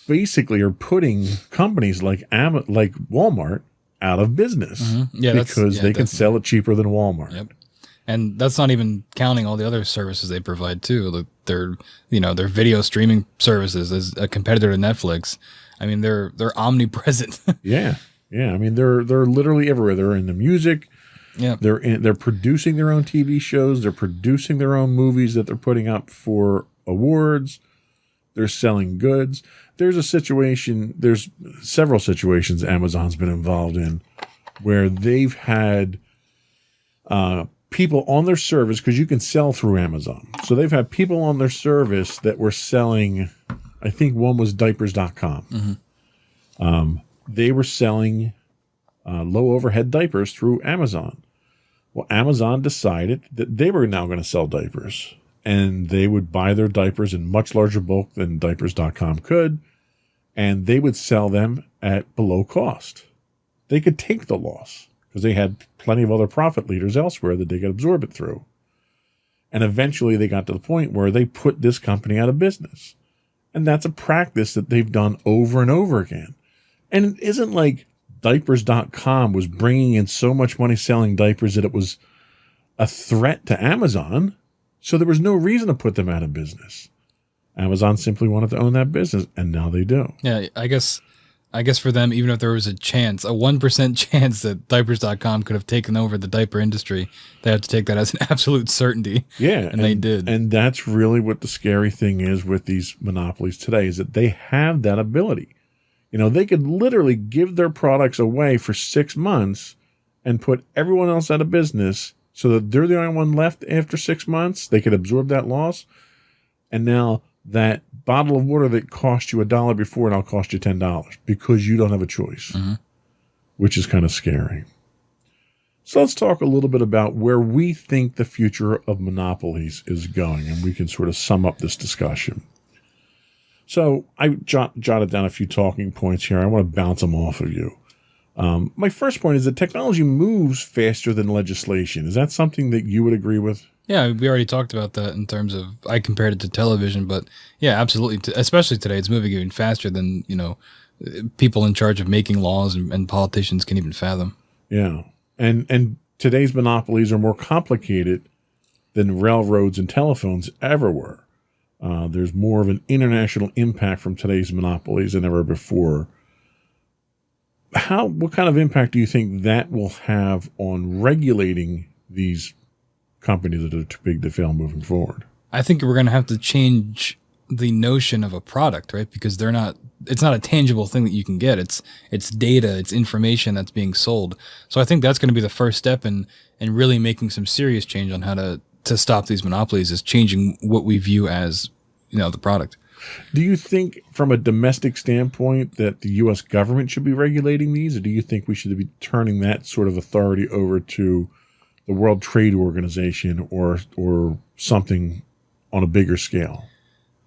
basically are putting companies like Walmart out of business because they can sell it cheaper than Walmart. Yep. And that's not even counting all the other services they provide too. Their video streaming services as a competitor to Netflix. I mean, they're omnipresent. Yeah. I mean, they're literally everywhere. They're in the music. Yeah. They're producing their own TV shows. They're producing their own movies that they're putting up for awards. They're selling goods. There's several situations Amazon's been involved in where they've had people on their service, because you can sell through Amazon. So they've had people on their service that were selling, I think one was diapers.com. They were selling low overhead diapers through Amazon. Well, Amazon decided that they were now going to sell diapers, and they would buy their diapers in much larger bulk than diapers.com could, and they would sell them at below cost. They could take the loss because they had plenty of other profit leaders elsewhere that they could absorb it through. And eventually they got to the point where they put this company out of business. And that's a practice that they've done over and over again. And it isn't like diapers.com was bringing in so much money selling diapers that it was a threat to Amazon. So there was no reason to put them out of business. Amazon simply wanted to own that business, and now they do. Yeah, I guess for them, even if there was a 1% chance that diapers.com could have taken over the diaper industry, they had to take that as an absolute certainty. Yeah. And they did. And that's really what the scary thing is with these monopolies today, is that they have that ability. You know, they could literally give their products away for 6 months and put everyone else out of business so that they're the only one left after 6 months. They could absorb that loss. And now that bottle of water that cost you $1 before now cost you $10 because you don't have a choice, which is kind of scary. So let's talk a little bit about where we think the future of monopolies is going, and we can sort of sum up this discussion. So I jotted down a few talking points here. I want to bounce them off of you. My first point is that technology moves faster than legislation. Is that something that you would agree with? Yeah, we already talked about that in terms of, I compared it to television, but yeah, absolutely. Especially today, it's moving even faster than, people in charge of making laws and politicians can even fathom. Yeah. And today's monopolies are more complicated than railroads and telephones ever were. There's more of an international impact from today's monopolies than ever before. What kind of impact do you think that will have on regulating these companies that are too big to fail moving forward? I think we're going to have to change the notion of a product, right? Because it's not a tangible thing that you can get. It's data, it's information that's being sold. So I think that's going to be the first step in really making some serious change on how to stop these monopolies, is changing what we view as, the product. Do you think from a domestic standpoint that the U.S. government should be regulating these, or do you think we should be turning that sort of authority over to the World Trade Organization or something on a bigger scale?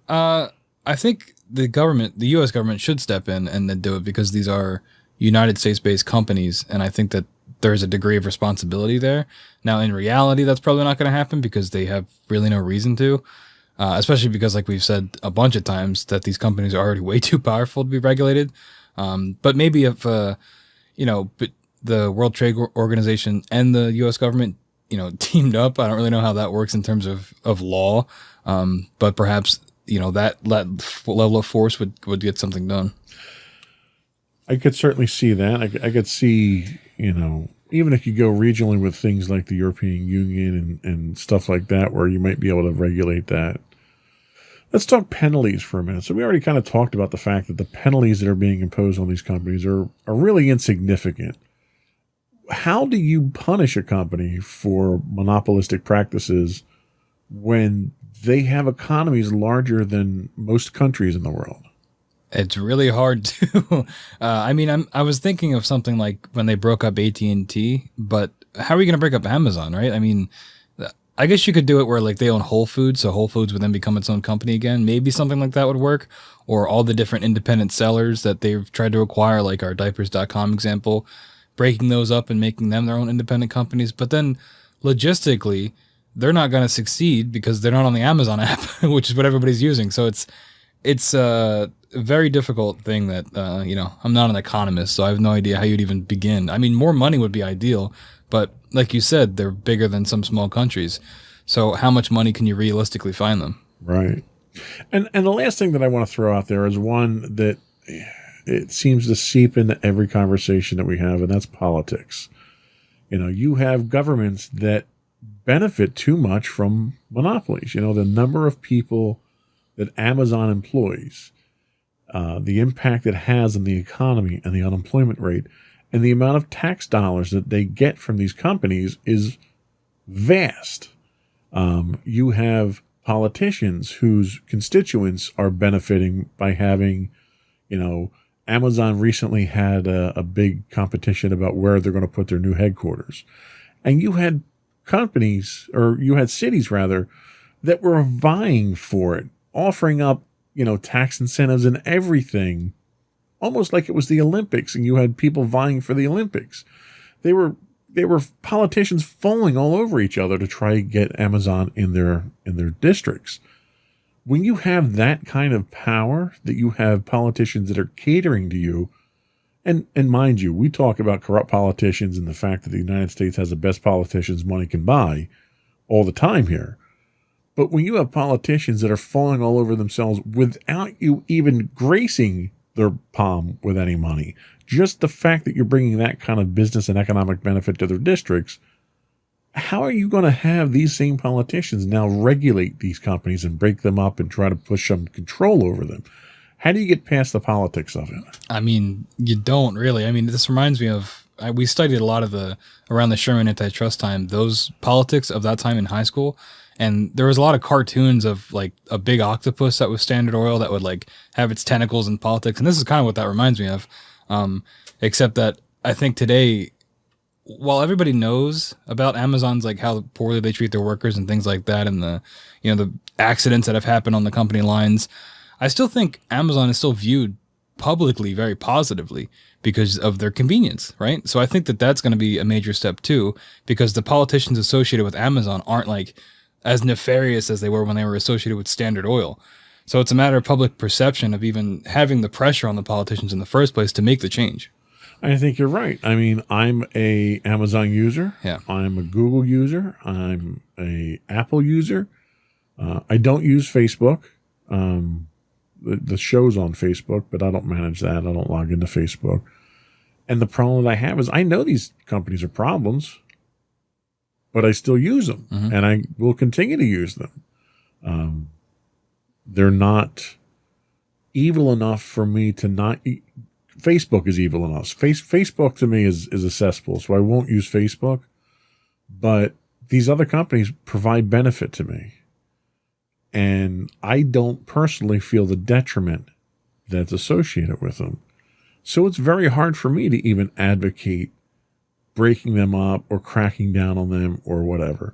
I think the U.S. government should step in and then do it, because these are United States-based companies, and I think that there's a degree of responsibility there. Now, in reality, that's probably not going to happen because they have really no reason to, especially because, like we've said a bunch of times, that these companies are already way too powerful to be regulated. But maybe if, but the World Trade Organization and the U.S. government, teamed up. I don't really know how that works in terms of law, but perhaps that level of force would get something done. I could certainly see that. I could see, even if you go regionally with things like the European Union and stuff like that, where you might be able to regulate that. Let's talk penalties for a minute. So we already kind of talked about the fact that the penalties that are being imposed on these companies are really insignificant. How do you punish a company for monopolistic practices when they have economies larger than most countries in the world. It's really hard to. I mean, I was thinking of something like when they broke up AT&T, but how are you going to break up Amazon, right? I mean, I guess you could do it where like they own Whole Foods, so Whole Foods would then become its own company again. Maybe something like that would work, or all the different independent sellers that they've tried to acquire, like our diapers.com example, breaking those up and making them their own independent companies. But then logistically, they're not going to succeed because they're not on the Amazon app, which is what everybody's using. So it's a very difficult thing that, I'm not an economist, so I have no idea how you'd even begin. I mean, more money would be ideal, but like you said, they're bigger than some small countries. So how much money can you realistically find them? Right. And the last thing that I want to throw out there is one that it seems to seep into every conversation that we have, and that's politics. You have governments that benefit too much from monopolies. The number of people that Amazon employs, the impact it has on the economy and the unemployment rate, and the amount of tax dollars that they get from these companies is vast. You have politicians whose constituents are benefiting by having, Amazon recently had a big competition about where they're going to put their new headquarters. And you had cities rather, that were vying for it, offering up, tax incentives and everything, almost like it was the Olympics, and you had people vying for the Olympics. They were politicians falling all over each other to try to get Amazon in their districts. When you have that kind of power, that you have politicians that are catering to you, and mind you, we talk about corrupt politicians and the fact that the United States has the best politicians money can buy all the time here. But when you have politicians that are falling all over themselves without you even gracing their palm with any money, just the fact that you're bringing that kind of business and economic benefit to their districts, how are you going to have these same politicians now regulate these companies and break them up and try to push some control over them? How do you get past the politics of it? I mean, you don't really. I mean, this reminds me of, we studied a lot of around the Sherman antitrust time, those politics of that time in high school. And there was a lot of cartoons of like a big octopus that was Standard Oil that would like have its tentacles in politics. And this is kind of what that reminds me of. Except that I think today, while everybody knows about Amazon's, like how poorly they treat their workers and things like that, and the accidents that have happened on the company lines, I still think Amazon is still viewed publicly very positively because of their convenience, right? So I think that that's going to be a major step too, because the politicians associated with Amazon aren't like as nefarious as they were when they were associated with Standard Oil. So it's a matter of public perception of even having the pressure on the politicians in the first place to make the change. I think you're right. I mean, I'm a Amazon user. Yeah. I'm a Google user. I'm a Apple user. I don't use Facebook. The show's on Facebook, but I don't manage that. I don't log into Facebook. And the problem that I have is I know these companies are problems, but I still use them, and I will continue to use them. They're not evil enough for me to not. Facebook is evil enough. Facebook to me is a cesspool, so I won't use Facebook. But these other companies provide benefit to me, and I don't personally feel the detriment that's associated with them. So it's very hard for me to even advocate breaking them up or cracking down on them or whatever.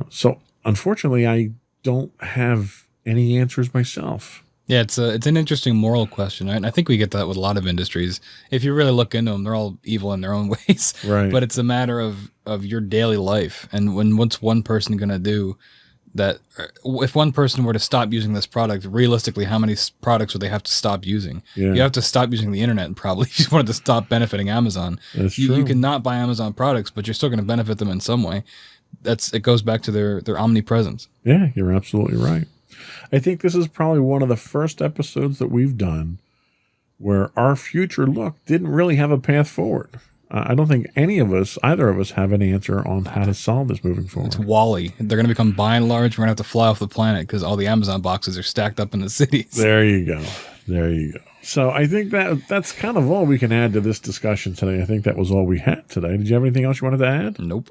So unfortunately, I don't have any answers myself. Yeah, it's an interesting moral question, right? And I think we get that with a lot of industries. If you really look into them, they're all evil in their own ways. Right. But it's a matter of your daily life. And what's one person going to do that? If one person were to stop using this product, realistically, how many products would they have to stop using? Yeah. You have to stop using the internet probably if you wanted to stop benefiting Amazon. That's You true. cannot buy Amazon products, but you're still going to benefit them in some way. It goes back to their omnipresence. Yeah, you're absolutely right. I think this is probably one of the first episodes that we've done where our future look didn't really have a path forward. I don't think either of us have an answer on how to solve this moving forward. It's Wall-E. They're going to become by and large. We're going to have to fly off the planet because all the Amazon boxes are stacked up in the cities. There you go. So I think that's kind of all we can add to this discussion today. I think that was all we had today. Did you have anything else you wanted to add? Nope.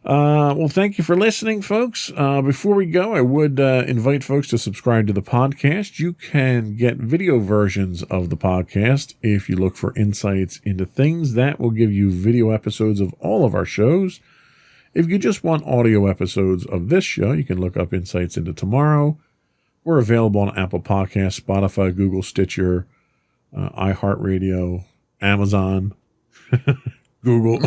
Well, thank you for listening, folks. Before we go, I would invite folks to subscribe to the podcast. You can get video versions of the podcast if you look for Insights into Things. That will give you video episodes of all of our shows. If you just want audio episodes of this show, you can look up Insights into Tomorrow. We're available on Apple Podcasts, Spotify, Google, Stitcher, iHeartRadio, Amazon, Google.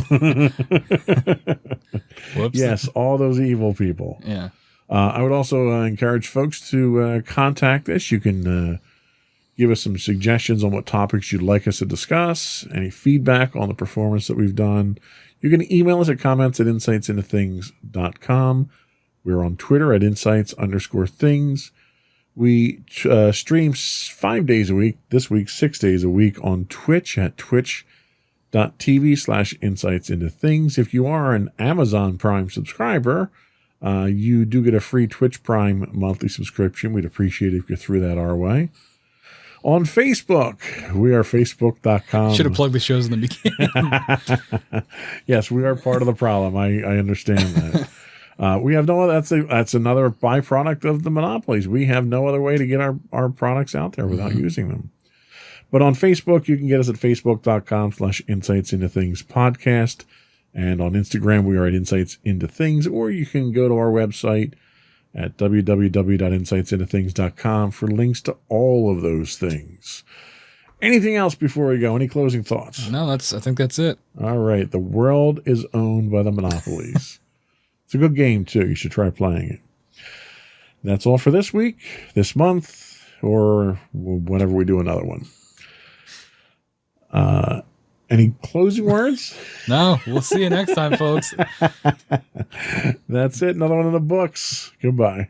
Whoops. Yes, all those evil people. Yeah. I would also encourage folks to contact us. You can give us some suggestions on what topics you'd like us to discuss, any feedback on the performance that we've done. You can email us at comments@insightsintothings.com. We're on Twitter at insights_things. We stream 5 days a week, this week 6 days a week on Twitch at twitch.tv/insightsintothings. If you are an Amazon Prime subscriber, you do get a free Twitch Prime monthly subscription. We'd appreciate it if you threw that our way. On Facebook, we are facebook.com. Should have plugged the shows in the beginning. Yes, we are part of the problem. I understand that. We have no other, that's another byproduct of the monopolies. We have no other way to get our products out there without using them. But on Facebook, you can get us at facebook.com/insightsintothingspodcast. And on Instagram, we are at Insights Into Things, or you can go to our website at www.insightsintothings.com for links to all of those things. Anything else before we go? Any closing thoughts? No, I think that's it. All right. The world is owned by the monopolies. It's a good game, too. You should try playing it. That's all for this week, this month, or whenever we do another one. Any closing words? No, we'll see you next time, folks. That's it. Another one in the books. Goodbye.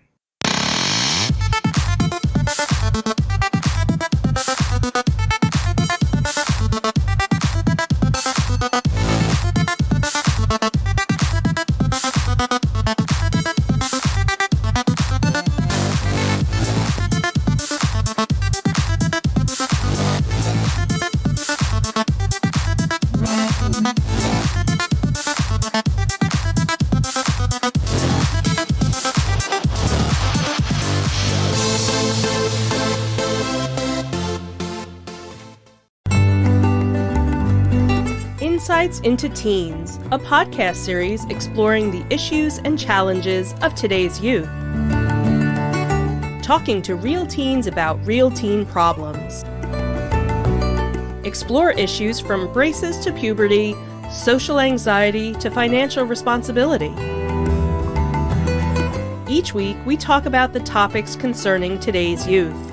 Insights into Teens, a podcast series exploring the issues and challenges of today's youth. Talking to real teens about real teen problems. Explore issues from braces to puberty, social anxiety to financial responsibility. Each week, we talk about the topics concerning today's youth.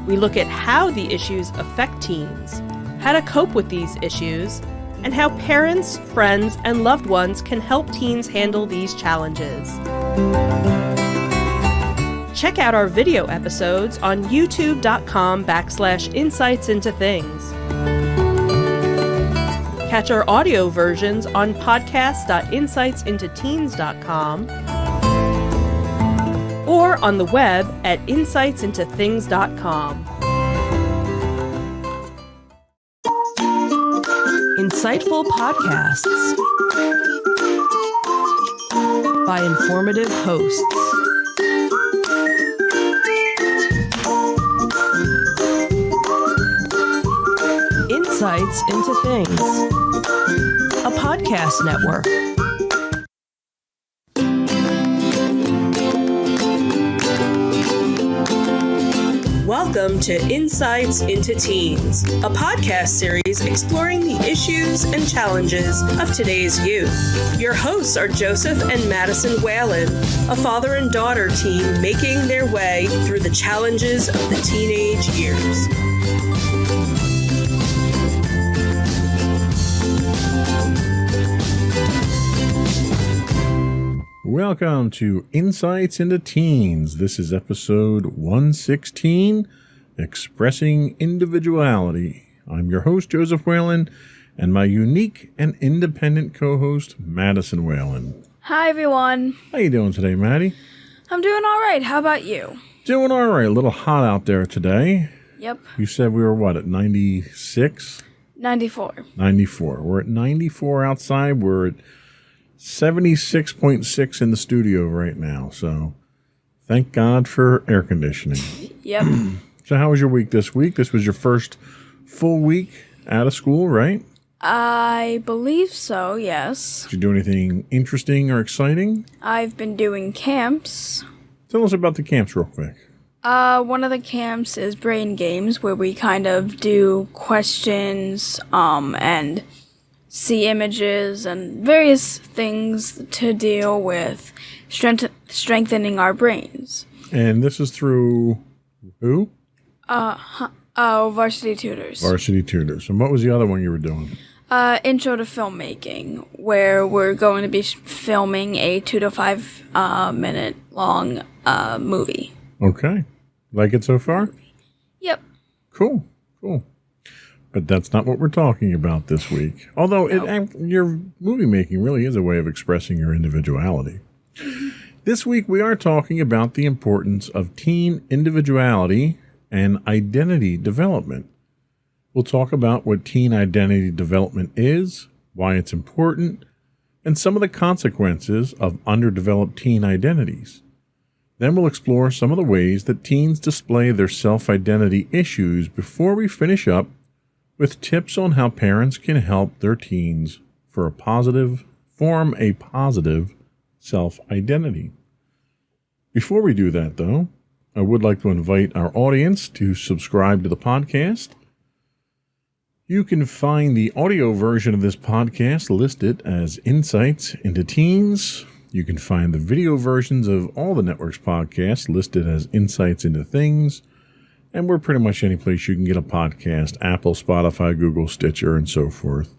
We look at how the issues affect teens, how to cope with these issues, and how parents, friends, and loved ones can help teens handle these challenges. Check out our video episodes on youtube.com/insightsintothings. Catch our audio versions on podcast.insightsintoteens.com or on the web at insightsintothings.com. Insightful podcasts by informative hosts. Insights into Things, a podcast network. Welcome to Insights into Teens, a podcast series exploring the issues and challenges of today's youth. Your hosts are Joseph and Madison Whalen, a father and daughter team making their way through the challenges of the teenage years. Welcome to Insights into Teens. This is episode 116, Expressing Individuality. I'm your host, Joseph Whalen, and my unique and independent co-host, Madison Whalen. Hi, everyone. How you doing today, Maddie? I'm doing all right. How about you? Doing all right. A little hot out there today. Yep. You said we were, what, at 96? 94. 94. We're at 94 outside. We're at 76.6 in the studio right now. So thank God for air conditioning. Yep. So how was your week this week? This was your first full week out of school, right? I believe so, yes. Did you do anything interesting or exciting? I've been doing camps. Tell us about the camps real quick. One of the camps is Brain Games, where we kind of do questions, and see images and various things to deal with strengthening our brains. And this is through who? Varsity Tutors. Varsity Tutors. And what was the other one you were doing? Intro to Filmmaking, where we're going to be filming a 2 to 5 minute long movie. Okay. Like it so far? Yep. Cool. But that's not what we're talking about this week. Although your movie making really is a way of expressing your individuality. This week we are talking about the importance of teen individuality and identity development. We'll talk about what teen identity development is, why it's important, and some of the consequences of underdeveloped teen identities. Then we'll explore some of the ways that teens display their self-identity issues before we finish up with tips on how parents can help their teens form a positive self-identity. Before we do that, though, I would like to invite our audience to subscribe to the podcast. You can find the audio version of this podcast listed as Insights into Teens. You can find the video versions of all the network's podcasts listed as Insights into Things. And we're pretty much any place you can get a podcast: Apple, Spotify, Google, Stitcher, and so forth.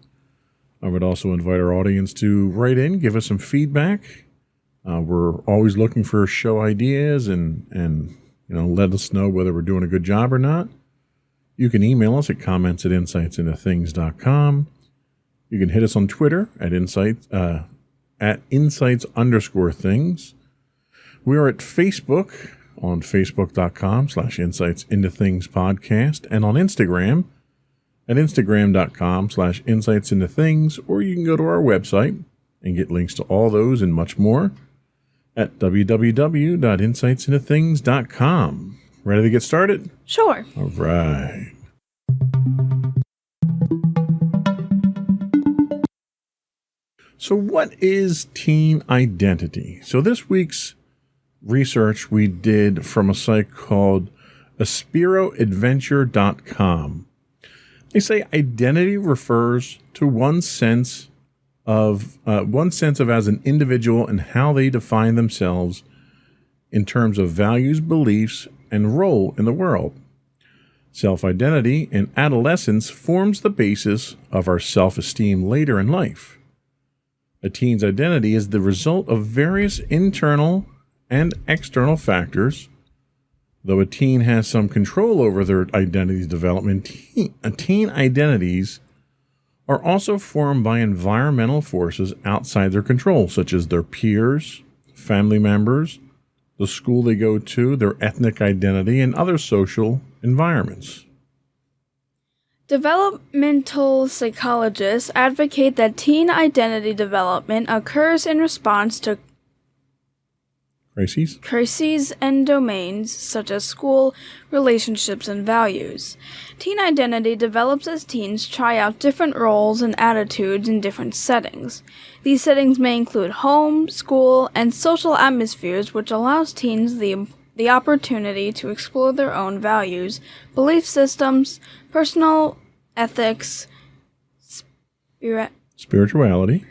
I would also invite our audience to write in, give us some feedback. We're always looking for show ideas and let us know whether we're doing a good job or not. You can email us at comments@insightsintothings.com. You can hit us on Twitter at insights_things. We are at Facebook on facebook.com/insightsintothingspodcast and on Instagram at instagram.com/insightsintothings, or you can go to our website and get links to all those and much more at www.insightsintothings.com. Ready to get started? Sure. All right. So what is teen identity? So this week's research we did from a site called aspiroadventure.com. They say identity refers to one's sense of as an individual and how they define themselves in terms of values, beliefs, and role in the world. Self-identity in adolescence forms the basis of our self-esteem later in life. A teen's identity is the result of various internal and external factors. Though a teen has some control over their identity development, teen identities are also formed by environmental forces outside their control, such as their peers, family members, the school they go to, their ethnic identity, and other social environments. Developmental psychologists advocate that teen identity development occurs in response to crises and domains such as school, relationships, and values. Teen identity develops as teens try out different roles and attitudes in different settings. These settings may include home, school, and social atmospheres, which allows teens the opportunity to explore their own values, belief systems, personal ethics, spirituality,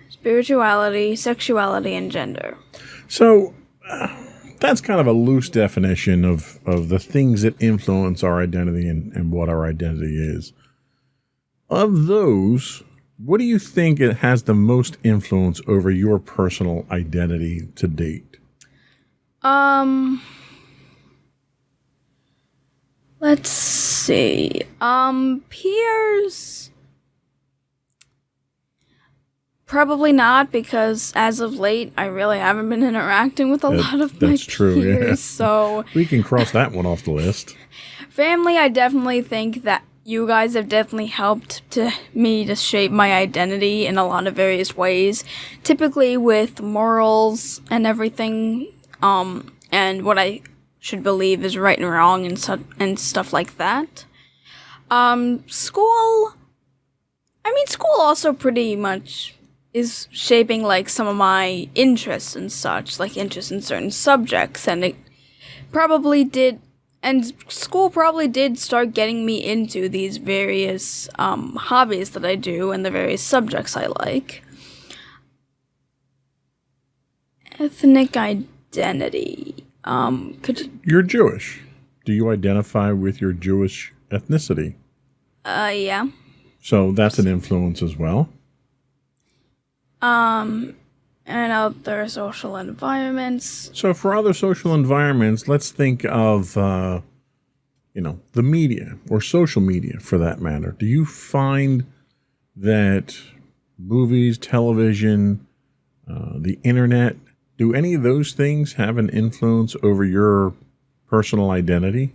sexuality, and gender. So that's kind of a loose definition of the things that influence our identity and what our identity is. Of those, what do you think it has the most influence over your personal identity to date? Let's see. Peers? Probably not, because as of late, I really haven't been interacting with a lot of my peers, yeah. so... We can cross that one off the list. Family, I definitely think that you guys have definitely helped me to shape my identity in a lot of various ways, typically with morals and everything, and what I should believe is right and wrong and stuff like that. School also pretty much is shaping like some of my interests and such, like interest in certain subjects, and school probably did start getting me into these various hobbies that I do and the various subjects I like. Ethnic identity. You're Jewish. Do you identify with your Jewish ethnicity? Yeah. So that's an influence as well. And other social environments. So for other social environments, let's think of, the media or social media for that matter. Do you find that movies, television, the internet, do any of those things have an influence over your personal identity?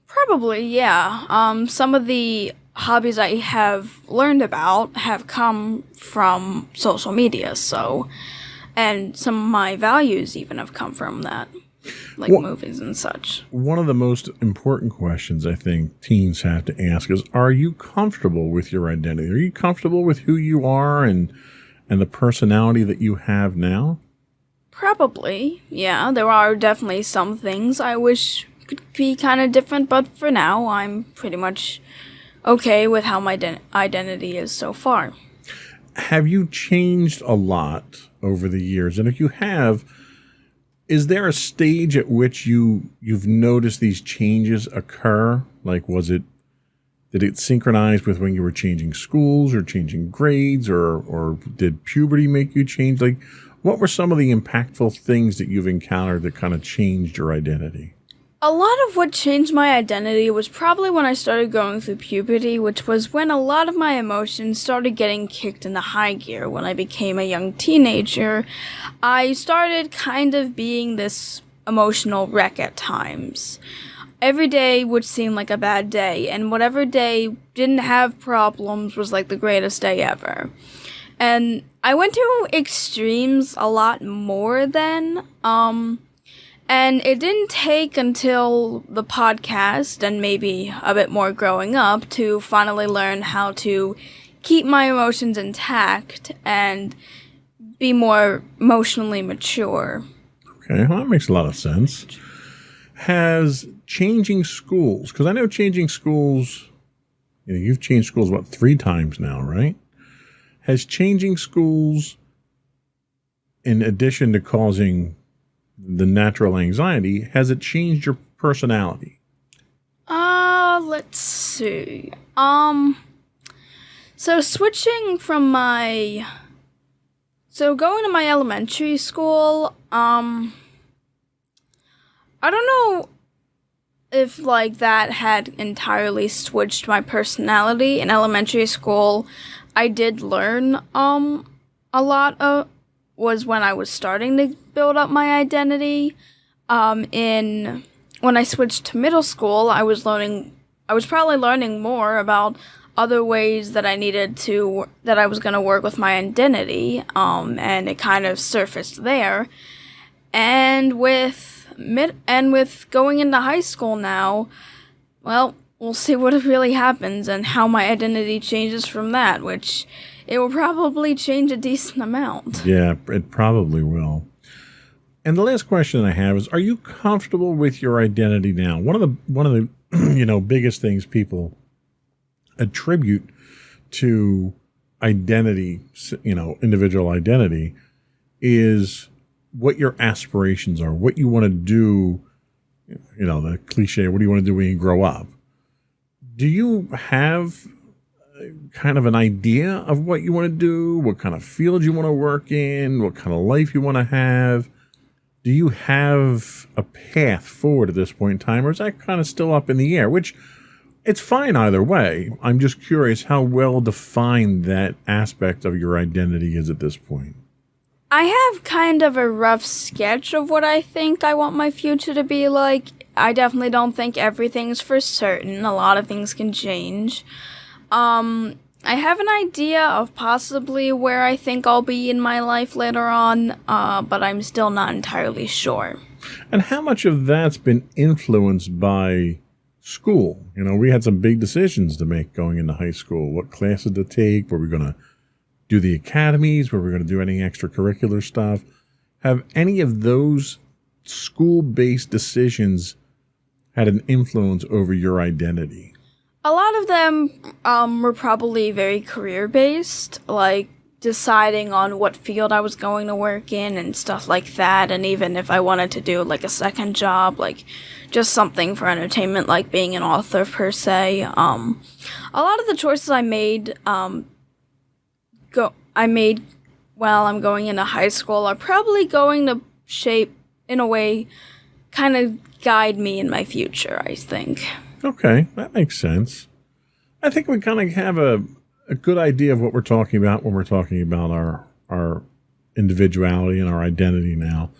Probably, yeah. Some of the hobbies I have learned about have come from social media, and some of my values even have come from that, like movies and such. One of the most important questions I think teens have to ask is, are you comfortable with your identity? Are you comfortable with who you are and the personality that you have now? Probably, yeah. There are definitely some things I wish could be kind of different, but for now, I'm pretty much okay with how my identity is so far. Have you changed a lot over the years? And if you have, is there a stage at which you've noticed these changes occur? Like, did it synchronize with when you were changing schools or changing grades, or did puberty make you change? Like, what were some of the impactful things that you've encountered that kind of changed your identity? A lot of what changed my identity was probably when I started going through puberty, which was when a lot of my emotions started getting kicked into high gear. When I became a young teenager, I started kind of being this emotional wreck at times. Every day would seem like a bad day, and whatever day didn't have problems was like the greatest day ever. And I went to extremes a lot more then, and it didn't take until the podcast and maybe a bit more growing up to finally learn how to keep my emotions intact and be more emotionally mature. Okay, well, that makes a lot of sense. Has changing schools, because I know changing schools, you've changed schools, 3 times now, right? Has changing schools, in addition to causing the natural anxiety, has it changed your personality? Let's see. So switching from going to my elementary school, I don't know if like that had entirely switched my personality. In elementary school, I did learn a lot was when I was starting to build up my identity. When I switched to middle school, I was probably learning more about other ways that that I was going to work with my identity, and it kind of surfaced there. And with going into high school now, well, we'll see what really happens and how my identity changes from that, which it will probably change a decent amount. Yeah, it probably will. And the last question I have is, are you comfortable with your identity now? One of the biggest things people attribute to identity, individual identity, is what your aspirations are, what you want to do, the cliche, what do you want to do when you grow up? Do you have kind of an idea of what you want to do, what kind of field you want to work in, what kind of life you want to have? Do you have a path forward at this point in time, or is that kind of still up in the air? Which, it's fine either way. I'm just curious how well defined that aspect of your identity is at this point. I have kind of a rough sketch of what I think I want my future to be like. I definitely don't think everything's for certain. A lot of things can change. I have an idea of possibly where I think I'll be in my life later on, but I'm still not entirely sure. And how much of that's been influenced by school? You know, we had some big decisions to make going into high school. What classes to take? Were we going to do the academies? Were we going to do any extracurricular stuff? Have any of those school-based decisions had an influence over your identity? A lot of them were probably very career-based, like deciding on what field I was going to work in and stuff like that, and even if I wanted to do like a second job, like just something for entertainment, like being an author per se. A lot of the choices I made while I'm going into high school are probably going to shape, in a way, kind of guide me in my future, I think. Okay, that makes sense. I think we kind of have a good idea of what we're talking about when we're talking about our individuality and our identity now.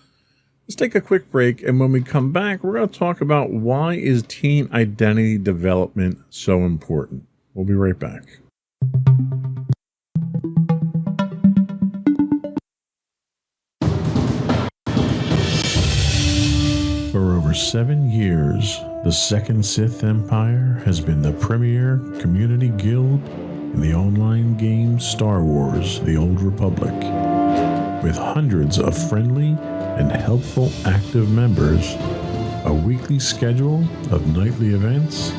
Let's take a quick break, and when we come back, we're going to talk about why is teen identity development so important. We'll be right back. For over 7 years, the Second Sith Empire has been the premier community guild in the online game Star Wars: The Old Republic. With hundreds of friendly and helpful active members, a weekly schedule of nightly events,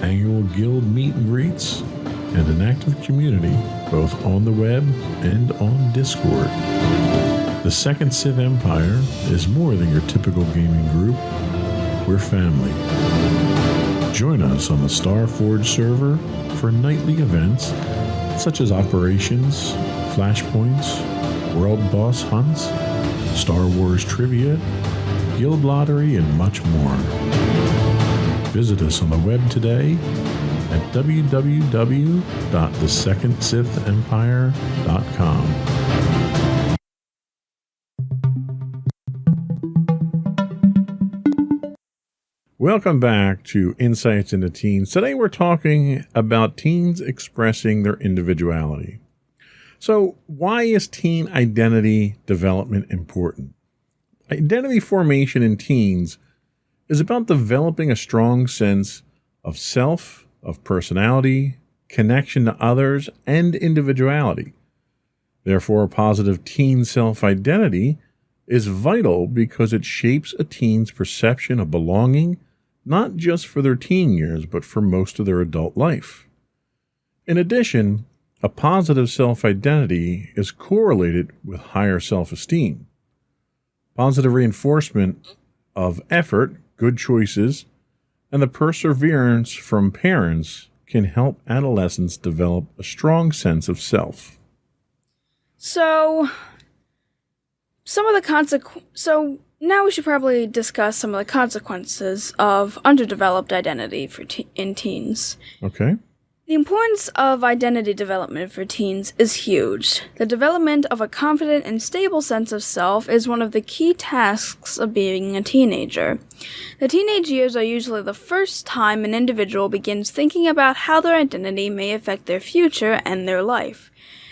annual guild meet and greets, and an active community both on the web and on Discord. The Second Sith Empire is more than your typical gaming group. We're family. Join us on the Starforge server for nightly events such as operations, flashpoints, world boss hunts, Star Wars trivia, guild lottery, and much more. Visit us on the web today at www.thesecondsithempire.com. Welcome back to Insights into Teens. Today we're talking about teens expressing their individuality. So, why is teen identity development important? Identity formation in teens is about developing a strong sense of self, of personality, connection to others, and individuality. Therefore, a positive teen self-identity is vital because it shapes a teen's perception of belonging, not just for their teen years, but for most of their adult life. In addition, a positive self-identity is correlated with higher self-esteem. Positive reinforcement of effort, good choices, and the perseverance from parents can help adolescents develop a strong sense of self. So now we should probably discuss some of the consequences of underdeveloped identity for in teens. Okay. The importance of identity development for teens is huge. The development of a confident and stable sense of self is one of the key tasks of being a teenager. The teenage years are usually the first time an individual begins thinking about how their identity may affect their future and their life.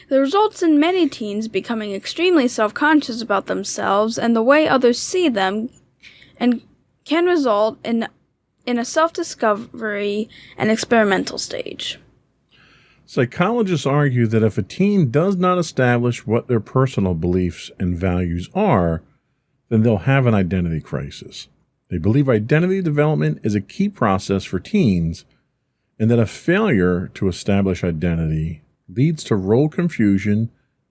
This results in many teens becoming extremely self-conscious about themselves and the way others see them, and can result in a self-discovery and experimental stage. Psychologists argue that if a teen does not establish what their personal beliefs and values are, then they'll have an identity crisis. They believe identity development is a key process for teens, and that a failure to establish identity leads to role confusion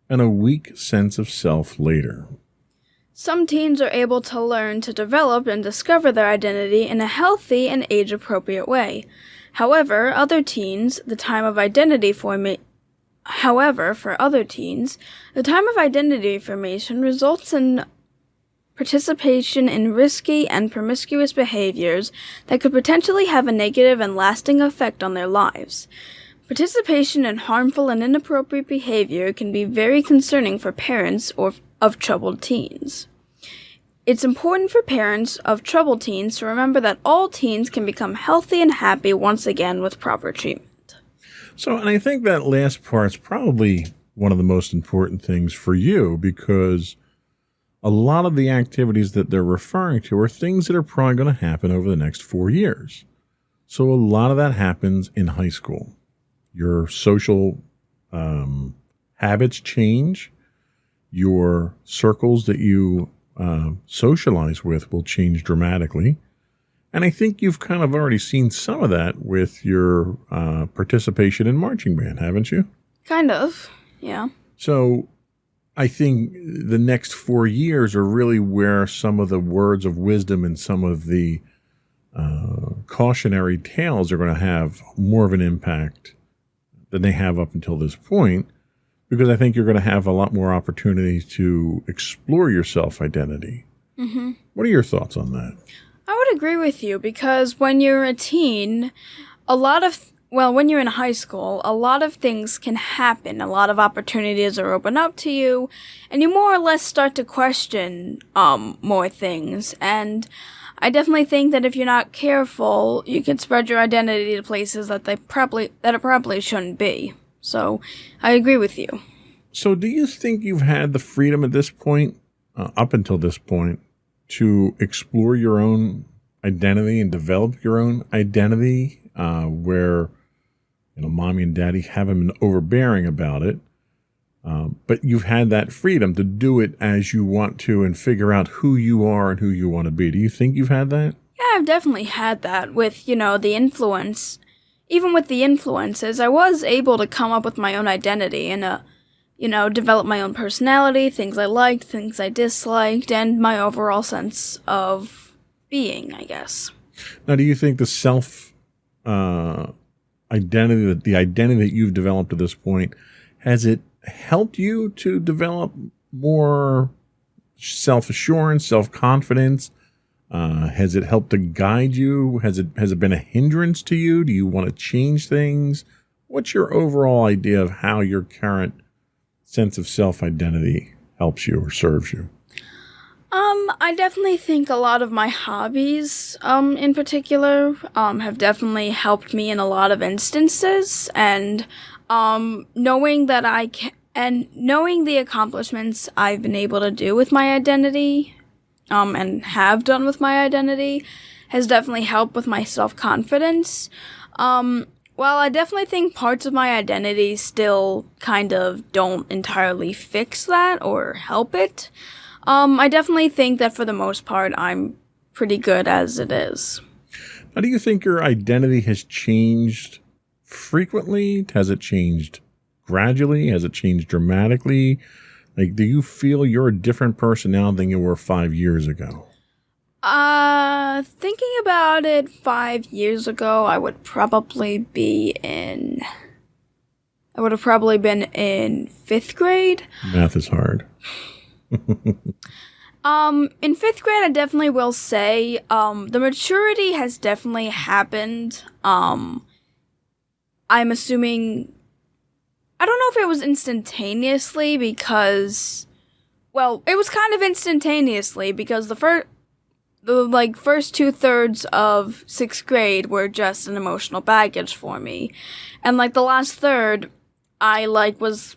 and a weak sense of self later. Some teens are able to learn to develop and discover their identity in a healthy and age-appropriate way. However, for other teens, the time of identity formation results in participation in risky and promiscuous behaviors that could potentially have a negative and lasting effect on their lives. Participation in harmful and inappropriate behavior can be very concerning for parents of troubled teens. It's important for parents of troubled teens to remember that all teens can become healthy and happy once again with proper treatment. So, and I think that last part's probably one of the most important things for you, because a lot of the activities that they're referring to are things that are probably going to happen over the next 4 years. So a lot of that happens in high school. Your social habits change. Your circles that you socialize with will change dramatically. And I think you've kind of already seen some of that with your participation in marching band, haven't you? Kind of, yeah. So I think the next 4 years are really where some of the words of wisdom and some of the cautionary tales are going to have more of an impact than they have up until this point, because I think you're going to have a lot more opportunity to explore your self-identity. Mm-hmm. What are your thoughts on that? I would agree with you, because when you're a teen, when you're in high school, a lot of things can happen. A lot of opportunities are open up to you, and you more or less start to question more things. And I definitely think that if you're not careful, you can spread your identity to places that it probably shouldn't be. So I agree with you. So do you think you've had the freedom at this point, up until this point, to explore your own identity and develop your own identity, where mommy and daddy haven't been overbearing about it, but you've had that freedom to do it as you want to and figure out who you are and who you want to be? Do you think you've had that? Yeah, I've definitely had that with, the influence. Even with the influences, I was able to come up with my own identity and, develop my own personality, things I liked, things I disliked, and my overall sense of being, I guess. Now, do you think the identity, the identity that you've developed to this point, has it helped you to develop more self-assurance, self-confidence? Has it helped to guide you? Has it been a hindrance to you? Do you want to change things? What's your overall idea of how your current sense of self-identity helps you or serves you? I definitely think a lot of my hobbies, in particular, have definitely helped me in a lot of instances, and knowing that knowing the accomplishments I've been able to do with my identity, and have done with my identity, has definitely helped with my self-confidence. While I definitely think parts of my identity still kind of don't entirely fix that or help it, I definitely think that for the most part, I'm pretty good as it is. Now, do you think your identity has changed frequently? Has it changed gradually? Has it changed dramatically? Like, do you feel you're a different person now than you were 5 years ago? Thinking about it, 5 years ago, I would have probably been in 5th grade. Math is hard. In 5th grade, I definitely will say, the maturity has definitely happened. I'm assuming, I don't know if it was instantaneously because, well, it was kind of instantaneously because the first 2/3 of 6th grade were just an emotional baggage for me. And, the last third, I, was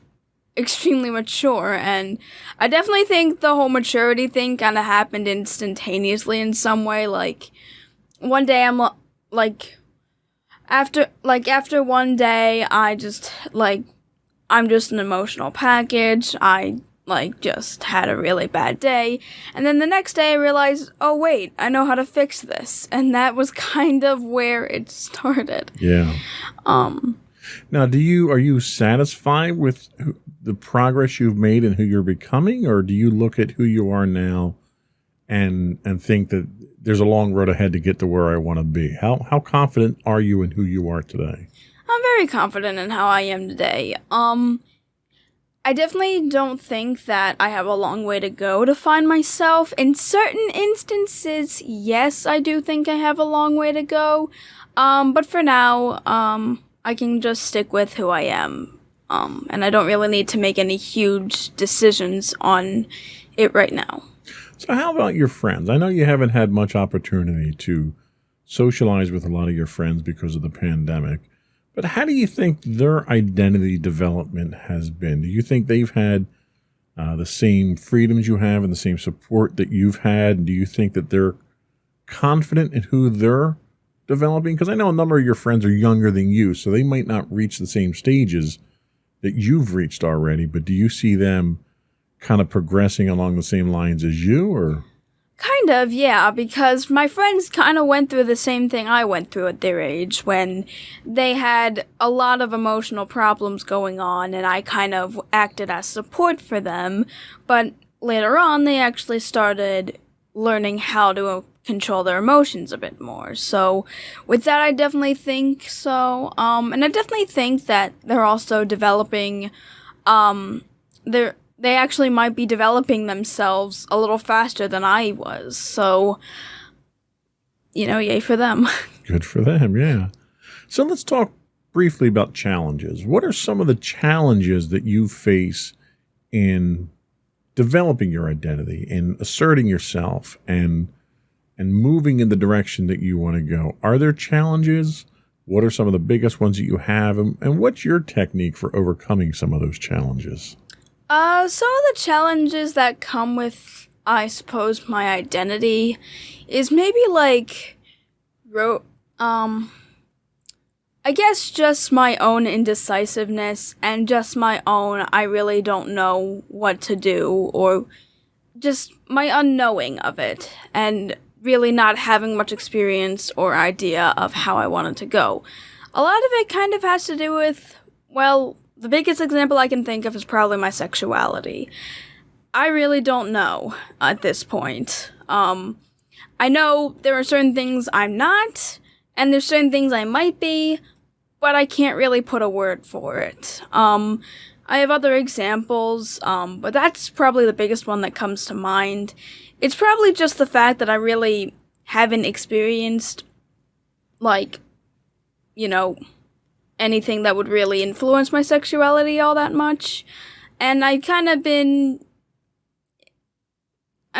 extremely mature, and I definitely think the whole maturity thing kind of happened instantaneously in some way. One day I'm after one day I'm just an emotional package. I just had a really bad day, and then the next day I realized, oh wait, I know how to fix this, and that was kind of where it started. Yeah. Now, are you satisfied with the progress you've made and who you're becoming, or do you look at who you are now and think that there's a long road ahead to get to where I want to be? How confident are you in who you are today? I'm very confident in how I am today. I definitely don't think that I have a long way to go to find myself. In certain instances, yes, I do think I have a long way to go. But for now, I can just stick with who I am. And I don't really need to make any huge decisions on it right now. So how about your friends? I know you haven't had much opportunity to socialize with a lot of your friends because of the pandemic, but how do you think their identity development has been? Do you think they've had the same freedoms you have and the same support that you've had? Do you think that they're confident in who they're developing? Because I know a number of your friends are younger than you, so they might not reach the same stages that you've reached already, but do you see them kind of progressing along the same lines as you, or? Kind of, yeah, because my friends kind of went through the same thing I went through at their age when they had a lot of emotional problems going on, and I kind of acted as support for them. But later on, they actually started learning how to control their emotions a bit more. So with that, I definitely think so. And I definitely think that they're also developing, they actually might be developing themselves a little faster than I was. So, yay for them. Good for them, yeah. So let's talk briefly about challenges. What are some of the challenges that you face in developing your identity, in asserting yourself, and moving in the direction that you want to go? Are there challenges? What are some of the biggest ones that you have? And what's your technique for overcoming some of those challenges? Some of the challenges that come with, I suppose, my identity is maybe I guess just my own indecisiveness and just my own I really don't know what to do, or just my unknowing of it, and really not having much experience or idea of how I wanted to go. A lot of it kind of has to do with, well, the biggest example I can think of is probably my sexuality. I really don't know at this point. I know there are certain things I'm not, and there's certain things I might be, but I can't really put a word for it. I have other examples, but that's probably the biggest one that comes to mind. It's probably just the fact that I really haven't experienced, anything that would really influence my sexuality all that much. And I'm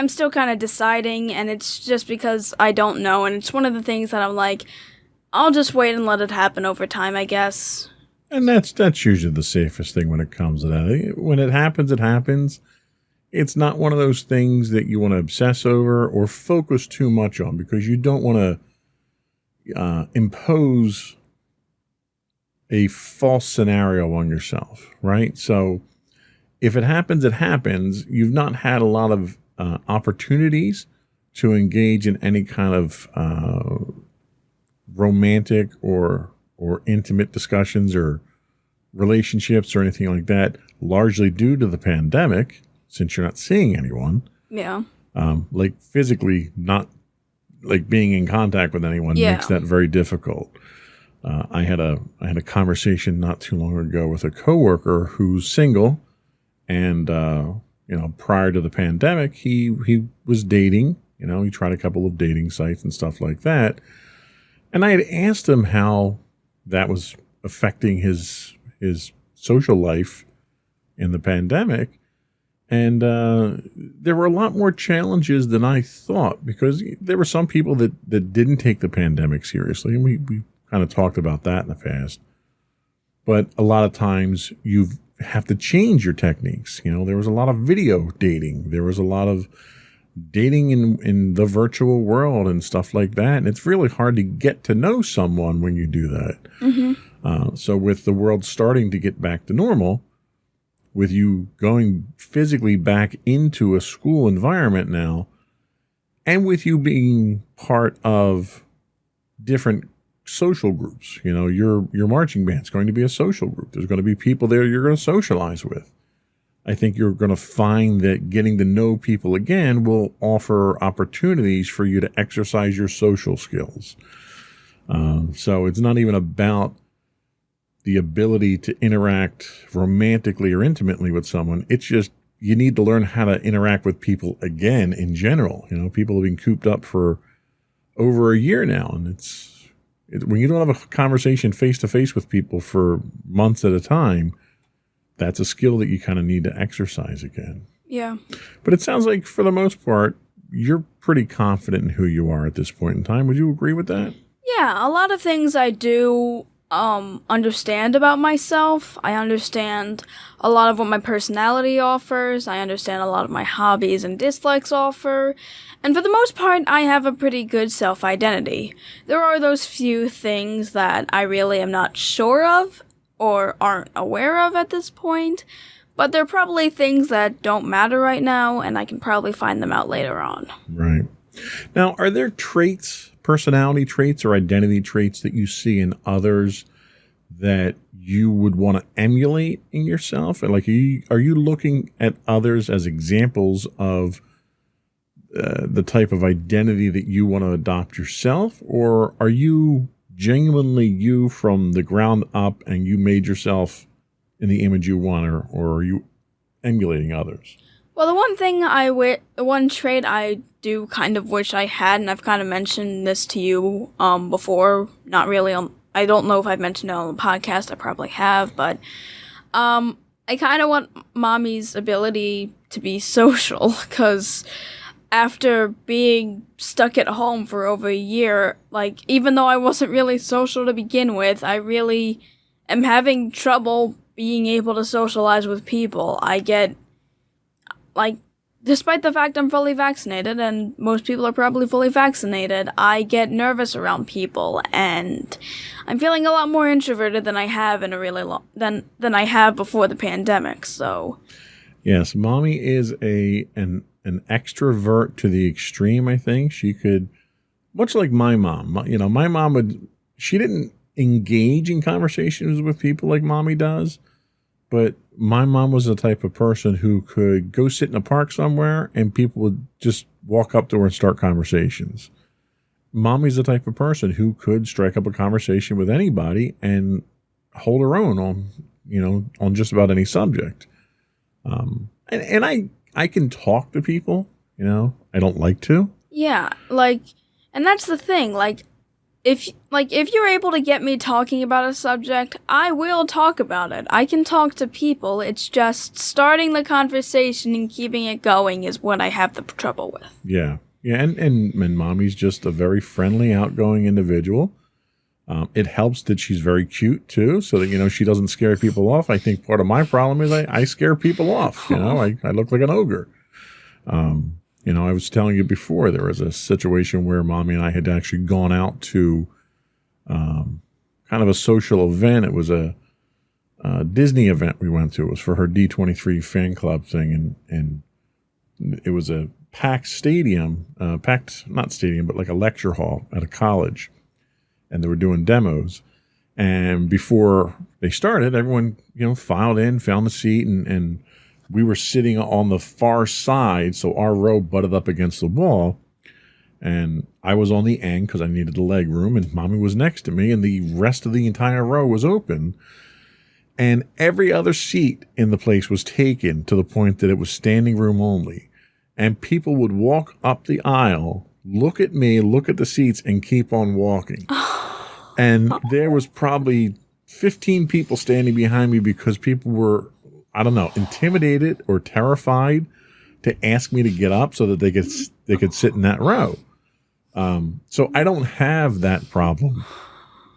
still kind of deciding, and it's just because I don't know, and it's one of the things that I'm like, I'll just wait and let it happen over time, I guess. And that's usually the safest thing when it comes to that. When it happens, it happens. It's not one of those things that you want to obsess over or focus too much on, because you don't want to impose a false scenario on yourself, right? So if it happens, it happens. You've not had a lot of opportunities to engage in any kind of romantic or intimate discussions or relationships or anything like that, largely due to the pandemic, since you're not seeing anyone. Yeah. Physically not being in contact with anyone makes that very difficult. I had a conversation not too long ago with a coworker who's single, and prior to the pandemic, he was dating. He tried a couple of dating sites and stuff like that, and I had asked him how that was affecting his social life in the pandemic, and there were a lot more challenges than I thought, because there were some people that didn't take the pandemic seriously, and we kind of talked about that in the past. But a lot of times you have to change your techniques. There was a lot of video dating. There was a lot of dating in the virtual world and stuff like that. And it's really hard to get to know someone when you do that. Mm-hmm. So with the world starting to get back to normal, with you going physically back into a school environment now, and with you being part of different social groups, your marching band's going to be a social group. There's going to be people there you're going to socialize with. I think you're going to find that getting to know people again will offer opportunities for you to exercise your social skills. So it's not even about the ability to interact romantically or intimately with someone. It's just you need to learn how to interact with people again in general. People have been cooped up for over a year now, and when you don't have a conversation face-to-face with people for months at a time, that's a skill that you kind of need to exercise again. Yeah. But it sounds like, for the most part, you're pretty confident in who you are at this point in time. Would you agree with that? Yeah, a lot of things I do understand about myself. I understand a lot of what my personality offers. I understand a lot of my hobbies and dislikes offer. And for the most part, I have a pretty good self-identity. There are those few things that I really am not sure of or aren't aware of at this point, but they're probably things that don't matter right now, and I can probably find them out later on. Right. Now, are there traits, personality traits or identity traits that you see in others that you would want to emulate in yourself? Like, are you looking at others as examples of the type of identity that you want to adopt yourself? Or are you genuinely you from the ground up and you made yourself in the image you want, or are you emulating others? Well, the one trait I do kind of wish I had, and I've kind of mentioned this to you before, not really I don't know if I've mentioned it on the podcast, I probably have, but I kind of want Mommy's ability to be social, because after being stuck at home for over a year, like, even though I wasn't really social to begin with, I really am having trouble being able to socialize with people. I get, like, despite the fact I'm fully vaccinated, and most people are probably fully vaccinated, I get nervous around people, and I'm feeling a lot more introverted than I have in a really than I have before the pandemic. So, yes, Mommy is an extrovert to the extreme. I think she could, much like my mom. You know, my mom she didn't engage in conversations with people like Mommy does. But my mom was the type of person who could go sit in a park somewhere and people would just walk up to her and start conversations. Mommy's the type of person who could strike up a conversation with anybody and hold her own on just about any subject. And I can talk to people, I don't like to. Yeah, and that's the thing, if you're able to get me talking about a subject, I will talk about it. I can talk to people. It's just starting the conversation and keeping it going is what I have the trouble with. Yeah. Yeah. And Mommy's just a very friendly, outgoing individual. It helps that she's very cute too, so that, she doesn't scare people off. I think part of my problem is I scare people off. I look like an ogre. I was telling you before, there was a situation where Mommy and I had actually gone out to kind of a social event. It was a Disney event we went to. It was for her D23 fan club thing, and it was a packed stadium, not stadium, but like a lecture hall at a college, and they were doing demos. And before they started, everyone, filed in, found a seat, and we were sitting on the far side, so our row butted up against the wall, and I was on the end because I needed the leg room, and Mommy was next to me, and the rest of the entire row was open, and every other seat in the place was taken to the point that it was standing room only, and people would walk up the aisle, look at me, look at the seats, and keep on walking. And there was probably 15 people standing behind me because people were, I don't know, intimidated or terrified to ask me to get up so that they could sit in that row. So I don't have that problem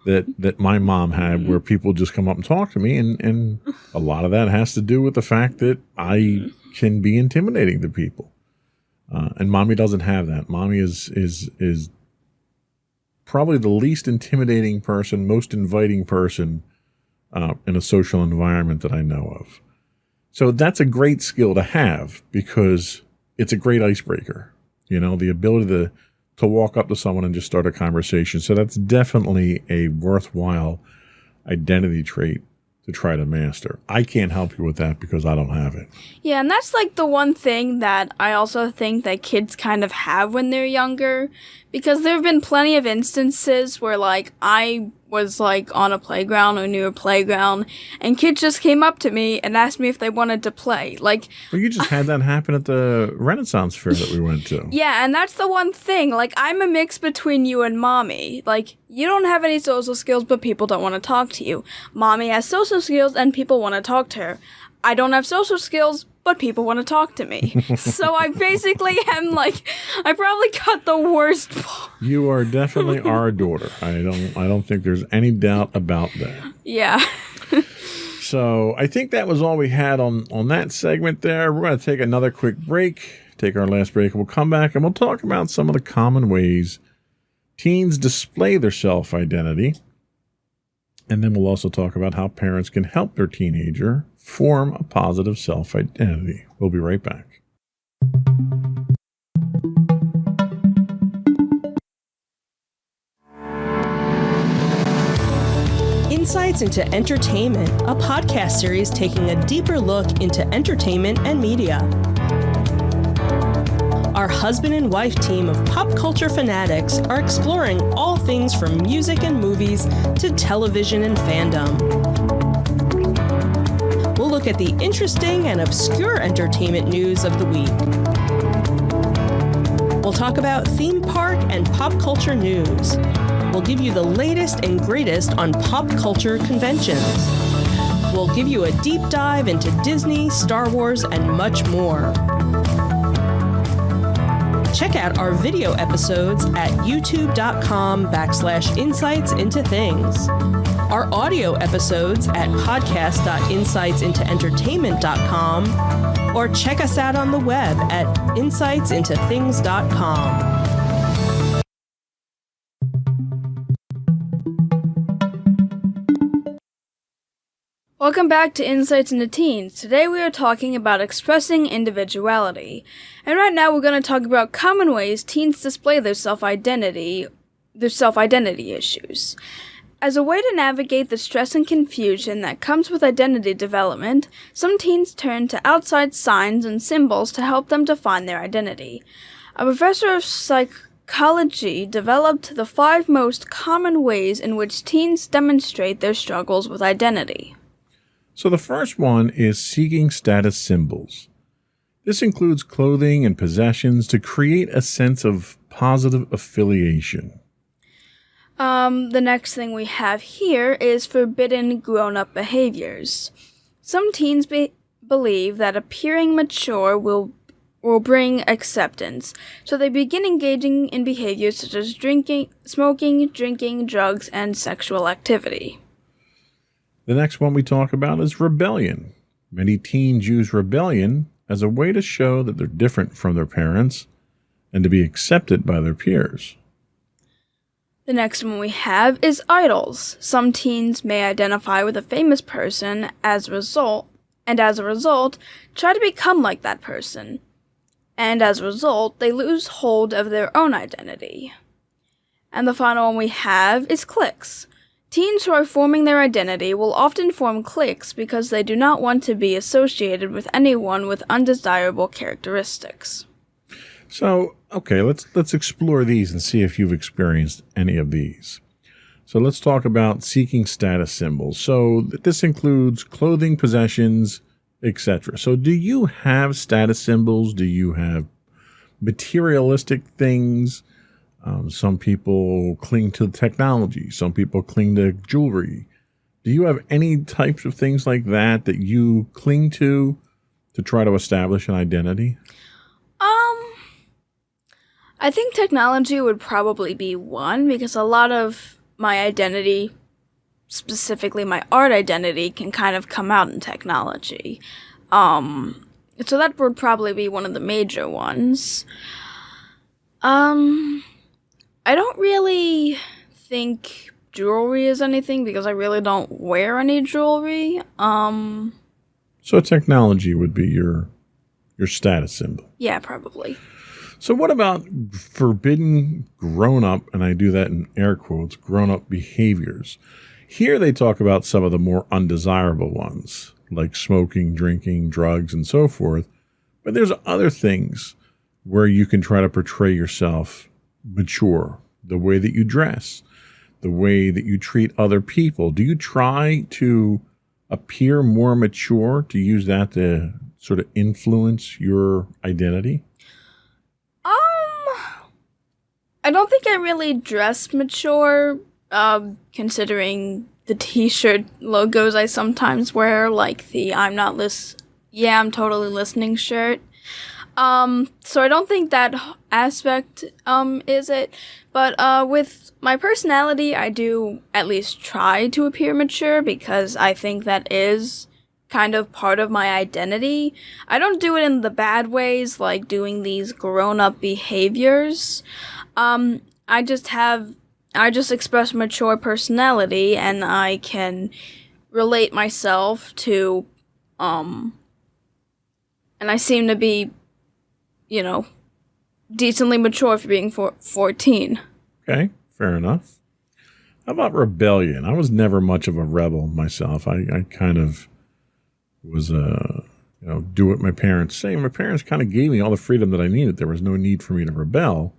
that my mom had, where people just come up and talk to me, and a lot of that has to do with the fact that I can be intimidating to people. And Mommy doesn't have that. Mommy is probably the least intimidating person, most inviting person in a social environment that I know of. So that's a great skill to have, because it's a great icebreaker, the ability to walk up to someone and just start a conversation. So that's definitely a worthwhile identity trait to try to master. I can't help you with that because I don't have it. Yeah, and that's the one thing that I also think that kids kind of have when they're younger, because there have been plenty of instances where I was on a playground or near a playground, and kids just came up to me and asked me if they wanted to play. Well, you just had that happen at the Renaissance Fair that we went to. Yeah, and that's the one thing. I'm a mix between you and Mommy. You don't have any social skills, but people don't want to talk to you. Mommy has social skills, and people want to talk to her. I don't have social skills, but people want to talk to me. So I basically am like, I probably got the worst. You are definitely our daughter. I don't think there's any doubt about that. Yeah. So I think that was all we had on that segment there. We're going to take another quick break, take our last break, and we'll come back and we'll talk about some of the common ways teens display their self-identity. And then we'll also talk about how parents can help their teenager form a positive self-identity. We'll be right back. Insights into Entertainment, a podcast series taking a deeper look into entertainment and media. Our husband and wife team of pop culture fanatics are exploring all things from music and movies to television and fandom. We'll look at the interesting and obscure entertainment news of the week. We'll talk about theme park and pop culture news. We'll give you the latest and greatest on pop culture conventions. We'll give you a deep dive into Disney, Star Wars, and much more. Check out our video episodes at youtube.com/insightsintothings. Our audio episodes at podcast.insightsintoentertainment.com, or check us out on the web at insightsintothings.com. Welcome back to Insights into Teens. Today we are talking about expressing individuality. And right now we're going to talk about common ways teens display their self-identity issues. As a way to navigate the stress and confusion that comes with identity development, some teens turn to outside signs and symbols to help them define their identity. A professor of psychology developed the 5 most common ways in which teens demonstrate their struggles with identity. So the first one is seeking status symbols. This includes clothing and possessions to create a sense of positive affiliation. The next thing we have here is forbidden grown-up behaviors. Some teens believe that appearing mature will bring acceptance, so they begin engaging in behaviors such as smoking, drinking, drugs, and sexual activity. The next one we talk about is rebellion. Many teens use rebellion as a way to show that they're different from their parents and to be accepted by their peers. The next one we have is idols. Some teens may identify with a famous person as a result, try to become like that person. And as a result, they lose hold of their own identity. And the final one we have is cliques. Teens who are forming their identity will often form cliques because they do not want to be associated with anyone with undesirable characteristics. So, okay, let's explore these and see if you've experienced any of these. So let's talk about seeking status symbols. So this includes clothing, possessions, etc. So do you have status symbols? Do you have materialistic things? Some people cling to technology. Some people cling to jewelry. Do you have any types of things like that you cling to try to establish an identity? I think technology would probably be one, because a lot of my identity, specifically my art identity, can kind of come out in technology. So that would probably be one of the major ones. I don't really think jewelry is anything because I really don't wear any jewelry. So technology would be your status symbol. Yeah, probably. So what about forbidden grown-up, and I do that in air quotes, grown-up behaviors? Here they talk about some of the more undesirable ones, like smoking, drinking, drugs, and so forth. But there's other things where you can try to portray yourself mature, the way that you dress, the way that you treat other people. Do you try to appear more mature, to use that to sort of influence your identity? I don't think I really dress mature, considering the t-shirt logos I sometimes wear, like the I'm totally listening shirt. So I don't think that aspect is it. But with my personality, I do at least try to appear mature because I think that is kind of part of my identity. I don't do it in the bad ways, like doing these grown-up behaviors. I just express mature personality, and I can relate myself to, and I seem to be, decently mature for being 14. Okay, fair enough. How about rebellion? I was never much of a rebel myself. I kind of was, do what my parents say. My parents kind of gave me all the freedom that I needed. There was no need for me to rebel.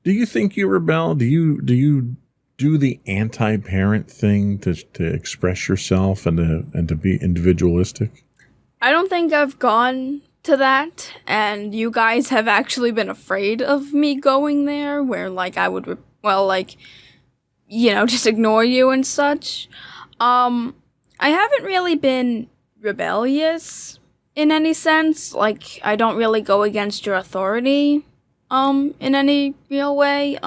Do you think you rebel? Do you do the anti-parent thing to express yourself and to be individualistic? I don't think I've gone to that, and you guys have actually been afraid of me going there, where I would, just ignore you and such. I haven't really been rebellious in any sense. I don't really go against your authority, in any real way.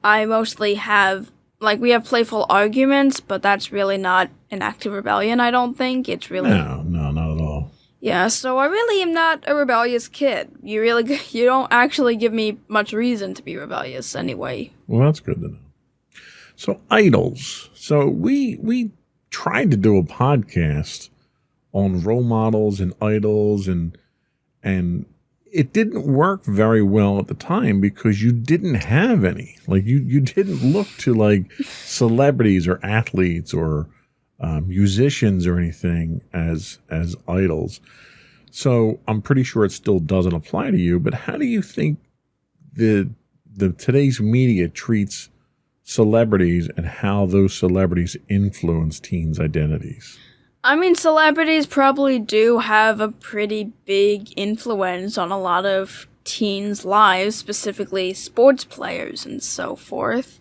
I mostly have, we have playful arguments, but that's really not an active rebellion, I don't think. It's really... No, not at all. Yeah, so I really am not a rebellious kid. You don't actually give me much reason to be rebellious anyway. Well, that's good to know. So, idols. So, we tried to do a podcast on role models and idols, and it didn't work very well at the time because you didn't have any. You didn't look to celebrities or athletes or musicians or anything as idols. So I'm pretty sure it still doesn't apply to you, but how do you think the today's media treats celebrities and how those celebrities influence teens' identities? I mean, celebrities probably do have a pretty big influence on a lot of teens' lives, specifically sports players and so forth.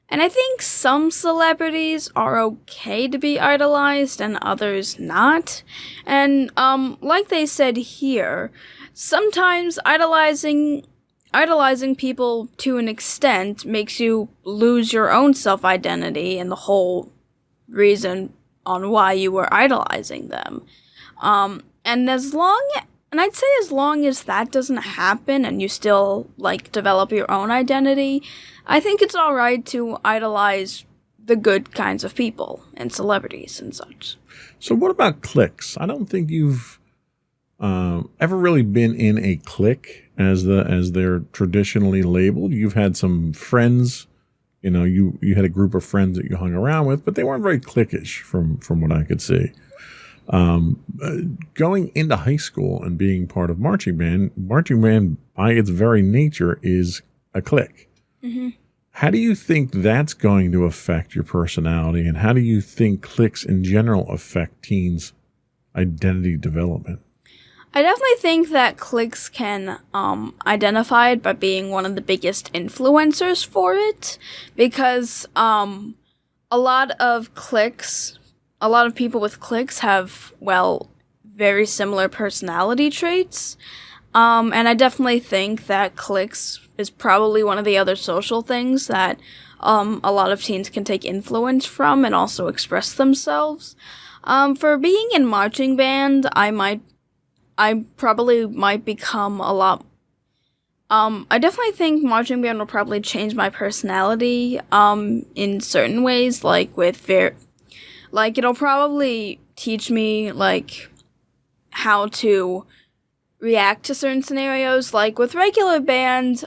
And I think some celebrities are okay to be idolized and others not. And, like they said here, sometimes idolizing people to an extent makes you lose your own self-identity and the whole reason on why you were idolizing them. And I'd say as long as that doesn't happen and you still, develop your own identity, I think it's alright to idolize the good kinds of people and celebrities and such. So what about cliques? I don't think you've ever really been in a clique as they're traditionally labeled. You've had some friends, you had a group of friends that you hung around with, but they weren't very cliquish from what I could see. Going into high school and being part of marching band by its very nature is a clique. Mm-hmm. How do you think that's going to affect your personality, and how do you think cliques in general affect teens' identity development? I definitely think that cliques can identify it by being one of the biggest influencers for it, because a lot of people with cliques have, very similar personality traits. And I definitely think that cliques is probably one of the other social things that a lot of teens can take influence from and also express themselves. For being in marching band, I probably might become a lot... I definitely think marching band will probably change my personality in certain ways, it'll probably teach me, how to react to certain scenarios. With regular band,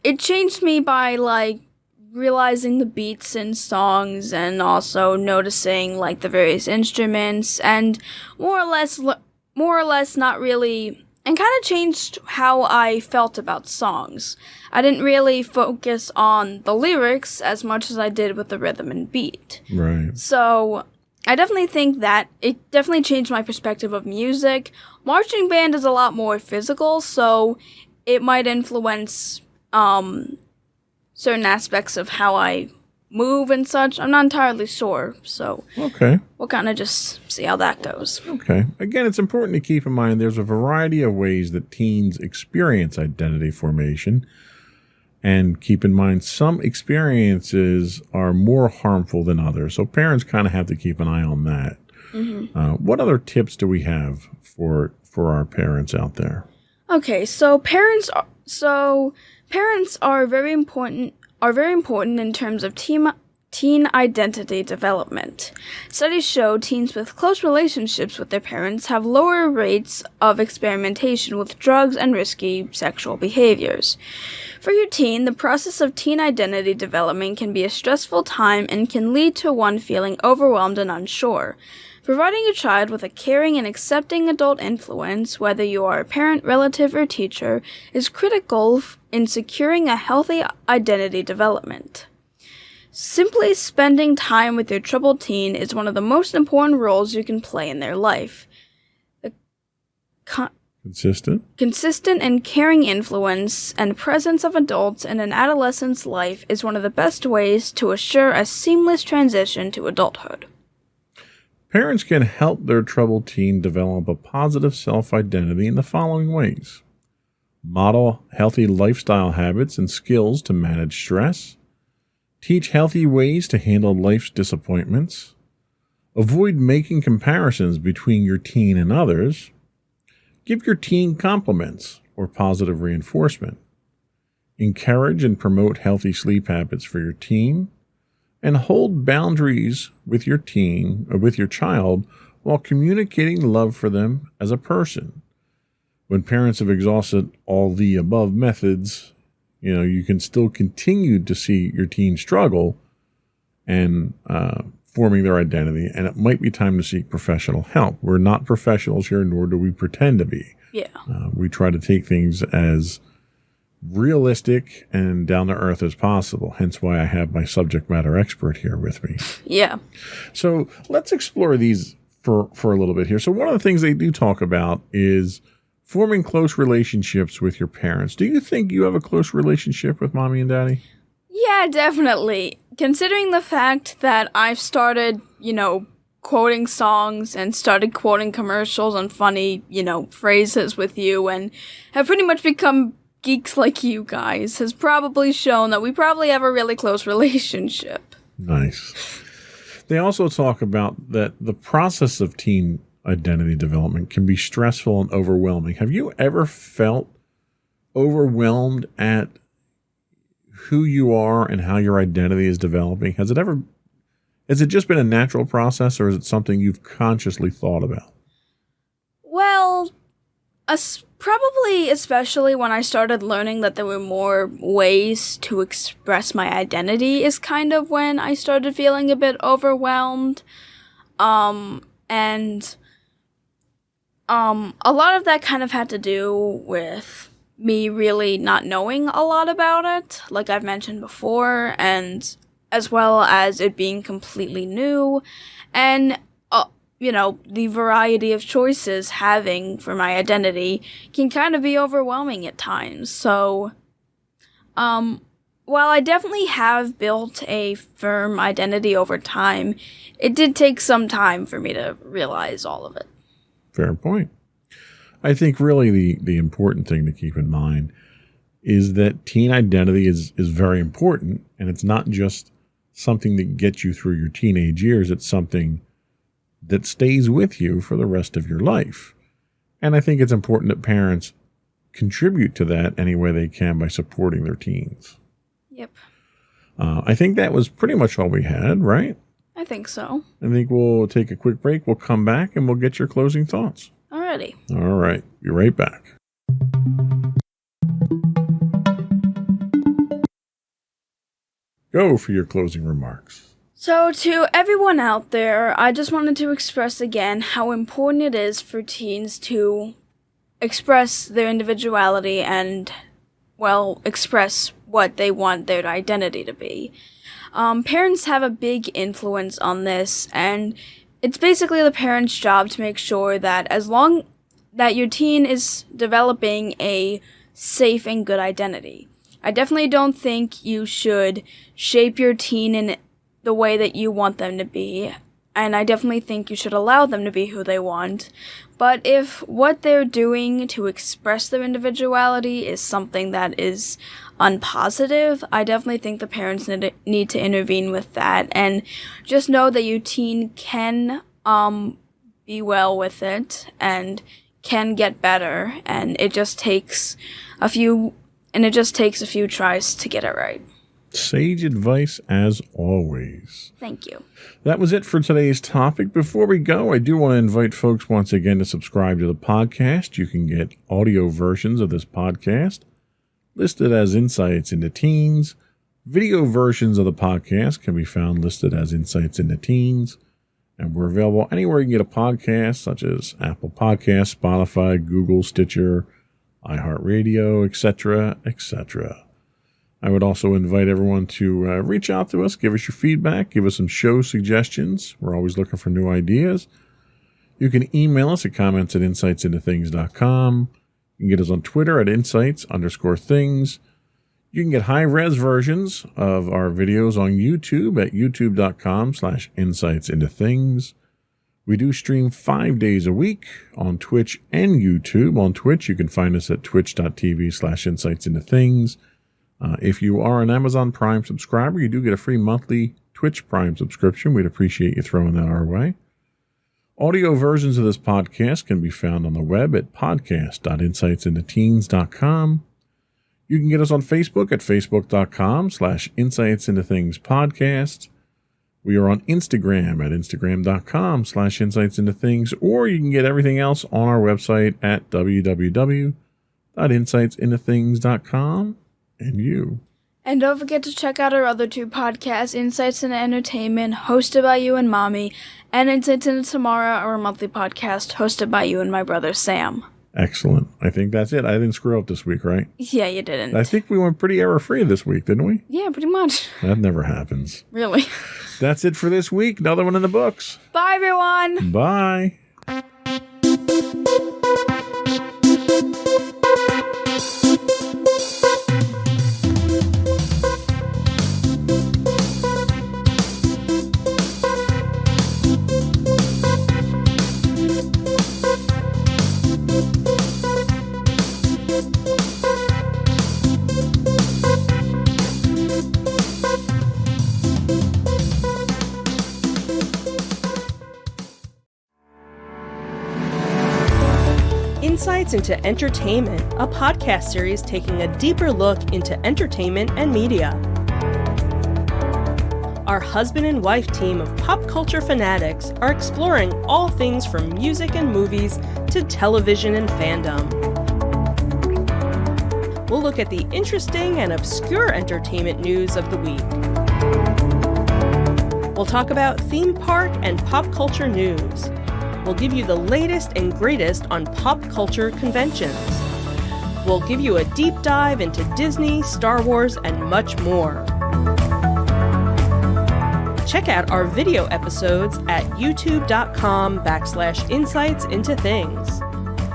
it changed me by, realizing the beats in songs and also noticing, the various instruments and more or less not really... And kind of changed how I felt about songs. I didn't really focus on the lyrics as much as I did with the rhythm and beat. Right. So I definitely think that it definitely changed my perspective of music. Marching band is a lot more physical, so it might influence certain aspects of how I move and such. I'm not entirely sure, so Okay. we'll kind of just see how that goes. Okay. Again, it's important to keep in mind there's a variety of ways that teens experience identity formation. And keep in mind, some experiences are more harmful than others. So parents kind of have to keep an eye on that. What other tips do we have for our parents out there? Okay, so parents are very important in terms of teen identity development. Studies show teens with close relationships with their parents have lower rates of experimentation with drugs and risky sexual behaviors. For your teen, the process of teen identity development can be a stressful time and can lead to one feeling overwhelmed and unsure. Providing a child with a caring and accepting adult influence, whether you are a parent, relative, or teacher, is critical in securing a healthy identity development. Simply spending time with your troubled teen is one of the most important roles you can play in their life. The consistent and caring influence and presence of adults in an adolescent's life is one of the best ways to assure a seamless transition to adulthood. Parents can help their troubled teen develop a positive self-identity in the following ways. Model healthy lifestyle habits and skills to manage stress. Teach healthy ways to handle life's disappointments. Avoid making comparisons between your teen and others. Give your teen compliments or positive reinforcement. Encourage and promote healthy sleep habits for your teen. And hold boundaries with your teen or with your child while communicating love for them as a person. When parents have exhausted all the above methods, you can still continue to see your teen struggle and forming their identity, and it might be time to seek professional help. We're not professionals here, nor do we pretend to be. Yeah. We try to take things as realistic and down to earth as possible. Hence why I have my subject matter expert here with me. Yeah. So let's explore these for a little bit here. So one of the things they do talk about is forming close relationships with your parents. Do you think you have a close relationship with mommy and daddy? Yeah, definitely. Considering the fact that I've started, quoting songs and started quoting commercials and funny, phrases with you and have pretty much become geeks like you guys, has probably shown that we probably have a really close relationship. Nice. They also talk about that the process of teen identity development can be stressful and overwhelming. Have you ever felt overwhelmed at who you are and how your identity is developing? Has it just been a natural process, or is it something you've consciously thought about? Well, probably especially when I started learning that there were more ways to express my identity is kind of when I started feeling a bit overwhelmed. And a lot of that kind of had to do with me really not knowing a lot about it, like I've mentioned before, and as well as it being completely new, and the variety of choices having for my identity can kind of be overwhelming at times. So, while I definitely have built a firm identity over time, it did take some time for me to realize all of it. Fair point. I think really the important thing to keep in mind is that teen identity is very important, and it's not just something that gets you through your teenage years. It's something that stays with you for the rest of your life. And I think it's important that parents contribute to that any way they can by supporting their teens. Yep. I think that was pretty much all we had, right? I think so. I think we'll take a quick break. We'll come back and we'll get your closing thoughts. Alrighty. All right. Be right back. Go for your closing remarks. So, to everyone out there, I just wanted to express again how important it is for teens to express their individuality and, express what they want their identity to be. Parents have a big influence on this, and it's basically the parents' job to make sure that as long that your teen is developing a safe and good identity. I definitely don't think you should shape your teen in the way that you want them to be. And I definitely think you should allow them to be who they want. But if what they're doing to express their individuality is something that is unpositive, I definitely think the parents need to intervene with that. And just know that your teen can be well with it and can get better. And it just takes a few tries to get it right. Sage advice as always. Thank you. That was it for today's topic. Before we go, I do want to invite folks once again to subscribe to the podcast. You can get audio versions of this podcast listed as Insights into Teens. Video versions of the podcast can be found listed as Insights into Teens. And we're available anywhere you can get a podcast, such as Apple Podcasts, Spotify, Google, Stitcher, iHeartRadio, etc., etc. I would also invite everyone to reach out to us, give us your feedback, give us some show suggestions. We're always looking for new ideas. You can email us at comments@insightsintothings.com. You can get us on Twitter at insights_things. You can get high-res versions of our videos on YouTube at youtube.com/insightsintothings. We do stream 5 days a week on Twitch and YouTube. On Twitch, you can find us at twitch.tv/insightsintothings. If you are an Amazon Prime subscriber, you do get a free monthly Twitch Prime subscription. We'd appreciate you throwing that our way. Audio versions of this podcast can be found on the web at podcast.insightsintoteens.com. You can get us on Facebook at facebook.com/insightsintothingspodcast. We are on Instagram at instagram.com/insightsintothings, or you can get everything else on our website at www.insightsintothings.com. And you. And don't forget to check out our other two podcasts, Insights into Entertainment, hosted by you and Mommy, and Insights into Tomorrow, our monthly podcast, hosted by you and my brother Sam. Excellent. I think that's it. I didn't screw up this week, right? Yeah, you didn't. I think we went pretty error-free this week, didn't we? Yeah, pretty much. That never happens. Really. That's it for this week. Another one in the books. Bye, everyone. Bye. Insights into Entertainment, a podcast series taking a deeper look into entertainment and media. Our husband and wife team of pop culture fanatics are exploring all things from music and movies to television and fandom. We'll look at the interesting and obscure entertainment news of the week. We'll talk about theme park and pop culture news. We'll give you the latest and greatest on pop culture conventions. We'll give you a deep dive into Disney, Star Wars, and much more. Check out our video episodes at youtube.com/insightsintothings.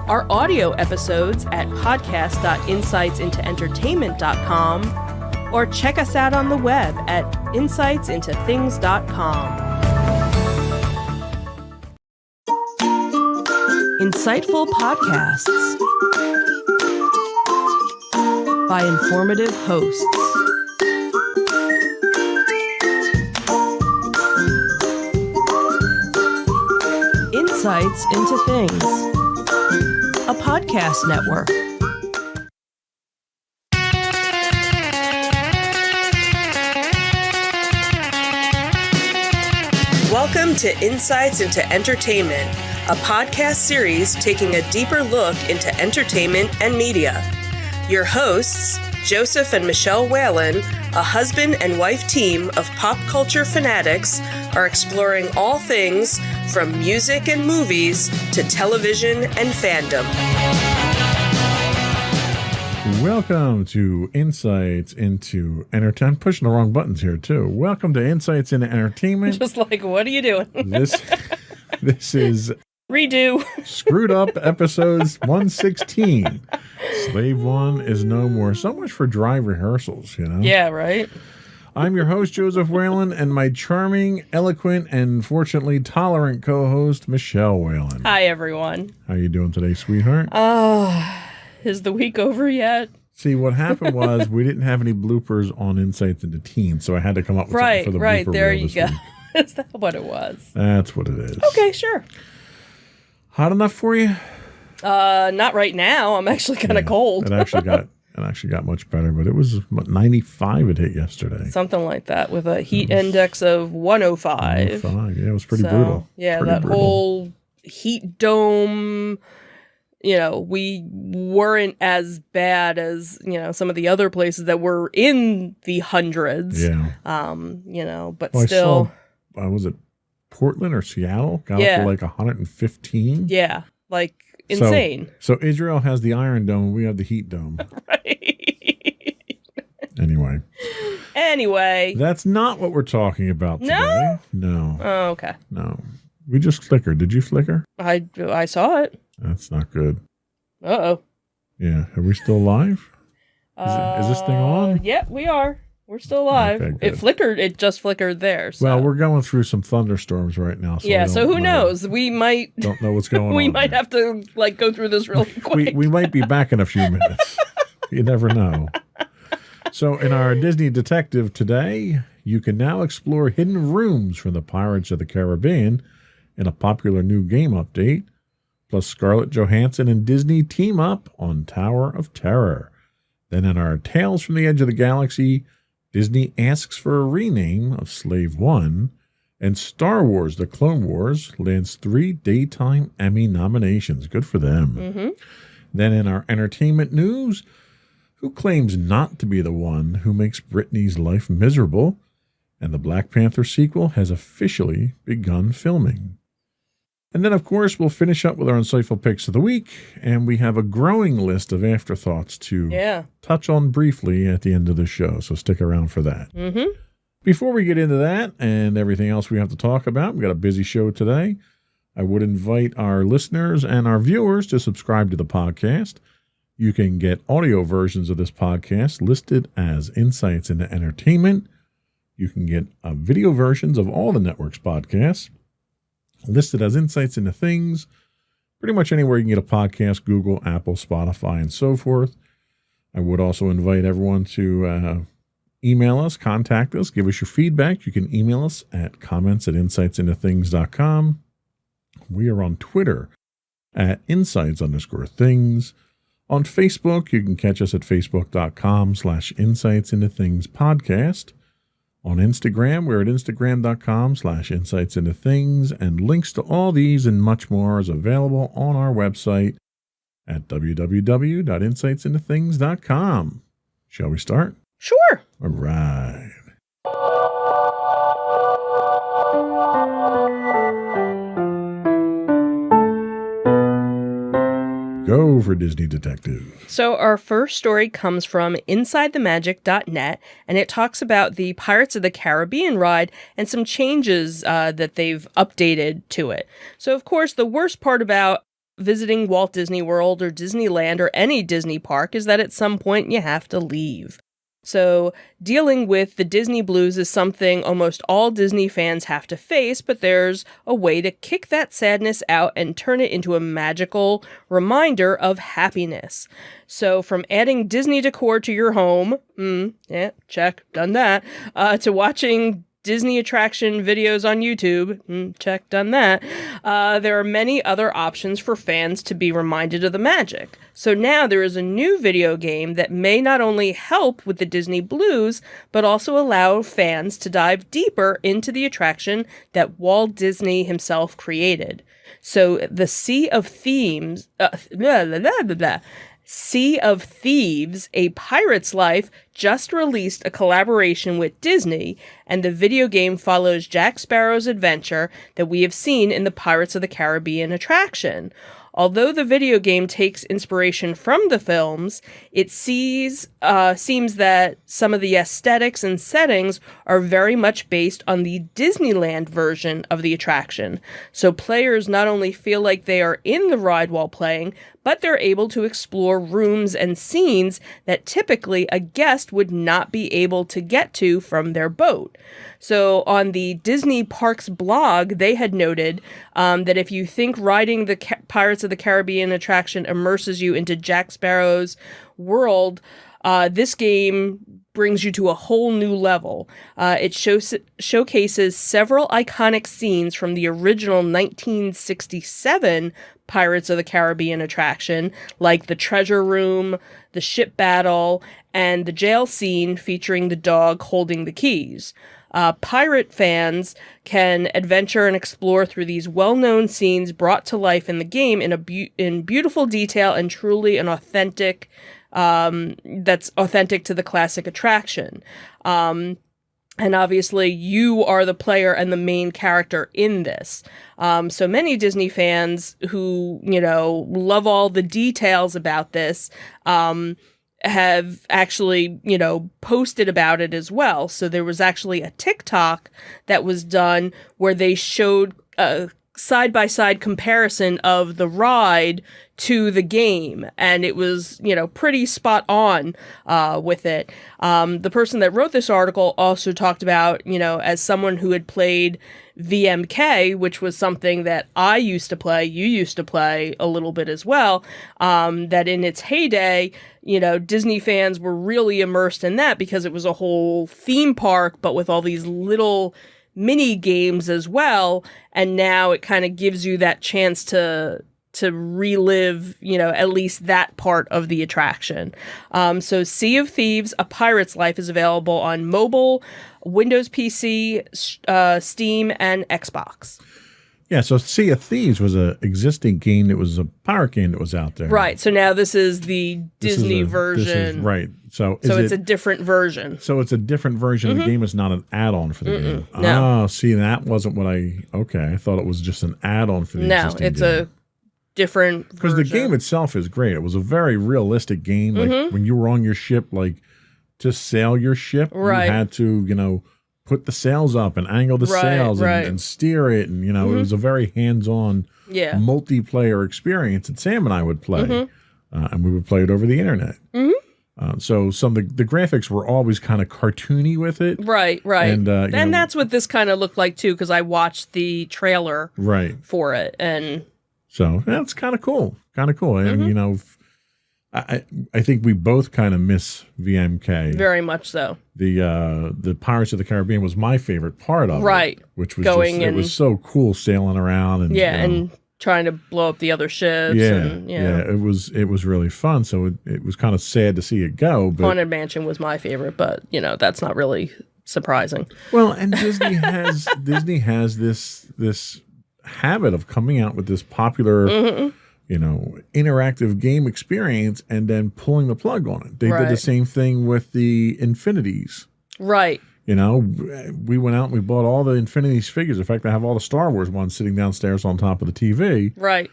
Our audio episodes at podcast.insightsintoentertainment.com, or check us out on the web at insightsintothings.com. Insightful podcasts by informative hosts. Insights into Things, a podcast network. Welcome to Insights into Entertainment, a podcast series taking a deeper look into entertainment and media. Your hosts, Joseph and Michelle Whalen, a husband and wife team of pop culture fanatics, are exploring all things from music and movies to television and fandom. Welcome to Insights into Entertainment. I'm pushing the wrong buttons here, too. Welcome to Insights into Entertainment. Just like, what are you doing? This is Redo. Screwed Up episodes 116. Slave One is no more. So much for dry rehearsals, you know? Yeah, right? I'm your host, Joseph Whalen, and my charming, eloquent, and fortunately tolerant co-host, Michelle Whalen. Hi, everyone. How you doing today, sweetheart? Is the week over yet? See, what happened was we didn't have any bloopers on Insights into Teens, so I had to come up with something for the blooper There reel you this go. week. Is that what it was? That's what it is. Okay, sure. Hot enough for you? Not right now. I'm actually kind of cold. It actually got much better, but it was 95 it hit yesterday. Something like that with a heat index of 105. 105. Yeah, it was pretty So, brutal. Yeah, Pretty that brutal. whole heat dome, we weren't as bad as, some of the other places that were in the hundreds. Yeah. But Well, still. I saw, was it Portland or Seattle? Got Yeah. up to like 115. Yeah, like insane. So Israel has the Iron Dome. We have the Heat Dome. Right. Anyway, that's not what we're talking about today. No. Oh, okay. No. We just flickered. Did you flicker? I saw it. That's not good. Uh-oh. Yeah. Are we still live? Is this thing on? Yeah, we are. We're still alive. Okay, good. It flickered. It just flickered there. So. Well, we're going through some thunderstorms right now. So yeah, so who knows? We might... Don't know what's going on. We might have to, go through this really quick. We might be back in a few minutes. You never know. So in our Disney Detective today, you can now explore hidden rooms from the Pirates of the Caribbean in a popular new game update. Plus Scarlett Johansson and Disney team up on Tower of Terror. Then in our Tales from the Edge of the Galaxy, Disney asks for a rename of Slave One, and Star Wars The Clone Wars lands 3 Daytime Emmy nominations. Good for them. Mm-hmm. Then in our entertainment news, who claims not to be the one who makes Britney's life miserable, and the Black Panther sequel has officially begun filming. And then, of course, we'll finish up with our insightful picks of the week, and we have a growing list of afterthoughts to touch on briefly at the end of the show, so stick around for that. Mm-hmm. Before we get into that and everything else we have to talk about, we've got a busy show today. I would invite our listeners and our viewers to subscribe to the podcast. You can get audio versions of this podcast listed as Insights into Entertainment. You can get video versions of all the network's podcasts listed as Insights into Things. Pretty much anywhere you can get a podcast, Google, Apple, Spotify, and so forth. I would also invite everyone to email us, contact us, give us your feedback. You can email us at comments@insightsintothings.com. We are on Twitter at insights_things. On Facebook, you can catch us at facebook.com/insightsintothingspodcast. On Instagram, we're at instagram.com/insightsintothings, and links to all these and much more is available on our website at www.insightsintothings.com. Shall we start? Sure. All right. Go for Disney Detective. So our first story comes from InsideTheMagic.net, and it talks about the Pirates of the Caribbean ride and some changes that they've updated to it. So, of course, the worst part about visiting Walt Disney World or Disneyland or any Disney park is that at some point you have to leave. So dealing with the Disney blues is something almost all Disney fans have to face, but there's a way to kick that sadness out and turn it into a magical reminder of happiness. So from adding Disney decor to your home, check, done that, to watching Disney attraction videos on YouTube, check, done that. There are many other options for fans to be reminded of the magic. So now there is a new video game that may not only help with the Disney blues, but also allow fans to dive deeper into the attraction that Walt Disney himself created. So the Sea of Thieves, Sea of Thieves, A Pirate's Life, just released a collaboration with Disney, and the video game follows Jack Sparrow's adventure that we have seen in the Pirates of the Caribbean attraction. Although the video game takes inspiration from the films, it seems that some of the aesthetics and settings are very much based on the Disneyland version of the attraction. So players not only feel like they are in the ride while playing, but they're able to explore rooms and scenes that typically a guest would not be able to get to from their boat. So on the Disney Parks blog, they had noted that if you think riding the Pirates of the Caribbean attraction immerses you into Jack Sparrow's world, this game brings you to a whole new level. It showcases several iconic scenes from the original 1967 Pirates of the Caribbean attraction, like the treasure room, the ship battle, and the jail scene featuring the dog holding the keys. Pirate fans can adventure and explore through these well-known scenes brought to life in the game in beautiful detail and truly an authentic that's authentic to the classic attraction. And obviously, you are the player and the main character in this. So many Disney fans who, love all the details about this, have actually, posted about it as well. So there was actually a TikTok that was done where they showed a side-by-side comparison of the ride to the game, and it was, pretty spot on with it. The person that wrote this article also talked about, as someone who had played VMK, which was something that I used to play, you used to play a little bit as well, that in its heyday, Disney fans were really immersed in that because it was a whole theme park, but with all these little mini games as well, and now it kind of gives you that chance to relive, at least that part of the attraction. So Sea of Thieves, A Pirate's Life is available on mobile, Windows PC, Steam, and Xbox. Yeah, so Sea of Thieves was an existing game. It was a pirate game that was out there. Right, so now this is the Disney version. Right. So it's a different version. So it's a different version of the game. It's not an add-on for the game. No. Oh, see, that wasn't what I thought it was just an add-on for the existing game. No, it's a different version. Because the game itself is great. It was a very realistic game. Like when you were on your ship, like to sail your ship, you had to, put the sails up and angle the sails and steer it. And, it was a very hands-on multiplayer experience that Sam and I would play. And we would play it over the internet. So some of the graphics were always kind of cartoony with it. Right. And that's what this kind of looked like, too, because I watched the trailer for it. And so that's kind of cool. And, I think we both kind of miss VMK. Very much so. The Pirates of the Caribbean was my favorite part of it. Which was it was so cool sailing around and and trying to blow up the other ships. It was really fun. So it was kind of sad to see it go. But Haunted Mansion was my favorite, but that's not really surprising. Well, and Disney has this habit of coming out with this popular interactive game experience and then pulling the plug on it. They did the same thing with the Infinities. Right. We went out and we bought all the Infinities figures. In fact, I have all the Star Wars ones sitting downstairs on top of the TV. Right.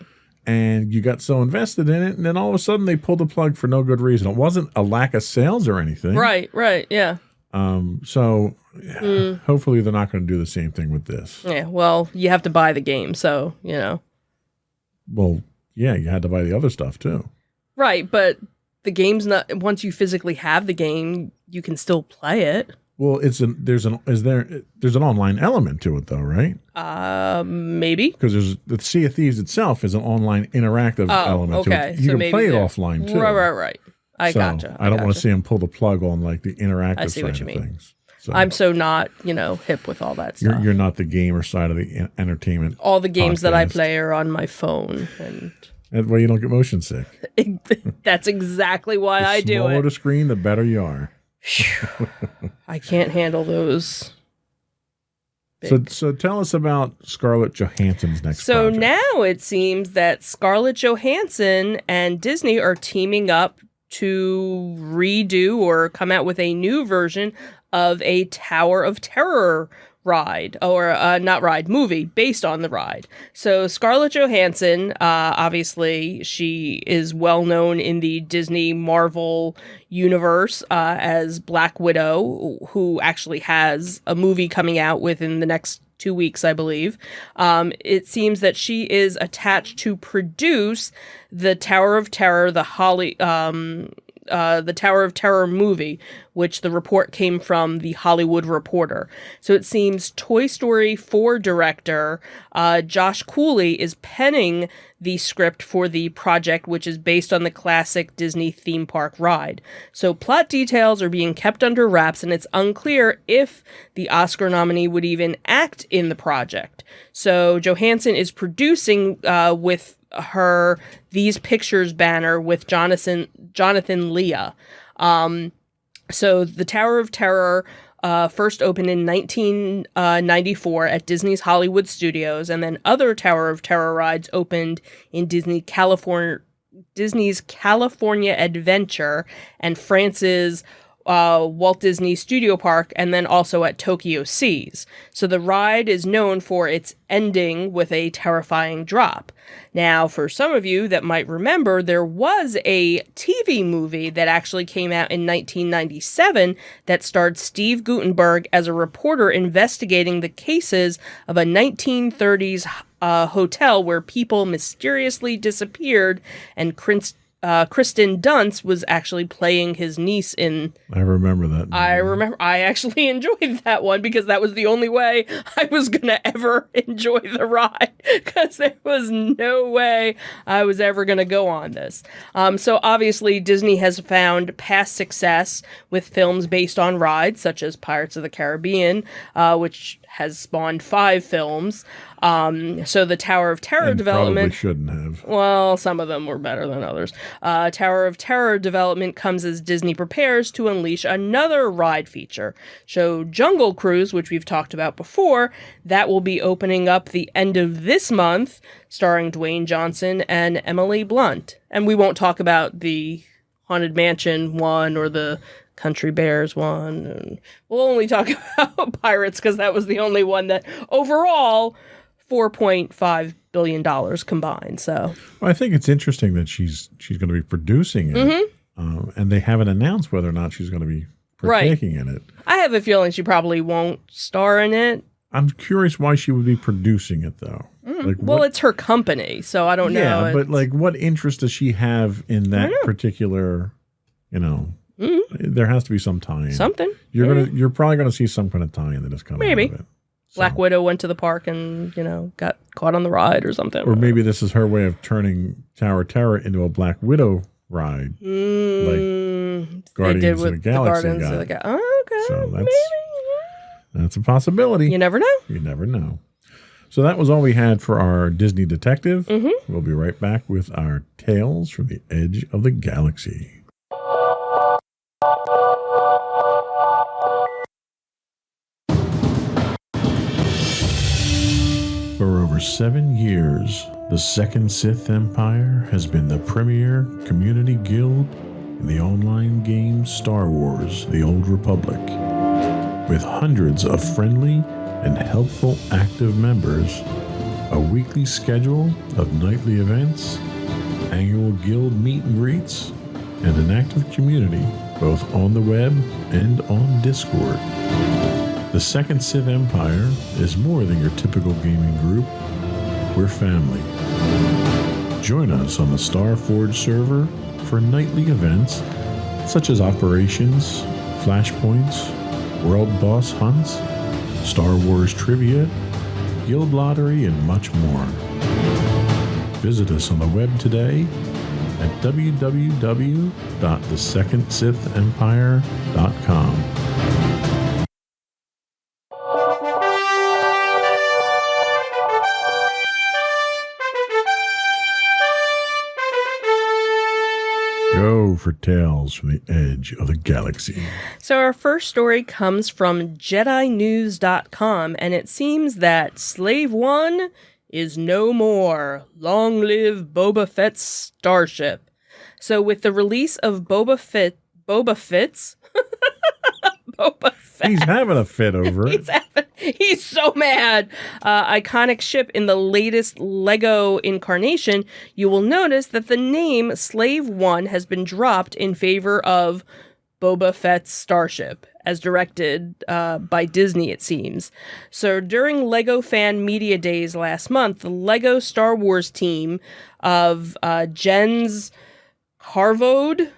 And you got so invested in it, and then all of a sudden they pulled the plug for no good reason. It wasn't a lack of sales or anything. Right, yeah. So hopefully they're not going to do the same thing with this. Yeah, well, you have to buy the game, so, Well, yeah, you had to buy the other stuff too. Right, but the game's not. Once you physically have the game, you can still play it. Well, there's an online element to it though, right? Maybe. Because the Sea of Thieves itself is an online interactive element to it. You can play it offline too. Right. I gotcha. I don't want to see them pull the plug on like the interactive I see side what you of mean. things. So I'm so not, hip with all that stuff. You're not the gamer side of the entertainment. All the games podcast that I play are on my phone, and that's why you don't get motion sick. That's exactly why I do it. The smaller the screen, the better you are. I can't handle those. So tell us about Scarlett Johansson's next project. Now it seems that Scarlett Johansson and Disney are teaming up to redo or come out with a new version of a Tower of Terror ride, or not ride, movie based on the ride. So Scarlett Johansson, obviously, she is well known in the Disney Marvel universe as Black Widow, who actually has a movie coming out within the next 2 weeks, I believe. It seems that she is attached to produce the Tower of Terror, the Tower of Terror movie, which the report came from The Hollywood Reporter. So it seems Toy Story 4 director Josh Cooley is penning the script for the project, which is based on the classic Disney theme park ride. So plot details are being kept under wraps, and it's unclear if the Oscar nominee would even act in the project. So Johansson is producing with her These Pictures banner with Jonathan Leah. So the Tower of Terror first opened in 1994 at Disney's Hollywood Studios, and then other Tower of Terror rides opened in Disney's California Adventure and France's Walt Disney Studio Park, and then also at Tokyo Seas. So the ride is known for its ending with a terrifying drop. Now, for some of you that might remember, there was a TV movie that actually came out in 1997 that starred Steve Guttenberg as a reporter investigating the cases of a 1930s hotel where people mysteriously disappeared, and Kristen Dunst was actually playing his niece in... I remember that movie. I actually enjoyed that one because that was the only way I was going to ever enjoy the ride, because there was no way I was ever going to go on this. So obviously Disney has found past success with films based on rides, such as Pirates of the Caribbean, which has spawned 5 films. So the Tower of Terror development... Probably shouldn't have. Well, some of them were better than others. Tower of Terror development comes as Disney prepares to unleash another ride feature. So Jungle Cruise, which we've talked about before, that will be opening up the end of this month, starring Dwayne Johnson and Emily Blunt. And we won't talk about the Haunted Mansion one or the Country Bears one. And we'll only talk about Pirates because that was the only one that overall $4.5 billion combined. So Well, I think it's interesting that she's going to be producing it, and they haven't announced whether or not she's going to be partaking in it. I have a feeling she probably won't star in it. I'm curious why she would be producing it, though. Like, Well, it's her company, so I don't know. Yeah, but like, what interest does she have in that particular? There has to be some tie-in. Something. You're probably gonna see some kind of tie-in that is coming Maybe. out of it. Black Widow went to the park and, got caught on the ride or something. Or maybe this is her way of turning Tower of Terror into a Black Widow ride, like Guardians of the Galaxy got. Oh, okay. So that's a possibility. You never know. You never know. So that was all we had for our Disney Detective. We'll be right back with our Tales from the Edge of the Galaxy. For over 7 years, the Second Sith Empire has been the premier community guild in the online game Star Wars: The Old Republic. With hundreds of friendly and helpful active members, a weekly schedule of nightly events, annual guild meet and greets, and an active community both on the web and on Discord. The Second Sith Empire is more than your typical gaming group. We're family. Join us on the Starforge server for nightly events such as operations, flashpoints, world boss hunts, Star Wars trivia, guild lottery, and much more. Visit us on the web today at www.thesecondsithempire.com. Go for Tales from the Edge of the Galaxy. So our first story comes from JediNews.com, and it seems that Slave One is no more. Long live Boba Fett's starship. So with the release of Boba Fett. He's having a fit over it. He's so mad. Iconic ship in the latest Lego incarnation, you will notice that the name Slave One has been dropped in favor of Boba Fett's starship, as directed by Disney, it seems. So during Lego Fan Media Days last month, the Lego Star Wars team of Jens Carvode,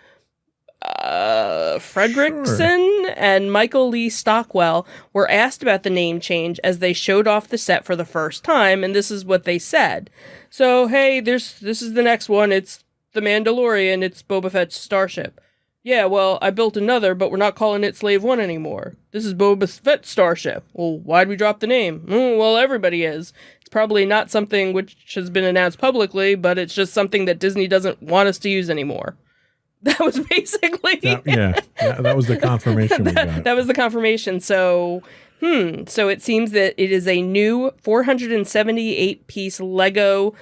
Fredrickson, and Michael Lee Stockwell were asked about the name change as they showed off the set for the first time, and this is what they said. So, hey, this is the next one. It's The Mandalorian. It's Boba Fett's starship. Yeah, well, I built another, but we're not calling it Slave One anymore. This is Boba Fett's starship. Well, why'd we drop the name? Well, everybody is. It's probably not something which has been announced publicly, but it's just something that Disney doesn't want us to use anymore. That was basically... that was the confirmation we got. That was the confirmation. So it seems that it is a new 478-piece Lego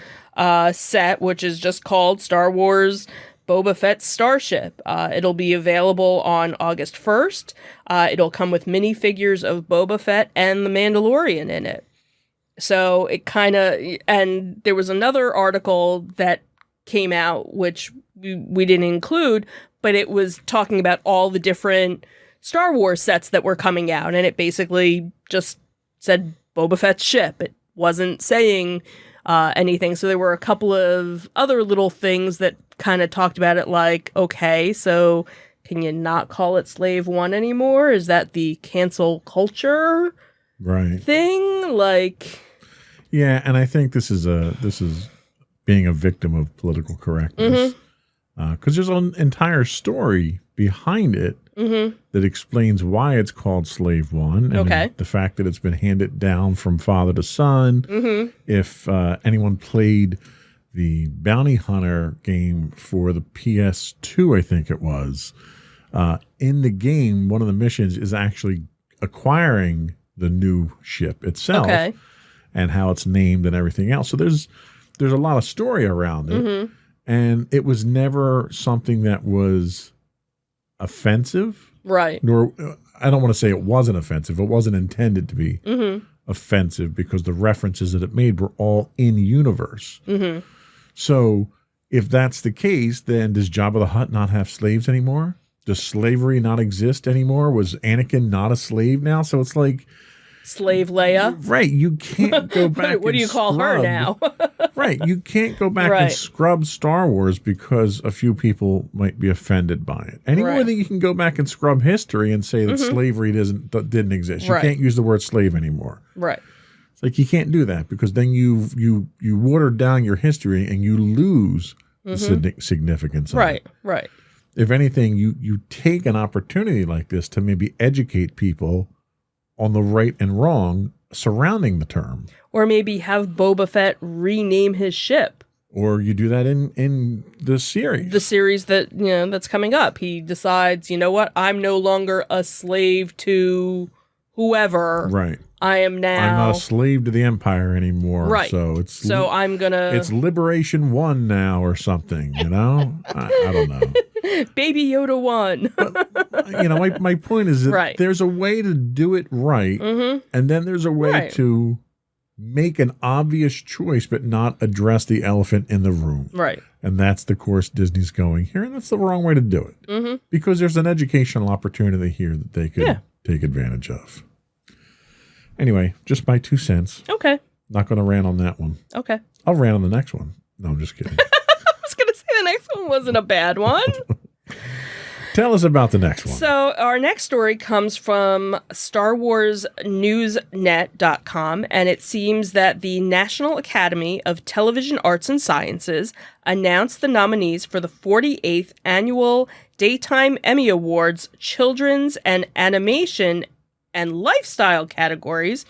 set, which is just called Star Wars Boba Fett's Starship. It'll be available on August 1st. It'll come with minifigures of Boba Fett and the Mandalorian in it. So it kind of... And there was another article that came out, which we didn't include, but it was talking about all the different Star Wars sets that were coming out, and it basically just said Boba Fett's ship. It wasn't saying anything, so there were a couple of other little things that kind of talked about it, like, okay, so can you not call it Slave One anymore? Is that the cancel culture thing? Like, yeah, and I think this is being a victim of political correctness. Because there's an entire story behind it that explains why it's called Slave One. And the fact that it's been handed down from father to son. If anyone played the Bounty Hunter game for the PS2, I think it was, in the game, one of the missions is actually acquiring the new ship itself and how it's named and everything else. So there's a lot of story around it. And it was never something that was offensive. Right. Nor, I don't want to say it wasn't offensive. It wasn't intended to be offensive because the references that it made were all in universe. So if that's the case, then does Jabba the Hutt not have slaves anymore? Does slavery not exist anymore? Was Anakin not a slave now? So it's like... Slave Leia. Right. You can't go back What do you call her now? Right. You can't go back and scrub Star Wars because a few people might be offended by it. Any more than you can go back and scrub history and say that slavery didn't exist. You can't use the word slave anymore. Right. It's like you can't do that because then you watered down your history and you lose the significance of it. Right. If anything, you take an opportunity like this to maybe educate people on the right and wrong surrounding the term. Or maybe have Boba Fett rename his ship. Or you do that in the series. The series that, that's coming up. He decides, you know what? I'm no longer a slave to whoever. Right. I am now. I'm not a slave to the Empire anymore. Right. So I'm gonna. It's Liberation 1 now or something, I don't know. Baby Yoda 1. But, my point is that there's a way to do it right, and then there's a way to make an obvious choice but not address the elephant in the room. Right. And that's the course Disney's going here, and that's the wrong way to do it. Because there's an educational opportunity here that they could take advantage of. Anyway, just my 2 cents. Okay. Not going to rant on that one. Okay. I'll rant on the next one. No, I'm just kidding. I was going to say the next one wasn't a bad one. Tell us about the next one. So our next story comes from StarWarsNewsNet.com, and it seems that the National Academy of Television Arts and Sciences announced the nominees for the 48th Annual Daytime Emmy Awards Children's and Animation and Lifestyle categories,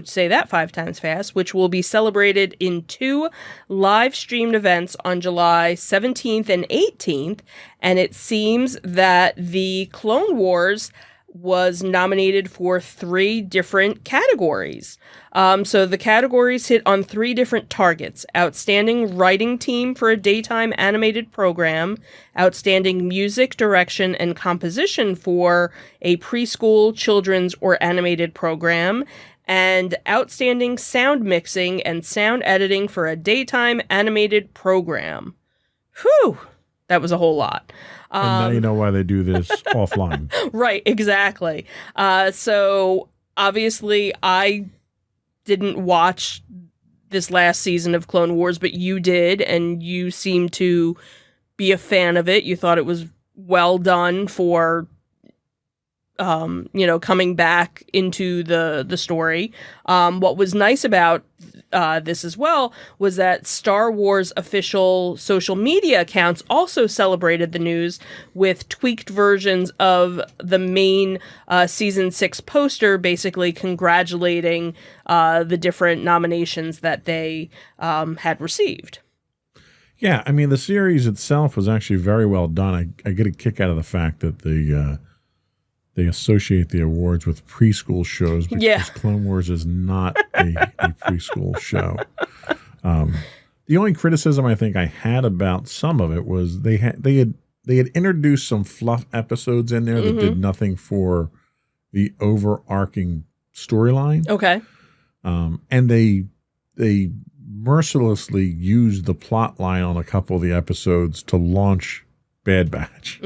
say that 5 times fast, which will be celebrated in 2 live-streamed events on July 17th and 18th. And it seems that the Clone Wars was nominated for 3 different categories. So the categories hit on 3 different targets: Outstanding Writing Team for a Daytime Animated Program, Outstanding Music Direction and Composition for a Preschool, Children's, or Animated Program, and Outstanding Sound Mixing and Sound Editing for a Daytime Animated Program. Whew! That was a whole lot. And now you know why they do this offline. Right, exactly. So obviously I didn't watch this last season of Clone Wars, but you did, and you seem to be a fan of it. You thought it was well done for, coming back into the story. What was nice about this as well was that Star Wars official social media accounts also celebrated the news with tweaked versions of the main season 6 poster, basically congratulating the different nominations that they had received. Yeah, I mean, the series itself was actually very well done. I get a kick out of the fact that they associate the awards with preschool shows because Clone Wars is not a preschool show. The only criticism I think I had about some of it was they had introduced some fluff episodes in there that did nothing for the overarching storyline. Okay. And they mercilessly used the plot line on a couple of the episodes to launch Bad Batch.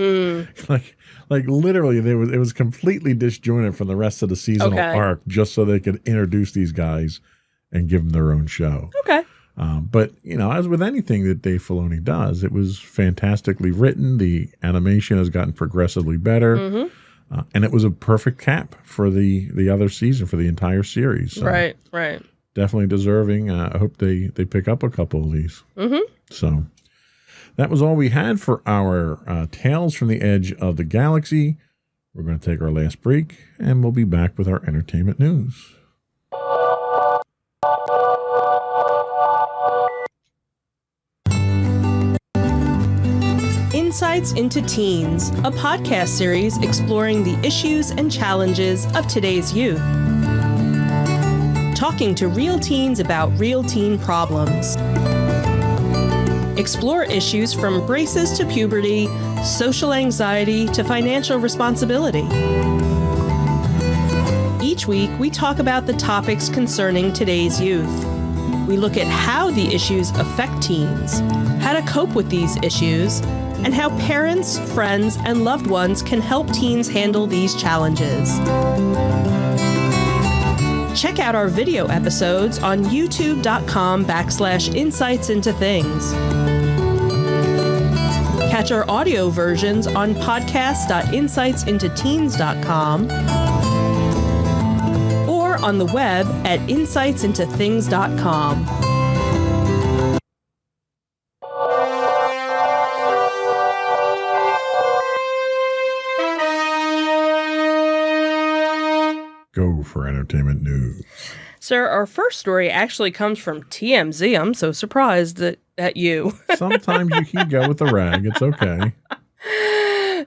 Like literally, it was completely disjointed from the rest of the seasonal arc, just so they could introduce these guys and give them their own show. Okay. But as with anything that Dave Filoni does, it was fantastically written. The animation has gotten progressively better, and it was a perfect cap for the other season, for the entire series. So right. Definitely deserving. I hope they pick up a couple of these. So. That was all we had for our Tales from the Edge of the Galaxy. We're going to take our last break, and we'll be back with our entertainment news. Insights into Teens, a podcast series exploring the issues and challenges of today's youth. Talking to real teens about real teen problems. Explore issues from braces to puberty, social anxiety to financial responsibility. Each week, we talk about the topics concerning today's youth. We look at how the issues affect teens, how to cope with these issues, and how parents, friends, and loved ones can help teens handle these challenges. Check out our video episodes on youtube.com/insightsintothings. Catch our audio versions on podcast.insightsintoteens.com or on the web at insightsintothings.com. Go for entertainment news. Sir, our first story actually comes from TMZ. I'm so surprised at you. Sometimes you can go with the rag. It's okay.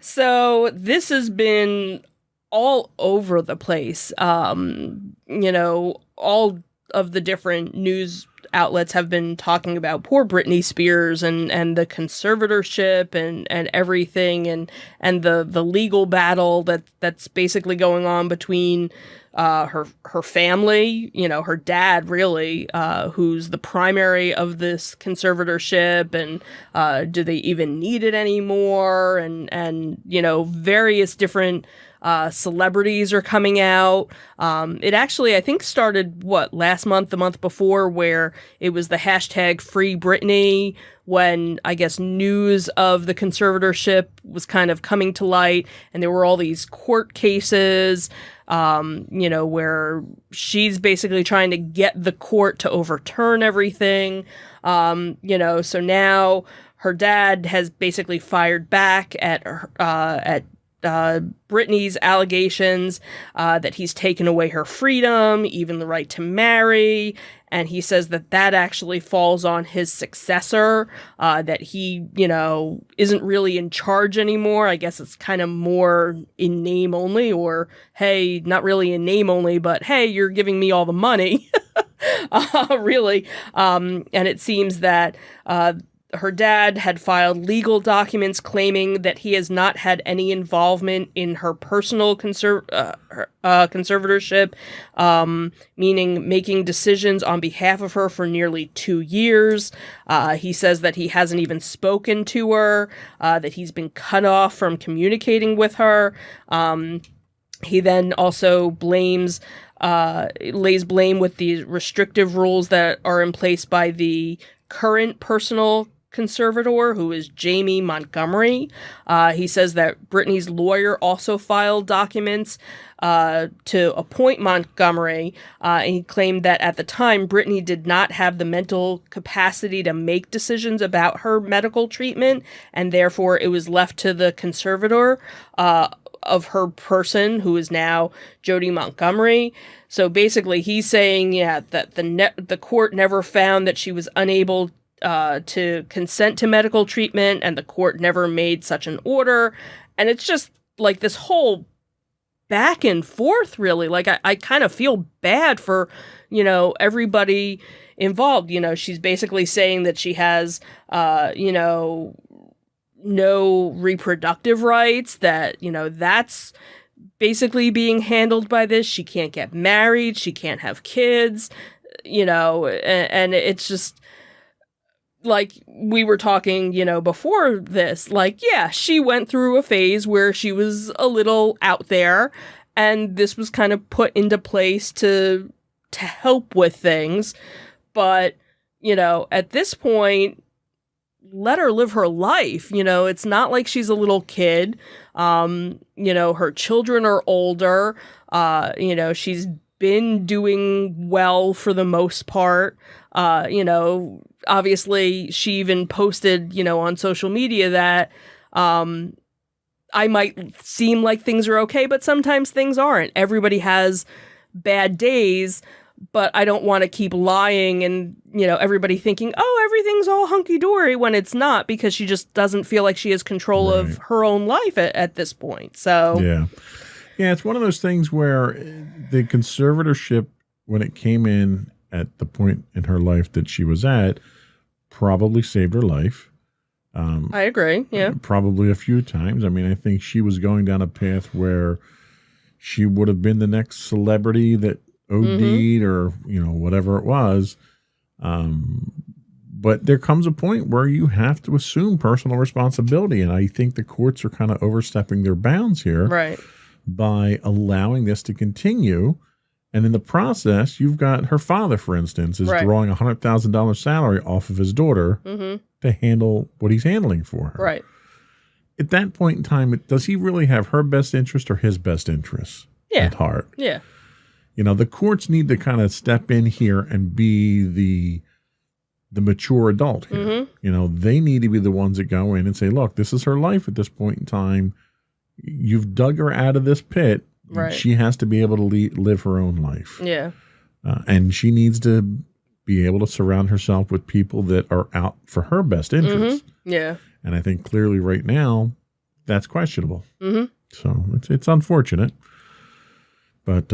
So this has been all over the place. All of the different news outlets have been talking about poor Britney Spears and the conservatorship and everything and the legal battle that's basically going on between her family, her dad really, who's the primary of this conservatorship, and do they even need it anymore? And various different celebrities are coming out. It actually, I think, started last month, the month before, where it was the hashtag Free Britney, when I guess news of the conservatorship was kind of coming to light, and there were all these court cases, where she's basically trying to get the court to overturn everything. So now her dad has basically fired back at Britney's allegations that he's taken away her freedom, even the right to marry, and he says that actually falls on his successor, that he, isn't really in charge anymore. I guess it's kind of more in name only, or, hey, not really in name only, but, hey, you're giving me all the money, really. And it seems that her dad had filed legal documents claiming that he has not had any involvement in her personal conservatorship, meaning making decisions on behalf of her for nearly 2 years. He says that he hasn't even spoken to her, that he's been cut off from communicating with her. He then also lays blame with the restrictive rules that are in place by the current personal conservator, who is Jamie Montgomery. He says that Britney's lawyer also filed documents to appoint Montgomery, and he claimed that at the time, Britney did not have the mental capacity to make decisions about her medical treatment, and therefore it was left to the conservator of her person, who is now Jody Montgomery. So basically, he's saying, that the court never found that she was unable to consent to medical treatment, and the court never made such an order. And it's just like this whole back and forth, really. Like, I kind of feel bad for, everybody involved. She's basically saying that she has, no reproductive rights, that, that's basically being handled by this. She can't get married. She can't have kids, and it's just like we were talking, before this, like, yeah, she went through a phase where she was a little out there, and this was kind of put into place to help with things. But, at this point, let her live her life. It's not like she's a little kid. Her children are older. She's been doing well for the most part. Obviously she even posted, on social media that, I might seem like things are okay, but sometimes things aren't. Everybody has bad days, but I don't want to keep lying and, everybody thinking, oh, everything's all hunky-dory when it's not, because she just doesn't feel like she has control of her own life at this point. So yeah, it's one of those things where the conservatorship, when it came in at the point in her life that she was at, probably saved her life. I agree. Yeah. Probably a few times. I mean, I think she was going down a path where she would have been the next celebrity that OD'd or, whatever it was. But there comes a point where you have to assume personal responsibility. And I think the courts are kind of overstepping their bounds here by allowing this to continue. And in the process, you've got her father, for instance, is drawing a $100,000 salary off of his daughter to handle what he's handling for her. Right. At that point in time, does he really have her best interest or his best interest at heart? Yeah. The courts need to kind of step in here and be the mature adult here. They need to be the ones that go in and say, look, this is her life at this point in time. You've dug her out of this pit. Right. She has to be able to live her own life. Yeah. And she needs to be able to surround herself with people that are out for her best interest. Yeah. And I think clearly right now that's questionable. So it's unfortunate. But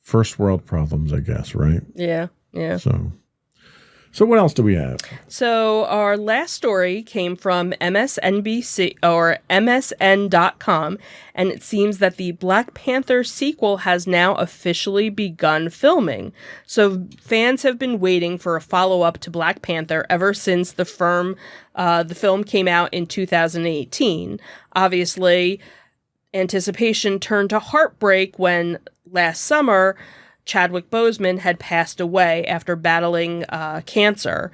first world problems, I guess, right? Yeah. Yeah. So what else do we have? So our last story came from MSNBC or MSN.com, and it seems that the Black Panther sequel has now officially begun filming. So fans have been waiting for a follow-up to Black Panther ever since the film came out in 2018. Obviously, anticipation turned to heartbreak when last summer Chadwick Boseman had passed away after battling cancer.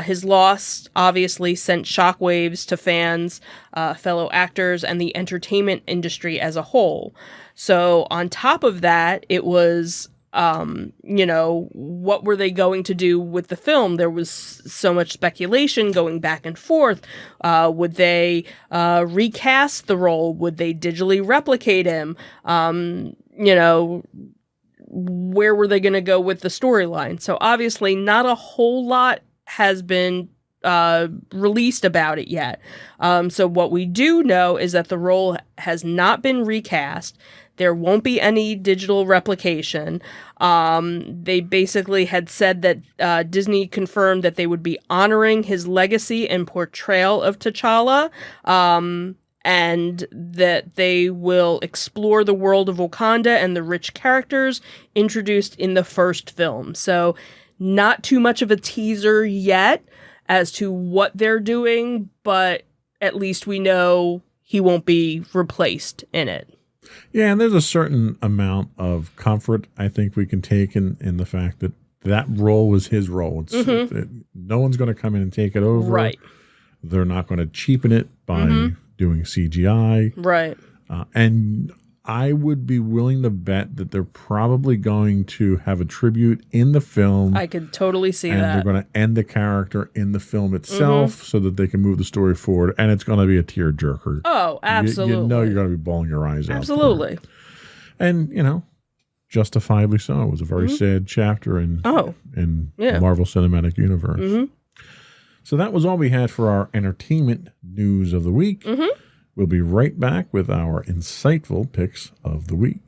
His loss obviously sent shockwaves to fans, fellow actors, and the entertainment industry as a whole. So on top of that, it was, what were they going to do with the film? There was so much speculation going back and forth. Would they recast the role? Would they digitally replicate him? Where were they going to go with the storyline? So obviously not a whole lot has been released about it yet. So what we do know is that the role has not been recast, There won't be any digital replication. They basically had said that Disney confirmed that they would be honoring his legacy and portrayal of T'Challa, and that they will explore the world of Wakanda and the rich characters introduced in the first film. So not too much of a teaser yet as to what they're doing, but at least we know he won't be replaced in it. Yeah, and there's a certain amount of comfort I think we can take in the fact that that role was his role. No one's going to come in and take it over. Right. They're not going to cheapen it by doing CGI. Right. And I would be willing to bet that they're probably going to have a tribute in the film. I could totally see and that. they're going to end the character in the film itself so that they can move the story forward. And it's going to be a tearjerker. Oh, absolutely. You know you're going to be bawling your eyes out. Absolutely. And, justifiably so. It was a very sad chapter in the Marvel Cinematic Universe. So that was all we had for our entertainment news of the week. We'll be right back with our insightful picks of the week.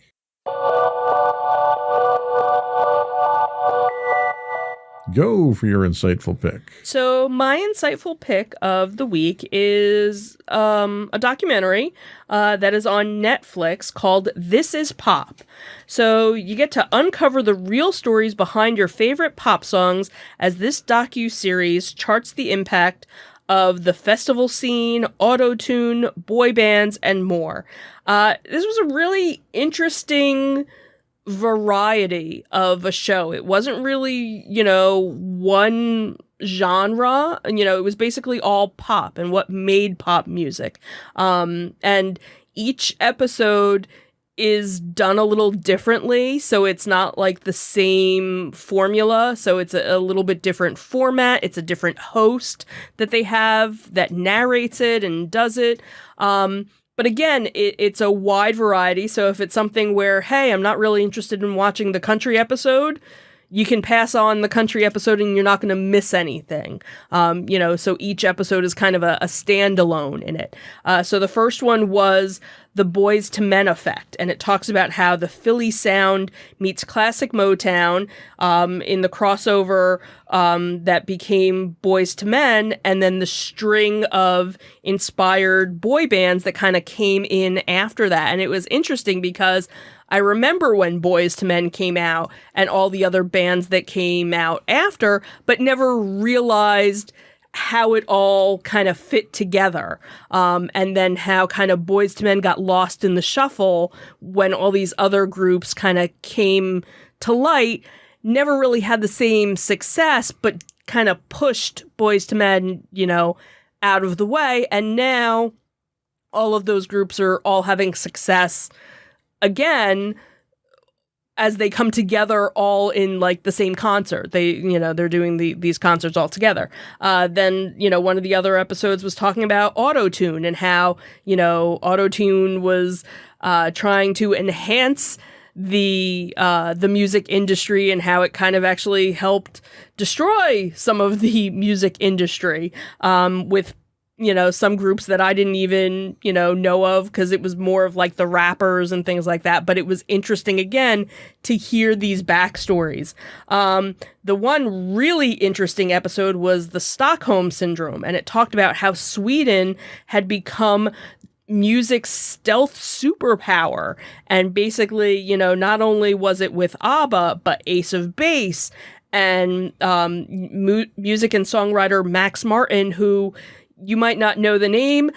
Go for your insightful pick. So my insightful pick of the week is a documentary that is on Netflix called This Is Pop. So you get to uncover the real stories behind your favorite pop songs as this docu-series charts the impact of the festival scene, auto-tune, boy bands, and more. This was a really interesting variety of a show. It wasn't really, one genre. It was basically all pop and what made pop music. And each episode is done a little differently, so it's not like the same formula. So it's a little bit different format. It's a different host that they have that narrates it and does it. But again, it's a wide variety. So if it's something where, hey, I'm not really interested in watching the country episode, you can pass on the country episode and you're not going to miss anything. So each episode is kind of a standalone in it. So the first one was the Boyz II Men Effect, and it talks about how the Philly sound meets classic Motown in the crossover that became Boyz II Men, and then the string of inspired boy bands that kind of came in after that. And it was interesting because I remember when Boyz II Men came out and all the other bands that came out after, but never realized how it all kind of fit together. And then how kind of Boyz II Men got lost in the shuffle when all these other groups kind of came to light, never really had the same success, but kind of pushed Boyz II Men, out of the way. And now all of those groups are all having success again, as they come together all in like the same concert. They're doing these concerts all together. Then, one of the other episodes was talking about auto-tune and how, auto-tune was trying to enhance the music industry and how it kind of actually helped destroy some of the music industry with some groups that I didn't even, know of because it was more of like the rappers and things like that. But it was interesting, again, to hear these backstories. The one really interesting episode was the Stockholm Syndrome, and it talked about how Sweden had become music's stealth superpower. And basically, not only was it with ABBA, but Ace of Base and music and songwriter Max Martin, who you might not know the name,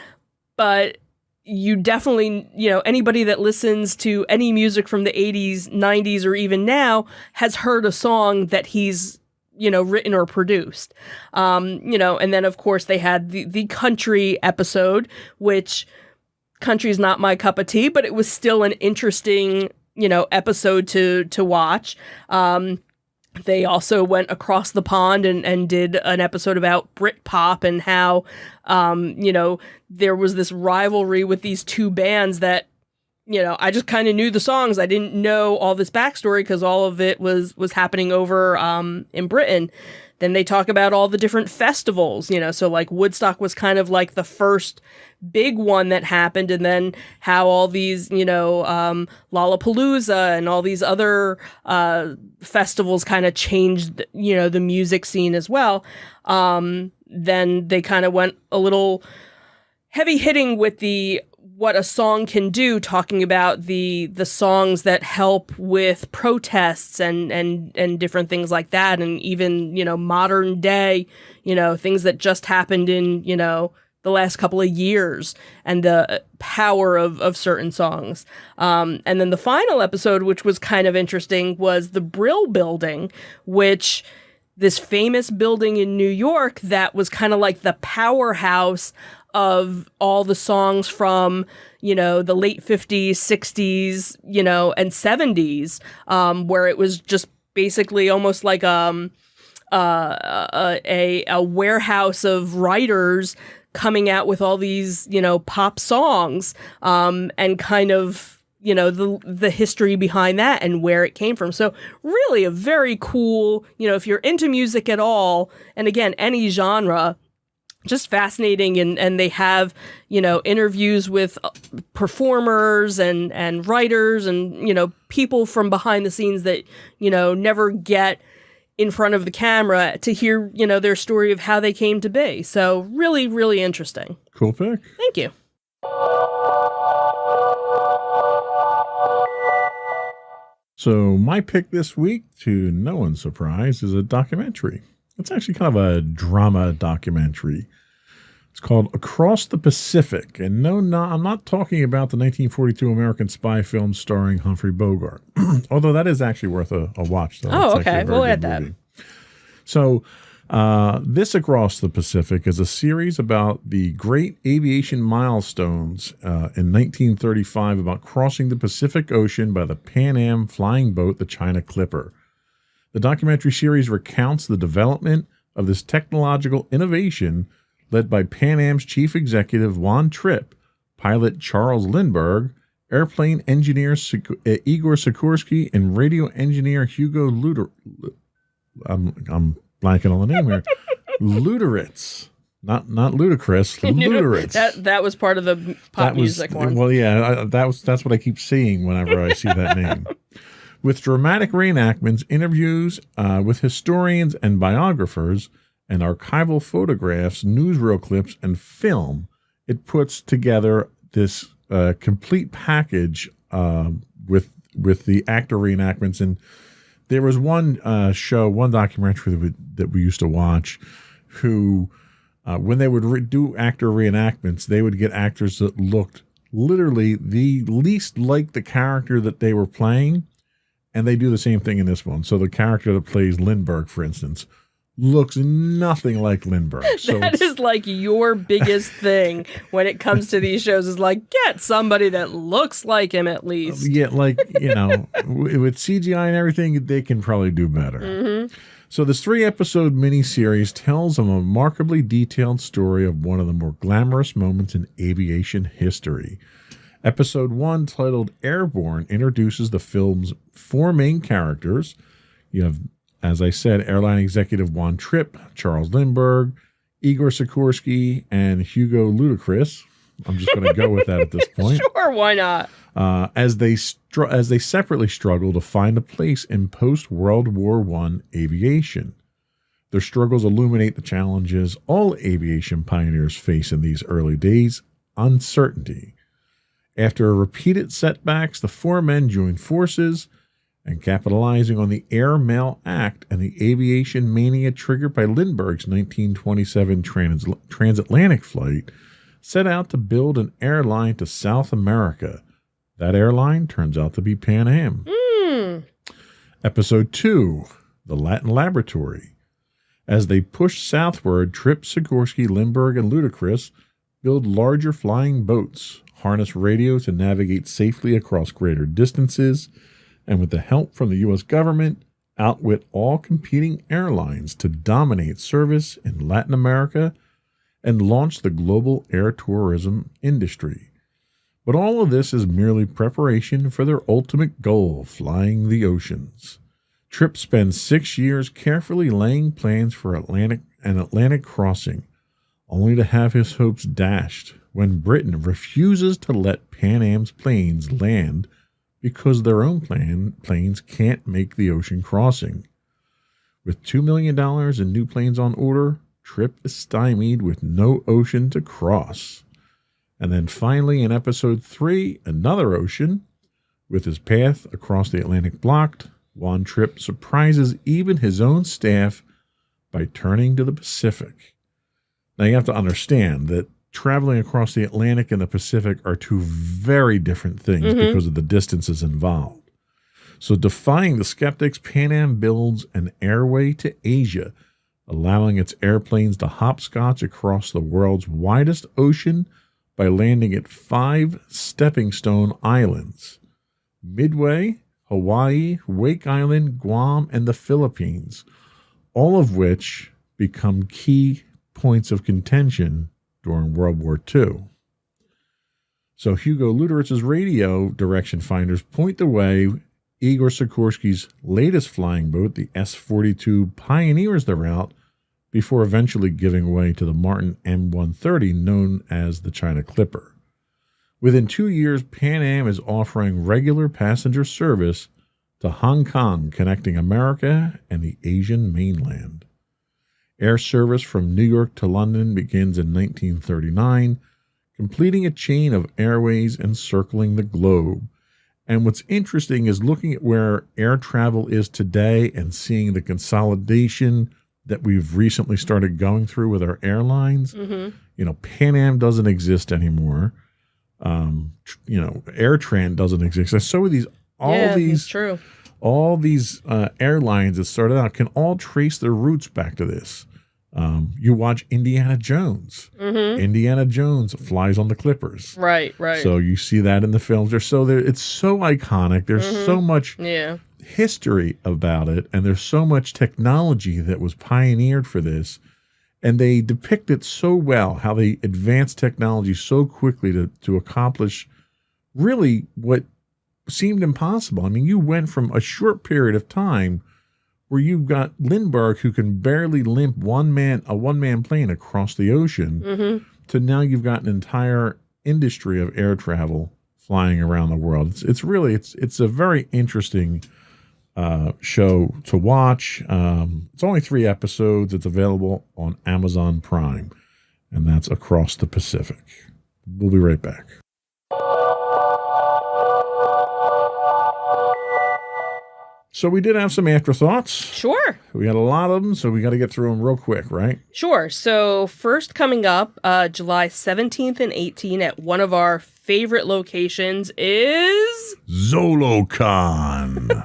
but you definitely, anybody that listens to any music from the 80s, 90s, or even now has heard a song that he's, written or produced. And then of course they had the country episode, which country's not my cup of tea, but it was still an interesting, episode to watch. They also went across the pond and did an episode about Britpop and how, there was this rivalry with these two bands that, I just kind of knew the songs. I didn't know all this backstory because all of it was happening over in Britain. Then they talk about all the different festivals, so like Woodstock was kind of like the first big one that happened, and then how all these, Lollapalooza and all these other festivals kind of changed, the music scene as well. Then they kind of went a little heavy hitting with what a song can do, talking about the songs that help with protests and different things like that, and even modern day things that just happened in the last couple of years, and the power of certain songs. And then the final episode, which was kind of interesting, was the Brill Building, which this famous building in New York that was kind of like the powerhouse of all the songs from, the late 50s, 60s, and 70s, where it was just basically almost like a warehouse of writers coming out with all these, pop songs, and kind of, the history behind that and where it came from. So really a very cool, if you're into music at all, and again, any genre, just fascinating. And they have, interviews with performers and writers and, people from behind the scenes that, never get in front of the camera to hear, their story of how they came to be. So really, really interesting. Cool pick. Thank you. So my pick this week, to no one's surprise, is a documentary. It's actually kind of a drama documentary. It's called Across the Pacific. And I'm not talking about the 1942 American spy film starring Humphrey Bogart, although that is actually worth a watch. Though. Oh, okay. We'll add that. So this Across the Pacific is a series about the great aviation milestones in 1935 about crossing the Pacific Ocean by the Pan Am flying boat, the China Clipper. The documentary series recounts the development of this technological innovation led by Pan Am's chief executive Juan Trippe, pilot Charles Lindbergh, airplane engineer Igor Sikorsky, and radio engineer Hugo I'm blanking on the name here. Luderitz. Not ludicrous, Luderitz. That was part of the pop music one. Well, yeah, that's what I keep seeing whenever I see that name. With dramatic reenactments, interviews with historians and biographers, and archival photographs, newsreel clips, and film, it puts together this complete package with the actor reenactments. And there was one documentary that we used to watch, who when they would do actor reenactments, they would get actors that looked literally the least like the character that they were playing. And they do the same thing in this one. So the character that plays Lindbergh, for instance, looks nothing like Lindbergh. So that is like your biggest thing when it comes to these shows, is like, get somebody that looks like him at least. Yeah, like, with CGI and everything, they can probably do better. Mm-hmm. So this 3-episode miniseries tells a remarkably detailed story of one of the more glamorous moments in aviation history. Episode 1, titled Airborne, introduces the film's 4 main characters. You have, as I said, airline executive Juan Trippe, Charles Lindbergh, Igor Sikorsky, and Hugo Ludacris. I'm just going to go with that at this point. Sure, why not? As they separately struggle to find a place in post-World War I aviation. Their struggles illuminate the challenges all aviation pioneers face in these early days: uncertainty. After repeated setbacks, the 4 men join forces, and capitalizing on the Air Mail Act and the aviation mania triggered by Lindbergh's 1927 transatlantic flight, set out to build an airline to South America. That airline turns out to be Pan Am. Episode 2, The Latin Laboratory. As they push southward, Trippe, Sikorsky, Lindbergh, and Ludacris build larger flying boats, harness radio to navigate safely across greater distances, and with the help from the U.S. government, outwit all competing airlines to dominate service in Latin America and launch the global air tourism industry. But all of this is merely preparation for their ultimate goal, flying the oceans. Trip spends 6 years carefully laying plans for an Atlantic crossing, only to have his hopes dashed when Britain refuses to let Pan Am's planes land because their own planes can't make the ocean crossing. With $2 million in new planes on order, Trip is stymied with no ocean to cross. And then finally in episode 3, another ocean. With his path across the Atlantic blocked, Juan Trippe surprises even his own staff by turning to the Pacific. Now you have to understand that traveling across the Atlantic and the Pacific are two very different things because of the distances involved. So defying the skeptics, Pan Am builds an airway to Asia, allowing its airplanes to hopscotch across the world's widest ocean by landing at 5 stepping stone islands: Midway, Hawaii, Wake Island, Guam, and the Philippines, all of which become key points of contention during World War II. So Hugo Luderitz's radio direction finders point the way. Igor Sikorsky's latest flying boat, the S-42, pioneers the route before eventually giving way to the Martin M130, known as the China Clipper. Within 2 years, Pan Am is offering regular passenger service to Hong Kong, connecting America and the Asian mainland. Air service from New York to London begins in 1939, completing a chain of airways encircling the globe. And what's interesting is looking at where air travel is today and seeing the consolidation that we've recently started going through with our airlines. You know, Pan Am doesn't exist anymore. AirTran doesn't exist. And so are all these airlines that started out can all trace their roots back to this. You watch Indiana Jones. Indiana Jones flies on the Clippers. Right. So you see that in the films. It's so iconic. There's so much history about it, and there's so much technology that was pioneered for this. And they depict it so well, how they advanced technology so quickly to accomplish really what seemed impossible. I mean, you went from a short period of time where you've got Lindbergh, who can barely limp a one-man plane across the ocean, to now you've got an entire industry of air travel flying around the world. It's a very interesting show to watch. It's only 3 episodes. It's available on Amazon Prime, and that's Across the Pacific. We'll be right back. So we did have some afterthoughts. Sure. We got a lot of them, so we got to get through them real quick, right? Sure. So first coming up, July 17th and 18th at one of our favorite locations is... ZoloCon.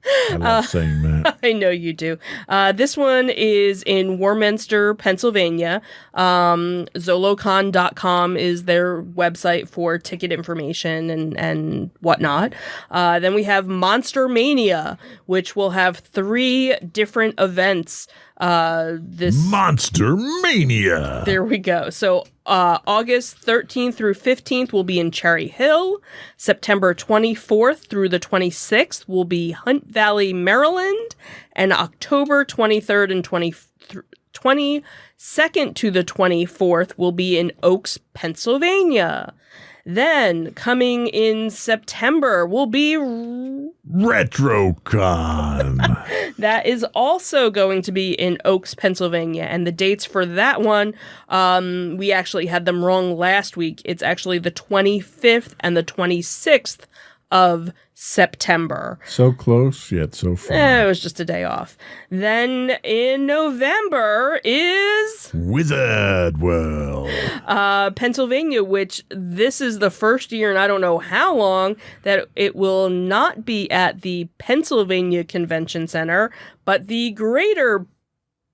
I love saying that. I know you do. This one is in Warminster, Pennsylvania. Zolocon.com is their website for ticket information and whatnot. Then we have Monster Mania, which will have 3 different events. Monster Mania. There we go. So August 13th through 15th will be in Cherry Hill. September 24th through the 26th will be Hunt Valley, Maryland. And October 23rd and 22nd to the 24th will be in Oaks, Pennsylvania. Then, coming in September, will be RetroCon. That is also going to be in Oaks, Pennsylvania. And the dates for that one, we actually had them wrong last week. It's actually the 25th and the 26th of September. So close, yet so far. It was just a day off. Then in November is... Wizard World. Pennsylvania, which this is the first year, and I don't know how long, that it will not be at the Pennsylvania Convention Center, but the Greater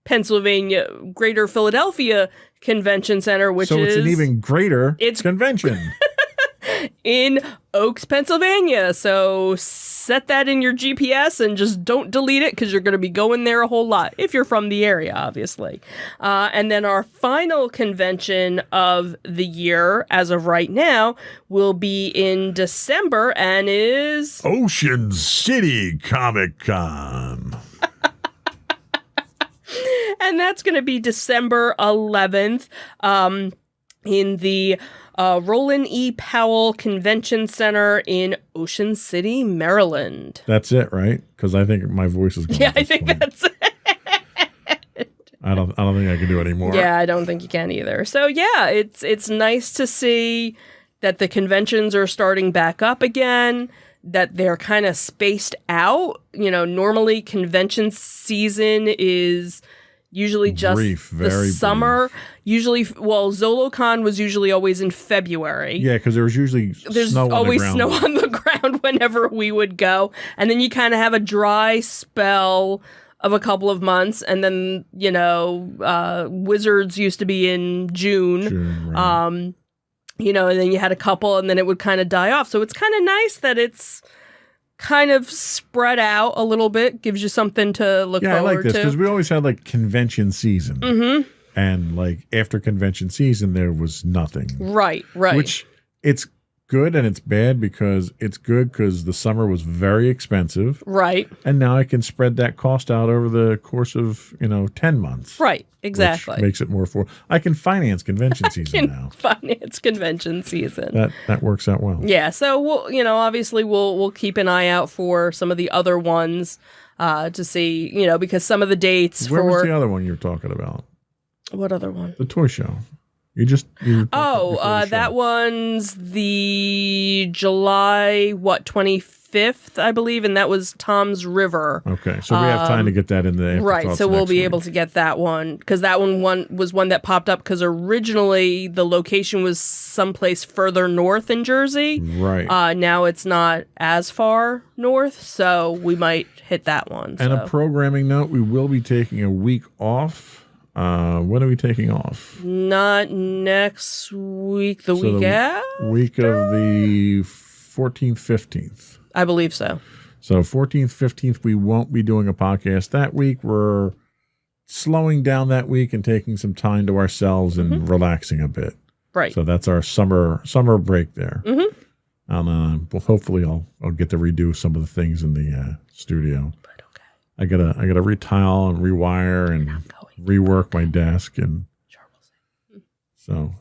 Philadelphia Convention Center, which is... So it's an even greater convention. in Oaks, Pennsylvania. So set that in your GPS and just don't delete it because you're going to be going there a whole lot if you're from the area, obviously. And then our final convention of the year, as of right now, will be in December and is Ocean City Comic Con. and that's going to be December 11th in the Roland E. Powell Convention Center in Ocean City, Maryland. That's it, right? Because I think my voice is going. Yeah, I think that's it. I don't think I can do it anymore. Yeah, I don't think you can either. So yeah, it's nice to see that the conventions are starting back up again, that they're kind of spaced out. You know, normally convention season is usually just Brief, the very summer. brief. Usually, well, ZoloCon was usually always in February. Yeah, because there was usually There's snow always on the ground. snow on the ground whenever we would go. And then you kind of have a dry spell of a couple of months. And then, you know, Wizards used to be in June. June, right. You know, and then you had a couple and then it would kind of die off. So it's kind of nice that it's kind of spread out a little bit, gives you something to look Yeah, I forward like this because to. we always had like convention season. Mm-hmm. And like after convention season, there was nothing. Right, right. Which it's good and it's bad because it's good because the summer was very expensive. Right, And now I can spread that cost out over the course of, 10 months. right, Which exactly. makes it more affordable. I can finance convention season now. Finance convention season. That works out well. Yeah, so we'll, you know, obviously we'll keep an eye out for some of the other ones to see, you know, because some of the dates Where was for the other one you were talking about? what other one? The toy show. You That one's the July 25th, I believe, and that was Tom's River. Okay, so we have time to get that in the Right, afterthoughts so we'll next be week. able to get that one because that one was one that popped up because originally the location was someplace further north in Jersey. Right. Now it's not as far north, so we might hit that one. And so. a programming note: we will be taking a week off. When are we taking off? Not next week, the week after? Week of the 14th, 15th. I believe so. So 14th, 15th, we won't be doing a podcast that week. We're slowing down that week and taking some time to ourselves and relaxing a bit. Right. So that's our summer break there. Mhm. And hopefully I'll get to redo some of the things in the studio. But okay. I gotta retile and rewire and rework my desk, and Sure, we'll see. so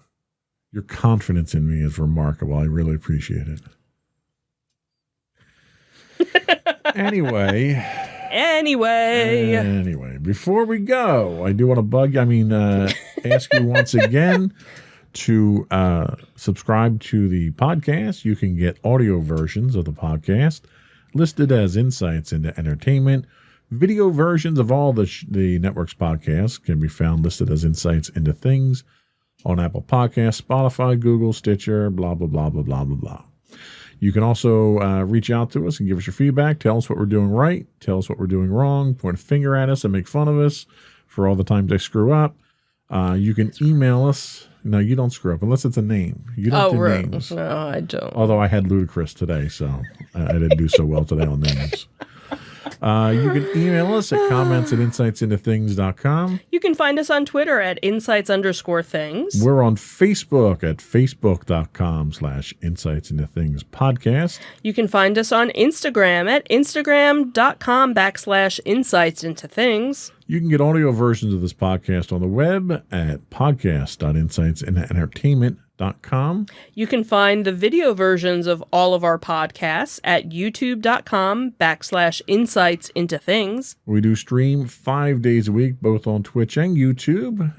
your confidence in me is remarkable. I really appreciate it. Anyway, before we go, I do want to ask you once again to subscribe to the podcast. You can get audio versions of the podcast listed as Insights into Entertainment. Video versions of all the network's podcasts can be found listed as Insights into Things on Apple Podcasts, Spotify, Google, Stitcher, blah, blah, blah, blah, blah, blah, blah. You can also reach out to us and give us your feedback. Tell us what we're doing right. Tell us what we're doing wrong. Point a finger at us and make fun of us for all the times I screw up. You can email us. No, you don't screw up unless it's a name. You don't do right. names. No, I don't. Although I had Ludacris today, so I didn't do so well today on names. You can email us at comments@insightsintothings.com. You can find us on Twitter at insights_things. We're on Facebook at facebook.com/insightsintothingspodcast. You can find us on Instagram at instagram.com/insightsintothings. You can get audio versions of this podcast on the web at podcast.insightsintoentertainment.com. You can find the video versions of all of our podcasts at youtube.com/insightsintothings. We do stream 5 days a week, both on Twitch and YouTube.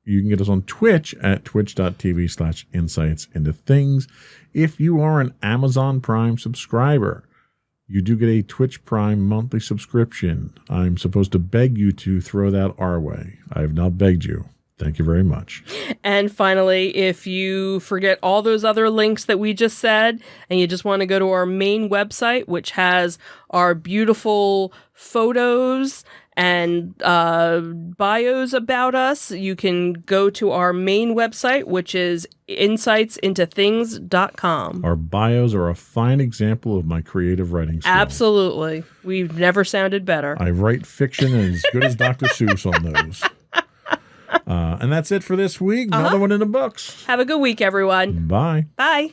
You can get us on Twitch at twitch.tv/insightsintothings. If you are an Amazon Prime subscriber, you do get a Twitch Prime monthly subscription. I'm supposed to beg you to throw that our way. I have now begged you. Thank you very much. And finally, if you forget all those other links that we just said, and you just want to go to our main website, which has our beautiful photos and bios about us, you can go to our main website, which is insightsintothings.com. Our bios are a fine example of my creative writing skills. Absolutely. We've never sounded better. I write fiction as good as Dr. Seuss on those. And that's it for this week. Another one in the books. Have a good week, everyone. Bye. Bye.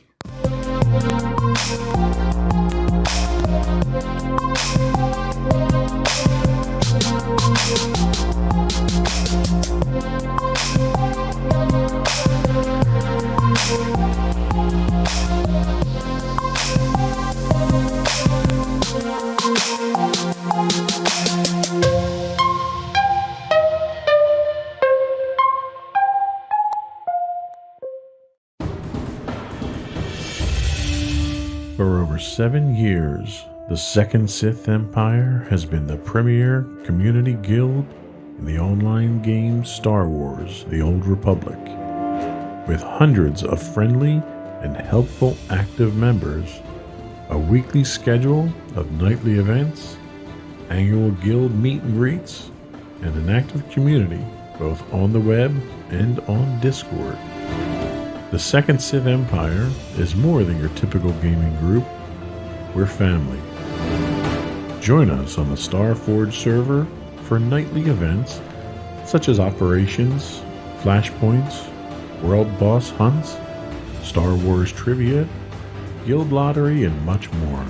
For over 7 years, the Second Sith Empire has been the premier community guild in the online game Star Wars: The Old Republic. With hundreds of friendly and helpful active members, a weekly schedule of nightly events, annual guild meet and greets, and an active community both on the web and on Discord. The Second Sith Empire is more than your typical gaming group. We're family. Join us on the Starforge server for nightly events such as operations, flashpoints, world boss hunts, Star Wars trivia, guild lottery, and much more.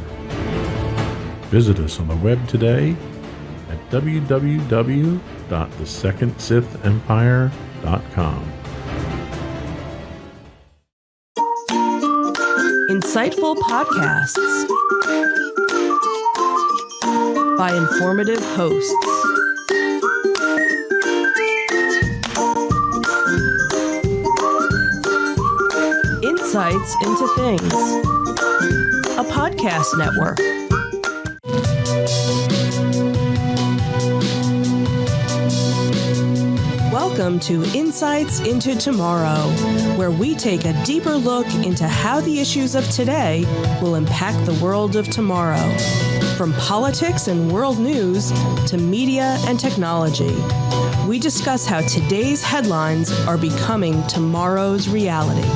Visit us on the web today at www.thesecondsithempire.com. Insightful podcasts by informative hosts. Insights into Things, a podcast network. Welcome to Insights into Tomorrow, where we take a deeper look into how the issues of today will impact the world of tomorrow. From politics and world news to media and technology, we discuss how today's headlines are becoming tomorrow's reality.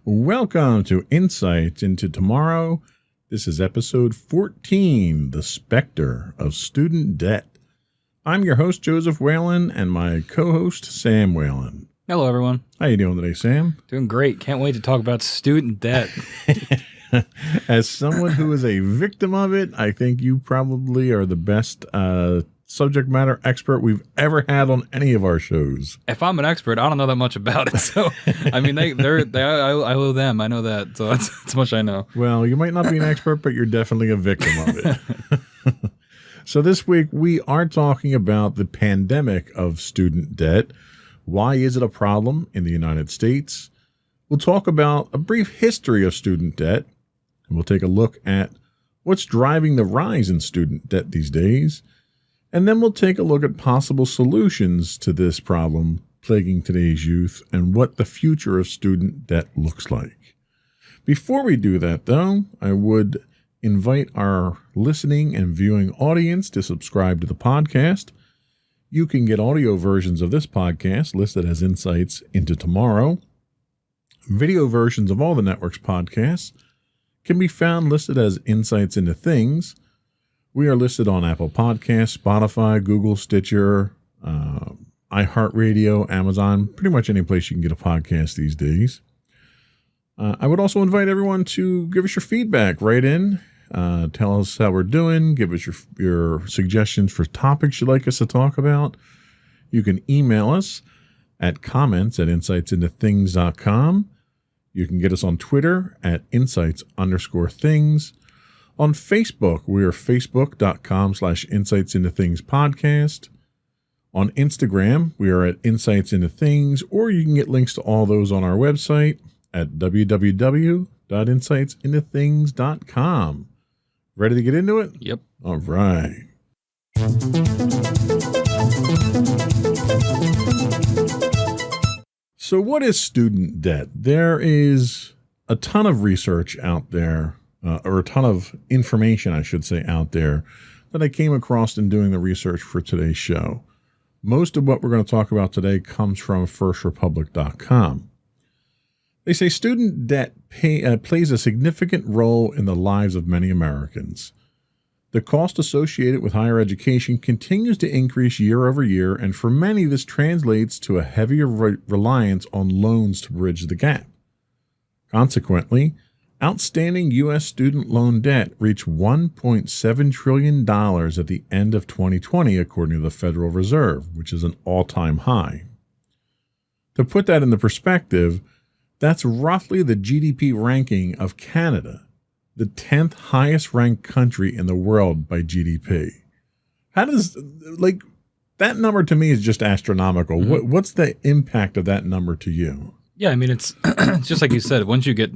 Welcome to Insights into Tomorrow. This is episode 14, The Specter of Student Debt. I'm your host, Joseph Whalen, and my co-host, Sam Whalen. Hello, everyone. How you doing today, Sam? Doing great. Can't wait to talk about student debt. As someone who is a victim of it, I think you probably are the best subject matter expert we've ever had on any of our shows. If I'm an expert, I don't know that much about it. So, I mean, I owe them. I know that. So that's much I know. Well, you might not be an expert, but you're definitely a victim of it. So this week, we are talking about the pandemic of student debt. Why is it a problem in the United States? We'll talk about a brief history of student debt, and we'll take a look at what's driving the rise in student debt these days. And then we'll take a look at possible solutions to this problem plaguing today's youth and what the future of student debt looks like. Before we do that, though, I would invite our listening and viewing audience to subscribe to the podcast. You can get audio versions of this podcast listed as Insights into Tomorrow. Video versions of all the network's podcasts can be found listed as Insights into Things. We are listed on Apple Podcasts, Spotify, Google, Stitcher, iHeartRadio, Amazon, pretty much any place you can get a podcast these days. I would also invite everyone to give us your feedback. Write in, tell us how we're doing, give us your suggestions for topics you'd like us to talk about. You can email us at comments@insightsintothings.com. You can get us on Twitter at insights_things. On Facebook, we are facebook.com/insightsintothingspodcast. On Instagram, we are at Insights Into Things, or you can get links to all those on our website at www.insightsintothings.com. Ready to get into it? Yep. All right. So what is student debt? There is a ton of research out there, or a ton of information, I should say, out there that I came across in doing the research for today's show. Most of what we're going to talk about today comes from firstrepublic.com. They say student debt plays a significant role in the lives of many Americans. The cost associated with higher education continues to increase year over year, and for many, this translates to a heavier reliance on loans to bridge the gap. Consequently, outstanding U.S. student loan debt reached $1.7 trillion at the end of 2020, according to the Federal Reserve, which is an all-time high. To put that into perspective, that's roughly the GDP ranking of Canada, the 10th highest ranked country in the world by GDP. How does, that number to me is just astronomical. Mm-hmm. What's the impact of that number to you? Yeah, I mean, it's it's just like you said. Once you get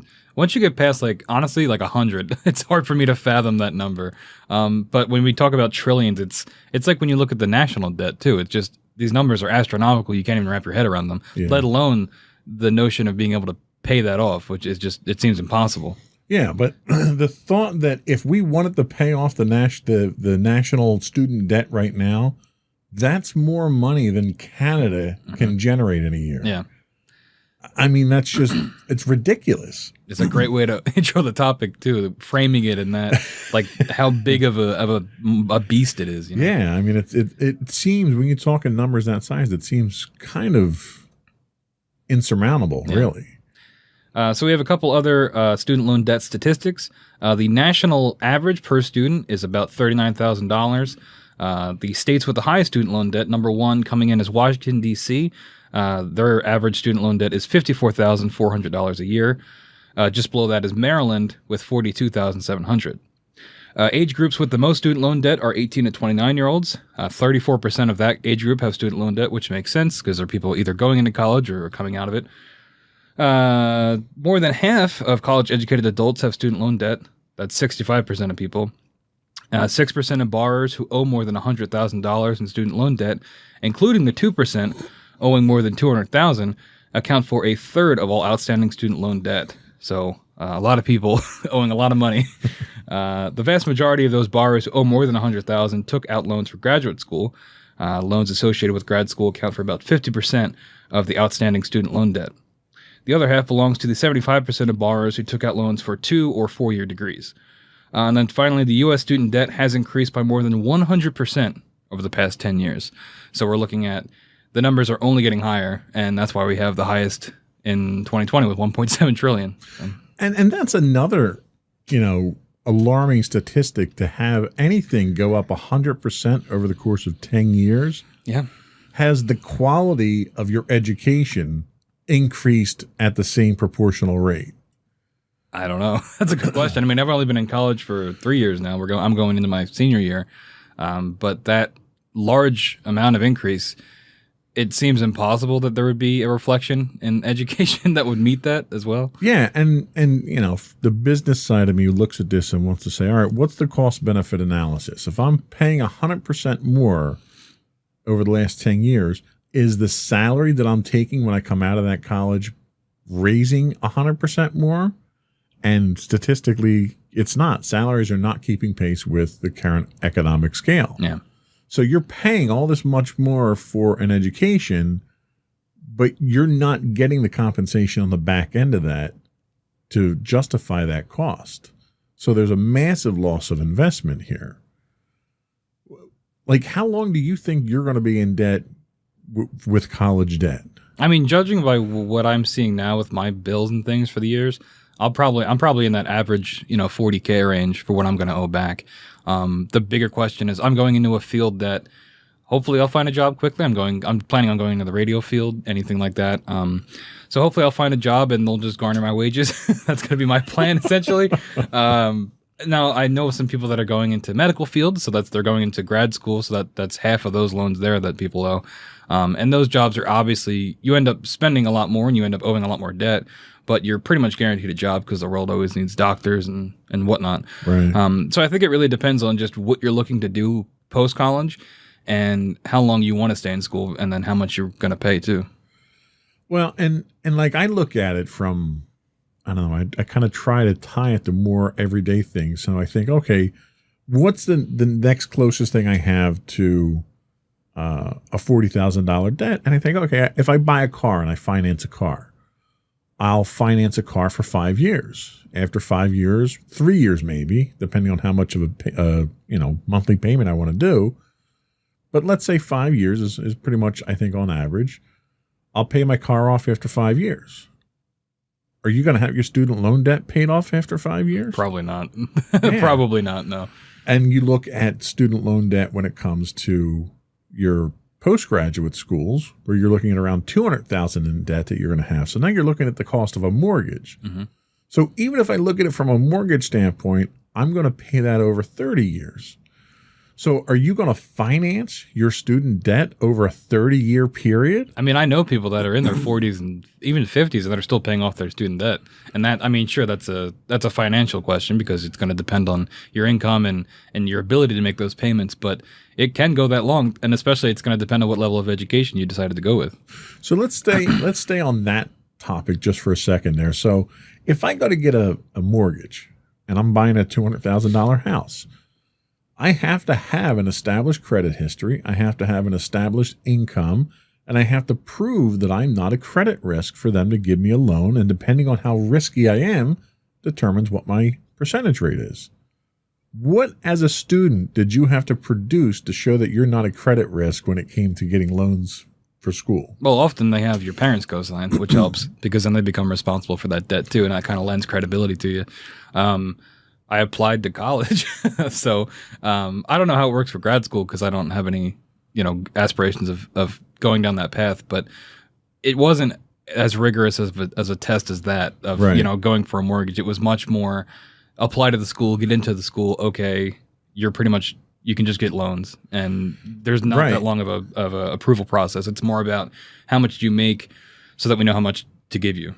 past, honestly, 100, it's hard for me to fathom that number. But when we talk about trillions, it's like when you look at the national debt too. It's just these numbers are astronomical. You can't even wrap your head around them. Yeah. Let alone the notion of being able to pay that off, which is just, it seems impossible. Yeah, but the thought that if we wanted to pay off the national student debt right now, that's more money than Canada can generate in a year. Yeah. I mean, that's just, it's ridiculous. It's a great way to intro the topic too, framing it in that, how big of a beast it is. You know? Yeah, I mean, it seems, when you talk in numbers that size, it seems kind of insurmountable, really. So we have a couple other student loan debt statistics. The national average per student is about $39,000. The states with the highest student loan debt, number one coming in is Washington, D.C. Their average student loan debt is $54,400 a year. Just below that is Maryland with $42,700. Age groups with the most student loan debt are 18 to 29-year-olds. 34% of that age group have student loan debt, which makes sense because they're people either going into college or coming out of it. More than half of college-educated adults have student loan debt. That's 65% of people. 6% of borrowers who owe more than $100,000 in student loan debt, including the 2% owing more than $200,000, account for a third of all outstanding student loan debt. So a lot of people owing a lot of money. The vast majority of those borrowers who owe more than $100,000 took out loans for graduate school. Loans associated with grad school account for about 50% of the outstanding student loan debt. The other half belongs to the 75% of borrowers who took out loans for 2 or 4-year degrees. And then finally, the U.S. student debt has increased by more than 100% over the past 10 years. So we're looking at the numbers are only getting higher, and that's why we have the highest in 2020 with $1.7 trillion. And that's another, alarming statistic, to have anything go up 100% over the course of 10 years. Yeah. Has the quality of your education increased at the same proportional rate? I don't know. That's a good question. I mean, I've only been in college for 3 years now. I'm going into my senior year. But that large amount of increase, it seems impossible that there would be a reflection in education that would meet that as well. Yeah, and the business side of me looks at this and wants to say, all right, what's the cost-benefit analysis? If I'm paying 100% more over the last 10 years, is the salary that I'm taking when I come out of that college raising 100% more? And statistically, it's not. Salaries are not keeping pace with the current economic scale. Yeah. So you're paying all this much more for an education, but you're not getting the compensation on the back end of that to justify that cost. So there's a massive loss of investment here. How long do you think you're going to be in debt with college debt? I mean, judging by what I'm seeing now with my bills and things for the years, I'm probably in that average, $40K range for what I'm going to owe back. The bigger question is, I'm going into a field that hopefully I'll find a job quickly. I'm planning on going into the radio field, anything like that. So hopefully I'll find a job and they'll just garner my wages. That's going to be my plan essentially. Now I know some people that are going into medical field, so they're going into grad school. So that's half of those loans there that people owe. And those jobs are obviously, you end up spending a lot more and you end up owing a lot more debt, but you're pretty much guaranteed a job because the world always needs doctors and whatnot. Right. So I think it really depends on just what you're looking to do post-college and how long you want to stay in school and then how much you're going to pay too. Well, and like I look at it from, I don't know, I kind of try to tie it to more everyday things. So I think, okay, what's the next closest thing I have to a $40,000 debt? And I think, okay, if I buy a car and I finance a car, I'll finance a car for 5 years. After 5 years, 3 years maybe, depending on how much of a monthly payment I want to do. But let's say 5 years is pretty much, I think, on average. I'll pay my car off after 5 years. Are you going to have your student loan debt paid off after 5 years? Probably not. Yeah. Probably not, no. And you look at student loan debt when it comes to your postgraduate schools, where you're looking at around $200,000 in debt that you're going to have. So now you're looking at the cost of a mortgage. Mm-hmm. So even if I look at it from a mortgage standpoint, I'm going to pay that over 30 years. So are you going to finance your student debt over a 30-year period? I mean, I know people that are in their 40s and even 50s that are still paying off their student debt. And that, I mean, sure, that's a financial question because it's going to depend on your income and your ability to make those payments. But it can go that long, and especially it's going to depend on what level of education you decided to go with. So let's stay on that topic just for a second there. So if I go to get a mortgage and I'm buying a $200,000 house, I have to have an established credit history. I have to have an established income, and I have to prove that I'm not a credit risk for them to give me a loan. And depending on how risky I am, determines what my percentage rate is. What, as a student, did you have to produce to show that you're not a credit risk when it came to getting loans for school? Well, often they have your parents co-sign, which helps because then they become responsible for that debt too, and that kind of lends credibility to you. I applied to college, so I don't know how it works for grad school because I don't have any, aspirations of going down that path. But it wasn't as rigorous as a test as that of Right. Going for a mortgage. It was much more apply to the school, get into the school. Okay, you're pretty much you can just get loans, and there's not Right. that long of a approval process. It's more about how much you make, so that we know how much to give you.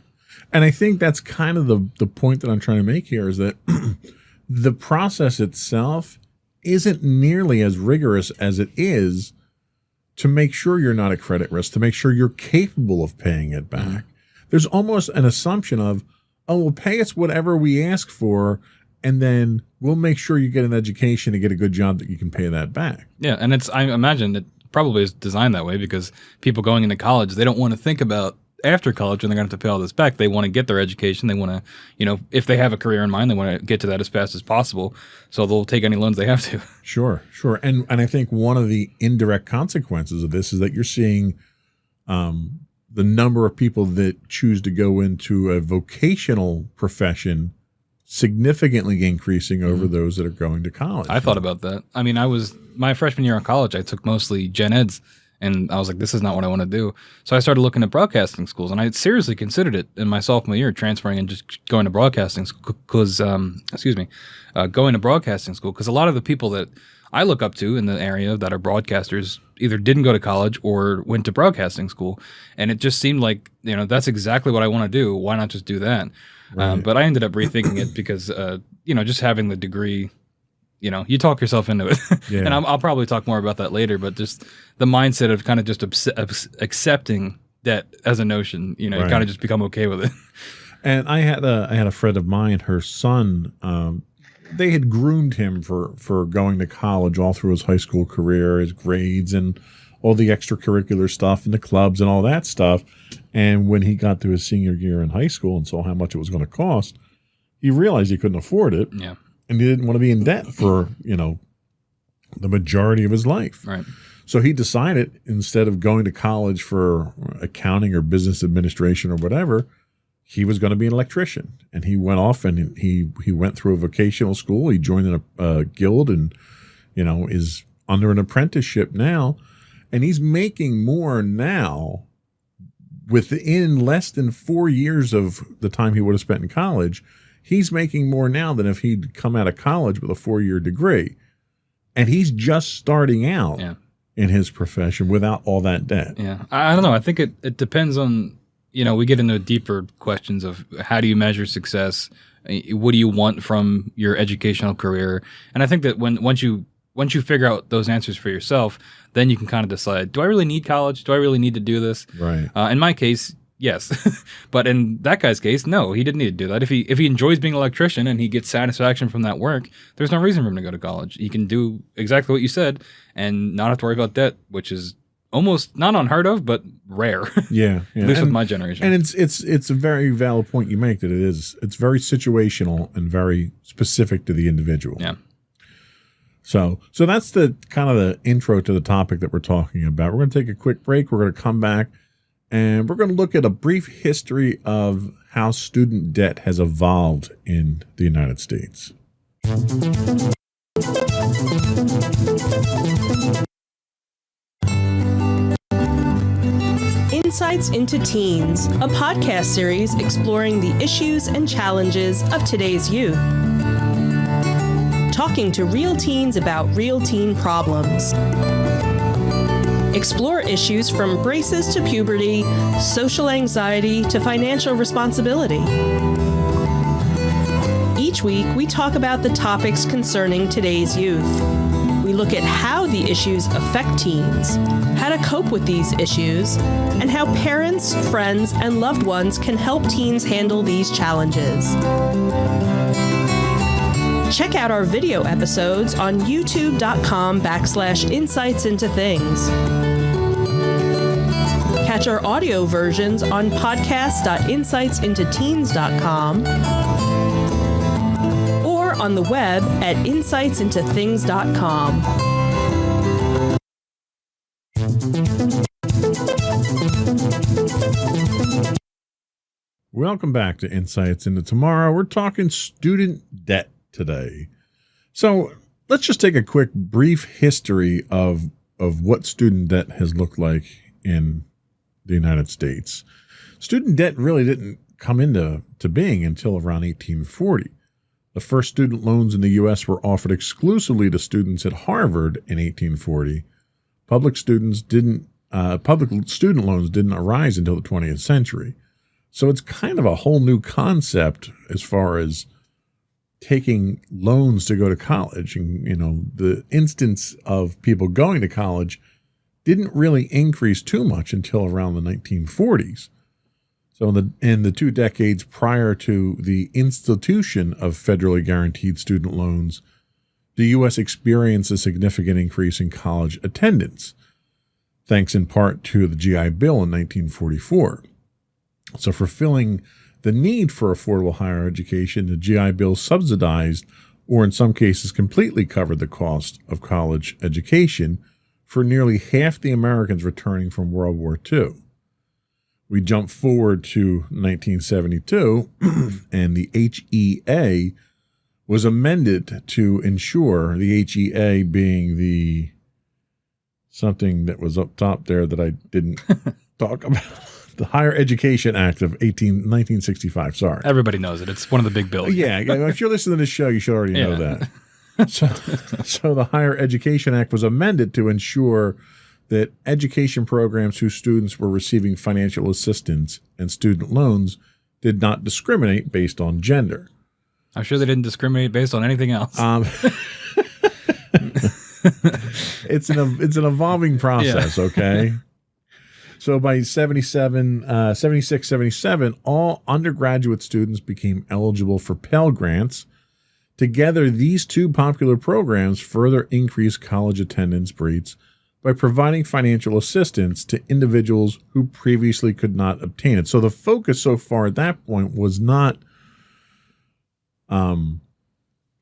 And I think that's kind of the point that I'm trying to make here is that the process itself isn't nearly as rigorous as it is to make sure you're not a credit risk, to make sure you're capable of paying it back. Mm-hmm. There's almost an assumption of, oh, well, pay us whatever we ask for, and then we'll make sure you get an education and get a good job that you can pay that back. Yeah, and I imagine it probably is designed that way because people going into college, they don't want to think about after college when they're going to have to pay all this back. They want to get their education. They want to, if they have a career in mind, they want to get to that as fast as possible. So they'll take any loans they have to. Sure. And I think one of the indirect consequences of this is that you're seeing the number of people that choose to go into a vocational profession significantly increasing over those that are going to college. I thought about that. I mean, my freshman year in college, I took mostly gen eds. And I was like, this is not what I want to do. So I started looking at broadcasting schools, and I seriously considered it in my sophomore year, transferring and just going to broadcasting school. Going to broadcasting school because a lot of the people that I look up to in the area that are broadcasters either didn't go to college or went to broadcasting school, and it just seemed like that's exactly what I want to do. Why not just do that? Right. But I ended up rethinking it because just having the degree. You talk yourself into it. Yeah. And I'll probably talk more about that later, but just the mindset of kind of just accepting debt as a notion, you Right. kind of just become okay with it. And I had a friend of mine, her son, they had groomed him for going to college all through his high school career, his grades and all the extracurricular stuff and the clubs and all that stuff. And when he got to his senior year in high school and saw how much it was going to cost, he realized he couldn't afford it. Yeah. And he didn't want to be in debt for, the majority of his life. Right. So he decided instead of going to college for accounting or business administration or whatever, he was going to be an electrician. And he went off and he went through a vocational school. He joined a guild and, is under an apprenticeship now. And he's making more now within less than 4 years of the time he would have spent in college. He's making more now than if he'd come out of college with a 4-year degree. And he's just starting out in his profession without all that debt. Yeah. I don't know. I think it depends on, we get into deeper questions of how do you measure success? What do you want from your educational career? And I think that once you figure out those answers for yourself, then you can kind of decide, do I really need college? Do I really need to do this? Right. In my case, yes. But in that guy's case, no, he didn't need to do that. If he enjoys being an electrician and he gets satisfaction from that work, there's no reason for him to go to college. He can do exactly what you said and not have to worry about debt, which is almost not unheard of, but rare. Yeah, At least with my generation. And it's a very valid point you make that it's very situational and very specific to the individual. Yeah. So that's the kind of the intro to the topic that we're talking about. We're going to take a quick break. We're going to come back and we're going to look at a brief history of how student debt has evolved in the United States. Insights into Teens, a podcast series exploring the issues and challenges of today's youth. Talking to real teens about real teen problems. Explore issues from braces to puberty, social anxiety to financial responsibility. Each week, we talk about the topics concerning today's youth. We look at how the issues affect teens, how to cope with these issues, and how parents, friends, and loved ones can help teens handle these challenges. Check out our video episodes on youtube.com/insightsintothings. Catch our audio versions on podcast.insightsintoteens.com or on the web at insightsintothings.com. Welcome back to Insights into Tomorrow. We're talking student debt today. So let's just take a quick brief history of what student debt has looked like in the United States. Student debt really didn't come into being until around 1840. The first student loans in the U.S. were offered exclusively to students at Harvard in 1840. Public student loans didn't arise until the 20th century. So it's kind of a whole new concept as far as taking loans to go to college. And, the instance of people going to college didn't really increase too much until around the 1940s. So in the 2 decades prior to the institution of federally guaranteed student loans, the U.S. experienced a significant increase in college attendance, thanks in part to the GI Bill in 1944. So fulfilling the need for affordable higher education, the GI Bill subsidized, or in some cases completely covered, the cost of college education for nearly half the Americans returning from World War II. We jump forward to 1972, and the HEA was amended to ensure, the HEA being the something that was up top there that I didn't talk about, the Higher Education Act of 1965. Sorry. Everybody knows it. It's one of the big bills. Yeah, if you're listening to this show, you should already know that. So the Higher Education Act was amended to ensure that education programs whose students were receiving financial assistance and student loans did not discriminate based on gender. I'm sure they didn't discriminate based on anything else. It's an evolving process, okay? So by 76, 77, all undergraduate students became eligible for Pell Grants. Together, these two popular programs further increased college attendance rates by providing financial assistance to individuals who previously could not obtain it. So the focus so far at that point was not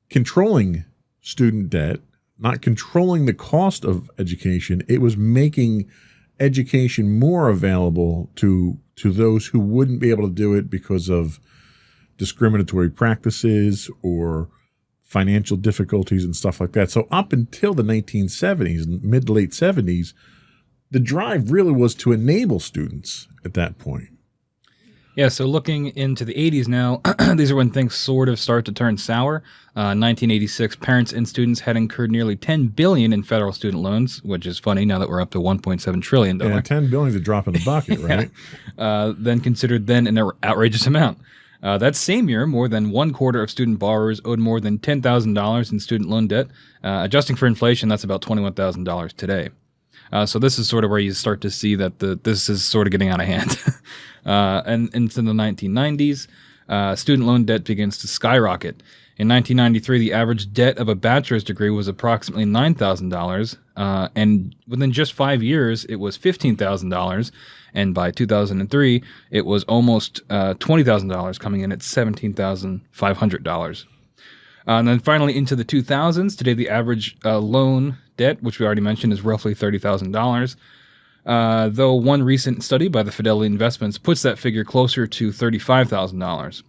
controlling student debt, not controlling the cost of education. It was making education more available to those who wouldn't be able to do it because of discriminatory practices or financial difficulties and stuff like that. So up until the 1970s, mid to late 70s, the drive really was to enable students at that point. Yeah, so looking into the 80s now, these are when things sort of start to turn sour. 1986, parents and students had incurred nearly $10 billion in federal student loans, which is funny now that we're up to $1.7 trillion. Yeah, $10 billion is a drop in the bucket, right? Then considered then an outrageous amount. That same year, more than 1/4 of student borrowers owed more than $10,000 in student loan debt. Adjusting for inflation, that's about $21,000 today. So this is sort of where you start to see that this is sort of getting out of hand. And into the 1990s, student loan debt begins to skyrocket. In 1993, the average debt of a bachelor's degree was approximately $9,000, and within just 5 years, it was $15,000, and by 2003, it was almost $20,000, coming in at $17,500. And then finally into the 2000s, today the average loan debt, which we already mentioned, is roughly $30,000. Though one recent study by the Fidelity Investments puts that figure closer to $35,000.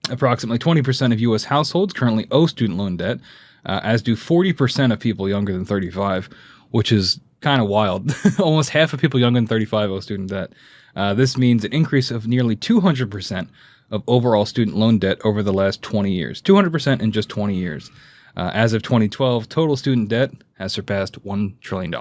Approximately 20% of U.S. households currently owe student loan debt, as do 40% of people younger than 35, which is kind of wild. Almost half of people younger than 35 owe student debt. This means an increase of nearly 200% of overall student loan debt over the last 20 years. 200% in just 20 years. As of 2012, total student debt has surpassed $1 trillion.